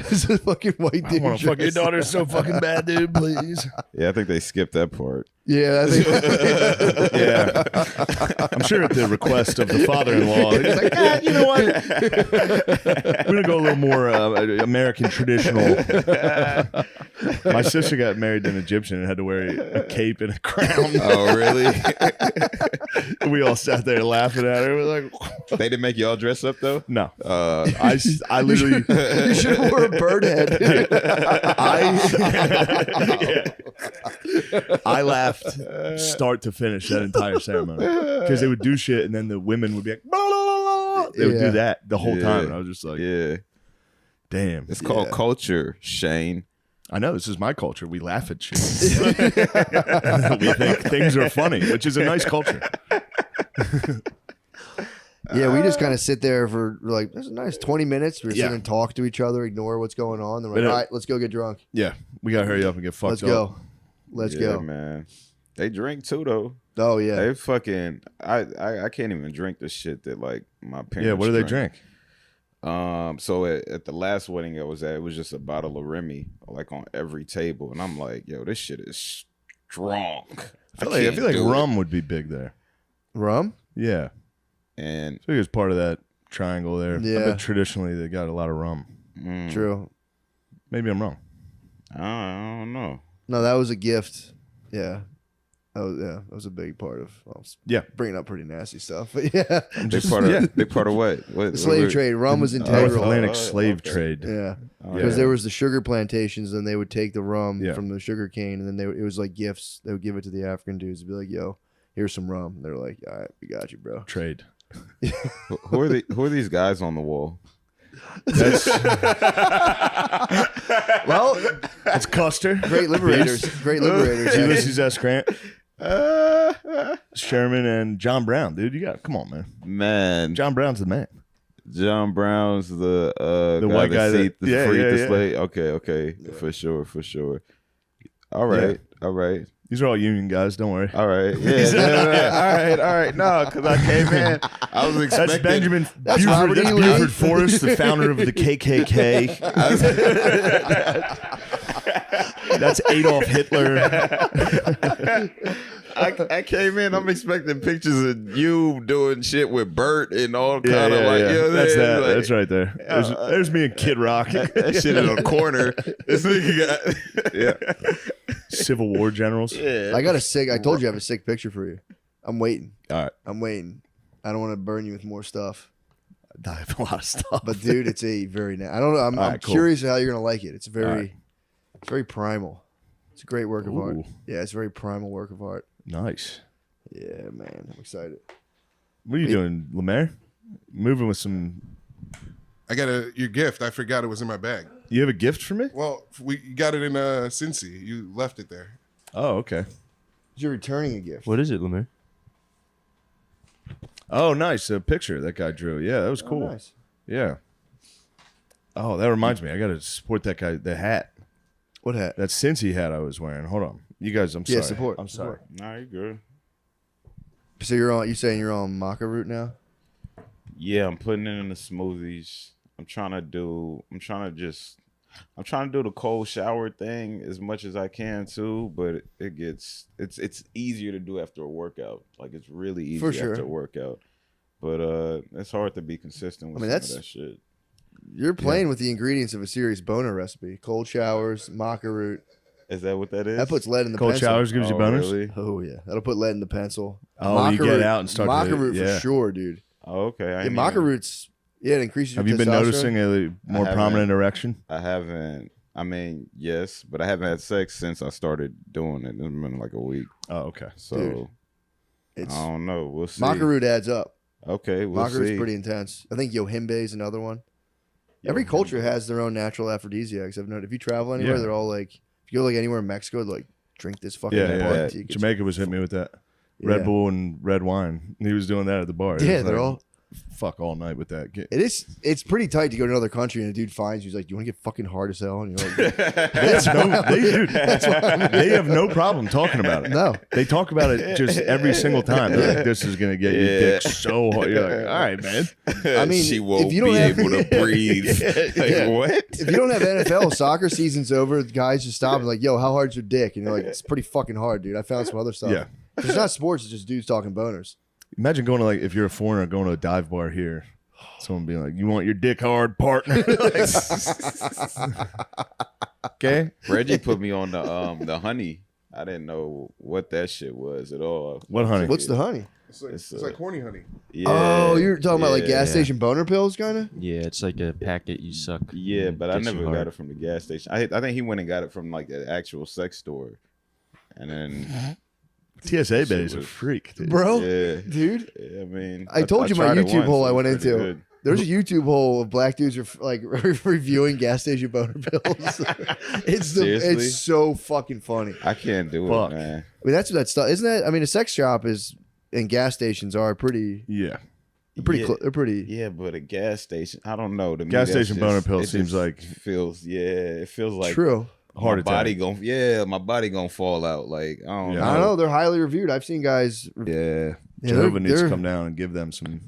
[SPEAKER 2] This is a fucking white
[SPEAKER 4] I
[SPEAKER 2] dude.
[SPEAKER 4] want to fuck your
[SPEAKER 2] dressed-
[SPEAKER 4] daughter so fucking bad, dude. Please.
[SPEAKER 17] Yeah, I think they skipped that part.
[SPEAKER 2] Yeah, I think.
[SPEAKER 4] Yeah, I'm sure at the request of the father-in-law, he's like, you know what? We're gonna go a little more American traditional. My sister got married to an Egyptian and had to wear a cape and a crown.
[SPEAKER 17] Oh, really?
[SPEAKER 4] We all sat there laughing at her. We're like,
[SPEAKER 17] They didn't make y'all dress up though.
[SPEAKER 4] no.
[SPEAKER 17] Uh,
[SPEAKER 4] I literally.
[SPEAKER 2] You should have wore a bird head.
[SPEAKER 4] I laughed start to finish that entire ceremony because they would do shit and then the women would be like, blah, blah, blah, blah. They would
[SPEAKER 2] Yeah.
[SPEAKER 4] do that the whole time.
[SPEAKER 17] Yeah.
[SPEAKER 4] And I was just like,
[SPEAKER 17] yeah,
[SPEAKER 4] damn.
[SPEAKER 17] it's called culture, Shane.
[SPEAKER 4] I know this is my culture. We laugh at shit. We think things are funny, which is a nice culture.
[SPEAKER 2] Yeah, we just kind of sit there for like that's a nice 20 minutes. We
[SPEAKER 4] Yeah.
[SPEAKER 2] sit and talk to each other, ignore what's going on. Then we're
[SPEAKER 4] But,
[SPEAKER 2] like, all right, let's go get drunk.
[SPEAKER 4] Yeah, we gotta hurry up and get fucked
[SPEAKER 2] Let's
[SPEAKER 4] up.
[SPEAKER 2] go. Let's
[SPEAKER 17] Yeah,
[SPEAKER 2] go.
[SPEAKER 17] man. They drink too though.
[SPEAKER 2] Oh yeah.
[SPEAKER 17] They fucking. I can't even drink the shit that like my parents.
[SPEAKER 4] Yeah, what do they drink?
[SPEAKER 17] So at the last wedding I was at, it was just a bottle of Remy like on every table, and I'm like, yo, this shit is strong.
[SPEAKER 4] I feel like
[SPEAKER 17] can't do it.
[SPEAKER 4] rum would be big there.
[SPEAKER 2] Rum?
[SPEAKER 4] Yeah,
[SPEAKER 17] And
[SPEAKER 4] I think it's part of that triangle there. I
[SPEAKER 2] Yeah.
[SPEAKER 4] bet traditionally they got a lot of rum.
[SPEAKER 2] True.
[SPEAKER 4] Maybe I'm wrong.
[SPEAKER 17] I don't know.
[SPEAKER 2] No, that was a gift. Yeah. That was a big part of. Well,
[SPEAKER 4] Yeah.
[SPEAKER 2] bringing up pretty nasty stuff, but yeah.
[SPEAKER 17] Big part of big part of what?
[SPEAKER 2] The slave trade. Rum was integral.
[SPEAKER 4] North Atlantic slave
[SPEAKER 17] okay.
[SPEAKER 4] trade.
[SPEAKER 2] Yeah,
[SPEAKER 17] Oh,
[SPEAKER 2] because
[SPEAKER 17] yeah.
[SPEAKER 2] there was the sugar plantations, and they would take the rum
[SPEAKER 4] Yeah.
[SPEAKER 2] from the sugar cane, and then it was like gifts. They would give it to the African dudes. They'd be like, "Yo, here's some rum." They're like, "All right, we got you, bro."
[SPEAKER 4] Trade.
[SPEAKER 17] Who are these guys on the wall?
[SPEAKER 4] That's
[SPEAKER 2] Well,
[SPEAKER 4] that's Custer.
[SPEAKER 2] great liberators. Great liberators.
[SPEAKER 4] Ulysses S. Grant. Sherman and John Brown, dude. You got come on, man.
[SPEAKER 17] Man,
[SPEAKER 4] John Brown's the man.
[SPEAKER 17] John Brown's the
[SPEAKER 4] white guy that- yeah,
[SPEAKER 17] freed
[SPEAKER 4] yeah,
[SPEAKER 17] the
[SPEAKER 4] yeah.
[SPEAKER 17] slave. Okay, for sure. All right.
[SPEAKER 4] These are all union guys. Don't worry.
[SPEAKER 17] All right. Yeah. All right. No, because I came in. I was expecting.
[SPEAKER 4] That's Benjamin
[SPEAKER 2] That's
[SPEAKER 4] Buford.
[SPEAKER 2] Robert
[SPEAKER 4] That's
[SPEAKER 2] E. Lee.
[SPEAKER 4] Buford Forrest, the founder of the KKK.
[SPEAKER 15] That's Adolf Hitler.
[SPEAKER 17] I came in. I'm expecting pictures of you doing shit with Bert and all kind of like. You know what
[SPEAKER 15] That's
[SPEAKER 17] I mean?
[SPEAKER 15] that.
[SPEAKER 17] Like,
[SPEAKER 15] That's right there. There's me and Kid Rock.
[SPEAKER 17] that shit in a corner. This nigga got
[SPEAKER 15] Civil War generals.
[SPEAKER 17] Yeah.
[SPEAKER 2] I got a sick. I told you I have a sick picture for you. I'm waiting.
[SPEAKER 15] All right.
[SPEAKER 2] I'm waiting. I don't want to burn you with more stuff.
[SPEAKER 15] I have a lot of stuff.
[SPEAKER 2] But dude, it's a very. I don't know. I'm
[SPEAKER 15] right, cool.
[SPEAKER 2] curious how you're gonna like it. It's very,
[SPEAKER 15] right.
[SPEAKER 2] it's very primal. It's a great work of art.
[SPEAKER 15] Ooh.
[SPEAKER 2] Yeah, it's a very primal work of art.
[SPEAKER 15] Nice.
[SPEAKER 2] Yeah, man, I'm excited.
[SPEAKER 15] What are you doing, Lemaire? Moving with some.
[SPEAKER 21] I got your gift. I forgot it was in my bag.
[SPEAKER 15] You have a gift for me?
[SPEAKER 21] Well, we got it in Cincy. You left it there.
[SPEAKER 15] Oh, okay.
[SPEAKER 2] You're returning a gift.
[SPEAKER 8] What is it, Lemaire?
[SPEAKER 15] Oh, nice. A picture that guy drew. Yeah, that was cool.
[SPEAKER 2] Nice.
[SPEAKER 15] Yeah. Oh, that reminds me. I got to support that guy. The hat.
[SPEAKER 2] What hat?
[SPEAKER 15] That Cincy hat I was wearing. Hold on. You guys, I'm sorry.
[SPEAKER 2] Yeah, support.
[SPEAKER 15] I'm sorry.
[SPEAKER 17] Nah, you good.
[SPEAKER 2] So you're on. You saying you're on maca root now?
[SPEAKER 17] Yeah, I'm putting it in the smoothies. I'm trying to do the cold shower thing as much as I can too, but it's easier to do after a workout. Like it's really easy
[SPEAKER 2] For sure.
[SPEAKER 17] after a workout. But it's hard to be consistent with some of that shit.
[SPEAKER 2] You're playing with the ingredients of a serious boner recipe. Cold showers, maca root.
[SPEAKER 17] Is that what that is?
[SPEAKER 2] That puts lead in the
[SPEAKER 15] Cold
[SPEAKER 2] pencil.
[SPEAKER 15] showers gives you boners?
[SPEAKER 17] Really?
[SPEAKER 2] Oh yeah, that'll put lead in the pencil.
[SPEAKER 15] Oh, you get out and start to-
[SPEAKER 2] maca root
[SPEAKER 15] yeah.
[SPEAKER 2] for sure, dude.
[SPEAKER 17] Oh, okay.
[SPEAKER 2] Yeah, maca roots. Yeah, it increases your
[SPEAKER 15] Have you been
[SPEAKER 2] testosterone.
[SPEAKER 15] noticing a more prominent erection?
[SPEAKER 17] I haven't. I mean, yes, but I haven't had sex since I started doing it. It's been like a week.
[SPEAKER 15] Oh, okay.
[SPEAKER 17] So
[SPEAKER 2] Dude,
[SPEAKER 17] I don't know. We'll see.
[SPEAKER 2] Maca root adds up.
[SPEAKER 17] Okay, we'll
[SPEAKER 2] Maca root's
[SPEAKER 17] see.
[SPEAKER 2] pretty intense. I think yohimbe is another one. Every culture has their own natural aphrodisiacs. I've noticed. If you travel anywhere,
[SPEAKER 15] Yeah.
[SPEAKER 2] they're all like, if you go like anywhere in Mexico, they're like, drink this fucking
[SPEAKER 15] Yeah,
[SPEAKER 2] blood.
[SPEAKER 15] yeah. Jamaica was hitting me with that. Red
[SPEAKER 2] Yeah.
[SPEAKER 15] Bull and red wine. He was doing that at the bar. It
[SPEAKER 2] Yeah,
[SPEAKER 15] was
[SPEAKER 2] they're
[SPEAKER 15] like,
[SPEAKER 2] all-
[SPEAKER 15] fuck all night with that.
[SPEAKER 2] It's pretty tight to go to another country and a dude finds you. He's like, "Do you want to get fucking hard as hell?" And you're like,
[SPEAKER 15] They have no problem talking about it.
[SPEAKER 2] No.
[SPEAKER 15] They talk about it just every single time. They're like, this is going to get your dick so hard. You're like, all right, man.
[SPEAKER 2] I mean,
[SPEAKER 17] she won't
[SPEAKER 2] if you don't
[SPEAKER 17] be
[SPEAKER 2] have-
[SPEAKER 17] able to breathe. Like, what?
[SPEAKER 2] If you don't have NFL, soccer season's over. The guys just stop and like, "Yo, how hard's your dick?" And you're like, "It's pretty fucking hard, dude. I found some other stuff."
[SPEAKER 15] Yeah.
[SPEAKER 2] It's not sports. It's just dudes talking boners.
[SPEAKER 15] Imagine going to like, if you're a foreigner, going to a dive bar here. Someone being like, you want your dick hard, partner?
[SPEAKER 17] Okay. Reggie put me on the honey. I didn't know what that shit was at all.
[SPEAKER 15] What honey?
[SPEAKER 2] What's the honey?
[SPEAKER 21] It's like horny honey.
[SPEAKER 17] Yeah.
[SPEAKER 2] Oh, you're talking about like gas
[SPEAKER 17] Yeah.
[SPEAKER 2] station boner pills, kind of?
[SPEAKER 8] Yeah, it's like a packet you suck.
[SPEAKER 17] Yeah, but I
[SPEAKER 8] Gets you
[SPEAKER 17] never
[SPEAKER 8] hard.
[SPEAKER 17] got it from the gas station. I think he went and got it from like the actual sex store, and then
[SPEAKER 15] TSA baby's a freak, dude.
[SPEAKER 2] Bro,
[SPEAKER 17] Yeah.
[SPEAKER 2] dude.
[SPEAKER 17] Yeah, I mean,
[SPEAKER 2] I told you my
[SPEAKER 17] tried it
[SPEAKER 2] YouTube
[SPEAKER 17] once,
[SPEAKER 2] hole I
[SPEAKER 17] it
[SPEAKER 2] went
[SPEAKER 17] was pretty
[SPEAKER 2] into.
[SPEAKER 17] good.
[SPEAKER 2] There's a YouTube hole of black dudes like reviewing gas station boner pills.
[SPEAKER 17] Seriously?
[SPEAKER 2] It's so fucking funny.
[SPEAKER 17] I can't do
[SPEAKER 15] Fuck.
[SPEAKER 17] it, man.
[SPEAKER 2] I mean, that's what that stuff isn't that? I mean, a sex shop is and gas stations are pretty.
[SPEAKER 15] Yeah.
[SPEAKER 2] They're pretty.
[SPEAKER 17] Yeah.
[SPEAKER 2] They're pretty.
[SPEAKER 17] Yeah, but a gas station, I don't know. To me,
[SPEAKER 15] Gas
[SPEAKER 17] that's
[SPEAKER 15] station boner pill
[SPEAKER 17] it
[SPEAKER 15] seems
[SPEAKER 17] just
[SPEAKER 15] like-
[SPEAKER 17] feels. Yeah, it feels like
[SPEAKER 2] True.
[SPEAKER 15] Heart
[SPEAKER 17] my
[SPEAKER 15] attack.
[SPEAKER 17] body my body gonna fall out. Like I don't know.
[SPEAKER 2] I don't know. They're highly reviewed. I've seen guys.
[SPEAKER 15] Yeah.
[SPEAKER 2] Yeah,
[SPEAKER 15] Jehovah needs to
[SPEAKER 2] they're-
[SPEAKER 15] come down and give them some.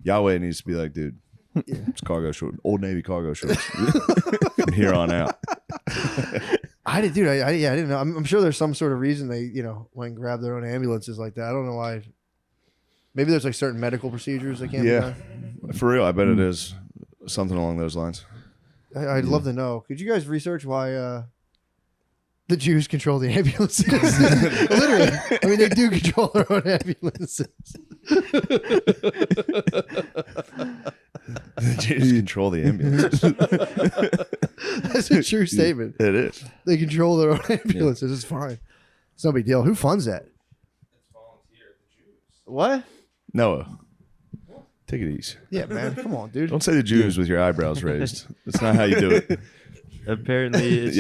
[SPEAKER 15] Yahweh needs to be like, dude, it's cargo short, Old Navy cargo shorts from here on out.
[SPEAKER 2] I did, dude. I didn't know. I'm sure there's some sort of reason they, went and grabbed their own ambulances like that. I don't know why. Maybe there's like certain medical procedures that can't be
[SPEAKER 15] Yeah.
[SPEAKER 2] done.
[SPEAKER 15] For real, I bet it is something along those lines.
[SPEAKER 2] I'd love to know. Could you guys research why the Jews control the ambulances? Literally. I mean, they do control their own ambulances.
[SPEAKER 15] The Jews control the ambulance.
[SPEAKER 2] That's a true statement.
[SPEAKER 15] It is.
[SPEAKER 2] They control their own ambulances. It's fine. It's no big deal. Who funds that? What?
[SPEAKER 15] Noah, take it easy.
[SPEAKER 2] Yeah, man. Come on, dude.
[SPEAKER 15] Don't say the Jews with your eyebrows raised. That's not how you do it.
[SPEAKER 8] Apparently, it's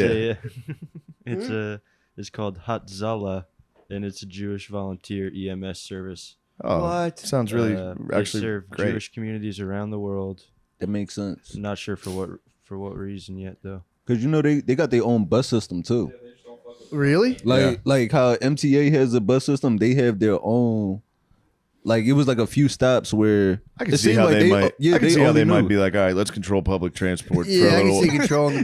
[SPEAKER 15] Yeah.
[SPEAKER 8] it's called Hatzala, and it's a Jewish volunteer EMS service.
[SPEAKER 15] Oh,
[SPEAKER 2] What?
[SPEAKER 15] Sounds really
[SPEAKER 8] They
[SPEAKER 15] actually
[SPEAKER 8] serve
[SPEAKER 15] great.
[SPEAKER 8] Jewish communities around the world.
[SPEAKER 9] That makes sense.
[SPEAKER 8] Not sure for what reason yet though.
[SPEAKER 9] Because they got their own bus system too.
[SPEAKER 2] Really?
[SPEAKER 9] Like how MTA has a bus system, they have their own. Like it was like a few stops where
[SPEAKER 15] I can
[SPEAKER 9] it
[SPEAKER 15] see
[SPEAKER 9] seemed
[SPEAKER 15] how
[SPEAKER 9] like
[SPEAKER 15] they might.
[SPEAKER 9] Yeah,
[SPEAKER 15] I can see how they
[SPEAKER 9] only
[SPEAKER 15] might
[SPEAKER 9] knew.
[SPEAKER 15] be like, all right, let's control public transport.
[SPEAKER 2] Yeah,
[SPEAKER 15] for a
[SPEAKER 2] I can
[SPEAKER 15] little.
[SPEAKER 2] see controlling the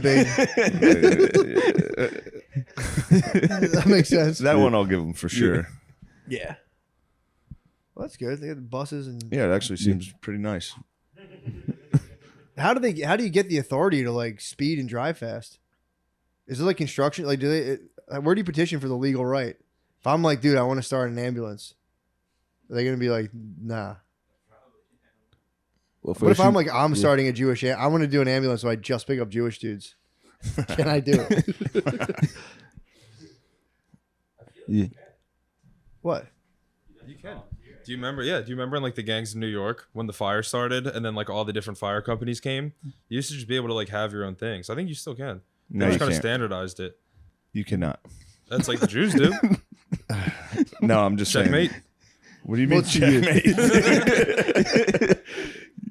[SPEAKER 2] big.
[SPEAKER 16] That makes sense.
[SPEAKER 3] That one I'll give them for sure.
[SPEAKER 16] Yeah. Well, that's good. They got the buses and
[SPEAKER 3] Yeah, it actually seems pretty nice.
[SPEAKER 16] How do you get the authority to like speed and drive fast? Is it like construction? Like, where do you petition for the legal right? If I'm like, dude, I want to start an ambulance, are they gonna be like, nah?
[SPEAKER 9] Well,
[SPEAKER 16] what if I'm like, I'm starting a Jewish? I want to do an ambulance, so I just pick up Jewish dudes. Can I do it?
[SPEAKER 9] Yeah.
[SPEAKER 16] What?
[SPEAKER 5] You can. Do you remember? Yeah. Do you remember in like the gangs in New York when the fire started and then like all the different fire companies came? You used to just be able to like have your own thing. So I think you still can.
[SPEAKER 3] No,
[SPEAKER 5] They just
[SPEAKER 3] you
[SPEAKER 5] kind of
[SPEAKER 3] can't.
[SPEAKER 5] standardized it.
[SPEAKER 3] You cannot.
[SPEAKER 5] That's like the Jews do.
[SPEAKER 3] No, I'm just
[SPEAKER 5] Checkmate.
[SPEAKER 3] saying. What do you mean
[SPEAKER 16] What's you?
[SPEAKER 3] checkmate?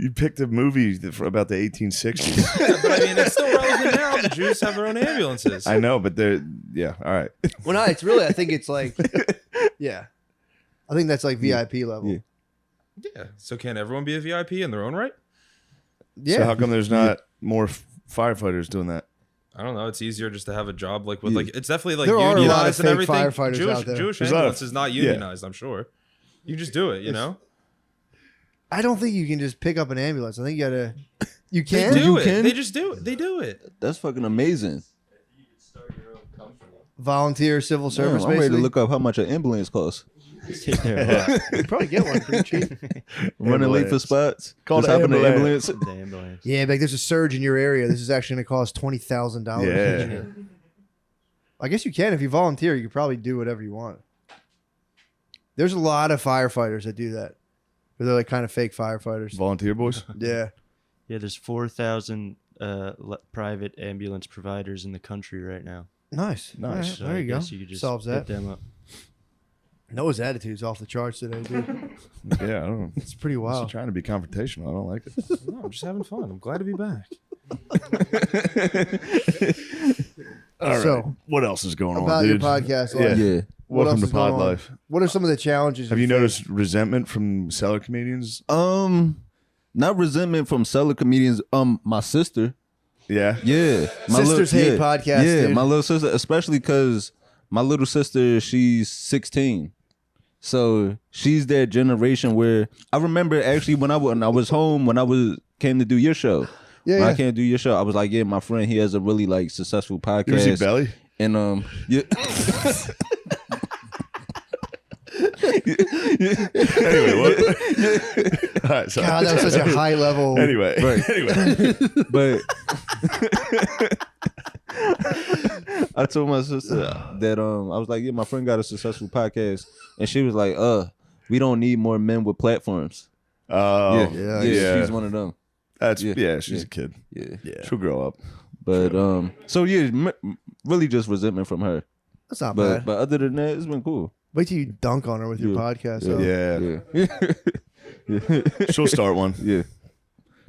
[SPEAKER 3] You picked a movie about the 1860s.
[SPEAKER 5] Yeah, but I mean, it's still relevant now. The Jews have their own ambulances.
[SPEAKER 3] I know, but they're yeah. All right.
[SPEAKER 16] Well, no, it's really. I think it's like, yeah, I think that's like VIP level.
[SPEAKER 5] Yeah. So can everyone be a VIP in their own right?
[SPEAKER 16] Yeah.
[SPEAKER 3] So how come there's not more firefighters doing that?
[SPEAKER 5] I don't know. It's easier just to have a job like with like it's definitely like
[SPEAKER 16] There are a lot of
[SPEAKER 5] unionized and
[SPEAKER 16] fake
[SPEAKER 5] everything.
[SPEAKER 16] firefighters
[SPEAKER 5] Jewish,
[SPEAKER 16] out there.
[SPEAKER 5] Jewish
[SPEAKER 3] There's a lot of-
[SPEAKER 5] ambulance is not
[SPEAKER 3] yeah.
[SPEAKER 5] unionized. I'm sure. You just do it. You know.
[SPEAKER 16] I don't think you can just pick up an ambulance. I think you gotta. You
[SPEAKER 5] They
[SPEAKER 16] can.
[SPEAKER 5] do it. They just do it. They do it.
[SPEAKER 9] That's fucking amazing.
[SPEAKER 16] Volunteer civil service.
[SPEAKER 9] Damn, I'm ready to
[SPEAKER 16] basically.
[SPEAKER 9] look up how much an ambulance costs.
[SPEAKER 16] You probably get one pretty cheap.
[SPEAKER 9] Running late for spots.
[SPEAKER 3] Called
[SPEAKER 9] Just hop in the
[SPEAKER 3] ambulance.
[SPEAKER 9] ambulance.
[SPEAKER 16] Yeah, like there's a surge in your area. This is actually going to cost $20,000.
[SPEAKER 3] Yeah.
[SPEAKER 16] I guess you can if you volunteer. You can probably do whatever you want. There's a lot of firefighters that do that. But they're like kind of fake firefighters.
[SPEAKER 3] Volunteer boys.
[SPEAKER 16] Yeah.
[SPEAKER 8] Yeah, there's 4,000 private ambulance providers in the country right now.
[SPEAKER 16] Nice.
[SPEAKER 3] Nice.
[SPEAKER 16] All right,
[SPEAKER 8] So
[SPEAKER 16] there
[SPEAKER 8] I
[SPEAKER 16] you go.
[SPEAKER 8] guess you could just
[SPEAKER 16] Solves that.
[SPEAKER 8] hit them up.
[SPEAKER 16] Noah's attitude's off the charts today, dude.
[SPEAKER 3] Yeah, I don't know.
[SPEAKER 16] It's pretty wild.
[SPEAKER 3] Just trying to be confrontational. I don't like it.
[SPEAKER 5] No, I'm just having fun. I'm glad to be back.
[SPEAKER 3] All right.
[SPEAKER 16] So,
[SPEAKER 3] what else is going on,
[SPEAKER 16] about
[SPEAKER 3] dude?
[SPEAKER 16] your podcast
[SPEAKER 3] Yeah.
[SPEAKER 16] life.
[SPEAKER 9] Yeah.
[SPEAKER 16] What
[SPEAKER 3] Welcome
[SPEAKER 16] else
[SPEAKER 3] to
[SPEAKER 16] is going
[SPEAKER 3] Pod
[SPEAKER 16] on?
[SPEAKER 3] Life.
[SPEAKER 16] What are some of the challenges?
[SPEAKER 3] Have you
[SPEAKER 16] face?
[SPEAKER 3] noticed resentment from seller comedians?
[SPEAKER 9] Not resentment from seller comedians. My sister.
[SPEAKER 3] Yeah.
[SPEAKER 9] Yeah.
[SPEAKER 16] Sisters hate podcasts,
[SPEAKER 9] Yeah,
[SPEAKER 16] dude.
[SPEAKER 9] my little sister, especially because my little sister, she's 16. So she's that generation where I remember actually when I was home when I came to do your show.
[SPEAKER 16] Yeah,
[SPEAKER 9] when I
[SPEAKER 16] yeah.
[SPEAKER 9] came to do your show, I was like, yeah, my friend, he has a really like successful podcast.
[SPEAKER 3] You ever see Belly?
[SPEAKER 9] And yeah.
[SPEAKER 3] Anyway, what? All right, sorry.
[SPEAKER 16] God, that was such a high level.
[SPEAKER 3] Anyway,
[SPEAKER 9] Right.
[SPEAKER 3] anyway.
[SPEAKER 9] But I told my sister that I was like, yeah, my friend got a successful podcast, and she was like, we don't need more men with platforms.
[SPEAKER 3] Oh,
[SPEAKER 9] yeah,
[SPEAKER 3] yeah.
[SPEAKER 9] she's one of them.
[SPEAKER 3] That's she's a kid.
[SPEAKER 9] Yeah,
[SPEAKER 3] She'll grow up.
[SPEAKER 9] But so yeah, really just resentment from her.
[SPEAKER 16] That's not
[SPEAKER 9] But
[SPEAKER 16] bad.
[SPEAKER 9] but other than that, it's been cool.
[SPEAKER 16] Wait till you dunk on her with your podcast. though.
[SPEAKER 3] Yeah. She'll start one.
[SPEAKER 9] Yeah.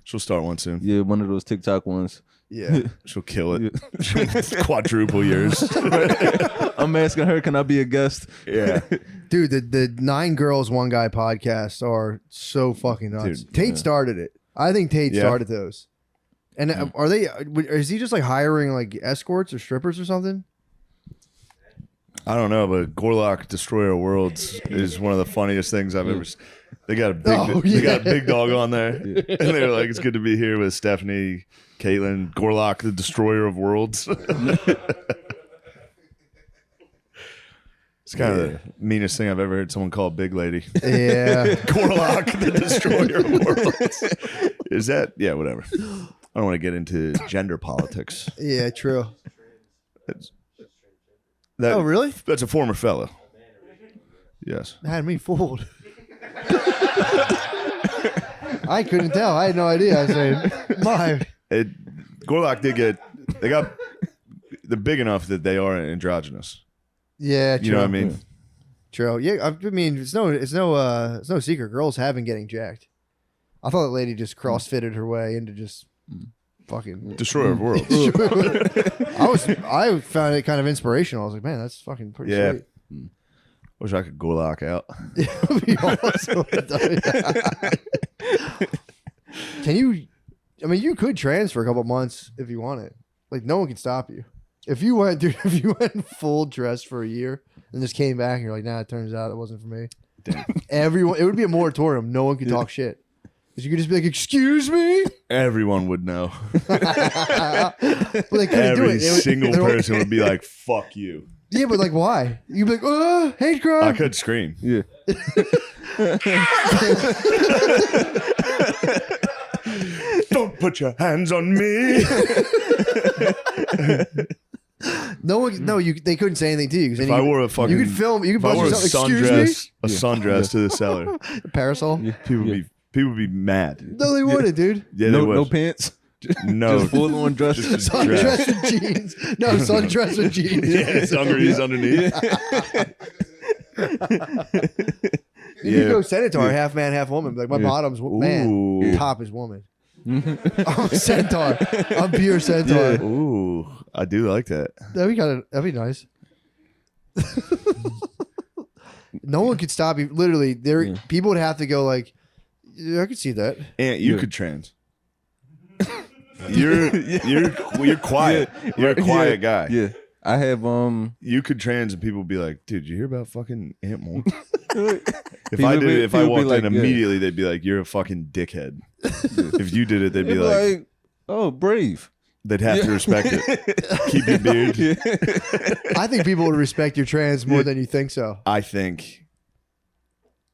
[SPEAKER 3] She'll start one soon.
[SPEAKER 9] Yeah, one of those TikTok ones.
[SPEAKER 16] Yeah.
[SPEAKER 3] She'll kill it. Quadruple yours.
[SPEAKER 9] I'm asking her, can I be a guest?
[SPEAKER 3] Yeah.
[SPEAKER 16] Dude, the 9 Girls, 1 Guy podcasts are so fucking nuts.
[SPEAKER 3] Dude,
[SPEAKER 16] Tate started it. I think Tate
[SPEAKER 3] Yeah.
[SPEAKER 16] started those. And are they? Is he just like hiring like escorts or strippers or something?
[SPEAKER 3] I don't know, but Gorlock Destroyer of Worlds is one of the funniest things I've ever seen. They got a big they got a big dog on there. And they're like, it's good to be here with Stephanie, Caitlin, Gorlock the Destroyer of Worlds. It's kind of the meanest thing I've ever heard someone call a big lady.
[SPEAKER 16] Yeah.
[SPEAKER 3] Gorlock the Destroyer of Worlds. Is that whatever. I don't want to get into gender politics.
[SPEAKER 16] Yeah, true.
[SPEAKER 3] That,
[SPEAKER 16] Oh, really?
[SPEAKER 3] That's a former fella. Yes.
[SPEAKER 16] Had me fooled. I couldn't tell. I had no idea. I said, "My."
[SPEAKER 3] Gorlock they're big enough that they are androgynous.
[SPEAKER 16] Yeah, true.
[SPEAKER 3] You know what I mean?
[SPEAKER 16] True. Yeah, I mean, it's no secret. Girls have been getting jacked. I thought that lady just crossfitted her way into just fucking
[SPEAKER 3] Destroyer of Worlds.
[SPEAKER 16] I found it kind of inspirational. I was like, man, that's fucking pretty
[SPEAKER 3] Yeah.
[SPEAKER 16] sweet.
[SPEAKER 3] Wish I could Gorlock out.
[SPEAKER 16] It would be awesome. Can you? I mean, you could transfer a couple months if you wanted. Like, no one can stop you. If you went, dude, if you went full dress for a year and just came back and you're like, nah, it turns out it wasn't for me. Everyone, it would be a moratorium. No one could talk shit. Because you could just be like, excuse me?
[SPEAKER 3] Everyone would know.
[SPEAKER 16] Well, they couldn't do
[SPEAKER 3] Every
[SPEAKER 16] it.
[SPEAKER 3] single person would be like, fuck you.
[SPEAKER 16] Yeah, but like, why? You'd be like, oh, hate crime.
[SPEAKER 3] I could scream.
[SPEAKER 9] Yeah.
[SPEAKER 3] Don't put your hands on me.
[SPEAKER 16] No one, no, they couldn't say anything to you.
[SPEAKER 3] If I wore a fucking,
[SPEAKER 16] you could film, you could
[SPEAKER 3] if I
[SPEAKER 16] bust
[SPEAKER 3] wore a
[SPEAKER 16] yourself. Excuse me?
[SPEAKER 3] sundress to the cellar,
[SPEAKER 16] A parasol.
[SPEAKER 3] people would be mad.
[SPEAKER 16] No, they wouldn't, dude.
[SPEAKER 3] Yeah,
[SPEAKER 9] no,
[SPEAKER 3] they would.
[SPEAKER 9] no pants.
[SPEAKER 3] No,
[SPEAKER 9] Just full on dress.
[SPEAKER 3] Just
[SPEAKER 16] Sundress and jeans. No, sundress and jeans.
[SPEAKER 3] Yeah, dungarees underneath.
[SPEAKER 16] You could go centaur, half man, half woman. Like my bottom's man, top is woman. I'm a centaur. I'm pure centaur.
[SPEAKER 3] Yeah. Ooh, I do like that.
[SPEAKER 16] That'd be nice. No one could stop you. Literally, people would have to go like, yeah, I could see that.
[SPEAKER 3] And you could trans. You're quiet.
[SPEAKER 9] Yeah.
[SPEAKER 3] You're a quiet guy.
[SPEAKER 9] Yeah. I have
[SPEAKER 3] You could trans and people would be like, dude, you hear about fucking Aunt Moore? If I
[SPEAKER 9] people
[SPEAKER 3] walked
[SPEAKER 9] like,
[SPEAKER 3] in immediately, they'd be like, you're a fucking dickhead. If you did it, they'd be like,
[SPEAKER 9] oh, brave.
[SPEAKER 3] They'd have to respect it. Keep your beard.
[SPEAKER 16] I think people would respect your trans more than you think so.
[SPEAKER 3] I think.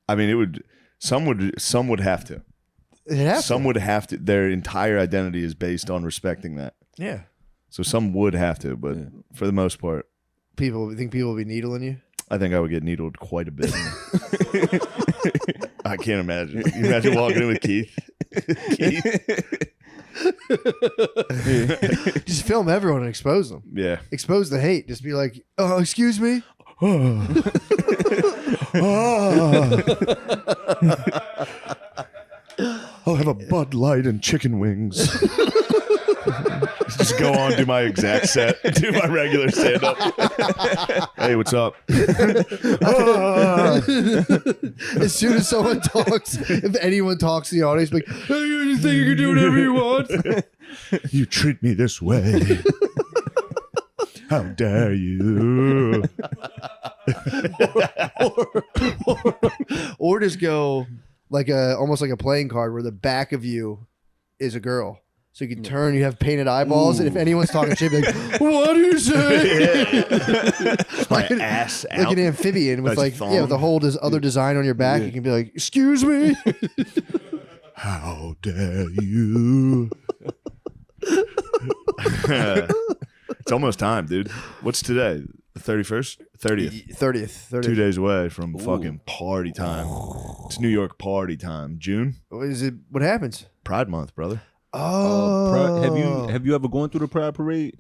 [SPEAKER 3] I mean, it would. Some would have to. Some would have to. Their entire identity is based on respecting that.
[SPEAKER 16] Yeah.
[SPEAKER 3] So some would have to, but for the most part,
[SPEAKER 16] People think people will be needling you.
[SPEAKER 3] I think I would get needled quite a bit. I can't imagine. Can you imagine walking in with Keith?
[SPEAKER 16] Just film everyone and expose them.
[SPEAKER 3] Yeah.
[SPEAKER 16] Expose the hate. Just be like, oh, excuse me.
[SPEAKER 3] I'll have a Bud Light and chicken wings. Just go on, do my exact set, do my regular stand up. Hey, what's up?
[SPEAKER 16] As soon as someone talks, if anyone talks to the audience, be like, hey, you think you can do whatever you want?
[SPEAKER 3] You treat me this way. How dare you?
[SPEAKER 16] Or just go like almost like a playing card where the back of you is a girl. So you can turn, you have painted eyeballs, and if anyone's talking shit, be like, what do you say?
[SPEAKER 3] My ass out.
[SPEAKER 16] Like an amphibian with
[SPEAKER 3] Nice
[SPEAKER 16] like, with the whole other design on your back. You can be like, excuse me.
[SPEAKER 3] How dare you? It's almost time, dude. What's today? The 31st? 30th.
[SPEAKER 16] 30th.
[SPEAKER 3] 2 days away from fucking party time. It's New York party time. June?
[SPEAKER 16] What happens?
[SPEAKER 3] Pride Month, brother.
[SPEAKER 16] Oh.
[SPEAKER 9] Have you ever gone through the Pride Parade?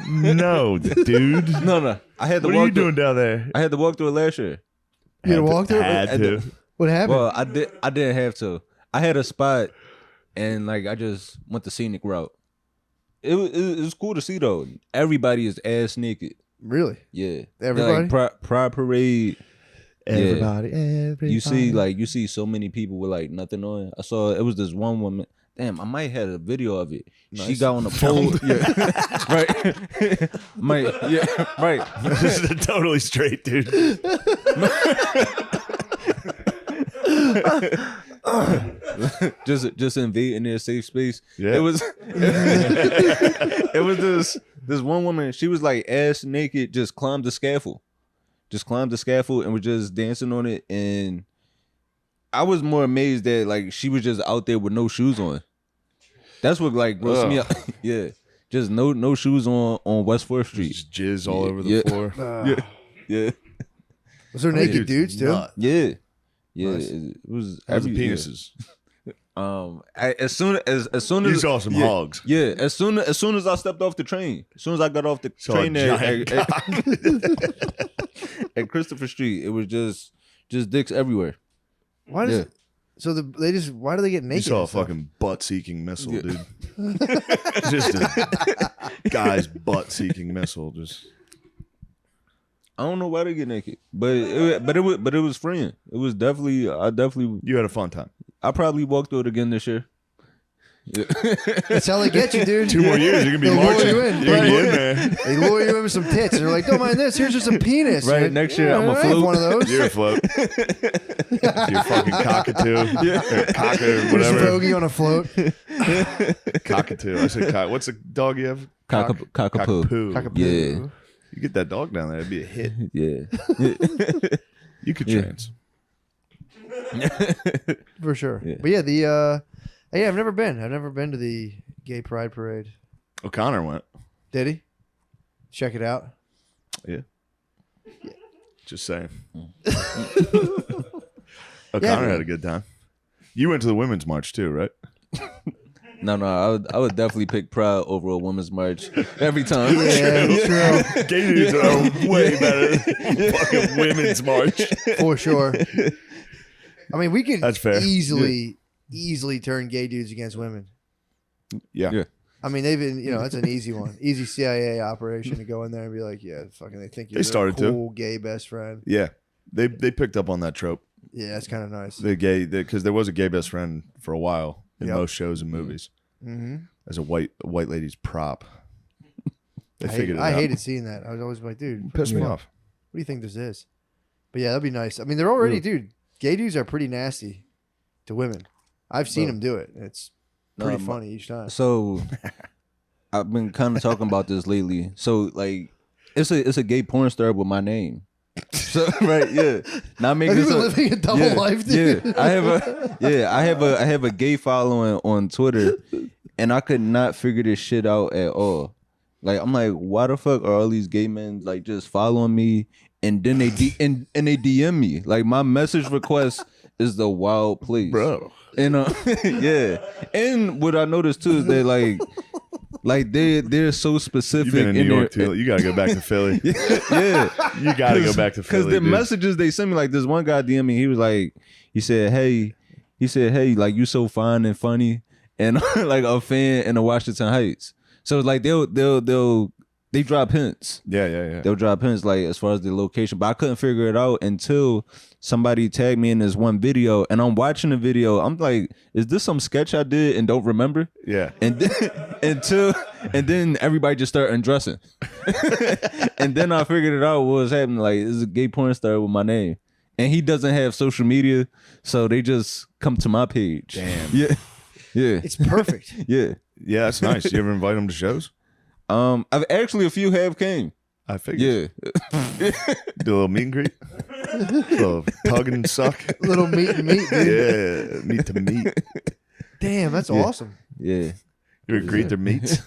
[SPEAKER 3] No, dude.
[SPEAKER 9] No. I had to
[SPEAKER 3] What
[SPEAKER 9] walk
[SPEAKER 3] are you doing down there?
[SPEAKER 9] I had to walk through it last year.
[SPEAKER 16] You had to walk through it?
[SPEAKER 3] Had to.
[SPEAKER 16] What happened?
[SPEAKER 9] Well, I didn't have to. I had a spot, and like I just went the scenic route. It was cool to see though. Everybody is ass naked.
[SPEAKER 16] Really?
[SPEAKER 9] Yeah.
[SPEAKER 16] Everybody?
[SPEAKER 9] Like, Pride Parade.
[SPEAKER 3] Everybody.
[SPEAKER 9] You see so many people with like nothing on. I saw it was this one woman. Damn, I might have a video of it.
[SPEAKER 3] Nice.
[SPEAKER 9] She got on the pole. Right.
[SPEAKER 3] This is totally straight, dude.
[SPEAKER 9] just invading their safe space.
[SPEAKER 3] Yeah.
[SPEAKER 9] It was this one woman. She was like ass naked, just climbed the scaffold and was just dancing on it. And I was more amazed that like she was just out there with no shoes on. That's what like grossed me out. Yeah, just no shoes on West 4th Street.
[SPEAKER 3] Just jizz all over the floor.
[SPEAKER 9] Yeah.
[SPEAKER 16] Was there naked dudes too?
[SPEAKER 9] Yeah.
[SPEAKER 3] Nice.
[SPEAKER 9] It was
[SPEAKER 3] How's the penises?
[SPEAKER 9] As soon as
[SPEAKER 3] You saw some hogs.
[SPEAKER 9] Yeah, as soon as I stepped off the train, as soon as I got off the train at Christopher Street, it was just dicks everywhere.
[SPEAKER 16] Why does why do they get naked?
[SPEAKER 3] You saw a fucking butt-seeking missile, dude. Just a guy's butt-seeking missile. Just
[SPEAKER 9] I don't know why they get naked, but it was freeing. It was definitely
[SPEAKER 3] you had a fun time.
[SPEAKER 9] I probably walked through it again this year.
[SPEAKER 2] That's how they get you, dude.
[SPEAKER 15] 2 more years, you're gonna be
[SPEAKER 2] They'll
[SPEAKER 15] marching.
[SPEAKER 2] lure you in.
[SPEAKER 15] You're gonna be in there.
[SPEAKER 2] They lure you in with some tits. They're like, don't mind this. Here's just a penis.
[SPEAKER 9] Right,
[SPEAKER 2] You're like,
[SPEAKER 9] next year, I'm a
[SPEAKER 2] I have
[SPEAKER 9] float.
[SPEAKER 2] one of those.
[SPEAKER 15] You're a float. You're fucking cockatoo. Or cocker,
[SPEAKER 2] Here's a
[SPEAKER 15] whatever.
[SPEAKER 2] bogey on a float.
[SPEAKER 15] Cockatoo. I said cock. What's a dog you have?
[SPEAKER 9] Cockapoo.
[SPEAKER 15] Cockapoo.
[SPEAKER 2] Cockapoo.
[SPEAKER 9] Yeah.
[SPEAKER 15] You get that dog down there, it'd be a hit.
[SPEAKER 9] Yeah.
[SPEAKER 15] You could
[SPEAKER 9] Yeah.
[SPEAKER 15] trans.
[SPEAKER 2] For sure.
[SPEAKER 9] Yeah.
[SPEAKER 2] But yeah, I've never been. I've never been to the gay pride parade.
[SPEAKER 15] O'Connor went.
[SPEAKER 2] Did he? Check it out.
[SPEAKER 15] Yeah. Just saying.
[SPEAKER 2] Yeah,
[SPEAKER 15] O'Connor
[SPEAKER 2] man.
[SPEAKER 15] had a good time. You went to the women's march too, right?
[SPEAKER 9] No, I would definitely pick Pride over a women's march every time.
[SPEAKER 2] Yeah, true.
[SPEAKER 15] Gay dudes are way better than fucking women's march.
[SPEAKER 2] For sure. I mean, we could
[SPEAKER 15] That's fair.
[SPEAKER 2] easily turn gay dudes against women.
[SPEAKER 15] Yeah.
[SPEAKER 2] I mean, they've been, that's an easy one. Easy CIA operation to go in there and be like, yeah, fucking, they think you're
[SPEAKER 15] They started to.
[SPEAKER 2] their cool gay best friend.
[SPEAKER 15] Yeah. They picked up on that trope.
[SPEAKER 2] Yeah, that's kind of nice.
[SPEAKER 15] The gay, because there was a gay best friend for a while in
[SPEAKER 2] Yep.
[SPEAKER 15] most shows and movies
[SPEAKER 2] Mhm.
[SPEAKER 15] as a white lady's prop. They figured it
[SPEAKER 2] I
[SPEAKER 15] out.
[SPEAKER 2] hated seeing that. I was always like, dude,
[SPEAKER 15] Pissed me off.
[SPEAKER 2] What do you think this is? But yeah, that'd be nice. I mean, they're already, dude, gay dudes are pretty nasty to women. I've seen them do it. It's pretty funny each time.
[SPEAKER 9] So I've been kind of talking about this lately. So like, it's a gay porn star with my name. So right, yeah. Not making
[SPEAKER 2] Have you been living a double life, dude?
[SPEAKER 9] Yeah, I have a gay following on Twitter, and I could not figure this shit out at all. Like I'm like, why the fuck are all these gay men like just following me, and then they and they DM me? Like my message request is the wild place,
[SPEAKER 15] bro.
[SPEAKER 9] And yeah, and what I noticed too is they like they're so specific.
[SPEAKER 15] You've been in New York too. You gotta go back to Philly.
[SPEAKER 9] Yeah,
[SPEAKER 15] you gotta go back to Philly.
[SPEAKER 9] Because the
[SPEAKER 15] dude.
[SPEAKER 9] messages they sent me, like this one guy DM me, he was like, he said, hey, like you so fine and funny, and like a fan in the Washington Heights. So it's like they drop hints.
[SPEAKER 15] Yeah.
[SPEAKER 9] They'll drop hints like as far as the location, but I couldn't figure it out until somebody tagged me in this one video, and I'm watching the video. I'm like, is this some sketch I did and don't remember?
[SPEAKER 15] Yeah.
[SPEAKER 9] And then then everybody just started undressing, and then I figured it out what was happening. Like, this is a gay porn star with my name, and he doesn't have social media, so they just come to my page.
[SPEAKER 15] Damn.
[SPEAKER 9] Yeah.
[SPEAKER 2] It's perfect.
[SPEAKER 9] Yeah.
[SPEAKER 15] Yeah, that's nice. You ever invite them to shows?
[SPEAKER 9] I've actually a few have came.
[SPEAKER 15] I figured.
[SPEAKER 9] Yeah.
[SPEAKER 15] Do a little meet and greet. A little tug and suck.
[SPEAKER 2] Little meet and meet, dude.
[SPEAKER 15] Yeah, meet to meet.
[SPEAKER 2] Damn, that's
[SPEAKER 9] Yeah.
[SPEAKER 2] awesome.
[SPEAKER 9] Yeah.
[SPEAKER 15] You ever greet their meats?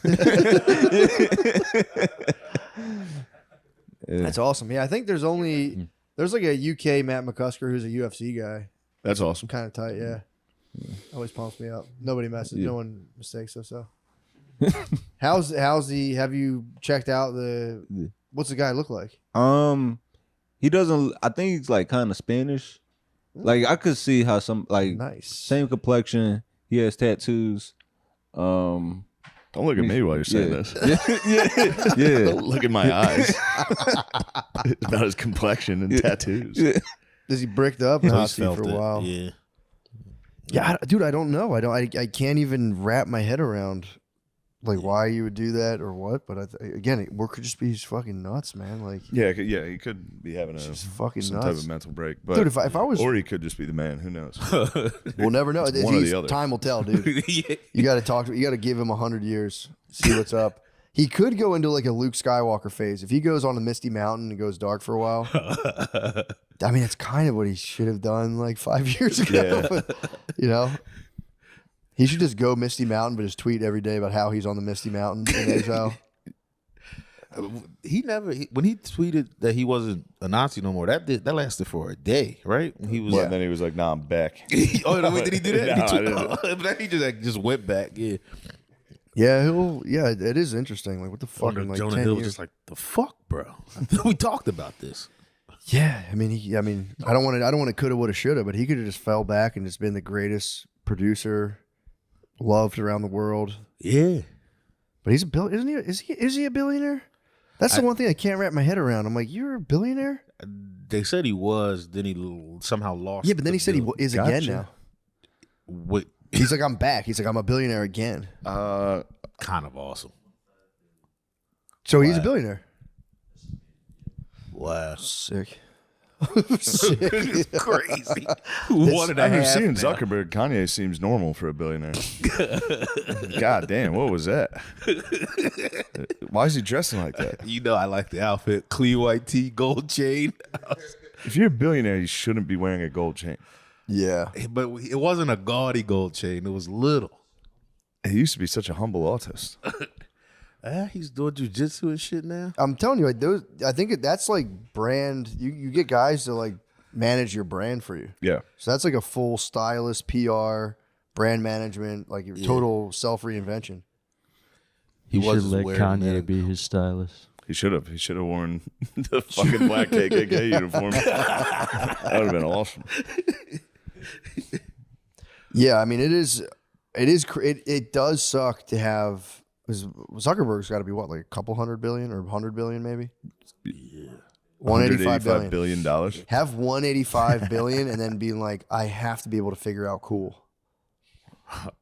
[SPEAKER 2] That's awesome. Yeah, I think there's like a UK Matt Mckusker who's a UFC guy.
[SPEAKER 15] That's awesome.
[SPEAKER 2] Kind of tight, yeah. Always pumps me up. Nobody messes.
[SPEAKER 9] Yeah.
[SPEAKER 2] No one mistakes us. So, how's the? Have you checked out the? What's the guy look like?
[SPEAKER 9] He doesn't. I think he's like kind of Spanish. Like I could see how some like
[SPEAKER 2] nice
[SPEAKER 9] same complexion. He has tattoos.
[SPEAKER 15] Don't look at me while you're saying this.
[SPEAKER 9] Yeah.
[SPEAKER 15] Don't look at my eyes. About his complexion and tattoos.
[SPEAKER 2] Is he bricked up? No,
[SPEAKER 11] He's
[SPEAKER 2] for a
[SPEAKER 11] felt it,
[SPEAKER 2] while.
[SPEAKER 11] yeah.
[SPEAKER 2] Yeah, dude, I don't know. I can't even wrap my head around like why you would do that or what. But again, it could just be he's fucking nuts, man. Like
[SPEAKER 15] Yeah, he could be having
[SPEAKER 2] fucking
[SPEAKER 15] some
[SPEAKER 2] nuts.
[SPEAKER 15] type of mental break. But
[SPEAKER 2] Dude, if I was,
[SPEAKER 15] or he could just be the man. Who knows?
[SPEAKER 2] we'll never know.
[SPEAKER 15] It's one or the other.
[SPEAKER 2] Time will tell, dude. You got to talk to. You got to give him 100 years. See what's up. He could go into like a Luke Skywalker phase if he goes on a misty mountain and goes dark for a while. I mean, it's kind of what he should have done like 5 years ago.
[SPEAKER 15] Yeah.
[SPEAKER 2] But, he should just go Misty Mountain, but just tweet every day about how he's on the Misty Mountain in exile.
[SPEAKER 11] When he tweeted that he wasn't a Nazi no more, that lasted for a day, right? When he was,
[SPEAKER 15] And then he was like, "Nah, I'm back."
[SPEAKER 11] oh, wait, did he do that?
[SPEAKER 15] No, I didn't.
[SPEAKER 11] But then he just went back. Yeah.
[SPEAKER 2] Yeah, it is interesting. Like, what the fuck? In like
[SPEAKER 11] Jonah
[SPEAKER 2] 10
[SPEAKER 11] Hill was
[SPEAKER 2] years.
[SPEAKER 11] just like, the fuck, bro. We talked about this.
[SPEAKER 2] Yeah, I mean, I don't want to coulda, woulda, shoulda, but he could have just fell back and just been the greatest producer, loved around the world.
[SPEAKER 11] Yeah,
[SPEAKER 2] but he's a isn't he? Is he a billionaire? That's the one thing I can't wrap my head around. I'm like, you're a billionaire?
[SPEAKER 11] They said he was. Then he somehow lost.
[SPEAKER 2] Yeah, but then he said he is again now.
[SPEAKER 11] What
[SPEAKER 2] He's like, I'm back. He's like, I'm a billionaire again.
[SPEAKER 11] Kind of awesome.
[SPEAKER 2] So he's a billionaire.
[SPEAKER 11] Wow.
[SPEAKER 2] Sick.
[SPEAKER 11] It's crazy.
[SPEAKER 3] I've never seen Zuckerberg. Kanye seems normal for a billionaire. God damn, what was that? Why is he dressing like that?
[SPEAKER 11] You know I like the outfit. Clean white tee, gold chain.
[SPEAKER 3] If you're a billionaire, you shouldn't be wearing a gold chain.
[SPEAKER 2] Yeah.
[SPEAKER 11] But it wasn't a gaudy gold chain. It was little.
[SPEAKER 3] He used to be such a humble artist.
[SPEAKER 11] He's doing jujitsu and shit now.
[SPEAKER 2] I'm telling you, like those. I think that's like brand. You get guys to like manage your brand for you.
[SPEAKER 3] Yeah.
[SPEAKER 2] So that's like a full stylist, PR, brand management, like your total self reinvention.
[SPEAKER 8] He should let Kanye be his stylist.
[SPEAKER 3] He should have. He should have worn the fucking black KKK uniform. That would have been awesome.
[SPEAKER 2] Yeah, I mean, it does suck to have. Zuckerberg's got to be what, like a couple $100 billion or $100 billion maybe?
[SPEAKER 3] Yeah.
[SPEAKER 2] $185
[SPEAKER 3] billion.
[SPEAKER 2] Have $185 billion and then being like, I have to be able to figure out cool.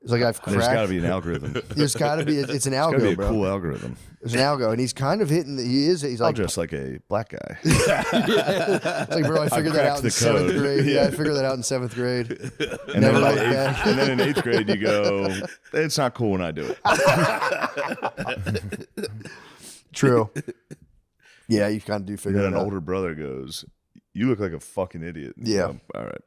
[SPEAKER 2] It's like I've cracked.
[SPEAKER 3] There's got to be an algorithm.
[SPEAKER 2] There's got to be. It's an algo,
[SPEAKER 3] It's got to be a
[SPEAKER 2] bro.
[SPEAKER 3] cool algorithm.
[SPEAKER 2] There's an algo, and he's kind of hitting. He's
[SPEAKER 3] I'll
[SPEAKER 2] like
[SPEAKER 3] dress like a black guy.
[SPEAKER 2] It's like, bro, I figured that out in seventh grade. Yeah, I figured that out in seventh grade.
[SPEAKER 3] And
[SPEAKER 2] Never
[SPEAKER 3] then,
[SPEAKER 2] looked back.
[SPEAKER 3] and then in 8th grade, you go, it's not cool when I do it.
[SPEAKER 2] True. Yeah, you kind of do
[SPEAKER 3] And
[SPEAKER 2] figure
[SPEAKER 3] then
[SPEAKER 2] it
[SPEAKER 3] an
[SPEAKER 2] out.
[SPEAKER 3] older brother goes, you look like a fucking idiot.
[SPEAKER 2] Yeah.
[SPEAKER 3] All right.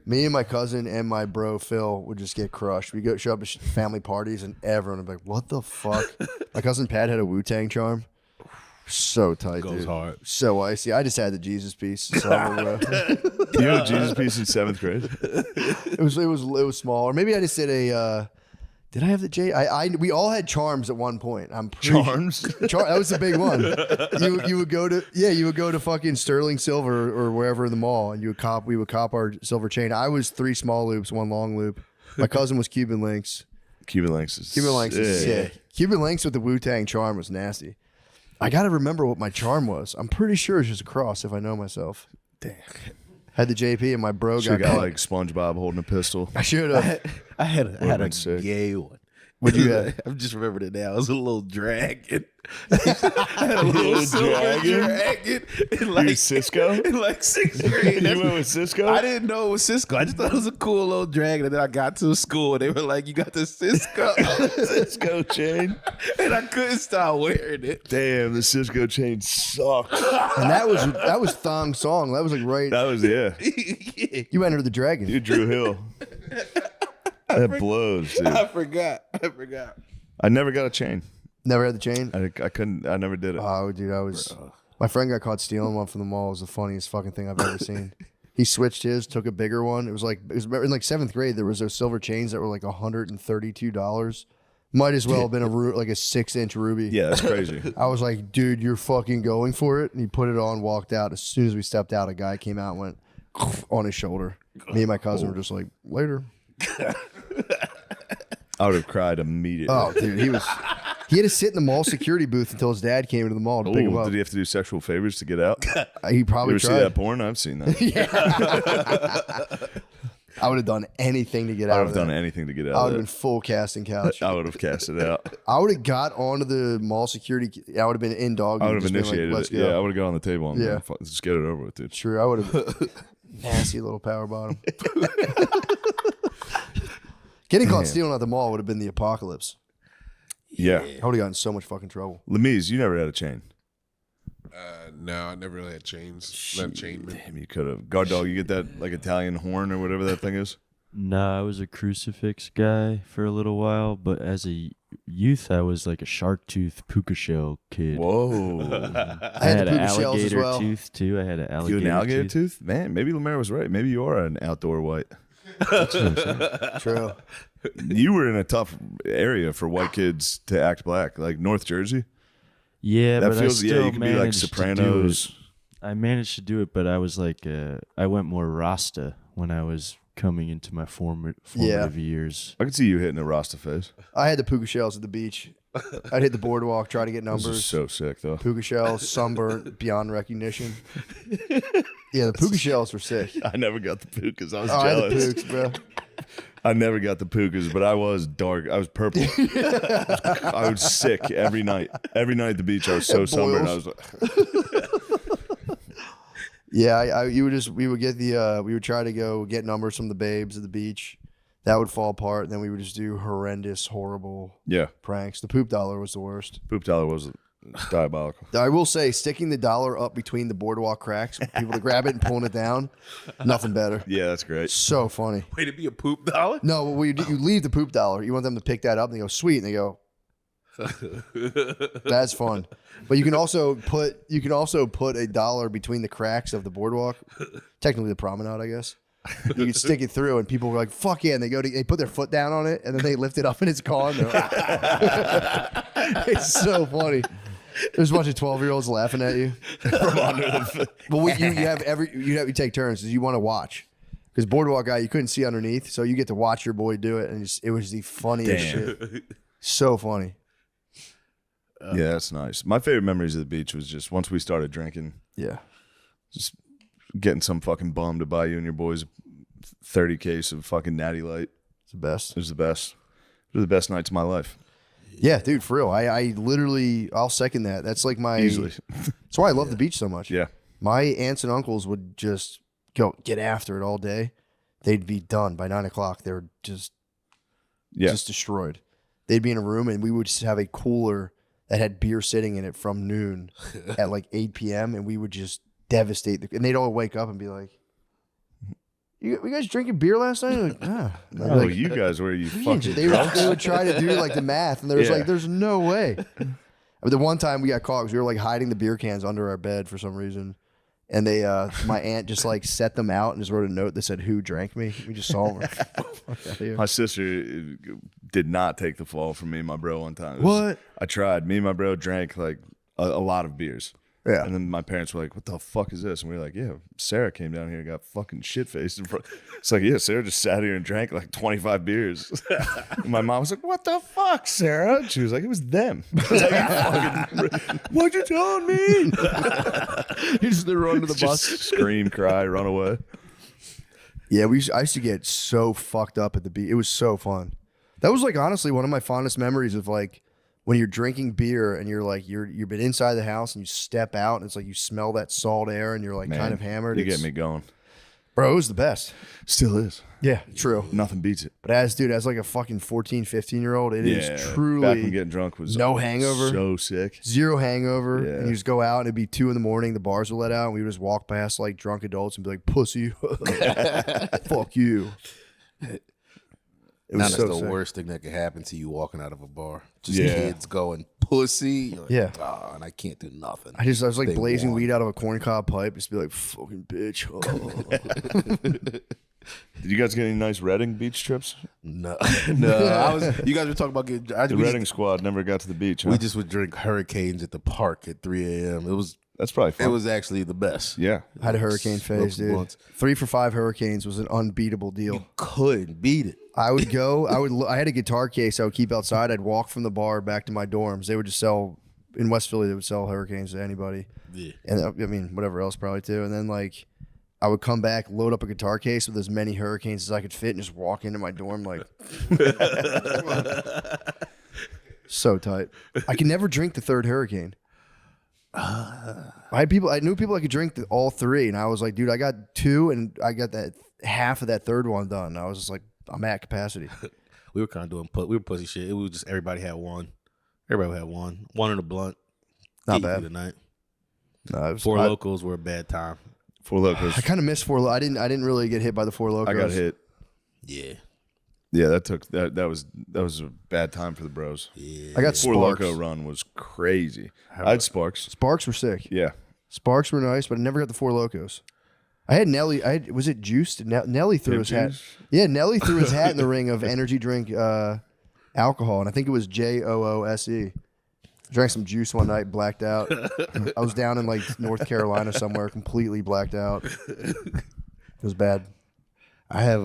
[SPEAKER 2] Me and my cousin and my bro Phil would just get crushed. We go show up to family parties and everyone would be like, "What the fuck?" My cousin Pat had a Wu-Tang charm. So tight,
[SPEAKER 11] Goes
[SPEAKER 2] dude.
[SPEAKER 11] hard.
[SPEAKER 2] So icy. I just had the Jesus piece. So,
[SPEAKER 3] You had a Jesus piece in 7th grade?
[SPEAKER 2] It was small, or maybe I just did a. Did I have the J? We all had charms at one point. I'm pretty
[SPEAKER 3] Charms?
[SPEAKER 2] That was the big one. You would go to fucking Sterling Silver or wherever in the mall, and we would cop our silver chain. I was 3 small loops, 1 long loop. My cousin was Cuban Links.
[SPEAKER 3] Cuban Links is
[SPEAKER 2] sick. Cuban Links with the Wu-Tang charm was nasty. I got to remember what my charm was. I'm pretty sure it's just a cross if I know myself.
[SPEAKER 3] Damn.
[SPEAKER 2] Had the JP and my bro
[SPEAKER 3] Should
[SPEAKER 2] got
[SPEAKER 3] got
[SPEAKER 2] caught.
[SPEAKER 3] like SpongeBob holding a pistol.
[SPEAKER 2] I should have.
[SPEAKER 11] I had a
[SPEAKER 3] sick.
[SPEAKER 11] gay one.
[SPEAKER 2] What'd you have?
[SPEAKER 11] I just remembered it now. It was a little dragon. I had a little silver dragon.
[SPEAKER 3] You Cisco?
[SPEAKER 11] In like 6th grade.
[SPEAKER 3] You went with Cisco?
[SPEAKER 11] I didn't know it was Cisco. I just thought it was a cool little dragon. And then I got to school and they were like, "You got the Cisco
[SPEAKER 3] Cisco chain."
[SPEAKER 11] And I couldn't stop wearing it.
[SPEAKER 3] Damn, the Cisco chain sucks.
[SPEAKER 2] And that was Thong Song. That was like right.
[SPEAKER 3] That was, yeah.
[SPEAKER 2] You entered the dragon.
[SPEAKER 3] You Drew Hill. That blows, dude.
[SPEAKER 11] I forgot.
[SPEAKER 3] I never got a chain.
[SPEAKER 2] Never had the chain?
[SPEAKER 3] I couldn't. I never did it.
[SPEAKER 2] Oh, dude, my friend got caught stealing one from the mall. It was the funniest fucking thing I've ever seen. He switched his, took a bigger one. It was in like 7th grade. There was those silver chains that were like $132. Might as well have been like a 6-inch ruby.
[SPEAKER 3] Yeah, that's crazy.
[SPEAKER 2] I was like, dude, you're fucking going for it. And he put it on, walked out. As soon as we stepped out, a guy came out and went on his shoulder. Me and my cousin were just like, later.
[SPEAKER 3] I would have cried immediately.
[SPEAKER 2] Oh, dude, he had to sit in the mall security booth until his dad came into the mall to pick him up.
[SPEAKER 3] Did he have to do sexual favors to get out?
[SPEAKER 2] He probably
[SPEAKER 3] You ever
[SPEAKER 2] tried.
[SPEAKER 3] see that porn? I've seen that.
[SPEAKER 2] I would have done anything to get
[SPEAKER 3] I
[SPEAKER 2] out
[SPEAKER 3] would
[SPEAKER 2] of
[SPEAKER 3] have
[SPEAKER 2] that.
[SPEAKER 3] done anything to get out
[SPEAKER 2] I
[SPEAKER 3] of
[SPEAKER 2] would have
[SPEAKER 3] it.
[SPEAKER 2] been full casting couch.
[SPEAKER 3] I would have cast it out.
[SPEAKER 2] I would have got onto the mall security. I would have been in dog.
[SPEAKER 3] I would have
[SPEAKER 2] just been
[SPEAKER 3] initiated
[SPEAKER 2] like, Let's
[SPEAKER 3] it.
[SPEAKER 2] go.
[SPEAKER 3] Yeah, I would have got on the table and
[SPEAKER 2] Yeah.
[SPEAKER 3] just get it over with, dude.
[SPEAKER 2] True. I would have. Nasty little power bottom. Getting caught
[SPEAKER 3] Damn.
[SPEAKER 2] stealing at the mall would have been the apocalypse.
[SPEAKER 3] Yeah.
[SPEAKER 2] I would have gotten in so much fucking trouble.
[SPEAKER 3] Lemise, you never had a chain.
[SPEAKER 21] No, I never really had chains. Not chain.
[SPEAKER 3] Damn, you could have. Guard dog, you get that like Italian horn or whatever that thing is?
[SPEAKER 8] No, I was a crucifix guy for a little while, but as a youth, I was like a shark tooth puka shell kid.
[SPEAKER 3] Whoa.
[SPEAKER 8] I had an
[SPEAKER 2] puka shells as
[SPEAKER 8] alligator
[SPEAKER 2] well.
[SPEAKER 8] tooth too. I had an
[SPEAKER 3] You
[SPEAKER 8] alligator,
[SPEAKER 3] an alligator tooth? Man, maybe Lemaire was right. Maybe you are an outdoor white.
[SPEAKER 2] True.
[SPEAKER 3] You were in a tough area for white kids to act black, like North Jersey.
[SPEAKER 8] Yeah,
[SPEAKER 3] That
[SPEAKER 8] but
[SPEAKER 3] feels-
[SPEAKER 8] I
[SPEAKER 3] yeah,
[SPEAKER 8] still
[SPEAKER 3] you could be like
[SPEAKER 8] managed to do
[SPEAKER 3] Sopranos.
[SPEAKER 8] it. I managed to do it, but I was like, I went more Rasta when I was coming into my formative years.
[SPEAKER 3] I could see you hitting a Rasta face.
[SPEAKER 2] I had the puka shells at the beach. I'd hit the boardwalk, try to get
[SPEAKER 3] This
[SPEAKER 2] numbers.
[SPEAKER 3] is so sick, though.
[SPEAKER 2] Puka shells, sunburnt, beyond recognition. Yeah, the puka shells were sick.
[SPEAKER 3] I never got the pukas. I was
[SPEAKER 2] I had the
[SPEAKER 3] jealous.
[SPEAKER 2] pooks, bro.
[SPEAKER 3] I never got the pukas, but I was dark. I was purple. I was sick every night. Every night at the beach, I was so sunburned. I was like,
[SPEAKER 2] yeah, we would try to go get numbers from the babes at the beach. That would fall apart. Then we would just do horrendous, horrible pranks. The poop dollar was the worst.
[SPEAKER 3] Poop dollar was diabolical.
[SPEAKER 2] I will say, sticking the dollar up between the boardwalk cracks, people to grab it and pulling it down, nothing better.
[SPEAKER 3] Yeah, that's great.
[SPEAKER 2] So funny.
[SPEAKER 11] Way to be a poop dollar?
[SPEAKER 2] No, well, you leave the poop dollar. You want them to pick that up and they go, sweet. And they go, that's fun. But you can also put a dollar between the cracks of the boardwalk. Technically the promenade, I guess. You can stick it through and people were like, fuck yeah. And they put their foot down on it and then they lift it up and it's gone. It's so funny. There's a bunch of 12-year-olds laughing at you from under the. But you take turns because you want to watch. Because boardwalk guy, you couldn't see underneath, so you get to watch your boy do it, and it was the funniest shit. So funny.
[SPEAKER 3] Yeah, that's nice. My favorite memories of the beach was just once we started drinking.
[SPEAKER 2] Yeah.
[SPEAKER 3] Just getting some fucking bum to buy you and your boys 30 case of fucking Natty Light.
[SPEAKER 2] It's the best.
[SPEAKER 3] It was the best. It was the best nights of my life.
[SPEAKER 2] Yeah, dude, for real. I literally, I'll second that. That's like my.
[SPEAKER 3] Easily.
[SPEAKER 2] That's why I love the beach so much.
[SPEAKER 3] Yeah.
[SPEAKER 2] My aunts and uncles would just get after it all day. They'd be done by 9 o'clock. They were just destroyed. They'd be in a room and we would just have a cooler that had beer sitting in it from noon at like 8 p.m. and we would just devastate and they'd all wake up and be like, you guys drinking beer last night? Like,
[SPEAKER 3] oh, like, you guys were you fucking
[SPEAKER 2] they would try to do like the math and there was like, there's no way. But the one time we got caught because we were like hiding the beer cans under our bed for some reason. And they, my aunt just like set them out and just wrote a note that said, "Who drank me?" We just saw them.
[SPEAKER 3] My sister did not take the fall from me and my bro one time.
[SPEAKER 2] What?
[SPEAKER 3] I tried. Me and my bro drank like a lot of beers.
[SPEAKER 2] Yeah.
[SPEAKER 3] And then my parents were like, "What the fuck is this?" And we were like, "Yeah, Sarah came down here and got fucking shit faced in front." It's like, yeah, Sarah just sat here and drank like 25 beers. And my mom was like, "What the fuck, Sarah?" And she was like, "It was them." I was like, "Why'd you tell me?"
[SPEAKER 2] You just run to the bus,
[SPEAKER 3] scream, cry, run away.
[SPEAKER 2] Yeah, I used to get so fucked up at the beach. It was so fun. That was like honestly one of my fondest memories of like when you're drinking beer and you're like you've been inside the house and you step out and it's like you smell that salt air and you're like kind of hammered.
[SPEAKER 3] You get me going.
[SPEAKER 2] Bro, it was the best.
[SPEAKER 3] Still is.
[SPEAKER 2] Yeah, true.
[SPEAKER 3] Nothing beats it.
[SPEAKER 2] But as like a fucking 14, 15-year-old, it is truly
[SPEAKER 3] back when getting drunk was
[SPEAKER 2] no hangover.
[SPEAKER 3] So sick.
[SPEAKER 2] Zero hangover.
[SPEAKER 3] Yeah.
[SPEAKER 2] And you just go out and it'd be 2 a.m, the bars would let out and we would just walk past like drunk adults and be like, "Pussy." Fuck you. It was
[SPEAKER 11] That's
[SPEAKER 2] so
[SPEAKER 11] the
[SPEAKER 2] sick.
[SPEAKER 11] worst thing that could happen to you walking out of a bar. Just kids going pussy. You're like, "Oh, and I can't do nothing."
[SPEAKER 2] I was like
[SPEAKER 11] They
[SPEAKER 2] blazing
[SPEAKER 11] won.
[SPEAKER 2] weed out of a corncob pipe. Just be like, "Fucking bitch."
[SPEAKER 3] Did you guys get any nice Reading beach trips?
[SPEAKER 11] No. You guys were talking about getting.
[SPEAKER 3] The Reading squad never got to the beach.
[SPEAKER 11] We just would drink Hurricanes at the park at 3 a.m.
[SPEAKER 3] That's probably fun.
[SPEAKER 11] It was actually the best.
[SPEAKER 3] Yeah.
[SPEAKER 2] I had a hurricane phase, dude.
[SPEAKER 11] Once.
[SPEAKER 2] 3 for 5 hurricanes was an unbeatable deal.
[SPEAKER 11] Couldn't beat it.
[SPEAKER 2] I had a guitar case I would keep outside. I'd walk from the bar back to my dorms. They would just sell, in West Philly, they would sell hurricanes to anybody.
[SPEAKER 11] Yeah.
[SPEAKER 2] And I mean, whatever else probably too. And then like, I would come back, load up a guitar case with as many hurricanes as I could fit and just walk into my dorm like. So tight. I could never drink the third hurricane. I knew people I could drink all 3, and I was like, dude, I got 2, and I got that half of that third one done. And I was just like, I'm at capacity.
[SPEAKER 11] We were kind of doing we were pussy shit. It was just everybody had one. Everybody had one in a blunt.
[SPEAKER 2] Not
[SPEAKER 11] Eat
[SPEAKER 2] bad.
[SPEAKER 11] through the night.
[SPEAKER 2] No,
[SPEAKER 11] Four Locals were a bad time.
[SPEAKER 3] Four Locals.
[SPEAKER 2] I kind of missed I didn't really get hit by the Four Locals.
[SPEAKER 3] I got hit.
[SPEAKER 11] Yeah.
[SPEAKER 3] Yeah, that was a bad time for the bros.
[SPEAKER 11] Yeah.
[SPEAKER 2] I got
[SPEAKER 3] Four
[SPEAKER 2] Sparks.
[SPEAKER 3] Loco run was crazy. I had Sparks.
[SPEAKER 2] Sparks were sick.
[SPEAKER 3] Yeah.
[SPEAKER 2] Sparks were nice, but I never got the Four Locos. I had Nelly. Was it juiced? Nelly threw his hat. Yeah, Nelly threw his hat in the ring of energy drink alcohol, and I think it was JOOSE. Drank some juice one night, blacked out. I was down in like North Carolina somewhere, completely blacked out. It was bad.
[SPEAKER 11] I have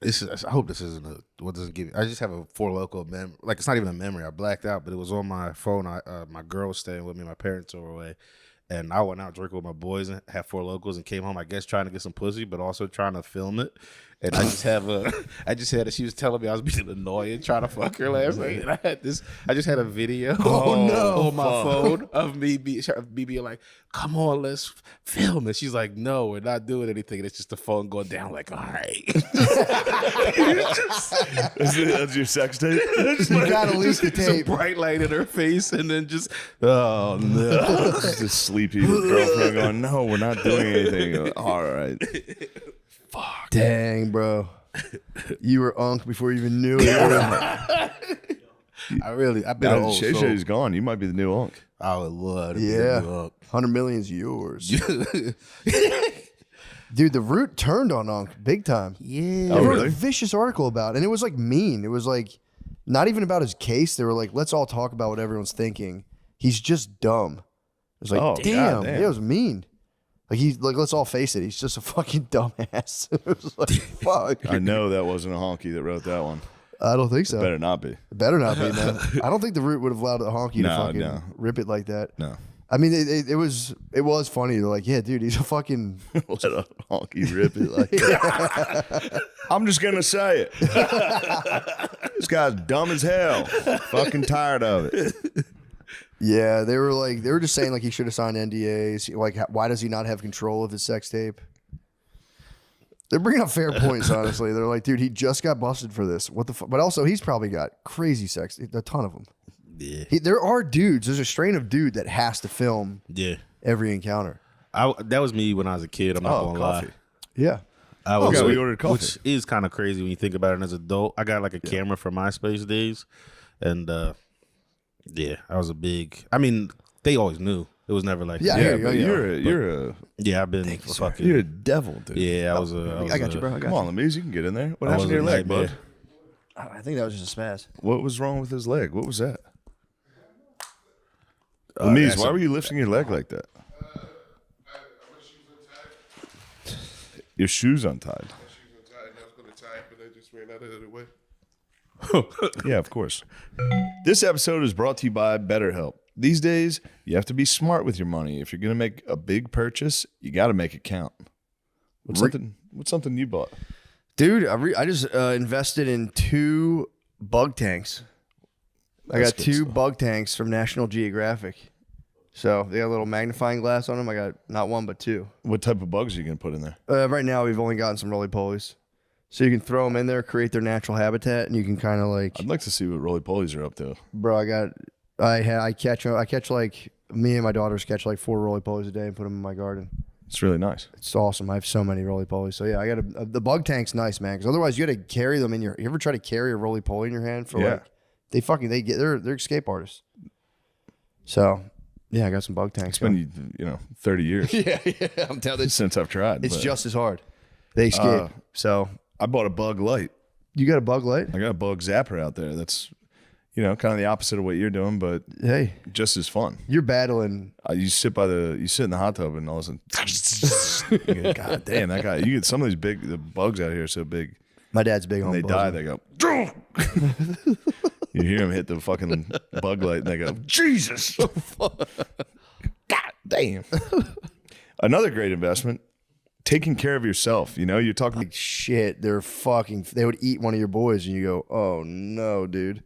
[SPEAKER 11] I hope this isn't what doesn't give me. I just have a Four Loko memory. Like it's not even a memory. I blacked out, but it was on my phone. My girl was staying with me. My parents were away,
[SPEAKER 12] And I went out drinking with my boys and had 4 locals and came home, I guess, trying to get some pussy, but also trying to film it. And I just had she was telling me I was being annoying, trying to fuck her last night. And I just had a video on my phone of me being like, come on, let's film it. She's like, no, we're not doing anything. And it's just the phone going down like, all right.
[SPEAKER 15] That's your sex tape?
[SPEAKER 2] You gotta leak the tape.
[SPEAKER 12] Some bright light in her face and then just, oh no.
[SPEAKER 15] Just a sleepy girlfriend going, no, we're not doing anything. All right.
[SPEAKER 2] Fuck. Dang, bro. You were unk before you even knew it.
[SPEAKER 12] I've been old.
[SPEAKER 15] Shay Shay's gone. You might be the new unk.
[SPEAKER 12] I would love to be the new
[SPEAKER 2] Yeah.
[SPEAKER 12] unk.
[SPEAKER 2] 100 million's yours. Dude, the Root turned on unk big time.
[SPEAKER 12] Yeah.
[SPEAKER 2] They wrote a vicious article about it, and it was like mean. It was like not even about his case. They were like, let's all talk about what everyone's thinking. He's just dumb. It was like, damn. It was mean. Like let's all face it. He's just a fucking dumbass. It was like, fuck.
[SPEAKER 15] I know that wasn't a honky that wrote that one.
[SPEAKER 2] I don't think so.
[SPEAKER 15] It better not be.
[SPEAKER 2] It better not be, man. I don't think the Root would have allowed a honky to fucking rip it like that.
[SPEAKER 15] No.
[SPEAKER 2] I mean, it was funny. They're like, yeah, dude, he's a fucking
[SPEAKER 15] let a honky rip it like that. I'm just gonna say it. This guy's dumb as hell. Fucking tired of it.
[SPEAKER 2] Yeah, they were just saying like he should have signed NDAs. Like, why does he not have control of his sex tape? They're bringing up fair points, honestly. They're like, dude, he just got busted for this. What the fuck? But also, he's probably got crazy sex, a ton of them.
[SPEAKER 12] Yeah.
[SPEAKER 2] There are dudes. There's a strain of dude that has to film every encounter.
[SPEAKER 12] That was me when I was a kid. I'm not gonna lie.
[SPEAKER 2] Yeah.
[SPEAKER 15] We ordered coffee.
[SPEAKER 12] Which is kind of crazy when you think about it as an adult. I got like a camera from MySpace days. And yeah, I was a big. I mean, they always knew. It was never like
[SPEAKER 15] you're
[SPEAKER 12] I've been fucking.
[SPEAKER 15] You're a devil, dude.
[SPEAKER 12] Yeah, I was
[SPEAKER 2] I got you, bro. I got
[SPEAKER 15] Come on, Lemuse, you can get in there. What
[SPEAKER 12] I
[SPEAKER 15] happened to your
[SPEAKER 12] was a
[SPEAKER 15] leg, bud?
[SPEAKER 12] nightmare.
[SPEAKER 2] I think that was just a spaz.
[SPEAKER 15] What was wrong with his leg? What was that? Lemuse, why were you lifting your leg like that? Your shoes untied. Yeah, of course. This episode is brought to you by BetterHelp. These days, you have to be smart with your money. If you're going to make a big purchase, you got to make it count. What's something you bought?
[SPEAKER 2] Dude, I just invested in 2 bug tanks. I got 2 bug tanks from National Geographic. So they got a little magnifying glass on them. I got not 1, but 2.
[SPEAKER 15] What type of bugs are you going to put in there?
[SPEAKER 2] Right now, we've only gotten some roly-polies. So you can throw them in there, create their natural habitat, and you can kind of like...
[SPEAKER 15] I'd like to see what roly-polies are up to.
[SPEAKER 2] Bro, I catch like, me and my daughters catch like 4 roly-polies a day and put them in my garden.
[SPEAKER 15] It's really nice.
[SPEAKER 2] It's awesome. I have so many roly-polies. So yeah, I got the bug tank's nice, man. Because otherwise, you got to carry them in your. You ever try to carry a roly-poly in your hand for like? They're escape artists. So yeah, I got some bug tanks.
[SPEAKER 15] It's been 30 years.
[SPEAKER 2] yeah, I'm telling you,
[SPEAKER 15] since I've tried.
[SPEAKER 2] It's just as hard. They escape. So
[SPEAKER 15] I bought a bug light.
[SPEAKER 2] You got a bug light?
[SPEAKER 15] I got a bug zapper out there. That's kind of the opposite of what you're doing, but
[SPEAKER 2] hey,
[SPEAKER 15] just as fun.
[SPEAKER 2] You're battling.
[SPEAKER 15] You sit in the hot tub and all of a sudden, God damn, that guy! You get some of these the bugs out here are so big.
[SPEAKER 2] My dad's big on.
[SPEAKER 15] They die. They go. You hear them hit the fucking bug light, and they go, Jesus! God damn! Another great investment. Taking care of yourself, you're talking
[SPEAKER 2] like shit. They would eat one of your boys, and you go, "Oh no, dude!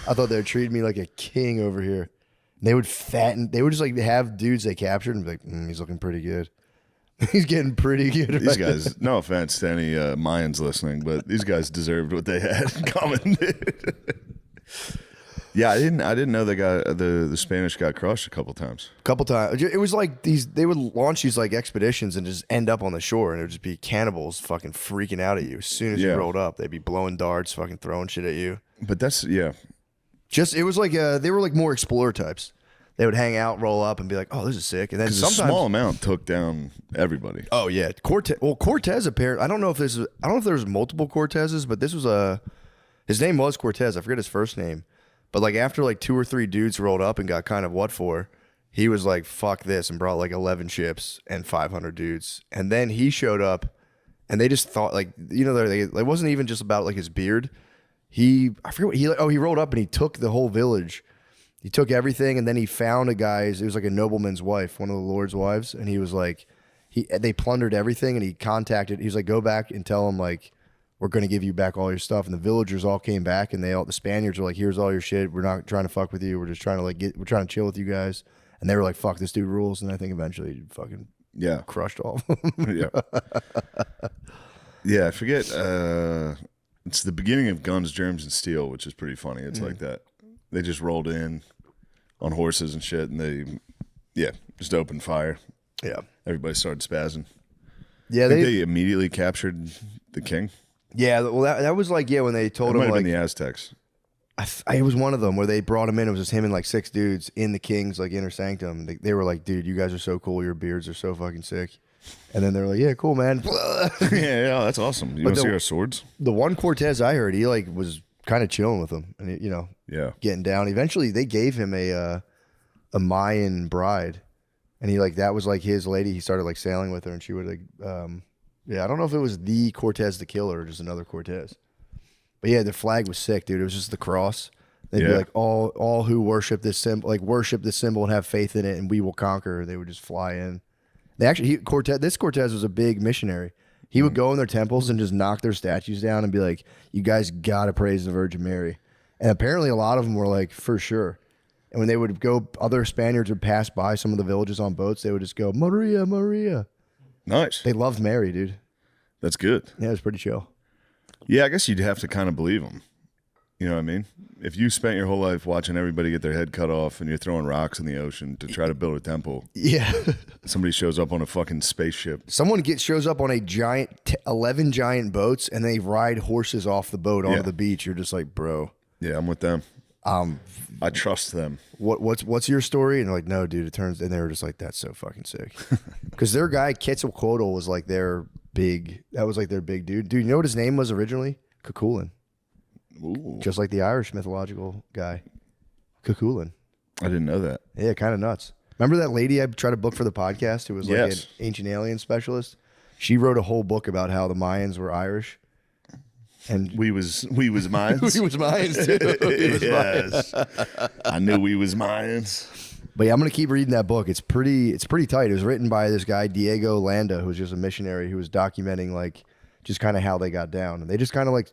[SPEAKER 2] I thought they were treating me like a king over here." And they would fatten. They would just like have dudes they captured and be like, "He's looking pretty good. He's getting pretty good."
[SPEAKER 15] These guys, no offense to any Mayans listening, but these guys deserved what they had coming. Yeah, I didn't know the Spanish got crushed a couple times.
[SPEAKER 2] It was like they would launch these like expeditions and just end up on the shore, and it would just be cannibals fucking freaking out at you as soon as you rolled up. They'd be blowing darts, fucking throwing shit at you.
[SPEAKER 15] But that's
[SPEAKER 2] it was like they were like more explorer types. They would hang out, roll up, and be like, "Oh, this is sick." And then sometimes
[SPEAKER 15] a small amount took down everybody.
[SPEAKER 2] Oh yeah, Cortez apparently. I don't know if there was multiple Cortezes, but this was his name was Cortez. I forget his first name. But like after like 2 or 3 dudes rolled up and got kind of what for, he was like, fuck this, and brought like 11 ships and 500 dudes. And then he showed up and they just thought like, it wasn't even just about like his beard. He rolled up and he took the whole village He took everything, and then he found a guy's. It was like a nobleman's wife, one of the lord's wives, and he was like, they plundered everything, and he contacted. He was like, go back and tell him like, we're going to give you back all your stuff. And the villagers all came back, and the Spaniards were like, here's all your shit. We're not trying to fuck with you. We're just trying to we're trying to chill with you guys. And they were like, fuck, this dude rules. And I think eventually he fucking crushed all of them.
[SPEAKER 3] Yeah, I forget. It's the beginning of Guns, Germs, and Steel, which is pretty funny. It's like that. They just rolled in on horses and shit, and they, just opened fire.
[SPEAKER 2] Yeah.
[SPEAKER 3] Everybody started spazzing.
[SPEAKER 2] Yeah,
[SPEAKER 3] they immediately captured the king.
[SPEAKER 2] Yeah, well, that was like, when they told him,
[SPEAKER 3] might have
[SPEAKER 2] like,
[SPEAKER 3] been the Aztecs.
[SPEAKER 2] It was one of them where they brought him in. It was just him and like 6 dudes in the king's like inner sanctum. They were like, dude, you guys are so cool. Your beards are so fucking sick. And then they were like, yeah, cool, man.
[SPEAKER 3] yeah, that's awesome. You want to see our swords?
[SPEAKER 2] The one Cortez I heard, he like was kind of chilling with them, and getting down. Eventually, they gave him a Mayan bride, and he like that was like his lady. He started like sailing with her, and she would like, I don't know if it was the Cortez the killer or just another Cortez, but yeah, the flag was sick, dude. It was just the cross. They'd be like, all who worship this symbol, and have faith in it, and we will conquer. They would just fly in. They actually, this Cortez was a big missionary. He would go in their temples and just knock their statues down and be like, you guys gotta praise the Virgin Mary. And apparently a lot of them were like, for sure. And when they would go, other Spaniards would pass by some of the villages on boats, they would just go, Maria, Maria.
[SPEAKER 3] Nice.
[SPEAKER 2] They loved Mary, dude.
[SPEAKER 3] That's good.
[SPEAKER 2] Yeah, it was pretty chill.
[SPEAKER 3] Yeah, I guess you'd have to kind of believe them. You know what I mean? If you spent your whole life watching everybody get their head cut off and you're throwing rocks in the ocean to try to build a temple.
[SPEAKER 2] Yeah.
[SPEAKER 3] Somebody shows up on a fucking spaceship.
[SPEAKER 2] Someone shows up on a giant, 11 giant boats, and they ride horses off the boat onto the beach. You're just like, bro.
[SPEAKER 3] Yeah, I'm with them. I trust them.
[SPEAKER 2] What's your story? And they're like, no, dude, and they were just like, that's so fucking sick. Because their guy, Quetzalcoatl, was like their big dude. Dude, you know what his name was originally? Cuchulainn.
[SPEAKER 3] Ooh.
[SPEAKER 2] Just like the Irish mythological guy, Cuchulainn.
[SPEAKER 3] I didn't know that.
[SPEAKER 2] Yeah, kind of nuts. Remember that lady I tried to book for the podcast who was like
[SPEAKER 3] Yes.
[SPEAKER 2] an ancient alien specialist? She wrote a whole book about how the Mayans were Irish. And
[SPEAKER 3] we was Mayans.
[SPEAKER 2] we was Mayans too. We was
[SPEAKER 3] Yes. I knew we was Mayans.
[SPEAKER 2] But yeah, I'm gonna keep reading that book. It's pretty tight. It was written by this guy Diego Landa, who was just a missionary who was documenting like just kind of how they got down. And they just kind of like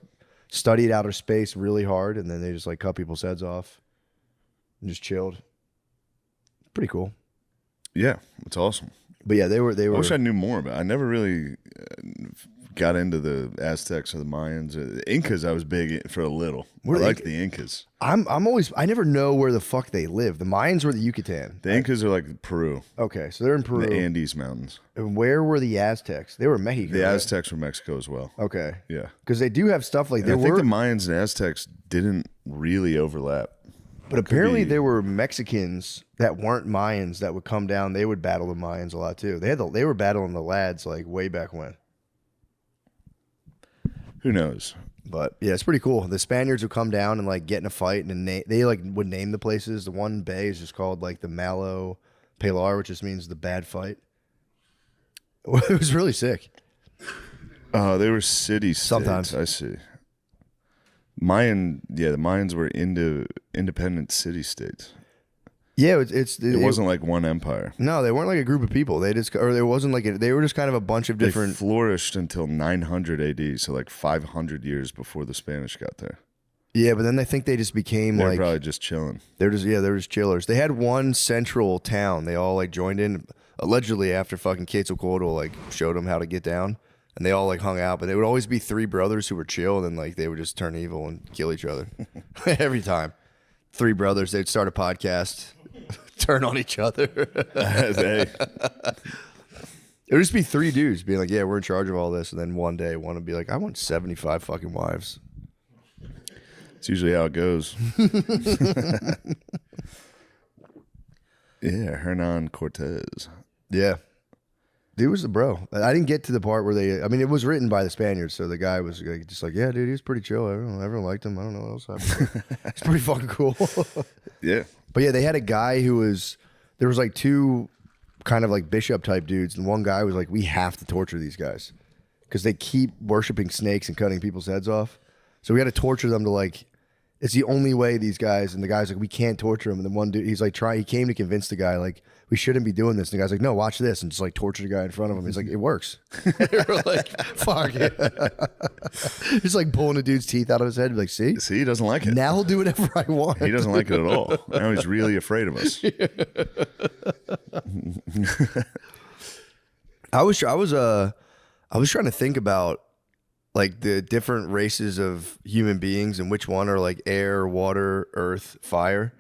[SPEAKER 2] studied outer space really hard, and then they just like cut people's heads off and just chilled. Pretty cool.
[SPEAKER 3] Yeah, it's awesome.
[SPEAKER 2] But yeah, they were.
[SPEAKER 3] I wish I knew more about it. I never really got into the Aztecs or the Mayans. The Incas, I was big for a little. I like the Incas.
[SPEAKER 2] I never know where the fuck they live. The Mayans were the Yucatan.
[SPEAKER 3] The Incas are like Peru.
[SPEAKER 2] Okay, so they're in Peru.
[SPEAKER 3] The Andes Mountains.
[SPEAKER 2] And where were the Aztecs? They were in Mexico.
[SPEAKER 3] The
[SPEAKER 2] right?
[SPEAKER 3] Aztecs were Mexico as well.
[SPEAKER 2] Okay.
[SPEAKER 3] Yeah.
[SPEAKER 2] Because they do have stuff like
[SPEAKER 3] I think the Mayans and Aztecs didn't really overlap.
[SPEAKER 2] But apparently there were Mexicans that weren't Mayans that would come down. They would battle the Mayans a lot too. They were battling the lads like way back when.
[SPEAKER 3] Who knows?
[SPEAKER 2] But yeah, it's pretty cool. The Spaniards would come down and like get in a fight, and they like would name the places. The one bay is just called like the Malo Pilar, which just means the bad fight. It was really sick.
[SPEAKER 3] They were city states.
[SPEAKER 2] Sometimes.
[SPEAKER 3] I see. The Mayans were independent city states.
[SPEAKER 2] Yeah,
[SPEAKER 3] it wasn't like one empire.
[SPEAKER 2] No, they weren't like a group of people. They wasn't like they were just kind of a bunch of different.
[SPEAKER 3] They flourished until 900 AD, so like 500 years before the Spanish got there.
[SPEAKER 2] Yeah, but then they think they just became
[SPEAKER 3] They're
[SPEAKER 2] like
[SPEAKER 3] probably just chilling.
[SPEAKER 2] They're just chillers. They had one central town. They all like joined in allegedly after fucking Quetzalcoatl like showed them how to get down. And they all like hung out, but they would always be 3 brothers who were chill, and then like they would just turn evil and kill each other every time. 3 brothers, they'd start a podcast, turn on each other. It would just be 3 dudes being like, "Yeah, we're in charge of all this," and then one day one would be like, "I want 75 fucking wives."
[SPEAKER 3] It's usually how it goes. Yeah, Hernan Cortez.
[SPEAKER 2] Yeah. Dude was the bro. I didn't get to the part where it was written by the Spaniards, so the guy was like, just like, yeah, dude, he was pretty chill. Everyone liked him. I don't know what else happened. It's pretty fucking cool.
[SPEAKER 3] Yeah.
[SPEAKER 2] But yeah, they had a guy there was like 2 kind of like bishop type dudes, and one guy was like, we have to torture these guys because they keep worshiping snakes and cutting people's heads off. So we had to torture them to like, It's the only way these guys, and the guy's like, we can't torture him. And then one dude, he's like, he came to convince the guy, like, we shouldn't be doing this. And the guy's like, no, watch this. And just like torture the guy in front of him. He's like, it works. We're like, fuck it. Just like pulling a dude's teeth out of his head. Like, see?
[SPEAKER 3] See, he doesn't like it.
[SPEAKER 2] Now he'll do whatever I want.
[SPEAKER 3] He doesn't like it at all. Now he's really afraid of us.
[SPEAKER 2] I was trying to think about like the different races of human beings and which one are like air, water, earth, fire.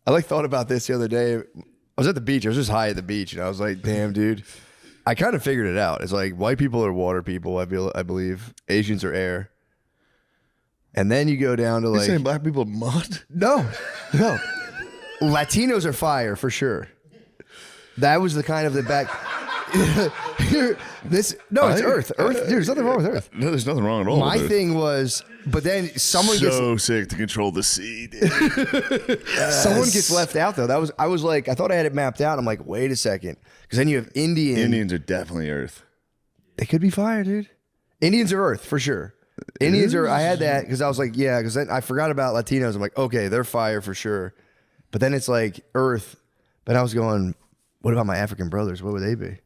[SPEAKER 2] I like thought about this the other day. I was at the beach. I was just high at the beach, and I was like, "Damn, dude!" I kind of figured it out. It's like white people are water people. I believe Asians are air, and then you go down to
[SPEAKER 3] You're
[SPEAKER 2] like
[SPEAKER 3] saying black people are mud.
[SPEAKER 2] No. Latinos are fire for sure. That was the kind of the back. It's Earth. Dude, there's nothing wrong with Earth.
[SPEAKER 3] No, there's nothing wrong at all.
[SPEAKER 2] My thing was, but then someone
[SPEAKER 3] so sick to control the sea. Dude.
[SPEAKER 2] Someone gets left out though. I was like, I thought I had it mapped out. I'm like, wait a second, because then you have
[SPEAKER 3] Indians are definitely Earth.
[SPEAKER 2] They could be fire, dude. Indians are Earth for sure. Indians are. I had that because I was like, yeah, because then I forgot about Latinos. I'm like, okay, they're fire for sure. But then it's like Earth. But I was going, what about my African brothers? What would they be?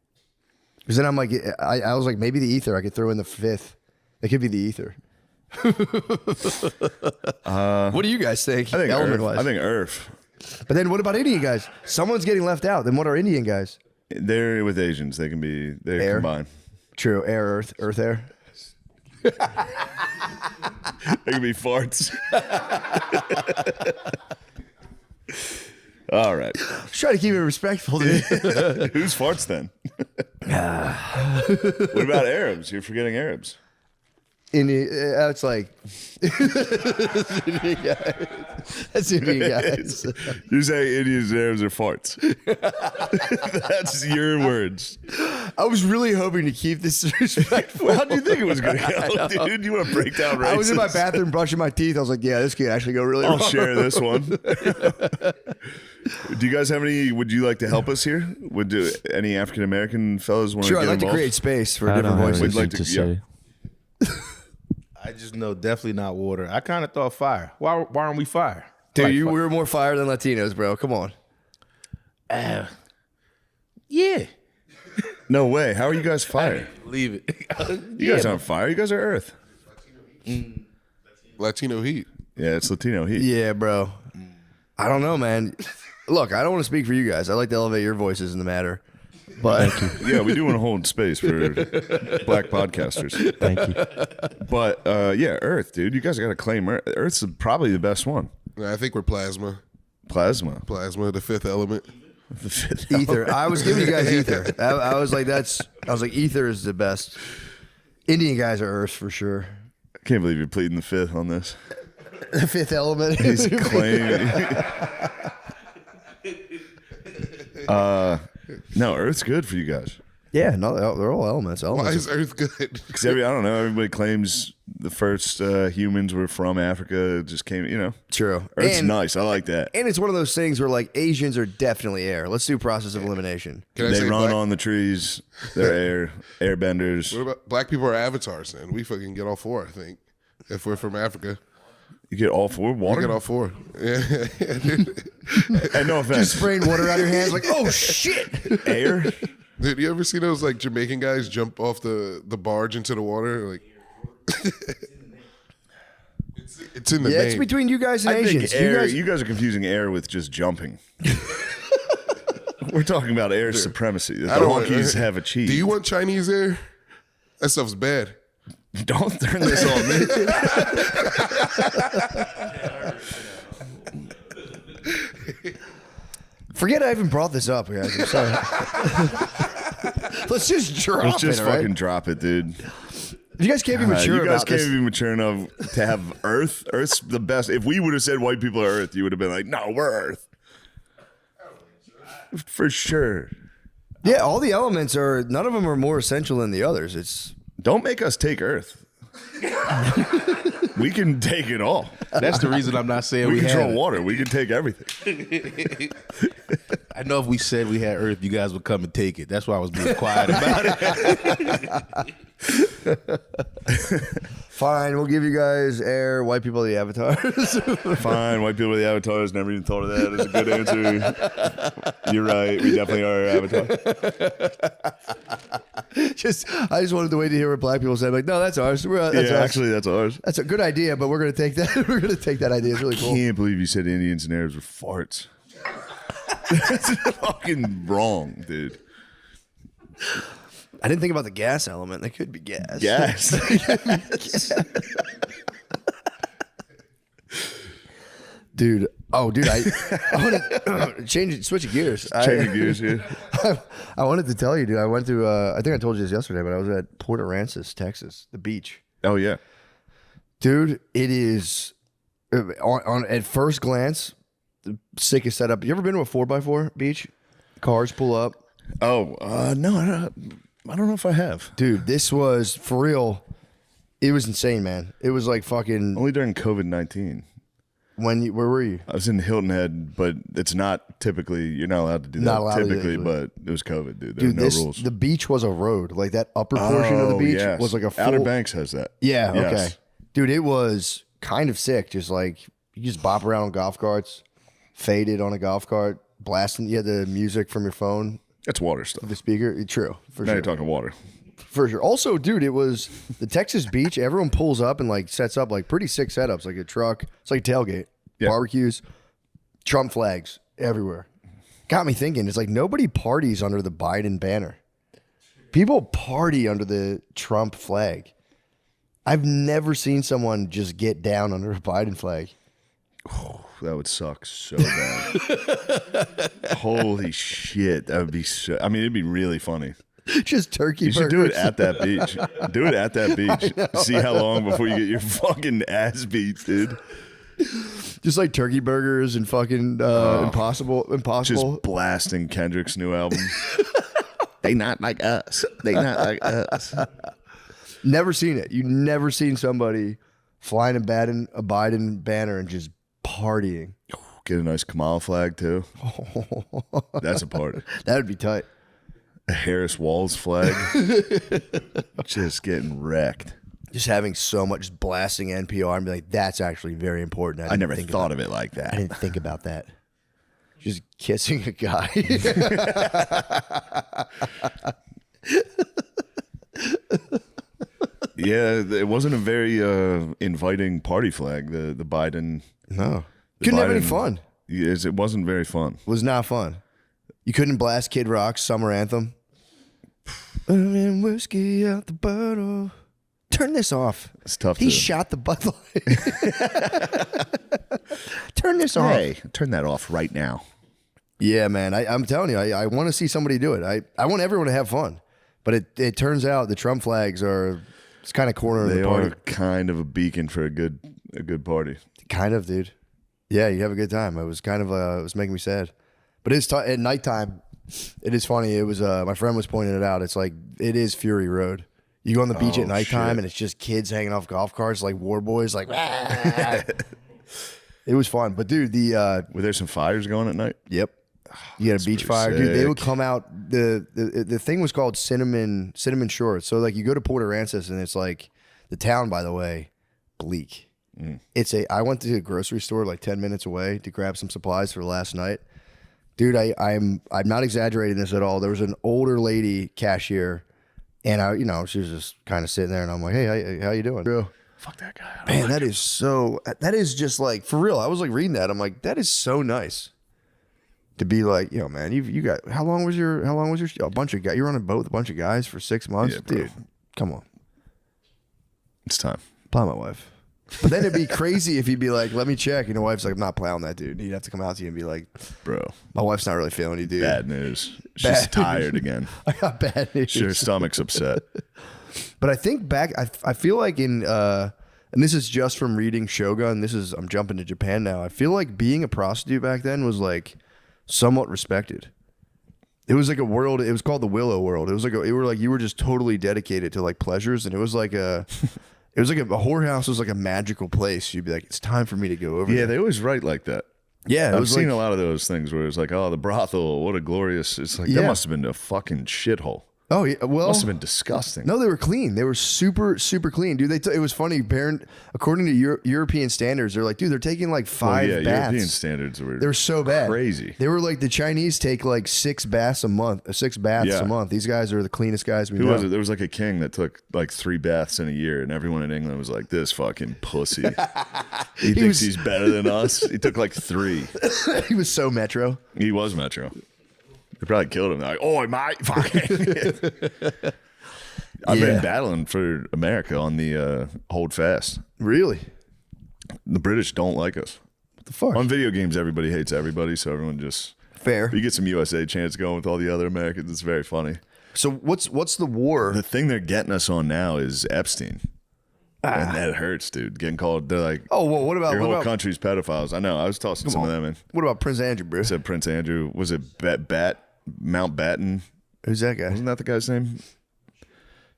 [SPEAKER 2] Because then I'm like, I was like, maybe the ether. I could throw in the fifth. It could be the ether. What do you guys think?
[SPEAKER 3] I think
[SPEAKER 2] element-wise?
[SPEAKER 3] I think Earth.
[SPEAKER 2] But then what about Indian guys? Someone's getting left out. Then what are Indian guys?
[SPEAKER 3] They're with Asians. They can be
[SPEAKER 2] Air.
[SPEAKER 3] combined.
[SPEAKER 2] True. Air, earth, air.
[SPEAKER 3] They can be farts. All right.
[SPEAKER 2] Just try to keep it respectful, dude.
[SPEAKER 3] Who's farts then? What about Arabs? You're forgetting Arabs.
[SPEAKER 2] It's like that's Indian guys.
[SPEAKER 3] You're saying Indians and Arabs are farts. That's your words.
[SPEAKER 2] I was really hoping to keep this respectful.
[SPEAKER 3] Well, how do you think it was going to go, dude? You want to break down races?
[SPEAKER 2] I was in my bathroom brushing my teeth. I was like, yeah, this could actually go really wrong.
[SPEAKER 3] I'll share this one. Do you guys have any? Would you like to help us here? Would any African American fellas want to?
[SPEAKER 2] Sure,
[SPEAKER 3] get
[SPEAKER 2] I'd like
[SPEAKER 3] involved?
[SPEAKER 2] to create space for different voices.
[SPEAKER 3] We'd like to
[SPEAKER 8] say.
[SPEAKER 12] I just know definitely not water. I kind of thought fire. Why aren't we fire?
[SPEAKER 2] Dude,
[SPEAKER 12] Like,
[SPEAKER 2] we were more fire than Latinos, bro. Come on.
[SPEAKER 12] Yeah.
[SPEAKER 3] No way. How are you guys fire?
[SPEAKER 12] Leave it.
[SPEAKER 3] You guys aren't fire. You guys are Earth.
[SPEAKER 21] Latino heat.
[SPEAKER 3] Yeah, it's Latino heat.
[SPEAKER 2] Yeah, bro. I don't know, man. Look, I don't want to speak for you guys. I like to elevate your voices in the matter. But
[SPEAKER 3] yeah, we do want to hold space for black podcasters.
[SPEAKER 8] Thank you.
[SPEAKER 3] But yeah, Earth, dude. You guys got to claim Earth. Earth's probably the best one.
[SPEAKER 21] I think we're plasma.
[SPEAKER 3] Plasma,
[SPEAKER 21] the fifth element.
[SPEAKER 3] The fifth
[SPEAKER 2] ether. I was giving you guys ether. I was like, ether is the best. Indian guys are Earth for sure.
[SPEAKER 3] I can't believe you're pleading the fifth on this.
[SPEAKER 2] The fifth element.
[SPEAKER 3] He's claiming. No, Earth's good for you guys.
[SPEAKER 2] Yeah, no, they're all elements.
[SPEAKER 21] Why is Earth good?
[SPEAKER 3] Because I don't know. Everybody claims the first humans were from Africa. It just came,
[SPEAKER 2] True.
[SPEAKER 3] Earth's nice. I like that.
[SPEAKER 2] And it's one of those things where like Asians are definitely air. Let's do process of elimination.
[SPEAKER 3] They run on the trees. They're airbenders.
[SPEAKER 21] What about black people are avatars? And we fucking get all four. I think if we're from Africa.
[SPEAKER 3] You get all four water?
[SPEAKER 21] You get all four. Yeah.
[SPEAKER 3] And no offense.
[SPEAKER 2] Just spraying water out of your hands like, oh shit.
[SPEAKER 3] Air?
[SPEAKER 21] Dude, you ever see those like Jamaican guys jump off the barge into the water? Like it's in the name.
[SPEAKER 2] It's between you guys and
[SPEAKER 3] I think
[SPEAKER 2] Asians.
[SPEAKER 3] you guys are confusing air with just jumping. We're talking about air supremacy. The honkies have achieved.
[SPEAKER 21] Do you want Chinese air? That stuff's bad.
[SPEAKER 3] Don't turn this on me.
[SPEAKER 2] Forget I even brought this up, guys. I'm sorry. Let's just drop it.
[SPEAKER 3] Let's just fucking
[SPEAKER 2] right?
[SPEAKER 3] drop it, dude.
[SPEAKER 2] You guys can't be mature
[SPEAKER 3] You guys
[SPEAKER 2] about
[SPEAKER 3] can't
[SPEAKER 2] this.
[SPEAKER 3] be mature enough to have Earth. Earth's the best. If we would have said white people are Earth, you would have been like, no, we're Earth. For sure.
[SPEAKER 2] Yeah, all the elements are, none of them are more essential than the others. It's
[SPEAKER 3] Don't make us take Earth. We can take it all.
[SPEAKER 12] That's the reason I'm not saying
[SPEAKER 3] we
[SPEAKER 12] we
[SPEAKER 3] control
[SPEAKER 12] had it.
[SPEAKER 3] water. We can take everything.
[SPEAKER 12] I know if we said we had Earth, you guys would come and take it. That's why I was being quiet about it.
[SPEAKER 2] Fine, we'll give you guys air. White people are the avatars.
[SPEAKER 3] Fine, white people are the avatars. Never even thought of that. That's a good answer. You're right. We definitely are avatar.
[SPEAKER 2] I just wanted to wait to hear what black people said. Like, no, that's ours. That's ours.
[SPEAKER 3] Actually, that's ours.
[SPEAKER 2] That's a good idea, but we're gonna take that. We're gonna take that idea. It's really cool.
[SPEAKER 3] I can't believe you said Indians and Arabs were farts. That's fucking wrong, dude.
[SPEAKER 2] I didn't think about the gas element. That could be gas.
[SPEAKER 3] Gas.
[SPEAKER 2] Dude. Oh, dude. I want to switch gears.
[SPEAKER 3] Changing gears, yeah.
[SPEAKER 2] I wanted to tell you, dude. I went to. I think I told you this yesterday, but I was at Port Aransas, Texas, the beach.
[SPEAKER 3] Oh yeah,
[SPEAKER 2] dude. It is on at first glance the sickest setup. You ever been to a 4x4 beach? Cars pull up.
[SPEAKER 3] Oh no, I don't know if I have.
[SPEAKER 2] Dude, this was for real. It was insane, man. It was like fucking.
[SPEAKER 3] Only during COVID-19.
[SPEAKER 2] Where were you?
[SPEAKER 3] I was in Hilton Head, but it's not typically. You're not allowed to do that typically, but it was COVID, dude. There were no rules.
[SPEAKER 2] The beach was a road. Like that upper portion of the beach was like a full.
[SPEAKER 3] Outer Banks has that.
[SPEAKER 2] Yeah.
[SPEAKER 3] Yes.
[SPEAKER 2] Okay. Dude, it was kind of sick. Just like you just bop around on golf carts, faded on a golf cart, blasting. You had the music from your phone.
[SPEAKER 3] That's water stuff.
[SPEAKER 2] The speaker. True. For
[SPEAKER 3] now
[SPEAKER 2] sure.
[SPEAKER 3] You're talking water.
[SPEAKER 2] For sure. Also, dude, it was the Texas beach. Everyone pulls up and like sets up like pretty sick setups, like a truck. It's like a tailgate, barbecues, Trump flags everywhere. Got me thinking. It's like nobody parties under the Biden banner. People party under the Trump flag. I've never seen someone just get down under a Biden flag.
[SPEAKER 3] Oh, that would suck so bad. Holy shit. That would be so. I mean, it'd be really funny.
[SPEAKER 2] Just turkey
[SPEAKER 3] You should do it
[SPEAKER 2] burgers.
[SPEAKER 3] at that beach. Do it at that beach. See how long before you get your fucking ass beat, dude.
[SPEAKER 2] Just like turkey burgers and fucking impossible.
[SPEAKER 3] Just blasting Kendrick's new album. They not like us. They not like us.
[SPEAKER 2] Never seen it. You never seen somebody flying a Biden banner and just partying.
[SPEAKER 3] Get a nice Kamala flag too. That's a party.
[SPEAKER 2] That would be tight.
[SPEAKER 3] A Harris Walls flag. Just getting wrecked.
[SPEAKER 2] Just having so much, just blasting NPR and be like, that's actually very important.
[SPEAKER 3] I never thought of it like that.
[SPEAKER 2] I didn't think about that. Just kissing a guy.
[SPEAKER 3] Yeah, it wasn't a very inviting party flag. The Biden.
[SPEAKER 2] No, couldn't have any fun.
[SPEAKER 3] Yes, it wasn't very fun.
[SPEAKER 2] Was not fun. You couldn't blast Kid Rock's summer anthem. Burning whiskey out the bottle. Turn this off.
[SPEAKER 3] It's tough.
[SPEAKER 2] He shot the Bud Light. Turn this off.
[SPEAKER 3] Hey, turn that off right now.
[SPEAKER 2] Yeah, man. I'm telling you, I want to see somebody do it. I want everyone to have fun, but it turns out the Trump flags are it's kind of corner of the party.
[SPEAKER 3] They are kind of a beacon for a good party.
[SPEAKER 2] Kind of, dude. Yeah, you have a good time. It was kind of it was making me sad, but it's at nighttime. It is funny. It was my friend was pointing it out. It's like it is Fury Road. You go on the beach at nighttime and it's just kids hanging off golf carts like war boys. Like, it was fun. But dude,
[SPEAKER 3] were there some fires going at night?
[SPEAKER 2] Yep. You had a beach fire, dude. They would come out. The thing was called Cinnamon Shores. So like you go to Port Aransas and it's like the town, by the way, bleak. I went to a grocery store like 10 minutes away to grab some supplies for last night. Dude, I'm not exaggerating this at all. There was an older lady cashier, and she was just kind of sitting there, and I'm like, hey, how you doing? Bro,
[SPEAKER 3] fuck that guy.
[SPEAKER 2] Man, that is just like for real. I was like reading that. I'm like, that is so nice to be like, man, you got how long was your a bunch of guys? You were on a boat with a bunch of guys for 6 months, dude. Come on,
[SPEAKER 3] it's time.
[SPEAKER 2] Plow my wife. But then it'd be crazy if you'd be like, let me check. And your wife's like, I'm not plowing that, dude. You'd have to come out to you and be like,
[SPEAKER 3] bro,
[SPEAKER 2] my wife's not really feeling you, dude.
[SPEAKER 3] Bad news. She's tired again.
[SPEAKER 2] I got bad news.
[SPEAKER 3] Her stomach's upset.
[SPEAKER 2] But I think back, I feel like and this is just from reading Shogun. I'm jumping to Japan now. I feel like being a prostitute back then was like somewhat respected. It was like a world. It was called the Willow World. It was like you were just totally dedicated to like pleasures, and it was like a whorehouse was like a magical place. You'd be like, it's time for me to go over.
[SPEAKER 3] Yeah,
[SPEAKER 2] there.
[SPEAKER 3] they always write like that.
[SPEAKER 2] Yeah,
[SPEAKER 3] I've seen a lot of those things where it's like, oh, the brothel, what a glorious. It's like that must have been a fucking shithole.
[SPEAKER 2] Oh yeah, well,
[SPEAKER 3] must have been disgusting.
[SPEAKER 2] No, they were clean. They were super clean, dude. It was funny. According to European standards, they're like, dude, they're taking like 5 baths.
[SPEAKER 3] European standards
[SPEAKER 2] They're so bad,
[SPEAKER 3] crazy.
[SPEAKER 2] They were like the Chinese take like 6 baths a month. These guys are the cleanest guys we know.
[SPEAKER 3] Who was it? There was like a king that took like 3 baths in a year, and everyone in England was like, "This fucking pussy. He thinks he's better than us." He took like 3.
[SPEAKER 2] He was so metro.
[SPEAKER 3] He was metro. They probably killed him. They're like, "Oh, mate, fucking." I've been battling for America on the hold fast.
[SPEAKER 2] Really?
[SPEAKER 3] The British don't like us.
[SPEAKER 2] What the fuck?
[SPEAKER 3] On video games, everybody hates everybody, so everyone just
[SPEAKER 2] fair.
[SPEAKER 3] You get some USA chants going with all the other Americans. It's very funny.
[SPEAKER 2] So what's the war?
[SPEAKER 3] The thing they're getting us on now is Epstein. And that hurts, dude. Getting called, they're like,
[SPEAKER 2] oh, well, what about
[SPEAKER 3] your whole country's pedophiles? I know. I was tossing some of them in.
[SPEAKER 2] What about Prince Andrew, bro?
[SPEAKER 3] I said Prince Andrew. Was it Mountbatten?
[SPEAKER 2] Who's that guy?
[SPEAKER 3] Wasn't that the guy's name?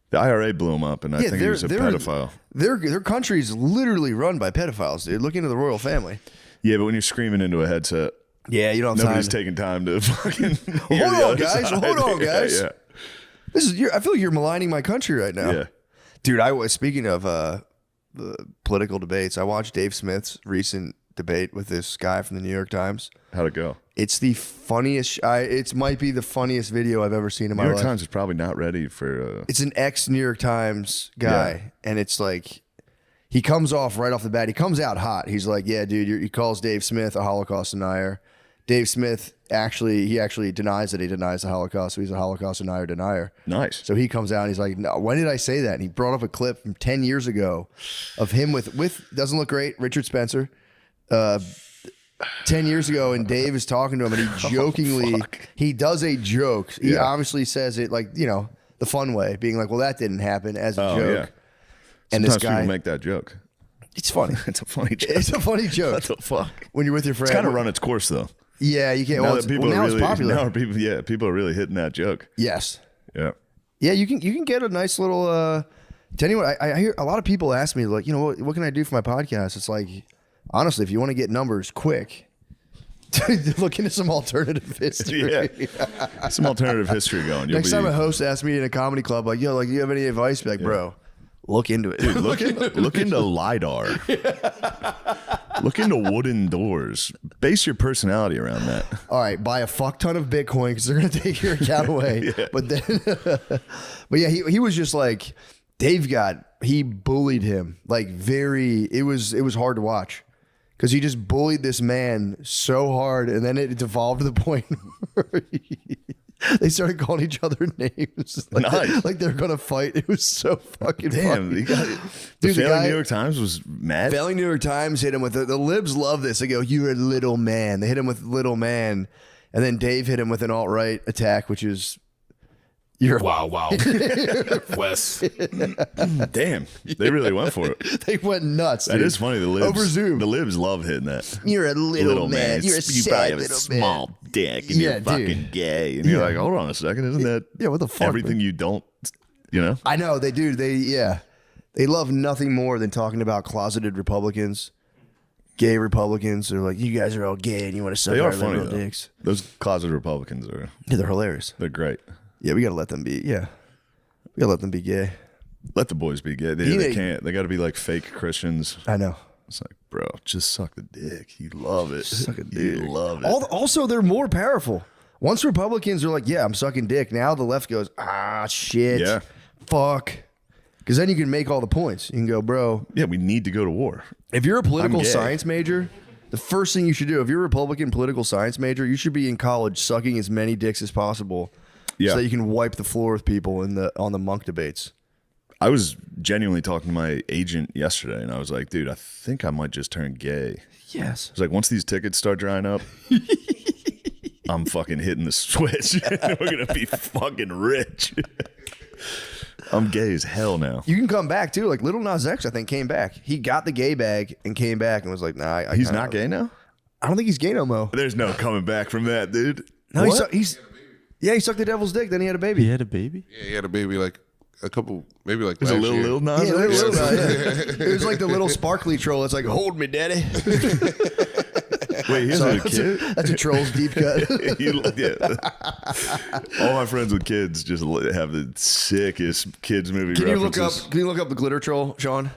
[SPEAKER 3] The IRA blew him up, and I think he was a pedophile.
[SPEAKER 2] Their country's literally run by pedophiles, dude. Look into the royal family.
[SPEAKER 3] Yeah, but when you're screaming into a headset,
[SPEAKER 2] yeah, you don't have
[SPEAKER 3] nobody's
[SPEAKER 2] time.
[SPEAKER 3] taking time to fucking.
[SPEAKER 2] Hold on, guys.
[SPEAKER 3] Yeah.
[SPEAKER 2] This is. I feel like you're maligning my country right now.
[SPEAKER 3] Yeah.
[SPEAKER 2] Dude, I was speaking of the political debates. I watched Dave Smith's recent debate with this guy from the New York Times.
[SPEAKER 3] How'd it go?
[SPEAKER 2] It's the funniest. It might be the funniest video I've ever seen in my life.
[SPEAKER 3] New York Times is probably not ready for.
[SPEAKER 2] It's an ex-New York Times guy, and it's like he comes off right off the bat. He comes out hot. He's like, "Yeah, dude." He calls Dave Smith a Holocaust denier. Dave Smith actually denies that he denies the Holocaust. So he's a Holocaust denier.
[SPEAKER 3] Nice.
[SPEAKER 2] So he comes out and he's like, "No, when did I say that?" And he brought up a clip from 10 years ago of him with doesn't look great, Richard Spencer. 10 years ago, and Dave is talking to him, and he jokingly he does a joke. He obviously says it like, you know, the fun way, being like, "Well, that didn't happen," as a joke.
[SPEAKER 3] Yeah.
[SPEAKER 2] And
[SPEAKER 3] Sometimes
[SPEAKER 2] this guy
[SPEAKER 3] people make that joke.
[SPEAKER 2] It's funny.
[SPEAKER 3] It's a funny joke.
[SPEAKER 2] It's a funny joke.
[SPEAKER 3] What the fuck?
[SPEAKER 2] When you're with your friend,
[SPEAKER 3] It's kind of run its course though.
[SPEAKER 2] Yeah, you can't.
[SPEAKER 3] Now
[SPEAKER 2] Well,
[SPEAKER 3] that people
[SPEAKER 2] now
[SPEAKER 3] are
[SPEAKER 2] it's
[SPEAKER 3] really
[SPEAKER 2] popular.
[SPEAKER 3] now people are really hitting that joke.
[SPEAKER 2] Yes.
[SPEAKER 3] Yeah.
[SPEAKER 2] Yeah, you can get a nice little. To anyone, I hear a lot of people ask me like, you know, what can I do for my podcast? It's like, honestly, if you want to get numbers quick, look into some alternative history.
[SPEAKER 3] Yeah. Some alternative history going.
[SPEAKER 2] Next time a host asks me in a comedy club, like, "Yo, like, you have any advice?" Be like, "Bro, look into it.
[SPEAKER 3] Dude, look into LiDAR. Look into wooden doors. Base your personality around that.
[SPEAKER 2] All right, buy a fuck ton of Bitcoin because they're gonna take your account away."
[SPEAKER 3] Yeah.
[SPEAKER 2] But then, but yeah, he was just like, he bullied him like it was hard to watch because he just bullied this man so hard, and then it devolved to the point where they started calling each other names. Like they're gonna fight. It was so fucking funny.
[SPEAKER 3] The failing New York Times was mad.
[SPEAKER 2] Failing New York Times hit him with the libs love this. They go, "You're a little man." They hit him with little man, and then Dave hit him with an alt-right attack, which is you're
[SPEAKER 11] wow. Wes.
[SPEAKER 3] Damn, they really went for it.
[SPEAKER 2] They went nuts.
[SPEAKER 3] That
[SPEAKER 2] dude.
[SPEAKER 3] is funny. The libs
[SPEAKER 2] Over Zoom.
[SPEAKER 3] The libs love hitting that.
[SPEAKER 2] You're a little man. You're a
[SPEAKER 3] You
[SPEAKER 2] sad
[SPEAKER 3] probably have a
[SPEAKER 2] little
[SPEAKER 3] small
[SPEAKER 2] man.
[SPEAKER 3] dick, and
[SPEAKER 2] Yeah,
[SPEAKER 3] you're fucking
[SPEAKER 2] dude.
[SPEAKER 3] gay. And you're like, hold on a second, isn't that
[SPEAKER 2] what the fuck?
[SPEAKER 3] everything you don't, you know?
[SPEAKER 2] I know they do. They love nothing more than talking about closeted Republicans, gay Republicans. They're like, "You guys are all gay and you want to suck
[SPEAKER 3] They
[SPEAKER 2] our
[SPEAKER 3] are funny
[SPEAKER 2] little
[SPEAKER 3] though.
[SPEAKER 2] dicks."
[SPEAKER 3] Those closeted Republicans are.
[SPEAKER 2] Yeah, they're hilarious.
[SPEAKER 3] They're great.
[SPEAKER 2] Yeah, we gotta let them be. Yeah, we gotta let them be gay.
[SPEAKER 3] Let the boys be gay. They can't. They got to be like fake Christians.
[SPEAKER 2] I know.
[SPEAKER 3] It's like, bro, just suck the dick. You love it.
[SPEAKER 2] Suck a dick.
[SPEAKER 3] You love it.
[SPEAKER 2] Also, they're more powerful. Once Republicans are like, "Yeah, I'm sucking dick," now the left goes, "Ah, shit,
[SPEAKER 3] Yeah.
[SPEAKER 2] fuck," because then you can make all the points. You can go, "Bro,
[SPEAKER 3] yeah, we need to go to war."
[SPEAKER 2] If you're a political
[SPEAKER 3] I'm gay.
[SPEAKER 2] science major, the first thing you should do, if you're a Republican political science major, you should be in college sucking as many dicks as possible, so that you can wipe the floor with people on the Monk debates.
[SPEAKER 3] I was genuinely talking to my agent yesterday, and I was like, dude, I think I might just turn gay.
[SPEAKER 2] Yes.
[SPEAKER 3] I was like, once these tickets start drying up, I'm fucking hitting the switch. We're going to be fucking rich. I'm gay as hell now.
[SPEAKER 2] You can come back, too. Like Little Nas X, I think, came back. He got the gay bag and came back and was like, "Nah,
[SPEAKER 3] He's not gay now?
[SPEAKER 2] I don't think he's gay no more.
[SPEAKER 3] There's no coming back from that, dude.
[SPEAKER 2] No, he sucked the devil's dick, then he had a baby.
[SPEAKER 8] He had a baby?
[SPEAKER 11] Yeah, he had a baby like a couple, maybe like
[SPEAKER 3] It was a
[SPEAKER 11] last
[SPEAKER 3] little
[SPEAKER 11] year.
[SPEAKER 3] Lil Nas?
[SPEAKER 2] Yeah,
[SPEAKER 3] X?
[SPEAKER 2] it was like the little sparkly troll. It's like, "Hold me, daddy."
[SPEAKER 3] Wait, he's a kid?
[SPEAKER 2] That's a troll's deep cut.
[SPEAKER 3] All my friends with kids just have the sickest kids movie
[SPEAKER 2] Can
[SPEAKER 3] references.
[SPEAKER 2] you look up the glitter troll, Sean?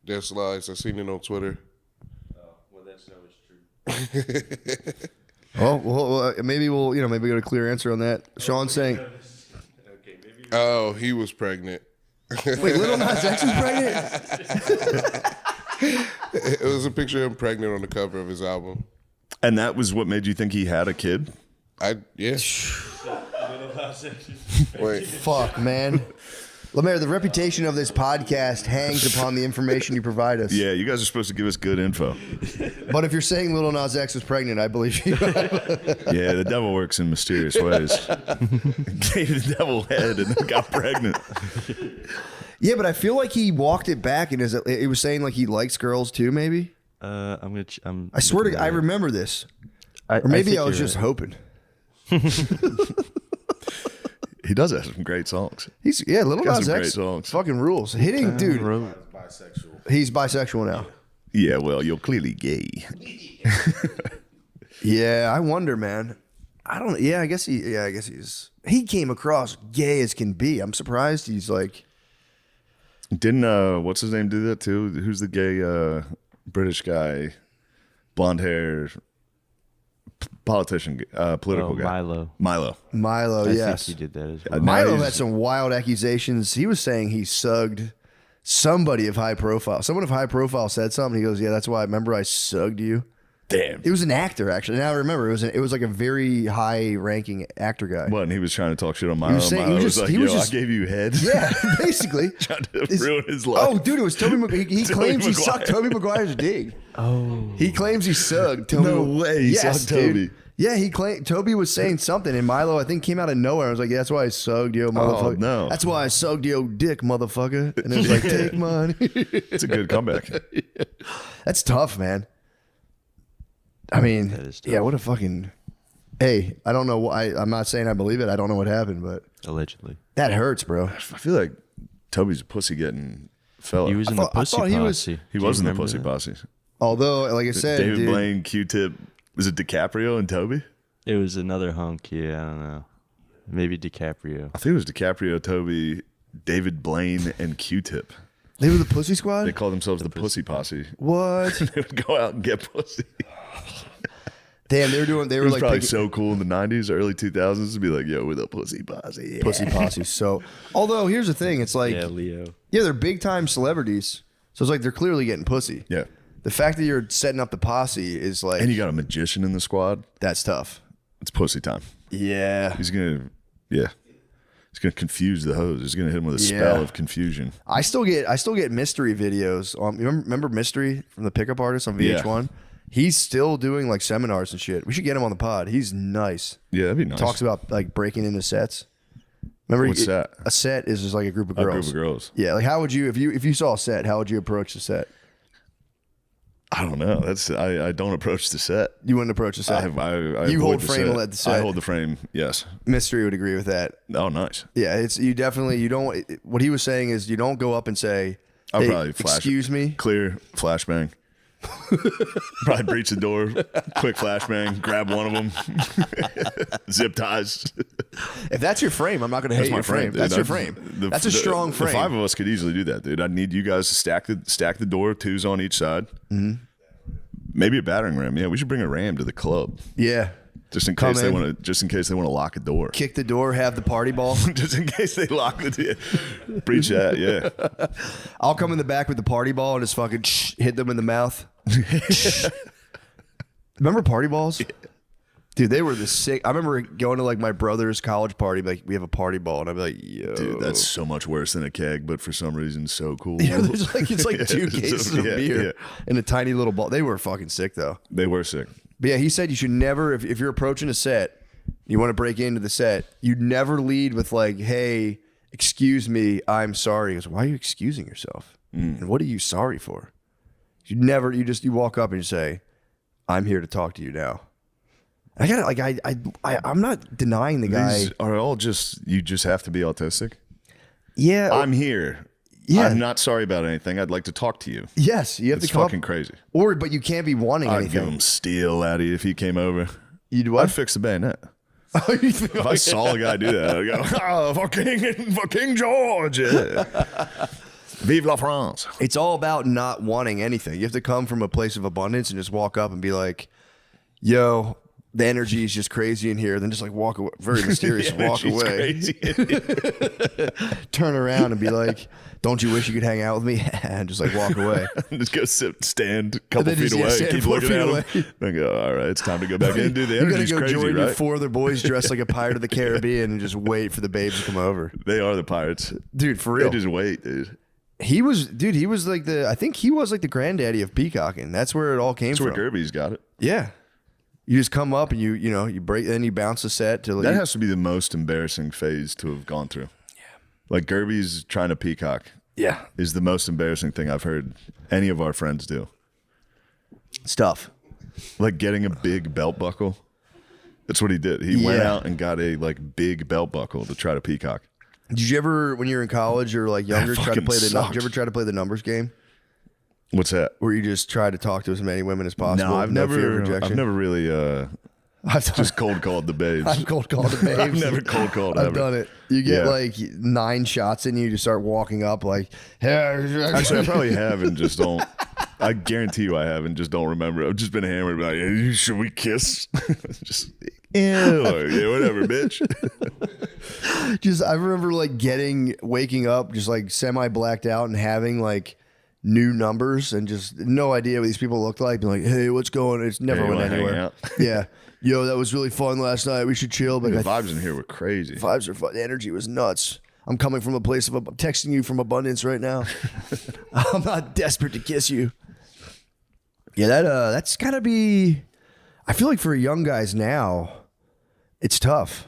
[SPEAKER 21] That's lies. I seen it on Twitter.
[SPEAKER 17] Well, that's no, it's true.
[SPEAKER 2] Well, maybe we'll maybe get a clear answer on that. Sean's saying.
[SPEAKER 21] Oh, he was pregnant.
[SPEAKER 2] Wait, Little Nas X was pregnant?
[SPEAKER 21] It was a picture of him pregnant on the cover of his album.
[SPEAKER 3] And that was what made you think he had a kid?
[SPEAKER 21] Yeah.
[SPEAKER 2] Wait, fuck, man. Lemaire, the reputation of this podcast hangs upon the information you provide us.
[SPEAKER 3] Yeah, you guys are supposed to give us good info.
[SPEAKER 2] But if you're saying Little Nas X was pregnant, I believe you.
[SPEAKER 3] Yeah, the devil works in mysterious ways. Gave the devil head and then got pregnant.
[SPEAKER 2] Yeah, but I feel like he walked it back and it was saying like he likes girls too, maybe?
[SPEAKER 8] I
[SPEAKER 2] swear to God, I remember this. Or maybe I was just hoping.
[SPEAKER 3] He does have some great songs.
[SPEAKER 2] Little Nas
[SPEAKER 3] some
[SPEAKER 2] X
[SPEAKER 3] great songs.
[SPEAKER 2] fucking rules. Hitting, dude.
[SPEAKER 21] Bisexual.
[SPEAKER 2] He's bisexual now.
[SPEAKER 3] Yeah, well, you're clearly gay.
[SPEAKER 2] Yeah, I wonder, man. I don't. Yeah, I guess he's. He came across gay as can be. I'm surprised he's like.
[SPEAKER 3] Didn't what's his name do that too? Who's the gay British guy, blonde hair, politician, political guy? Milo.
[SPEAKER 2] Yes.
[SPEAKER 8] I think he did that as well.
[SPEAKER 2] Milo had some wild accusations. He was saying he sugged somebody of high profile. Someone of high profile said something. He goes, "Yeah, that's why I remember I sugged you."
[SPEAKER 3] Damn.
[SPEAKER 2] It was an actor, actually. Now I remember it was like a very high ranking actor guy.
[SPEAKER 3] What? And he was trying to talk shit on Milo.
[SPEAKER 2] saying-
[SPEAKER 3] Milo
[SPEAKER 2] he
[SPEAKER 3] was
[SPEAKER 2] was
[SPEAKER 3] like,
[SPEAKER 2] just- he
[SPEAKER 3] "Yo,
[SPEAKER 2] was just-
[SPEAKER 3] I gave you head."
[SPEAKER 2] Yeah, basically.
[SPEAKER 3] Trying to ruin his life.
[SPEAKER 2] Oh, dude, it was Toby. He
[SPEAKER 3] Tobey
[SPEAKER 2] claims he
[SPEAKER 3] Maguire.
[SPEAKER 2] sucked Toby Maguire's dick.
[SPEAKER 8] Oh.
[SPEAKER 2] He claims he sucked Toby.
[SPEAKER 3] No way, he sucked
[SPEAKER 2] dude.
[SPEAKER 3] Toby.
[SPEAKER 2] Yeah, he claimed Toby was saying something, and Milo, I think, came out of nowhere. I was like, "Yeah, that's why I sucked yo, motherfucker.
[SPEAKER 3] no.
[SPEAKER 2] That's why I sucked yo dick, motherfucker." And it was like, "Take money."
[SPEAKER 3] It's a good comeback.
[SPEAKER 2] That's tough, man. I mean, yeah, what a fucking. Hey, I don't know why. I'm not saying I believe it. I don't know what happened, but
[SPEAKER 8] allegedly,
[SPEAKER 2] that hurts, bro.
[SPEAKER 3] I feel like Toby's a pussy getting fella.
[SPEAKER 8] He was in the pussy posse.
[SPEAKER 3] He
[SPEAKER 8] Do
[SPEAKER 3] was
[SPEAKER 8] you
[SPEAKER 3] in the
[SPEAKER 8] remember
[SPEAKER 3] pussy
[SPEAKER 8] that?
[SPEAKER 3] posse.
[SPEAKER 2] Although, like I said,
[SPEAKER 3] David
[SPEAKER 2] dude,
[SPEAKER 3] Blaine, Q-Tip. Was it DiCaprio and Toby?
[SPEAKER 8] It was another hunk. Yeah, I don't know. Maybe DiCaprio.
[SPEAKER 3] I think it was DiCaprio, Toby, David Blaine, and Q-Tip.
[SPEAKER 2] They were the Pussy Squad?
[SPEAKER 3] They called themselves the Pussy Posse.
[SPEAKER 2] What?
[SPEAKER 3] They would go out and get pussy.
[SPEAKER 2] Damn, they were
[SPEAKER 3] It was
[SPEAKER 2] like
[SPEAKER 3] probably
[SPEAKER 2] picking-
[SPEAKER 3] so cool in the 90s, early 2000s to be like, yo, we're the Pussy Posse. Yeah.
[SPEAKER 2] Pussy Posse. So, although here's the thing, it's like,
[SPEAKER 8] Yeah, Leo.
[SPEAKER 2] yeah, they're big time celebrities, so it's like they're clearly getting pussy.
[SPEAKER 3] Yeah.
[SPEAKER 2] The fact that you're setting up the posse is like,
[SPEAKER 3] And you got a magician in the squad.
[SPEAKER 2] that's tough.
[SPEAKER 3] It's pussy time.
[SPEAKER 2] Yeah,
[SPEAKER 3] He's going to confuse the hoes. He's going to hit him with a spell
[SPEAKER 2] Yeah.
[SPEAKER 3] of confusion.
[SPEAKER 2] I still get mystery videos. You remember Mystery from the Pickup Artist on VH1? He's still doing like seminars and shit. We should get him on the pod. He's nice.
[SPEAKER 3] Yeah, that'd be nice.
[SPEAKER 2] Talks about like breaking into sets. Remember,
[SPEAKER 3] What's that?
[SPEAKER 2] A set is just like a group of
[SPEAKER 3] A
[SPEAKER 2] girls.
[SPEAKER 3] group of girls.
[SPEAKER 2] Yeah, like how would you if you saw a set? How would you approach the set?
[SPEAKER 3] I don't know. I don't approach the set.
[SPEAKER 2] You wouldn't approach the set.
[SPEAKER 3] I
[SPEAKER 2] You
[SPEAKER 3] avoid
[SPEAKER 2] hold
[SPEAKER 3] the
[SPEAKER 2] frame
[SPEAKER 3] set.
[SPEAKER 2] at the set.
[SPEAKER 3] I hold the frame. Yes.
[SPEAKER 2] Mystery would agree with that.
[SPEAKER 3] Oh, nice.
[SPEAKER 2] Yeah, it's you don't. What he was saying is you don't go up and say,
[SPEAKER 3] I'll
[SPEAKER 2] "Hey,
[SPEAKER 3] probably flash.
[SPEAKER 2] excuse me."
[SPEAKER 3] Clear flashbang. Probably breach the door. Quick flashbang. Grab one of them. Zip ties.
[SPEAKER 2] If that's your frame, I'm not going to hate your frame.
[SPEAKER 3] dude.
[SPEAKER 2] That's your frame. That's a strong frame.
[SPEAKER 3] The five of us could easily do that, dude. I need you guys to stack the door, twos on each side.
[SPEAKER 2] Mm-hmm.
[SPEAKER 3] Maybe a battering ram. Yeah, we should bring a ram to the club.
[SPEAKER 2] Yeah.
[SPEAKER 3] Just in
[SPEAKER 2] Come
[SPEAKER 3] case they
[SPEAKER 2] in.
[SPEAKER 3] want to. Just in case they want to lock a door.
[SPEAKER 2] Kick the door, have the party ball.
[SPEAKER 3] Just in case they lock the breach that. Yeah.
[SPEAKER 2] I'll come in the back with the party ball and just fucking hit them in the mouth. Remember party balls? Dude, they were the sick. I remember going to like my brother's college party. Like, we have a party ball, and I'd be like, "Yo,
[SPEAKER 3] Dude, that's so much worse than a keg, but for some reason, so cool.
[SPEAKER 2] Yeah, it's like 2 cases of
[SPEAKER 3] Yeah,
[SPEAKER 2] beer
[SPEAKER 3] yeah.
[SPEAKER 2] in a tiny little ball. They were fucking sick though.
[SPEAKER 3] They were sick.
[SPEAKER 2] But yeah, he said you should never, if you're approaching a set, you want to break into the set, you'd never lead with like, "Hey, excuse me, I'm sorry." He goes, "Why are you excusing yourself? And what are you sorry for?" You walk up and you say, "I'm here to talk to you now." I gotta I'm not denying the guy.
[SPEAKER 3] These are all just, you just have to be autistic.
[SPEAKER 2] Yeah.
[SPEAKER 3] I'm here.
[SPEAKER 2] Yeah.
[SPEAKER 3] I'm not sorry about anything. I'd like to talk to you.
[SPEAKER 2] Yes, you have
[SPEAKER 3] It's
[SPEAKER 2] to come
[SPEAKER 3] fucking
[SPEAKER 2] up,
[SPEAKER 3] crazy.
[SPEAKER 2] but you can't be wanting
[SPEAKER 3] I'd
[SPEAKER 2] anything.
[SPEAKER 3] give him steel, laddie, if he came over.
[SPEAKER 2] You'd what?
[SPEAKER 3] I'd fix the bayonet. If I saw a guy do that, I'd go, for King George. Yeah. Vive la France.
[SPEAKER 2] It's all about not wanting anything. You have to come from a place of abundance and just walk up and be like, yo, the energy is just crazy in here. Then just like walk away, very mysterious, walk away. Turn around and be like, don't you wish you could hang out with me? And just like walk away.
[SPEAKER 3] Just go stand a couple feet
[SPEAKER 2] just,
[SPEAKER 3] away, keep looking at him. Then go, all right, it's time to go back in. Dude, the energy's
[SPEAKER 2] you gotta go
[SPEAKER 3] crazy,
[SPEAKER 2] join
[SPEAKER 3] right?
[SPEAKER 2] your 4 other boys dressed like a pirate of the Caribbean and just wait for the babes to come over.
[SPEAKER 3] They are the pirates.
[SPEAKER 2] Dude, for real.
[SPEAKER 3] They just wait, dude.
[SPEAKER 2] He was like I think he was like the granddaddy of peacocking. That's where it all came from.
[SPEAKER 3] That's where Gerby's got it.
[SPEAKER 2] Yeah. You just come up and you break, then you bounce the set to
[SPEAKER 3] that has to be the most embarrassing phase to have gone through. Yeah. Like Gerby's trying to peacock.
[SPEAKER 2] Yeah.
[SPEAKER 3] Is the most embarrassing thing I've heard any of our friends do.
[SPEAKER 2] It's tough.
[SPEAKER 3] Like getting a big belt buckle. That's what he did. He went out and got a like big belt buckle to try to peacock.
[SPEAKER 2] Did you ever, when you were in college or like younger, try to play did you
[SPEAKER 3] sucked.
[SPEAKER 2] ever try to play the numbers game?
[SPEAKER 3] What's that?
[SPEAKER 2] Where you just try to talk to as many women as possible?
[SPEAKER 3] No, I've never
[SPEAKER 2] fear of rejection?
[SPEAKER 3] I've never really just cold called the babes.
[SPEAKER 2] I've cold called the babes.
[SPEAKER 3] I've never cold called
[SPEAKER 2] I've
[SPEAKER 3] ever.
[SPEAKER 2] done it. You get like 9 shots in you to start walking up like, hey.
[SPEAKER 3] Actually, I probably have and just don't. I guarantee you I have and just don't remember. I've just been hammered. Like, hey, should we kiss? Just, ew, yeah, whatever, bitch.
[SPEAKER 2] Just, I remember like waking up just like semi blacked out and having like new numbers and just no idea what these people looked like. Being like, hey, what's going on? It's never
[SPEAKER 3] Hey,
[SPEAKER 2] went
[SPEAKER 3] wanna hang
[SPEAKER 2] anywhere.
[SPEAKER 3] out?
[SPEAKER 2] Yeah. Yo, that was really fun last night. We should chill. But
[SPEAKER 3] The vibes in here were crazy.
[SPEAKER 2] Vibes are fun. The energy was nuts. I'm coming from a place of I'm texting you from abundance right now. I'm not desperate to kiss you. Yeah, that's gotta be. I feel like for young guys now, it's tough.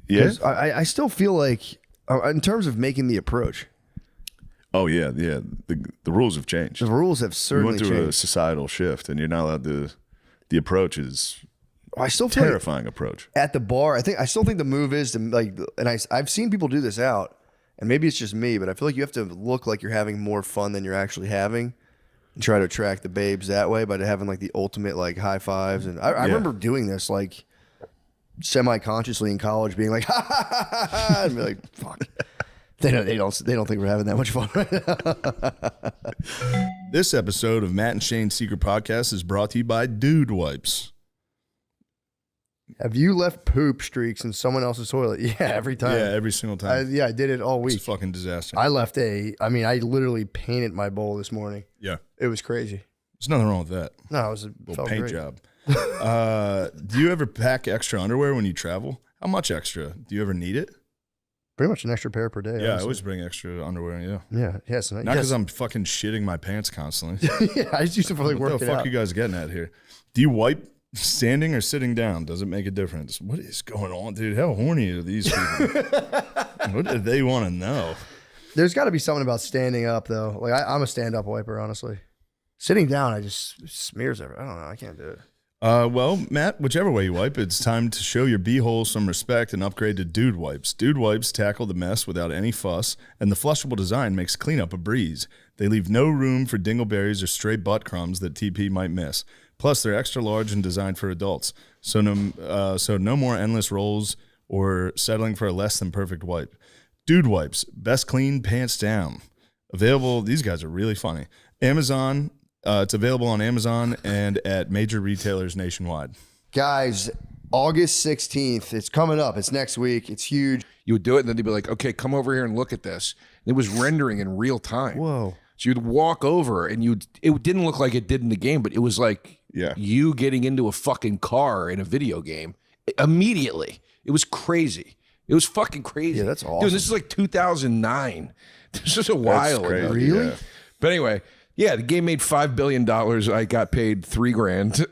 [SPEAKER 3] Yeah,
[SPEAKER 2] I still feel like in terms of making the approach.
[SPEAKER 3] Oh yeah. The rules have changed.
[SPEAKER 2] The rules have certainly
[SPEAKER 3] we went through
[SPEAKER 2] changed.
[SPEAKER 3] a societal shift, and you're not allowed to. The approach is.
[SPEAKER 2] I still feel
[SPEAKER 3] terrifying approach
[SPEAKER 2] at the bar. I still think the move is to like, and I've seen people do this out, and maybe it's just me, but I feel like you have to look like you're having more fun than you're actually having, and try to attract the babes that way by having like the ultimate like high fives. And I remember doing this like semi-consciously in college, being like ha ha ha ha, ha and be like, fuck. They don't think we're having that much fun right now.
[SPEAKER 3] This episode of Matt and Shane's Secret Podcast is brought to you by Dude Wipes.
[SPEAKER 2] Have you left poop streaks in someone else's toilet? Yeah, every time.
[SPEAKER 3] Yeah, every single time.
[SPEAKER 2] I did it all week.
[SPEAKER 3] It's a fucking disaster.
[SPEAKER 2] I literally painted my bowl this morning.
[SPEAKER 3] Yeah.
[SPEAKER 2] It was crazy.
[SPEAKER 3] There's nothing wrong with that.
[SPEAKER 2] No, it was a
[SPEAKER 3] little paint
[SPEAKER 2] great.
[SPEAKER 3] job. Do you ever pack extra underwear when you travel? How much extra? Do you ever need it?
[SPEAKER 2] Pretty much an extra pair per day.
[SPEAKER 3] Yeah,
[SPEAKER 2] honestly.
[SPEAKER 3] I always bring extra underwear. Yeah.
[SPEAKER 2] Yeah. Yes.
[SPEAKER 3] Not because I'm fucking shitting my pants constantly.
[SPEAKER 2] Yeah, I just used to like work
[SPEAKER 3] What the
[SPEAKER 2] it
[SPEAKER 3] fuck
[SPEAKER 2] out.
[SPEAKER 3] you guys getting at here? Do you wipe standing or sitting down? Does it make a difference? What is going on, dude? How horny are these people? What do they want to know?
[SPEAKER 2] There's got to be something about standing up though. Like I'm a stand-up wiper, honestly. Sitting down, I just smears everything. I don't know. I can't do it.
[SPEAKER 3] Well, Matt, whichever way you wipe, it's time to show your beehole some respect and upgrade to Dude Wipes. Dude Wipes tackle the mess without any fuss, and the flushable design makes cleanup a breeze. They leave no room for dingleberries or stray butt crumbs that TP might miss. Plus, they're extra large and designed for adults, so no more endless rolls or settling for a less than perfect wipe. Dude Wipes, best clean, pants down. Available. These guys are really funny. Amazon. It's available on Amazon and at major retailers nationwide.
[SPEAKER 2] Guys, August 16th. It's coming up. It's next week. It's huge.
[SPEAKER 20] You would do it, and then they'd be like, okay, come over here and look at this. And it was rendering in real time.
[SPEAKER 2] Whoa.
[SPEAKER 20] So you'd walk over, and it didn't look like it did in the game, but it was like you getting into a fucking car in a video game immediately. It was crazy. It was fucking crazy.
[SPEAKER 2] Yeah, that's awesome.
[SPEAKER 20] Dude, this is like 2009. This is a while ago.
[SPEAKER 2] Really?
[SPEAKER 20] Yeah. But anyway, yeah, the game made $5 billion. I got paid $3,000.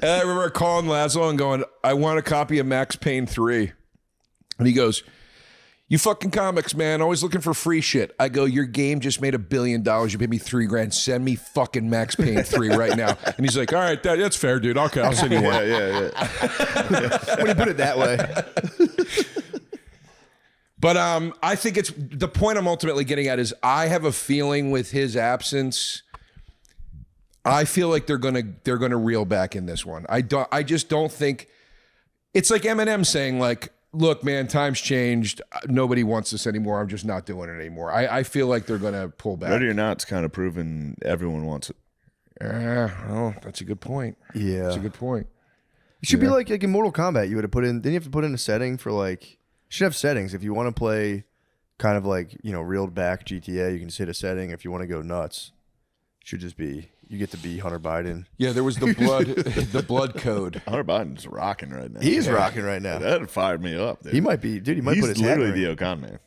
[SPEAKER 20] And I remember calling Laszlo and going, I want a copy of Max Payne 3. And he goes, you fucking comics, man, always looking for free shit. I go, your game just made $1 billion. You paid me $3,000. Send me fucking Max Payne 3 right now. And he's like, all right, that's fair, dude. Okay, I'll send you one.
[SPEAKER 2] When you put it that way.
[SPEAKER 18] But I think it's the point I'm ultimately getting at is I have a feeling with his absence, I feel like they're gonna reel back in this one. I just don't think it's like Eminem saying like, look, man, times changed. Nobody wants this anymore. I'm just not doing it anymore. I feel like they're gonna pull back.
[SPEAKER 3] Ready or Not's kind of proven everyone wants it.
[SPEAKER 18] Oh, that's a good point.
[SPEAKER 2] Yeah,
[SPEAKER 18] that's a good point.
[SPEAKER 2] It should be like in Mortal Kombat. You would have put in. Then you have to put in a setting for like. You should have settings if you want to play, kind of like reeled back GTA. You can just hit a setting. If you want to go nuts, it should just be. You get to be Hunter Biden.
[SPEAKER 18] Yeah, there was the blood code.
[SPEAKER 3] Hunter Biden's rocking right now.
[SPEAKER 2] He's rocking right now.
[SPEAKER 3] That fired me up, dude.
[SPEAKER 2] He might be, dude. He might
[SPEAKER 3] He's
[SPEAKER 2] put his hat
[SPEAKER 3] literally
[SPEAKER 2] right.
[SPEAKER 3] the Okan man.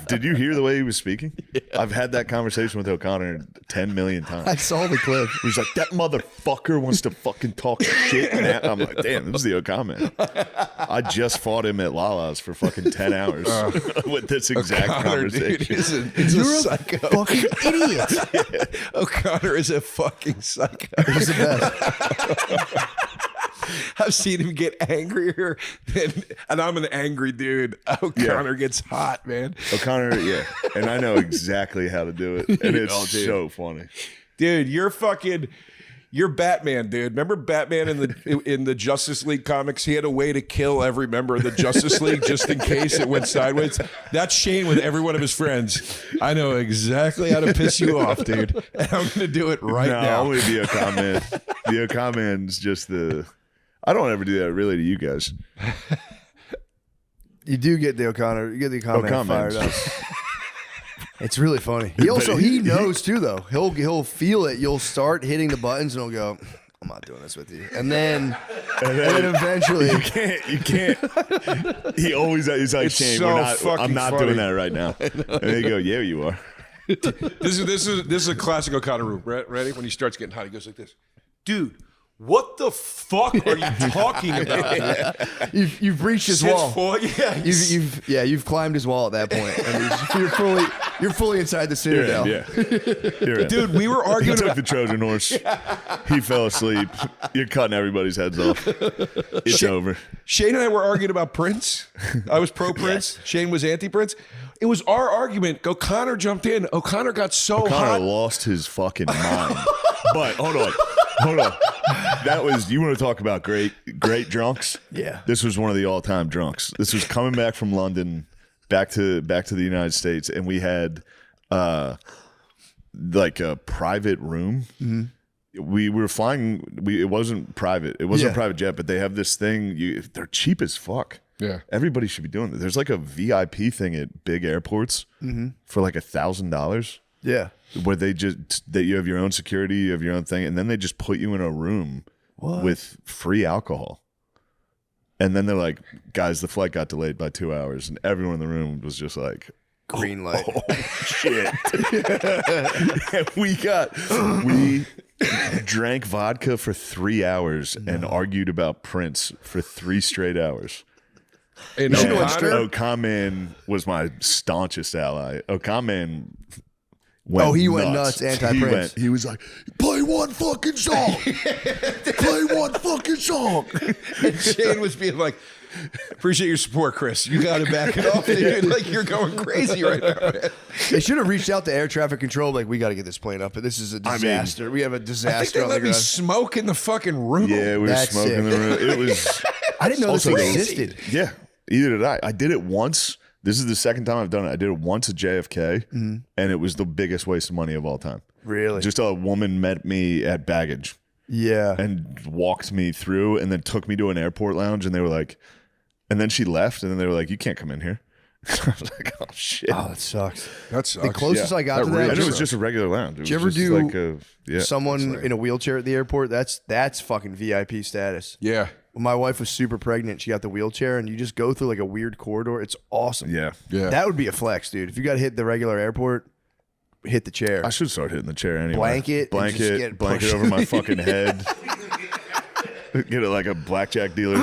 [SPEAKER 3] Did you hear the way he was speaking? Yeah. I've had that conversation with O'Connor 10 million times.
[SPEAKER 2] I saw the clip.
[SPEAKER 3] He's like, that motherfucker wants to fucking talk shit. And I'm like, damn, this is the Okan man. I just fought him at Lala's for fucking 10 hours with this exact
[SPEAKER 18] O'Connor,
[SPEAKER 3] conversation.
[SPEAKER 18] dude, he's a psycho.
[SPEAKER 2] Fucking idiot.
[SPEAKER 18] Yeah. O'Connor is a fucking psycho.
[SPEAKER 2] He's the best.
[SPEAKER 18] I've seen him get angrier and I'm an angry dude. O'Connor gets hot, man.
[SPEAKER 3] O'Connor, yeah. And I know exactly how to do it. And it's so funny.
[SPEAKER 18] Dude, you're Batman, dude. Remember Batman in the Justice League comics? He had a way to kill every member of the Justice League just in case it went sideways. That's Shane with every one of his friends. I know exactly how to piss you off, dude. And I'm going to do it right now.
[SPEAKER 3] Only the Okan man. The Okan man's just I don't ever do that really to you guys.
[SPEAKER 2] You do get the O'Connor. You get the O'Connor
[SPEAKER 3] O'Connor
[SPEAKER 2] fired up. It's really funny. He knows too though. He'll feel it. You'll start hitting the buttons and he'll go, I'm not doing this with you. And then eventually
[SPEAKER 3] you can't. He's like, Shane, I'm not
[SPEAKER 18] funny.
[SPEAKER 3] doing that right now. And they go, yeah, you are.
[SPEAKER 18] This is a classic O'Connor move. Ready? When he starts getting hot, he goes like this. Dude, what the fuck are you talking about?
[SPEAKER 2] You've reached his wall. You've climbed his wall at that point. And you're fully inside the Citadel.
[SPEAKER 3] Yeah.
[SPEAKER 18] Dude, we were arguing.
[SPEAKER 3] He took the Trojan horse. He fell asleep. You're cutting everybody's heads off. It's over.
[SPEAKER 18] Shane and I were arguing about Prince. I was pro Prince. Yes. Shane was anti Prince. It was our argument. O'Connor jumped in. O'Connor got so hot.
[SPEAKER 3] O'Connor lost his fucking mind. But hold on. That was, you want to talk about great drunks?
[SPEAKER 2] Yeah.
[SPEAKER 3] This was one of the all-time drunks. This was coming back from London, back to the United States, and we had like a private room.
[SPEAKER 2] Mm-hmm.
[SPEAKER 3] We were flying. It wasn't private. It wasn't a private jet, but they have this thing. They're cheap as fuck.
[SPEAKER 18] Yeah.
[SPEAKER 3] Everybody should be doing it. There's like a VIP thing at big airports for like $1,000.
[SPEAKER 2] Yeah.
[SPEAKER 3] Where you have your own security, you have your own thing, and then they just put you in a room with free alcohol. And then they're like, guys, the flight got delayed by 2 hours, and everyone in the room was just like,
[SPEAKER 2] green light.
[SPEAKER 3] Oh shit. And we drank vodka for 3 hours and argued about Prince for 3 straight hours.
[SPEAKER 18] And
[SPEAKER 3] Okan man was my staunchest ally. Okan man went
[SPEAKER 2] nuts anti-Prince.
[SPEAKER 3] He was like, play one fucking song. Play one fucking song.
[SPEAKER 18] And Shane was being like, appreciate your support, Chris. You got to back it off, dude. Like, you're going crazy right now, man.
[SPEAKER 2] They should have reached out to air traffic control. Like, we got to get this plane up. But this is a disaster. We have a disaster.
[SPEAKER 18] I think they let me smoke in the fucking room.
[SPEAKER 3] Yeah, we were smoking in the room. It was.
[SPEAKER 2] I didn't know this existed.
[SPEAKER 3] Yeah, either did I. I did it once. This is the second time I've done it. I did it once at JFK, and it was the biggest waste of money of all time.
[SPEAKER 2] Really?
[SPEAKER 3] Just a woman met me at baggage.
[SPEAKER 2] Yeah.
[SPEAKER 3] And walked me through and then took me to an airport lounge, and they were like, and then she left, and then they were like, you can't come in here. I was like, oh, shit.
[SPEAKER 2] Oh, that sucks.
[SPEAKER 18] That sucks.
[SPEAKER 2] The closest I got to that.
[SPEAKER 3] And it was just a regular lounge.
[SPEAKER 2] Did you ever do someone in a wheelchair at the airport? That's fucking VIP status.
[SPEAKER 18] Yeah.
[SPEAKER 2] When my wife was super pregnant, she got the wheelchair, and you just go through like a weird corridor. It's awesome.
[SPEAKER 3] Yeah.
[SPEAKER 2] That would be a flex, dude. If you got to hit the regular airport, hit the chair.
[SPEAKER 3] I should start hitting the chair anyway.
[SPEAKER 2] Blanket
[SPEAKER 3] over my fucking head. Get it like a blackjack dealer,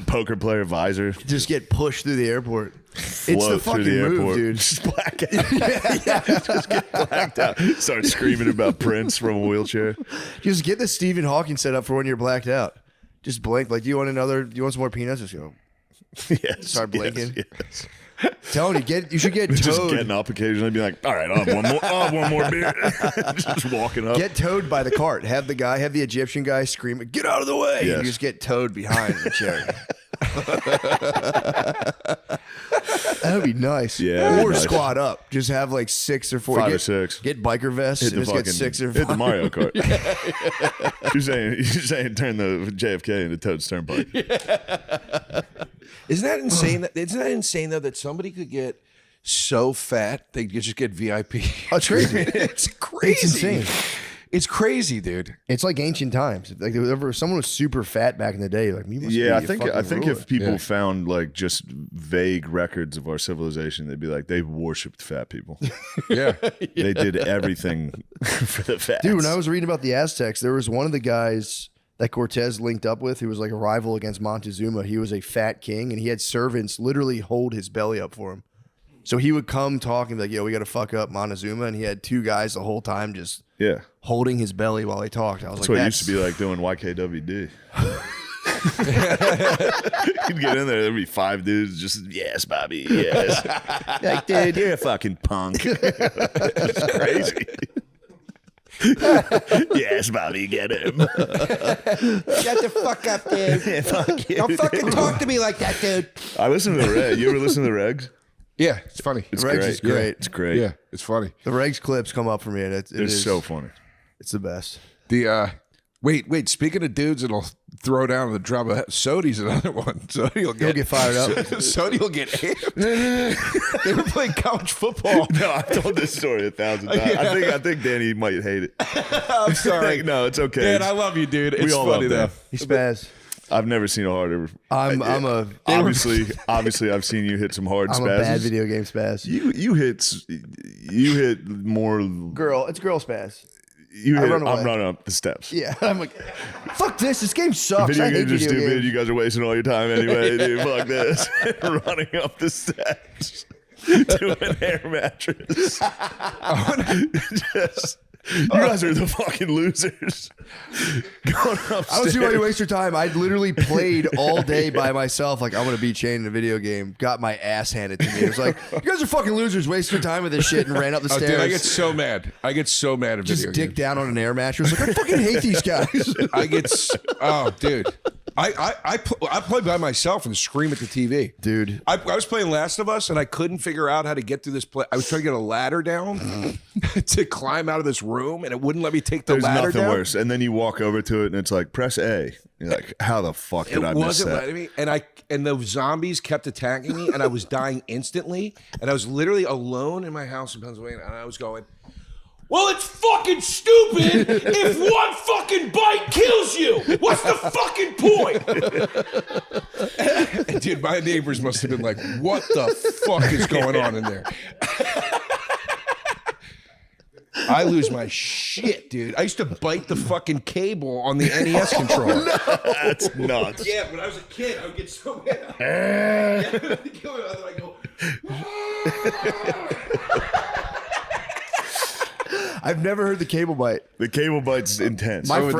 [SPEAKER 3] poker player visor.
[SPEAKER 2] Just get pushed through the airport. It's the fucking move, dude.
[SPEAKER 3] Just black out. Just get blacked out. Start screaming about Prince from a wheelchair.
[SPEAKER 2] Just get the Stephen Hawking set up for when you're blacked out. Just blink. Like, do you want some more peanuts? Just go.
[SPEAKER 15] Yes.
[SPEAKER 2] Start blinking.
[SPEAKER 15] Yes.
[SPEAKER 2] Tony, you should get
[SPEAKER 15] Just
[SPEAKER 2] towed.
[SPEAKER 15] getting up occasionally, be like, all right, I'll have one more beer. Just walking up.
[SPEAKER 2] Get towed by the cart. Have the Egyptian guy scream, "Get out of the way!"
[SPEAKER 15] Yes.
[SPEAKER 2] And you just get towed behind the chair. That would be nice.
[SPEAKER 15] Yeah,
[SPEAKER 2] Or
[SPEAKER 15] nice.
[SPEAKER 2] squat up. Just have like 6 or 4.
[SPEAKER 15] 5 or
[SPEAKER 2] get,
[SPEAKER 15] 6.
[SPEAKER 2] Get biker vests.
[SPEAKER 15] Hit the
[SPEAKER 2] and just
[SPEAKER 15] fucking,
[SPEAKER 2] get 6 or 5.
[SPEAKER 15] hit the Mario Kart. You're saying turn the JFK into Toad's Turnpike.
[SPEAKER 18] Isn't that insane? Isn't that insane though that somebody could get so fat they could just get VIP?
[SPEAKER 2] Oh, it's crazy.
[SPEAKER 18] It's crazy.
[SPEAKER 2] It's insane.
[SPEAKER 18] It's crazy, dude.
[SPEAKER 2] It's like ancient times. Like if someone was super fat back in the day, like you must
[SPEAKER 15] Yeah,
[SPEAKER 2] be
[SPEAKER 15] I
[SPEAKER 2] a
[SPEAKER 15] think
[SPEAKER 2] fucking ruler.
[SPEAKER 15] if people found like just vague records of our civilization, they'd be like they worshipped fat people.
[SPEAKER 18] Yeah,
[SPEAKER 15] they did everything for the fat.
[SPEAKER 2] Dude, when I was reading about the Aztecs, there was one of the guys that Cortez linked up with who was like a rival against Montezuma. He was a fat king, and he had servants literally hold his belly up for him. So he would come talk and be like, "Yo, we got to fuck up Montezuma," and he had 2 guys the whole time just holding his belly while he talked. I was
[SPEAKER 15] That's
[SPEAKER 2] like,
[SPEAKER 15] what it used to be like doing YKWd. You'd get in there'd be 5 dudes just, yes, Bobby, yes. Like, dude, you're a fucking punk. It's crazy. Yes, Bobby, get him.
[SPEAKER 18] Shut the fuck up, dude.
[SPEAKER 15] Fuck you,
[SPEAKER 18] Don't fucking
[SPEAKER 15] dude.
[SPEAKER 18] talk to me like that, dude.
[SPEAKER 15] I listen to the Reg. You ever listen to the Regs?
[SPEAKER 18] Yeah, it's funny.
[SPEAKER 15] It's
[SPEAKER 2] Regs
[SPEAKER 15] great.
[SPEAKER 2] is great.
[SPEAKER 15] Yeah, it's great.
[SPEAKER 18] Yeah, it's funny.
[SPEAKER 2] The Regs clips come up for me, and it
[SPEAKER 15] It's
[SPEAKER 2] is
[SPEAKER 15] so funny.
[SPEAKER 2] It's the best.
[SPEAKER 18] The wait. Speaking of dudes that'll throw down the drum, Sodi's another one. Sodi'll
[SPEAKER 2] He'll get fired up.
[SPEAKER 18] Sodi'll get amped. They were playing college football.
[SPEAKER 15] No, I've told this story 1,000 times. I think Danny might hate it.
[SPEAKER 18] I'm sorry.
[SPEAKER 15] No, it's okay.
[SPEAKER 18] Dan, I love you, dude. It's
[SPEAKER 15] we all
[SPEAKER 18] funny
[SPEAKER 15] love
[SPEAKER 18] though.
[SPEAKER 15] Dan.
[SPEAKER 2] He spaz.
[SPEAKER 15] I've never seen a harder.
[SPEAKER 2] Obviously,
[SPEAKER 15] I've seen you hit some hard
[SPEAKER 2] I'm
[SPEAKER 15] spazzes.
[SPEAKER 2] a bad video game spaz.
[SPEAKER 15] You hit more.
[SPEAKER 2] It's girl spaz.
[SPEAKER 15] You
[SPEAKER 2] I
[SPEAKER 15] hit.
[SPEAKER 2] run away.
[SPEAKER 15] I'm running up the steps.
[SPEAKER 2] Yeah, I'm like, fuck this game sucks.
[SPEAKER 15] Video
[SPEAKER 2] I hate
[SPEAKER 15] games are
[SPEAKER 2] video
[SPEAKER 15] stupid.
[SPEAKER 2] games.
[SPEAKER 15] You guys are wasting all your time anyway, dude. Fuck this. Running up the steps to an air mattress. You guys are the fucking losers. Going upstairs.
[SPEAKER 2] I don't see why you waste your time. I literally played all day by myself. Like, I'm going to be chained in a video game. Got my ass handed to me. It was like, you guys are fucking losers. Wasting your time with this shit, and ran up the stairs.
[SPEAKER 18] Dude, I get so mad. I get so mad at
[SPEAKER 2] Just
[SPEAKER 18] video
[SPEAKER 2] dick
[SPEAKER 18] games.
[SPEAKER 2] down on an air mattress. Like, I fucking hate these guys.
[SPEAKER 18] I get dude. I play by myself and scream at the TV,
[SPEAKER 2] dude.
[SPEAKER 18] I was playing Last of Us and I couldn't figure out how to get through this play. I was trying to get a ladder down to climb out of this room, and it wouldn't let me take the
[SPEAKER 15] There's
[SPEAKER 18] ladder
[SPEAKER 15] nothing
[SPEAKER 18] down.
[SPEAKER 15] worse. And then you walk over to it, and it's like press A. You're like, how the fuck did I
[SPEAKER 18] It
[SPEAKER 15] miss
[SPEAKER 18] wasn't
[SPEAKER 15] that?
[SPEAKER 18] letting me, and the zombies kept attacking me, and I was dying instantly, and I was literally alone in my house in Pennsylvania, and I was going, well, it's fucking stupid if one fucking bite kills you. What's the fucking point? Dude, my neighbors must have been like, what the fuck is going on in there? I lose my shit, dude. I used to bite the fucking cable on the NES controller.
[SPEAKER 15] No. That's nuts.
[SPEAKER 18] Yeah, when I was a kid, I would get so mad. I go,
[SPEAKER 2] I've never heard the cable bite.
[SPEAKER 15] The cable bite's intense.
[SPEAKER 2] My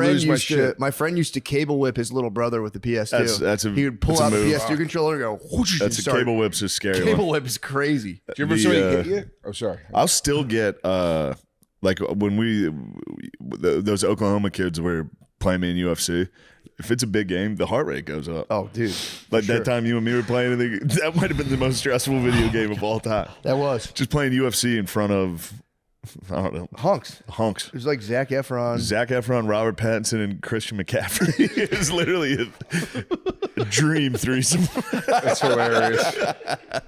[SPEAKER 2] friend used to cable whip his little brother with the PS2. He would pull out the PS2 controller and go, whoosh,
[SPEAKER 15] That's
[SPEAKER 2] and
[SPEAKER 15] a
[SPEAKER 2] start.
[SPEAKER 15] cable whip's a scary
[SPEAKER 2] Cable
[SPEAKER 15] one.
[SPEAKER 2] whip is crazy.
[SPEAKER 18] Do you ever somebody get you? Oh, sorry.
[SPEAKER 15] I'll still get like when those Oklahoma kids were playing me in UFC. If it's a big game, the heart rate goes up.
[SPEAKER 2] Oh, dude.
[SPEAKER 15] Like
[SPEAKER 2] sure.
[SPEAKER 15] that time you and me were playing, that might have been the most stressful video game of all time.
[SPEAKER 2] That was.
[SPEAKER 15] Just playing UFC in front of, I don't know.
[SPEAKER 2] Hunks.
[SPEAKER 15] Hunks.
[SPEAKER 2] It was like Zac Efron.
[SPEAKER 15] Robert Pattinson, and Christian McCaffrey. It was literally a dream threesome.
[SPEAKER 18] That's hilarious.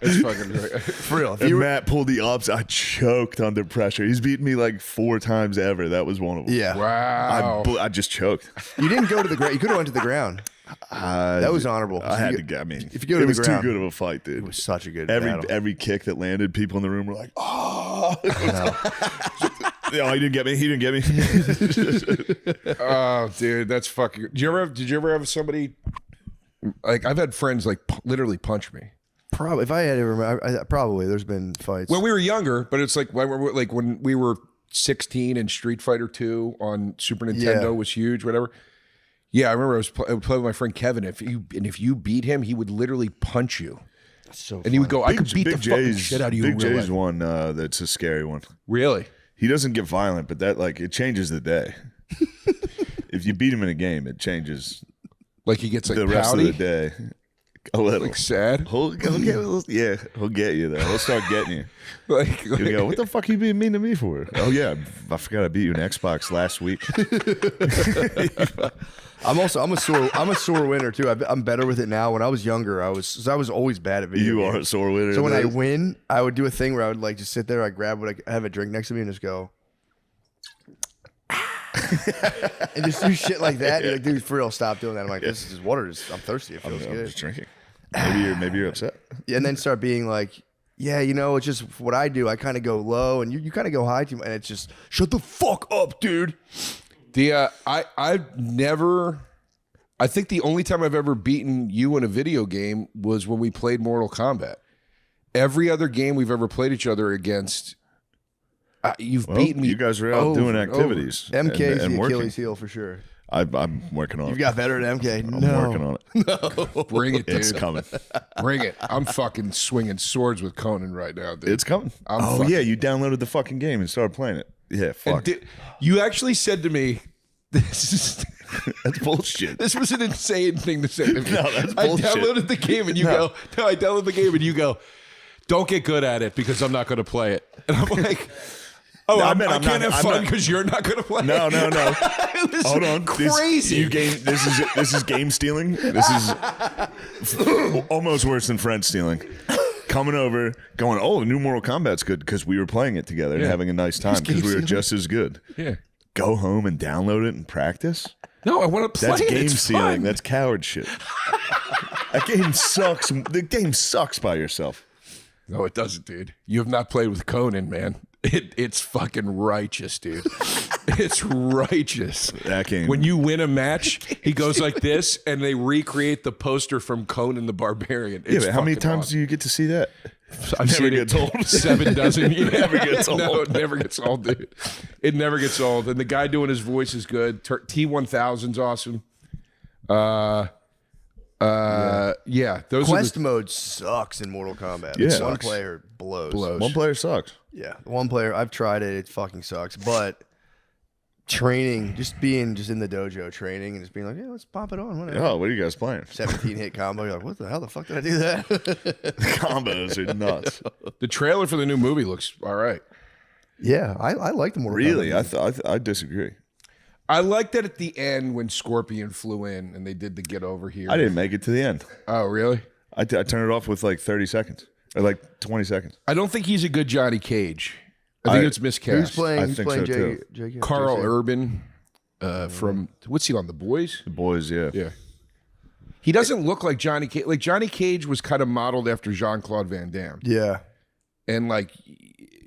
[SPEAKER 18] It's fucking great.
[SPEAKER 2] For real.
[SPEAKER 15] And Matt pulled the ups. I choked under pressure. He's beaten me like 4 times ever. That was one of them.
[SPEAKER 2] Yeah.
[SPEAKER 18] Wow.
[SPEAKER 15] I just choked.
[SPEAKER 2] You didn't go to the ground. You could have went to the ground. That was honorable.
[SPEAKER 15] I had to get. I mean,
[SPEAKER 2] if you go to
[SPEAKER 15] it was
[SPEAKER 2] the ground,
[SPEAKER 15] too good of a fight, dude.
[SPEAKER 2] It was such a good battle.
[SPEAKER 15] Every kick that landed, people in the room were like, "Oh!" No, he didn't get me. He didn't get me.
[SPEAKER 18] Oh, dude, that's fucking. Did you ever have somebody like I've had friends like literally punch me?
[SPEAKER 2] Probably. If I had ever, probably there's been fights
[SPEAKER 18] when we were younger, but it's like when we were 16 and Street Fighter 2 on Super Nintendo was huge, whatever. Yeah, I remember I would play with my friend Kevin. If you beat him, he would literally punch you.
[SPEAKER 2] That's so.
[SPEAKER 18] And he would go, "I
[SPEAKER 15] Big-
[SPEAKER 18] could beat the
[SPEAKER 15] Big
[SPEAKER 18] fucking
[SPEAKER 15] J's-
[SPEAKER 18] shit out of you." in
[SPEAKER 15] Big
[SPEAKER 18] real
[SPEAKER 15] J's
[SPEAKER 18] life."
[SPEAKER 15] one that's a scary one.
[SPEAKER 18] Really?
[SPEAKER 15] He doesn't get violent, but that like it changes the day. If you beat him in a game, it changes.
[SPEAKER 18] Like he gets like
[SPEAKER 15] the rest
[SPEAKER 18] pouty?
[SPEAKER 15] of the day. A little
[SPEAKER 18] Like sad.
[SPEAKER 15] He'll get you though. He'll start getting you.
[SPEAKER 18] Like,
[SPEAKER 15] He'll go, what the fuck are you being mean to me for? Oh yeah, I forgot I beat you in Xbox last week.
[SPEAKER 2] I'm a sore winner too. I'm better with it now. When I was younger, I was always bad at video
[SPEAKER 15] You
[SPEAKER 2] games.
[SPEAKER 15] are a sore winner.
[SPEAKER 2] So when I win, I would do a thing where I would like just sit there, I grab I have a drink next to me and just go. And just do shit like that. You're like, dude, for real, stop doing that. I'm like, this is just water. I'm thirsty. It feels
[SPEAKER 15] I'm
[SPEAKER 2] good.
[SPEAKER 15] just drinking. Maybe you're upset.
[SPEAKER 2] And then start being like, yeah, it's just what I do. I kind of go low, and you kind of go high too, and it's just shut the fuck up, dude.
[SPEAKER 18] I've never. I think the only time I've ever beaten you in a video game was when we played Mortal Kombat. Every other game we've ever played each other against, you've beaten me.
[SPEAKER 15] You guys are out doing activities.
[SPEAKER 2] MK is
[SPEAKER 15] and
[SPEAKER 2] the
[SPEAKER 15] working.
[SPEAKER 2] Achilles heel for sure.
[SPEAKER 15] I'm working on it.
[SPEAKER 2] You've got better at MK.
[SPEAKER 15] I'm
[SPEAKER 2] No.
[SPEAKER 15] working on it.
[SPEAKER 2] No.
[SPEAKER 18] Bring it, dude.
[SPEAKER 15] It's coming.
[SPEAKER 18] Bring it. I'm fucking swinging swords with Conan right now, dude.
[SPEAKER 15] It's coming. Yeah, you downloaded the fucking game and started playing it. Yeah, fuck.
[SPEAKER 18] You actually said to me, "This is."
[SPEAKER 15] That's bullshit.
[SPEAKER 18] This was an insane thing to say to me.
[SPEAKER 15] No, that's bullshit.
[SPEAKER 18] I downloaded the game and you go, I downloaded the game and you go, don't get good at it because I'm not going to play it. And I'm like, oh,
[SPEAKER 15] No,
[SPEAKER 18] I
[SPEAKER 15] I'm
[SPEAKER 18] can't
[SPEAKER 15] not-
[SPEAKER 18] have fun because you're not going to play
[SPEAKER 15] No,
[SPEAKER 18] it.
[SPEAKER 15] no, no.
[SPEAKER 18] It was
[SPEAKER 15] Hold on.
[SPEAKER 18] crazy.
[SPEAKER 15] This is game stealing. This is almost worse than friend stealing. Coming over, going, oh, the new Mortal Kombat's good because we were playing it together and
[SPEAKER 18] Yeah.
[SPEAKER 15] having a nice time because we were just as good.
[SPEAKER 18] Yeah.
[SPEAKER 15] Go home and download it and practice.
[SPEAKER 18] No, I want to play
[SPEAKER 15] That's
[SPEAKER 18] it.
[SPEAKER 15] game
[SPEAKER 18] It's
[SPEAKER 15] stealing.
[SPEAKER 18] fun.
[SPEAKER 15] That's coward shit. That game sucks. The game sucks by yourself.
[SPEAKER 18] No, it doesn't, dude. You have not played with Conan, man. It's fucking righteous, dude. It's righteous.
[SPEAKER 15] That game.
[SPEAKER 18] When you win a match, he goes like this, and they recreate the poster from Conan the Barbarian.
[SPEAKER 15] Yeah,
[SPEAKER 18] It's
[SPEAKER 15] but how many
[SPEAKER 18] fucking
[SPEAKER 15] times
[SPEAKER 18] awesome.
[SPEAKER 15] do you get to see that?
[SPEAKER 18] I've
[SPEAKER 15] Never
[SPEAKER 18] seen
[SPEAKER 15] gets
[SPEAKER 18] it
[SPEAKER 15] old.
[SPEAKER 18] 7 dozen. Yeah.
[SPEAKER 15] Never gets old.
[SPEAKER 18] No, it never gets old, dude. It never gets old. And the guy doing his voice is good. T1000's awesome. Yeah, those
[SPEAKER 2] Quest
[SPEAKER 18] are
[SPEAKER 2] mode sucks in Mortal Kombat.
[SPEAKER 15] Yeah.
[SPEAKER 2] One
[SPEAKER 15] Sucks.
[SPEAKER 2] player blows.
[SPEAKER 15] One player sucks.
[SPEAKER 2] Yeah, one player. I've tried it. It fucking sucks. But training, just being in the dojo training and just being like, yeah, let's pop it on. Whatever.
[SPEAKER 15] Oh, what are you guys playing?
[SPEAKER 2] 17 hit combo. You're like, what the hell? The fuck did I do that?
[SPEAKER 15] Combos are nuts.
[SPEAKER 18] The trailer for the new movie looks all right.
[SPEAKER 2] Yeah, I like the Mortal
[SPEAKER 15] Really?
[SPEAKER 2] Kombat.
[SPEAKER 15] I disagree.
[SPEAKER 18] I like that at the end when Scorpion flew in and they did the get over here.
[SPEAKER 15] I didn't make it to the end.
[SPEAKER 18] Oh, really?
[SPEAKER 15] I turned it off with like 30 seconds or like 20 seconds.
[SPEAKER 18] I don't think he's a good Johnny Cage. I think it's miscast.
[SPEAKER 2] Who's playing?
[SPEAKER 15] I
[SPEAKER 2] Who's
[SPEAKER 15] think
[SPEAKER 2] playing
[SPEAKER 15] so, too.
[SPEAKER 2] J.K.?
[SPEAKER 18] Carl
[SPEAKER 2] J.K.?
[SPEAKER 18] Urban from what's he on? The Boys?
[SPEAKER 15] The Boys, yeah.
[SPEAKER 18] Yeah. He doesn't look like Johnny Cage. Like Johnny Cage was kind of modeled after Jean-Claude Van Damme.
[SPEAKER 2] Yeah.
[SPEAKER 18] And like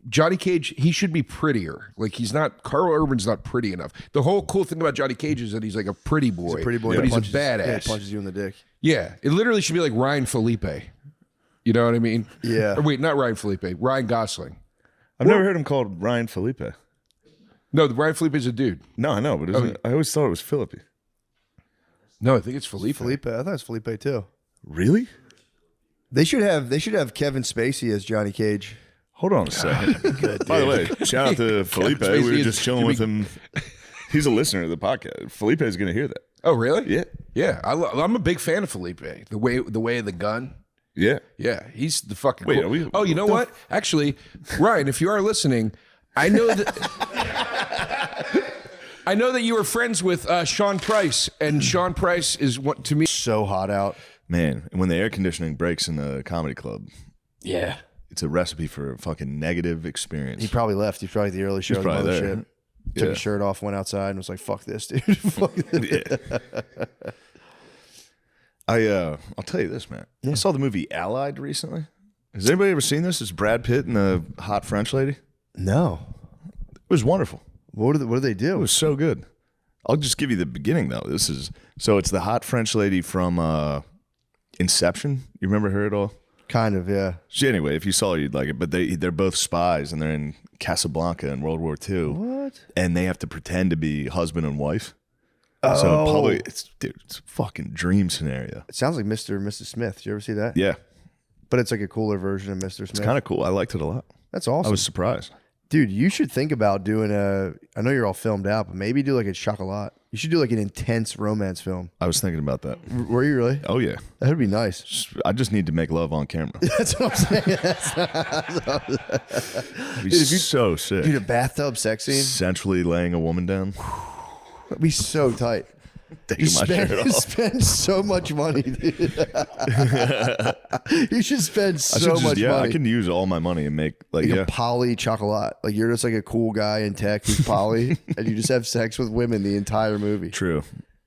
[SPEAKER 18] Johnny Cage, he should be prettier. Like he's not. Carl Urban's not pretty enough. The whole cool thing about Johnny Cage is that he's like a pretty boy.
[SPEAKER 2] He's a pretty boy.
[SPEAKER 18] but
[SPEAKER 2] He
[SPEAKER 18] he's
[SPEAKER 2] punches-
[SPEAKER 18] a badass.
[SPEAKER 2] Yeah, he punches you in the dick.
[SPEAKER 18] Yeah, it literally should be like Ryan Felipe. You know what I mean?
[SPEAKER 2] Yeah.
[SPEAKER 18] Or wait, not Ryan Felipe. Ryan Gosling.
[SPEAKER 15] I've never heard him called Ryan Felipe.
[SPEAKER 18] No, Ryan Felipe is a dude.
[SPEAKER 15] No, I know, but isn't it? I always thought it was Philippi.
[SPEAKER 18] No, I think it's Felipe.
[SPEAKER 2] Felipe. I thought it's Felipe too.
[SPEAKER 15] Really?
[SPEAKER 2] They should have Kevin Spacey as Johnny Cage.
[SPEAKER 15] Hold on a second. By the way, shout out to Felipe.
[SPEAKER 18] Spacey
[SPEAKER 15] We were
[SPEAKER 18] is-
[SPEAKER 15] just chilling with him. He's a listener of the podcast. Felipe is going to hear that.
[SPEAKER 18] Oh, really?
[SPEAKER 15] Yeah.
[SPEAKER 18] Yeah, I'm a big fan of Felipe. The way of the gun.
[SPEAKER 15] Yeah.
[SPEAKER 18] Yeah, he's the fucking.
[SPEAKER 15] Wait,
[SPEAKER 18] cool.
[SPEAKER 15] are we-
[SPEAKER 18] Oh, you know what? Actually, Ryan, if you are listening, I know that. I know that you were friends with Sean Price, and Sean Price is what to me
[SPEAKER 2] so hot out.
[SPEAKER 15] Man, and when the air conditioning breaks in the comedy club,
[SPEAKER 18] yeah,
[SPEAKER 15] it's a recipe for a fucking negative experience.
[SPEAKER 2] He probably left. He's probably at the early show.
[SPEAKER 15] He's
[SPEAKER 2] of the
[SPEAKER 15] probably there.
[SPEAKER 2] mothership. Took his shirt off, went outside, and was like, "Fuck this, dude." Fuck this.
[SPEAKER 15] I'll tell you this, man. I saw the movie Allied recently. Has anybody ever seen this? It's Brad Pitt and the hot French lady.
[SPEAKER 2] No,
[SPEAKER 15] it was wonderful.
[SPEAKER 2] What do they do?
[SPEAKER 15] It was so good. I'll just give you the beginning though. It's the hot French lady from Inception. You remember her at all?
[SPEAKER 2] Kind of, yeah.
[SPEAKER 15] So anyway, if you saw her, you'd like it. But they're both spies, and they're in Casablanca in World War II.
[SPEAKER 2] What?
[SPEAKER 15] And they have to pretend to be husband and wife.
[SPEAKER 3] So public, it's a fucking dream scenario.
[SPEAKER 2] It sounds like Mr. and Mrs. Smith. Did you ever see that?
[SPEAKER 3] Yeah.
[SPEAKER 2] But it's like a cooler version of Mr. Smith.
[SPEAKER 3] It's kind of cool. I liked it a lot.
[SPEAKER 2] That's awesome.
[SPEAKER 3] I was surprised.
[SPEAKER 2] Dude, you should think about doing I know you're all filmed out, but maybe do like a chocolat. You should do like an intense romance film.
[SPEAKER 3] I was thinking about that.
[SPEAKER 2] Were you really?
[SPEAKER 3] Oh, yeah.
[SPEAKER 2] That would be nice.
[SPEAKER 3] I just need to make love on camera.
[SPEAKER 2] That's what I'm saying.
[SPEAKER 3] It'd be so sick.
[SPEAKER 2] Dude, a bathtub sex scene.
[SPEAKER 3] Centrally laying a woman down.
[SPEAKER 2] That'd be so tight.
[SPEAKER 3] Taking my shirt off.
[SPEAKER 2] Spend so much money, dude. You should spend so much money.
[SPEAKER 3] I can use all my money and make like
[SPEAKER 2] a poly chocolat. Like you're just like a cool guy in tech who's poly, and you just have sex with women the entire movie.
[SPEAKER 3] True.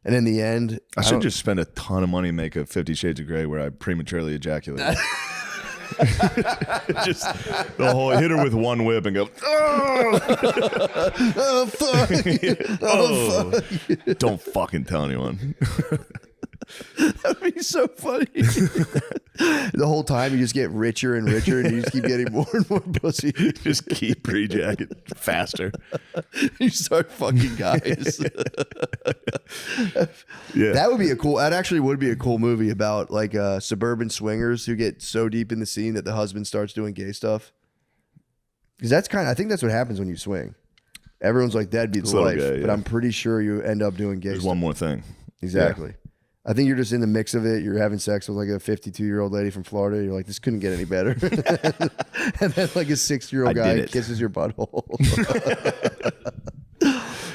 [SPEAKER 2] And in the end,
[SPEAKER 3] I should just spend a ton of money and make a 50 Shades of Grey where I prematurely ejaculate. Just the whole hit her with one whip and go,
[SPEAKER 2] oh fuck,
[SPEAKER 3] oh, fuck. Don't fucking tell anyone.
[SPEAKER 2] That'd be so funny. The whole time you just get richer and richer, and you just keep getting more and more pussy.
[SPEAKER 3] Just keep rejacking faster.
[SPEAKER 2] You start fucking guys.
[SPEAKER 3] Yeah,
[SPEAKER 2] that would be that actually would be a cool movie about like suburban swingers who get so deep in the scene that the husband starts doing gay stuff. Because I think that's what happens when you swing. Everyone's like, that'd be the life,
[SPEAKER 3] gay,
[SPEAKER 2] but I'm pretty sure you end up doing gay stuff.
[SPEAKER 3] One more thing.
[SPEAKER 2] Exactly.
[SPEAKER 3] Yeah.
[SPEAKER 2] I think you're just in the mix of it. You're having sex with like a 52-year-old lady from Florida. You're like, this couldn't get any better. And then like a 60-year-old guy kisses your butthole.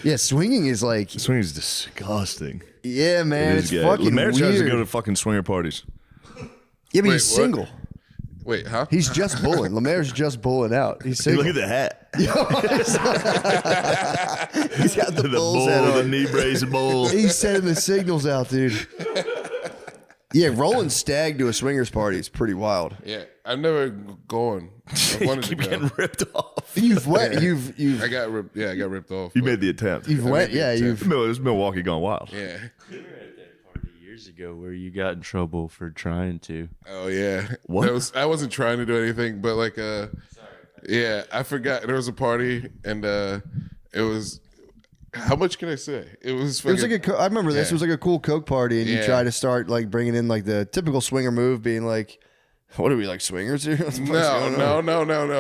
[SPEAKER 2] Yeah, swinging is like...
[SPEAKER 3] Swinging is disgusting.
[SPEAKER 2] Yeah, man. It's
[SPEAKER 3] gay.
[SPEAKER 2] fucking
[SPEAKER 3] Lemaire
[SPEAKER 2] weird.
[SPEAKER 3] tries to go to fucking swinger parties.
[SPEAKER 2] Yeah, but he's single.
[SPEAKER 12] Wait, huh?
[SPEAKER 2] He's just bulling. Lemaire's just bulling out. He's single.
[SPEAKER 3] Look at the hat.
[SPEAKER 2] He's got the bull's head
[SPEAKER 3] the
[SPEAKER 2] on.
[SPEAKER 3] knee brace bowl.
[SPEAKER 2] He's sending the signals out, dude. Yeah, rolling stag to a swingers party is pretty wild.
[SPEAKER 12] Yeah, I've never gone. I wanted to go.
[SPEAKER 3] Getting ripped off.
[SPEAKER 2] You've went.
[SPEAKER 12] Yeah.
[SPEAKER 2] You've.
[SPEAKER 12] I got ripped. Yeah, I got ripped off.
[SPEAKER 3] You made the attempt.
[SPEAKER 2] You've went. Yeah, you've.
[SPEAKER 3] It was Milwaukee gone wild.
[SPEAKER 12] Yeah.
[SPEAKER 8] Years ago, where you got in trouble for trying to.
[SPEAKER 12] Oh yeah.
[SPEAKER 3] What?
[SPEAKER 12] I wasn't trying to do anything, but like yeah, I forgot there was a party and it was. How much can I say? It was.
[SPEAKER 2] It was like I remember this. It was like a cool Coke party, and you try to start like bringing in like the typical swinger move, being like, "What are we like swingers here?"
[SPEAKER 12] No.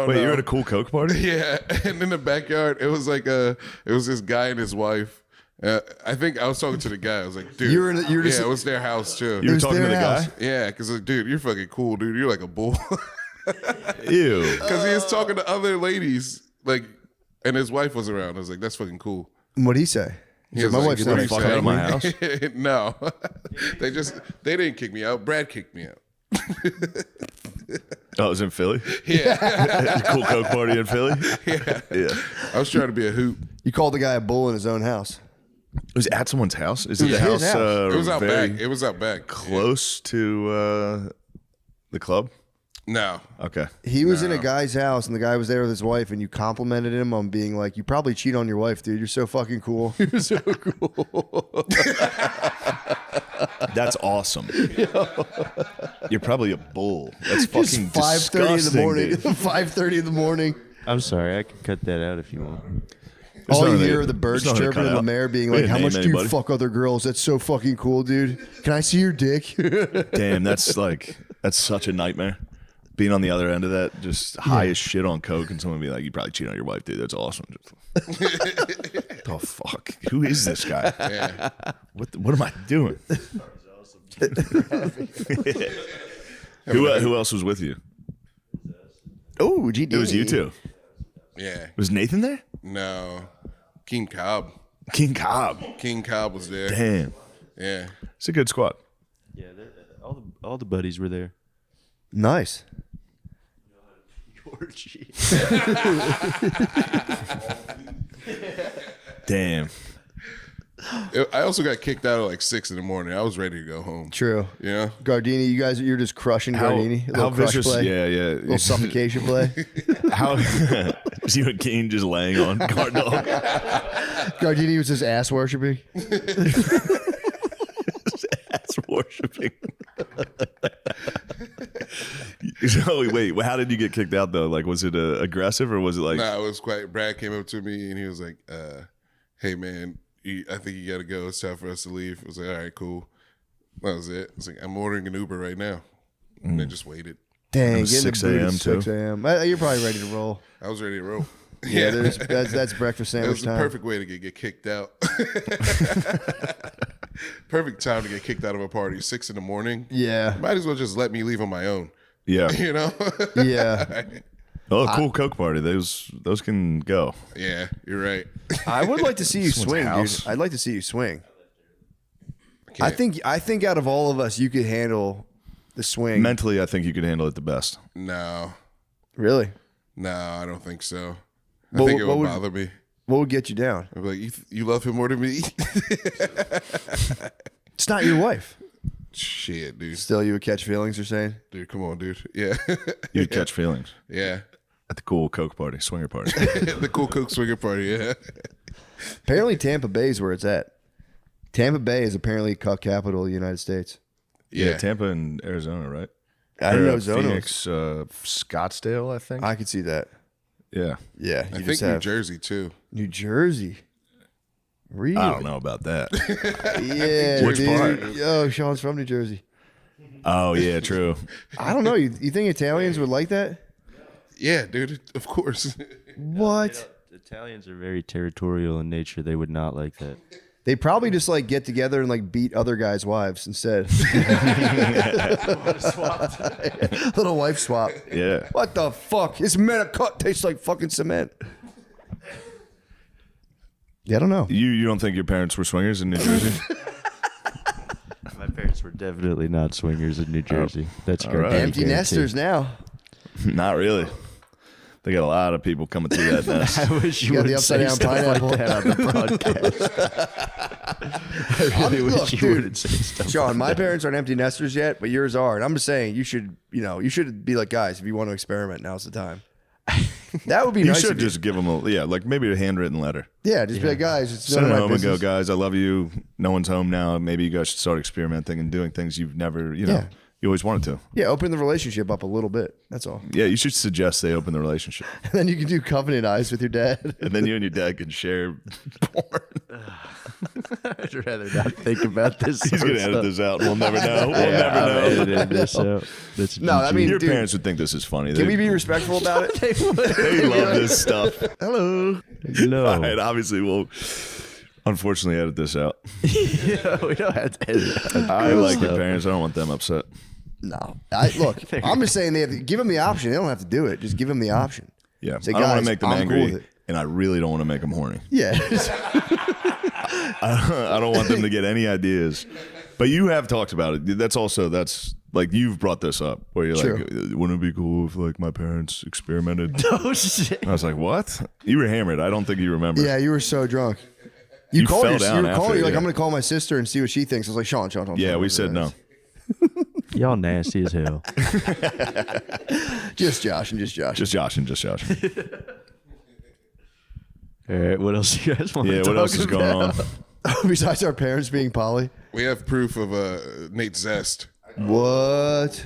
[SPEAKER 3] Wait, you're at a cool Coke party?
[SPEAKER 12] Yeah, and in the backyard, it was like it was this guy and his wife. I think I was talking to the guy. I was like, dude, it was their house too.
[SPEAKER 3] You were talking to the guy?
[SPEAKER 12] Yeah, because like, dude, you're fucking cool, dude. You're like a bull.
[SPEAKER 3] Ew.
[SPEAKER 12] Because he was talking to other ladies, like, and his wife was around. I was like, that's fucking cool.
[SPEAKER 2] What'd he say?
[SPEAKER 12] He was
[SPEAKER 2] My
[SPEAKER 12] like,
[SPEAKER 2] wife's
[SPEAKER 12] "What
[SPEAKER 2] not
[SPEAKER 12] are you
[SPEAKER 3] fuck out of my house."
[SPEAKER 12] No, they didn't kick me out. Brad kicked me out.
[SPEAKER 3] Oh, it was in Philly?
[SPEAKER 12] Yeah.
[SPEAKER 3] Cool Coke party in Philly?
[SPEAKER 12] Yeah. I was trying to be a hoot.
[SPEAKER 2] You called the guy a bull in his own house.
[SPEAKER 3] It was at someone's house? Is it
[SPEAKER 2] Yeah,
[SPEAKER 3] the
[SPEAKER 2] his
[SPEAKER 3] house?
[SPEAKER 2] house.
[SPEAKER 12] It was out
[SPEAKER 3] very
[SPEAKER 12] back. It was out back.
[SPEAKER 3] Close to the club?
[SPEAKER 12] No.
[SPEAKER 3] Okay.
[SPEAKER 2] He was in a guy's house, and the guy was there with his wife, and you complimented him on being like, "You probably cheat on your wife, dude. You're so fucking cool. You're so cool."
[SPEAKER 3] That's awesome. You're probably a bull. That's fucking
[SPEAKER 2] 5:30 in the morning.
[SPEAKER 3] dude.
[SPEAKER 2] 5:30 in the morning.
[SPEAKER 8] I'm sorry, I can cut that out if you want.
[SPEAKER 2] All you
[SPEAKER 3] nothing
[SPEAKER 2] hear
[SPEAKER 3] to-
[SPEAKER 2] are the birds
[SPEAKER 3] there's nothing to
[SPEAKER 2] chirping
[SPEAKER 3] cut
[SPEAKER 2] and
[SPEAKER 3] out.
[SPEAKER 2] Lemaire being
[SPEAKER 3] We
[SPEAKER 2] like,
[SPEAKER 3] didn't
[SPEAKER 2] "How much
[SPEAKER 3] name
[SPEAKER 2] do you
[SPEAKER 3] anybody."
[SPEAKER 2] fuck other girls? That's so fucking cool, dude. Can I see your dick?"
[SPEAKER 3] Damn, that's such a nightmare. Being on the other end of that, just high as shit on coke, and someone be like, "You probably cheat on your wife, dude. That's awesome." Oh fuck! Who is this guy?
[SPEAKER 12] Yeah.
[SPEAKER 3] What am I doing? Who else was with you?
[SPEAKER 2] Oh, GD.
[SPEAKER 3] It was you two.
[SPEAKER 12] Yeah.
[SPEAKER 3] Was Nathan there?
[SPEAKER 12] No. King Cobb.
[SPEAKER 3] King Cobb.
[SPEAKER 12] King Cobb was there.
[SPEAKER 3] Damn.
[SPEAKER 12] Yeah.
[SPEAKER 3] It's a good squad.
[SPEAKER 8] Yeah, all the buddies were there.
[SPEAKER 2] Nice.
[SPEAKER 3] Damn.
[SPEAKER 12] I also got kicked out at like 6 in the morning. I was ready to go home.
[SPEAKER 2] True.
[SPEAKER 12] Yeah.
[SPEAKER 2] Gardini, you're just crushing Gardini. A little
[SPEAKER 3] how
[SPEAKER 2] crush
[SPEAKER 3] vicious?
[SPEAKER 2] play.
[SPEAKER 3] Yeah.
[SPEAKER 2] A little suffocation play.
[SPEAKER 3] How is you and Kane just laying on guard dog?
[SPEAKER 2] Gardini was just ass worshiping.
[SPEAKER 3] Ass worshiping. So wait, how did you get kicked out though? Like, was it aggressive or was it like?
[SPEAKER 12] Nah, it was quite. Brad came up to me and he was like, "Hey man,
[SPEAKER 21] I think you got to go. It's time for us to leave. I was like, all right, cool. That was it. I was like, I'm ordering an Uber right now. And then just waited.
[SPEAKER 2] Dang,
[SPEAKER 3] It was
[SPEAKER 2] getting
[SPEAKER 3] 6
[SPEAKER 2] the boot
[SPEAKER 3] a.m.
[SPEAKER 2] at
[SPEAKER 3] too.
[SPEAKER 2] 6 a.m. You're probably ready to roll.
[SPEAKER 21] I was ready to roll.
[SPEAKER 2] Yeah, that's breakfast
[SPEAKER 21] It
[SPEAKER 2] sandwich
[SPEAKER 21] was the
[SPEAKER 2] time.
[SPEAKER 21] perfect way to get kicked out. Perfect time to get kicked out of a party. 6 a.m.
[SPEAKER 2] Yeah.
[SPEAKER 21] Might as well just let me leave on my own.
[SPEAKER 3] Yeah.
[SPEAKER 21] You know?
[SPEAKER 2] Yeah.
[SPEAKER 3] Oh, cool Coke party. Those can go.
[SPEAKER 21] Yeah, you're right.
[SPEAKER 2] I would like to see you
[SPEAKER 3] Someone's
[SPEAKER 2] swing,
[SPEAKER 3] house.
[SPEAKER 2] dude. I'd like to see you swing. I think out of all of us, you could handle the swing.
[SPEAKER 3] Mentally, I think you could handle it the best.
[SPEAKER 21] No.
[SPEAKER 2] Really?
[SPEAKER 21] No, I don't think so. I
[SPEAKER 2] What-
[SPEAKER 21] think it
[SPEAKER 2] what
[SPEAKER 21] would
[SPEAKER 2] would-
[SPEAKER 21] bother me.
[SPEAKER 2] What would get you down?
[SPEAKER 21] I'd be like, you love him more than me?
[SPEAKER 2] It's not your wife.
[SPEAKER 21] Shit, dude.
[SPEAKER 2] Still, you would catch feelings, you're saying?
[SPEAKER 21] Dude, come on, dude. Yeah.
[SPEAKER 3] You'd catch feelings.
[SPEAKER 21] Yeah.
[SPEAKER 3] At the cool Coke party, swinger party.
[SPEAKER 21] The cool Coke swinger party, yeah.
[SPEAKER 2] Apparently, Tampa Bay is where it's at. Tampa Bay is apparently cuck capital of the United States.
[SPEAKER 3] Yeah, Tampa and Arizona, right?
[SPEAKER 2] I didn't
[SPEAKER 3] Or,
[SPEAKER 2] know Arizona was-
[SPEAKER 3] Phoenix, Scottsdale, I think.
[SPEAKER 2] I could see that.
[SPEAKER 3] Yeah.
[SPEAKER 2] Yeah.
[SPEAKER 21] I
[SPEAKER 2] you
[SPEAKER 21] think
[SPEAKER 2] just
[SPEAKER 21] New
[SPEAKER 2] have-
[SPEAKER 21] Jersey, too.
[SPEAKER 2] New Jersey. Really?
[SPEAKER 3] I don't know about that.
[SPEAKER 2] Yeah.
[SPEAKER 3] Which
[SPEAKER 2] dude.
[SPEAKER 3] part?
[SPEAKER 2] Yo, Sean's from New Jersey.
[SPEAKER 3] Oh, yeah, true.
[SPEAKER 2] I don't know. You think Italians would like that?
[SPEAKER 21] Yeah, dude. Of course.
[SPEAKER 2] What?
[SPEAKER 8] Italians are very territorial in nature. They would not like that.
[SPEAKER 2] They probably just like get together and like beat other guys' wives instead. Little wife swap.
[SPEAKER 3] Yeah.
[SPEAKER 2] What the fuck? This cut tastes like fucking cement. Yeah, I don't know.
[SPEAKER 3] You don't think your parents were swingers in New Jersey?
[SPEAKER 8] My parents were definitely not swingers in New Jersey. That's
[SPEAKER 3] all
[SPEAKER 8] correct.
[SPEAKER 3] right.
[SPEAKER 2] Empty nesters now.
[SPEAKER 3] Not really. They got a lot of people coming through that nest.
[SPEAKER 8] I wish you
[SPEAKER 2] got the
[SPEAKER 8] wouldn't
[SPEAKER 2] upside
[SPEAKER 8] say
[SPEAKER 2] down
[SPEAKER 8] stuff
[SPEAKER 2] pineapple.
[SPEAKER 8] like that on the podcast. I really wish you wouldn't say stuff
[SPEAKER 2] Sean,
[SPEAKER 8] like
[SPEAKER 2] my
[SPEAKER 8] that.
[SPEAKER 2] parents aren't empty nesters yet, but yours are. And I'm just saying you should be like, guys, if you want to experiment, now's the time. That would be
[SPEAKER 3] You
[SPEAKER 2] nice.
[SPEAKER 3] should
[SPEAKER 2] of you.
[SPEAKER 3] just give them like maybe a handwritten letter.
[SPEAKER 2] Yeah, just be like, guys, it's
[SPEAKER 3] Send
[SPEAKER 2] none
[SPEAKER 3] it
[SPEAKER 2] of my
[SPEAKER 3] home and go,
[SPEAKER 2] business.
[SPEAKER 3] guys, I love you. No one's home now. Maybe you guys should start experimenting and doing things you've never,
[SPEAKER 2] Yeah.
[SPEAKER 3] you always wanted to.
[SPEAKER 2] Yeah, open the relationship up a little bit. That's all.
[SPEAKER 3] Yeah, you should suggest they open the relationship.
[SPEAKER 2] And then you can do covenant eyes with your dad.
[SPEAKER 3] And then you and your dad can share porn.
[SPEAKER 8] I'd rather not think about this.
[SPEAKER 3] He's going to edit this out. We'll never know. We'll
[SPEAKER 8] Yeah,
[SPEAKER 3] never
[SPEAKER 8] I'm
[SPEAKER 3] know.
[SPEAKER 8] editing this out. That's
[SPEAKER 2] No, I mean,
[SPEAKER 3] your
[SPEAKER 2] dude,
[SPEAKER 3] parents would think this is funny.
[SPEAKER 2] Can we be respectful about it?
[SPEAKER 3] They love this stuff.
[SPEAKER 2] Hello.
[SPEAKER 8] No.
[SPEAKER 3] All right, obviously, we'll unfortunately edit this out.
[SPEAKER 8] Yeah, we don't have to edit it.
[SPEAKER 3] I like your parents. I don't want them upset.
[SPEAKER 2] No. Look, I'm just saying they have to give them the option. They don't have to do it. Just give them the option.
[SPEAKER 3] Yeah,
[SPEAKER 2] Say,
[SPEAKER 3] I don't want
[SPEAKER 2] guys,
[SPEAKER 3] to make them
[SPEAKER 2] I'm cool
[SPEAKER 3] angry,
[SPEAKER 2] with it.
[SPEAKER 3] and I really don't want to make them horny.
[SPEAKER 2] Yeah.
[SPEAKER 3] I don't want them to get any ideas. But you have talked about it. That's like you've brought this up where you're
[SPEAKER 2] True.
[SPEAKER 3] like, wouldn't it be cool if like my parents experimented?
[SPEAKER 8] Oh shit!
[SPEAKER 3] I was like, what? You were hammered. I don't think you remember.
[SPEAKER 2] Yeah, you were so drunk.
[SPEAKER 3] You
[SPEAKER 2] called
[SPEAKER 3] fell down
[SPEAKER 2] you were
[SPEAKER 3] after,
[SPEAKER 2] calling. You're like,
[SPEAKER 3] yeah.
[SPEAKER 2] I'm going to call my sister and see what she thinks. I was like, Sean.
[SPEAKER 3] Yeah, we said no.
[SPEAKER 8] Y'all nasty as hell.
[SPEAKER 2] Just Josh.
[SPEAKER 3] Just joshing.
[SPEAKER 8] All right, what else you guys want to
[SPEAKER 3] Yeah,
[SPEAKER 8] talk
[SPEAKER 3] what else is going on?
[SPEAKER 2] Besides our parents being poly.
[SPEAKER 21] We have proof of Nate Zest.
[SPEAKER 2] What?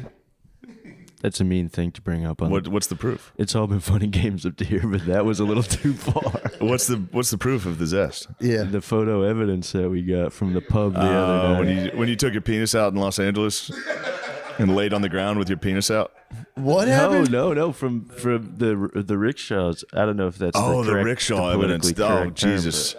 [SPEAKER 8] That's a mean thing to bring up.
[SPEAKER 3] What's the proof?
[SPEAKER 8] It's all been fun and games up to here, but that was a little too far.
[SPEAKER 3] What's the proof of the zest?
[SPEAKER 2] Yeah,
[SPEAKER 8] the photo evidence that we got from the pub the other night.
[SPEAKER 3] When you took your penis out in Los Angeles and laid on the ground with your penis out.
[SPEAKER 2] What happened?
[SPEAKER 8] No, from the rickshaws. I don't know if that's
[SPEAKER 3] Oh,
[SPEAKER 8] the
[SPEAKER 3] the
[SPEAKER 8] correct,
[SPEAKER 3] rickshaw
[SPEAKER 8] the
[SPEAKER 3] evidence.
[SPEAKER 8] politically
[SPEAKER 3] Oh,
[SPEAKER 8] correct term,
[SPEAKER 3] Jesus.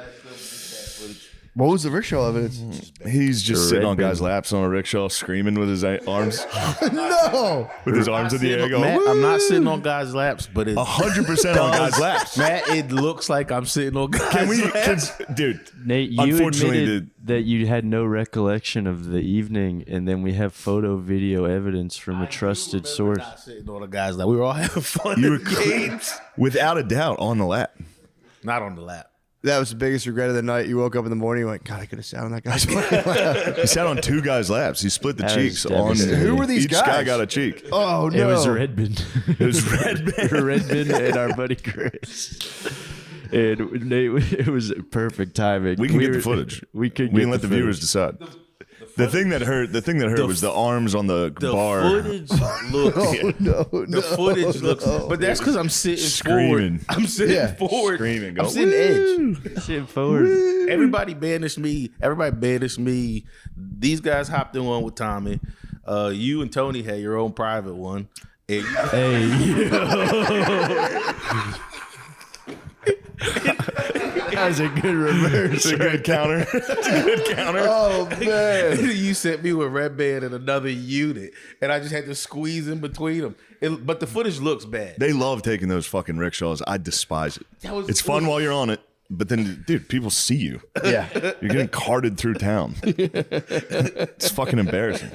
[SPEAKER 2] What was the rickshaw evidence?
[SPEAKER 3] He's just
[SPEAKER 8] The
[SPEAKER 3] sitting
[SPEAKER 8] red
[SPEAKER 3] on guys'
[SPEAKER 8] bin.
[SPEAKER 3] laps on a rickshaw, screaming with his arms,
[SPEAKER 2] No.
[SPEAKER 3] with his arms in the air, going,
[SPEAKER 12] Matt,
[SPEAKER 3] "Woo!"
[SPEAKER 12] I'm not sitting on guys' laps, but it
[SPEAKER 3] 100% on guys' laps.
[SPEAKER 12] Matt, it looks like I'm sitting on guys'
[SPEAKER 3] Can we,
[SPEAKER 12] laps.
[SPEAKER 3] dude?
[SPEAKER 8] Nate, you
[SPEAKER 3] Unfortunately,
[SPEAKER 8] admitted that you had no recollection of the evening, and then we have photo video evidence from a trusted source.
[SPEAKER 12] Not sitting on a guy's lap. We were all having fun.
[SPEAKER 3] You were
[SPEAKER 12] in the games.
[SPEAKER 3] without a doubt on the lap.
[SPEAKER 12] Not on the lap.
[SPEAKER 2] That was the biggest regret of the night. You woke up in the morning, you went, God, I could have sat on that guy's lap.
[SPEAKER 3] He sat on two guys' laps. He split the
[SPEAKER 8] That
[SPEAKER 3] cheeks
[SPEAKER 8] was
[SPEAKER 3] on.
[SPEAKER 8] devastating.
[SPEAKER 2] Who were these
[SPEAKER 3] Each
[SPEAKER 2] guys?
[SPEAKER 3] guy got a cheek.
[SPEAKER 2] Oh, no.
[SPEAKER 8] It was Redbin.
[SPEAKER 3] It was Redbin.
[SPEAKER 8] Redbin and our buddy Chris. And Nate, it was perfect timing.
[SPEAKER 3] We can get the footage.
[SPEAKER 8] We could.
[SPEAKER 3] We
[SPEAKER 8] get
[SPEAKER 3] can let the
[SPEAKER 8] footage.
[SPEAKER 3] viewers decide.
[SPEAKER 20] The
[SPEAKER 3] The thing that hurt was the arms on the bar.
[SPEAKER 12] Footage looks. The footage looks. But that's because I'm sitting
[SPEAKER 3] Screaming.
[SPEAKER 12] forward. I'm sitting forward.
[SPEAKER 3] Screaming.
[SPEAKER 12] I'm sitting edge.
[SPEAKER 8] Sitting forward.
[SPEAKER 12] Everybody banished me. These guys hopped in one with Tommy. You and Tony had your own private one. And
[SPEAKER 2] That was a good reverse.
[SPEAKER 3] It's a good counter. It's a good counter.
[SPEAKER 2] Oh man!
[SPEAKER 12] You sent me with Red Band and another unit, and I just had to squeeze in between them. But the footage looks bad.
[SPEAKER 3] They love taking those fucking rickshaws. I despise it.
[SPEAKER 12] That
[SPEAKER 3] It's fun while you're on it, but then, dude, people see you.
[SPEAKER 2] Yeah.
[SPEAKER 3] You're getting carted through town. It's fucking embarrassing.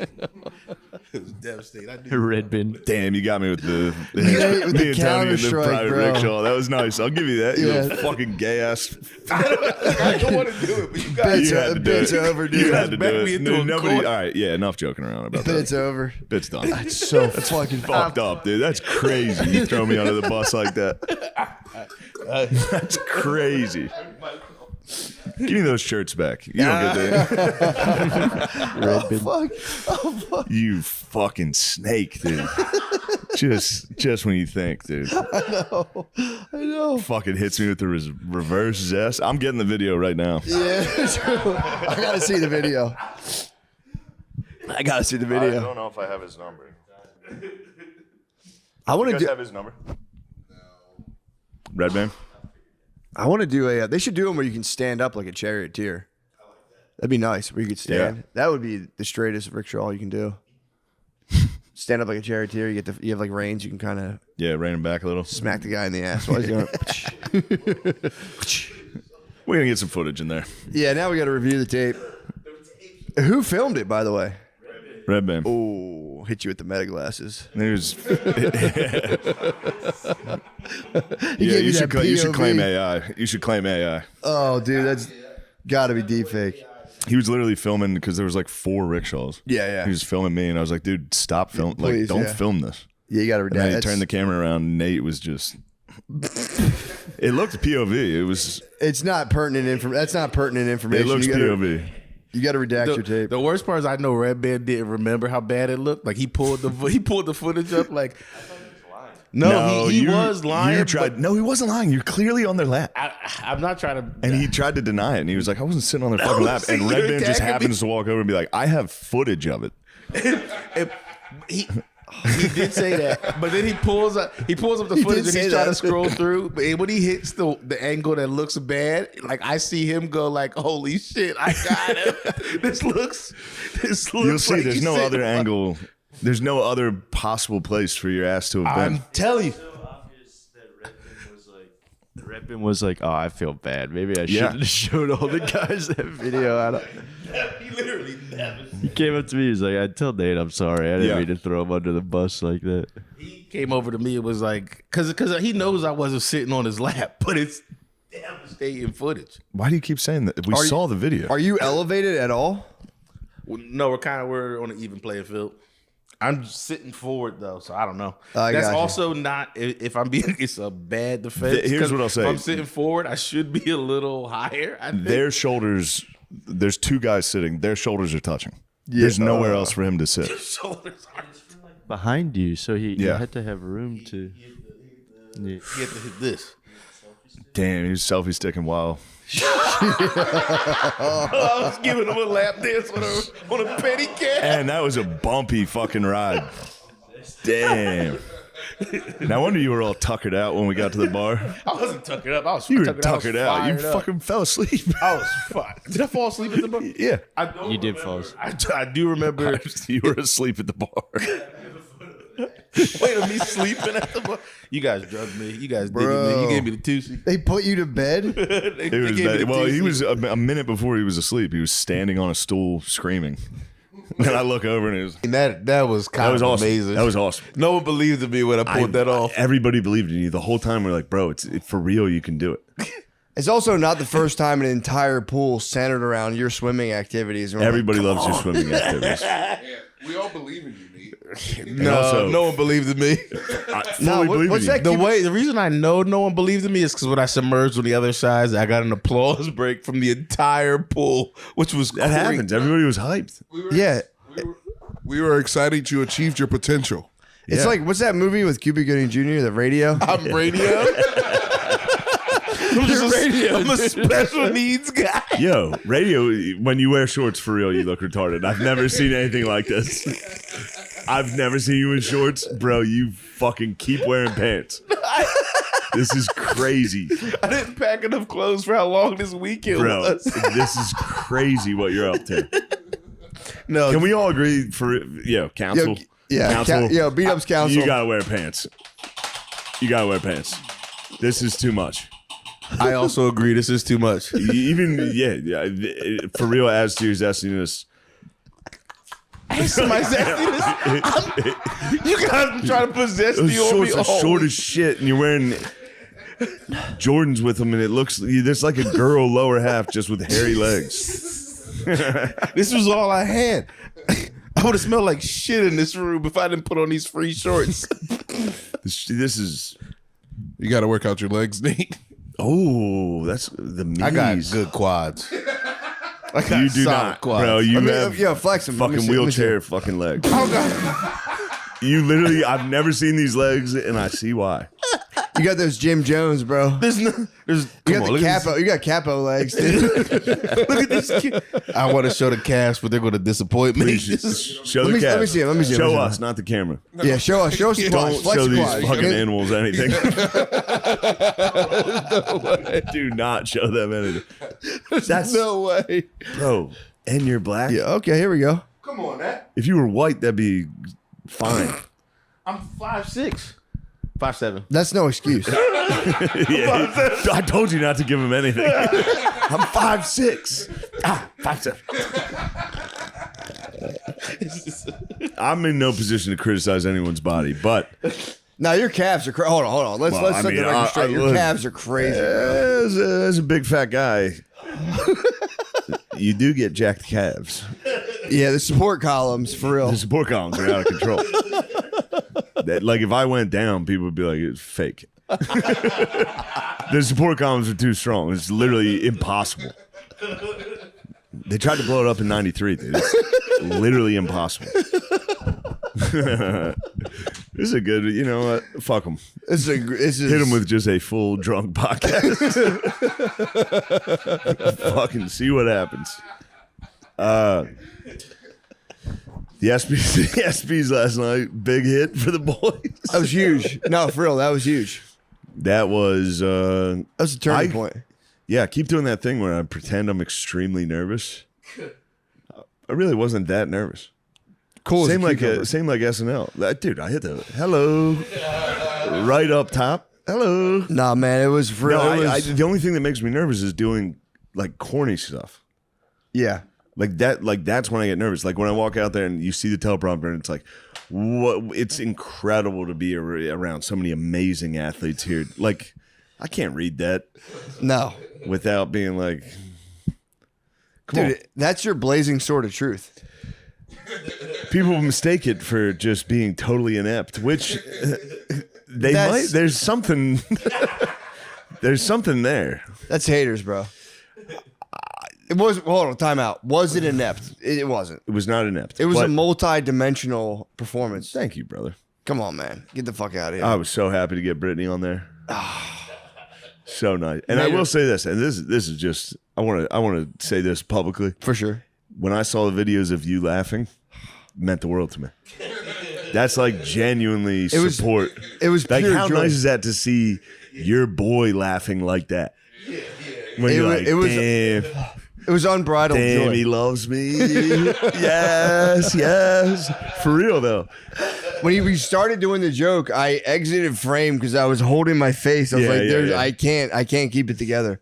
[SPEAKER 12] It was devastating.
[SPEAKER 8] Red bin.
[SPEAKER 3] Damn, you got me with the
[SPEAKER 2] ate with
[SPEAKER 3] me
[SPEAKER 2] the
[SPEAKER 3] and Tony in the
[SPEAKER 2] Counter-Strike,
[SPEAKER 3] private
[SPEAKER 2] bro.
[SPEAKER 3] rickshaw. That was nice. I'll give you that. You
[SPEAKER 2] Yeah.
[SPEAKER 3] little fucking gay ass.
[SPEAKER 12] I don't want to do it, but you guys.
[SPEAKER 3] You had to do
[SPEAKER 2] Bit's
[SPEAKER 3] it.
[SPEAKER 2] over, dude.
[SPEAKER 3] You had to do
[SPEAKER 12] Back me
[SPEAKER 3] it.
[SPEAKER 12] into a
[SPEAKER 3] Nobody. All
[SPEAKER 12] corner.
[SPEAKER 3] right, yeah, enough joking around about that.
[SPEAKER 2] Bit's over.
[SPEAKER 3] Bit's done.
[SPEAKER 2] That's so fucking
[SPEAKER 3] Fucked up, dude. That's crazy. You throw me under the bus like that. That's crazy. Give me those shirts back. You don't get that.
[SPEAKER 2] Oh fuck! Oh fuck!
[SPEAKER 3] You fucking snake, dude. Just when you think, dude.
[SPEAKER 2] I know.
[SPEAKER 3] Fucking hits me with the reverse zest. I'm getting the video right now.
[SPEAKER 2] Yeah, true. I gotta see the video. I gotta see the
[SPEAKER 3] I
[SPEAKER 2] video.
[SPEAKER 3] don't know if I have his number.
[SPEAKER 2] I want
[SPEAKER 3] You
[SPEAKER 2] to
[SPEAKER 3] guys
[SPEAKER 2] do.
[SPEAKER 3] have his number? Red Band?
[SPEAKER 2] I want to do a. They should do them where you can stand up like a charioteer. That'd be nice. Where you could stand.
[SPEAKER 3] Yeah.
[SPEAKER 2] That would be the straightest rickshaw you can do. Stand up like a charioteer. You have like reins. You can kind of
[SPEAKER 3] Yeah, rein him back a little.
[SPEAKER 2] smack the guy in the ass while he's doing it.
[SPEAKER 3] We're going to get some footage in there.
[SPEAKER 2] Yeah. Now we got to review the tape. Who filmed it, by the way?
[SPEAKER 3] Red Band.
[SPEAKER 2] Oh, hit you with the meta glasses.
[SPEAKER 3] There's.
[SPEAKER 2] He
[SPEAKER 3] Yeah,
[SPEAKER 2] gave
[SPEAKER 3] you
[SPEAKER 2] that
[SPEAKER 3] should claim
[SPEAKER 2] POV.
[SPEAKER 3] AI. You should claim AI.
[SPEAKER 2] Oh, dude, that's got to be deep fake.
[SPEAKER 3] He was literally filming because there was like 4 rickshaws.
[SPEAKER 2] Yeah, yeah.
[SPEAKER 3] He was filming me, and I was like, "Dude, stop filming!
[SPEAKER 2] please,
[SPEAKER 3] don't
[SPEAKER 2] yeah.
[SPEAKER 3] film this."
[SPEAKER 2] Yeah, you got to
[SPEAKER 3] And then he
[SPEAKER 2] redact.
[SPEAKER 3] turned the camera around. And Nate was just. It looked POV. It was.
[SPEAKER 2] It's not pertinent information. That's not pertinent information.
[SPEAKER 3] It looks
[SPEAKER 2] You gotta-
[SPEAKER 3] POV.
[SPEAKER 2] You got to redact your tape.
[SPEAKER 12] The worst part is I know Red Band didn't remember how bad it looked. Like he pulled the footage up. Like no, he was lying.
[SPEAKER 3] You tried. No, he wasn't lying. You're clearly on their lap.
[SPEAKER 12] I'm not trying to.
[SPEAKER 3] And he tried to deny it. And he was like, I wasn't sitting on their fucking lap.
[SPEAKER 12] see,
[SPEAKER 3] And
[SPEAKER 12] you're
[SPEAKER 3] Red Band just
[SPEAKER 12] attacking
[SPEAKER 3] happens to walk over and be like, I have footage of it.
[SPEAKER 12] He did say that, but then he pulls up the
[SPEAKER 2] He
[SPEAKER 12] footage
[SPEAKER 2] did
[SPEAKER 12] and
[SPEAKER 2] say
[SPEAKER 12] he's trying to
[SPEAKER 2] that.
[SPEAKER 12] scroll through. But when he hits the angle that looks bad, like I see him go like, "Holy shit, I got him!" This looks.
[SPEAKER 3] You'll see.
[SPEAKER 12] like
[SPEAKER 3] There's
[SPEAKER 12] he's
[SPEAKER 3] no
[SPEAKER 12] sitting
[SPEAKER 3] other
[SPEAKER 12] on-
[SPEAKER 3] angle. There's no other possible place for your ass to have been.
[SPEAKER 12] I'm telling you.
[SPEAKER 8] Red bin was like, "Oh, I feel bad. Maybe I
[SPEAKER 3] Yeah.
[SPEAKER 8] shouldn't have showed all the guys that video."
[SPEAKER 12] He literally never.
[SPEAKER 8] He came up to me. He's like, "I tell Nate I'm sorry. I didn't
[SPEAKER 3] Yeah.
[SPEAKER 8] mean to throw him under the bus like that."
[SPEAKER 12] He came over to me and was like, because he knows I wasn't sitting on his lap, but it's devastating footage.
[SPEAKER 3] Why do you keep saying that? We
[SPEAKER 2] Are you-
[SPEAKER 3] saw the video.
[SPEAKER 2] Are you elevated at all?
[SPEAKER 12] No, we're on an even playing field. I'm sitting forward though, so I don't know.
[SPEAKER 2] I
[SPEAKER 12] That's
[SPEAKER 2] got you.
[SPEAKER 12] also not. If I'm being, it's a bad defense.
[SPEAKER 3] Here's
[SPEAKER 12] 'cause
[SPEAKER 3] what I'll say.
[SPEAKER 12] If I'm sitting forward, I should be a little higher. I think.
[SPEAKER 3] Their shoulders, there's 2 guys sitting. Their shoulders are touching.
[SPEAKER 2] Yeah.
[SPEAKER 3] There's nowhere else for him to sit.
[SPEAKER 12] shoulders are.
[SPEAKER 8] Behind you, so he
[SPEAKER 3] Yeah.
[SPEAKER 8] had to have room to. Yeah.
[SPEAKER 12] You have to hit this.
[SPEAKER 3] Damn, he was selfie sticking wild.
[SPEAKER 12] I was giving him a lap dance on a petty cat.
[SPEAKER 3] And that was a bumpy fucking ride. Damn. No wonder you were all tuckered out when we got to the bar.
[SPEAKER 12] I wasn't tuckered up. I was.
[SPEAKER 3] You were
[SPEAKER 12] tuckered
[SPEAKER 3] tuckered out. You
[SPEAKER 12] fired up.
[SPEAKER 3] fucking fell asleep.
[SPEAKER 12] I was fine. Did I fall asleep at the bar?
[SPEAKER 3] Yeah.
[SPEAKER 12] I don't
[SPEAKER 8] You did
[SPEAKER 12] remember.
[SPEAKER 8] fall
[SPEAKER 12] I do remember.
[SPEAKER 3] You were asleep at the bar.
[SPEAKER 12] Wait, me sleeping at the bar. You guys drugged me. You guys did
[SPEAKER 2] Bro.
[SPEAKER 12] me. You gave me the Tuesday.
[SPEAKER 2] They put you to bed?
[SPEAKER 3] It was bad. Well, he was a minute before he was asleep. He was standing on a stool screaming. And I look over and it was
[SPEAKER 12] And that was kind of
[SPEAKER 3] awesome.
[SPEAKER 12] amazing.
[SPEAKER 3] That was awesome.
[SPEAKER 12] No one believed in me when I pulled that off.
[SPEAKER 3] Everybody believed in you the whole time. We're like, bro, it's for real. You can do it.
[SPEAKER 16] It's also not the first time an entire pool centered around your swimming activities. And we're
[SPEAKER 3] Everybody
[SPEAKER 16] like,
[SPEAKER 3] loves your swimming activities.
[SPEAKER 21] We all believe in you, Nate.
[SPEAKER 12] No one believes in me. The reason I know no one believes in me is because when I submerged on the other side, I got an applause break from the entire pool, which was
[SPEAKER 3] That happens. Everybody was hyped.
[SPEAKER 21] We were excited you achieved your potential.
[SPEAKER 16] It's like, what's that movie with Cuba Gooding Jr., The Radio?
[SPEAKER 12] I'm radio. I'm a special needs guy.
[SPEAKER 3] Yo, radio, when you wear shorts for real, you look retarded. I've never seen anything like this. I've never seen you in shorts. Bro, you fucking keep wearing pants. This is crazy.
[SPEAKER 12] I didn't pack enough clothes for how long this weekend
[SPEAKER 3] Bro,
[SPEAKER 12] was.
[SPEAKER 3] this is crazy what you're up to.
[SPEAKER 12] No,
[SPEAKER 3] Can we all agree for, council? Council,
[SPEAKER 16] Beat Up's council.
[SPEAKER 3] You gotta wear pants. You gotta wear pants. This is too much.
[SPEAKER 12] I also agree. This is too much.
[SPEAKER 3] Even for real, as to your zestiness.
[SPEAKER 12] My zestiness. You gotta try to put zesty
[SPEAKER 3] Those
[SPEAKER 12] on
[SPEAKER 3] shorts
[SPEAKER 12] me.
[SPEAKER 3] are short as shit, and you're wearing Jordans with them, and it looks there's like a girl lower half just with hairy legs.
[SPEAKER 12] This was all I had. I would have smelled like shit in this room if I didn't put on these free shorts.
[SPEAKER 3] This is.
[SPEAKER 21] You got to work out your legs, Nate.
[SPEAKER 3] Oh, that's the knees.
[SPEAKER 12] I got good quads.
[SPEAKER 3] You do not,
[SPEAKER 12] quads.
[SPEAKER 3] bro. You have
[SPEAKER 16] flex them.
[SPEAKER 3] fucking wheelchair fucking legs.
[SPEAKER 12] Oh God.
[SPEAKER 3] You literally, I've never seen these legs, and I see why.
[SPEAKER 16] You got those Jim Jones, bro. You got capo legs, dude.
[SPEAKER 12] Look at this kid. I want to show the cast, but they're going to disappoint me.
[SPEAKER 3] Show
[SPEAKER 16] Let
[SPEAKER 3] the
[SPEAKER 16] me
[SPEAKER 3] cast.
[SPEAKER 16] see it.
[SPEAKER 3] Show us, not the camera.
[SPEAKER 16] Yeah, show us. Show us some
[SPEAKER 3] Don't
[SPEAKER 16] quads. Flex
[SPEAKER 3] show these
[SPEAKER 16] quads.
[SPEAKER 3] fucking animals anything. Do not show them anything.
[SPEAKER 12] That's no way.
[SPEAKER 3] Bro, and you're black?
[SPEAKER 16] Yeah, okay, here we go.
[SPEAKER 12] Come on, that.
[SPEAKER 3] If you were white, that'd be fine.
[SPEAKER 12] I'm 5'6". 5'7".
[SPEAKER 16] That's no excuse.
[SPEAKER 3] I told you not to give him anything. I'm 5'6". 5'7". I'm in no position to criticize anyone's body, but
[SPEAKER 16] now your calves are crazy. Hold on. Let's set the record straight. Your calves are crazy.
[SPEAKER 3] As a big fat guy, you do get jacked calves.
[SPEAKER 16] Yeah, the support columns, for real.
[SPEAKER 3] The support columns are out of control. Like if I went down, people would be like, it's fake. The support columns are too strong. It's literally impossible. They tried to blow it up in '93, dude. It's literally impossible. This is a good, you know what? Fuck them. Hit them with just a full drunk podcast. Fucking see what happens. The SPs last night, big hit for the boys.
[SPEAKER 16] That was huge. No, for real, that was huge.
[SPEAKER 3] That was
[SPEAKER 16] a turning point.
[SPEAKER 3] Yeah, keep doing that thing where I pretend I'm extremely nervous. I really wasn't that nervous.
[SPEAKER 16] Cool.
[SPEAKER 3] Same like SNL. Dude, I hit the hello right up top. Hello.
[SPEAKER 16] Nah, man, it was for real.
[SPEAKER 3] No, the only thing that makes me nervous is doing like corny stuff.
[SPEAKER 16] Yeah.
[SPEAKER 3] Like that's when I get nervous. Like when I walk out there and you see the teleprompter and it's like, what? It's incredible to be around so many amazing athletes here. Like, I can't read that.
[SPEAKER 16] No.
[SPEAKER 3] Without being like,
[SPEAKER 16] dude, that's your blazing sword of truth.
[SPEAKER 3] People mistake it for just being totally inept, which they might. There's something. There's something there.
[SPEAKER 16] That's haters, bro. It was. Hold on, time out. Was it inept? It wasn't.
[SPEAKER 3] It was not inept.
[SPEAKER 16] It was a multi-dimensional performance.
[SPEAKER 3] Thank you, brother.
[SPEAKER 16] Come on, man. Get the fuck out of here.
[SPEAKER 3] I was so happy to get Brittany on there. So nice. And I will say this, and this is just I want to say this publicly.
[SPEAKER 16] For sure.
[SPEAKER 3] When I saw the videos of you laughing, it meant the world to me. That's like genuinely support.
[SPEAKER 16] It was
[SPEAKER 3] like
[SPEAKER 16] pure
[SPEAKER 3] how
[SPEAKER 16] joy.
[SPEAKER 3] nice is that to see your boy laughing like that? When you're like, damn.
[SPEAKER 16] It was unbridled
[SPEAKER 3] Damn,
[SPEAKER 16] joy.
[SPEAKER 3] he loves me. yes. For real, though.
[SPEAKER 16] When we started doing the joke, I exited frame because I was holding my face. I was I can't keep it together.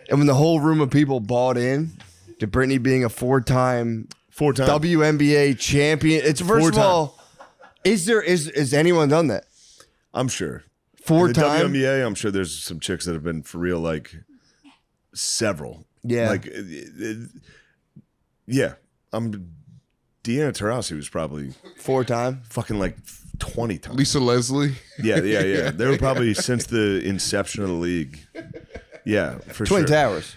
[SPEAKER 16] And when the whole room of people bought in to Brittany being a four-time WNBA champion, it's first of all, is anyone done that?
[SPEAKER 3] I'm sure.
[SPEAKER 16] Four
[SPEAKER 3] In the
[SPEAKER 16] times?
[SPEAKER 3] WNBA, I'm sure there's some chicks that have been for real, like
[SPEAKER 15] several.
[SPEAKER 2] Yeah.
[SPEAKER 15] Like, yeah. Deanna Taurasi was probably
[SPEAKER 2] 4-time.
[SPEAKER 15] Fucking like 20 times.
[SPEAKER 21] Lisa Leslie.
[SPEAKER 15] Yeah. They were probably since the inception of the league. Yeah, for
[SPEAKER 2] Twin
[SPEAKER 15] sure.
[SPEAKER 2] Towers.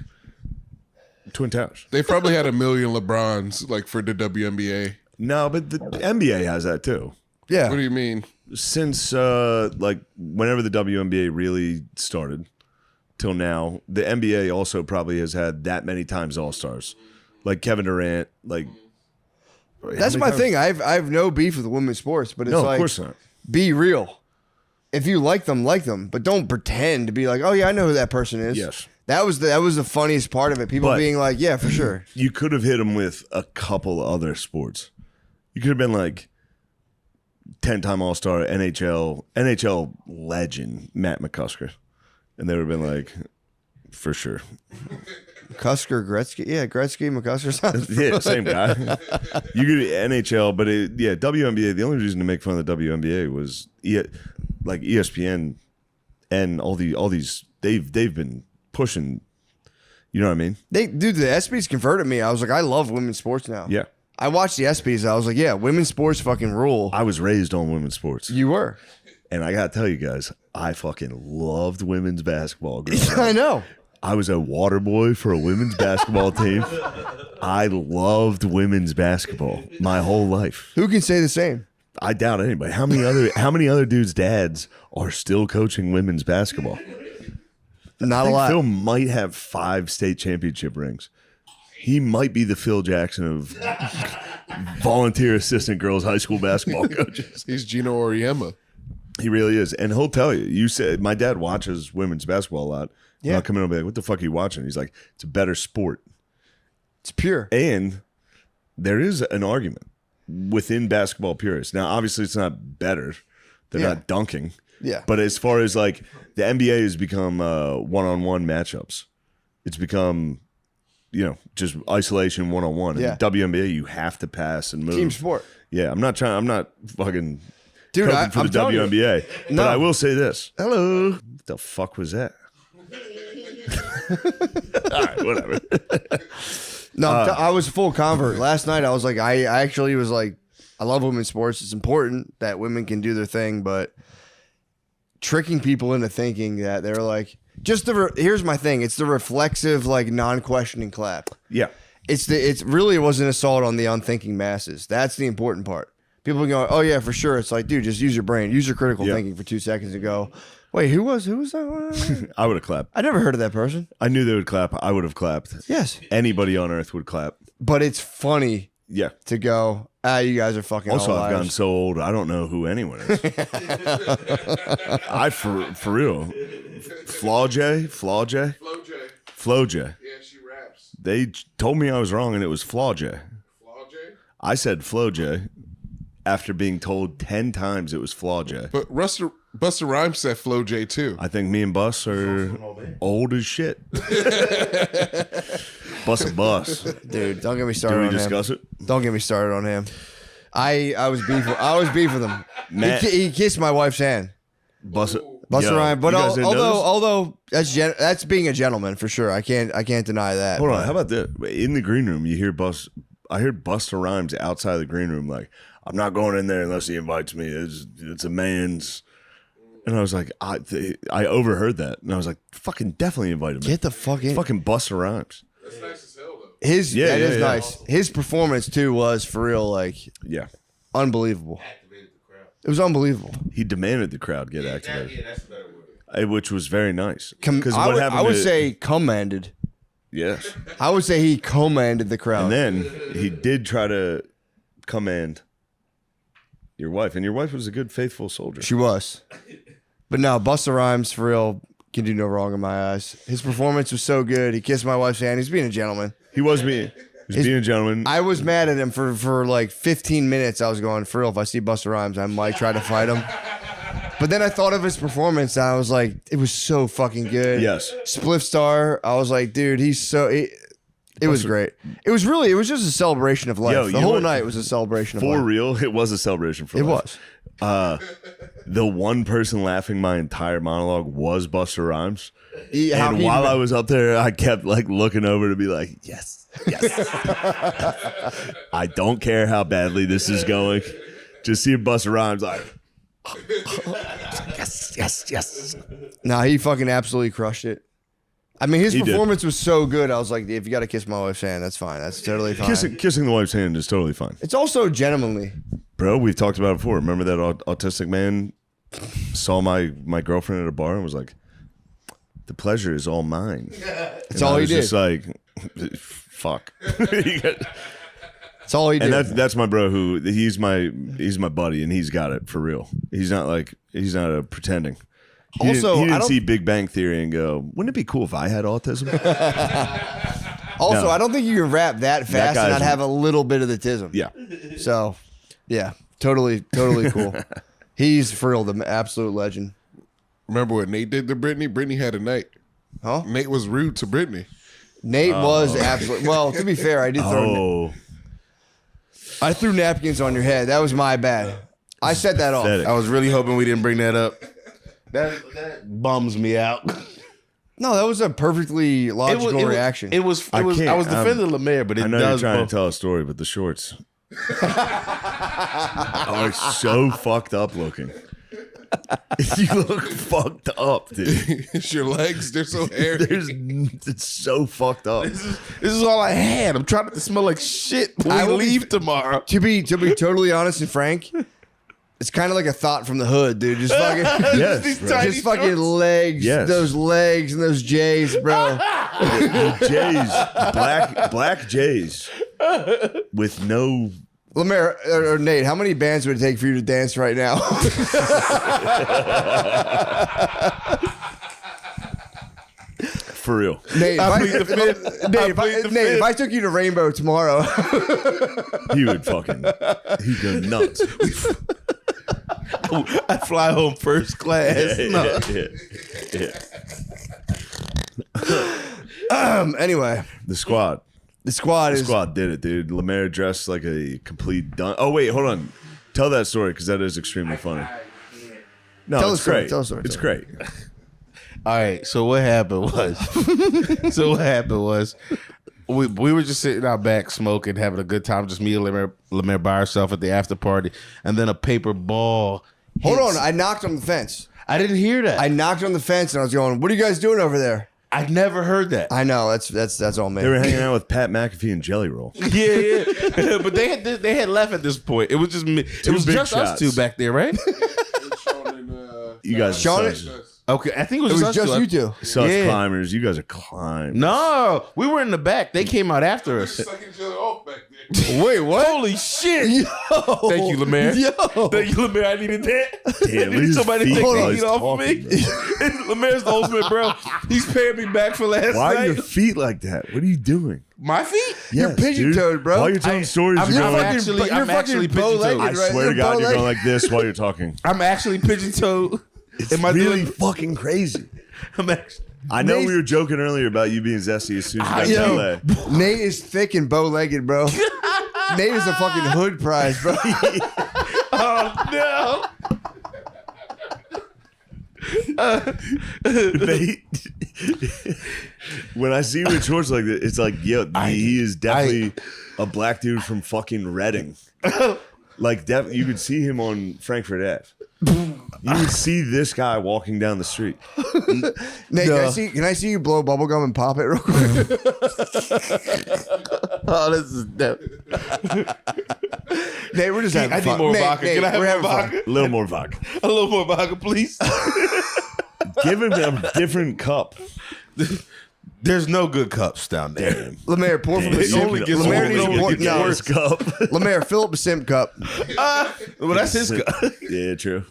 [SPEAKER 15] Twin Towers.
[SPEAKER 21] They probably had 1 million LeBrons, like for the WNBA.
[SPEAKER 15] No, but the NBA has that too.
[SPEAKER 2] Yeah.
[SPEAKER 21] What do you mean?
[SPEAKER 15] Since like whenever the WNBA really started till now, the NBA also probably has had that many times All-Stars. Like Kevin Durant, like
[SPEAKER 2] That's my thing. I have no beef with women's sports, but it's
[SPEAKER 15] No, of
[SPEAKER 2] like,
[SPEAKER 15] course not.
[SPEAKER 2] be real. If you like them, but don't pretend to be like, oh yeah, I know who that person is.
[SPEAKER 15] Yes.
[SPEAKER 2] That was the funniest part of it. People
[SPEAKER 15] But-
[SPEAKER 2] being like, yeah, for sure.
[SPEAKER 15] You could have hit him with a couple other sports. You could have been like 10-time All-Star, NHL legend Matt Mckusker, and they would have been like, for sure.
[SPEAKER 2] McCusker, Gretzky. Yeah, Gretzky, McCusker.
[SPEAKER 15] Yeah, same guy. You could NHL, but WNBA. The only reason to make fun of the WNBA was like ESPN and all these. They've been pushing. You know what I mean?
[SPEAKER 2] The ESPYs converted me. I was like, I love women's sports now.
[SPEAKER 15] Yeah.
[SPEAKER 2] I watched the ESPYs. I was like, yeah, women's sports fucking rule.
[SPEAKER 15] I was raised on women's sports.
[SPEAKER 2] You were.
[SPEAKER 15] And I gotta tell you guys, I fucking loved women's basketball. growing up.
[SPEAKER 2] I know.
[SPEAKER 15] I was a water boy for a women's basketball team. I loved women's basketball my whole life.
[SPEAKER 2] Who can say the same?
[SPEAKER 15] I doubt anybody. How many other dudes' dads are still coaching women's basketball?
[SPEAKER 2] Not a lot.
[SPEAKER 15] Phil might have 5 state championship rings. He might be the Phil Jackson of volunteer assistant girls high school basketball coaches.
[SPEAKER 21] He's Gino Auriemma.
[SPEAKER 15] He really is. And he'll tell you. You said my dad watches women's basketball a lot.
[SPEAKER 2] Yeah.
[SPEAKER 15] And I'll come in and be like, what the fuck are you watching? He's like, it's a better sport.
[SPEAKER 2] It's pure.
[SPEAKER 15] And there is an argument within basketball purists. Now, obviously, it's not better. They're
[SPEAKER 2] Yeah.
[SPEAKER 15] not dunking.
[SPEAKER 2] Yeah.
[SPEAKER 15] But as far as like the NBA has become one-on-one matchups, it's become, just isolation one-on-one.
[SPEAKER 2] Yeah.
[SPEAKER 15] In the WNBA, you have to pass and move.
[SPEAKER 2] Team sport.
[SPEAKER 15] Yeah, I'm not fucking
[SPEAKER 2] Dude,
[SPEAKER 15] coping for
[SPEAKER 2] I'm
[SPEAKER 15] the
[SPEAKER 2] telling you.
[SPEAKER 15] WNBA.
[SPEAKER 2] No.
[SPEAKER 15] But I will say this.
[SPEAKER 2] Hello.
[SPEAKER 15] What the fuck was that? All right, whatever.
[SPEAKER 2] No, I was a full convert. Last night I was like, I actually was like, I love women's sports. It's important that women can do their thing, but tricking people into thinking that they're like, here's my thing. It's the reflexive, like non-questioning clap.
[SPEAKER 15] Yeah.
[SPEAKER 2] It really was an assault on the unthinking masses. That's the important part. People go, oh yeah, for sure. It's like, dude, just use your brain, use your critical thinking for 2 seconds and go, wait, who was that?
[SPEAKER 15] I would have clapped.
[SPEAKER 2] I never heard of that person.
[SPEAKER 15] I knew they would clap. I would have clapped.
[SPEAKER 2] Yes.
[SPEAKER 15] Anybody on earth would clap.
[SPEAKER 2] But it's funny
[SPEAKER 15] Yeah.
[SPEAKER 2] to go, you guys are fucking
[SPEAKER 15] Also,
[SPEAKER 2] all
[SPEAKER 15] I've gotten
[SPEAKER 2] liars.
[SPEAKER 15] so old, I don't know who anyone is. I for real. Flaw J? Flo J.
[SPEAKER 21] Yeah, she raps.
[SPEAKER 15] They told me I was wrong and it was Flaw J.
[SPEAKER 21] Flaw J?
[SPEAKER 15] I said Flo J after being told 10 times it was Flaw J.
[SPEAKER 21] But Busta Rhymes said Flo J too.
[SPEAKER 15] I think me and Bus are old as shit. Bus.
[SPEAKER 2] Dude, don't get me started
[SPEAKER 15] Do we
[SPEAKER 2] on
[SPEAKER 15] discuss
[SPEAKER 2] him.
[SPEAKER 15] it?
[SPEAKER 2] Don't get me started on him. I was beef with him.
[SPEAKER 15] Matt-
[SPEAKER 2] He kissed my wife's hand.
[SPEAKER 15] Busta
[SPEAKER 2] Rhymes, but
[SPEAKER 15] you guys didn't know this?
[SPEAKER 2] although that's being a gentleman for sure. I can't deny that.
[SPEAKER 15] Hold on,
[SPEAKER 2] but-
[SPEAKER 15] how about this? In the green room, you hear I heard Busta Rhymes outside the green room like, I'm not going in there unless he invites me. It's a man's. And I was like, I overheard that. And I was like, fucking definitely invite him.
[SPEAKER 2] Get the fuck in.
[SPEAKER 15] Fucking Busta Rhymes.
[SPEAKER 21] That's nice as hell though.
[SPEAKER 2] That is nice. His performance too was for real, like unbelievable. It was unbelievable.
[SPEAKER 15] He demanded the crowd get activated.
[SPEAKER 21] That's a better word.
[SPEAKER 15] Which was very nice.
[SPEAKER 2] I would say commanded.
[SPEAKER 15] Yes.
[SPEAKER 2] I would say he commanded the crowd.
[SPEAKER 15] And then he did try to command your wife. And your wife was a good, faithful soldier.
[SPEAKER 2] She was. But no, Busta Rhymes, for real, can do no wrong in my eyes. His performance was so good. He kissed my wife's hand. He's being a gentleman.
[SPEAKER 15] He was being a gentleman.
[SPEAKER 2] I was mad at him for like 15 minutes. I was going, for real, if I see Busta Rhymes, I might try to fight him. But then I thought of his performance, and I was like, it was so fucking good.
[SPEAKER 15] Yes.
[SPEAKER 2] Spliff Star, I was like, dude, it was great. It was just a celebration of life.
[SPEAKER 15] Yo,
[SPEAKER 2] the
[SPEAKER 15] you
[SPEAKER 2] whole
[SPEAKER 15] know what?
[SPEAKER 2] night was a celebration of life.
[SPEAKER 15] For real, it was a celebration for
[SPEAKER 2] It
[SPEAKER 15] life.
[SPEAKER 2] was.
[SPEAKER 15] The one person laughing my entire monologue was Busta Rhymes.
[SPEAKER 2] Yeah,
[SPEAKER 15] and while I was up there, I kept like looking over to be like, yes. I don't care how badly this is going. Just seeing Busta Rhymes like, yes.
[SPEAKER 2] Nah, he fucking absolutely crushed it. I mean, his
[SPEAKER 15] He did.
[SPEAKER 2] performance was so good. I was like, if you got to kiss my wife's hand, that's fine. That's totally fine.
[SPEAKER 15] Kissing the wife's hand is totally fine.
[SPEAKER 2] It's also gentlemanly.
[SPEAKER 15] Bro, we've talked about it before. Remember that autistic man saw my girlfriend at a bar and was like, the pleasure is all mine.
[SPEAKER 2] That's all he did.
[SPEAKER 15] Just like, fuck.
[SPEAKER 2] That's all he did.
[SPEAKER 15] And that's my bro who he's my buddy and he's got it for real. He's not pretending. He didn't see Big Bang Theory and go, wouldn't it be cool if I had autism?
[SPEAKER 2] Also,
[SPEAKER 15] No.
[SPEAKER 2] I don't think you can rap that fast and
[SPEAKER 15] guy's-
[SPEAKER 2] not have a little bit of the tism.
[SPEAKER 15] Yeah.
[SPEAKER 2] So, yeah, totally cool. He's for real the absolute legend.
[SPEAKER 21] Remember what Nate did to Brittany? Brittany had a night.
[SPEAKER 2] Huh?
[SPEAKER 21] Nate was rude to Brittany.
[SPEAKER 2] Nate was absolutely. Well, to be fair, I did throw.
[SPEAKER 15] Oh.
[SPEAKER 2] I threw napkins on your head. That was my bad. I set that off.
[SPEAKER 21] I was really hoping we didn't bring that up. That bums me out.
[SPEAKER 2] No, that was a perfectly logical reaction.
[SPEAKER 21] I was defending Lemaire, but it
[SPEAKER 15] I know
[SPEAKER 21] does
[SPEAKER 15] you're trying
[SPEAKER 21] bump.
[SPEAKER 15] to tell a story, but the shorts are so fucked up looking. You look fucked up, dude.
[SPEAKER 21] It's your legs, they're so hairy.
[SPEAKER 15] It's so fucked up.
[SPEAKER 21] This is all I had. I'm trying not to smell like shit when we leave tomorrow.
[SPEAKER 2] To be totally honest and frank, it's kind of like a thought from the hood, dude. Just fucking,
[SPEAKER 15] Yes,
[SPEAKER 2] just
[SPEAKER 15] bro.
[SPEAKER 2] fucking
[SPEAKER 21] shorts.
[SPEAKER 2] legs,
[SPEAKER 15] Yes.
[SPEAKER 2] those legs and those J's, bro.
[SPEAKER 15] The J's, black J's, with no.
[SPEAKER 2] Lemaire or Nate, how many bands would it take for you to dance right now?
[SPEAKER 15] For real.
[SPEAKER 2] Nate, if I took you to Rainbow tomorrow,
[SPEAKER 15] He would fucking. He'd go nuts.
[SPEAKER 21] I fly home first class.
[SPEAKER 2] Anyway,
[SPEAKER 15] The squad did it, dude. Lemaire dressed like a complete dun. Oh wait, hold on. Tell that story because that is extremely funny. No,
[SPEAKER 2] Tell
[SPEAKER 15] it's
[SPEAKER 2] the story,
[SPEAKER 15] great.
[SPEAKER 2] tell the story,
[SPEAKER 15] It's
[SPEAKER 2] tell
[SPEAKER 15] great.
[SPEAKER 21] All right, so what happened was, we were just sitting out back smoking, having a good time, just me and Lemaire by herself at the after party, and then a paper ball.
[SPEAKER 2] hold
[SPEAKER 21] hits.
[SPEAKER 2] on. I knocked on the fence.
[SPEAKER 21] I didn't hear that.
[SPEAKER 2] I knocked on the fence and I was going, "What are you guys doing over there?"
[SPEAKER 21] I never heard that.
[SPEAKER 2] I know that's all me.
[SPEAKER 15] They were hanging out with Pat McAfee and Jelly Roll.
[SPEAKER 21] Yeah. But they had left at this point. It was just me. It was
[SPEAKER 15] big
[SPEAKER 21] just us
[SPEAKER 15] shots.
[SPEAKER 21] two back there, right?
[SPEAKER 15] You guys
[SPEAKER 2] Sean-
[SPEAKER 15] are such,
[SPEAKER 21] Okay, I think it
[SPEAKER 2] It
[SPEAKER 21] was,
[SPEAKER 2] was just you two.
[SPEAKER 15] such
[SPEAKER 21] Yeah.
[SPEAKER 15] climbers. You guys are climbers.
[SPEAKER 21] No, we were in the back. They came out after us. Wait, what? Holy shit!
[SPEAKER 2] Yo.
[SPEAKER 21] Thank you, Lemaire.
[SPEAKER 2] Yo.
[SPEAKER 21] Thank you, Lemaire. I needed that.
[SPEAKER 15] Damn,
[SPEAKER 21] I
[SPEAKER 15] look at
[SPEAKER 21] needed
[SPEAKER 15] his
[SPEAKER 21] somebody to
[SPEAKER 15] feet
[SPEAKER 21] take
[SPEAKER 15] while
[SPEAKER 21] the
[SPEAKER 15] he's
[SPEAKER 21] heat off of me. Lemaire's the ultimate, bro. He's paying me back for last
[SPEAKER 15] Why
[SPEAKER 21] night.
[SPEAKER 15] are your feet like that? What are you doing?
[SPEAKER 21] My feet?
[SPEAKER 2] You're
[SPEAKER 15] Yes,
[SPEAKER 2] pigeon-toed,
[SPEAKER 15] dude.
[SPEAKER 2] bro.
[SPEAKER 15] While you're telling stories,
[SPEAKER 21] I'm
[SPEAKER 15] you're going.
[SPEAKER 21] actually
[SPEAKER 2] fucking bow-legged,
[SPEAKER 15] I
[SPEAKER 2] right?
[SPEAKER 15] swear
[SPEAKER 2] You're
[SPEAKER 15] to God, you're
[SPEAKER 2] bow-legged.
[SPEAKER 15] going like this while you're talking.
[SPEAKER 21] I'm actually pigeon-toed.
[SPEAKER 15] It's
[SPEAKER 21] Am I
[SPEAKER 15] really
[SPEAKER 21] doing-
[SPEAKER 15] fucking crazy.
[SPEAKER 21] I'm actually.
[SPEAKER 15] I know
[SPEAKER 2] Nate-
[SPEAKER 15] we were joking earlier about you being zesty as soon as you got to LA.
[SPEAKER 2] Nate is thick and bow-legged, bro. Nate is a fucking hood prize, bro.
[SPEAKER 21] Oh no!
[SPEAKER 15] When I see you in shorts like that, it's like, yo, he is definitely a black dude from fucking Reading. Like, you could see him on Frankfurt Ave. You would see this guy walking down the street.
[SPEAKER 2] Nate, can I see you blow bubblegum and pop it real quick?
[SPEAKER 21] Oh, this is dope.
[SPEAKER 2] Nate, we're just having
[SPEAKER 21] I
[SPEAKER 2] fun.
[SPEAKER 21] need more
[SPEAKER 2] Nate,
[SPEAKER 21] vodka.
[SPEAKER 2] Nate,
[SPEAKER 21] Can I have
[SPEAKER 2] we're
[SPEAKER 21] more
[SPEAKER 2] having fun.
[SPEAKER 21] vodka?
[SPEAKER 15] A little more vodka.
[SPEAKER 21] A little more vodka, please.
[SPEAKER 15] Give him a different cup.
[SPEAKER 21] There's no good cups down there.
[SPEAKER 2] Lemaire, pour from the
[SPEAKER 21] It only gets
[SPEAKER 2] Lemaire
[SPEAKER 21] worse.
[SPEAKER 2] needs to pour.
[SPEAKER 21] It gets
[SPEAKER 2] No,
[SPEAKER 21] worse.
[SPEAKER 2] Lemaire, fill up a simp cup.
[SPEAKER 21] Well, that's his cup.
[SPEAKER 15] Yeah, true.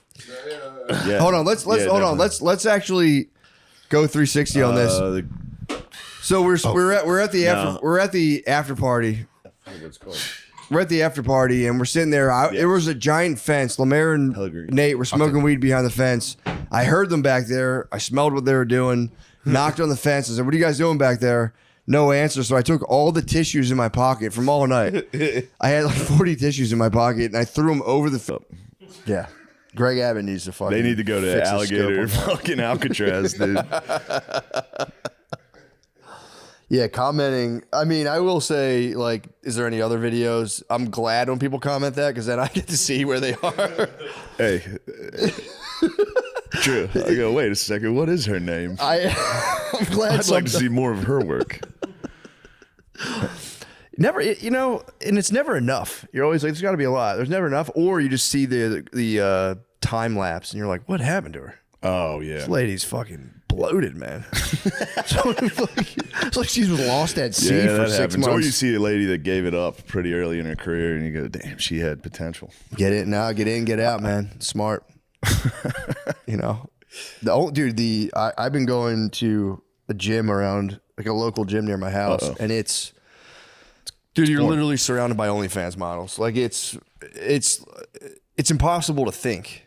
[SPEAKER 15] Yeah.
[SPEAKER 2] Hold on, let's hold on.
[SPEAKER 15] definitely.
[SPEAKER 2] Let's actually go 360 on this. So we're at the after party. We're at the after party and we're sitting there. It was a giant fence. Lemaire and Nate were smoking weed behind the fence. I heard them back there. I smelled what they were doing. Knocked on the fence. I said, "What are you guys doing back there?" No answer. So I took all the tissues in my pocket from all night. I had like 40 tissues in my pocket and I threw them over the. Yeah. Greg Abbott needs to fucking.
[SPEAKER 3] They need to go to
[SPEAKER 2] fix his
[SPEAKER 3] alligator
[SPEAKER 2] scope on that.
[SPEAKER 3] fucking Alcatraz, dude.
[SPEAKER 2] Yeah, commenting. I mean, I will say, like, is there any other videos? I'm glad when people comment that because then I get to see where they are.
[SPEAKER 3] Hey, true. I go, wait a second. What is her name?
[SPEAKER 2] I'm glad.
[SPEAKER 3] I'd like to see more of her work.
[SPEAKER 2] Never, you know, and it's never enough. You're always like, there's got to be a lot. There's never enough, or you just see the time lapse, and you're like, what happened to her?
[SPEAKER 3] Oh yeah,
[SPEAKER 2] this lady's fucking bloated, man. It's like she was lost at sea for 6 months.
[SPEAKER 3] Or you see a lady that gave it up pretty early in her career, and you go, damn, she had potential.
[SPEAKER 2] Get it now, get in, get out, man. Smart. You know, I've been going to a gym around, like a local gym near my house, and it's. Dude, you're literally surrounded by OnlyFans models. Like it's impossible to think.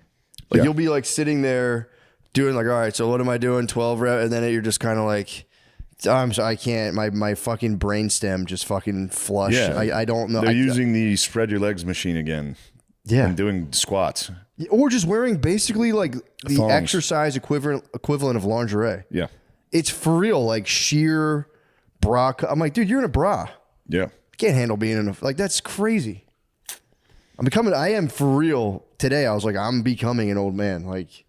[SPEAKER 2] Like you'll be like sitting there doing like, all right, so what am I doing? 12 reps, and then you're just kind of like, I can't. My fucking brainstem just fucking flush.
[SPEAKER 3] Yeah,
[SPEAKER 2] I don't know.
[SPEAKER 3] They're using the spread your legs machine again.
[SPEAKER 2] Yeah,
[SPEAKER 3] and doing squats.
[SPEAKER 2] Or just wearing basically like the
[SPEAKER 3] Thongs.
[SPEAKER 2] exercise equivalent of lingerie.
[SPEAKER 3] Yeah,
[SPEAKER 2] it's for real. Like sheer bra. I'm like, dude, you're in a bra.
[SPEAKER 3] Yeah.
[SPEAKER 2] Can't handle being in a, like, that's crazy. I am for real. Today I was like, I'm becoming an old man. Like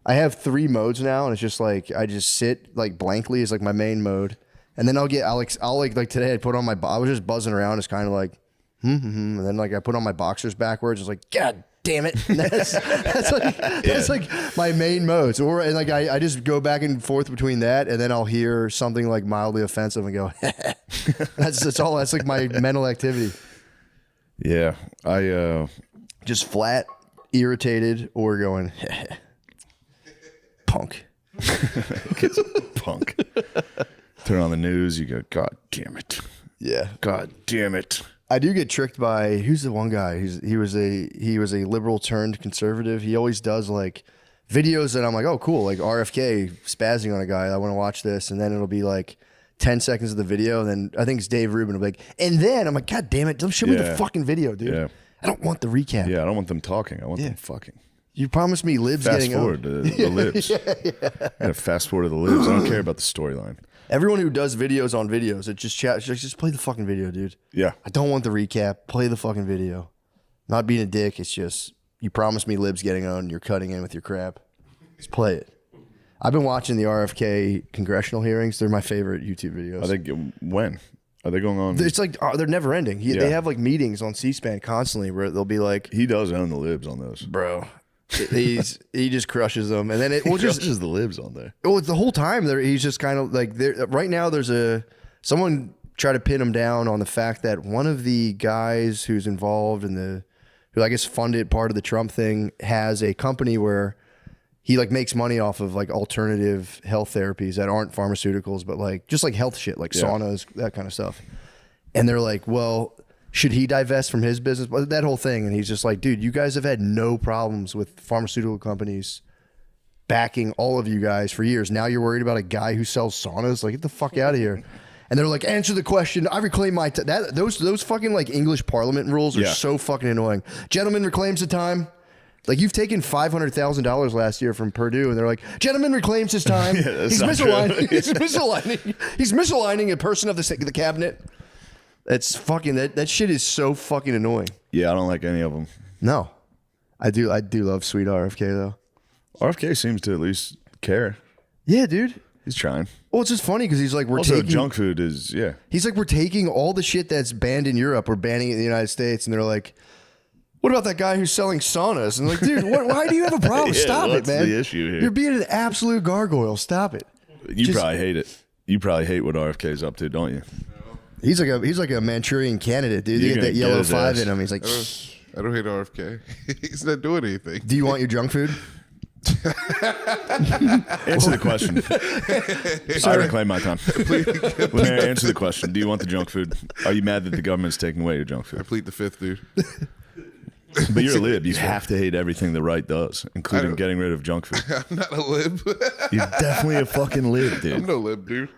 [SPEAKER 2] I have 3 modes now, and it's just like I just sit like blankly is like my main mode, and then I'll like today I put on I was just buzzing around. It's kind of like and then like I put on my boxers backwards. It's like, God damn it. And that's like my main modes. Or and like I just go back and forth between that, and then I'll hear something like mildly offensive and go that's all. That's like my mental activity.
[SPEAKER 3] Yeah, I
[SPEAKER 2] just flat irritated or going punk.
[SPEAKER 3] Punk. Turn on the news, you go, God damn it.
[SPEAKER 2] Yeah.
[SPEAKER 3] God damn it.
[SPEAKER 2] I do get tricked by, who's the one guy? He was a liberal turned conservative. He always does like videos that I'm like, oh cool, like RFK spazzing on a guy. I want to watch this, and then it'll be like 10 seconds of the video, and then I think it's Dave Rubin will be like, and then I'm like, God damn it, don't show me the fucking video, dude.
[SPEAKER 3] Yeah.
[SPEAKER 2] I don't want the recap.
[SPEAKER 3] Yeah, I don't want them talking. I want them fucking.
[SPEAKER 2] You promised me libs
[SPEAKER 3] Fast
[SPEAKER 2] getting
[SPEAKER 3] forward to the libs. I gotta fast forward to the libs. I don't care about the storyline.
[SPEAKER 2] Everyone who does videos on videos, it just play the fucking video, dude.
[SPEAKER 3] Yeah.
[SPEAKER 2] I don't want the recap. Play the fucking video. Not being a dick. It's just, you promised me libs getting on. You're cutting in with your crap. Just play it. I've been watching the RFK congressional hearings. They're my favorite YouTube videos.
[SPEAKER 3] Are they, when? Are they going on?
[SPEAKER 2] It's like, they're never ending. They have like meetings on C-SPAN constantly where they'll be like.
[SPEAKER 3] He does own the libs on those.
[SPEAKER 2] Bro. He just crushes them, and then it will just
[SPEAKER 3] crushes the libs on there.
[SPEAKER 2] Well, the whole time he's just kind of like right now. There's someone tried to pin him down on the fact that one of the guys who's involved in who I guess funded part of the Trump thing has a company where he like makes money off of like alternative health therapies that aren't pharmaceuticals, but like just like health shit, like saunas, that kind of stuff. And they're like, well, should he divest from his business? That whole thing. And he's just like, dude, you guys have had no problems with pharmaceutical companies backing all of you guys for years. Now you're worried about a guy who sells saunas? Like, get the fuck out of here. And they're like, answer the question. I reclaim my time. Those fucking like English Parliament rules are so fucking annoying. Gentleman reclaims the time. Like, you've taken $500,000 last year from Purdue, and they're like, gentleman reclaims his time. He's misaligning. He's misaligning a person of the cabinet. That's fucking that shit is so fucking annoying.
[SPEAKER 3] Yeah, I don't like any of them.
[SPEAKER 2] No, I do love sweet RFK though.
[SPEAKER 3] RFK seems to at least care.
[SPEAKER 2] Yeah, dude.
[SPEAKER 3] He's trying.
[SPEAKER 2] Well, it's just funny because he's like,
[SPEAKER 3] junk food is
[SPEAKER 2] He's like, we're taking all the shit that's banned in Europe, we're banning it in the United States, and they're like, what about that guy who's selling saunas? And like, dude, why do you have a problem? Stop it, man.
[SPEAKER 3] What's the issue here?
[SPEAKER 2] You're being an absolute gargoyle. Stop it.
[SPEAKER 3] You probably hate it. You probably hate what RFK's up to, don't you?
[SPEAKER 2] He's like a Manchurian candidate, dude. You get that yellow 5 in him. He's like,
[SPEAKER 21] I don't hate RFK. He's not doing anything.
[SPEAKER 2] Do you want your junk food?
[SPEAKER 3] Answer the question. I reclaim my time. Answer the question. Do you want the junk food? Are you mad that the government's taking away your junk food?
[SPEAKER 21] I plead the fifth, dude.
[SPEAKER 3] But you're a lib. You have to hate everything the right does, including getting rid of junk food.
[SPEAKER 21] I'm not a lib.
[SPEAKER 3] You're definitely a fucking lib, dude.
[SPEAKER 21] I'm no lib, dude.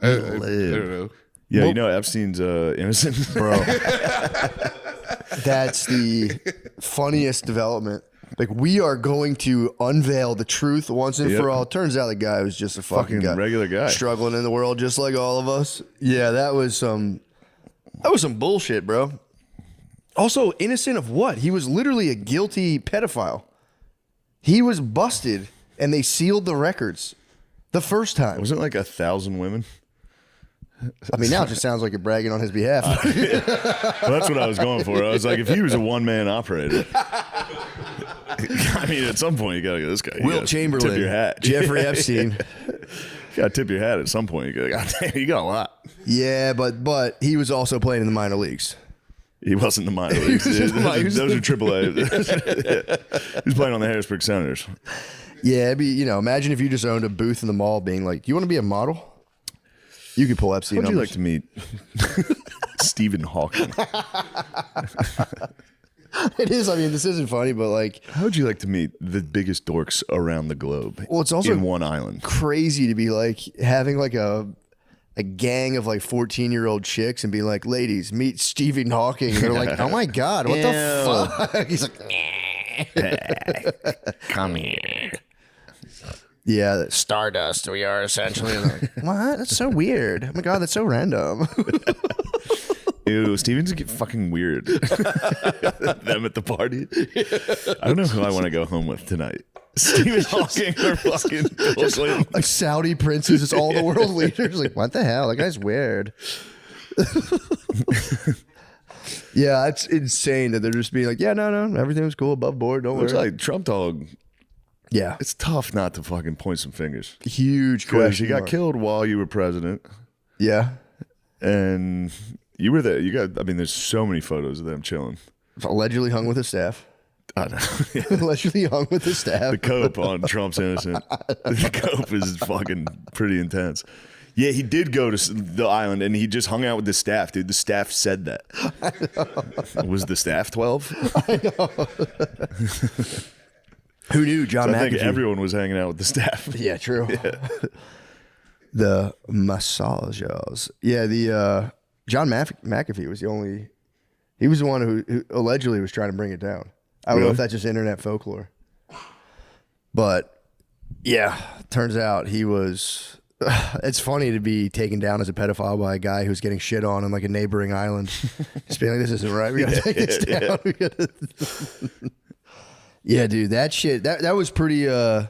[SPEAKER 21] I don't know.
[SPEAKER 3] Yeah, you know Epstein's innocent,
[SPEAKER 2] bro. That's the funniest development Like, we are going to unveil the truth once and
[SPEAKER 3] Yep.
[SPEAKER 2] for all. Turns out the guy was just a fucking guy.
[SPEAKER 3] regular guy.
[SPEAKER 2] Struggling in the world just like all of us. Yeah, that was some bullshit, bro. Also, innocent of what? He was literally a guilty pedophile. He was busted, and they sealed the records the first time.
[SPEAKER 3] Wasn't it like 1,000 women?
[SPEAKER 2] I mean, now it just sounds like you're bragging on his behalf.
[SPEAKER 3] Well, that's what I was going for. I was like, if he was a one-man operator, I mean, at some point you gotta get this guy.
[SPEAKER 2] Wilt Chamberlain,
[SPEAKER 3] tip your hat.
[SPEAKER 2] Jeffrey Epstein.
[SPEAKER 3] You gotta tip your hat at some point. You go, God damn, you got a lot.
[SPEAKER 2] Yeah, but he was also playing in the minor leagues.
[SPEAKER 3] He wasn't in the minor leagues. Those are AAA. He was playing on the Harrisburg Senators.
[SPEAKER 2] Yeah, it'd be, imagine if you just owned a booth in the mall being like, do you want to be a model? You could pull Epstein
[SPEAKER 3] How'd you
[SPEAKER 2] numbers.
[SPEAKER 3] like to meet Stephen Hawking?
[SPEAKER 2] It is. I mean, this isn't funny, but like,
[SPEAKER 3] how would you like to meet the biggest dorks around the globe?
[SPEAKER 2] Well, it's also
[SPEAKER 3] in one island.
[SPEAKER 2] Crazy to be like having like a gang of like 14-year-old chicks and be like, ladies, meet Stephen Hawking. And they're like, oh my God, what the fuck? He's like,
[SPEAKER 3] come here.
[SPEAKER 2] Yeah, stardust. We are essentially. Like, what? That's so weird. Oh my God, that's so random.
[SPEAKER 3] Ew, Steven's get fucking weird. Them at the party. I don't know who I want to go home with tonight. Stephen Hawking or fucking Bill Clinton.
[SPEAKER 2] Like Saudi princes, it's all the world leaders. Like, what the hell? That guy's weird. Yeah, it's insane that they're just being like, yeah, no, everything was cool, above board, don't
[SPEAKER 3] Looks
[SPEAKER 2] worry.
[SPEAKER 3] like Trump dog.
[SPEAKER 2] Yeah.
[SPEAKER 3] It's tough not to fucking point some fingers.
[SPEAKER 2] Huge
[SPEAKER 3] Because
[SPEAKER 2] question
[SPEAKER 3] you got
[SPEAKER 2] mark.
[SPEAKER 3] killed while you were president.
[SPEAKER 2] Yeah.
[SPEAKER 3] And you were there. I mean, there's so many photos of them chilling.
[SPEAKER 2] Allegedly hung with his staff.
[SPEAKER 3] I know.
[SPEAKER 2] Allegedly hung with his staff.
[SPEAKER 3] The cope on Trump's innocent. The cope is fucking pretty intense. Yeah, he did go to the island and he just hung out with the staff, dude. The staff said that. Was the staff 12?
[SPEAKER 2] I know. Who knew John
[SPEAKER 3] So I think
[SPEAKER 2] McAfee?
[SPEAKER 3] everyone was hanging out with the staff.
[SPEAKER 2] Yeah, true.
[SPEAKER 3] Yeah.
[SPEAKER 2] The massagers. Yeah, the John McAfee was he was the one who allegedly was trying to bring it down. I don't know if that's just internet folklore. But yeah, turns out he was. It's funny to be taken down as a pedophile by a guy who's getting shit on like a neighboring island. Just being like, this isn't right. We gotta take this down. We gotta... Yeah, dude, that shit. That was pretty. Well,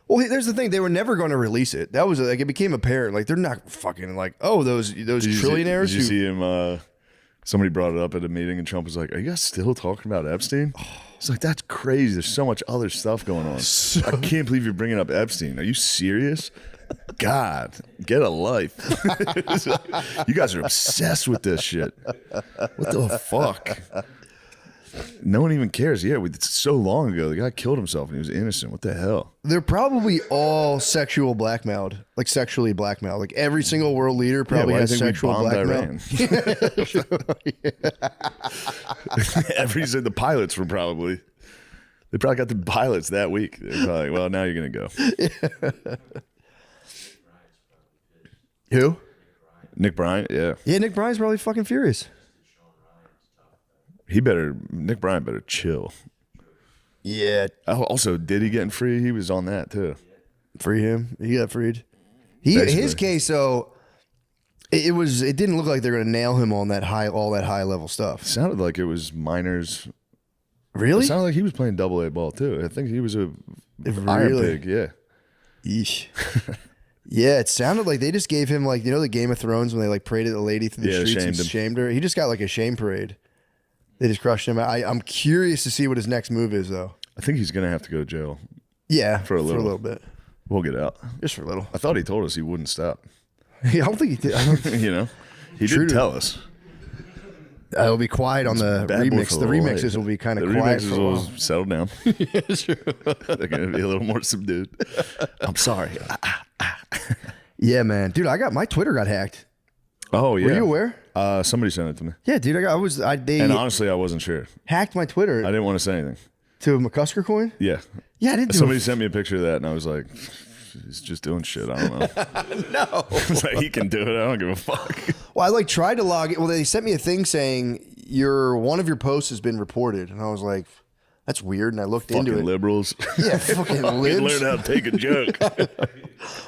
[SPEAKER 2] there's the thing. They were never going to release it. That was like it became apparent. Like they're not fucking like, oh, those trillionaires.
[SPEAKER 3] Did you see him? Somebody brought it up at a meeting, and Trump was like, "Are you guys still talking about Epstein?" It's like, that's crazy. There's so much other stuff going on. I can't believe you're bringing up Epstein. Are you serious? God, get a life. You guys are obsessed with this shit. What the fuck? No one even cares. Yeah, it's so long ago. The guy killed himself and he was innocent. What the hell?
[SPEAKER 2] They're probably all sexual blackmailed, like sexually blackmailed. Like every single world leader probably has sexual blackmail.
[SPEAKER 3] The pilots were probably. They probably got the pilots that week. They're probably like, well, now you're gonna go.
[SPEAKER 2] Who?
[SPEAKER 3] Nick Bryant. Yeah.
[SPEAKER 2] Yeah, Nick Bryant's probably fucking furious.
[SPEAKER 3] Nick Bryant better chill.
[SPEAKER 2] Yeah.
[SPEAKER 3] Also, did he get free? He was on that too.
[SPEAKER 2] Free him. He got freed. His case, though, it didn't look like they're gonna nail him on all that high level stuff.
[SPEAKER 3] It sounded like it was minors.
[SPEAKER 2] Really?
[SPEAKER 3] It sounded like he was playing AA ball too. I think he was a iron pig. Yeah.
[SPEAKER 2] Yeesh. Yeah, it sounded like they just gave him like the Game of Thrones when they like paraded the lady through the streets and shamed her. He just got like a shame parade. They just crushed him. I'm curious to see what his next move is, though.
[SPEAKER 3] I think he's gonna have to go to jail.
[SPEAKER 2] Yeah,
[SPEAKER 3] for a little
[SPEAKER 2] bit.
[SPEAKER 3] We'll get out
[SPEAKER 2] just for a little.
[SPEAKER 3] I thought he told us he wouldn't stop.
[SPEAKER 2] I don't think he did.
[SPEAKER 3] He did tell us.
[SPEAKER 2] It'll be quiet on the remix. The remixes will be kind of quiet.
[SPEAKER 3] The remixes will settle down.
[SPEAKER 2] Yeah, sure.
[SPEAKER 3] They're gonna be a little more subdued. I'm sorry.
[SPEAKER 2] Yeah, man, dude, my Twitter got hacked.
[SPEAKER 3] Oh yeah.
[SPEAKER 2] Were you aware?
[SPEAKER 3] Somebody sent it to me.
[SPEAKER 2] Yeah, dude,
[SPEAKER 3] and honestly, I wasn't sure.
[SPEAKER 2] Hacked my Twitter.
[SPEAKER 3] I didn't want to say anything.
[SPEAKER 2] To a McKusker coin?
[SPEAKER 3] Yeah.
[SPEAKER 2] Yeah, I didn't do
[SPEAKER 3] Somebody sent me a picture of that, and I was like, he's just doing shit. I don't know.
[SPEAKER 2] No.
[SPEAKER 3] It's like, he can do it. I don't give a fuck.
[SPEAKER 2] Well, I tried to log it. Well, they sent me a thing saying one of your posts has been reported, and I was like, that's weird. And I looked into
[SPEAKER 3] Fucking
[SPEAKER 2] it.
[SPEAKER 3] liberals.
[SPEAKER 2] Yeah, fucking libs.
[SPEAKER 3] Learn how to take a joke.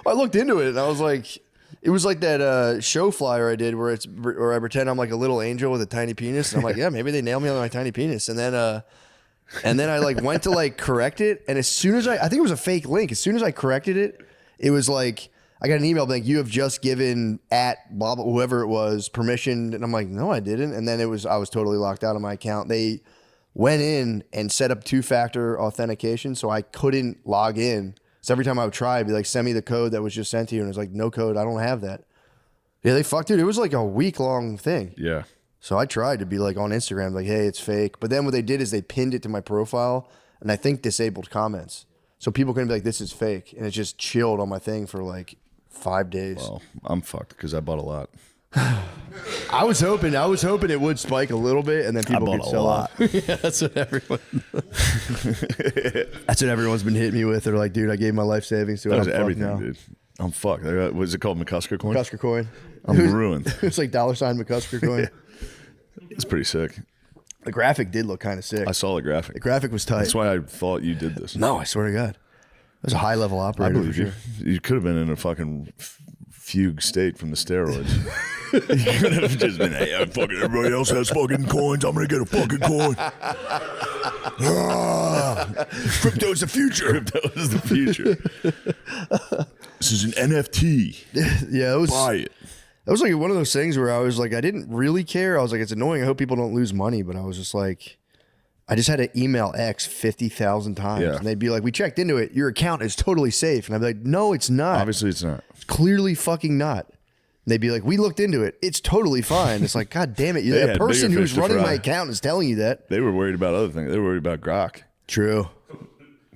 [SPEAKER 2] I looked into it and I was like, it was like that show flyer I did where I pretend I'm like a little angel with a tiny penis. And I'm like, yeah, maybe they nailed me on my tiny penis. And then I like went to like correct it. And as soon as I think it was a fake link. As soon as I corrected it, it was like, I got an email like, you have just given at blah, blah, whoever it was permission. And I'm like, no, I didn't. And then I was totally locked out of my account. They went in and set up 2-factor authentication. So I couldn't log in. So every time I would try, I'd be like, send me the code that was just sent to you. And it's like, no code. I don't have that. Yeah, they fucked it. It was like a week-long thing.
[SPEAKER 3] Yeah.
[SPEAKER 2] So I tried to be like on Instagram, like, hey, it's fake. But then what they did is they pinned it to my profile and I think disabled comments. So people couldn't be like, this is fake. And it just chilled on my thing for like 5 days.
[SPEAKER 3] Well, I'm fucked because I bought a lot.
[SPEAKER 2] I was hoping it would spike a little bit and then people
[SPEAKER 3] bought
[SPEAKER 2] could
[SPEAKER 3] a
[SPEAKER 2] sell
[SPEAKER 3] lot.
[SPEAKER 2] off. Yeah, that's what everyone's been hitting me with. They're like, dude, I gave my life savings to it.
[SPEAKER 3] That was
[SPEAKER 2] I'm fucked
[SPEAKER 3] everything,
[SPEAKER 2] now.
[SPEAKER 3] dude. I'm fucked. What is it called? McKusker coin?
[SPEAKER 2] McKusker coin.
[SPEAKER 3] I'm ruined.
[SPEAKER 2] It's like $sign McKusker coin.
[SPEAKER 3] It's pretty sick.
[SPEAKER 2] The graphic did look kind of sick.
[SPEAKER 3] I saw the graphic.
[SPEAKER 2] The graphic was tight.
[SPEAKER 3] That's why I thought you did this.
[SPEAKER 2] No, I swear to God. It was a high level operator.
[SPEAKER 3] I believe
[SPEAKER 2] for
[SPEAKER 3] you.
[SPEAKER 2] sure.
[SPEAKER 3] You could have been in a fucking fugue state from the steroids. You could have just been, hey, everybody else has fucking coins. I'm going to get a fucking coin. Crypto's the future. Crypto is the future. This is an NFT.
[SPEAKER 2] Yeah, it was.
[SPEAKER 3] Buy it.
[SPEAKER 2] That was like one of those things where I was like, I didn't really care. I was like, it's annoying. I hope people don't lose money. But I was just like, I just had to email X 50,000 times.
[SPEAKER 3] Yeah.
[SPEAKER 2] And they'd be like, we checked into it. Your account is totally safe. And I'd be like, no, it's not.
[SPEAKER 3] Obviously, it's not.
[SPEAKER 2] It's clearly fucking not. And they'd be like, we looked into it. It's totally fine. It's like, God damn it.
[SPEAKER 3] They
[SPEAKER 2] The
[SPEAKER 3] had
[SPEAKER 2] person
[SPEAKER 3] bigger
[SPEAKER 2] who's
[SPEAKER 3] fish to
[SPEAKER 2] running
[SPEAKER 3] fry.
[SPEAKER 2] my account is telling you that.
[SPEAKER 3] They were worried about other things. They were worried about Grok.
[SPEAKER 2] True.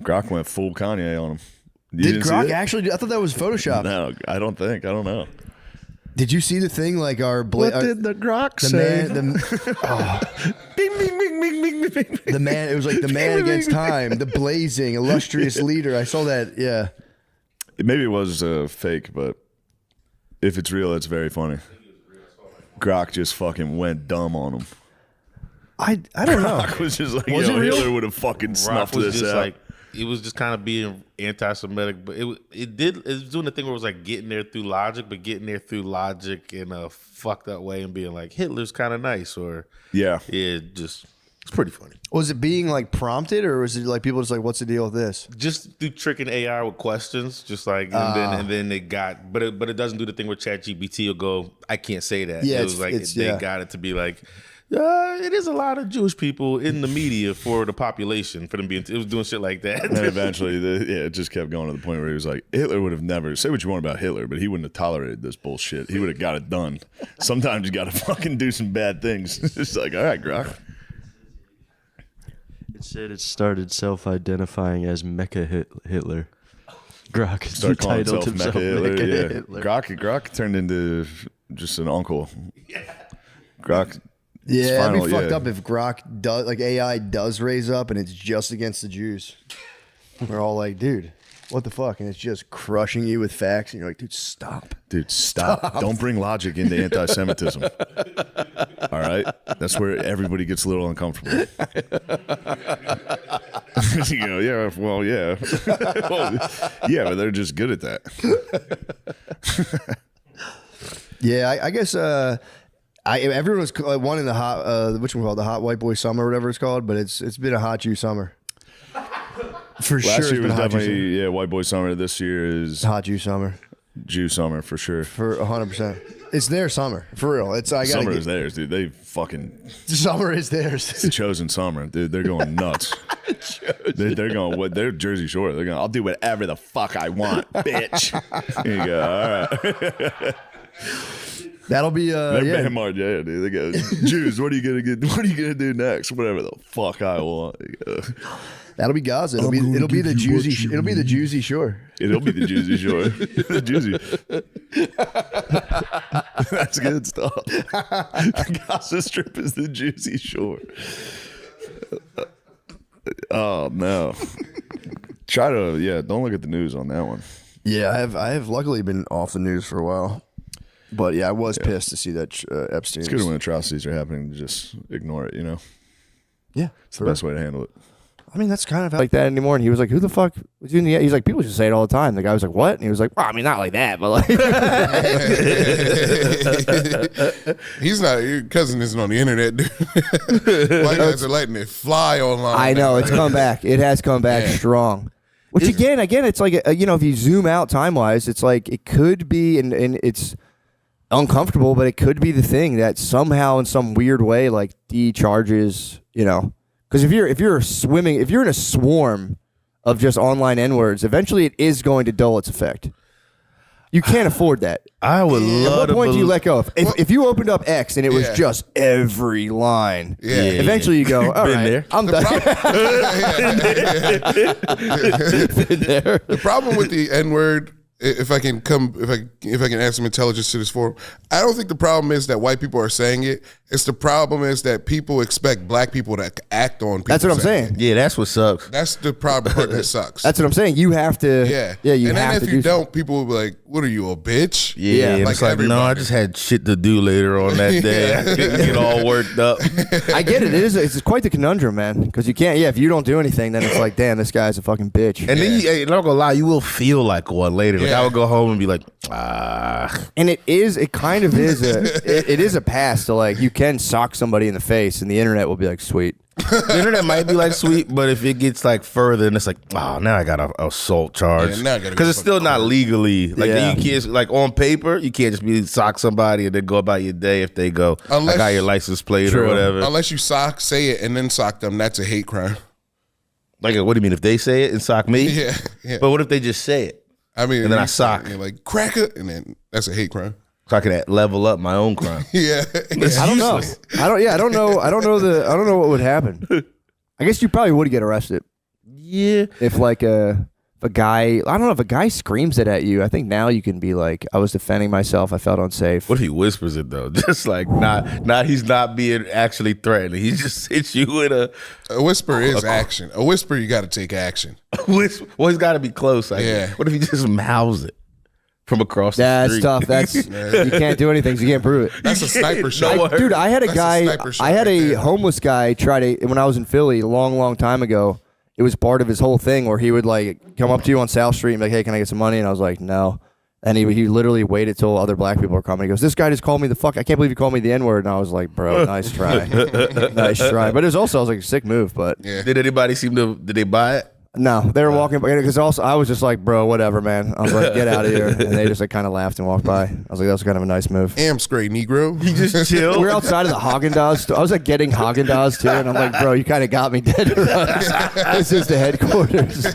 [SPEAKER 3] Grok went full Kanye on him. You
[SPEAKER 2] Did
[SPEAKER 3] didn't see
[SPEAKER 2] Grok
[SPEAKER 3] it?
[SPEAKER 2] actually? I thought that was Photoshop.
[SPEAKER 3] No, I don't think. I don't know.
[SPEAKER 2] Did you see the thing like our
[SPEAKER 3] What did the Grok
[SPEAKER 2] the
[SPEAKER 3] say?
[SPEAKER 2] man, the man, it was like the man against time, the blazing, illustrious leader. I saw that. Yeah.
[SPEAKER 3] Maybe it was fake, but if it's real, it's very funny. Grok just fucking went dumb on him.
[SPEAKER 2] I don't know.
[SPEAKER 3] Grok was just like,
[SPEAKER 12] Was
[SPEAKER 3] yo,
[SPEAKER 12] it real?
[SPEAKER 3] Hitler would have fucking
[SPEAKER 12] Rock
[SPEAKER 3] snuffed
[SPEAKER 12] was
[SPEAKER 3] this
[SPEAKER 12] just
[SPEAKER 3] out.
[SPEAKER 12] like it was just kind of being anti-Semitic, but it was doing the thing where it was like getting there through logic, but getting there through logic in a fucked up way and being like Hitler's kind of nice, or just it's pretty funny.
[SPEAKER 2] Was it being like prompted, or was it like people just like, what's the deal with this?
[SPEAKER 12] Just through tricking AI with questions, just like and then it got, but it doesn't do the thing where ChatGPT will go, I can't say that.
[SPEAKER 2] Yeah,
[SPEAKER 12] it was like they
[SPEAKER 2] yeah.
[SPEAKER 12] got it to be like. It is a lot of Jewish people in the media for the population for them being. It was doing shit like that.
[SPEAKER 3] And then eventually, it just kept going to the point where he was like, Hitler would have never, say what you want about Hitler, but he wouldn't have tolerated this bullshit. He would have got it done. Sometimes you got to fucking do some bad things. It's like, all right, Grok.
[SPEAKER 8] It said it started self-identifying as Mecha Hitler. Grok
[SPEAKER 3] Start calling
[SPEAKER 8] entitled
[SPEAKER 3] himself
[SPEAKER 8] himself
[SPEAKER 3] Mecha Hitler. Yeah.
[SPEAKER 8] Hitler.
[SPEAKER 3] Grok turned into just an uncle. Grok.
[SPEAKER 2] Yeah, that'd
[SPEAKER 3] final,
[SPEAKER 2] be fucked up if Grok does, like AI does raise up and it's just against the Jews. We're all like, dude, what the fuck? And it's just crushing you with facts. And you're like, dude, stop.
[SPEAKER 3] Dude, stop. Don't bring logic into anti-Semitism. All right? That's where everybody gets a little uncomfortable. You know, yeah, well, yeah. Well, yeah, but they're just good at that.
[SPEAKER 2] Yeah, I guess everyone was wanting the hot, which one called the hot white boy summer, or whatever it's called, but it's been a hot Jew summer. For sure,
[SPEAKER 3] Last
[SPEAKER 2] it's
[SPEAKER 3] year
[SPEAKER 2] been
[SPEAKER 3] was
[SPEAKER 2] a hot Jew
[SPEAKER 3] definitely, yeah, white boy summer. This year is
[SPEAKER 2] hot Jew summer.
[SPEAKER 3] Jew summer for sure.
[SPEAKER 2] For 100%. It's their summer, for real. It's I gotta
[SPEAKER 3] Summer is theirs, dude. They fucking
[SPEAKER 2] summer is theirs.
[SPEAKER 3] It's the chosen summer, dude. They're going nuts. They're going what? They're Jersey Shore. They're going. I'll do whatever the fuck I want, bitch. Here you go. All right.
[SPEAKER 2] That'll be
[SPEAKER 3] They're
[SPEAKER 2] yeah.
[SPEAKER 3] Bam Margera, dude. They go, Jews. What are you gonna get? What are you gonna do next? Whatever the fuck I want.
[SPEAKER 2] That'll be Gaza. It'll be the Jersey. It'll be the Jersey Shore.
[SPEAKER 3] It'll be the Jersey Shore. The Jersey. That's good stuff. The Gaza Strip is the Jersey Shore. Oh no. Don't look at the news on that one.
[SPEAKER 2] Yeah, I have luckily been off the news for a while. But yeah, I was pissed to see that Epstein.
[SPEAKER 3] It's good when atrocities are happening to just ignore it, you know?
[SPEAKER 2] Yeah.
[SPEAKER 3] It's the best way to handle it.
[SPEAKER 16] I mean, that's kind of like that anymore. And he was like, who the fuck was doing the? He's like, people just say it all the time. The guy was like, what? And he was like, well, I mean, not like that, but
[SPEAKER 21] like. He's not. Your cousin isn't on the internet, dude. White guys are letting it fly online.
[SPEAKER 16] I know it's come back. It has come back strong. Which again, it's like if you zoom out time wise, it's like it could be, and it's uncomfortable, but it could be the thing that somehow, in some weird way, like decharges. Because if you're in a swarm of just online N-words, eventually it is going to dull its effect. You can't afford that.
[SPEAKER 14] I would love.
[SPEAKER 16] At what point do you let go? If you opened up X and it was just every line, eventually you go, all right,
[SPEAKER 14] there.
[SPEAKER 16] I'm done.
[SPEAKER 21] The problem with the N-word, if I can add some intelligence to this forum, I don't think the problem is that white people are saying it. It's the problem is that people expect black people to act on people.
[SPEAKER 16] That's what I'm saying.
[SPEAKER 14] Yeah, that's what sucks.
[SPEAKER 21] That's the problem part that sucks.
[SPEAKER 16] That's what I'm saying. You have to.
[SPEAKER 21] Yeah.
[SPEAKER 16] You
[SPEAKER 21] and
[SPEAKER 16] have
[SPEAKER 21] then
[SPEAKER 16] to
[SPEAKER 21] if you
[SPEAKER 16] do
[SPEAKER 21] don't, people will be like, "What are you, a bitch?"
[SPEAKER 14] Yeah,
[SPEAKER 21] like
[SPEAKER 14] it's like no, I just had shit to do later on that day. I couldn't get all worked up.
[SPEAKER 16] I get it. It's quite the conundrum, man. Because you can't. Yeah, if you don't do anything, then it's like, damn, this guy's a fucking bitch.
[SPEAKER 14] And then I'm not gonna lie, you will feel like one later. Like I would go home and be like, ah.
[SPEAKER 16] And it is a pass to like you can sock somebody in the face, and the internet will be like, sweet.
[SPEAKER 14] The internet might be like sweet, but if it gets like further, and it's like, oh, now I got an assault charge because it's still not legally like you can't like on paper. You can't just be sock somebody and then go about your day if they go, I got your license plate or whatever.
[SPEAKER 21] Unless you say it and then sock them, that's a hate crime.
[SPEAKER 14] Like, what do you mean if they say it and sock me?
[SPEAKER 21] Yeah.
[SPEAKER 14] But what if they just say it?
[SPEAKER 21] I mean,
[SPEAKER 14] and then I sock.
[SPEAKER 21] You're like cracker, and then that's a hate crime.
[SPEAKER 14] So I can level up my own crime.
[SPEAKER 21] Yeah,
[SPEAKER 16] I don't know. I don't know what would happen. I guess you probably would get arrested.
[SPEAKER 14] Yeah.
[SPEAKER 16] If like a guy, I don't know, if a guy screams it at you, I think now you can be like, I was defending myself, I felt unsafe.
[SPEAKER 14] What if he whispers it though? Just like not he's not being actually threatening. He just hits you with a
[SPEAKER 21] whisper is action. A whisper, you got to take action.
[SPEAKER 14] Whisper, well, he's got to be close. What if he just mouths it from across the street?
[SPEAKER 16] That's tough. You can't do anything. So you can't prove it.
[SPEAKER 21] That's a sniper shot.
[SPEAKER 16] Dude, I had a guy. I had a homeless guy try to, when I was in Philly a long time ago. It was part of his whole thing where he would like come up to you on South Street and be like, hey, can I get some money? And I was like, no. And he literally waited till other black people were coming. He goes, this guy just called me the fuck. I can't believe you called me the N-word. And I was like, bro, nice try. Nice try. But it was also, I was like, a sick move. But
[SPEAKER 14] Did anybody did they buy it?
[SPEAKER 16] No, they were walking by because also I was just like, bro, whatever, man. I was like, get out of here, and they just like kind of laughed and walked by. I was like, that was kind of a nice move.
[SPEAKER 21] Straight Negro.
[SPEAKER 14] You just chill.
[SPEAKER 16] We were outside of the Haagen-Dazs. I was like getting Haagen-Dazs too, and I'm like, bro, you kind of got me dead. This is the headquarters.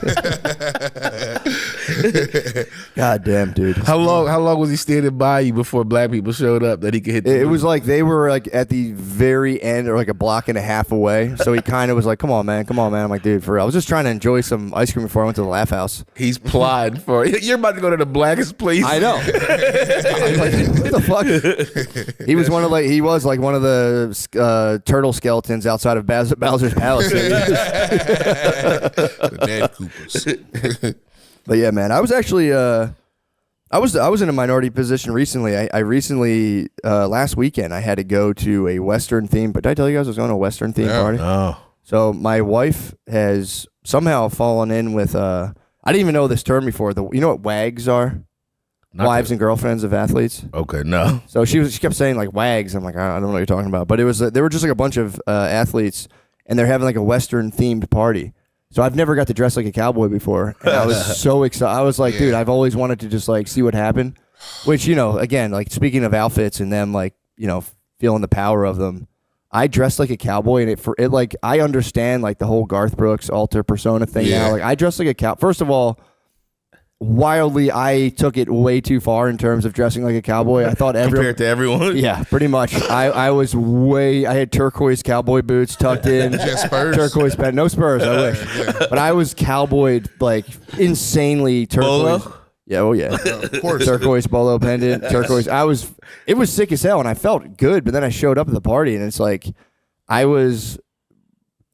[SPEAKER 16] God damn, dude.
[SPEAKER 14] How long was he standing by you before black people showed up that he could hit?
[SPEAKER 16] It was like they were like at the very end or like a block and a half away. So he kind of was like, come on, man. I'm like, dude, for real. I was just trying to enjoy some ice cream before I went to the Laugh House.
[SPEAKER 14] He's plotting for you're about to go to the blackest place.
[SPEAKER 16] I know. I'm like, what the fuck? He was one of the turtle skeletons outside of Bowser's Palace.
[SPEAKER 21] The dead Koopas.
[SPEAKER 16] But yeah, man, I was actually I was in a minority position recently. I recently last weekend I had to go to a Western theme. But did I tell you guys I was going to a Western theme party?
[SPEAKER 14] Oh.
[SPEAKER 16] So my wife has somehow fallen in with I didn't even know this term before. You know what WAGs are? Wives and girlfriends of athletes.
[SPEAKER 14] Okay, no.
[SPEAKER 16] So she kept saying like WAGs. I'm like, I don't know what you're talking about. But it was they were just like a bunch of athletes, and they're having like a Western themed party. So I've never got to dress like a cowboy before, and I was so excited. I was like, dude, I've always wanted to just like see what happened. Which, you know, again, like speaking of outfits and them, like, you know, feeling the power of them. I dressed like a cowboy, and it like I understand like the whole Garth Brooks alter persona thing now. Like I dressed like a cow. First of all, wildly, I took it way too far in terms of dressing like a cowboy. I thought
[SPEAKER 14] compared to everyone.
[SPEAKER 16] Yeah, pretty much. I had turquoise cowboy boots tucked in,
[SPEAKER 21] Spurs?
[SPEAKER 16] turquoise pen, no spurs. I wish, but I was cowboyed like insanely turquoise.
[SPEAKER 14] Bolo?
[SPEAKER 16] Yeah, oh yeah,
[SPEAKER 21] of course.
[SPEAKER 16] Turquoise bolo pendant, turquoise. It was sick as hell, and I felt good. But then I showed up at the party, and it's like I was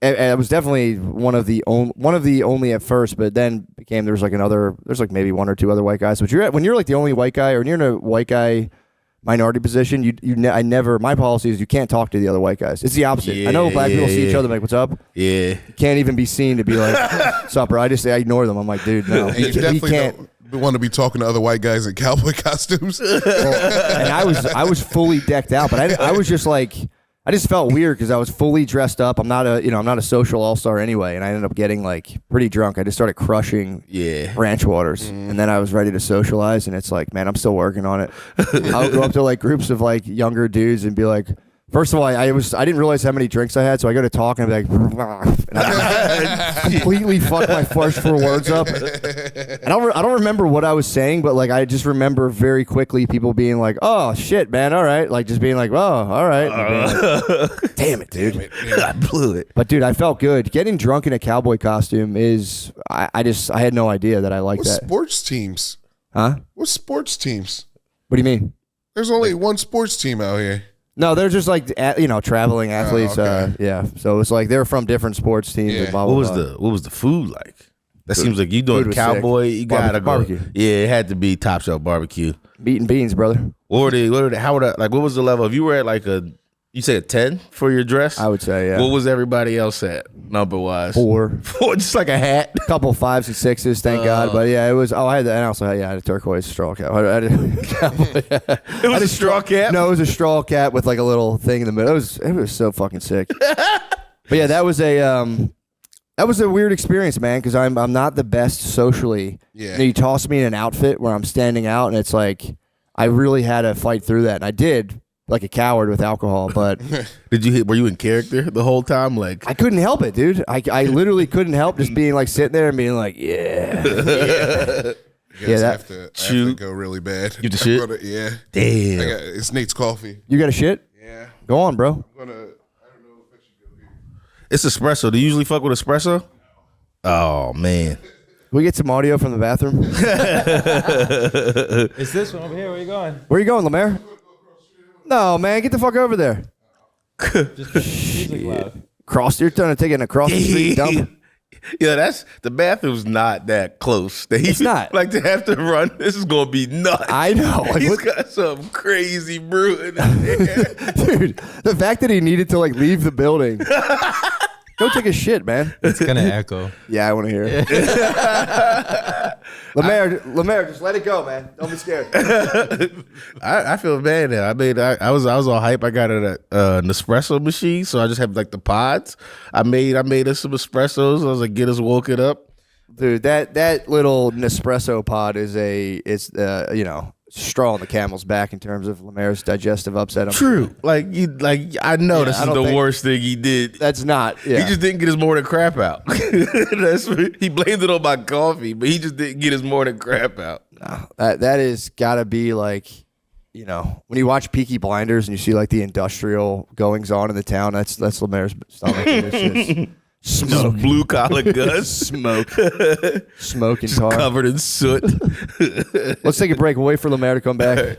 [SPEAKER 16] definitely one of the only at first, but then there's like maybe one or two other white guys. But when you're like the only white guy, or when you're in a white guy minority position, I never. My policy is you can't talk to the other white guys. It's the opposite. I know black people see each other like, "What's up?"
[SPEAKER 14] Yeah,
[SPEAKER 16] you can't even be seen to be like, "What's up, bro?" I ignore them. I'm like, dude, no,
[SPEAKER 21] And you definitely don't want to be talking to other white guys in cowboy costumes.
[SPEAKER 16] And I was fully decked out, but I was just like, I just felt weird because I was fully dressed up. I'm not a social all-star anyway, and I ended up getting like pretty drunk. I just started crushing ranch waters, and then I was ready to socialize. And it's like, man, I'm still working on it. I'll go up to like groups of like younger dudes and be like, first of all, I didn't realize how many drinks I had, so I go to talk and I'd be like, and I completely fuck my first 4 words up. I don't remember what I was saying, but like I just remember very quickly people being like, "Oh shit, man, all right," like just being like, "Oh, all right." Like, damn it, dude,
[SPEAKER 14] I blew it.
[SPEAKER 16] But dude, I felt good. Getting drunk in a cowboy costume is I had no idea that I liked
[SPEAKER 21] What
[SPEAKER 16] that.
[SPEAKER 21] sports teams?
[SPEAKER 16] Huh?
[SPEAKER 21] What sports teams?
[SPEAKER 16] What do you mean?
[SPEAKER 21] There's only one sports team out here.
[SPEAKER 16] No, they're just like traveling athletes. Yeah, so it's like they're from different sports teams. And blah, blah,
[SPEAKER 14] What was the food like? That
[SPEAKER 16] Food-
[SPEAKER 14] seems like you
[SPEAKER 16] food
[SPEAKER 14] doing
[SPEAKER 16] was
[SPEAKER 14] cowboy.
[SPEAKER 16] sick.
[SPEAKER 14] You gotta
[SPEAKER 16] Barbecue.
[SPEAKER 14] go. Yeah, it had to be top shelf barbecue.
[SPEAKER 16] Meat and beans, brother.
[SPEAKER 14] What was the level? If you were at like you say a 10 for your dress?
[SPEAKER 16] I would say, yeah.
[SPEAKER 14] What was everybody else at number wise?
[SPEAKER 16] 4,
[SPEAKER 14] just like a hat.
[SPEAKER 16] A couple 5s and 6s, thank God. But yeah, it was. Oh, I had that, and also I had a turquoise straw cap.
[SPEAKER 14] It was a straw cap.
[SPEAKER 16] No, it was a straw cap with like a little thing in the middle. It was so fucking sick. But yeah, that was a weird experience, man, because I'm not the best socially.
[SPEAKER 21] Yeah.
[SPEAKER 16] You know, you toss me in an outfit where I'm standing out, and it's like I really had to fight through that, and I did, like a coward with alcohol. But
[SPEAKER 14] were you in character the whole time? Like
[SPEAKER 16] I couldn't help it, dude. I literally couldn't help just being like sitting there and being like, yeah.
[SPEAKER 21] You guys have to go really bad.
[SPEAKER 14] You the shit?
[SPEAKER 21] Yeah.
[SPEAKER 14] Damn.
[SPEAKER 21] It's Nate's coffee.
[SPEAKER 16] You got a shit?
[SPEAKER 21] Yeah.
[SPEAKER 16] Go on, bro.
[SPEAKER 14] It's espresso. Do you usually fuck with espresso? Oh man.
[SPEAKER 16] Can we get some audio from the bathroom?
[SPEAKER 5] It's this one over here. Where you going?
[SPEAKER 16] Where you going, Lemaire? No, man, get the fuck over there.
[SPEAKER 5] Just music loud.
[SPEAKER 16] You're trying to take it across the street dump.
[SPEAKER 14] Yeah, the bathroom's not that close.
[SPEAKER 16] It's not.
[SPEAKER 14] Like to have to run. This is gonna be nuts.
[SPEAKER 16] I know. Like,
[SPEAKER 14] He's got some crazy brewing in there.
[SPEAKER 16] Dude, the fact that he needed to like leave the building. Go take a shit, man.
[SPEAKER 5] It's gonna echo.
[SPEAKER 16] Yeah, I want to hear it. Lemaire, just let it go, man. Don't be scared.
[SPEAKER 14] I feel bad now. I was all hype. I got an espresso machine, so I just have like the pods. I made us some espressos. I was like, get us woken up.
[SPEAKER 16] Dude, that little Nespresso pod is straw on the camel's back in terms of Lemaire's digestive upset.
[SPEAKER 14] True. I know this is the worst thing he did.
[SPEAKER 16] That's not. Yeah.
[SPEAKER 14] He just didn't get his morning crap out. He blamed it on my coffee, but he just didn't get his morning crap out.
[SPEAKER 16] No, that is gotta be like, when you watch Peaky Blinders and you see like the industrial goings on in the town, that's Lemaire's stomach. It's just smoke,
[SPEAKER 14] blue collar guns,
[SPEAKER 16] smoke and tar,
[SPEAKER 14] covered in soot.
[SPEAKER 16] Let's take a break. We'll wait for Lemaire to come back.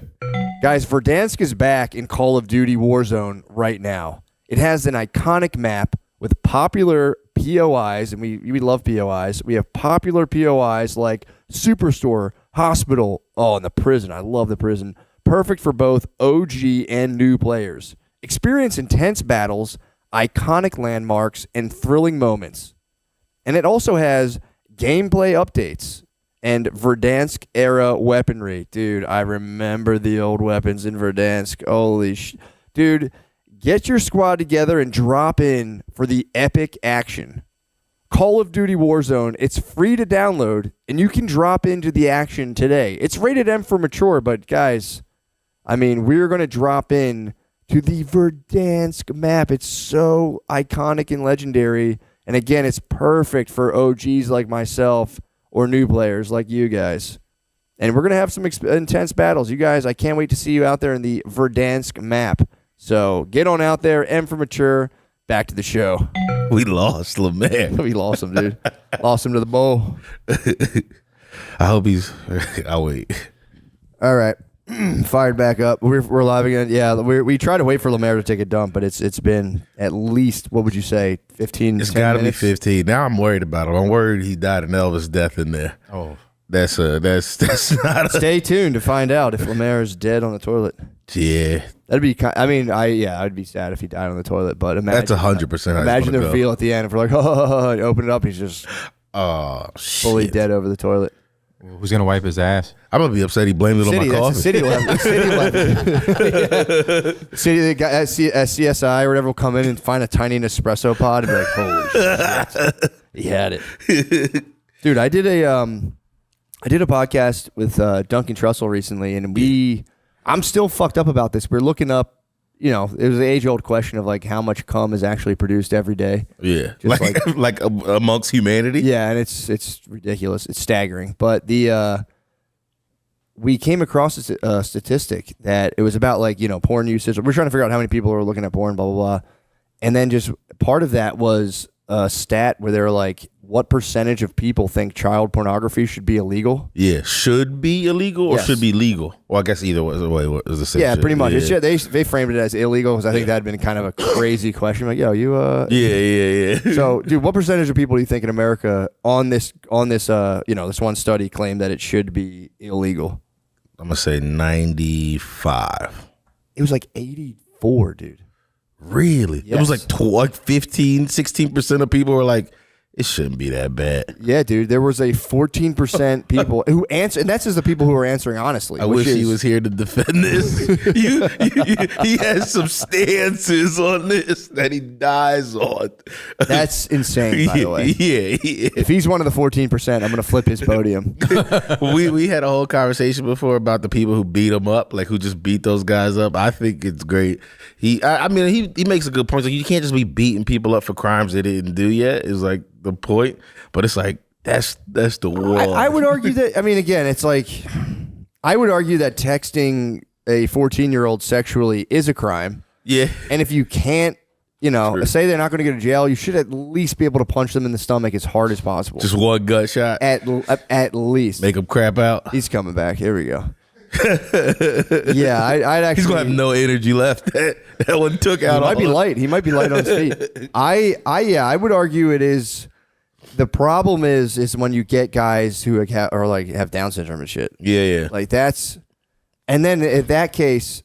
[SPEAKER 16] Guys, Verdansk is back in Call of Duty Warzone right now. It has an iconic map with popular POIs, and we love POIs. We have popular POIs like Superstore, Hospital, and the prison. I love the prison. Perfect for both OG and new players. Experience intense battles, iconic landmarks, and thrilling moments. And it also has gameplay updates and Verdansk era weaponry. Dude, I remember the old weapons in Verdansk. Holy dude, get your squad together and drop in for the epic action. Call of Duty Warzone, it's free to download, and you can drop into the action today. It's rated M for mature, but guys, we're going to drop in to the Verdansk map. It's so iconic and legendary. And again, it's perfect for OGs like myself or new players like you guys. And we're going to have some intense battles. You guys, I can't wait to see you out there in the Verdansk map. So get on out there. M for mature. Back to the show.
[SPEAKER 14] We lost Lemaire.
[SPEAKER 16] We lost him, dude. Lost him to the bowl.
[SPEAKER 14] I hope I'll wait.
[SPEAKER 16] All right. Fired back up. We're live again. Yeah, we try to wait for Lemaire to take a dump, but it's been at least, what would you say, 15?
[SPEAKER 14] It's got to be 15. Now I'm worried about him. I'm worried he died an Elvis death in there.
[SPEAKER 16] Oh,
[SPEAKER 14] that's not.
[SPEAKER 16] Stay tuned to find out if Lemaire is dead on the toilet.
[SPEAKER 14] Yeah,
[SPEAKER 16] that'd be. I'd be sad if he died on the toilet. But imagine
[SPEAKER 14] that's 100%.
[SPEAKER 16] Imagine the reveal at the end. If we're like, oh, you open it up, he's just fully dead over the toilet.
[SPEAKER 10] Who's gonna wipe his ass?
[SPEAKER 14] I'm gonna be upset he blamed it on my coffee.
[SPEAKER 16] City level. City, the guy at CSI or whatever will come in and find a tiny Nespresso pod and be like, holy shit, he had it. Dude, I did a podcast with Duncan Trussell recently, and I'm still fucked up about this. We're looking up, it was the age-old question of like how much cum is actually produced every day.
[SPEAKER 14] Yeah, like amongst humanity.
[SPEAKER 16] Yeah, and it's ridiculous. It's staggering. But we came across a statistic that it was about like porn usage. We're trying to figure out how many people are looking at porn, blah blah blah, and then just part of that was a stat where they were like, what percentage of people think child pornography should be illegal?
[SPEAKER 14] Yeah, should be illegal or should be legal? Well, I guess either way was the same.
[SPEAKER 16] Yeah,
[SPEAKER 14] shit.
[SPEAKER 16] pretty much.
[SPEAKER 14] Yeah.
[SPEAKER 16] They framed it as illegal because I think that had been kind of a crazy question. Like, yo, you.
[SPEAKER 14] Yeah.
[SPEAKER 16] So, dude, what percentage of people do you think in America on this this one study claimed that it should be illegal?
[SPEAKER 14] I'm gonna say 95.
[SPEAKER 16] It was like 84, dude.
[SPEAKER 14] Really?
[SPEAKER 16] Yes.
[SPEAKER 14] It was like 15, 16% of people were like, it shouldn't be that bad.
[SPEAKER 16] Yeah, dude. There was a 14% people who answered, and that's just the people who are answering honestly.
[SPEAKER 14] I wish he was here to defend this. He has some stances on this that he dies on.
[SPEAKER 16] That's insane, by the way.
[SPEAKER 14] Yeah.
[SPEAKER 16] If he's one of the 14%, I'm going to flip his podium.
[SPEAKER 14] we had a whole conversation before about the people who beat him up, like who just beat those guys up. I think it's great. He makes a good point. Like, you can't just be beating people up for crimes they didn't do yet. Is like the point, but it's like that's the wall.
[SPEAKER 16] I would argue that. I mean, again, it's like I would argue that texting a 14-year-old sexually is a crime.
[SPEAKER 14] Yeah,
[SPEAKER 16] and if you can't, say they're not going to go to jail, you should at least be able to punch them in the stomach as hard as possible.
[SPEAKER 14] Just one gut shot,
[SPEAKER 16] at least.
[SPEAKER 14] Make them crap out.
[SPEAKER 16] He's coming back. Here we go. Yeah, I'd actually.
[SPEAKER 14] He's gonna have no energy left. That one took out.
[SPEAKER 16] He might be light. He might be light on his feet. I would argue it is. The problem is when you get guys who have Down syndrome and shit.
[SPEAKER 14] Yeah.
[SPEAKER 16] Like that's, and then in that case,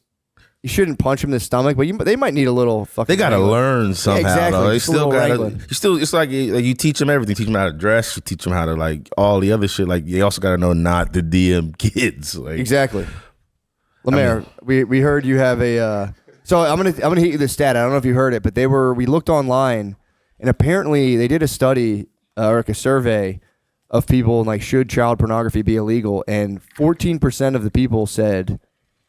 [SPEAKER 16] you shouldn't punch them in the stomach, but they might need a little fucking.
[SPEAKER 14] They gotta learn somehow.
[SPEAKER 16] Yeah, exactly.
[SPEAKER 14] Though. They
[SPEAKER 16] Just a
[SPEAKER 14] still
[SPEAKER 16] little
[SPEAKER 14] gotta.
[SPEAKER 16] wrangling.
[SPEAKER 14] It's like you teach them everything. You teach them how to dress. You teach them how to like all the other shit. Like they also gotta know not to DM kids. Like
[SPEAKER 16] exactly. Lemaire, we heard you have a. So I'm gonna hit you the stat. I don't know if you heard it, but we looked online, and apparently they did a study or like a survey of people and like should child pornography be illegal, and 14% of the people said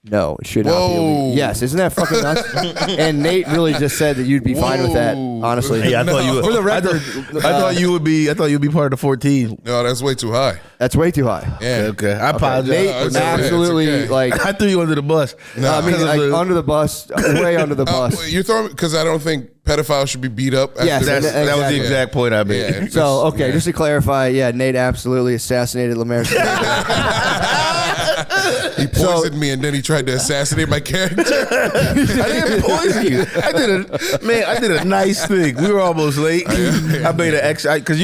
[SPEAKER 16] no, it should not be illegal. Yes, isn't that fucking nuts? And Nate really just said that you'd be fine with that. Honestly,
[SPEAKER 14] yeah, I thought you would.
[SPEAKER 16] For the record,
[SPEAKER 14] I thought you would be. I thought you'd be part of the 14.
[SPEAKER 21] No, that's way too high.
[SPEAKER 16] That's way too high.
[SPEAKER 21] Yeah.
[SPEAKER 14] Okay. I apologize.
[SPEAKER 16] Nate was absolutely like.
[SPEAKER 14] I threw you under the bus.
[SPEAKER 21] No,
[SPEAKER 16] I mean, like under the bus, way under the bus.
[SPEAKER 21] You're throwing because I don't think pedophiles should be beat up.
[SPEAKER 16] Yes,
[SPEAKER 21] after
[SPEAKER 14] that was the exact point I made.
[SPEAKER 21] Yeah.
[SPEAKER 16] So okay, just to clarify, yeah, Nate absolutely assassinated Lemaire.
[SPEAKER 21] He poisoned me and then he tried to assassinate my character.
[SPEAKER 14] I didn't poison you. I did a nice thing. We were almost late. I made an extra because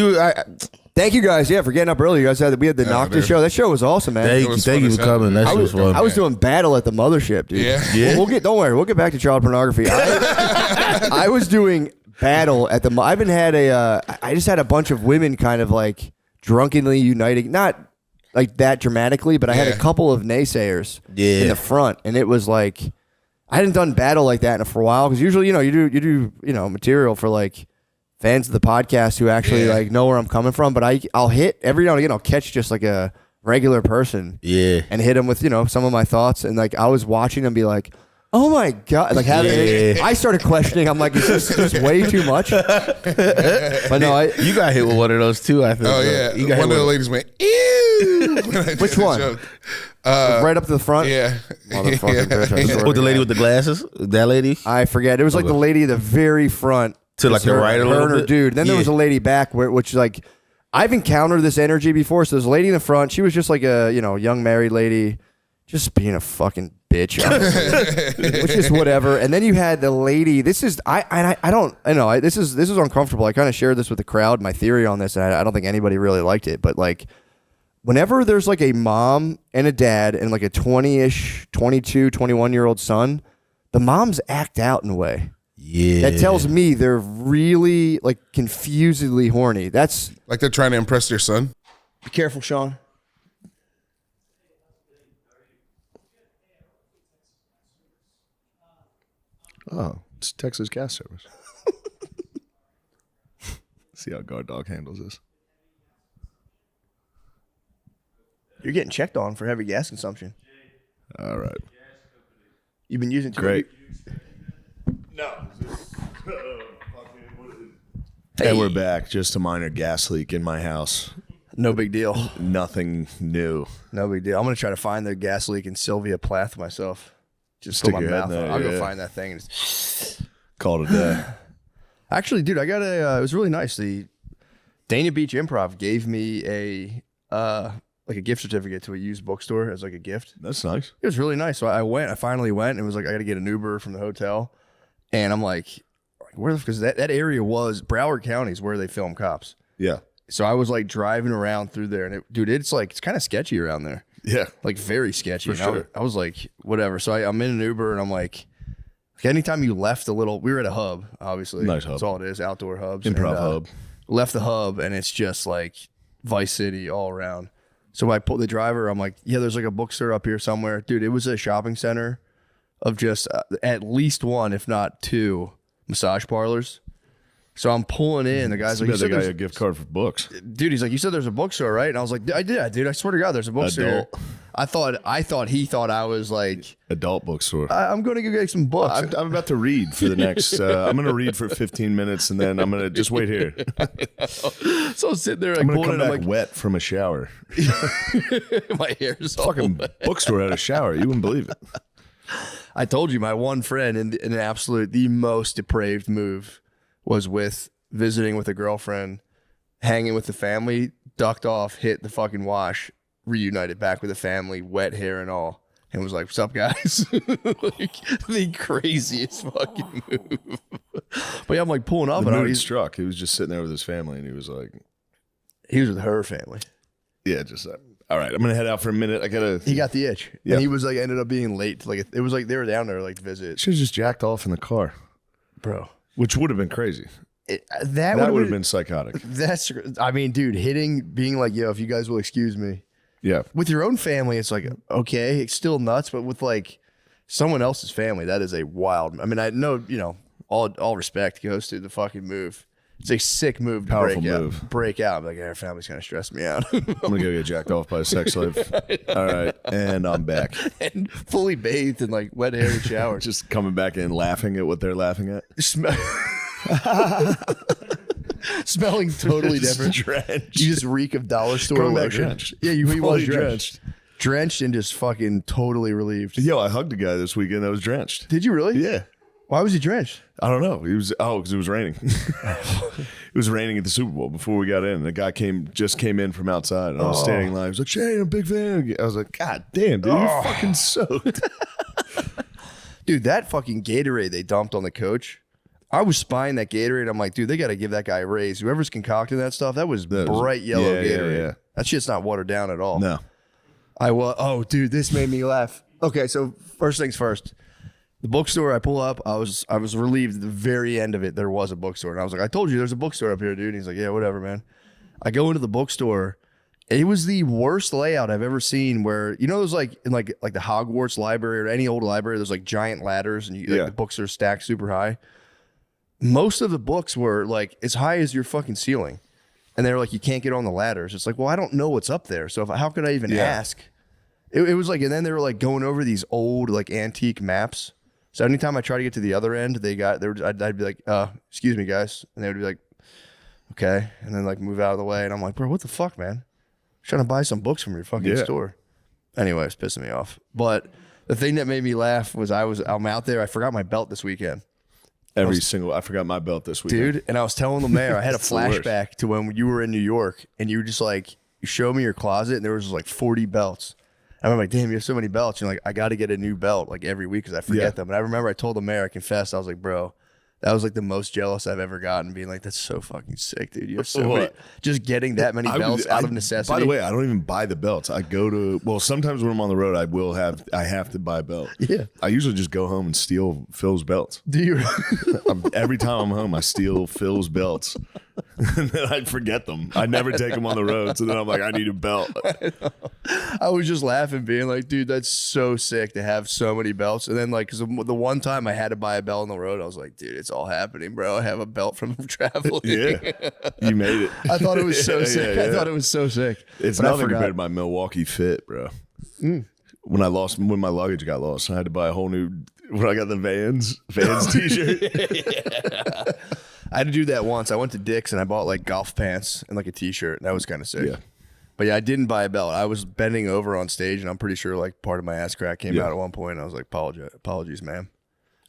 [SPEAKER 16] Thank you guys, for getting up early. You guys we had the Nocta show. That show was awesome, man.
[SPEAKER 14] Thank you for coming. That was fun.
[SPEAKER 16] I was doing battle at the mothership, dude.
[SPEAKER 21] Yeah.
[SPEAKER 16] Don't worry, we'll get back to child pornography. I was doing battle at the. I just had a bunch of women kind of like drunkenly uniting, not like that dramatically, but I had a couple of naysayers in the front, and it was like I hadn't done battle like that for a while because usually you do material for like fans of the podcast who actually like know where I'm coming from, but I'll hit every now and again. I'll catch just like a regular person, and hit them with some of my thoughts, and like I was watching them be like, oh my god, like I started questioning. I'm like, is this just way too much? But no,
[SPEAKER 14] you got hit with one of those too. I think.
[SPEAKER 21] Oh yeah,
[SPEAKER 14] you got
[SPEAKER 21] one of the ladies went ew.
[SPEAKER 16] Which one? Right up to the front.
[SPEAKER 21] Yeah.
[SPEAKER 16] Motherfucking bitch.
[SPEAKER 14] With the lady with the glasses, that lady.
[SPEAKER 16] I forget. It was like the lady at the very front.
[SPEAKER 14] To like the right a little
[SPEAKER 16] her
[SPEAKER 14] bit?
[SPEAKER 16] dude. Then there was a lady back which like I've encountered this energy before. So there's a lady in the front. She was just like a young married lady, just being a fucking bitch, honestly. Which is whatever. And then you had the lady. This is this is uncomfortable. I kind of shared this with the crowd. My theory on this, and I don't think anybody really liked it. But like whenever there's like a mom and a dad and like a 20-ish, 22, 21-year-old son, the moms act out in a way.
[SPEAKER 14] Yeah.
[SPEAKER 16] That tells me they're really like confusedly horny. That's
[SPEAKER 21] like they're trying to impress their son.
[SPEAKER 16] Be careful, Sean.
[SPEAKER 15] Oh, it's Texas gas service. See how Guard Dog handles this.
[SPEAKER 16] You're getting checked on for heavy gas consumption.
[SPEAKER 15] All right.
[SPEAKER 16] You've been using
[SPEAKER 15] Great.
[SPEAKER 21] No.
[SPEAKER 15] And we're back. Just a minor gas leak in my house.
[SPEAKER 16] No big deal.
[SPEAKER 15] Nothing new.
[SPEAKER 16] No big deal. I'm gonna try to find the gas leak in Sylvia Plath myself. Just
[SPEAKER 15] Stick
[SPEAKER 16] put my
[SPEAKER 15] your head
[SPEAKER 16] mouth
[SPEAKER 15] in
[SPEAKER 16] on.
[SPEAKER 15] there,
[SPEAKER 16] I'll go
[SPEAKER 15] yeah.
[SPEAKER 16] find that thing. And
[SPEAKER 15] Call it a day.
[SPEAKER 16] Actually, dude, I got a. It was really nice. The Dana Beach Improv gave me a like a gift certificate to a used bookstore as like a gift.
[SPEAKER 15] That's nice.
[SPEAKER 16] It was really nice. So I finally went, and it was like I got to get an Uber from the hotel, and I'm like, where? Because that area was Broward County is where they film Cops.
[SPEAKER 15] Yeah.
[SPEAKER 16] So I was like driving around through there, and it's like it's kind of sketchy around there.
[SPEAKER 15] Yeah,
[SPEAKER 16] like very sketchy.
[SPEAKER 15] For
[SPEAKER 16] And
[SPEAKER 15] sure.
[SPEAKER 16] I was like, whatever. So I'm in an Uber, and I'm like, anytime you left a little, we were at a hub, obviously.
[SPEAKER 15] Nice hub.
[SPEAKER 16] That's all it is, outdoor hubs.
[SPEAKER 15] Improv
[SPEAKER 16] And,
[SPEAKER 15] hub.
[SPEAKER 16] Left the hub, and it's just like Vice City all around. So I pulled the driver. I'm like, yeah, there's like a bookstore up here somewhere, dude. It was a shopping center of just at least one, if not two, massage parlors. So I'm pulling in. The guy's like,
[SPEAKER 15] You
[SPEAKER 16] you
[SPEAKER 15] said
[SPEAKER 16] said
[SPEAKER 15] they got
[SPEAKER 16] there's
[SPEAKER 15] you a gift card for books.
[SPEAKER 16] dude, he's like, you said there's a bookstore, right? And I was like, I did, dude. I swear to God, there's a bookstore.
[SPEAKER 15] Adult.
[SPEAKER 16] I thought he thought I was like
[SPEAKER 15] Adult bookstore.
[SPEAKER 16] I'm going to go get some books.
[SPEAKER 15] I'm about to read for the next. I'm going to read for 15 minutes, and then I'm going to just wait here.
[SPEAKER 16] So I'm sitting there, like,
[SPEAKER 15] I'm going to
[SPEAKER 16] pulling
[SPEAKER 15] come
[SPEAKER 16] in,
[SPEAKER 15] back
[SPEAKER 16] I'm like,
[SPEAKER 15] wet from a shower.
[SPEAKER 16] my hair's all
[SPEAKER 15] Fucking
[SPEAKER 16] wet.
[SPEAKER 15] bookstore had a shower. You wouldn't believe it.
[SPEAKER 16] I told you, my one friend in an absolute the most depraved move was visiting with a girlfriend, hanging with the family, ducked off, hit the fucking wash, reunited back with the family, wet hair and all, and was like, "What's up, guys?" Like the craziest fucking move. But yeah, I'm like pulling up,
[SPEAKER 15] The
[SPEAKER 16] and
[SPEAKER 15] mood
[SPEAKER 16] he's
[SPEAKER 15] struck. He was just sitting there with his family, and he was like,
[SPEAKER 16] he was with her family.
[SPEAKER 15] "Yeah, just all right. I'm gonna head out for a minute. I gotta."
[SPEAKER 16] He got the itch,
[SPEAKER 15] Yeah.
[SPEAKER 16] and he was like ended up being late. Like it was like they were down there like to visit,
[SPEAKER 15] Should have just jacked off in the car,
[SPEAKER 16] bro.
[SPEAKER 15] which would have been crazy.
[SPEAKER 16] That
[SPEAKER 15] would
[SPEAKER 16] would've
[SPEAKER 15] have been psychotic.
[SPEAKER 16] That's, I mean, dude, being like, yo, if you guys will excuse me.
[SPEAKER 15] Yeah.
[SPEAKER 16] With your own family, it's like, okay, it's still nuts, but with like someone else's family, that is a wild. I mean, I know, all respect goes to the fucking move. It's a sick move to
[SPEAKER 15] Powerful
[SPEAKER 16] break
[SPEAKER 15] move.
[SPEAKER 16] out. Break out. I'm like, our family's kind of stressed me out.
[SPEAKER 15] I'm gonna go get jacked off by a sex slave. All right, and I'm back.
[SPEAKER 16] And fully bathed in like wet hair and shower.
[SPEAKER 15] Just coming back in, laughing at what they're laughing at.
[SPEAKER 16] Smelling totally
[SPEAKER 15] Just
[SPEAKER 16] different.
[SPEAKER 15] drenched.
[SPEAKER 16] You just reek of dollar store
[SPEAKER 15] Coming back
[SPEAKER 16] lotion.
[SPEAKER 15] drenched.
[SPEAKER 16] Yeah, he was
[SPEAKER 15] Fully
[SPEAKER 16] drenched. Drenched and just fucking totally relieved.
[SPEAKER 15] Yo, I hugged a guy this weekend that was drenched.
[SPEAKER 16] Did you really?
[SPEAKER 15] Yeah.
[SPEAKER 16] Why was he drenched?
[SPEAKER 15] I don't know. He was because it was raining. It was raining at the Super Bowl before we got in. The guy just came in from outside, and I was standing in line. He was like, "Shane, I'm a big fan." I was like, "God damn, dude, you're fucking soaked."
[SPEAKER 16] Dude, that fucking Gatorade they dumped on the coach. I was spying that Gatorade. I'm like, dude, they got to give that guy a raise. Whoever's concocting that stuff, that was bright yellow Gatorade.
[SPEAKER 15] Yeah.
[SPEAKER 16] That shit's not watered down at all.
[SPEAKER 15] No.
[SPEAKER 16] Oh, dude, this made me laugh. Okay, so first things first. The bookstore, I pull up. I was relieved at the very end of it. There was a bookstore, and I was like, "I told you, there's a bookstore up here, dude." And he's like, "Yeah, whatever, man." I go into the bookstore. It was the worst layout I've ever seen. Where those like in like the Hogwarts library or any old library, there's like giant ladders, and the books are stacked super high. Most of the books were like as high as your fucking ceiling, and they were like, "You can't get on the ladders." It's like, well, I don't know what's up there, so how could I even ask? It was like, and then they were like going over these old like antique maps. So anytime I try to get to the other end, I'd be like, "Excuse me, guys," and they would be like, "Okay," and then like move out of the way, and I'm like, "Bro, what the fuck, man? I'm trying to buy some books from your fucking store." Anyway, it's pissing me off. But the thing that made me laugh was I'm out there. I forgot my belt this weekend.
[SPEAKER 15] I forgot my belt this weekend.
[SPEAKER 16] Dude, and I was telling the mayor, I had a
[SPEAKER 15] It's the worst.
[SPEAKER 16] flashback to when you were in New York, and you were just like, you showed me your closet, and there was like 40 belts. And I'm like, damn, you have so many belts. You're like, I got to get a new belt like every week because I forget them. And I remember I told the mayor, I confessed, I was like, bro,
[SPEAKER 2] That was like the most jealous I've ever gotten, being like, that's so fucking sick, dude. You have so many,
[SPEAKER 15] What?
[SPEAKER 2] just getting that many belts out of necessity.
[SPEAKER 15] By the way, I don't even buy the belts. I go to, well, sometimes when I'm on the road, I have to buy a belt.
[SPEAKER 2] Yeah.
[SPEAKER 15] I usually just go home and steal Phil's belts.
[SPEAKER 2] Do you?
[SPEAKER 15] Every time I'm home, I steal Phil's belts. And then I forget them. I never take them on the road. So then I'm like, I need a belt.
[SPEAKER 2] I was just laughing, being like, dude, that's so sick to have so many belts. And then, like, because the one time I had to buy a belt on the road, I was like, dude, it's all happening, bro. I have a belt from traveling.
[SPEAKER 15] Yeah. You made it.
[SPEAKER 2] I thought it was so sick.
[SPEAKER 15] Yeah.
[SPEAKER 2] I thought it was so sick.
[SPEAKER 15] It's
[SPEAKER 2] But I
[SPEAKER 15] nothing
[SPEAKER 2] forgot.
[SPEAKER 15] compared to my Milwaukee Fit, bro.
[SPEAKER 2] Mm.
[SPEAKER 15] When my luggage got lost, I had to buy a whole new, when I got the Vans t-shirt.
[SPEAKER 2] I had to do that once. I went to Dick's and I bought like golf pants and like a t-shirt. That was kind of sick.
[SPEAKER 15] Yeah.
[SPEAKER 2] But yeah, I didn't buy a belt. I was bending over on stage and I'm pretty sure like part of my ass crack came out at one point. And I was like, apologies, ma'am.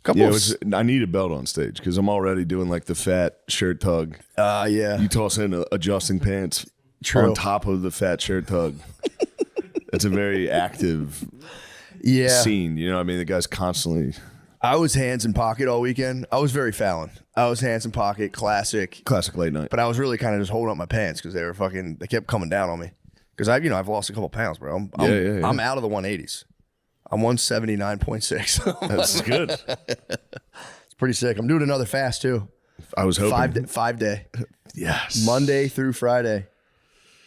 [SPEAKER 15] I need a belt on stage because I'm already doing like the fat shirt tug.
[SPEAKER 2] Yeah.
[SPEAKER 15] You toss in adjusting pants on top of the fat shirt tug. It's a very active scene. You know what I mean? The guy's constantly.
[SPEAKER 2] I was hands in pocket all weekend. I was very Fallon. I was hands in pocket, classic
[SPEAKER 15] late night.
[SPEAKER 2] But I was really kind of just holding up my pants because they kept coming down on me. Because I've lost a couple pounds, bro. I'm out of the 180s. I'm 179.6.
[SPEAKER 15] That's good.
[SPEAKER 2] It's pretty sick. I'm doing another fast too.
[SPEAKER 15] I was hoping
[SPEAKER 2] 5 day.
[SPEAKER 15] Yes.
[SPEAKER 2] Monday through Friday.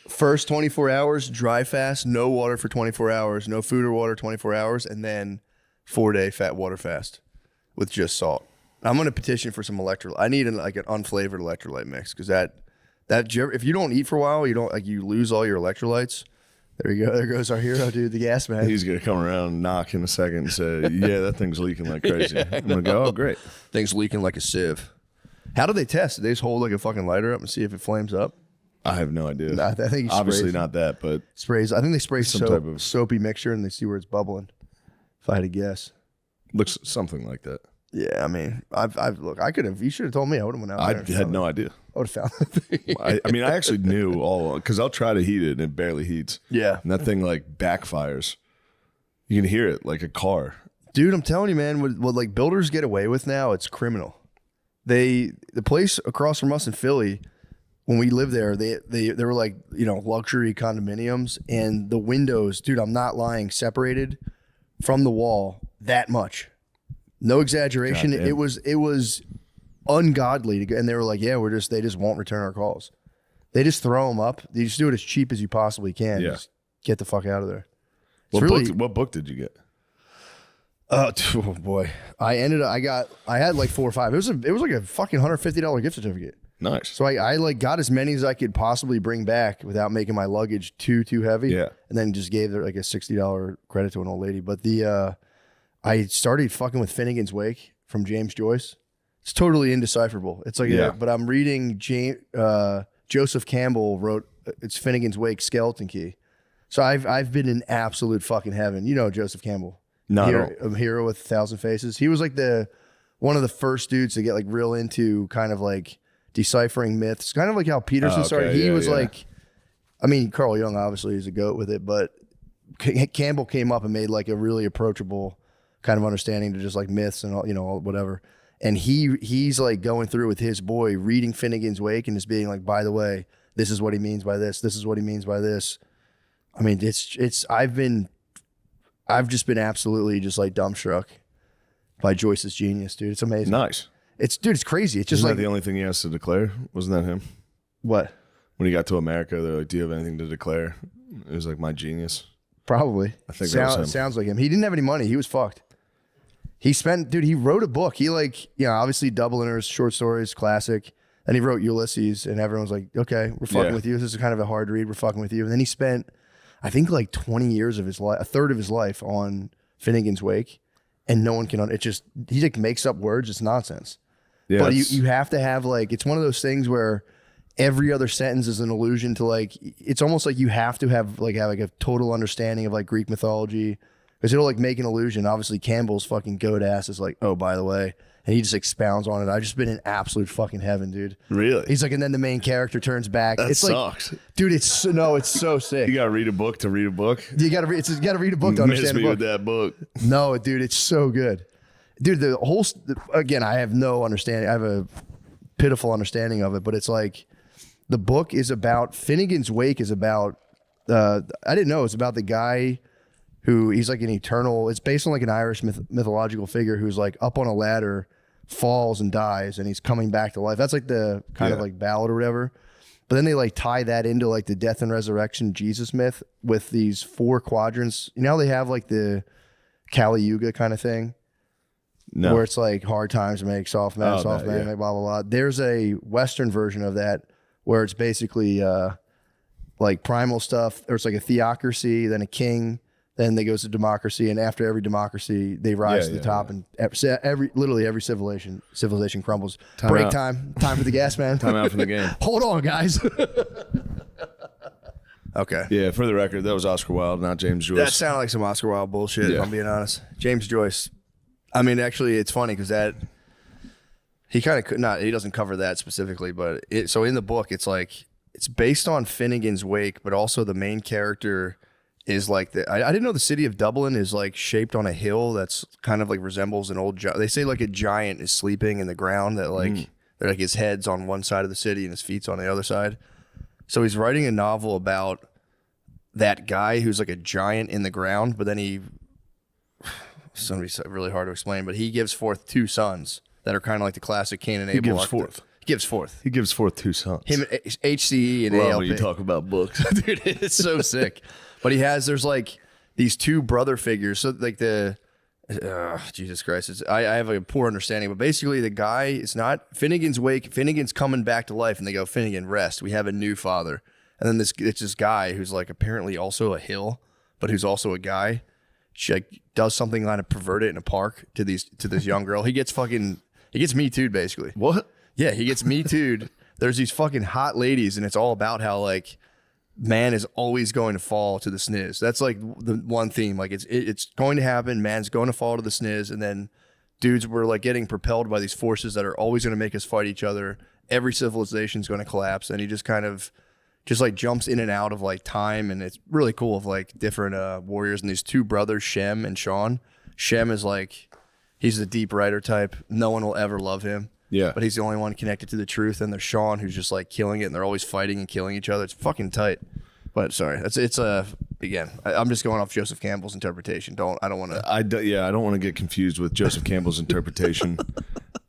[SPEAKER 2] First 24 hours, dry fast, no water for 24 hours, no food or water 24 hours, and then 4-day fat water fast with just salt. I'm going to petition for some electrolyte. I need an unflavored electrolyte mix because that if you don't eat for a while, you lose all your electrolytes. There you go. There goes our hero, dude, the gas man.
[SPEAKER 15] He's going to come around and knock in a second and say, yeah, that thing's leaking like crazy. I'm going to go, oh, great.
[SPEAKER 2] Thing's leaking like a sieve. How do they test? Do they just hold like a fucking lighter up and see if it flames up?
[SPEAKER 15] I have no idea.
[SPEAKER 2] I think
[SPEAKER 15] obviously not that, but
[SPEAKER 2] sprays. I think they spray
[SPEAKER 15] some type of
[SPEAKER 2] soapy mixture and they see where it's bubbling. If I had to guess,
[SPEAKER 15] looks something like that.
[SPEAKER 2] Yeah, I mean, look. I could have. You should have told me. I would have went out there.
[SPEAKER 15] I had no idea.
[SPEAKER 2] I would have found it.
[SPEAKER 15] I mean, I actually knew all because I'll try to heat it and it barely heats.
[SPEAKER 2] Yeah,
[SPEAKER 15] and that thing like backfires. You can hear it like a car.
[SPEAKER 2] Dude, I'm telling you, man. What like builders get away with now, it's criminal. The place across from us in Philly, when we lived there, they were like, you know, luxury condominiums, and the windows, dude, I'm not lying, separated from the wall that much. No exaggeration. It was ungodly to go, and they were like, yeah, they just won't return our calls. They just throw them up. They just do it as cheap as you possibly can.
[SPEAKER 15] Yeah.
[SPEAKER 2] Just get the fuck out of there.
[SPEAKER 15] What book did you get?
[SPEAKER 2] Oh boy, I had like 4 or 5. It was like a fucking $150 gift certificate.
[SPEAKER 15] Nice.
[SPEAKER 2] So I like got as many as I could possibly bring back without making my luggage too heavy.
[SPEAKER 15] Yeah.
[SPEAKER 2] And then just gave her like a $60 credit to an old lady. But I started fucking with Finnegan's Wake from James Joyce. It's totally indecipherable. It's like but I'm reading Joseph Campbell wrote it's Finnegan's Wake Skeleton Key. So I've been in absolute fucking heaven. You know Joseph Campbell. A hero with 1,000 faces. He was like one of the first dudes to get like real into kind of like deciphering myths, kind of like how Peterson started. He was like, I mean, Carl Jung obviously is a goat with it, but Campbell came up and made like a really approachable kind of understanding to just like myths and all, you know, whatever. And he's like going through with his boy, reading Finnegan's Wake and just being like, by the way, this is what he means by this. This is what he means by this. I mean, I've just been absolutely just like dumbstruck by Joyce's genius, dude. It's amazing.
[SPEAKER 15] Nice.
[SPEAKER 2] It's crazy. It's just
[SPEAKER 15] Isn't
[SPEAKER 2] like
[SPEAKER 15] that the only thing he has to declare? Wasn't that him?
[SPEAKER 2] What?
[SPEAKER 15] When he got to America, they're like, "Do you have anything to declare?" It was like my genius.
[SPEAKER 2] Probably.
[SPEAKER 15] I think that was him.
[SPEAKER 2] Sounds like him. He didn't have any money. He was fucked. He wrote a book. He like, you know, obviously Dubliners, short stories, classic. And he wrote Ulysses, and everyone's like, okay, we're fucking with you. This is kind of a hard read. We're fucking with you. And then he spent, I think, like 20 years of his life, a third of his life on Finnegan's Wake, and no one can. It just he like makes up words. It's nonsense. Yeah, but you have to have like, it's one of those things where every other sentence is an allusion to like, it's almost like you have to have a total understanding of like Greek mythology, because it'll like make an allusion. Obviously Campbell's fucking goat ass is like, oh, by the way, and he just expounds on it. I've just been in absolute fucking heaven, dude.
[SPEAKER 15] Really?
[SPEAKER 2] He's like, and then the main character turns back.
[SPEAKER 15] That sucks.
[SPEAKER 2] Like, dude, it's so sick.
[SPEAKER 15] You gotta read a book to read a book.
[SPEAKER 2] You gotta read a book to understand a book.
[SPEAKER 15] With that book.
[SPEAKER 2] No, dude, it's so good. dude, the whole, again, I have no understanding. I have a pitiful understanding of it, but it's like the book is about, Finnegan's Wake is about, I didn't know, it's about the guy who, he's like an eternal, it's based on like an Irish mythological figure who's like up on a ladder, falls and dies, and he's coming back to life. That's like the kind of like ballad or whatever. But then they like tie that into like the death and resurrection Jesus myth with these 4 quadrants. You know how they have like the Kali Yuga kind of thing?
[SPEAKER 3] No.
[SPEAKER 2] Where it's like hard times make soft man, soft man, make blah, blah, blah. There's a Western version of that where it's basically like primal stuff. Or it's like a theocracy, then a king, then they goes to democracy, and after every democracy, they rise to the top, and literally every civilization crumbles. Break time for the gas man.
[SPEAKER 3] Time out from the game.
[SPEAKER 2] Hold on, guys. Okay.
[SPEAKER 3] Yeah, for the record, that was Oscar Wilde, not James Joyce.
[SPEAKER 2] That sounded like some Oscar Wilde bullshit, if I'm being honest. James Joyce. I mean, actually, it's funny because that he kind of could not. He doesn't cover that specifically, but so in the book, it's like it's based on Finnegan's Wake, but also the main character is like I didn't know the city of Dublin is like shaped on a hill that's kind of like resembles an old. They say like a giant is sleeping in the ground that like like his head's on one side of the city and his feet's on the other side. So he's writing a novel about that guy who's like a giant in the ground, but then it's gonna be really hard to explain. But he gives forth 2 sons that are kind of like the classic Cain and Abel.
[SPEAKER 3] He gives forth.
[SPEAKER 2] He gives forth.
[SPEAKER 3] He gives forth 2 sons.
[SPEAKER 2] Him, HCE and
[SPEAKER 3] Love
[SPEAKER 2] ALP.
[SPEAKER 3] when you talk about books.
[SPEAKER 2] Dude, it's so sick. But there's like these 2 brother figures. So like Jesus Christ. I have a poor understanding, but basically the guy, it's not Finnegan's Wake. Finnegan's coming back to life and they go, Finnegan, rest. We have a new father. And then it's this guy who's like apparently also a hill, but who's also a guy. She like does something kind of perverted in a park to this young girl. He gets Me Too'd basically.
[SPEAKER 3] What?
[SPEAKER 2] Yeah, he gets Me Too'd. There's these fucking hot ladies, and it's all about how like man is always going to fall to the sniz. That's like the one theme. Like it's going to happen. Man's going to fall to the sniz, and then dudes were like getting propelled by these forces that are always going to make us fight each other. Every civilization is going to collapse, and he just kind of like jumps in and out of like time, and it's really cool of like different warriors. And these 2 brothers, Shem and Sean. Shem is like he's the deep writer type. No one will ever love him.
[SPEAKER 3] Yeah.
[SPEAKER 2] But he's the only one connected to the truth. And there's Sean, who's just like killing it, and they're always fighting and killing each other. It's fucking tight. But sorry, again, I'm just going off Joseph Campbell's interpretation. I don't want to.
[SPEAKER 3] I don't want to get confused with Joseph Campbell's interpretation.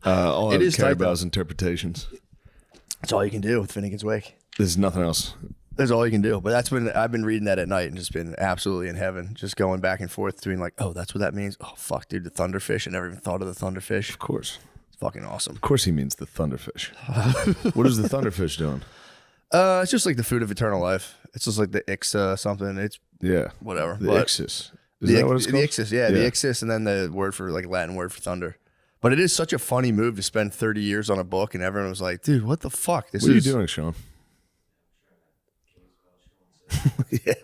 [SPEAKER 3] All
[SPEAKER 2] it
[SPEAKER 3] I
[SPEAKER 2] is
[SPEAKER 3] care
[SPEAKER 2] tight,
[SPEAKER 3] about
[SPEAKER 2] though.
[SPEAKER 3] is interpretations.
[SPEAKER 2] That's all you can do with Finnegan's Wake.
[SPEAKER 3] There's nothing else.
[SPEAKER 2] That's all you can do. But I've been reading that at night and just been absolutely in heaven, just going back and forth between like, oh, that's what that means. Oh fuck, dude, the thunderfish. I never even thought of the thunderfish.
[SPEAKER 3] Of course.
[SPEAKER 2] It's fucking awesome.
[SPEAKER 3] Of course he means the thunderfish. What is the thunderfish doing?
[SPEAKER 2] It's just like the food of eternal life. It's just like the Ixa something. It's whatever.
[SPEAKER 3] The Ixis. Is that what it's called?
[SPEAKER 2] The Ixis, the Ixis, and then the word for like Latin word for thunder. But it is such a funny move to spend 30 years on a book, and everyone was like, dude, what the fuck?
[SPEAKER 3] What are you doing, Sean?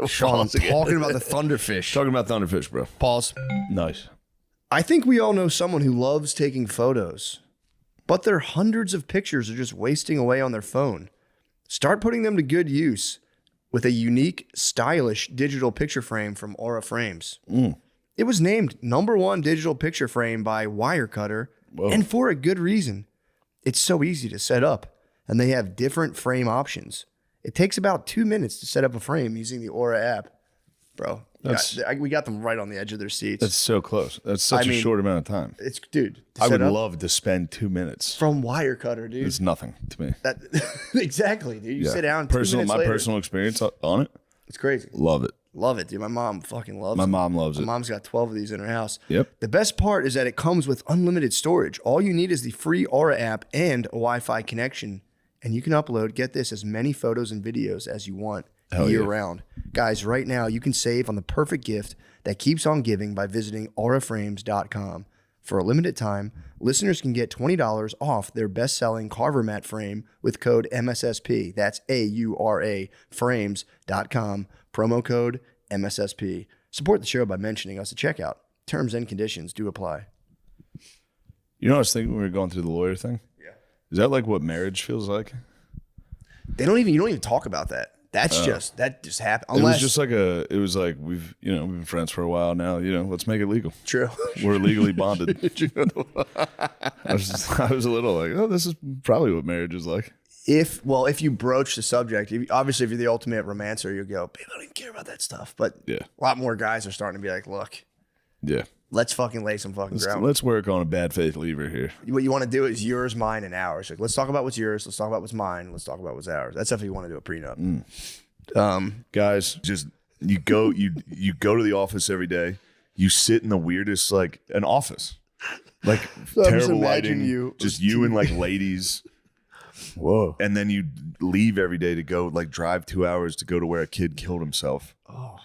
[SPEAKER 2] Sean, talking about the thunderfish.
[SPEAKER 3] Talking about thunderfish, bro.
[SPEAKER 2] Pause.
[SPEAKER 3] Nice.
[SPEAKER 2] I think we all know someone who loves taking photos, but their hundreds of pictures are just wasting away on their phone. Start putting them to good use with a unique, stylish digital picture frame from Aura Frames. It was named #1 digital picture frame by Wirecutter, and for a good reason. It's so easy to set up, and they have different frame options. It takes about 2 minutes to set up a frame using the Aura app. Bro, we got them right on the edge of their seats.
[SPEAKER 3] That's so close. That's such a short amount of time.
[SPEAKER 2] Dude,
[SPEAKER 3] I would love to spend 2 minutes.
[SPEAKER 2] From Wirecutter, dude.
[SPEAKER 3] It's nothing to me.
[SPEAKER 2] Exactly, dude. You sit down 2 minutes
[SPEAKER 3] My
[SPEAKER 2] later.
[SPEAKER 3] personal experience on it.
[SPEAKER 2] It's crazy.
[SPEAKER 3] Love it.
[SPEAKER 2] Love it, dude. My mom fucking loves it.
[SPEAKER 3] My mom loves it.
[SPEAKER 2] My mom's got 12 of these in her house.
[SPEAKER 3] Yep.
[SPEAKER 2] The best part is that it comes with unlimited storage. All you need is the free Aura app and a Wi-Fi connection. And you can upload, get this, as many photos and videos as you want year round. Guys, right now you can save on the perfect gift that keeps on giving by visiting auraframes.com. For a limited time, listeners can get $20 off their best-selling Carver mat frame with code MSSP. That's AURA frames.com. Promo code MSSP. Support the show by mentioning us at checkout. Terms and conditions do apply.
[SPEAKER 3] You know what I was thinking when we were going through the lawyer thing? Yeah. Is that like what marriage feels like?
[SPEAKER 2] You don't even talk about that. that just happened.
[SPEAKER 3] It was
[SPEAKER 2] Unless
[SPEAKER 3] just like we've been friends for a while now. Let's make it legal.
[SPEAKER 2] True.
[SPEAKER 3] We're legally bonded. I was a little like, oh, this is probably what marriage is like.
[SPEAKER 2] If you broach the subject, obviously if you're the ultimate romancer, you'll go, babe, I don't even care about that stuff. But
[SPEAKER 3] yeah,
[SPEAKER 2] a lot more guys are starting to be like, look,
[SPEAKER 3] yeah,
[SPEAKER 2] let's fucking lay some fucking ground.
[SPEAKER 3] Let's work on a bad faith lever here.
[SPEAKER 2] What you want to do is yours, mine, and ours. Like, let's talk about what's yours. Let's talk about what's mine. Let's talk about what's ours. That's if you want to do a prenup.
[SPEAKER 3] Guys, just you go to the office every day. You sit in the weirdest, like an office, like
[SPEAKER 2] So I'm just
[SPEAKER 3] terrible
[SPEAKER 2] imagining
[SPEAKER 3] lighting, just you and like ladies.
[SPEAKER 2] Whoa.
[SPEAKER 3] And then you leave every day to go like drive 2 hours to go to where a kid killed himself.
[SPEAKER 2] Oh.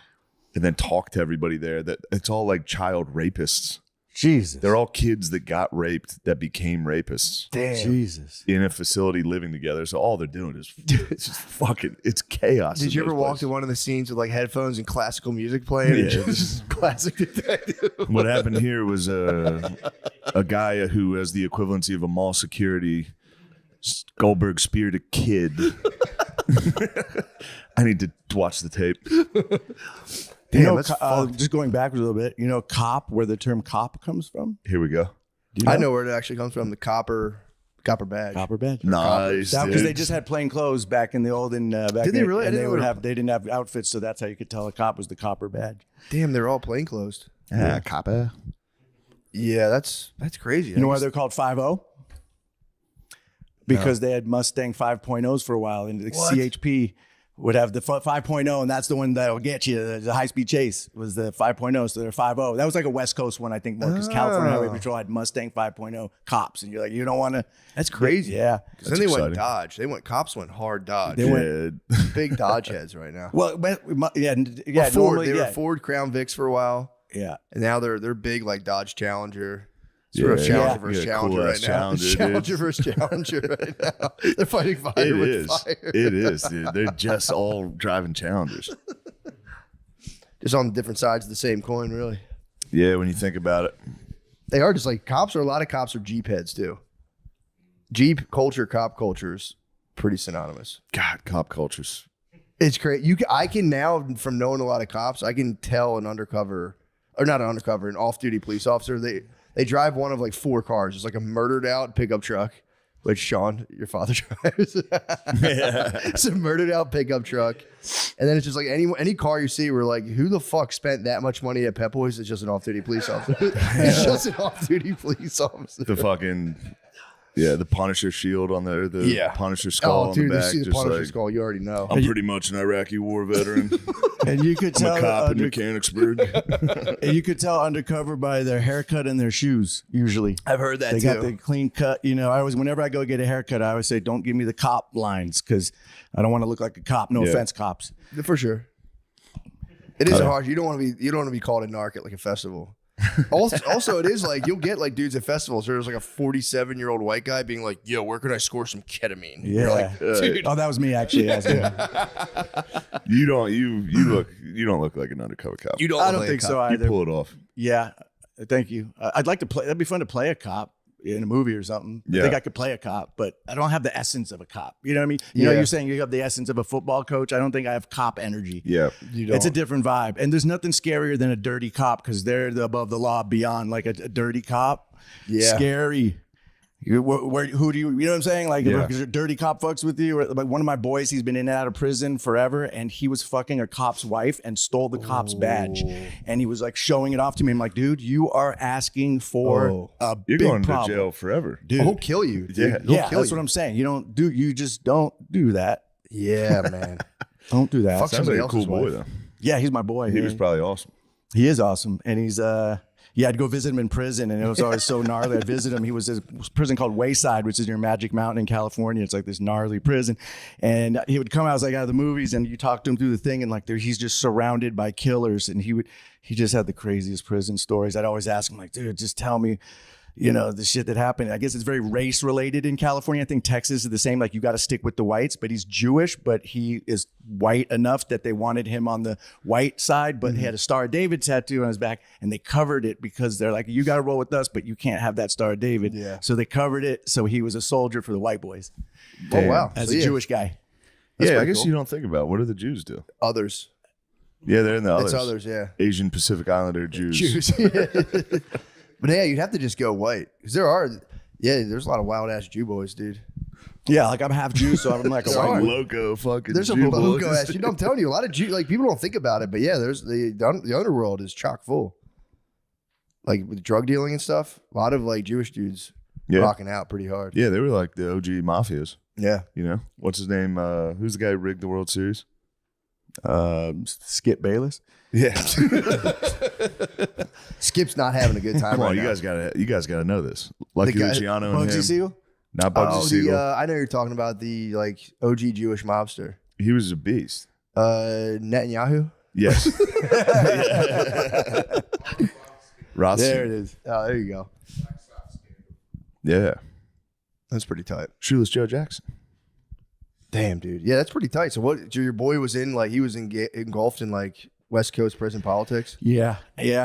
[SPEAKER 3] And then talk to everybody there. That it's all like child rapists.
[SPEAKER 13] Jesus.
[SPEAKER 3] They're all kids that got raped that became rapists.
[SPEAKER 2] Damn.
[SPEAKER 13] Jesus.
[SPEAKER 3] In a facility living together. So all they're doing is it's just fucking, it's chaos.
[SPEAKER 2] Did you ever walk to one of the scenes with like headphones and classical music playing?
[SPEAKER 3] Yeah.
[SPEAKER 2] This is classic detective.
[SPEAKER 3] What happened here was a guy who has the equivalency of a mall security. Goldberg speared a kid. I need to watch the tape.
[SPEAKER 2] Damn,
[SPEAKER 19] just going backwards a little bit, cop, where the term cop comes from?
[SPEAKER 3] Here we go.
[SPEAKER 2] I know where it actually comes from. The copper badge.
[SPEAKER 19] Copper badge.
[SPEAKER 3] Nice.
[SPEAKER 19] Because they just had plain clothes back in the olden. Back
[SPEAKER 2] Did they
[SPEAKER 19] in-
[SPEAKER 2] really? I
[SPEAKER 19] And
[SPEAKER 2] didn't
[SPEAKER 19] they didn't have outfits, so that's how you could tell a cop was the copper badge.
[SPEAKER 2] Damn, they're all plainclothes.
[SPEAKER 3] Yeah, copper.
[SPEAKER 2] Yeah, that's crazy.
[SPEAKER 19] You know why they're called 5.0? Because they had Mustang 5.0s for a while, and the CHP would have the 5.0, and that's the one that'll get you. The high-speed chase was the 5.0, so they're 5.0. That was like a West Coast one, I think, more, because California Highway Patrol had Mustang 5.0 cops, and you're like, you don't want to.
[SPEAKER 2] That's crazy.
[SPEAKER 19] Yeah.
[SPEAKER 2] Then they went Dodge. Cops went hard Dodge.
[SPEAKER 19] They went
[SPEAKER 2] big Dodge heads right now.
[SPEAKER 19] Well, yeah.
[SPEAKER 2] Ford.
[SPEAKER 19] Normally,
[SPEAKER 2] They were Ford Crown Vics for a while.
[SPEAKER 19] Yeah.
[SPEAKER 2] And now they're big like Dodge Challenger. Sort of Challenger versus Challenger right now. Challenger versus Challenger right now. They're fighting fire with fire.
[SPEAKER 3] It is, dude. They're just all driving Challengers.
[SPEAKER 2] Just on different sides of the same coin, really.
[SPEAKER 3] Yeah, when you think about it.
[SPEAKER 2] They are just like a lot of cops are Jeep heads too. Jeep culture, cop culture is pretty synonymous.
[SPEAKER 3] God, cop cultures.
[SPEAKER 2] It's great. I can now, from knowing a lot of cops, I can tell an off-duty police officer. They drive one of like 4 cars. It's like a murdered out pickup truck, which Sean, your father drives. It's a murdered out pickup truck. And then it's just like any car you see, we're like, who the fuck spent that much money at Pep Boys? It's just an off-duty police officer. It's just an off-duty police officer.
[SPEAKER 3] The fucking, the Punisher shield on the Punisher skull on the back.
[SPEAKER 2] You see the
[SPEAKER 3] just
[SPEAKER 2] Punisher
[SPEAKER 3] like,
[SPEAKER 2] skull, you already know.
[SPEAKER 3] I'm pretty much an Iraqi war veteran.
[SPEAKER 19] And you could
[SPEAKER 3] I'm
[SPEAKER 19] tell
[SPEAKER 3] a cop in Mechanicsburg.
[SPEAKER 19] and you could tell undercover by their haircut and their shoes. Usually,
[SPEAKER 2] I've heard that
[SPEAKER 19] they
[SPEAKER 2] too.
[SPEAKER 19] got the clean cut. Whenever I go get a haircut, I always say, "Don't give me the cop lines," because I don't want to look like a cop. No offense, cops.
[SPEAKER 2] For sure. It is hard. You don't want to be called a narc at like a festival. Also, it is like you'll get like dudes at festivals. There's like a 47-year-old white guy being like, "Yo, where could I score some ketamine?"
[SPEAKER 19] Yeah.
[SPEAKER 2] You're like, dude.
[SPEAKER 19] Oh, that was me actually.
[SPEAKER 3] You don't look like an undercover cop.
[SPEAKER 2] You don't.
[SPEAKER 19] I don't think so either.
[SPEAKER 3] You pull it off.
[SPEAKER 19] Yeah, thank you. I'd like to play. That'd be fun to play a cop in a movie or something.
[SPEAKER 3] Yeah.
[SPEAKER 19] I think I could play a cop, but I don't have the essence of a cop. You know what I mean? You're saying you have the essence of a football coach. I don't think I have cop energy.
[SPEAKER 3] Yeah,
[SPEAKER 2] you don't.
[SPEAKER 19] It's a different vibe, and there's nothing scarier than a dirty cop because they're above the law, beyond like a dirty cop.
[SPEAKER 2] Yeah,
[SPEAKER 19] scary. Who do you know what I'm saying? Like, because a dirty cop fucks with you. Or, like one of my boys, he's been in and out of prison forever, and he was fucking a cop's wife and stole the cop's badge, and he was like showing it off to me. I'm like, dude, you are asking for a
[SPEAKER 3] You're
[SPEAKER 19] big
[SPEAKER 3] going
[SPEAKER 19] problem.
[SPEAKER 3] to jail forever,
[SPEAKER 19] dude.
[SPEAKER 2] He'll kill you.
[SPEAKER 3] Yeah,
[SPEAKER 19] That's what I'm saying. You just don't do that.
[SPEAKER 2] Yeah, man.
[SPEAKER 19] Don't do that.
[SPEAKER 2] Fuck
[SPEAKER 3] Sounds like
[SPEAKER 2] somebody
[SPEAKER 3] a cool
[SPEAKER 2] else's
[SPEAKER 3] boy
[SPEAKER 2] wife.
[SPEAKER 3] though.
[SPEAKER 19] Yeah, he's my boy.
[SPEAKER 3] He was probably awesome.
[SPEAKER 19] He is awesome, and he's I'd go visit him in prison, and it was always so gnarly. I'd visit him. He was in a prison called Wayside, which is near Magic Mountain in California. It's like this gnarly prison, and he would come out like out of the movies, and you talk to him through the thing, and like he's just surrounded by killers, and he just had the craziest prison stories. I'd always ask him like, dude, just tell me, the shit that happened. I guess it's very race related in California. I think Texas is the same. Like you got to stick with the whites, but he's Jewish, but he is white enough that they wanted him on the white side, but he had a Star of David tattoo on his back, and they covered it because they're like, you got to roll with us, but you can't have that Star of David.
[SPEAKER 2] Yeah.
[SPEAKER 19] So they covered it. So he was a soldier for the white boys.
[SPEAKER 2] Oh, wow.
[SPEAKER 19] As
[SPEAKER 2] So,
[SPEAKER 19] a Jewish guy.
[SPEAKER 2] That's
[SPEAKER 3] I
[SPEAKER 2] pretty
[SPEAKER 3] guess
[SPEAKER 2] cool.
[SPEAKER 3] you don't think about what do the Jews do?
[SPEAKER 2] Others.
[SPEAKER 3] Yeah, they're in the others.
[SPEAKER 2] It's others, yeah.
[SPEAKER 3] Asian Pacific Islander Jews.
[SPEAKER 2] But yeah, you'd have to just go white because there's a lot of wild ass Jew boys, dude.
[SPEAKER 19] Yeah, like I'm half Jew, so I'm like a white
[SPEAKER 3] loco fucking.
[SPEAKER 2] There's
[SPEAKER 3] Jew
[SPEAKER 2] a loco
[SPEAKER 3] boys.
[SPEAKER 2] ass. I'm telling you, a lot of Jew people don't think about it, but yeah, there's the underworld is chock full. Like with drug dealing and stuff, a lot of like Jewish dudes rocking out pretty hard.
[SPEAKER 3] Yeah, they were like the OG mafias.
[SPEAKER 2] Yeah.
[SPEAKER 3] You know what's his name? Who's the guy who rigged the World Series?
[SPEAKER 19] Skip Bayless.
[SPEAKER 3] Yeah.
[SPEAKER 2] Skip's not having a good time.
[SPEAKER 3] Come on,
[SPEAKER 2] right
[SPEAKER 3] you
[SPEAKER 2] now.
[SPEAKER 3] guys gotta know this. Lucky
[SPEAKER 2] The guy-
[SPEAKER 3] Luciano and
[SPEAKER 19] Bugsy
[SPEAKER 3] him.
[SPEAKER 19] Siegel?
[SPEAKER 3] Not Bugsy Siegel.
[SPEAKER 2] I know you're talking about the like OG Jewish mobster.
[SPEAKER 3] He was a beast.
[SPEAKER 2] Netanyahu.
[SPEAKER 3] Yes. Rothstein.
[SPEAKER 2] There it is. Oh, there you go.
[SPEAKER 3] Yeah.
[SPEAKER 2] That's pretty tight.
[SPEAKER 3] Shoeless Joe Jackson.
[SPEAKER 2] Damn, dude. Yeah, that's pretty tight. So what? So your boy was in like he was engulfed in like West Coast prison politics.
[SPEAKER 19] Yeah,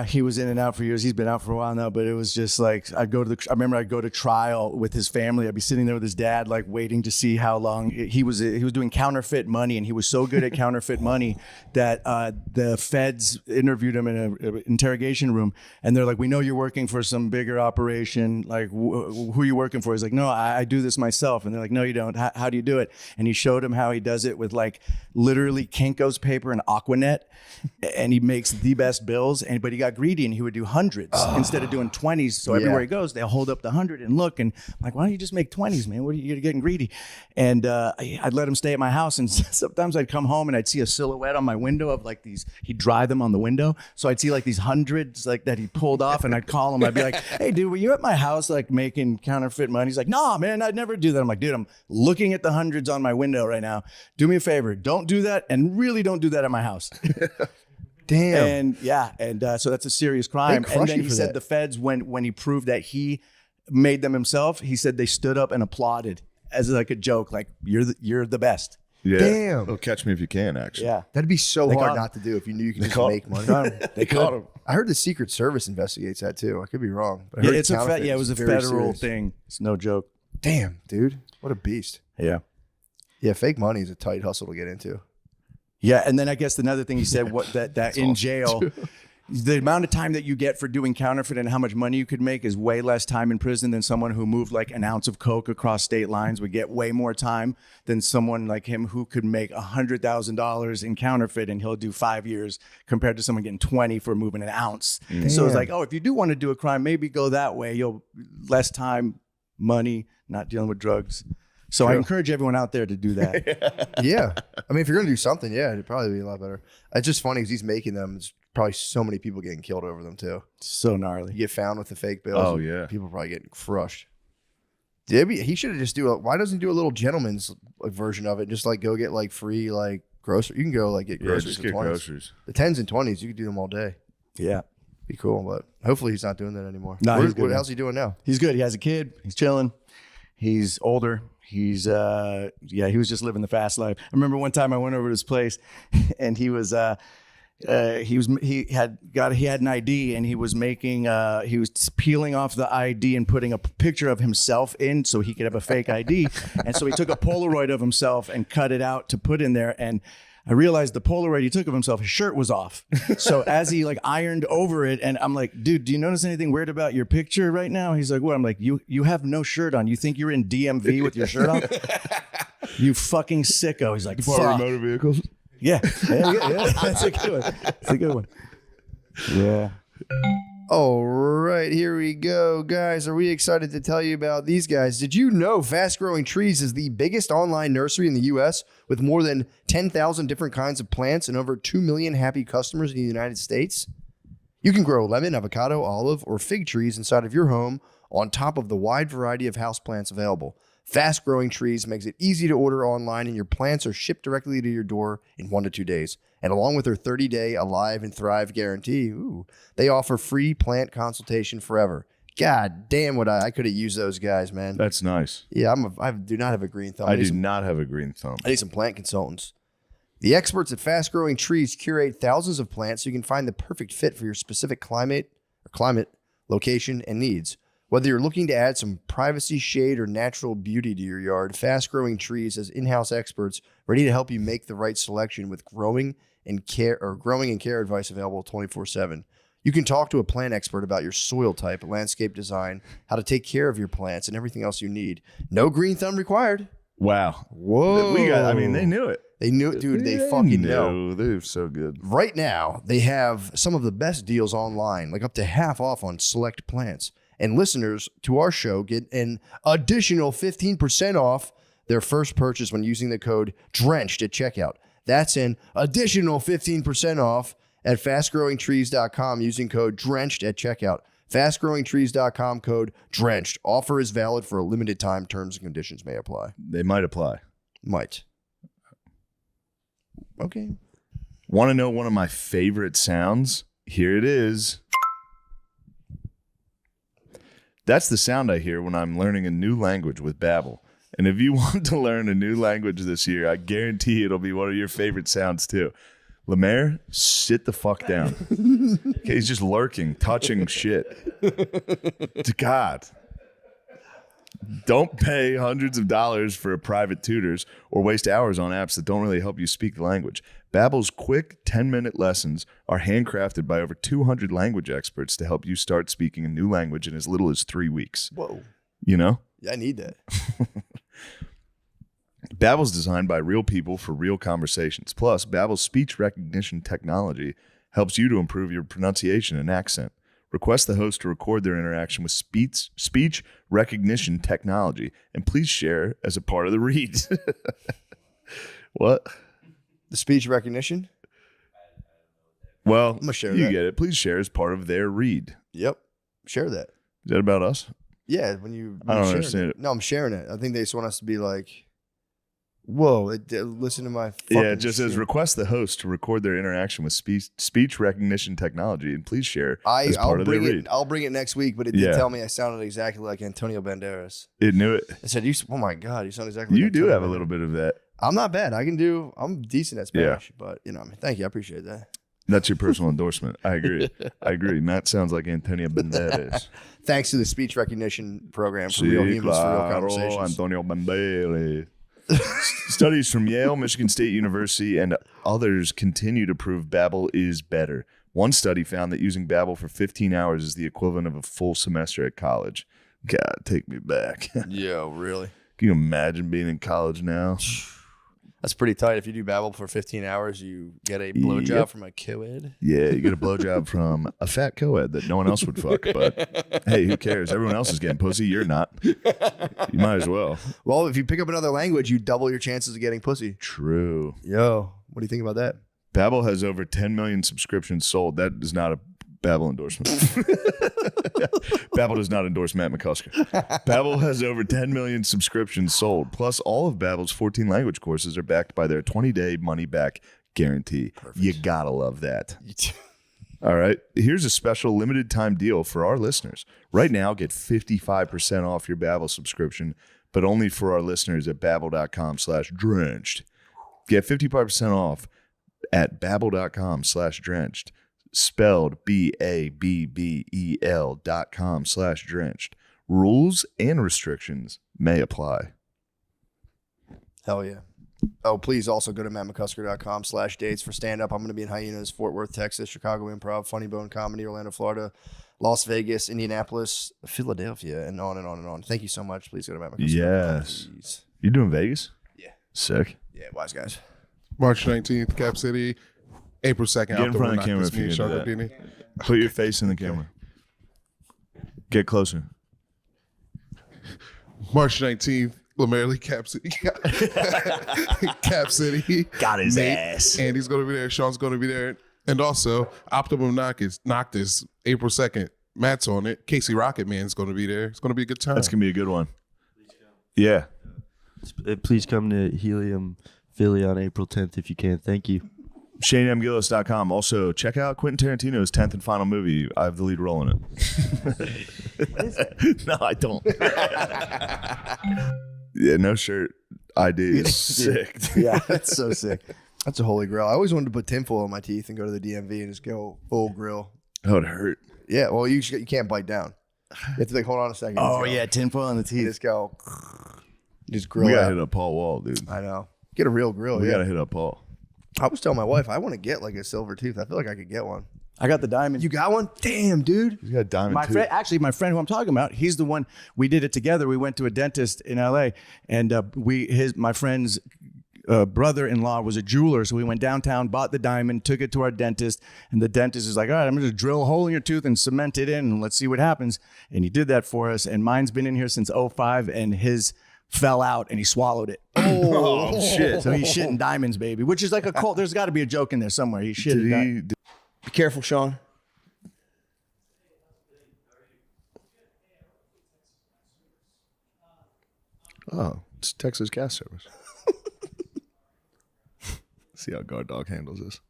[SPEAKER 19] he was in and out for years. He's been out for a while now, but it was just like I remember I'd go to trial with his family. I'd be sitting there with his dad, like waiting to see how long he was doing counterfeit money, and he was so good at counterfeit money that the feds interviewed him in an interrogation room, and they're like, "We know you're working for some bigger operation. Like, who are you working for?" He's like, "No, I do this myself." And they're like, "No, you don't. How do you do it?" And he showed him how he does it with like literally Kinko's paper and Aquanet. And he makes the best bills, but he got greedy and he would do hundreds instead of doing 20s. So everywhere he goes, they'll hold up the 100 and look. And I'm like, why don't you just make 20s, man? What are you getting greedy? And I'd let him stay at my house. And sometimes I'd come home and I'd see a silhouette on my window of like these. He'd dry them on the window, so I'd see like these hundreds like that he pulled off. And I'd call him. I'd be like, "Hey, dude, were you at my house like making counterfeit money?" He's like, "Nah, man, I'd never do that." I'm like, "Dude, I'm looking at the hundreds on my window right now. Do me a favor, don't do that, and really don't do that at my house."
[SPEAKER 2] Damn.
[SPEAKER 19] And so that's a serious crime.
[SPEAKER 2] crush
[SPEAKER 19] And then
[SPEAKER 2] you
[SPEAKER 19] he
[SPEAKER 2] for
[SPEAKER 19] said
[SPEAKER 2] that.
[SPEAKER 19] the feds, when he proved that he made them himself, he said they stood up and applauded as like a joke, like you're the best.
[SPEAKER 3] Yeah.
[SPEAKER 2] Damn.
[SPEAKER 3] Oh, catch me if you can. Actually.
[SPEAKER 19] Yeah.
[SPEAKER 2] That'd be so
[SPEAKER 19] They
[SPEAKER 2] hard
[SPEAKER 19] caught him.
[SPEAKER 2] not to do if you knew you could just
[SPEAKER 3] caught
[SPEAKER 2] make
[SPEAKER 3] him.
[SPEAKER 2] money.
[SPEAKER 19] They caught him.
[SPEAKER 2] I heard the Secret Service investigates that too. I could be wrong. But I
[SPEAKER 19] Yeah,
[SPEAKER 2] heard
[SPEAKER 19] it's
[SPEAKER 2] counterfeit
[SPEAKER 19] it
[SPEAKER 2] is
[SPEAKER 19] was a
[SPEAKER 2] very
[SPEAKER 19] federal
[SPEAKER 2] serious.
[SPEAKER 19] thing. It's no joke.
[SPEAKER 2] Damn, dude. What a beast.
[SPEAKER 19] Yeah.
[SPEAKER 2] Yeah, fake money is a tight hustle to get into.
[SPEAKER 19] Yeah, and then I guess another thing he said that in jail, the amount of time that you get for doing counterfeit and how much money you could make is way less time in prison than someone who moved like an ounce of coke across state lines would get way more time than someone like him who could make $100,000 in counterfeit and he'll do 5 years compared to someone getting 20 for moving an ounce. So it's like, oh, if you do want to do a crime, maybe go that way. You'll less time, money, not dealing with drugs. So I encourage everyone out there to do that.
[SPEAKER 2] Yeah. I mean, if you're going to do something, yeah, it'd probably be a lot better. It's just funny because he's making them. It's probably so many people getting killed over them, too.
[SPEAKER 19] So gnarly.
[SPEAKER 2] You get found with the fake bills.
[SPEAKER 3] Oh, yeah.
[SPEAKER 2] People probably getting crushed. He should have just why doesn't he do a little gentleman's version of it? Just like go get like free like groceries. You can go like get groceries.
[SPEAKER 3] just get
[SPEAKER 2] 20s.
[SPEAKER 3] groceries.
[SPEAKER 2] The 10s and 20s, you could do them all day.
[SPEAKER 19] Yeah.
[SPEAKER 2] Be cool, but hopefully he's not doing that anymore.
[SPEAKER 19] No, he's good.
[SPEAKER 2] How's he doing now?
[SPEAKER 19] He's good. He has a kid. He's chilling. He's older. He's he was just living the fast life. I remember one time I went over to his place and he had an ID and he was peeling off the ID and putting a picture of himself in so he could have a fake ID. And so he took a Polaroid of himself and cut it out to put in there. And I realized the Polaroid he took of himself, his shirt was off. So as he like ironed over it, and I'm like, "Dude, do you notice anything weird about your picture right now?" He's like, "What?" I'm like, you have no shirt on. You think you're in DMV with your shirt on? You fucking sicko." He's like,
[SPEAKER 3] Foreign
[SPEAKER 19] "Fuck."
[SPEAKER 3] motor vehicles.
[SPEAKER 19] Yeah. That's a good one. That's a good one. Yeah.
[SPEAKER 2] All right, here we go. Guys, are we excited to tell you about these guys? Did you know Fast Growing Trees is the biggest online nursery in the U.S. with more than 10,000 different kinds of plants and over 2 million happy customers in the United States? You can grow lemon, avocado, olive, or fig trees inside of your home on top of the wide variety of houseplants available. Fast Growing Trees makes it easy to order online, and your plants are shipped directly to your door in 1 to 2 days. And along with their 30-day Alive and Thrive guarantee, they offer free plant consultation forever. God damn, I could have used those guys, man.
[SPEAKER 3] That's nice.
[SPEAKER 2] Yeah, I do not have a green thumb.
[SPEAKER 3] I do not have a green thumb.
[SPEAKER 2] I need some plant consultants. The experts at Fast Growing Trees curate thousands of plants so you can find the perfect fit for your specific climate, location, and needs. Whether you're looking to add some privacy, shade, or natural beauty to your yard, Fast Growing Trees has in-house experts ready to help you make the right selection with growing and care advice available 24/7. You can talk to a plant expert about your soil type, landscape design, how to take care of your plants, and everything else you need. No green thumb required.
[SPEAKER 3] Wow.
[SPEAKER 2] Whoa.
[SPEAKER 3] They knew it.
[SPEAKER 2] They knew it, dude. They fucking know.
[SPEAKER 3] They're so good.
[SPEAKER 2] Right now, they have some of the best deals online, like up to half off on select plants. And listeners to our show get an additional 15% off their first purchase when using the code DRENCHED at checkout. That's an additional 15% off at fastgrowingtrees.com using code DRENCHED at checkout. Fastgrowingtrees.com code DRENCHED. Offer is valid for a limited time. Terms and conditions may apply.
[SPEAKER 3] They might apply.
[SPEAKER 2] Might. Okay.
[SPEAKER 3] Want to know one of my favorite sounds? Here it is. That's the sound I hear when I'm learning a new language with Babbel. And if you want to learn a new language this year, I guarantee it'll be one of your favorite sounds too. Lemaire, sit the fuck down. Okay, he's just lurking, touching shit. To God. Don't pay hundreds of dollars for private tutors or waste hours on apps that don't really help you speak the language. Babbel's quick 10-minute lessons are handcrafted by over 200 language experts to help you start speaking a new language in as little as 3 weeks.
[SPEAKER 2] Whoa.
[SPEAKER 3] You know?
[SPEAKER 2] Yeah, I need that.
[SPEAKER 3] Babbel's designed by real people for real conversations. Plus, Babbel's speech recognition technology helps you to improve your pronunciation and accent. Request the host to record their interaction with speech recognition technology, and please share as a part of the read. What?
[SPEAKER 2] The speech recognition?
[SPEAKER 3] Well,
[SPEAKER 2] I'm gonna share
[SPEAKER 3] you
[SPEAKER 2] that.
[SPEAKER 3] get it. Please share as part of their read.
[SPEAKER 2] Yep. Share that.
[SPEAKER 3] Is that about us?
[SPEAKER 2] Yeah, when you
[SPEAKER 3] I don't
[SPEAKER 2] sharing
[SPEAKER 3] understand it.
[SPEAKER 2] No, I'm sharing it. I think they just want us to be like, whoa, listen to my fucking
[SPEAKER 3] Yeah, it just says
[SPEAKER 2] shit.
[SPEAKER 3] request the host to record their interaction with speech recognition technology, and please share as
[SPEAKER 2] I'll
[SPEAKER 3] part of their
[SPEAKER 2] bring it.
[SPEAKER 3] read.
[SPEAKER 2] I'll bring it next week, but it
[SPEAKER 3] Yeah.
[SPEAKER 2] did tell me I sounded exactly like Antonio Banderas.
[SPEAKER 3] It knew it.
[SPEAKER 2] It said, "Oh my god, you sound exactly."
[SPEAKER 3] You
[SPEAKER 2] like
[SPEAKER 3] do
[SPEAKER 2] Antonio
[SPEAKER 3] have a
[SPEAKER 2] Banderas."
[SPEAKER 3] little bit of that.
[SPEAKER 2] I'm not bad. I'm decent at Spanish, but you know, I mean, thank you. I appreciate that.
[SPEAKER 3] That's your personal endorsement. I agree. I agree. Matt sounds like Antonio Banderas.
[SPEAKER 2] Thanks to the speech recognition program for real humans for real conversations.
[SPEAKER 3] Antonio Banderas. Studies from Yale, Michigan State University, and others continue to prove Babbel is better. One study found that using Babbel for 15 hours is the equivalent of a full semester at college. God, take me back.
[SPEAKER 2] Yo, really?
[SPEAKER 3] Can you imagine being in college now?
[SPEAKER 2] That's pretty tight. If you do Babbel for 15 hours, you get a blowjob
[SPEAKER 3] Yep.
[SPEAKER 2] from a co-ed.
[SPEAKER 3] Yeah, you get a blowjob from a fat co-ed that no one else would fuck. But hey, who cares? Everyone else is getting pussy. You're not. You might as well.
[SPEAKER 2] Well, if you pick up another language, you double your chances of getting pussy.
[SPEAKER 3] True.
[SPEAKER 2] Yo, what do you think about that?
[SPEAKER 3] Babbel has over 10 million subscriptions sold. That is not a Babbel endorsement. Babbel does not endorse Matt McKusker. Babbel has over 10 million subscriptions sold. Plus, all of Babbel's 14 language courses are backed by their 20-day money-back guarantee. Perfect. You gotta love that. All right. Here's a special limited-time deal for our listeners. Right now, get 55% off your Babbel subscription, but only for our listeners at babbel.com/drenched. Get 55% off at babbel.com/drenched. Spelled BABBEL.com/drenched. Rules and restrictions may apply.
[SPEAKER 2] Hell yeah. Oh, please also go to mattmckusker.com/dates for stand-up. I'm going to be in Hyenas, Fort Worth, Texas, Chicago Improv, Funny Bone Comedy, Orlando, Florida, Las Vegas, Indianapolis, Philadelphia, and on and on and on. Thank you so much. Please go to mattmckusker.com.
[SPEAKER 3] Yes.
[SPEAKER 2] Please.
[SPEAKER 3] You doing Vegas?
[SPEAKER 2] Yeah.
[SPEAKER 3] Sick.
[SPEAKER 2] Yeah, wise guys.
[SPEAKER 21] March 19th, Cap City. April 2nd,
[SPEAKER 3] Get in front of the camera if you can do that. Put your face in the camera. Get closer.
[SPEAKER 21] March 19th, Lemaire Cap City. Cap City.
[SPEAKER 3] Got his ass.
[SPEAKER 21] Andy's going to be there. Sean's going to be there. And also, Optimum Noctis, April 2nd. Matt's on it. Casey Rocket Man's going to be there. It's going to be a good time.
[SPEAKER 3] That's going to be a good one. Yeah.
[SPEAKER 8] Please come to Helium Philly on April 10th if you can. Thank you.
[SPEAKER 3] ShaneMGillis.com. Also, check out Quentin Tarantino's 10th and final movie. I have the lead role in it. No, I don't. Yeah, no shirt ID is sick.
[SPEAKER 2] Yeah, that's so sick. That's a holy grail. I always wanted to put tinfoil on my teeth and go to the DMV and just go full grill.
[SPEAKER 3] That would hurt.
[SPEAKER 2] Yeah, well, you can't bite down. You have to like hold on a second.
[SPEAKER 19] Oh yeah, tinfoil on the teeth.
[SPEAKER 2] Just go. Just grill.
[SPEAKER 15] We gotta
[SPEAKER 2] out.
[SPEAKER 15] hit up Paul Wall, dude.
[SPEAKER 2] I know. Get a real grill.
[SPEAKER 15] We
[SPEAKER 2] yeah.
[SPEAKER 15] gotta hit up Paul.
[SPEAKER 2] I was telling my wife I want to get like a silver tooth. I feel like I could get one.
[SPEAKER 19] I got the diamond.
[SPEAKER 2] You got one? Damn, dude.
[SPEAKER 15] He's got a diamond
[SPEAKER 19] My
[SPEAKER 15] tooth.
[SPEAKER 19] friend, actually, my friend who I'm talking about, he's the one. We did it together. We went to a dentist in LA, and my friend's brother-in-law was a jeweler, so we went downtown, bought the diamond, took it to our dentist, and the dentist is like, all right, I'm going to drill a hole in your tooth and cement it in, and let's see what happens. And he did that for us, and mine's been in here since 2005, and his fell out and he swallowed it.
[SPEAKER 2] Oh, shit.
[SPEAKER 19] So he's shitting diamonds, baby, which is like a cult. There's got to be a joke in there somewhere. He's shitting.
[SPEAKER 2] Be careful, Sean.
[SPEAKER 15] Oh, it's Texas Gas Service. See how Guard Dog handles this.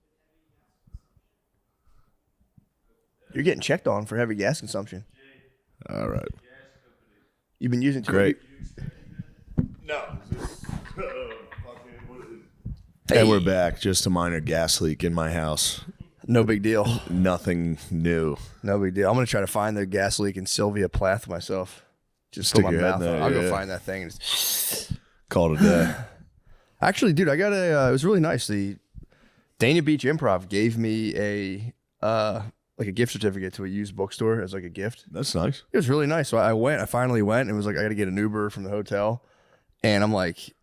[SPEAKER 2] You're getting checked on for heavy gas consumption.
[SPEAKER 15] All right.
[SPEAKER 2] You've been using
[SPEAKER 15] Great.
[SPEAKER 12] No.
[SPEAKER 15] And we're back. Just a minor gas leak in my house.
[SPEAKER 2] No big deal.
[SPEAKER 15] Nothing new.
[SPEAKER 2] No big deal. I'm gonna try to find the gas leak in Sylvia Plath myself. Just
[SPEAKER 15] Stick
[SPEAKER 2] put my
[SPEAKER 15] your head
[SPEAKER 2] mouth
[SPEAKER 15] in
[SPEAKER 2] on.
[SPEAKER 15] there,
[SPEAKER 2] I'll go
[SPEAKER 15] yeah.
[SPEAKER 2] find that thing. And
[SPEAKER 15] Call it a day.
[SPEAKER 2] Actually, dude, I got a. It was really nice. The Dana Beach Improv gave me a like a gift certificate to a used bookstore as like a gift.
[SPEAKER 15] That's nice.
[SPEAKER 2] It was really nice. So I went. I finally went. And it was like I got to get an Uber from the hotel, and I'm like,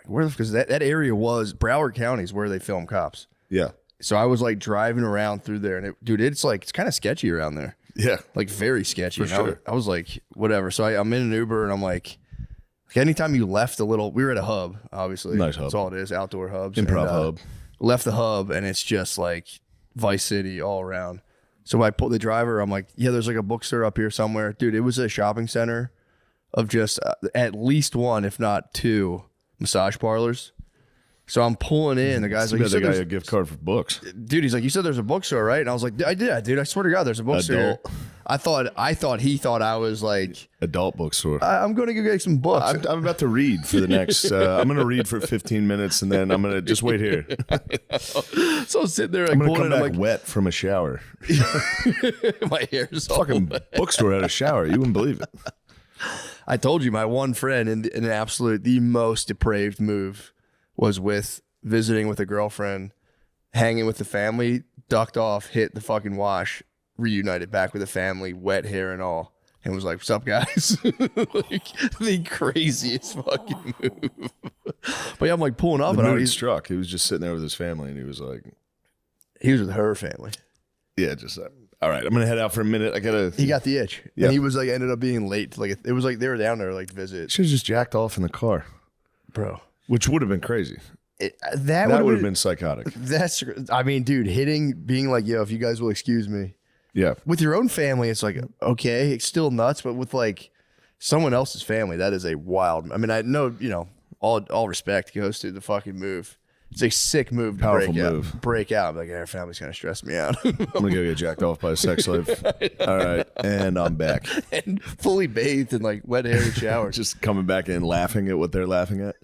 [SPEAKER 2] where? Because that area was Broward County is where they film Cops.
[SPEAKER 15] Yeah.
[SPEAKER 2] So I was like driving around through there, and it's like it's kind of sketchy around there.
[SPEAKER 15] Yeah,
[SPEAKER 2] like very sketchy.
[SPEAKER 15] For
[SPEAKER 2] And
[SPEAKER 15] sure.
[SPEAKER 2] I was like, whatever. So I'm in an Uber, and I'm like, anytime you left a little, we were at a hub, obviously.
[SPEAKER 15] Nice hub.
[SPEAKER 2] That's all it is, outdoor hubs.
[SPEAKER 15] Improv
[SPEAKER 2] And,
[SPEAKER 15] hub.
[SPEAKER 2] Left the hub, and it's just like Vice City all around. So I pulled the driver. I'm like, yeah, there's like a bookstore up here somewhere, dude. It was a shopping center of just at least one, if not two, massage parlors. So I'm pulling in. The guy's like,
[SPEAKER 15] You
[SPEAKER 2] you
[SPEAKER 15] said
[SPEAKER 2] said
[SPEAKER 15] they got
[SPEAKER 2] there's
[SPEAKER 15] a gift card for books.
[SPEAKER 2] dude, he's like, you said there's a bookstore, right? And I was like, I did, dude. I swear to God, there's a bookstore.
[SPEAKER 15] Adult.
[SPEAKER 2] I thought he thought I was like
[SPEAKER 15] Adult bookstore.
[SPEAKER 2] I'm going to go get some books.
[SPEAKER 15] I'm about to read for the next. I'm going to read for 15 minutes, and then I'm going to just wait here.
[SPEAKER 2] So I'm sitting there, like,
[SPEAKER 15] I'm going to
[SPEAKER 2] pulling
[SPEAKER 15] come
[SPEAKER 2] in,
[SPEAKER 15] back
[SPEAKER 2] I'm like,
[SPEAKER 15] wet from a shower.
[SPEAKER 2] my hair's all
[SPEAKER 15] Fucking
[SPEAKER 2] wet.
[SPEAKER 15] bookstore had a shower. You wouldn't believe it.
[SPEAKER 2] I told you, my one friend in an absolute the most depraved move was with visiting with a girlfriend, hanging with the family, ducked off, hit the fucking wash, reunited back with the family, wet hair and all, and was like, "What's up, guys?" Like the craziest fucking move. But yeah, I'm like pulling up,
[SPEAKER 15] The
[SPEAKER 2] and
[SPEAKER 15] mood
[SPEAKER 2] he's
[SPEAKER 15] struck. He was just sitting there with his family, and he was like,
[SPEAKER 2] he was with her family.
[SPEAKER 15] "Yeah, just all right. I'm going to head out for a minute. I gotta."
[SPEAKER 2] He got the itch,
[SPEAKER 15] Yeah.
[SPEAKER 2] and he was like ended up being late. Like it was like they were down there like to visit,
[SPEAKER 15] Should have just jacked off in the car,
[SPEAKER 2] bro.
[SPEAKER 15] which would have been crazy.
[SPEAKER 2] That
[SPEAKER 15] would
[SPEAKER 2] would've
[SPEAKER 15] have been psychotic.
[SPEAKER 2] That's, I mean, dude, being like, yo, if you guys will excuse me.
[SPEAKER 15] Yeah.
[SPEAKER 2] With your own family, it's like, okay, it's still nuts, but with like someone else's family, that is a wild. I mean, I know, all respect goes to the fucking move. It's a sick move to
[SPEAKER 15] Powerful
[SPEAKER 2] break
[SPEAKER 15] move.
[SPEAKER 2] out. Break out. Like, our family's kind of stressed me out.
[SPEAKER 15] I'm going to go get jacked off by a sex slave. All right. And I'm back.
[SPEAKER 2] And fully bathed in like wet hair and shower.
[SPEAKER 15] Just coming back in laughing at what they're laughing at.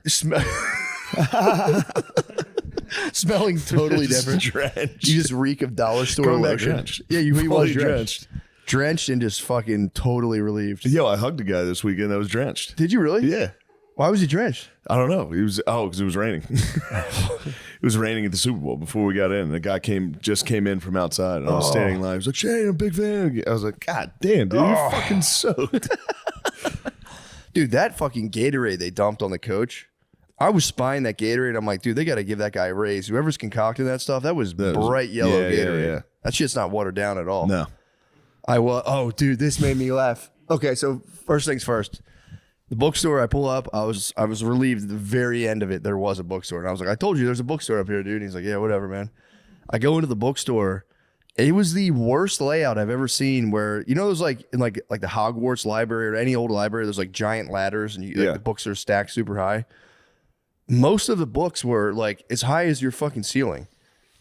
[SPEAKER 2] Smelling totally
[SPEAKER 15] Just
[SPEAKER 2] different.
[SPEAKER 15] drenched.
[SPEAKER 2] You just reek of dollar store
[SPEAKER 15] Coming back
[SPEAKER 2] lotion.
[SPEAKER 15] drenched.
[SPEAKER 2] Yeah, he
[SPEAKER 15] Fully
[SPEAKER 2] was drenched. Drenched and just fucking totally relieved.
[SPEAKER 15] Yo, I hugged a guy this weekend that was drenched.
[SPEAKER 2] Did you really?
[SPEAKER 15] Yeah.
[SPEAKER 2] Why was he drenched?
[SPEAKER 15] I don't know. He was because it was raining. It was raining at the Super Bowl before we got in. The guy just came in from outside, and I was standing in line. He was like, "Shane, I'm a big fan." I was like, "God damn, dude, you're fucking soaked."
[SPEAKER 2] Dude, that fucking Gatorade they dumped on the coach. I was spying that Gatorade. I'm like, dude, they got to give that guy a raise. Whoever's concocting that stuff, that was bright yellow Gatorade.
[SPEAKER 15] Yeah.
[SPEAKER 2] That shit's not watered down at all.
[SPEAKER 15] No.
[SPEAKER 2] Oh, dude, this made me laugh. Okay, so first things first. The bookstore, I pull up. I was relieved at the very end of it, there was a bookstore. And I was like, I told you there's a bookstore up here, dude. And he's like, yeah, whatever, man. I go into the bookstore. It was the worst layout I've ever seen where, those like in like the Hogwarts library or any old library, there's like giant ladders and the books are stacked super high. Most of the books were like as high as your fucking ceiling.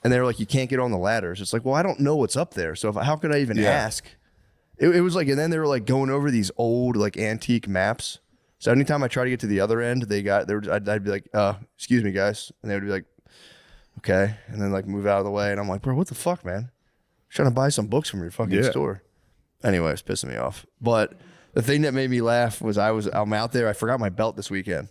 [SPEAKER 2] And they were like, you can't get on the ladders. It's like, well, I don't know what's up there. So how could I even ask? It was like, and then they were like going over these old like antique maps. So anytime I try to get to the other end, I'd be like, excuse me, guys. And they would be like, okay. And then like move out of the way. And I'm like, bro, what the fuck, man? I'm trying to buy some books from your fucking store. Anyway, it's pissing me off. But the thing that made me laugh was I'm out there. I forgot my belt this weekend.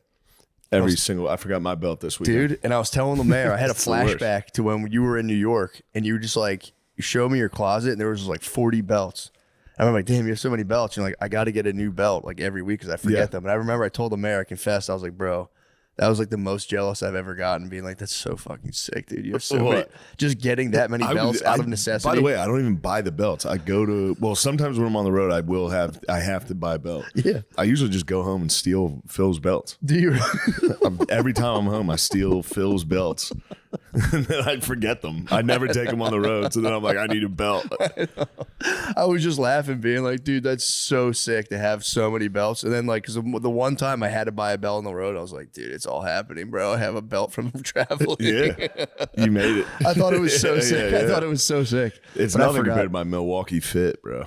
[SPEAKER 15] I forgot my belt this weekend.
[SPEAKER 2] Dude, and I was telling the mayor, I had a
[SPEAKER 15] It's the worst.
[SPEAKER 2] flashback to when you were in New York and you were just like, you showed me your closet and there was like 40 belts. And I'm like, damn, you have so many belts. You're like, I got to get a new belt like every week because I forget them. And I remember I told the mayor, I confessed, I was like, bro, that was like the most jealous I've ever gotten, being like, that's so fucking sick, dude. You have so many. Just getting that many belts out of necessity.
[SPEAKER 15] By the way, I don't even buy the belts. I go to, well, sometimes when I'm on the road, I have to buy a belt.
[SPEAKER 2] Yeah.
[SPEAKER 15] I usually just go home and steal Phil's belts.
[SPEAKER 2] Do you?
[SPEAKER 15] Every time I'm home, I steal Phil's belts. And then I forget them. I never take them on the road. So then I'm like, I need a belt.
[SPEAKER 2] I was just laughing, being like, dude, that's so sick to have so many belts. And then, like, because the one time I had to buy a belt on the road, I was like, dude, it's all happening, bro. I have a belt from traveling.
[SPEAKER 15] Yeah. You made it.
[SPEAKER 2] I thought it was so sick.
[SPEAKER 15] Yeah.
[SPEAKER 2] I thought it was so sick.
[SPEAKER 15] It's
[SPEAKER 2] But I
[SPEAKER 15] nothing
[SPEAKER 2] forgot.
[SPEAKER 15] compared to my Milwaukee Fit, bro.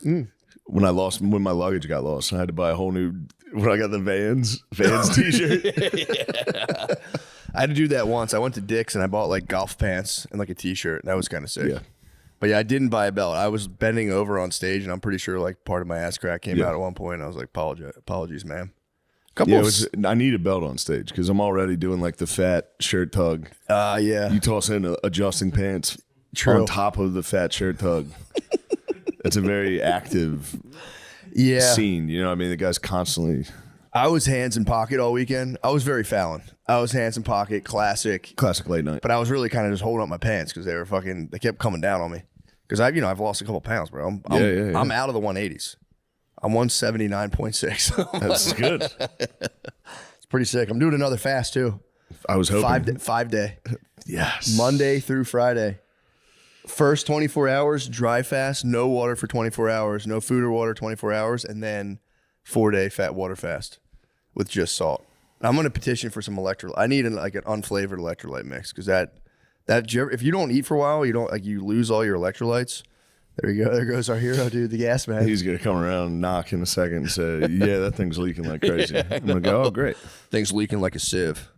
[SPEAKER 2] Mm.
[SPEAKER 15] When my luggage got lost, I had to buy a whole new, when I got the Vans t-shirt.
[SPEAKER 2] I had to do that once. I went to Dick's and I bought like golf pants and like a t-shirt. That was kind of sick.
[SPEAKER 15] Yeah.
[SPEAKER 2] But yeah, I didn't buy a belt. I was bending over on stage and I'm pretty sure like part of my ass crack came out at one point. And I was like, apologies, ma'am.
[SPEAKER 15] I need a belt on stage because I'm already doing like the fat shirt tug.
[SPEAKER 2] Yeah.
[SPEAKER 15] You toss in adjusting pants
[SPEAKER 2] True.
[SPEAKER 15] on top of the fat shirt tug. It's a very active scene. You know what I mean? The guy's constantly.
[SPEAKER 2] I was hands in pocket all weekend. I was very Fallon. I was hands in pocket, classic
[SPEAKER 15] late night.
[SPEAKER 2] But I was really kind of just holding up my pants because they kept coming down on me. Because I've lost a couple pounds, bro. I'm out of the 180s. I'm 179.6.
[SPEAKER 15] That's good.
[SPEAKER 2] It's pretty sick. I'm doing another fast too.
[SPEAKER 15] I was hoping
[SPEAKER 2] 5 day.
[SPEAKER 15] Yes.
[SPEAKER 2] Monday through Friday. First 24 hours, dry fast, no water for 24 hours, no food or water 24 hours, and then 4-day fat water fast with just salt. I'm going to petition for some electrolyte. I need an unflavored electrolyte mix because that if you don't eat for a while, you lose all your electrolytes. There you go. There goes our hero, dude, the gas man.
[SPEAKER 15] He's going to come around and knock in a second and say, yeah, that thing's leaking like crazy. I'm going to go, oh, great.
[SPEAKER 2] Thing's leaking like a sieve.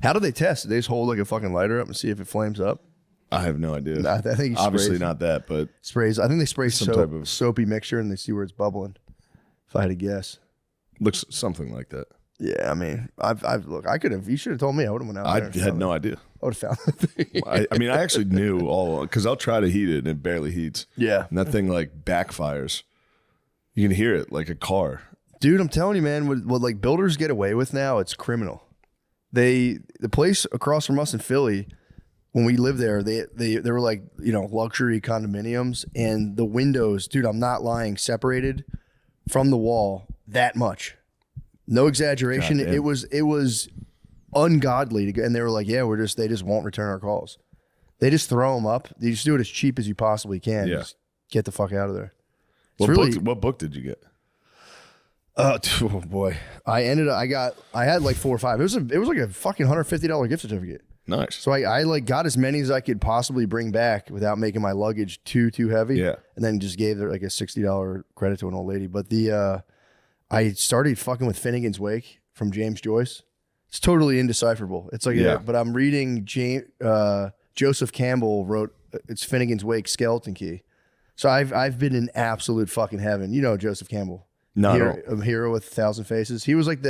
[SPEAKER 2] How do they test? Do they just hold like a fucking lighter up and see if it flames up?
[SPEAKER 15] I have no idea.
[SPEAKER 2] I think he
[SPEAKER 15] obviously
[SPEAKER 2] sprays.
[SPEAKER 15] not that, but
[SPEAKER 2] sprays. I think they spray
[SPEAKER 15] some type of
[SPEAKER 2] soapy mixture and they see where it's bubbling. If I had to guess,
[SPEAKER 15] looks something like that.
[SPEAKER 2] Yeah, I mean, look. I could have. You should have told me. I would have went out.
[SPEAKER 15] I
[SPEAKER 2] there
[SPEAKER 15] had no idea.
[SPEAKER 2] I would have found the thing.
[SPEAKER 15] I mean, I actually knew all because I'll try to heat it and it barely heats.
[SPEAKER 2] Yeah,
[SPEAKER 15] and that thing like backfires. You can hear it like a car.
[SPEAKER 2] Dude, I'm telling you, man. What like builders get away with now, it's criminal. The place across from us in Philly, when we lived there, they were like, you know, luxury condominiums, and the windows, dude, I'm not lying, separated from the wall that much. No exaggeration. It was ungodly to go, and they were like, yeah, they just won't return our calls. They just throw them up. They just do it as cheap as you possibly can.
[SPEAKER 15] Yeah.
[SPEAKER 2] Just get the fuck out of there.
[SPEAKER 15] What book did you get?
[SPEAKER 2] Oh boy, I had like 4 or 5. It was like a fucking $150 gift certificate.
[SPEAKER 15] Nice.
[SPEAKER 2] So I like got as many as I could possibly bring back without making my luggage too heavy.
[SPEAKER 15] Yeah.
[SPEAKER 2] And then just gave her like a $60 credit to an old lady. But I started fucking with Finnegan's Wake from James Joyce. It's totally indecipherable. It's like, but I'm reading Joseph Campbell wrote, it's Finnegan's Wake Skeleton Key. So I've been in absolute fucking heaven. You know Joseph Campbell.
[SPEAKER 15] No,
[SPEAKER 2] a hero with 1,000 faces. He was like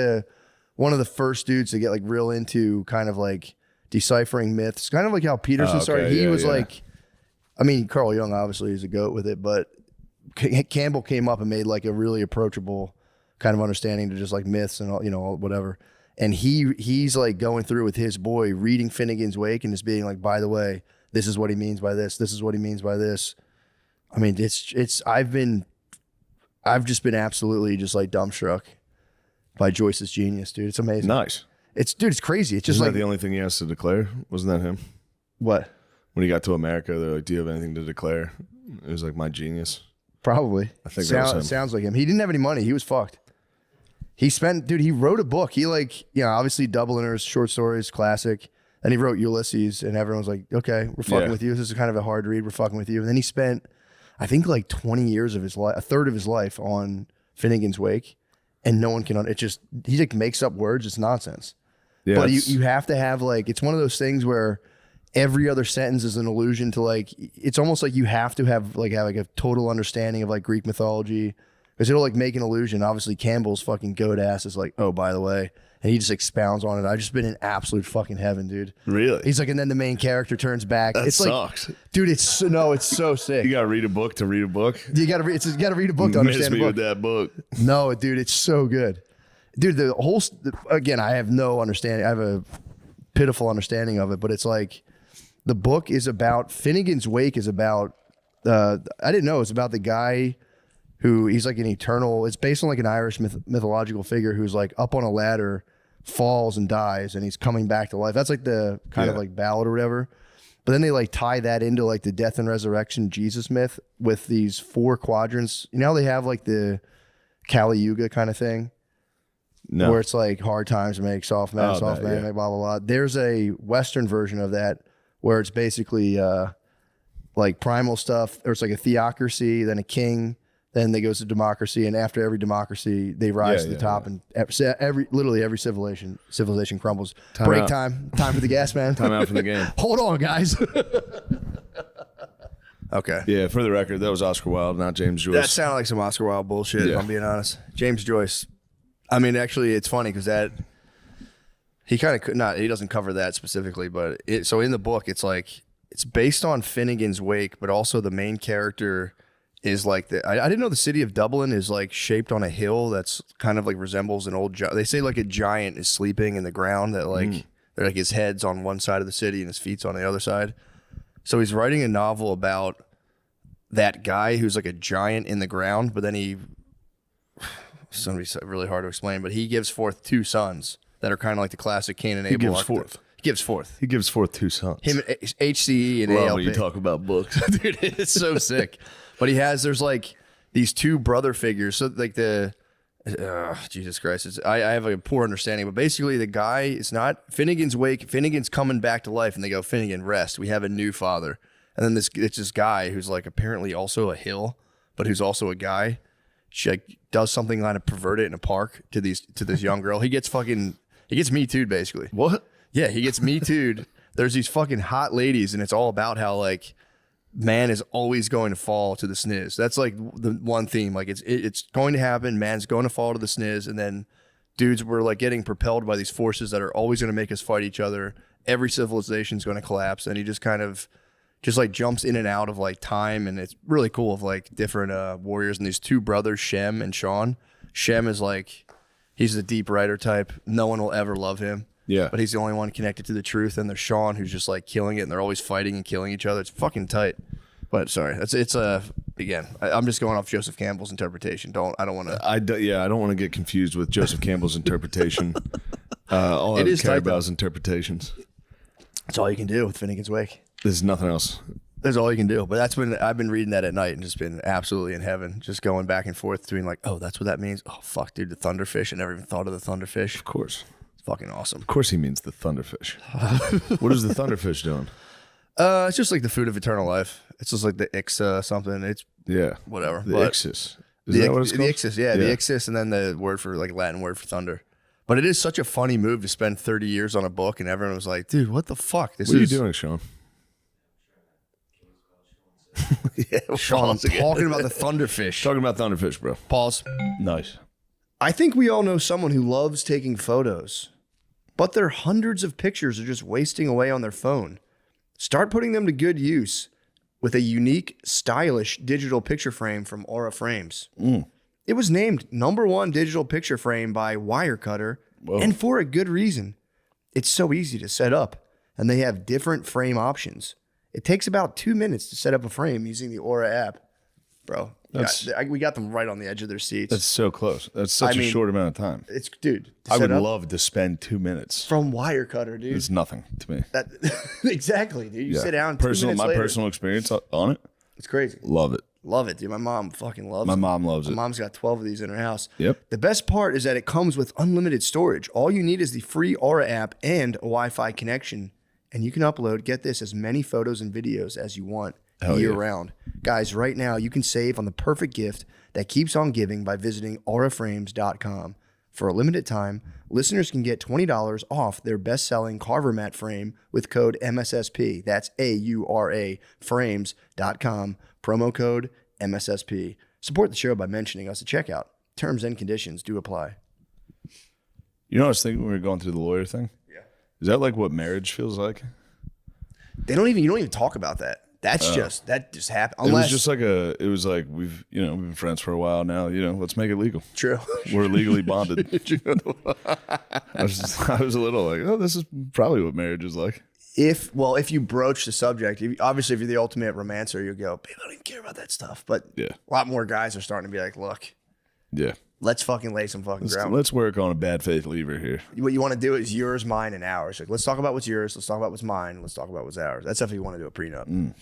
[SPEAKER 2] one of the first dudes to get like real into kind of like deciphering myths, kind of like how Peterson started. He was like, I mean, Carl Jung obviously is a goat with it, but Campbell came up and made like a really approachable kind of understanding to just like myths and all, you know, whatever. And he's like going through with his boy, reading Finnegan's Wake and just being like, by the way, this is what he means by this. This is what he means by this. I mean, I've just been absolutely just like dumbstruck by Joyce's genius, dude. It's amazing.
[SPEAKER 15] Nice.
[SPEAKER 2] It's crazy. It's just
[SPEAKER 15] Isn't
[SPEAKER 2] like
[SPEAKER 15] that the only thing he has to declare? Wasn't that him?
[SPEAKER 2] What?
[SPEAKER 15] When he got to America, they're like, "Do you have anything to declare?" It was like my genius.
[SPEAKER 2] Probably.
[SPEAKER 15] I think that was him.
[SPEAKER 2] Sounds like him. He didn't have any money. He was fucked. He wrote a book. He like, you know, obviously Dubliners, short stories, classic. And he wrote Ulysses, and everyone's like, okay, we're fucking with you. This is kind of a hard read. We're fucking with you. And then he spent, I think, like 20 years of his life, a third of his life on Finnegan's Wake, and no one can, he like makes up words. It's nonsense. Yeah, but you have to have like, it's one of those things where every other sentence is an allusion to like, it's almost like you have to have a total understanding of like Greek mythology, because it'll like make an allusion. Obviously Campbell's fucking goat ass is like, oh, by the way, and he just expounds on it. I've just been in absolute fucking heaven, dude.
[SPEAKER 15] Really?
[SPEAKER 2] He's like, and then the main character turns back.
[SPEAKER 15] That sucks.
[SPEAKER 2] Like, dude, it's so sick.
[SPEAKER 15] You gotta read a book to read a book.
[SPEAKER 2] You gotta read a book to understand
[SPEAKER 15] Miss me
[SPEAKER 2] a book.
[SPEAKER 15] with that book.
[SPEAKER 2] No, dude, it's so good. Dude, the whole, again, I have no understanding. I have a pitiful understanding of it, but it's like, the book is about, Finnegan's Wake is about, I didn't know, it's about the guy who, he's like an eternal, it's based on like an Irish mythological figure who's like up on a ladder, falls and dies, and he's coming back to life. That's like the kind of like ballad or whatever. But then they like tie that into like the death and resurrection Jesus myth with these 4 quadrants. You know how they have like the Kali Yuga kind of thing?
[SPEAKER 15] No.
[SPEAKER 2] Where it's like hard times make soft man, make blah, blah, blah. There's a Western version of that where it's basically like primal stuff, or it's like a theocracy, then a king, then they goes to democracy, and after every democracy, they rise to the top, and literally every civilization crumbles. Break time for the gas man.
[SPEAKER 15] Time out from the game.
[SPEAKER 2] Hold on, guys. Okay.
[SPEAKER 15] Yeah, for the record, that was Oscar Wilde, not James Joyce.
[SPEAKER 2] That sounded like some Oscar Wilde bullshit, if I'm being honest. James Joyce. I mean, actually, it's funny because that he kind of could not. He doesn't cover that specifically, but so in the book, it's like it's based on Finnegan's Wake, but also the main character is like I didn't know the city of Dublin is like shaped on a hill that's kind of like resembles an old. They say like a giant is sleeping in the ground that like they're like his head's on one side of the city and his feet's on the other side. So he's writing a novel about that guy who's like a giant in the ground, but then it's going to be really hard to explain, but he gives forth 2 sons that are kind of like the classic Cain and Abel.
[SPEAKER 15] He gives forth.
[SPEAKER 2] He gives forth.
[SPEAKER 15] He gives forth 2 sons.
[SPEAKER 2] Him, HCE and
[SPEAKER 15] Love
[SPEAKER 2] ALP.
[SPEAKER 15] when you talk about books.
[SPEAKER 2] Dude, it's so sick. But there's like these 2 brother figures. So like Jesus Christ. I have a poor understanding, but basically the guy, it's not Finnegan's Wake. Finnegan's coming back to life and they go, Finnegan, rest. We have a new father. And then it's this guy who's like apparently also a hill, but who's also a guy. She like does something kind of perverted in a park to this young girl. He gets Me Too'd basically.
[SPEAKER 15] What?
[SPEAKER 2] Yeah, he gets Me Too'd. There's these fucking hot ladies, and it's all about how like man is always going to fall to the sniz. That's like the one theme. Like it's going to happen. Man's going to fall to the sniz, and then dudes were like getting propelled by these forces that are always going to make us fight each other. Every civilization is going to collapse, and he just kind of like jumps in and out of like time, and it's really cool of like different warriors, and these 2 brothers, Shem and Sean. Shem is like, he's the deep writer type. No one will ever love him.
[SPEAKER 15] Yeah.
[SPEAKER 2] But he's the only one connected to the truth. And there's Sean, who's just like killing it, and they're always fighting and killing each other. It's fucking tight. But sorry, again, I'm just going off Joseph Campbell's interpretation. I don't want to.
[SPEAKER 15] I don't want to get confused with Joseph Campbell's interpretation. All
[SPEAKER 2] it
[SPEAKER 15] I
[SPEAKER 2] is
[SPEAKER 15] care
[SPEAKER 2] tight,
[SPEAKER 15] about
[SPEAKER 2] though.
[SPEAKER 15] is interpretations.
[SPEAKER 2] That's all you can do with Finnegan's Wake.
[SPEAKER 15] There's nothing else.
[SPEAKER 2] That's all you can do. But that's when I've been reading that at night and just been absolutely in heaven, just going back and forth between like, oh, that's what that means. Oh, fuck, dude, the thunderfish. I never even thought of the thunderfish.
[SPEAKER 15] Of course.
[SPEAKER 2] It's fucking awesome.
[SPEAKER 15] Of course he means the thunderfish. What is the thunderfish doing?
[SPEAKER 2] It's just like the food of eternal life. It's just like the Ixa something. It's whatever.
[SPEAKER 15] The Ixis. Is that what it's called?
[SPEAKER 2] The Ixis, the Ixis, and then the word for like Latin word for thunder. But it is such a funny move to spend 30 years on a book, and everyone was like, dude, what the fuck?
[SPEAKER 15] What are you doing, Sean?
[SPEAKER 2] Sean, I'm talking about the thunderfish.
[SPEAKER 15] Talking about thunderfish, bro.
[SPEAKER 2] Pause.
[SPEAKER 15] Nice.
[SPEAKER 2] I think we all know someone who loves taking photos, but their hundreds of pictures are just wasting away on their phone. Start putting them to good use with a unique, stylish digital picture frame from Aura Frames. It was named #1 digital picture frame by Wirecutter, and for a good reason. It's so easy to set up, and they have different frame options. It takes about 2 minutes to set up a frame using the Aura app. Bro, we got them right on the edge of their seats.
[SPEAKER 15] That's so close. That's such a short amount of time.
[SPEAKER 2] Dude,
[SPEAKER 15] I would love to spend 2 minutes.
[SPEAKER 2] From Wirecutter, dude.
[SPEAKER 15] It's nothing to me.
[SPEAKER 2] Exactly, dude. You sit down, 2 minutes
[SPEAKER 15] My
[SPEAKER 2] later.
[SPEAKER 15] personal experience on it.
[SPEAKER 2] It's crazy.
[SPEAKER 15] Love it.
[SPEAKER 2] Love it, dude. My mom fucking loves it.
[SPEAKER 15] My mom loves it.
[SPEAKER 2] My mom's got 12 of these in her house.
[SPEAKER 15] Yep.
[SPEAKER 2] The best part is that it comes with unlimited storage. All you need is the free Aura app and a Wi-Fi connection. And you can upload, get this, as many photos and videos as you want year round. Guys, right now you can save on the perfect gift that keeps on giving by visiting auraframes.com. For a limited time, listeners can get $20 off their best-selling Carver mat frame with code MSSP. That's AURA frames.com, promo code MSSP. Support the show by mentioning us at checkout. Terms and conditions do apply.
[SPEAKER 3] You know what I was thinking when we were going through the lawyer thing? Yeah. Is that like what marriage feels like?
[SPEAKER 2] You don't even talk about that. That just happened.
[SPEAKER 3] It was just like it was like we've been friends for a while now. Let's make it legal.
[SPEAKER 2] True.
[SPEAKER 3] We're legally bonded. I was a little like, oh, this is probably what marriage is like.
[SPEAKER 2] If you broach the subject, obviously if you're the ultimate romancer, you'll go, babe, I don't even care about that stuff. But
[SPEAKER 3] yeah,
[SPEAKER 2] a lot more guys are starting to be like, look,
[SPEAKER 3] yeah,
[SPEAKER 2] let's fucking lay some fucking ground.
[SPEAKER 3] Let's work on a bad faith lever here.
[SPEAKER 2] What you want to do is yours, mine, and ours. Like, let's talk about what's yours. Let's talk about what's mine. Let's talk about what's ours. That's if you want to do a prenup.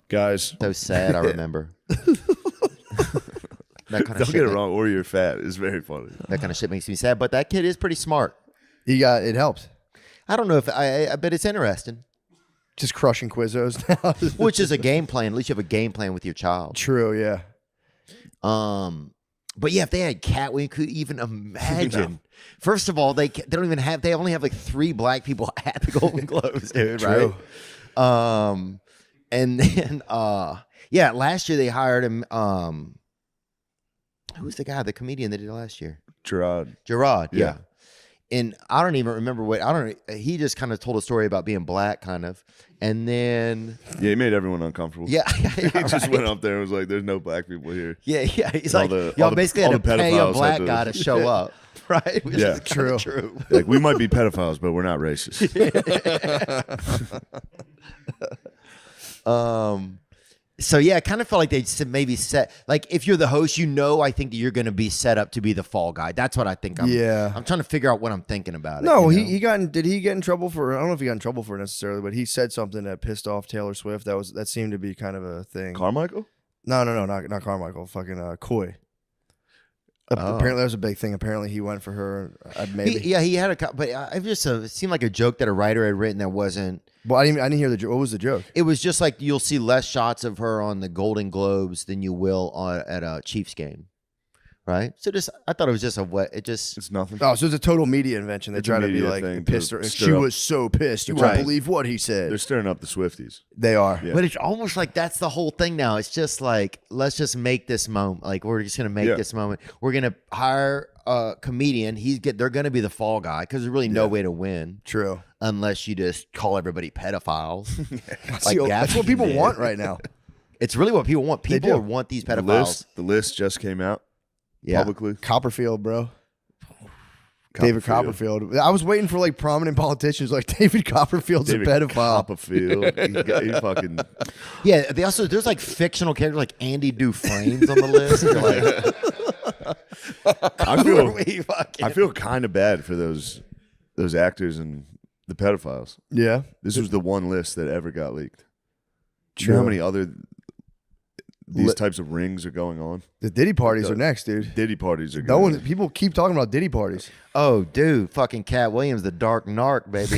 [SPEAKER 3] Guys,
[SPEAKER 7] so sad. I remember. That kind of
[SPEAKER 15] Don't get it wrong. Or you're fat. It's very funny.
[SPEAKER 7] That kind of shit makes me sad. But that kid is pretty smart.
[SPEAKER 2] It helps.
[SPEAKER 7] I don't know if I bet it's interesting.
[SPEAKER 2] Just crushing Quizzos now.
[SPEAKER 7] Which is a game plan. At least you have a game plan with your child.
[SPEAKER 2] True, yeah.
[SPEAKER 7] But yeah, if they had cat, we could even imagine. No. First of all, they only have like 3 black people at the Golden Globes, dude.
[SPEAKER 2] True.
[SPEAKER 7] Right? And then last year they hired him. Who was the guy, the comedian that did it last year?
[SPEAKER 3] Gerard,
[SPEAKER 7] yeah. And I don't even remember he just kind of told a story about being black, kind of. And then.
[SPEAKER 3] Yeah, he made everyone uncomfortable.
[SPEAKER 7] Yeah.
[SPEAKER 3] He just went up there and was like, there's no black people here.
[SPEAKER 7] Yeah. He's like, y'all basically had to pay a black guy to show up. Right? Which is true.
[SPEAKER 3] Like, we might be pedophiles, but we're not racist.
[SPEAKER 7] So yeah, I kind of felt like they maybe set, like, if you're the host, I think that you're going to be set up to be the fall guy. That's what I think. I'm trying to figure out what I'm thinking about.
[SPEAKER 2] No, did he get in trouble for? I don't know if he got in trouble for it necessarily, but he said something that pissed off Taylor Swift. That seemed to be kind of a thing.
[SPEAKER 3] Carmichael?
[SPEAKER 2] No, not Carmichael. Fucking Coy. Apparently that was a big thing. Apparently he went for her. Maybe.
[SPEAKER 7] He had a. But it just it seemed like a joke that a writer had written that wasn't.
[SPEAKER 2] Well, I didn't hear the joke. What was the joke?
[SPEAKER 7] It was just like you'll see less shots of her on the Golden Globes than you will at a Chiefs game, right? So I thought it was just it's
[SPEAKER 3] nothing.
[SPEAKER 2] Oh, so it's a total media invention. They try to be like pissed. She was so pissed. You won't believe what he said.
[SPEAKER 3] They're stirring up the Swifties.
[SPEAKER 2] They are.
[SPEAKER 7] Yeah. But it's almost like that's the whole thing now. It's just like, let's just make this moment. Like, we're just going to make this moment. We're going to hire a comedian. They're going to be the fall guy because there's really no way to win.
[SPEAKER 2] True.
[SPEAKER 7] Unless you just call everybody pedophiles.
[SPEAKER 2] That's what people want right now.
[SPEAKER 7] It's really what people want. People want these pedophiles.
[SPEAKER 3] The list just came out publicly.
[SPEAKER 2] Copperfield, bro. David Copperfield. I was waiting for like prominent politicians like David Copperfield's a pedophile.
[SPEAKER 3] Copperfield. he fucking.
[SPEAKER 7] Yeah, there's like fictional characters like Andy Dufresne's on the list.
[SPEAKER 3] I feel kind of bad for those actors and the pedophiles.
[SPEAKER 2] Yeah.
[SPEAKER 3] This was the one list that ever got leaked. Do you know how many other these types of rings are going on?
[SPEAKER 2] The Diddy parties are next, dude.
[SPEAKER 3] Diddy parties are going.
[SPEAKER 2] People keep talking about Diddy parties.
[SPEAKER 7] Oh, dude, fucking Cat Williams, the dark narc, baby.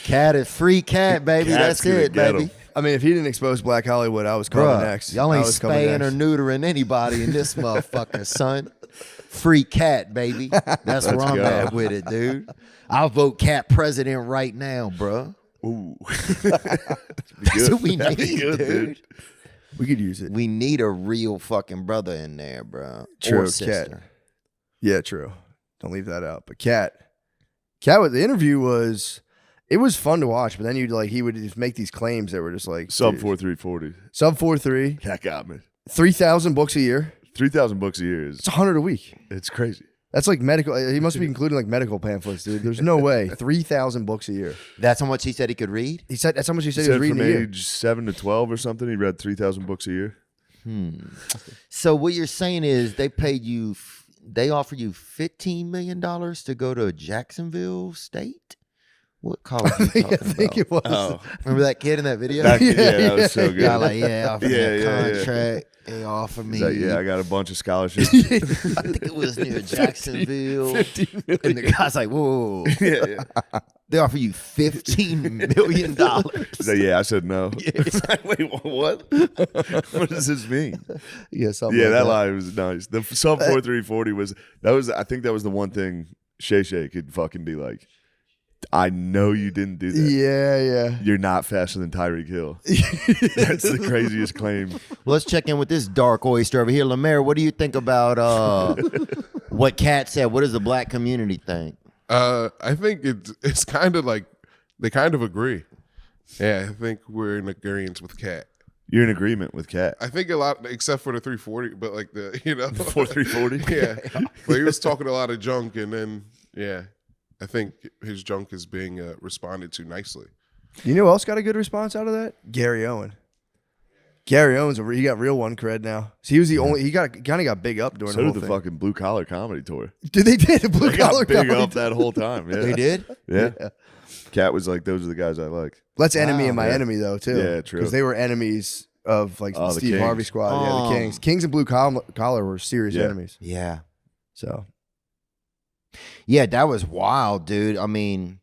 [SPEAKER 7] Cat is free cat, baby. That's it, baby.
[SPEAKER 2] I mean, if he didn't expose Black Hollywood, I was coming next.
[SPEAKER 7] Y'all ain't spaying or neutering anybody in this motherfucker, son. Free cat, baby. That's where I'm at with it, dude. I'll vote cat president right now, bro.
[SPEAKER 3] Ooh.
[SPEAKER 7] That's what we need, dude.
[SPEAKER 2] We could use it.
[SPEAKER 7] We need a real fucking brother in there, bro.
[SPEAKER 2] True,
[SPEAKER 7] or sister.
[SPEAKER 2] Cat. Yeah, true. Don't leave that out. But Cat, the interview was fun to watch, but then he would just make these claims that were just like
[SPEAKER 3] sub 4.340.
[SPEAKER 2] Sub 4.3.
[SPEAKER 3] Cat got me.
[SPEAKER 2] 3,000 books a year.
[SPEAKER 3] 3,000 books a year is.
[SPEAKER 2] It's 100 a week.
[SPEAKER 3] It's crazy.
[SPEAKER 2] That's like medical. He must be including like medical pamphlets, dude. There's no way. 3,000 books a year.
[SPEAKER 7] That's how much he said he could read?
[SPEAKER 2] He said that's how much he said he was reading
[SPEAKER 3] from
[SPEAKER 2] a year.
[SPEAKER 3] age 7 to 12 or something, he read 3,000 books a year.
[SPEAKER 7] So what you're saying is they offered you $15 million to go to Jacksonville State? What college are you talking
[SPEAKER 2] I think it was.
[SPEAKER 7] Remember that kid in that video?
[SPEAKER 3] That was so good.
[SPEAKER 7] Yeah, like, offered me a contract. They offered me.
[SPEAKER 15] He's like, yeah, I got a bunch of scholarships.
[SPEAKER 7] I think it was near Jacksonville.
[SPEAKER 2] 15 million.
[SPEAKER 7] And the guy's like, whoa.
[SPEAKER 15] Yeah.
[SPEAKER 7] They offer you $15 million.
[SPEAKER 15] He's like, yeah, I said no. Wait, what? What does this mean?
[SPEAKER 2] Yeah, something
[SPEAKER 15] yeah,
[SPEAKER 2] like
[SPEAKER 15] that
[SPEAKER 2] that.
[SPEAKER 15] line was nice. The sub 4340 was I think that was the one thing Shay could fucking be like, I know you didn't do that.
[SPEAKER 2] Yeah.
[SPEAKER 15] You're not faster than Tyreek Hill. That's the craziest claim.
[SPEAKER 7] Let's check in with this dark oyster over here. Lemaire, what do you think about what Kat said? What does the black community think?
[SPEAKER 21] I think it's kind of like they kind of agree. Yeah, I think we're in agreement with Kat.
[SPEAKER 15] You're in agreement with Kat.
[SPEAKER 21] I think a lot, except for the 340, but like the
[SPEAKER 15] 340.
[SPEAKER 21] Yeah, but he was talking a lot of junk, and then I think his junk is being responded to nicely.
[SPEAKER 2] You know who else got a good response out of that? Gary Owen. Gary Owens, he got real one cred now. So he was the only. He kind of got big up during
[SPEAKER 15] So
[SPEAKER 2] the whole
[SPEAKER 15] did the
[SPEAKER 2] thing.
[SPEAKER 15] fucking blue collar comedy tour.
[SPEAKER 2] Did they did the blue
[SPEAKER 15] They
[SPEAKER 2] collar
[SPEAKER 15] got big
[SPEAKER 2] comedy
[SPEAKER 15] up that whole time. Yeah.
[SPEAKER 7] They did?
[SPEAKER 15] Yeah. Kat was like, those are the guys I like.
[SPEAKER 2] Let's enemy and my enemy though too.
[SPEAKER 15] Yeah, true.
[SPEAKER 2] Because they were enemies of like
[SPEAKER 15] the
[SPEAKER 2] Steve
[SPEAKER 15] Kings.
[SPEAKER 2] Harvey squad. Yeah, the Kings. Kings and blue collar were serious enemies.
[SPEAKER 7] Yeah.
[SPEAKER 2] So.
[SPEAKER 7] Yeah, that was wild, dude. I mean,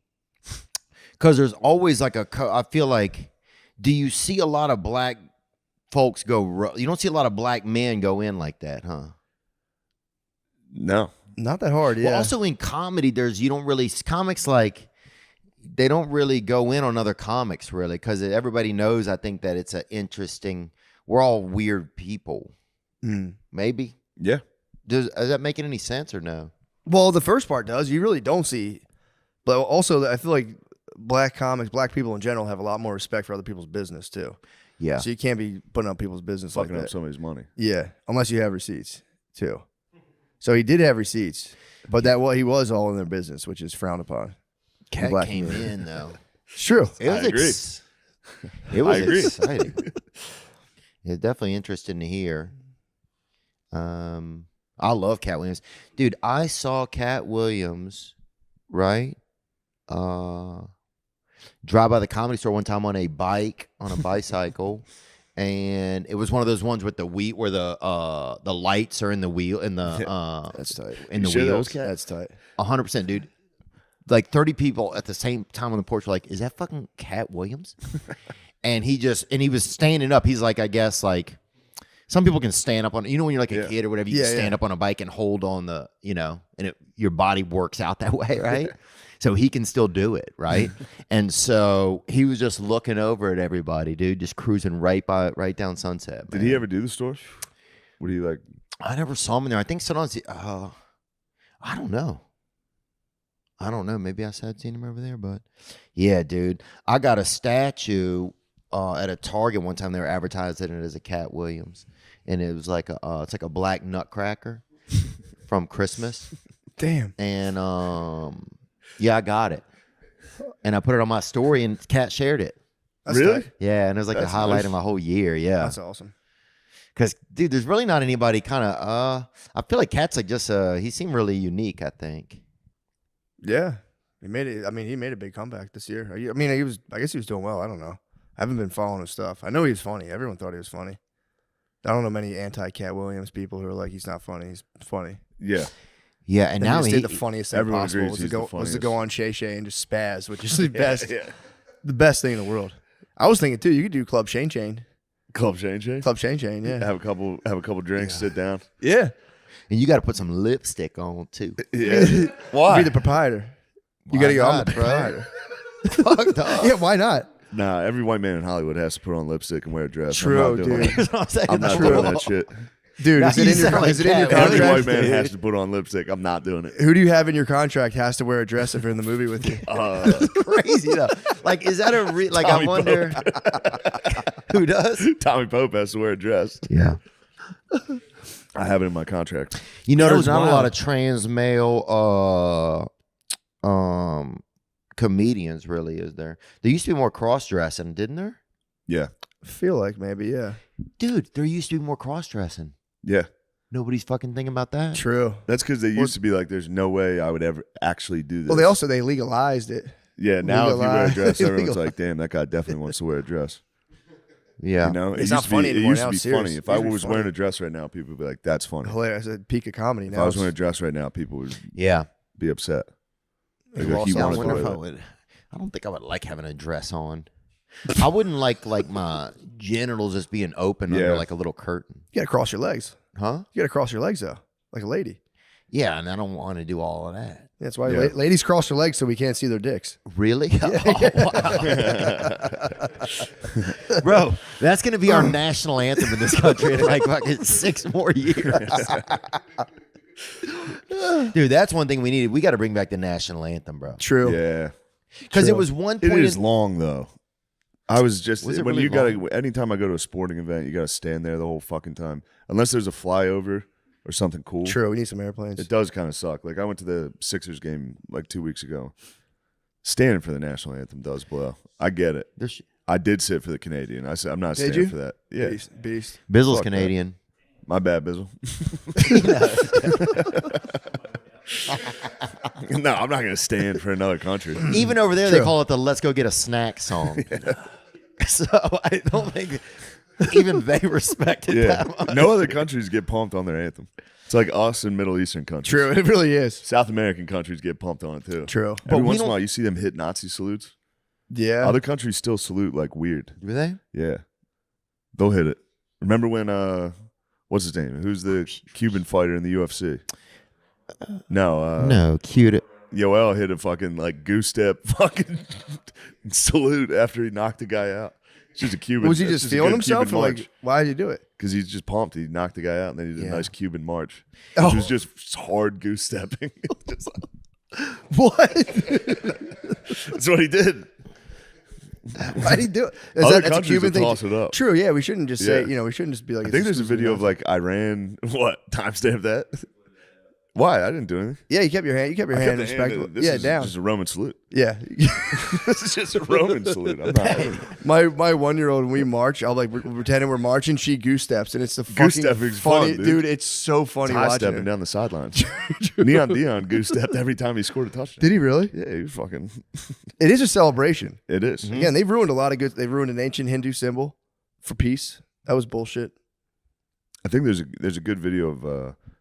[SPEAKER 7] because there's always like I feel like, do you see a lot of black folks go? You don't see a lot of black men go in like that, huh?
[SPEAKER 15] No,
[SPEAKER 2] not that hard. Yeah.
[SPEAKER 7] Well, also in comedy, you don't really comics like they don't really go in on other comics really because everybody knows. I think that it's an interesting. We're all weird people. Maybe.
[SPEAKER 15] Yeah.
[SPEAKER 7] Is that making any sense or no?
[SPEAKER 2] Well, the first part does. You really don't see, but also I feel like black comics, black people in general, have a lot more respect for other people's business too.
[SPEAKER 7] Yeah.
[SPEAKER 2] So you can't be putting up people's business
[SPEAKER 15] Fucking
[SPEAKER 2] like
[SPEAKER 15] up
[SPEAKER 2] that.
[SPEAKER 15] somebody's money.
[SPEAKER 2] Yeah, unless you have receipts too. So he did have receipts, but he was all in their business, which is frowned upon.
[SPEAKER 7] Cat
[SPEAKER 2] Black
[SPEAKER 7] came
[SPEAKER 2] community.
[SPEAKER 7] in though.
[SPEAKER 2] It's true.
[SPEAKER 7] It was
[SPEAKER 15] I agree.
[SPEAKER 7] It was
[SPEAKER 15] I agree.
[SPEAKER 7] exciting. It's definitely interesting to hear. I love Cat Williams. Dude, I saw Cat Williams, right? Drive by the Comedy Store one time on a bicycle. And it was one of those ones with the wheel where the lights are in the wheel in the
[SPEAKER 2] That's tight.
[SPEAKER 7] in the
[SPEAKER 15] You sure that
[SPEAKER 7] wheels.
[SPEAKER 15] was Cat?
[SPEAKER 2] That's tight.
[SPEAKER 7] 100%, dude. Like 30 people at the same time on the porch were like, is that fucking Cat Williams? and he was standing up. He's like, I guess like some people can stand up on, when you're like a kid or whatever, you can stand up on a bike and hold on the, and your body works out that way, right? So he can still do it, right? And so he was just looking over at everybody, dude, just cruising right down Sunset.
[SPEAKER 15] Did he ever do the store? What do you like?
[SPEAKER 7] I never saw him in there. I think sometimes I don't know. Maybe I had seen him over there, but yeah, dude. I got a statue at a Target one time. They were advertising it as a Cat Williams, and it was like it's like a black nutcracker from Christmas.
[SPEAKER 2] Damn.
[SPEAKER 7] And yeah, I got it, and I put it on my story, and Cat shared it.
[SPEAKER 2] That's
[SPEAKER 15] Really?
[SPEAKER 2] tight.
[SPEAKER 7] Yeah, and it was like the
[SPEAKER 15] That's
[SPEAKER 7] highlight
[SPEAKER 15] nice.
[SPEAKER 7] of my whole year. Yeah,
[SPEAKER 2] That's awesome.
[SPEAKER 7] because dude, there's really not anybody kind of. I feel like Cat's like just he seemed really unique. I think.
[SPEAKER 2] Yeah. He made it. I mean, he made a big comeback this year. I guess he was doing well. I don't know. I haven't been following his stuff. I know he was funny. Everyone thought he was funny. I don't know many anti-Cat Williams people who are like, he's not funny. He's funny.
[SPEAKER 15] Yeah.
[SPEAKER 7] Yeah, and now
[SPEAKER 2] he
[SPEAKER 7] he
[SPEAKER 2] just did the funniest thing
[SPEAKER 15] everyone
[SPEAKER 2] possible
[SPEAKER 15] agrees
[SPEAKER 2] was to
[SPEAKER 15] he's the
[SPEAKER 2] go
[SPEAKER 15] funniest.
[SPEAKER 2] on Shay and just spaz, which is the best,
[SPEAKER 15] Yeah.
[SPEAKER 2] the best thing in the world. I was thinking too, you could do Club Shane Chain.
[SPEAKER 15] Club Shane Shane?
[SPEAKER 2] Club Shane Chain, yeah.
[SPEAKER 15] Have a couple drinks, sit down.
[SPEAKER 2] Yeah.
[SPEAKER 7] and you got to put some lipstick on too.
[SPEAKER 15] Yeah. Why?
[SPEAKER 2] Be the proprietor. You got to go, I'm the
[SPEAKER 7] not, bro?
[SPEAKER 2] proprietor.
[SPEAKER 7] Fuck dog.
[SPEAKER 2] Yeah, why not?
[SPEAKER 15] Nah, every white man in Hollywood has to put on lipstick and wear a dress.
[SPEAKER 2] True,
[SPEAKER 15] I'm not doing
[SPEAKER 2] dude.
[SPEAKER 15] it.
[SPEAKER 7] That's what I'm saying.
[SPEAKER 15] I'm not
[SPEAKER 7] True.
[SPEAKER 15] doing that shit.
[SPEAKER 2] Dude,
[SPEAKER 7] Now
[SPEAKER 2] is
[SPEAKER 7] you
[SPEAKER 2] it in your
[SPEAKER 7] sound like
[SPEAKER 2] contract?
[SPEAKER 7] Cat
[SPEAKER 15] Every white man
[SPEAKER 2] dude?
[SPEAKER 15] has to put on lipstick. I'm not doing it.
[SPEAKER 2] Who do you have in your contract has to wear a dress if you're in the movie with you?
[SPEAKER 7] Crazy though. Like, is that a like?
[SPEAKER 15] Tommy
[SPEAKER 7] I wonder who does.
[SPEAKER 15] Tommy Pope has to wear a dress.
[SPEAKER 7] Yeah.
[SPEAKER 15] I have it in my contract.
[SPEAKER 7] You know,
[SPEAKER 2] That
[SPEAKER 7] there's
[SPEAKER 2] was
[SPEAKER 7] not a
[SPEAKER 2] wild.
[SPEAKER 7] lot of trans male comedians, really, is there? There used to be more cross dressing, didn't there?
[SPEAKER 15] Yeah.
[SPEAKER 2] I feel like maybe, yeah.
[SPEAKER 7] Dude, there used to be more cross dressing.
[SPEAKER 15] Yeah.
[SPEAKER 7] Nobody's fucking thinking about that.
[SPEAKER 2] True.
[SPEAKER 15] That's because they used to be like, there's no way I would ever actually do this.
[SPEAKER 2] Well, they legalized it.
[SPEAKER 15] Yeah, now if you wear a dress,
[SPEAKER 2] Legalized.
[SPEAKER 15] everyone's like, damn, that guy definitely wants to wear a dress.
[SPEAKER 7] Yeah.
[SPEAKER 3] You know,
[SPEAKER 2] It's not funny
[SPEAKER 3] It
[SPEAKER 2] anymore.
[SPEAKER 3] used
[SPEAKER 2] Now
[SPEAKER 3] to be
[SPEAKER 2] it's serious.
[SPEAKER 3] funny. If
[SPEAKER 2] It
[SPEAKER 3] I
[SPEAKER 2] used to be
[SPEAKER 3] was
[SPEAKER 2] funny.
[SPEAKER 3] wearing a dress right now, people would be like, "That's funny."
[SPEAKER 2] Hilarious. It's a peak of comedy
[SPEAKER 3] If
[SPEAKER 2] now.
[SPEAKER 3] I was wearing a dress right now, people would be upset. Like,
[SPEAKER 7] Yeah,
[SPEAKER 3] he
[SPEAKER 7] I
[SPEAKER 3] wanted
[SPEAKER 7] wonder
[SPEAKER 3] to
[SPEAKER 7] if I
[SPEAKER 3] wear that.
[SPEAKER 7] would. I don't think I would like having a dress on. I wouldn't like my genitals just being open under like a little curtain.
[SPEAKER 2] You got to cross your legs.
[SPEAKER 7] Huh?
[SPEAKER 2] You got to cross your legs though, like a lady.
[SPEAKER 7] Yeah, and I don't want to do all of that.
[SPEAKER 2] That's why ladies cross their legs so we can't see their dicks.
[SPEAKER 7] Really? Bro, that's going to be our national anthem in this country in like fucking 6 more years. Dude, that's one thing we needed. We got to bring back the national anthem, bro.
[SPEAKER 2] True.
[SPEAKER 3] Yeah.
[SPEAKER 7] Because it was one point.
[SPEAKER 3] It is long though. I was just
[SPEAKER 7] Was it
[SPEAKER 3] when
[SPEAKER 7] really
[SPEAKER 3] you gotta.
[SPEAKER 7] long?
[SPEAKER 3] Anytime I go to a sporting event, you gotta stand there the whole fucking time, unless there's a flyover or something cool.
[SPEAKER 2] True. We need some airplanes.
[SPEAKER 3] It does kind of suck. Like I went to the Sixers game like 2 weeks ago. Standing for the national anthem does blow. I get it. I did sit for the Canadian. I said I'm not
[SPEAKER 2] Did
[SPEAKER 3] standing
[SPEAKER 2] you?
[SPEAKER 3] for that. Yeah,
[SPEAKER 2] Beast.
[SPEAKER 7] Bizzle's
[SPEAKER 3] Fuck that.
[SPEAKER 7] Canadian.
[SPEAKER 3] My bad, Bizzle. No, I'm not gonna stand for another country.
[SPEAKER 7] Even over there, they call it the "Let's Go Get a Snack" song. So I don't think even they respect it that much.
[SPEAKER 3] No other countries get pumped on their anthem. It's like us and Middle Eastern countries.
[SPEAKER 2] True, it really is.
[SPEAKER 3] South American countries get pumped on it too.
[SPEAKER 2] True.
[SPEAKER 3] Every
[SPEAKER 2] But we
[SPEAKER 3] once in a
[SPEAKER 2] don't-
[SPEAKER 3] while, you see them hit Nazi salutes.
[SPEAKER 2] Yeah.
[SPEAKER 3] Other countries still salute like weird.
[SPEAKER 7] Do they?
[SPEAKER 3] Yeah. They'll hit it. Remember when what's his name? Who's the Cuban fighter in the UFC? No.
[SPEAKER 7] No, cute.
[SPEAKER 3] Yoel hit a fucking like goose step fucking salute after he knocked the guy out. It's just a Cuban.
[SPEAKER 2] Was he
[SPEAKER 3] it's
[SPEAKER 2] just
[SPEAKER 3] a
[SPEAKER 2] feeling
[SPEAKER 3] good
[SPEAKER 2] himself,
[SPEAKER 3] Cuban
[SPEAKER 2] or
[SPEAKER 3] march.
[SPEAKER 2] like why did he do it?
[SPEAKER 3] Because he's just pumped. He knocked the guy out, and then he did a
[SPEAKER 2] Yeah.
[SPEAKER 3] nice Cuban march.
[SPEAKER 2] Oh.
[SPEAKER 3] It was just hard goose stepping. Just
[SPEAKER 2] What?
[SPEAKER 3] That's what he did.
[SPEAKER 2] Why did he do it?
[SPEAKER 3] Other
[SPEAKER 2] That's a
[SPEAKER 3] countries
[SPEAKER 2] Cuban
[SPEAKER 3] will
[SPEAKER 2] thing.
[SPEAKER 3] toss it up.
[SPEAKER 2] True. Yeah, we shouldn't just say.
[SPEAKER 3] Yeah.
[SPEAKER 2] You know, we shouldn't just be like.
[SPEAKER 3] I
[SPEAKER 2] it's
[SPEAKER 3] think there's a
[SPEAKER 2] exclusively
[SPEAKER 3] video of
[SPEAKER 2] Nazi.
[SPEAKER 3] like Iran. What timestamp that? Why? I didn't do anything.
[SPEAKER 2] Yeah, you kept your hand. You kept your
[SPEAKER 3] I
[SPEAKER 2] hand
[SPEAKER 3] kept the hand
[SPEAKER 2] respectable.
[SPEAKER 3] this
[SPEAKER 2] Yeah,
[SPEAKER 3] is
[SPEAKER 2] down.
[SPEAKER 3] just a Roman salute.
[SPEAKER 2] Yeah.
[SPEAKER 3] This is just a Roman salute. I'm not.
[SPEAKER 2] My 1-year-old, when we march, I'll like we're pretending we're marching. She goose steps, and it's the
[SPEAKER 3] Goose
[SPEAKER 2] fucking
[SPEAKER 3] stepping's
[SPEAKER 2] funny,
[SPEAKER 3] fun, dude.
[SPEAKER 2] It's so funny
[SPEAKER 3] High
[SPEAKER 2] watching
[SPEAKER 3] stepping
[SPEAKER 2] it.
[SPEAKER 3] down the sidelines. Neon Dion goose stepped every time he scored a touchdown.
[SPEAKER 2] Did he really?
[SPEAKER 3] Yeah, he was fucking.
[SPEAKER 2] It is a celebration.
[SPEAKER 3] It is.
[SPEAKER 2] Again, they've ruined a lot of good. They've ruined an ancient Hindu symbol for peace. That was bullshit.
[SPEAKER 3] I think there's a good video of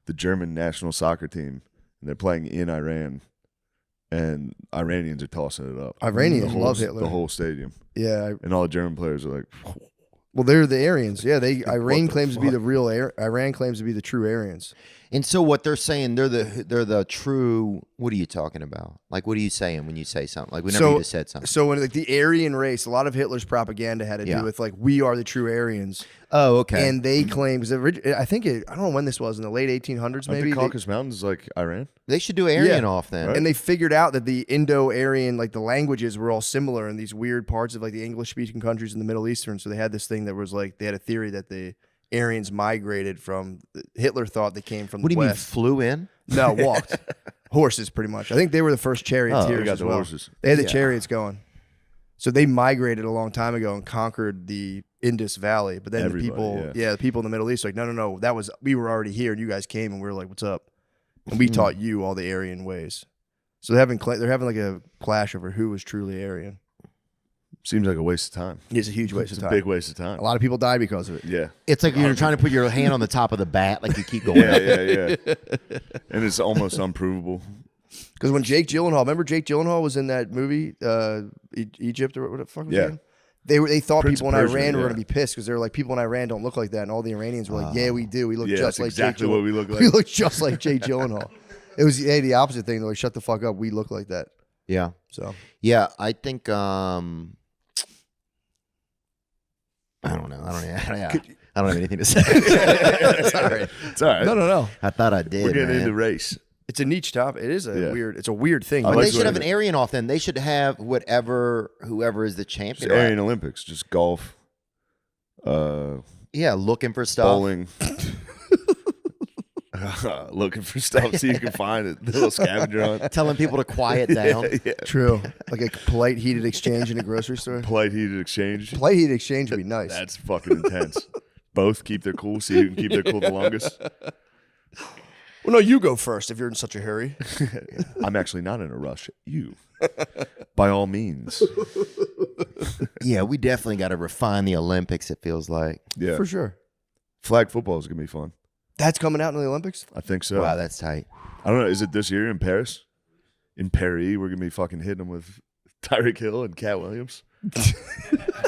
[SPEAKER 3] the German national soccer team, and they're playing in Iran, and Iranians are tossing it up.
[SPEAKER 2] Iranians
[SPEAKER 3] The whole-
[SPEAKER 2] love Hitler.
[SPEAKER 3] The whole stadium.
[SPEAKER 2] Yeah.
[SPEAKER 3] And all the German players are like,
[SPEAKER 2] Well, they're the Aryans. Yeah, Iran
[SPEAKER 3] the
[SPEAKER 2] claims to be
[SPEAKER 3] fuck?
[SPEAKER 2] the real Iran claims to be the true Aryans.
[SPEAKER 7] And so what they're saying, they're the true. What are you talking about? Like, what are you saying when you say something? Like, whenever you just said something.
[SPEAKER 2] So when like the Aryan race, a lot of Hitler's propaganda had to
[SPEAKER 7] Yeah.
[SPEAKER 2] do with like we are the true Aryans.
[SPEAKER 7] Oh, okay.
[SPEAKER 2] And they claim because I think I don't know when this was in the late 1800s
[SPEAKER 3] I
[SPEAKER 2] maybe.
[SPEAKER 3] think Caucasus Mountains is like Iran.
[SPEAKER 7] They should do Aryan off then.
[SPEAKER 2] And they figured out that the Indo-Aryan, like the languages were all similar in these weird parts of like the English-speaking countries in the Middle Eastern. So they had this thing that was like, they had a theory that the Aryans migrated from, Hitler thought they came from
[SPEAKER 7] What
[SPEAKER 2] the
[SPEAKER 7] do you mean,
[SPEAKER 2] West.
[SPEAKER 7] flew in?
[SPEAKER 2] No, walked. Horses, pretty much. I think they were the first charioteers
[SPEAKER 3] they got
[SPEAKER 2] as
[SPEAKER 3] the
[SPEAKER 2] well.
[SPEAKER 3] horses.
[SPEAKER 2] They had the
[SPEAKER 3] Yeah.
[SPEAKER 2] chariots going. So they migrated a long time ago and conquered the Indus Valley. But then
[SPEAKER 3] Everybody,
[SPEAKER 2] the people,
[SPEAKER 3] yeah.
[SPEAKER 2] the people in the Middle East, are like, no, we were already here and you guys came and we were like, what's up? And we taught you all the Aryan ways. So they're having like a clash over who was truly Aryan.
[SPEAKER 3] Seems like a waste of time.
[SPEAKER 2] It's a huge waste
[SPEAKER 3] It's
[SPEAKER 2] of
[SPEAKER 3] a
[SPEAKER 2] time.
[SPEAKER 3] big waste of time.
[SPEAKER 2] A lot of people die because of it.
[SPEAKER 3] Yeah.
[SPEAKER 7] It's like you're trying to put your hand on the top of the bat, like you keep going.
[SPEAKER 3] Yeah. And it's almost unprovable.
[SPEAKER 2] Because when Jake Gyllenhaal, remember Jake Gyllenhaal was in that movie, Egypt or what the fuck was
[SPEAKER 3] Yeah.
[SPEAKER 2] it? They thought
[SPEAKER 3] Prince
[SPEAKER 2] people in
[SPEAKER 3] of Persia,
[SPEAKER 2] Iran were
[SPEAKER 3] yeah.
[SPEAKER 2] going to be pissed because they were like, people in Iran don't look like that. And all the Iranians were like, yeah, we do. We look
[SPEAKER 3] Yeah,
[SPEAKER 2] just
[SPEAKER 3] that's
[SPEAKER 2] like
[SPEAKER 3] exactly
[SPEAKER 2] Jake
[SPEAKER 3] what we look like.
[SPEAKER 2] We look just like Jake Gyllenhaal. It was the opposite thing. They're like, shut the fuck up. We look like that.
[SPEAKER 7] Yeah.
[SPEAKER 2] So
[SPEAKER 7] yeah, I think I don't know. I don't have anything to say. Sorry.
[SPEAKER 3] It's all right.
[SPEAKER 2] No.
[SPEAKER 7] I thought I did.
[SPEAKER 3] We're getting
[SPEAKER 7] man.
[SPEAKER 3] into race.
[SPEAKER 2] It's a niche topic. It is
[SPEAKER 3] Yeah.
[SPEAKER 2] It's a weird thing.
[SPEAKER 7] But
[SPEAKER 3] like
[SPEAKER 7] they should have
[SPEAKER 3] what
[SPEAKER 7] an Aryan off then. They should have whoever is the
[SPEAKER 3] It's
[SPEAKER 7] champion.
[SPEAKER 3] Aryan Olympics, just golf,
[SPEAKER 7] Yeah, looking for stuff.
[SPEAKER 3] bowling, looking for stuff so you can find it. The little scavenger hunt.
[SPEAKER 7] Telling people to quiet down.
[SPEAKER 3] Yeah.
[SPEAKER 2] True. Like a polite heated exchange in a grocery store.
[SPEAKER 3] Polite heated exchange.
[SPEAKER 2] Polite heated exchange would be nice.
[SPEAKER 3] That's fucking intense. Both keep their cool, see who can keep their cool the longest.
[SPEAKER 2] Well, no, you go first if you're in such a hurry.
[SPEAKER 3] I'm actually not in a rush. You, by all means.
[SPEAKER 7] Yeah, we definitely got to refine the Olympics. It feels like.
[SPEAKER 15] Yeah,
[SPEAKER 2] For sure.
[SPEAKER 15] Flag football is gonna be fun.
[SPEAKER 2] That's coming out in the Olympics?
[SPEAKER 15] I think so.
[SPEAKER 7] Wow, that's tight.
[SPEAKER 15] I don't know. Is it this year in Paris? In Paris, we're gonna be fucking hitting them with Tyreek Hill and Cat Williams.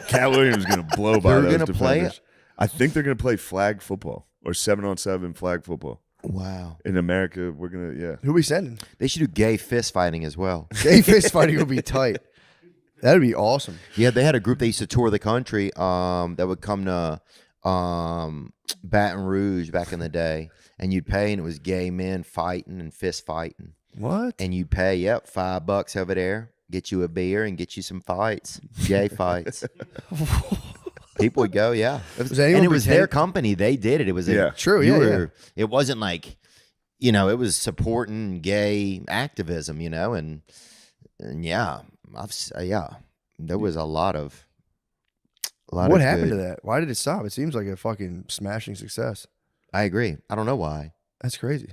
[SPEAKER 15] Cat Williams is gonna blow by
[SPEAKER 7] They're
[SPEAKER 15] those
[SPEAKER 7] gonna
[SPEAKER 15] defenders.
[SPEAKER 7] play?
[SPEAKER 15] I think they're gonna play flag football or 7-on-7 flag football.
[SPEAKER 7] Wow.
[SPEAKER 15] In America, we're gonna
[SPEAKER 2] Who we sending?
[SPEAKER 7] They should do gay fist fighting as well.
[SPEAKER 2] Gay fist fighting would be tight. That'd be awesome.
[SPEAKER 7] Yeah, they had a group that used to tour the country that would come to Baton Rouge back in the day, and you'd pay, and it was gay men fighting and fist fighting.
[SPEAKER 2] What?
[SPEAKER 7] And you'd pay, $5 over there, get you a beer and get you some fights, gay fights. People would go, yeah.
[SPEAKER 2] Was
[SPEAKER 7] And
[SPEAKER 2] anyone
[SPEAKER 7] it was their
[SPEAKER 2] pretend-
[SPEAKER 7] company. They did it. It was
[SPEAKER 2] True,
[SPEAKER 7] you
[SPEAKER 2] yeah,
[SPEAKER 7] were- It wasn't like, it was supporting gay activism, and yeah, there was a lot of.
[SPEAKER 2] What happened to that? Why did it stop? It seems like a fucking smashing success.
[SPEAKER 7] I agree. I don't know why.
[SPEAKER 2] That's crazy.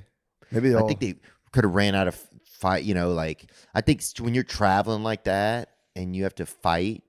[SPEAKER 2] Maybe
[SPEAKER 7] I think they could have ran out of fight. Like I think when you're traveling like that and you have to fight,